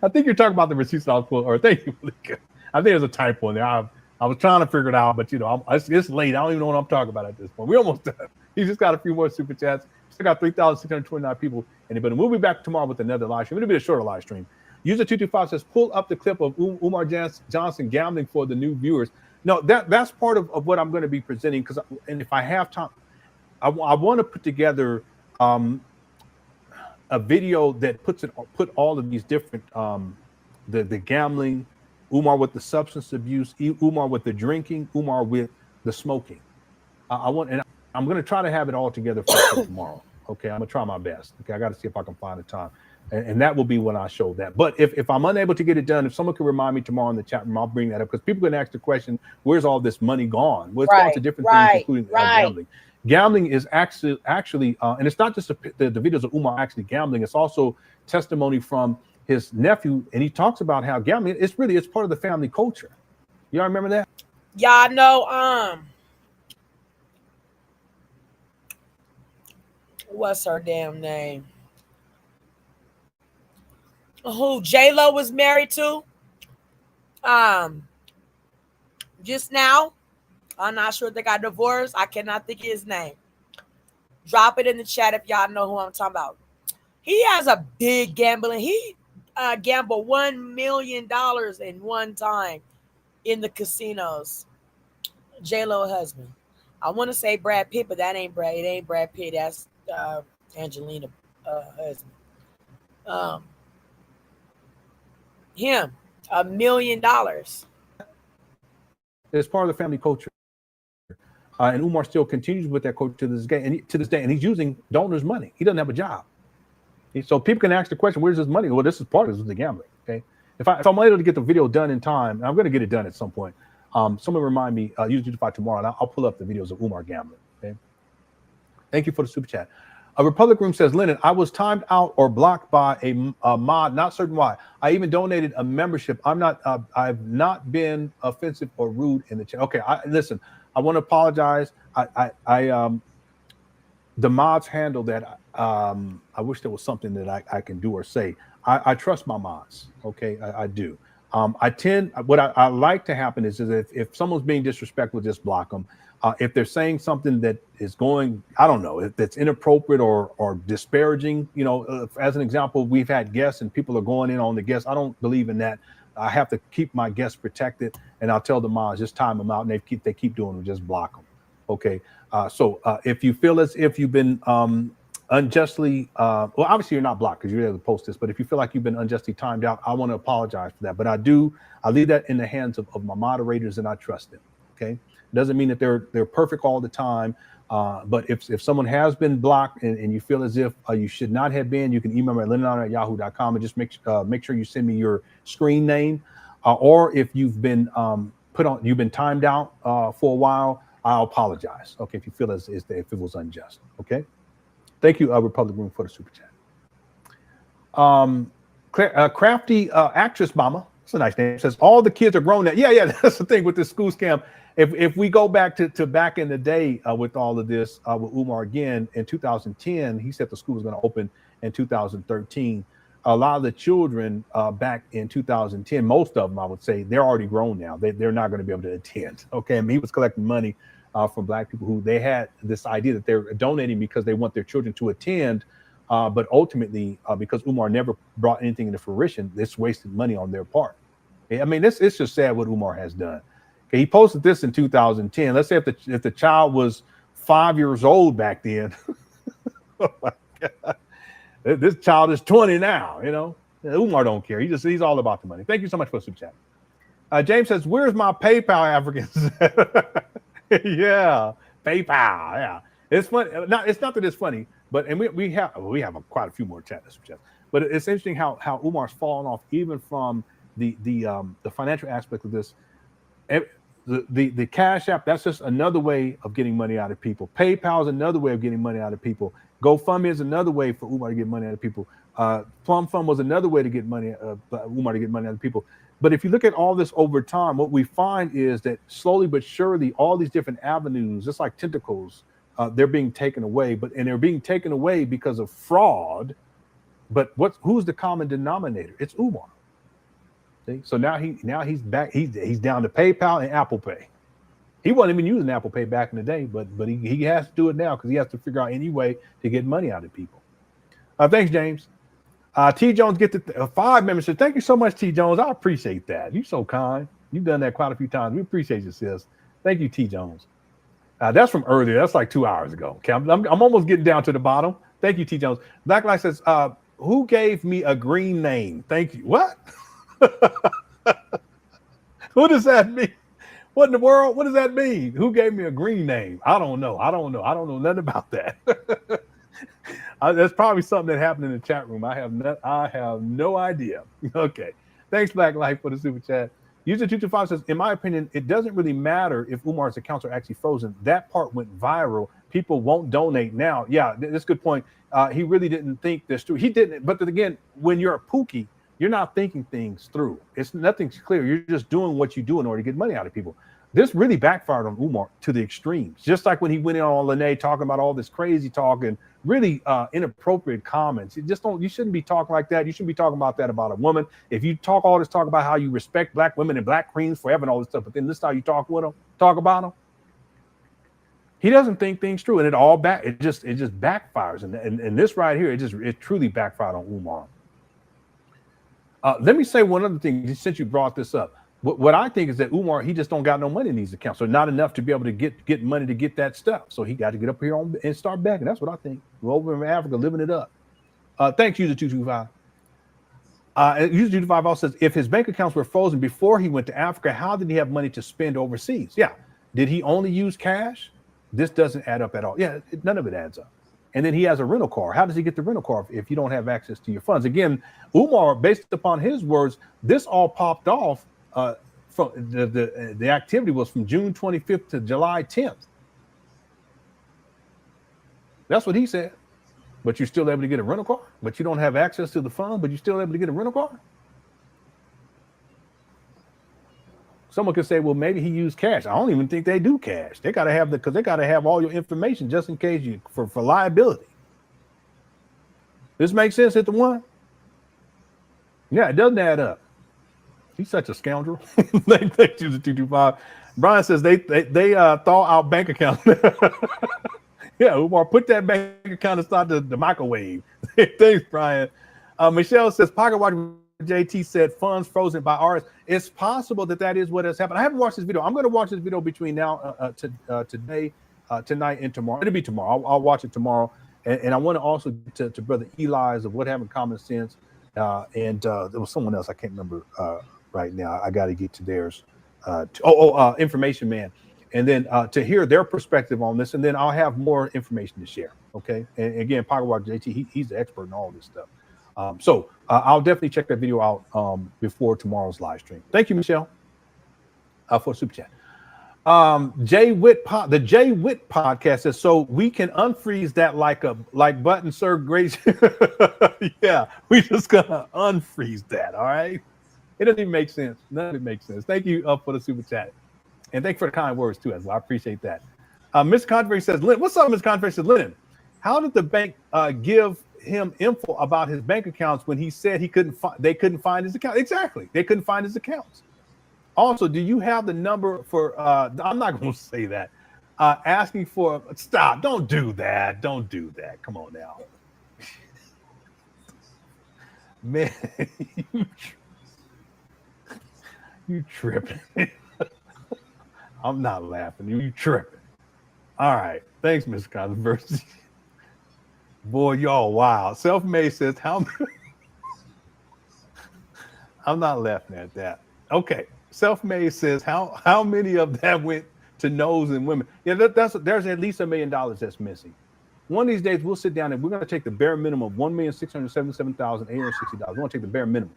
I think you're talking about the receipts I was pulling, or thank you, Malika. I think there's a typo in there. I was trying to figure it out, but you know, it's late. I don't even know what I'm talking about at this point. We're almost done. He just got a few more super chats. Still got 3,629 people in it, but we'll be back tomorrow with another live stream. It'll be a shorter live stream. User 225 says, pull up the clip of Umar Johnson gambling for the new viewers. No, that's part of what I'm going to be presenting, because, and if I have time, I want to put together a video that put all of these different the gambling, Umar with the substance abuse, Umar with the drinking, Umar with the smoking. I'm going to try to have it all together for tomorrow. Okay, I'm going to try my best. Okay, I got to see if I can find the time. And that will be when I show that. But if I'm unable to get it done, if someone can remind me tomorrow in the chat room, I'll bring that up, because people can ask the question, where's all this money gone? Well, it's gone to different things, including gambling. Gambling is actually, and it's not just the videos of Umar actually gambling. It's also testimony from his nephew, and he talks about how gambling, it's part of the family culture. Y'all remember that? Y'all know, what's her damn name? Who J-Lo was married to just now. I'm not sure if they got divorced. I cannot think of his name. Drop it in the chat if y'all know who I'm talking about. He has a big gambling. He gambled $1 million in one time in the casinos. J-Lo husband. I want to say Brad Pitt, but that ain't Brad. It ain't Brad Pitt. That's Angelina husband. Him, $1 million. It's part of the family culture, and Umar still continues with that culture to this day. And he's using donors' money. He doesn't have a job, so people can ask the question, "Where's his money?" Well, this is part of the gambling. Okay, if I'm able to get the video done in time, and I'm going to get it done at some point. Someone remind me. Use it tomorrow, and I'll pull up the videos of Umar gambling. Okay, thank you for the super chat. A Republic Room says, Lennon, I was timed out or blocked by a mod, not certain why. I even donated a membership. I've not been offensive or rude in the chat. Okay, listen, I want to apologize. The mods handle that. I wish there was something that I can do or say. I trust my mods. Okay, I do. What I like to happen is if someone's being disrespectful, just block them. If they're saying something that is going, I don't know, if that's inappropriate or disparaging, as an example, we've had guests and people are going in on the guests. I don't believe in that. I have to keep my guests protected, and I'll tell the mods just time them out, and they keep doing it, just block them. Okay. So if you feel as if you've been unjustly, well, obviously you're not blocked because you're able to post this, but if you feel like you've been unjustly timed out, I want to apologize for that. But I leave that in the hands of my moderators, and I trust them. Okay. It doesn't mean that they're perfect all the time. But if someone has been blocked and you feel as if you should not have been, you can email me at lennon@yahoo.com and just make sure you send me your screen name. Or if you've been you've been timed out for a while, I'll apologize. Okay, if you feel as if it was unjust. Okay. Thank you, Republic Room, for the super chat. Crafty actress mama. That's a nice name. It says all the kids are grown now. Yeah, that's the thing with this school scam. If we go back to back in the day with all of this with Umar again in 2010, he said the school was going to open in 2013. A lot of the children back in 2010, most of them, I would say, they're already grown now. They're not going to be able to attend. Okay, I mean, he was collecting money from Black people who they had this idea that they're donating because they want their children to attend, but ultimately because Umar never brought anything into fruition, this wasted money on their part. I mean, it's just sad what Umar has done. Okay, he posted this in 2010. Let's say if the child was 5 years old back then. Oh my God. This child is 20 now, you know. Umar don't care. He's all about the money. Thank you so much for the super chat. James says, "Where's my PayPal Africans?" Yeah, PayPal. Yeah, it's funny. It's not that it's funny, but we have quite a few more chats. But it's interesting how Umar's fallen off even from the financial aspect of this. The Cash App, that's just another way of getting money out of people. PayPal is another way of getting money out of people. GoFundMe is another way for Umar to get money out of people. Plum Fund was another way to get money, Umar to get money out of people. But if you look at all this over time, what we find is that slowly but surely, all these different avenues, just like tentacles, they're being taken away. And they're being taken away because of fraud. But who's the common denominator? It's Umar. See? So now he's back. He's down to PayPal and Apple Pay. He wasn't even using Apple Pay back in the day, but he has to do it now because he has to figure out any way to get money out of people. Thanks, James. T. Jones get the 5 membership. Thank you so much, T. Jones. I appreciate that. You're so kind. You've done that quite a few times. We appreciate you, sis. Thank you, T. Jones. That's from earlier. That's like 2 hours ago. Okay, I'm almost getting down to the bottom. Thank you, T. Jones. Blacklight says, "Who gave me a green name?" Thank you. What? What does that mean? What in the world? What does that mean? Who gave me a green name? I don't know. I don't know nothing about that. That's probably something that happened in the chat room. I have no idea. Okay. Thanks, Blacklight, for the super chat. User 225 says, "In my opinion, it doesn't really matter if Umar's accounts are actually frozen. That part went viral. People won't donate now." Yeah, that's a good point. He really didn't think this through. He didn't. But then again, when you're a Pookie, you're not thinking things through. Nothing's clear. You're just doing what you do in order to get money out of people. This really backfired on Umar to the extremes. Just like when he went in on Lene talking about all this crazy talk and really inappropriate comments. You shouldn't be talking like that. You shouldn't be talking about that about a woman. If you talk all this talk about how you respect Black women and Black queens forever and all this stuff, but then this is how you talk about them. He doesn't think things through, and it just backfires. And this right here, it truly backfired on Umar. Let me say one other thing since you brought this up. What I think is that Umar, he just don't got no money in these accounts, so not enough to be able to get money to get that stuff. So he got to get up here and start begging. That's what I think. We're over in Africa living it up. Thanks, User 225. User 225 also says, if his bank accounts were frozen before he went to Africa, how did he have money to spend overseas? Yeah. Did he only use cash? This doesn't add up at all. Yeah, none of it adds up. And then he has a rental car. How does he get the rental car if you don't have access to your funds? Again, Umar, based upon his words, this all popped off. From the activity was from June 25th to July 10th. That's what he said. But you're still able to get a rental car, but you don't have access to the fund, but you're still able to get a rental car. Someone could say, well, maybe he used cash. I don't even think they do cash. They got to have because they got to have all your information just in case for liability. This makes sense. Hit the one. Yeah, it doesn't add up. He's such a scoundrel. Thank you to 225. Brian says they thaw out bank account. Yeah, Umar, put that bank account inside the microwave. Thanks, Brian. Michelle says pocket watch JT said funds frozen by ours. It's possible that is what has happened. I haven't watched this video. I'm going to watch this video between now today, tonight, and tomorrow. It'll be tomorrow. I'll watch it tomorrow. And I want to also get to Brother Eli's of what having common sense. And there was someone else I can't remember right now. I got to get to theirs. Information Man. And then to hear their perspective on this, and then I'll have more information to share. Okay. And again, Pocket Watch JT, he's the expert in all this stuff. So I'll definitely check that video out before tomorrow's live stream. Thank you, Michelle, for super chat. The Jay Witt podcast says, so we can unfreeze that like button, sir. Grace. Yeah, we just gonna unfreeze that. All right. It doesn't even make sense. None of it makes sense. Thank you for the super chat. And thank you for the kind words too, as well. I appreciate that. Miss Controversy says, what's up, Miss Controversy? Says, Lennon, how did the bank give him info about his bank accounts when he said they couldn't find his account? Exactly. They couldn't find his accounts. Also, do you have the number for I'm not going to say that. Asking for stop. Don't do that. Don't do that. Come on now. Man, you tripping. I'm not laughing. You tripping. All right. Thanks, Mr. Controversy. Boy, y'all wild. Self-made says, I'm not laughing at that. Okay. Self-made says, how many of that went to nose and women? Yeah, there's at least $1 million that's missing. One of these days, we'll sit down and we're going to take the bare minimum of $1,677,860. We're going to take the bare minimum.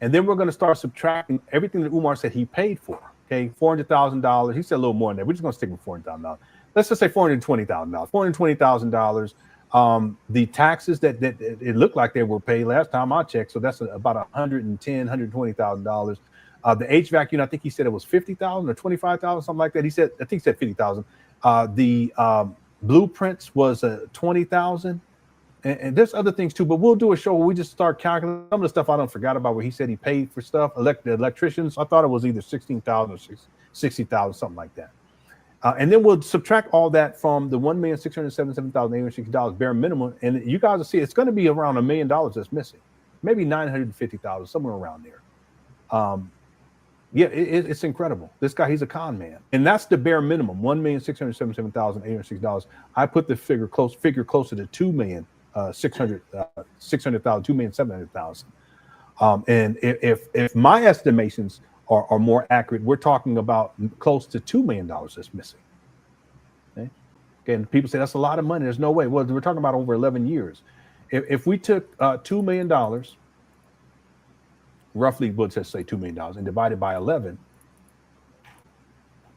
And then we're going to start subtracting everything that Umar said he paid for. Okay, $400,000. He said a little more than that. We're just going to stick with $400,000. Let's just say $420,000. $420,000. The taxes that it looked like they were paid last time I checked. So that's about $110,000, $120,000. The HVAC unit, I think he said it was $50,000 or $25,000, something like that. I think he said $50,000. The blueprints was $20,000. And there's other things too, but we'll do a show where we just start calculating some of the stuff I don't forgot about where he said he paid for stuff. The electricians, I thought it was either $16,000 or $60,000, something like that. And then we'll subtract all that from the $1,677,860 bare minimum. And you guys will see it's going to be around $1 million that's missing, maybe $950,000, somewhere around there. It's incredible. This guy, he's a con man. And that's the bare minimum, $1,677,860. I put the figure closer to $2,600,000, $2,700,000. And if my estimations are more accurate, we're talking about close to $2 million that's missing. Okay. And people say that's a lot of money. There's no way. Well, we're talking about over 11 years. If we took $2 million, roughly, we'll just say $2 million, and divided by 11,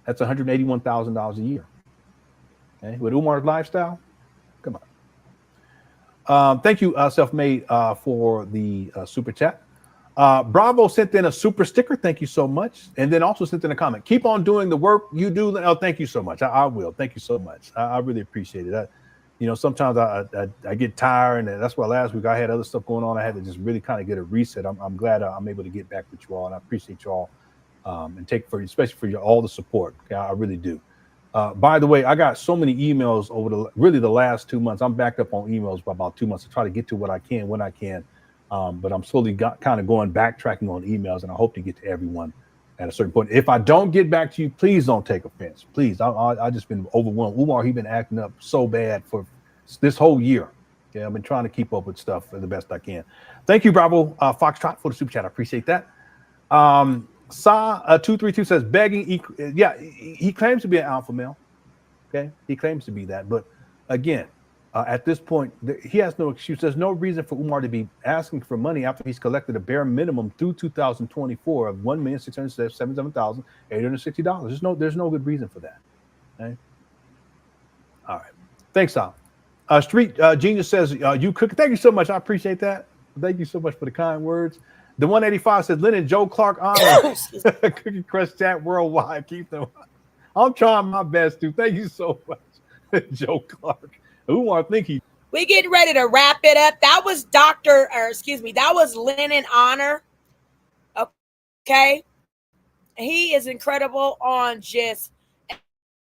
that's $181,000 a year. Okay, with Umar's lifestyle, come on. Thank you, Self-Made, for the super chat. Bravo sent in a super sticker. Thank you so much. And then also sent in a comment. Keep on doing the work you do. Oh, thank you so much. I will. Thank you so much. I really appreciate it. Sometimes I get tired, and that's why last week I had other stuff going on. I had to just really kind of get a reset. I'm glad I'm able to get back with you all, and I appreciate you all and especially for all the support. Okay, I really do. By the way, I got so many emails over the last 2 months. I'm backed up on emails for about 2 months to try to get to what I can when I can. But I'm slowly kind of backtracking on emails, and I hope to get to everyone at a certain point. If I don't get back to you, please don't take offense. Please, I just been overwhelmed. Umar, he's been acting up so bad for this whole year. Yeah, I've been trying to keep up with stuff the best I can. Thank you, Bravo Foxtrot, for the super chat. I appreciate that. Sa232 says begging. He claims to be an alpha male. Okay, he claims to be that, but again, at this point, he has no excuse. There's no reason for Umar to be asking for money after he's collected a bare minimum through 2024 of $1,677,860. There's no good reason for that. Okay? All right. Thanks, Sal. Street Genius says you cook. Thank you so much. I appreciate that. Thank you so much for the kind words. The 185 says Lennon Joe Clark honor Cookie Crush chat worldwide. Keep them. I'm trying my best to. Thank you so much, Joe Clark. Umar think he. We getting ready to wrap it up. That was that was Lennon Honor. Okay. He is incredible on just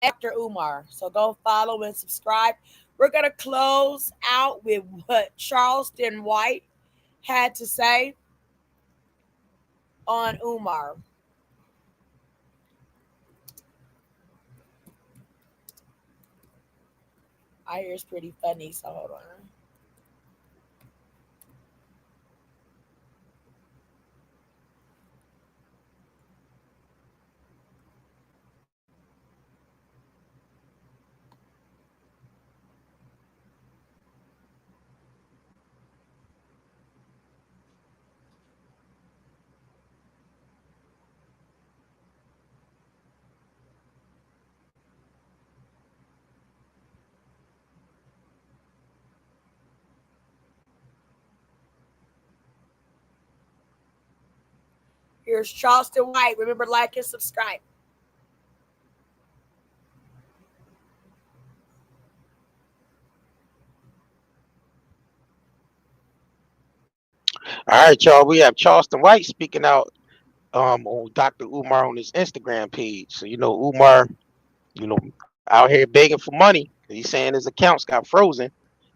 after Umar. So go follow and subscribe. We're going to close out with what Charleston White had to say. on Umar. I hear it's pretty funny, so hold on. Here's Charleston White. Remember, like and subscribe. All right, y'all. We have Charleston White speaking out on Dr. Umar on his Instagram page. So Umar, out here begging for money. He's saying his accounts got frozen.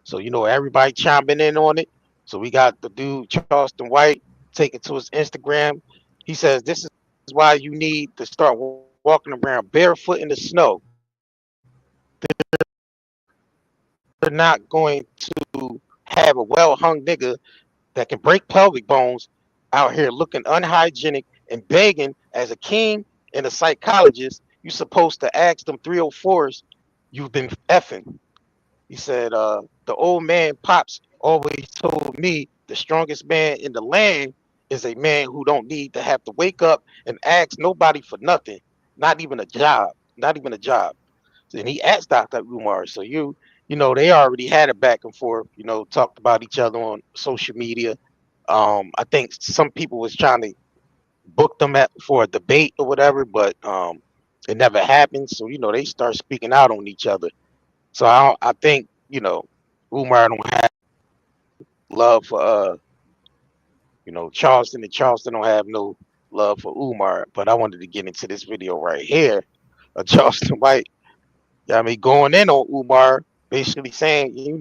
So everybody chiming in on it. So we got the dude Charleston White taking to his Instagram. He says this is why you need to start walking around barefoot in the snow. They're not going to have a well-hung nigga that can break pelvic bones out here looking unhygienic and begging as a king and a psychologist. You supposed to ask them 304s you've been effing. He said, the old man Pops always told me the strongest man in the land is a man who don't need to have to wake up and ask nobody for nothing, not even a job, not even a job. And he asked Dr. Umar. So they already had it back and forth, talked about each other on social media. I think some people was trying to book them for a debate or whatever, but it never happened. So they start speaking out on each other. So I think Umar don't have love for Charleston, and Charleston don't have no love for Umar. But I wanted to get into this video right here of Charleston White. Going in on Umar, basically saying, you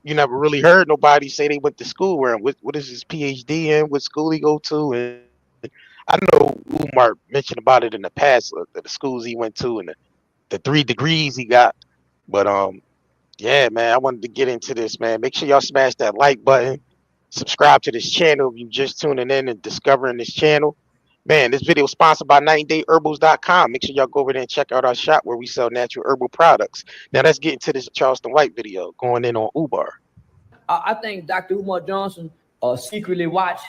never really heard nobody say they went to school where what is his PhD in, what school he go to, and I know Umar mentioned about it in the past, the schools he went to and the 3 degrees he got. But yeah, man, I wanted to get into this, man. Make sure y'all smash that like button, subscribe to this channel if you just tuning in and discovering this channel. Man, this video is sponsored by 90dayherbals.com. Make sure y'all go over there and check out our shop where we sell natural herbal products. Now let's get into this Charleston White video going in on Umar. I think Dr. Umar Johnson secretly watched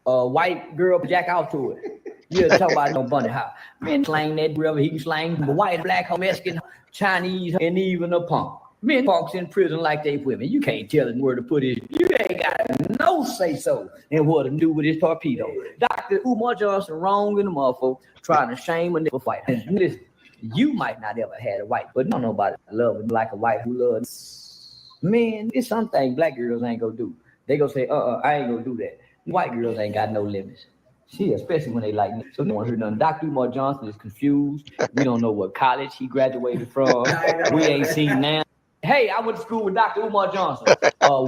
a white girl jack out to it. You talk about no bunny how men slang that wherever he can slang the white, black, Mexican, Chinese, and even a punk. Men punks in prison like they women. You can't tell him where to put his. You ain't got no say so in what to do with his torpedo. Dr. Umar Johnson wrong in the motherfucker trying to shame a nigga fight. Listen, you might not ever had a white, but don't nobody love him like a white who loves. Man, it's something black girls ain't gonna do. They gonna say, I ain't gonna do that. White girls ain't got no limits. See, especially when they like me. So no one heard nothing. Dr. Umar Johnson is confused. We don't know what college he graduated from. We ain't seen now. Hey, I went to school with Dr. Umar Johnson.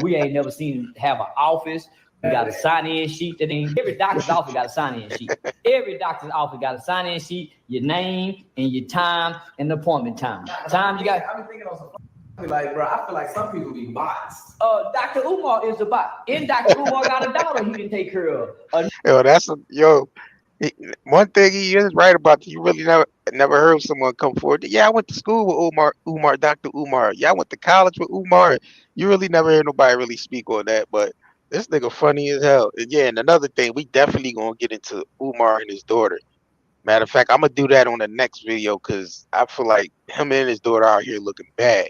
We ain't never seen him have an office. We got a sign-in sheet. Every doctor's office got a sign-in sheet. Every doctor's office got a sign-in sheet, your name and your time and the appointment time. Time you got. I've been thinking on some like, bro, I feel like some people be bots. Dr. Umar is a bot. And Dr. Umar got a daughter he can take care of. One thing he is right about, you really never heard someone come forward. Yeah, I went to school with Umar, Dr. Umar. Yeah, I went to college with Umar. You really never heard nobody really speak on that, but this nigga funny as hell. And yeah, and another thing, we definitely gonna get into Umar and his daughter. Matter of fact, I'm gonna do that on the next video because I feel like him and his daughter out here looking bad.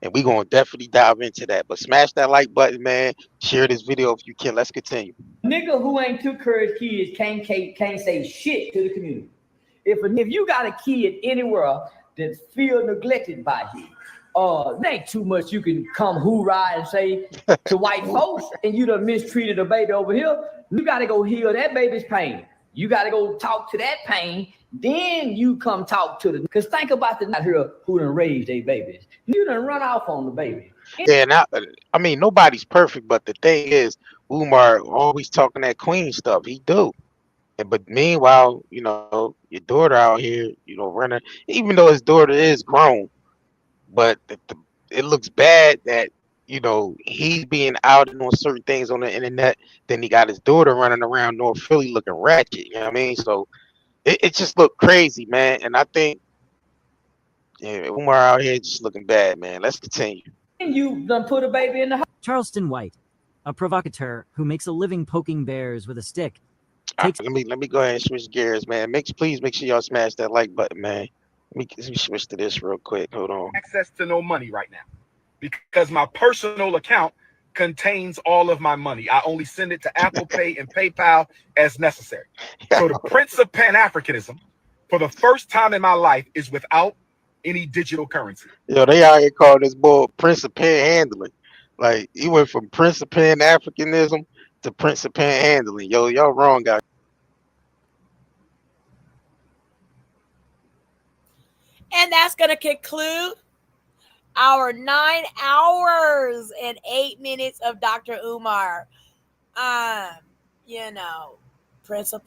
And we gonna definitely dive into that. But smash that like button, man. Share this video if you can. Let's continue. Nigga who ain't took care of his kids can't say shit to the community. If you got a kid anywhere that feel neglected by you, there ain't too much you can come hoorah and say to white folks, and you done mistreated a baby over here. You gotta go heal that baby's pain. You gotta go talk to that pain. Then you come talk to them. Because think about the not here who done raised their babies. You done run off on the baby. Yeah, I mean, nobody's perfect, but the thing is, Umar always talking that queen stuff. He do. But meanwhile, your daughter out here, running, even though his daughter is grown, but it looks bad that, he's being out and doing certain things on the internet. Then he got his daughter running around North Philly looking ratchet. You know what I mean? So it just looked crazy, man. And I think Umar out here just looking bad, man. Let's continue. You done put a baby in the house. Charleston White, a provocateur who makes a living poking bears with a stick. Let me go ahead and switch gears, man. Please make sure y'all smash that like button, man. Let me switch to this real quick. Hold on. Access to no money right now because my personal account contains all of my money. I only send it to Apple Pay and PayPal as necessary. So the Prince of Pan-Africanism, for the first time in my life, is without any digital currency. Yo, they out here calling this boy Prince of Panhandling. Like, he went from Prince of Pan-Africanism to Prince of Panhandling. Yo, y'all wrong, guys. And that's going to conclude our 9 hours and 8 minutes of Dr. Umar. Prince of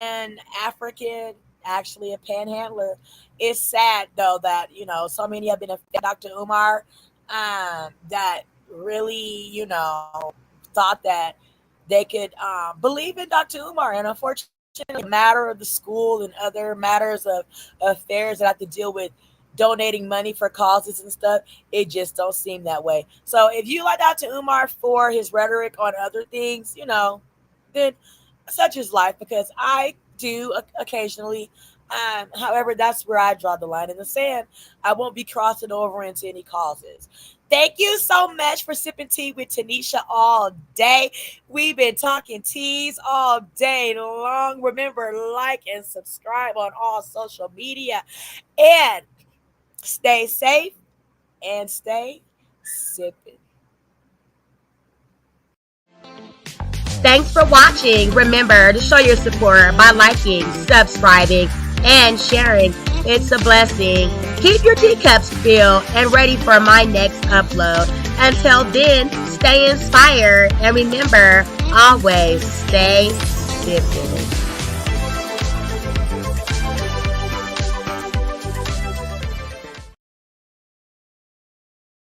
Pan-African, actually a panhandler. It's sad, though, that, so many have been affected Dr. Umar that really, thought that they could believe in Dr. Umar. And unfortunately, the matter of the school and other matters of affairs that have to deal with donating money for causes and stuff, it just don't seem that way. So if you like Dr. Umar for his rhetoric on other things, then such is life, because I do occasionally. However, that's where I draw the line in the sand. I won't be crossing over into any causes. Thank you so much for sipping tea with Tanisha all day. We've been talking teas all day long. Remember, like and subscribe on all social media. And stay safe and stay sipping. Thanks for watching. Remember to show your support by liking, subscribing, and sharing. It's a blessing. Keep your teacups filled and ready for my next upload. Until then, stay inspired and remember, always stay sipping.